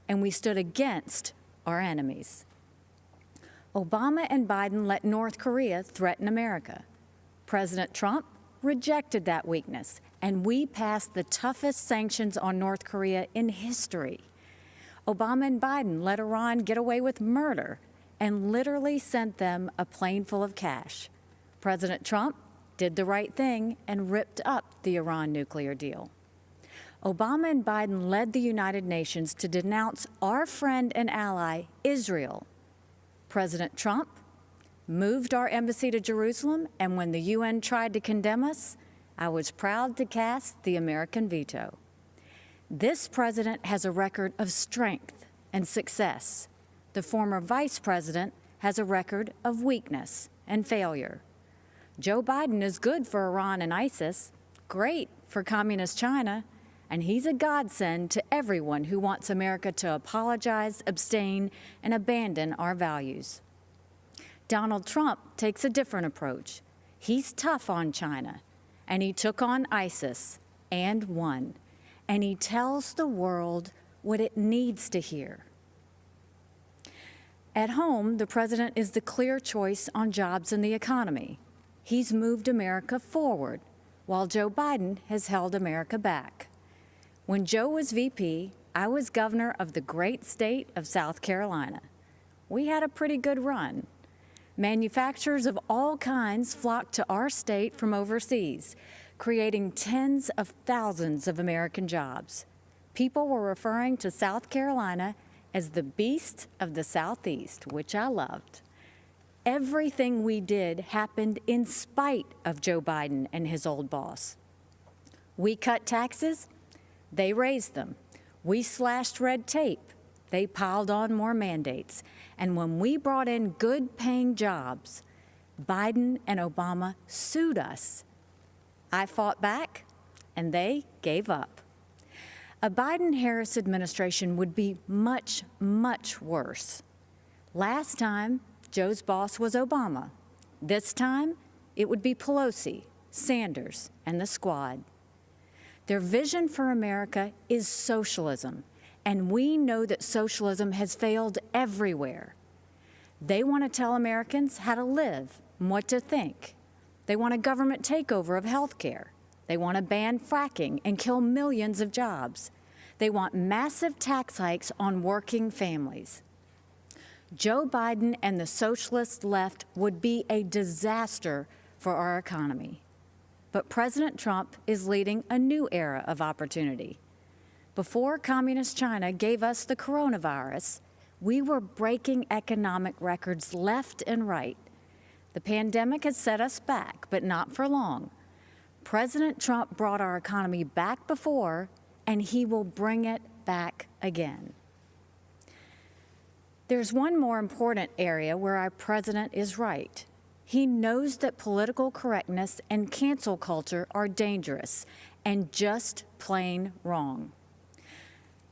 and we stood against our enemies. Obama and Biden let North Korea threaten America. President Trump rejected that weakness, and we passed the toughest sanctions on North Korea in history. Obama and Biden let Iran get away with murder and literally sent them a plane full of cash. President Trump did the right thing and ripped up the Iran nuclear deal. Obama and Biden led the United Nations to denounce our friend and ally, Israel. President Trump moved our embassy to Jerusalem, and when the UN tried to condemn us, I was proud to cast the American veto. This president has a record of strength and success. The former vice president has a record of weakness and failure. Joe Biden is good for Iran and ISIS, great for communist China, and he's a godsend to everyone who wants America to apologize, abstain, and abandon our values. Donald Trump takes a different approach. He's tough on China, and he took on ISIS and won, and he tells the world what it needs to hear. At home, the president is the clear choice on jobs and the economy. He's moved America forward, while Joe Biden has held America back. When Joe was VP, I was governor of the great state of South Carolina. We had a pretty good run. Manufacturers of all kinds flocked to our state from overseas, creating tens of thousands of American jobs. People were referring to South Carolina as the beast of the Southeast, which I loved. Everything we did happened in spite of Joe Biden and his old boss. We cut taxes, they raised them. We slashed red tape, they piled on more mandates. And when we brought in good-paying jobs, Biden and Obama sued us. I fought back, and they gave up. A Biden-Harris administration would be much, much worse. Last time, Joe's boss was Obama. This time, it would be Pelosi, Sanders, and the squad. Their vision for America is socialism, and we know that socialism has failed everywhere. They want to tell Americans how to live and what to think. They want a government takeover of health care. They want to ban fracking and kill millions of jobs. They want massive tax hikes on working families. Joe Biden and the socialist left would be a disaster for our economy. But President Trump is leading a new era of opportunity. Before Communist China gave us the coronavirus, we were breaking economic records left and right. The pandemic has set us back, but not for long. President Trump brought our economy back before, and he will bring it back again. There's one more important area where our president is right. He knows that political correctness and cancel culture are dangerous and just plain wrong.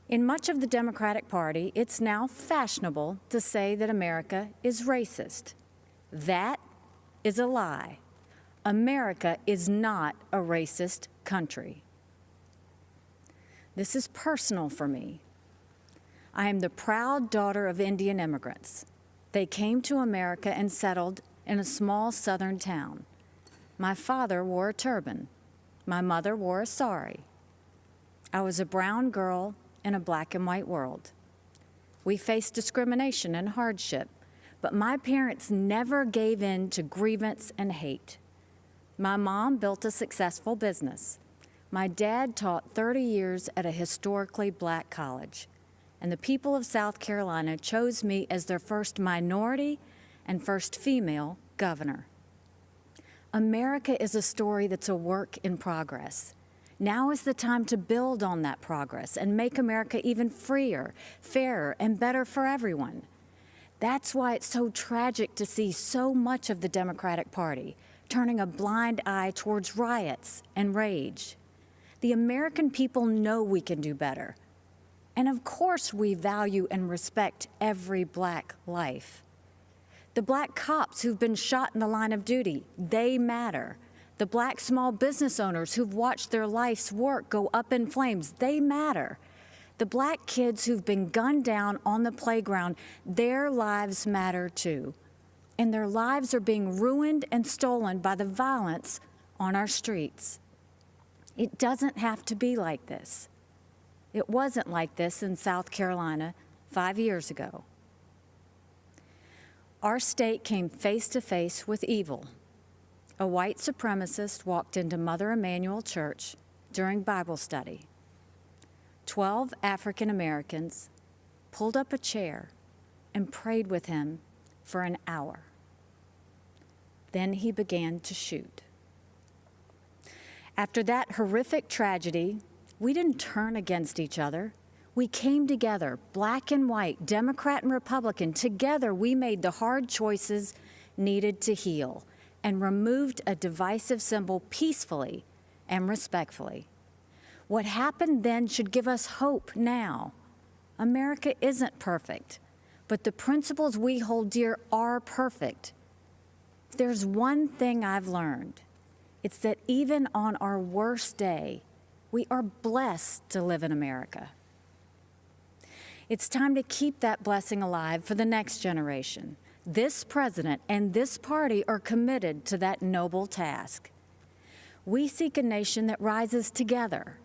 In much of the Democratic Party, it's now fashionable to say that America is racist. That is a lie. America is not a racist country. This is personal for me. I am the proud daughter of Indian immigrants. They came to America and settled in a small southern town. My father wore a turban. My mother wore a sari. I was a brown girl in a black and white world. We faced discrimination and hardship, but my parents never gave in to grievance and hate. My mom built a successful business. My dad taught 30 years at a historically black college, and the people of South Carolina chose me as their first minority and first female governor. America is a story that's a work in progress. Now is the time to build on that progress and make America even freer, fairer, and better for everyone. That's why it's so tragic to see so much of the Democratic Party turning a blind eye towards riots and rage. The American people know we can do better. And of course we value and respect every black life. The black cops who've been shot in the line of duty, they matter. The black small business owners who've watched their life's work go up in flames, they matter. The black kids who've been gunned down on the playground, their lives matter too. And their lives are being ruined and stolen by the violence on our streets. It doesn't have to be like this. It wasn't like this in South Carolina 5 years ago. Our state came face to face with evil. A white supremacist walked into Mother Emanuel Church during Bible study. 12 African Americans pulled up a chair and prayed with him for an hour. Then he began to shoot. After that horrific tragedy, we didn't turn against each other. We came together, black and white, Democrat and Republican. Together, we made the hard choices needed to heal and removed a divisive symbol peacefully and respectfully. What happened then should give us hope now. America isn't perfect, but the principles we hold dear are perfect. If there's one thing I've learned, it's that even on our worst day, we are blessed to live in America. It's time to keep that blessing alive for the next generation. This president and this party are committed to that noble task. We seek a nation that rises together,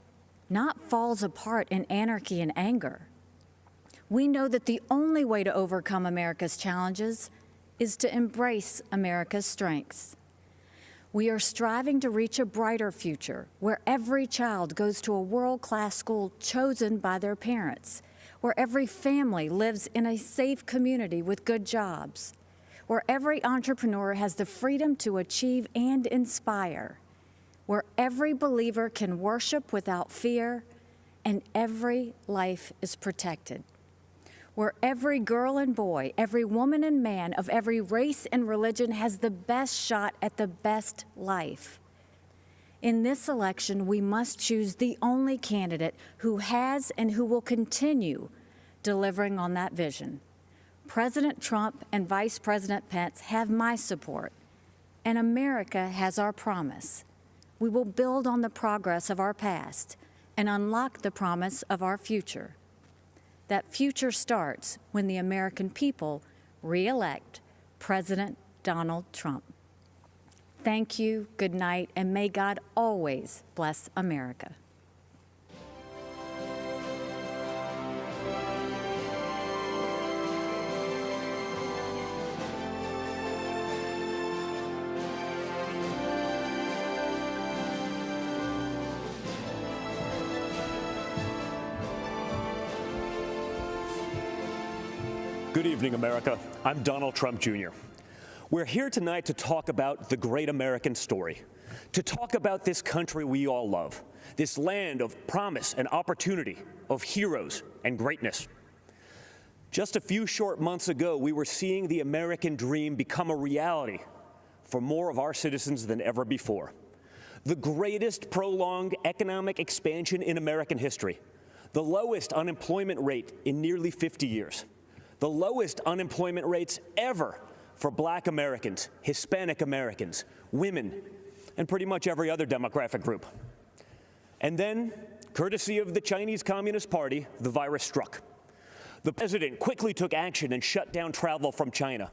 not falls apart in anarchy and anger. We know that the only way to overcome America's challenges is to embrace America's strengths. We are striving to reach a brighter future where every child goes to a world-class school chosen by their parents, where every family lives in a safe community with good jobs, where every entrepreneur has the freedom to achieve and inspire, where every believer can worship without fear and every life is protected, where every girl and boy, every woman and man of every race and religion has the best shot at the best life. In this election, we must choose the only candidate who has and who will continue delivering on that vision. President Trump and Vice President Pence have my support, and America has our promise. We will build on the progress of our past and unlock the promise of our future. That future starts when the American people re-elect President Donald Trump. Thank you, good night, and may God always bless America. Good evening, America. I'm Donald Trump Jr. We're here tonight to talk about the great American story, to talk about this country we all love, this land of promise and opportunity, of heroes and greatness. Just a few short months ago, we were seeing the American dream become a reality for more of our citizens than ever before. The greatest prolonged economic expansion in American history, the lowest unemployment rate in nearly 50 years. The lowest unemployment rates ever for Black Americans, Hispanic Americans, women, and pretty much every other demographic group. And then, courtesy of the Chinese Communist Party, the virus struck. The president quickly took action and shut down travel from China.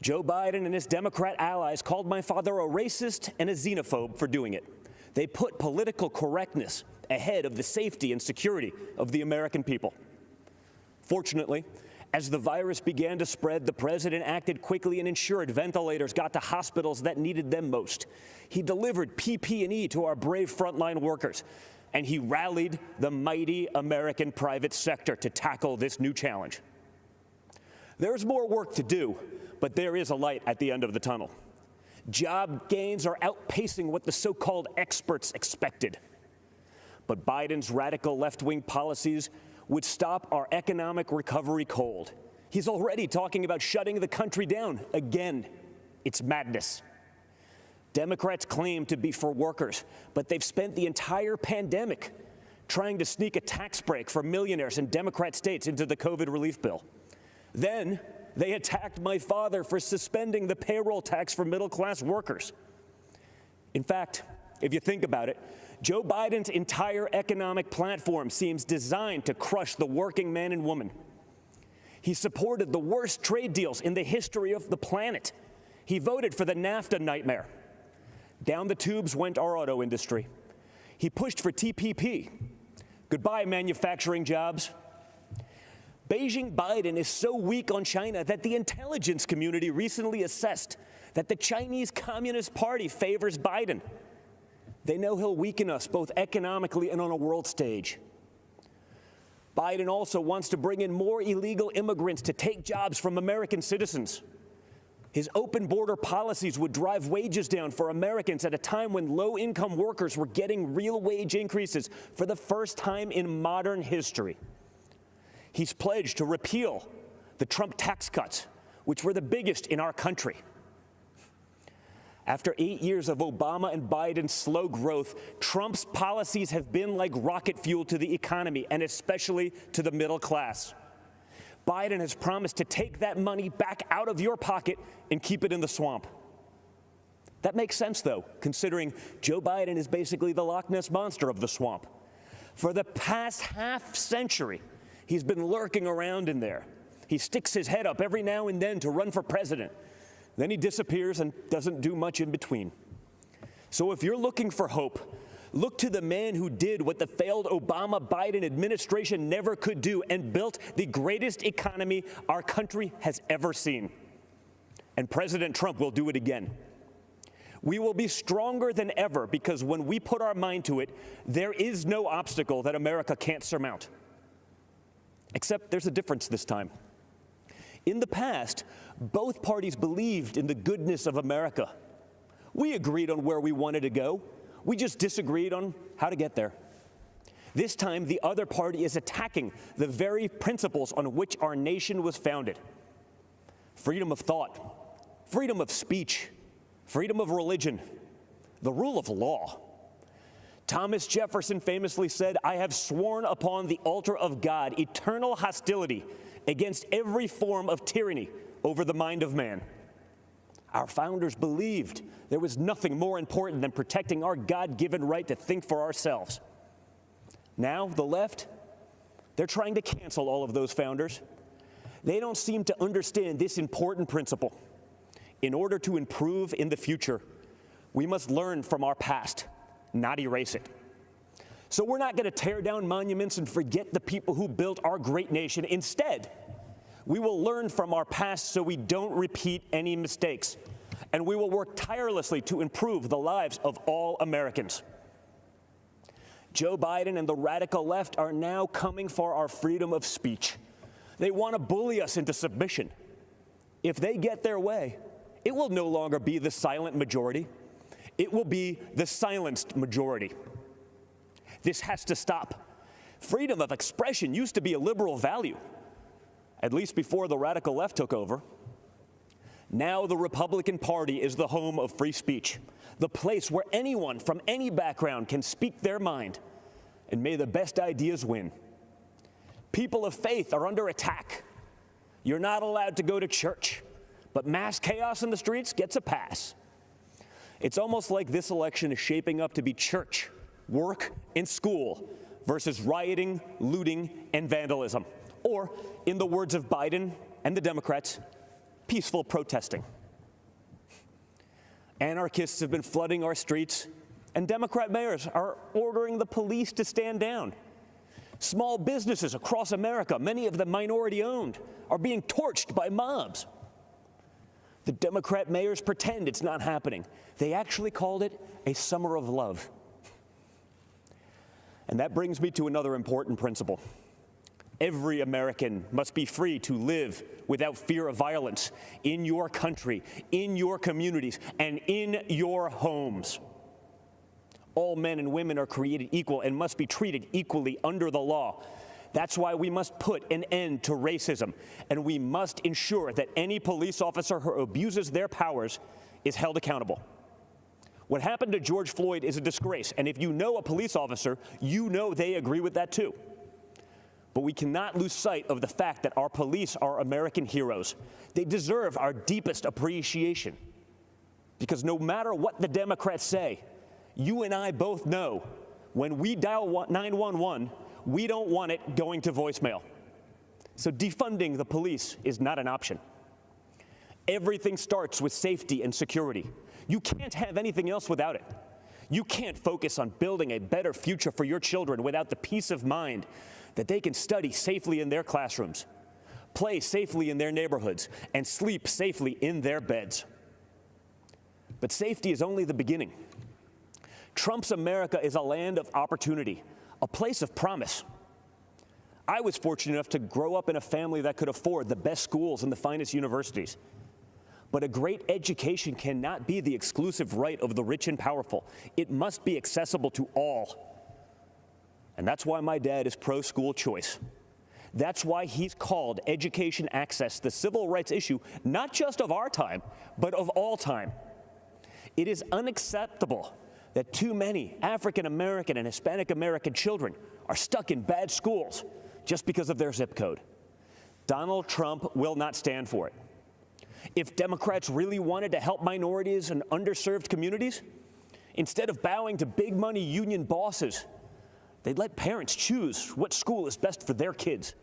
Joe Biden and his Democrat allies called my father a racist and a xenophobe for doing it. They put political correctness ahead of the safety and security of the American people. Fortunately, as the virus began to spread, the president acted quickly and ensured ventilators got to hospitals that needed them most. He delivered PPE to our brave frontline workers, and he rallied the mighty American private sector to tackle this new challenge. There's more work to do, but there is a light at the end of the tunnel. Job gains are outpacing what the so-called experts expected. But Biden's radical left-wing policies would stop our economic recovery cold. He's already talking about shutting the country down again. It's madness. Democrats claim to be for workers, but they've spent the entire pandemic trying to sneak a tax break for millionaires in Democrat states into the COVID relief bill. Then they attacked my father for suspending the payroll tax for middle-class workers. In fact, if you think about it, Joe Biden's entire economic platform seems designed to crush the working man and woman. He supported the worst trade deals in the history of the planet. He voted for the NAFTA nightmare. Down the tubes went our auto industry. He pushed for TPP. Goodbye, manufacturing jobs. Beijing Biden is so weak on China that the intelligence community recently assessed that the Chinese Communist Party favors Biden. They know he'll weaken us both economically and on a world stage. Biden also wants to bring in more illegal immigrants to take jobs from American citizens. His open border policies would drive wages down for Americans at a time when low-income workers were getting real wage increases for the first time in modern history. He's pledged to repeal the Trump tax cuts, which were the biggest in our country. After 8 years of Obama and Biden's slow growth, Trump's policies have been like rocket fuel to the economy, and especially to the middle class. Biden has promised to take that money back out of your pocket and keep it in the swamp. That makes sense, though, considering Joe Biden is basically the Loch Ness Monster of the swamp. For the past half century, he's been lurking around in there. He sticks his head up every now and then to run for president. Then he disappears and doesn't do much in between. So if you're looking for hope, look to the man who did what the failed Obama-Biden administration never could do and built the greatest economy our country has ever seen. And President Trump will do it again. We will be stronger than ever because when we put our mind to it, there is no obstacle that America can't surmount. Except there's a difference this time. In the past, both parties believed in the goodness of America. We agreed on where we wanted to go. We just disagreed on how to get there. This time, the other party is attacking the very principles on which our nation was founded. Freedom of thought, freedom of speech, freedom of religion, the rule of law. Thomas Jefferson famously said, "I have sworn upon the altar of God eternal hostility against every form of tyranny over the mind of man." Our founders believed there was nothing more important than protecting our God-given right to think for ourselves. Now, the left, They're trying to cancel all of those founders. They don't seem to understand this important principle. In order to improve in the future, we must learn from our past, not erase it. So we're not going to tear down monuments and forget the people who built our great nation. Instead, we will learn from our past so we don't repeat any mistakes. And we will work tirelessly to improve the lives of all Americans. Joe Biden and the radical left are now coming for our freedom of speech. They want to bully us into submission. If they get their way, it will no longer be the silent majority. It will be the silenced majority. This has to stop. Freedom of expression used to be a liberal value, at least before the radical left took over. Now the Republican Party is the home of free speech, the place where anyone from any background can speak their mind, and may the best ideas win. People of faith are under attack. You're not allowed to go to church, but mass chaos in the streets gets a pass. It's almost like this election is shaping up to be church, work, and school versus rioting, looting, and vandalism. Or, in the words of Biden and the Democrats, peaceful protesting. Anarchists have been flooding our streets, and Democrat mayors are ordering the police to stand down. Small businesses across America, many of them minority-owned, are being torched by mobs. The Democrat mayors pretend it's not happening. They actually called it a summer of love. And that brings me to another important principle. Every American must be free to live without fear of violence in your country, in your communities, and in your homes. All men and women are created equal and must be treated equally under the law. That's why we must put an end to racism, and we must ensure that any police officer who abuses their powers is held accountable. What happened to George Floyd is a disgrace, and if you know a police officer, you know they agree with that too. But we cannot lose sight of the fact that our police are American heroes. They deserve our deepest appreciation. Because no matter what the Democrats say, you and I both know when we dial 911, we don't want it going to voicemail. So defunding the police is not an option. Everything starts with safety and security. You can't have anything else without it. You can't focus on building a better future for your children without the peace of mind that they can study safely in their classrooms, play safely in their neighborhoods, and sleep safely in their beds. But safety is only the beginning. Trump's America is a land of opportunity, a place of promise. I was fortunate enough to grow up in a family that could afford the best schools and the finest universities. But a great education cannot be the exclusive right of the rich and powerful. It must be accessible to all. And that's why my dad is pro-school choice. That's why he's called education access the civil rights issue, not just of our time, but of all time. It is unacceptable that too many African American and Hispanic American children are stuck in bad schools just because of their zip code. Donald Trump will not stand for it. If Democrats really wanted to help minorities and underserved communities, instead of bowing to big money union bosses, they'd let parents choose what school is best for their kids.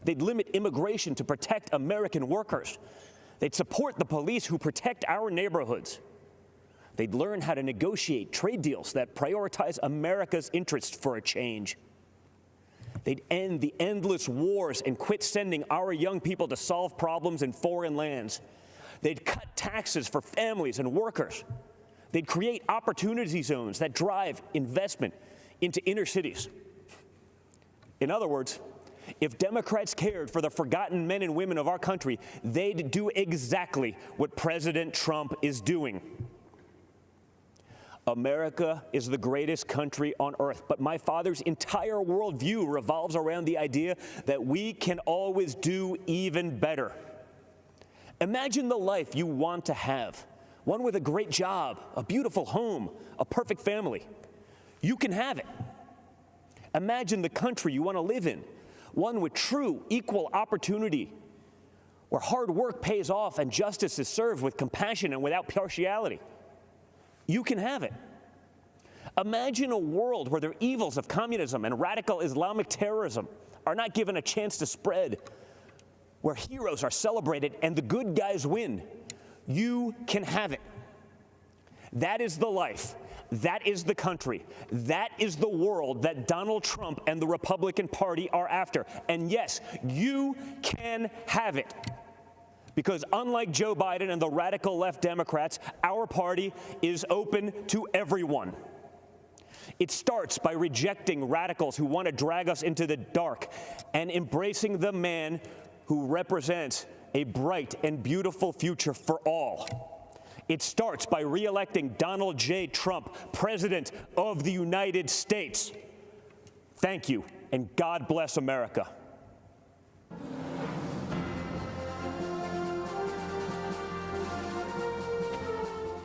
They'd limit immigration to protect American workers. They'd support the police who protect our neighborhoods. They'd learn how to negotiate trade deals that prioritize America's interests for a change. They'd end the endless wars and quit sending our young people to solve problems in foreign lands. They'd cut taxes for families and workers. They'd create opportunity zones that drive investment into inner cities. In other words, if Democrats cared for the forgotten men and women of our country, they'd do exactly what President Trump is doing. America is the greatest country on earth, but my father's entire worldview revolves around the idea that we can always do even better. Imagine the life you want to have, one with a great job, a beautiful home, a perfect family. You can have it. Imagine the country you want to live in, one with true equal opportunity, where hard work pays off and justice is served with compassion and without partiality. You can have it. Imagine a world where the evils of communism and radical Islamic terrorism are not given a chance to spread, where heroes are celebrated and the good guys win. You can have it. That is the life. That is the country. That is the world that Donald Trump and the Republican Party are after. And yes, you can have it. Because unlike Joe Biden and the radical left Democrats, our party is open to everyone. It starts by rejecting radicals who want to drag us into the dark and embracing the man who represents a bright and beautiful future for all. It starts by re-electing Donald J. Trump, President of the United States. Thank you, and God bless America.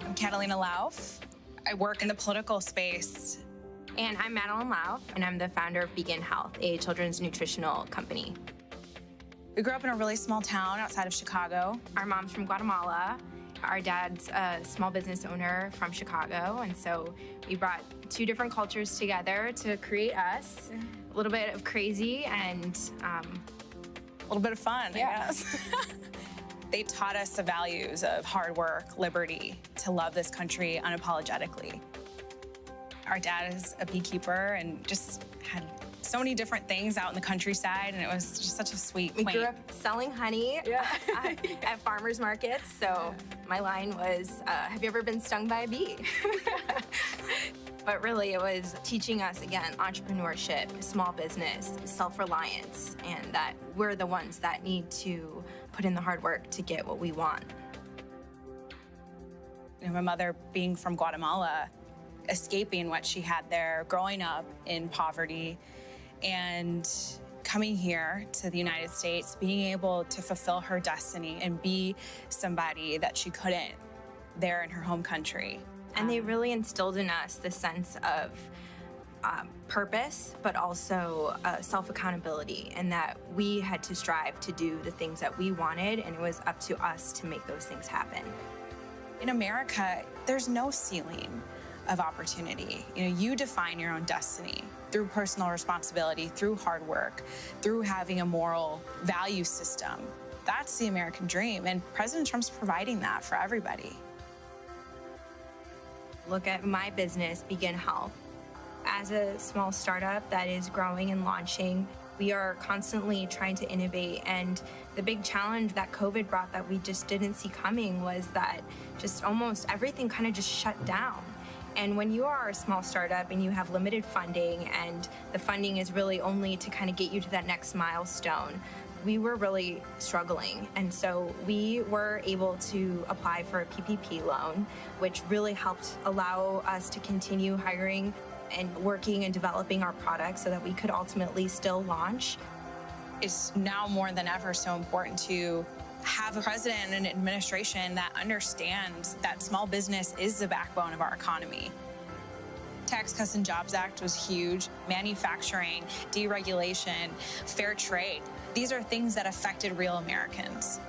I'm Catalina Lauf. I work in the political space. And I'm Madeline Lauf, and I'm the founder of Vegan Health, a children's nutritional company. We grew up in a really small town outside of Chicago. Our mom's from Guatemala. Our dad's a small business owner from Chicago, and so we brought two different cultures together to create us. A little bit of crazy and a little bit of fun, I guess. They taught us the values of hard work, liberty, to love this country unapologetically. Our dad is a beekeeper and just had so many different things out in the countryside, and it was just such a sweet We grew up selling honey at farmers markets, so my line was, have you ever been stung by a bee? But really, it was teaching us, again, entrepreneurship, small business, self-reliance, and that we're the ones that need to put in the hard work to get what we want. You know, my mother being from Guatemala, escaping what she had there, growing up in poverty, and coming here to the United States, being able to fulfill her destiny and be somebody that she couldn't there in her home country. And they really instilled in us the sense of purpose, but also self-accountability, and that we had to strive to do the things that we wanted, and it was up to us to make those things happen. In America, there's no ceiling of opportunity. You know, you define your own destiny through personal responsibility, through hard work, through having a moral value system. That's the American dream, and President Trump's providing that for everybody. Look at my business, Vegan Health. As a small startup that is growing and launching, we are constantly trying to innovate, and the big challenge that COVID brought that we just didn't see coming was that just almost everything kind of just shut down. And when you are a small startup and you have limited funding, and the funding is really only to kind of get you to that next milestone, we were really struggling. And so we were able to apply for a PPP loan, which really helped allow us to continue hiring and working and developing our products so that we could ultimately still launch. It's now more than ever so important to have a president and an administration that understands that small business is the backbone of our economy. Tax Cuts and Jobs Act was huge. Manufacturing, deregulation, fair trade. These are things that affected real Americans.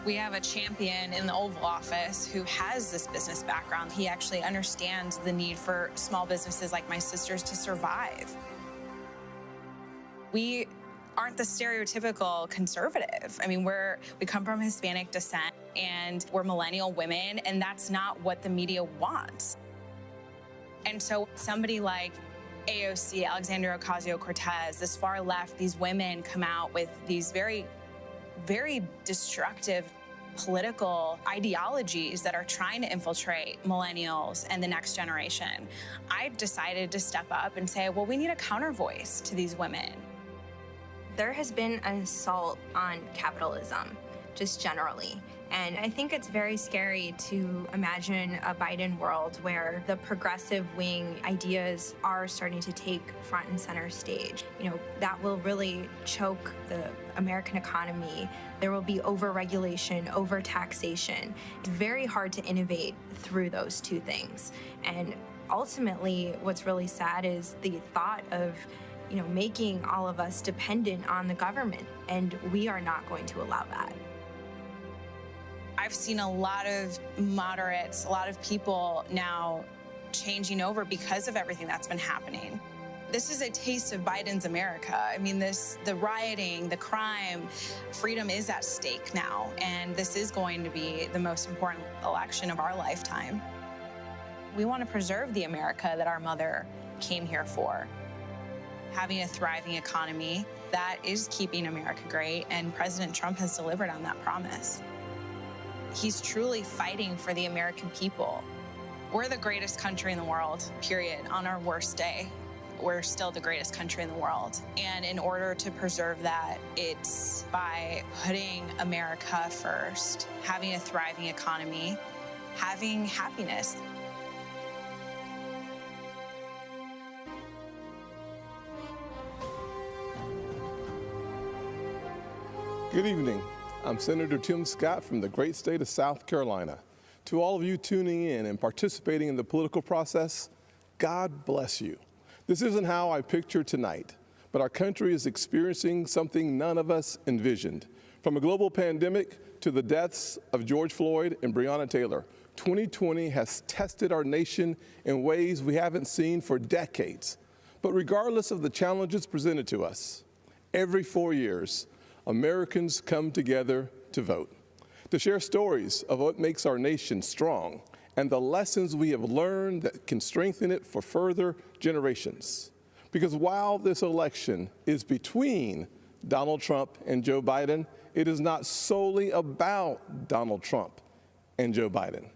We have a champion in the Oval Office who has this business background. He actually understands the need for small businesses like my sisters to survive. We aren't the stereotypical conservative. I mean, we come from Hispanic descent, and we're millennial women, and that's not what the media wants. And so somebody like AOC, Alexandria Ocasio-Cortez, this far left, these women come out with these very, very destructive political ideologies that are trying to infiltrate millennials and the next generation. I decided to step up and say, well, we need a counter voice to these women. There has been an assault on capitalism, just generally. And I think it's very scary to imagine a Biden world where the progressive wing ideas are starting to take front and center stage. You know, that will really choke the American economy. There will be over-regulation, over-taxation. It's very hard to innovate through those two things. And ultimately, what's really sad is the thought of making all of us dependent on the government, and we are not going to allow that. I've seen a lot of moderates, a lot of people now changing over because of everything that's been happening. This is a taste of Biden's America. I mean, the rioting, the crime, freedom is at stake now, and this is going to be the most important election of our lifetime. We want to preserve the America that our mother came here for. Having a thriving economy, that is keeping America great, and President Trump has delivered on that promise. He's truly fighting for the American people. We're the greatest country in the world, period. On our worst day, we're still the greatest country in the world. And in order to preserve that, it's by putting America first, having a thriving economy, having happiness. Good evening. I'm Senator Tim Scott from the great state of South Carolina. To all of you tuning in and participating in the political process, God bless you. This isn't how I picture tonight, but our country is experiencing something none of us envisioned. From a global pandemic to the deaths of George Floyd and Breonna Taylor, 2020 has tested our nation in ways we haven't seen for decades. But regardless of the challenges presented to us, every 4 years, Americans come together to vote, to share stories of what makes our nation strong and the lessons we have learned that can strengthen it for further generations. Because while this election is between Donald Trump and Joe Biden, it is not solely about Donald Trump and Joe Biden.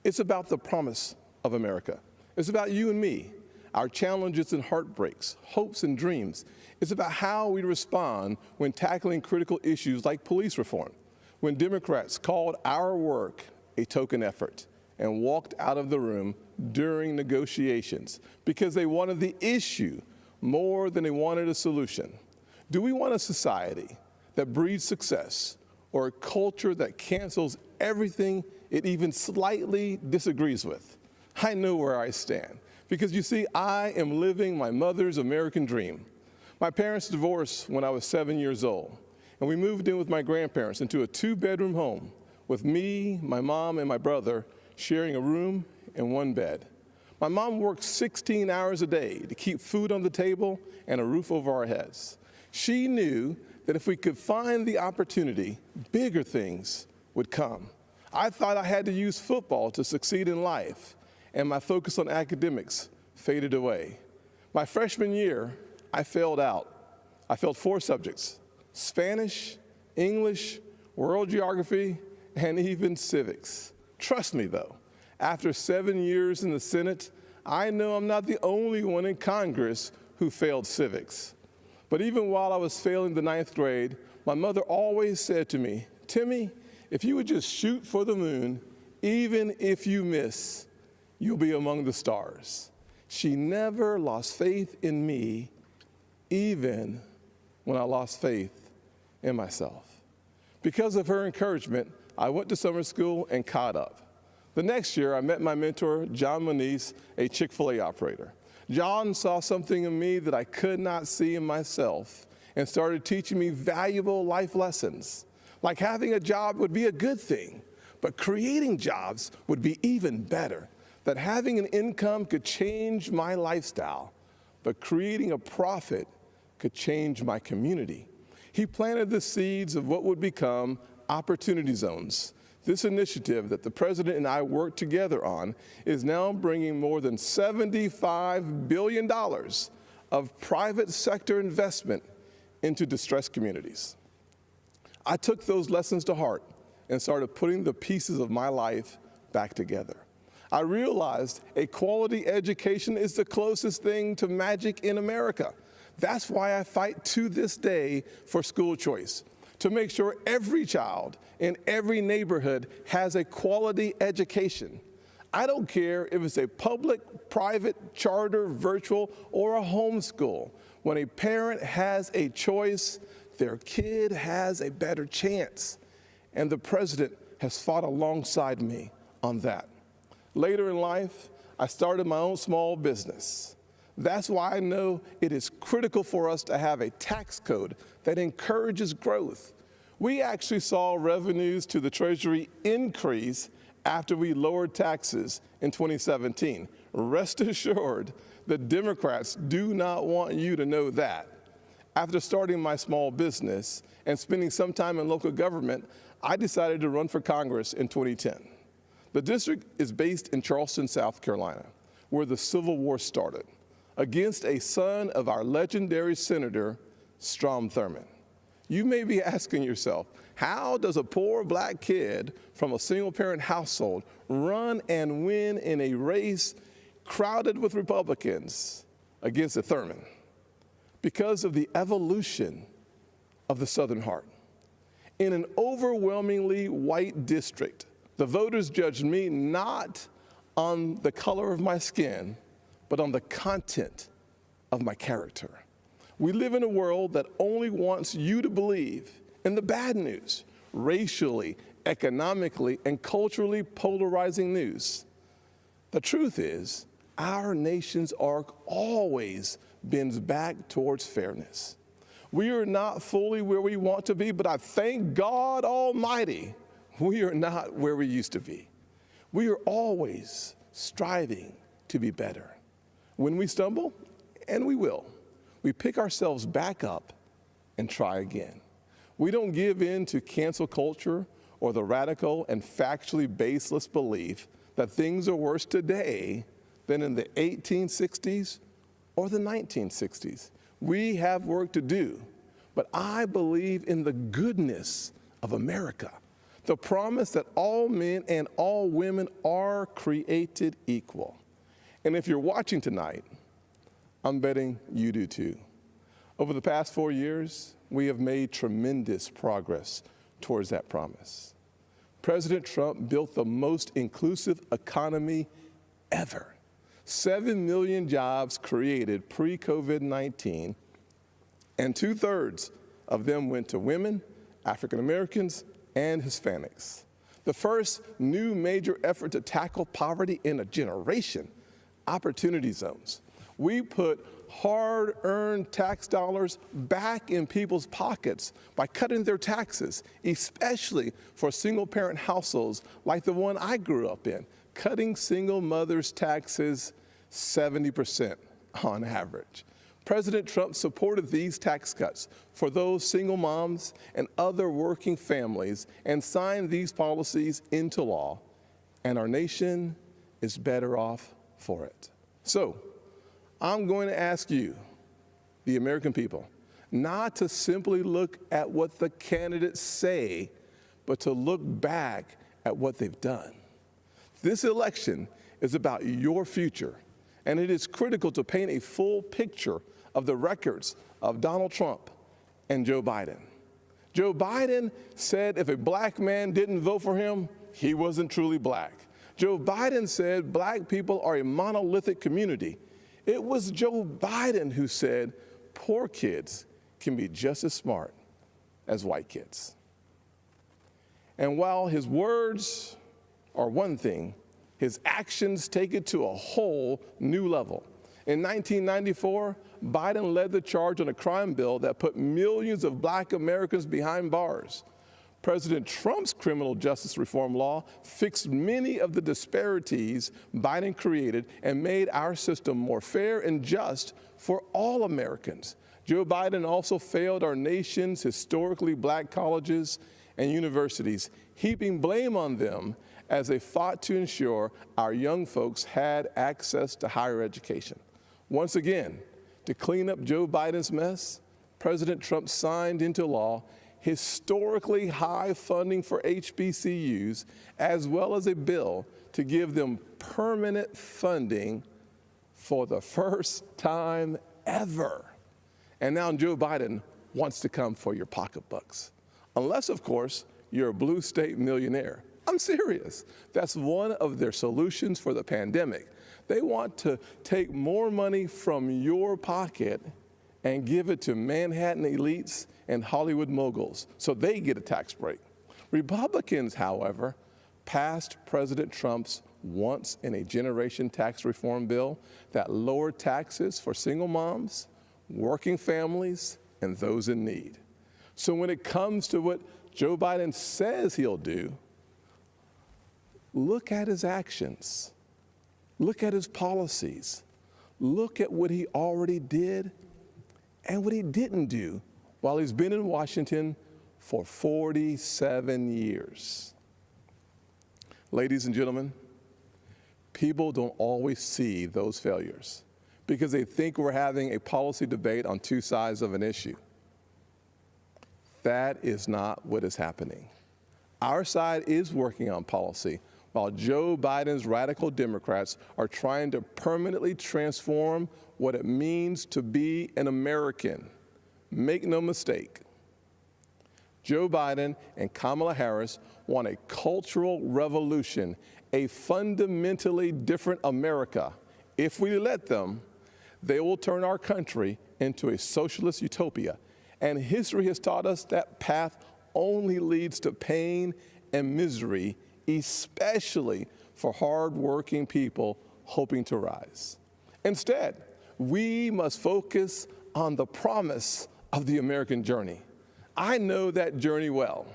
It's about the promise of America. It's about you and me, our challenges and heartbreaks, hopes and dreams. It's about how we respond when tackling critical issues like police reform, when Democrats called our work a token effort and walked out of the room during negotiations because they wanted the issue more than they wanted a solution. Do we want a society that breeds success or a culture that cancels everything it even slightly disagrees with? I know where I stand because, you see, I am living my mother's American dream. My parents divorced when I was 7 years old, and we moved in with my grandparents into a 2-bedroom home with me, my mom, and my brother sharing a room and one bed. My mom worked 16 hours a day to keep food on the table and a roof over our heads. She knew that if we could find the opportunity, bigger things would come. I thought I had to use football to succeed in life, and my focus on academics faded away. My freshman year, I failed out. I failed 4 subjects: Spanish, English, world geography, and even civics. Trust me, though, after 7 years in the Senate, I know I'm not the only one in Congress who failed civics. But even while I was failing the 9th grade, my mother always said to me, "Timmy, if you would just shoot for the moon, even if you miss, you'll be among the stars." She never lost faith in me, even when I lost faith in myself. Because of her encouragement, I went to summer school and caught up. The next year, I met my mentor, John Moniz, a Chick-fil-A operator. John saw something in me that I could not see in myself and started teaching me valuable life lessons. Like having a job would be a good thing, but creating jobs would be even better. That having an income could change my lifestyle, but creating a profit could change my community. He planted the seeds of what would become Opportunity Zones. This initiative that the president and I worked together on is now bringing more than $75 billion of private sector investment into distressed communities. I took those lessons to heart and started putting the pieces of my life back together. I realized a quality education is the closest thing to magic in America. That's why I fight to this day for school choice, to make sure every child in every neighborhood has a quality education. I don't care if it's a public, private, charter, virtual, or a homeschool. When a parent has a choice, their kid has a better chance. And the president has fought alongside me on that. Later in life, I started my own small business. That's why I know it is critical for us to have a tax code that encourages growth. We actually saw revenues to the Treasury increase after we lowered taxes in 2017. Rest assured, the Democrats do not want you to know that. After starting my small business and spending some time in local government, I decided to run for Congress in 2010. The district is based in Charleston, South Carolina, where the Civil War started, against a son of our legendary Senator, Strom Thurmond. You may be asking yourself, how does a poor black kid from a single-parent household run and win in a race crowded with Republicans against a Thurmond? Because of the evolution of the Southern heart. In an overwhelmingly white district, the voters judged me not on the color of my skin, but on the content of my character. We live in a world that only wants you to believe in the bad news, racially, economically, and culturally polarizing news. The truth is, our nation's arc always bends back towards fairness. We are not fully where we want to be, but I thank God Almighty, we are not where we used to be. We are always striving to be better. When we stumble, and we will, we pick ourselves back up and try again. We don't give in to cancel culture or the radical and factually baseless belief that things are worse today than in the 1860s or the 1960s. We have work to do, but I believe in the goodness of America, the promise that all men and all women are created equal. And if you're watching tonight, I'm betting you do too. Over the past 4 years, we have made tremendous progress towards that promise. President Trump built the most inclusive economy ever. 7 million jobs created pre-COVID-19, and 2/3 of them went to women, African Americans, and Hispanics. The first new major effort to tackle poverty in a generation, opportunity zones. We put hard-earned tax dollars back in people's pockets by cutting their taxes, especially for single-parent households like the one I grew up in, cutting single mothers' taxes 70% on average. President Trump supported these tax cuts for those single moms and other working families and signed these policies into law, and our nation is better off for it. So, I'm going to ask you, the American people, not to simply look at what the candidates say, but to look back at what they've done. This election is about your future, and it is critical to paint a full picture of the records of Donald Trump and Joe Biden. Joe Biden said if a black man didn't vote for him, he wasn't truly black. Joe Biden said black people are a monolithic community. It was Joe Biden who said poor kids can be just as smart as white kids. And while his words are one thing, his actions take it to a whole new level. In 1994, Biden led the charge on a crime bill that put millions of black Americans behind bars. President Trump's criminal justice reform law fixed many of the disparities Biden created and made our system more fair and just for all Americans. Joe Biden also failed our nation's historically black colleges and universities, heaping blame on them as they fought to ensure our young folks had access to higher education. Once again, to clean up Joe Biden's mess, President Trump signed into law historically high funding for HBCUs, as well as a bill to give them permanent funding for the first time ever. And now Joe Biden wants to come for your pocketbooks. Unless, of course, you're a blue state millionaire. I'm serious. That's one of their solutions for the pandemic. They want to take more money from your pocket and give it to Manhattan elites and Hollywood moguls so they get a tax break. Republicans, however, passed President Trump's once-in-a-generation tax reform bill that lowered taxes for single moms, working families, and those in need. So when it comes to what Joe Biden says he'll do, look at his actions. Look at his policies. Look at what he already did and what he didn't do while he's been in Washington for 47 years. Ladies and gentlemen, people don't always see those failures because they think we're having a policy debate on two sides of an issue. That is not what is happening. Our side is working on policy, while Joe Biden's radical Democrats are trying to permanently transform what it means to be an American. Make no mistake, Joe Biden and Kamala Harris want a cultural revolution, a fundamentally different America. If we let them, they will turn our country into a socialist utopia. And history has taught us that path only leads to pain and misery, especially for hardworking people hoping to rise. Instead, we must focus on the promise of the American journey. I know that journey well.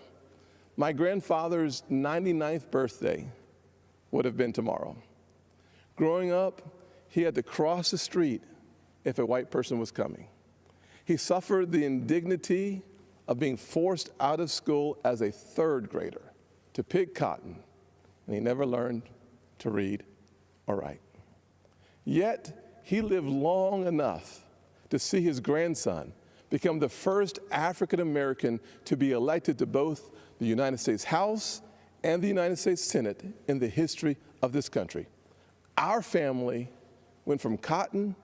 My grandfather's 99th birthday would have been tomorrow. Growing up, he had to cross the street if a white person was coming. He suffered the indignity of being forced out of school as a third grader to pick cotton, and he never learned to read or write. Yet, he lived long enough to see his grandson become the first African American to be elected to both the United States House and the United States Senate in the history of this country. Our family went from cotton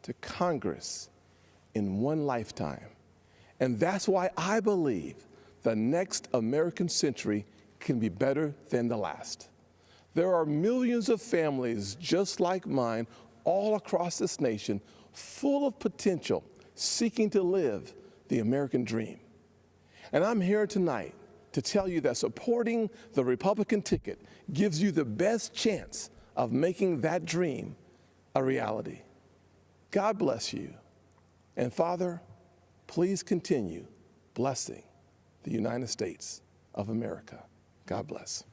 to Congress in one lifetime. And that's why I believe the next American century can be better than the last. There are millions of families just like mine all across this nation, full of potential, seeking to live the American dream. And I'm here tonight to tell you that supporting the Republican ticket gives you the best chance of making that dream a reality. God bless you. And Father, please continue blessing the United States of America. God bless.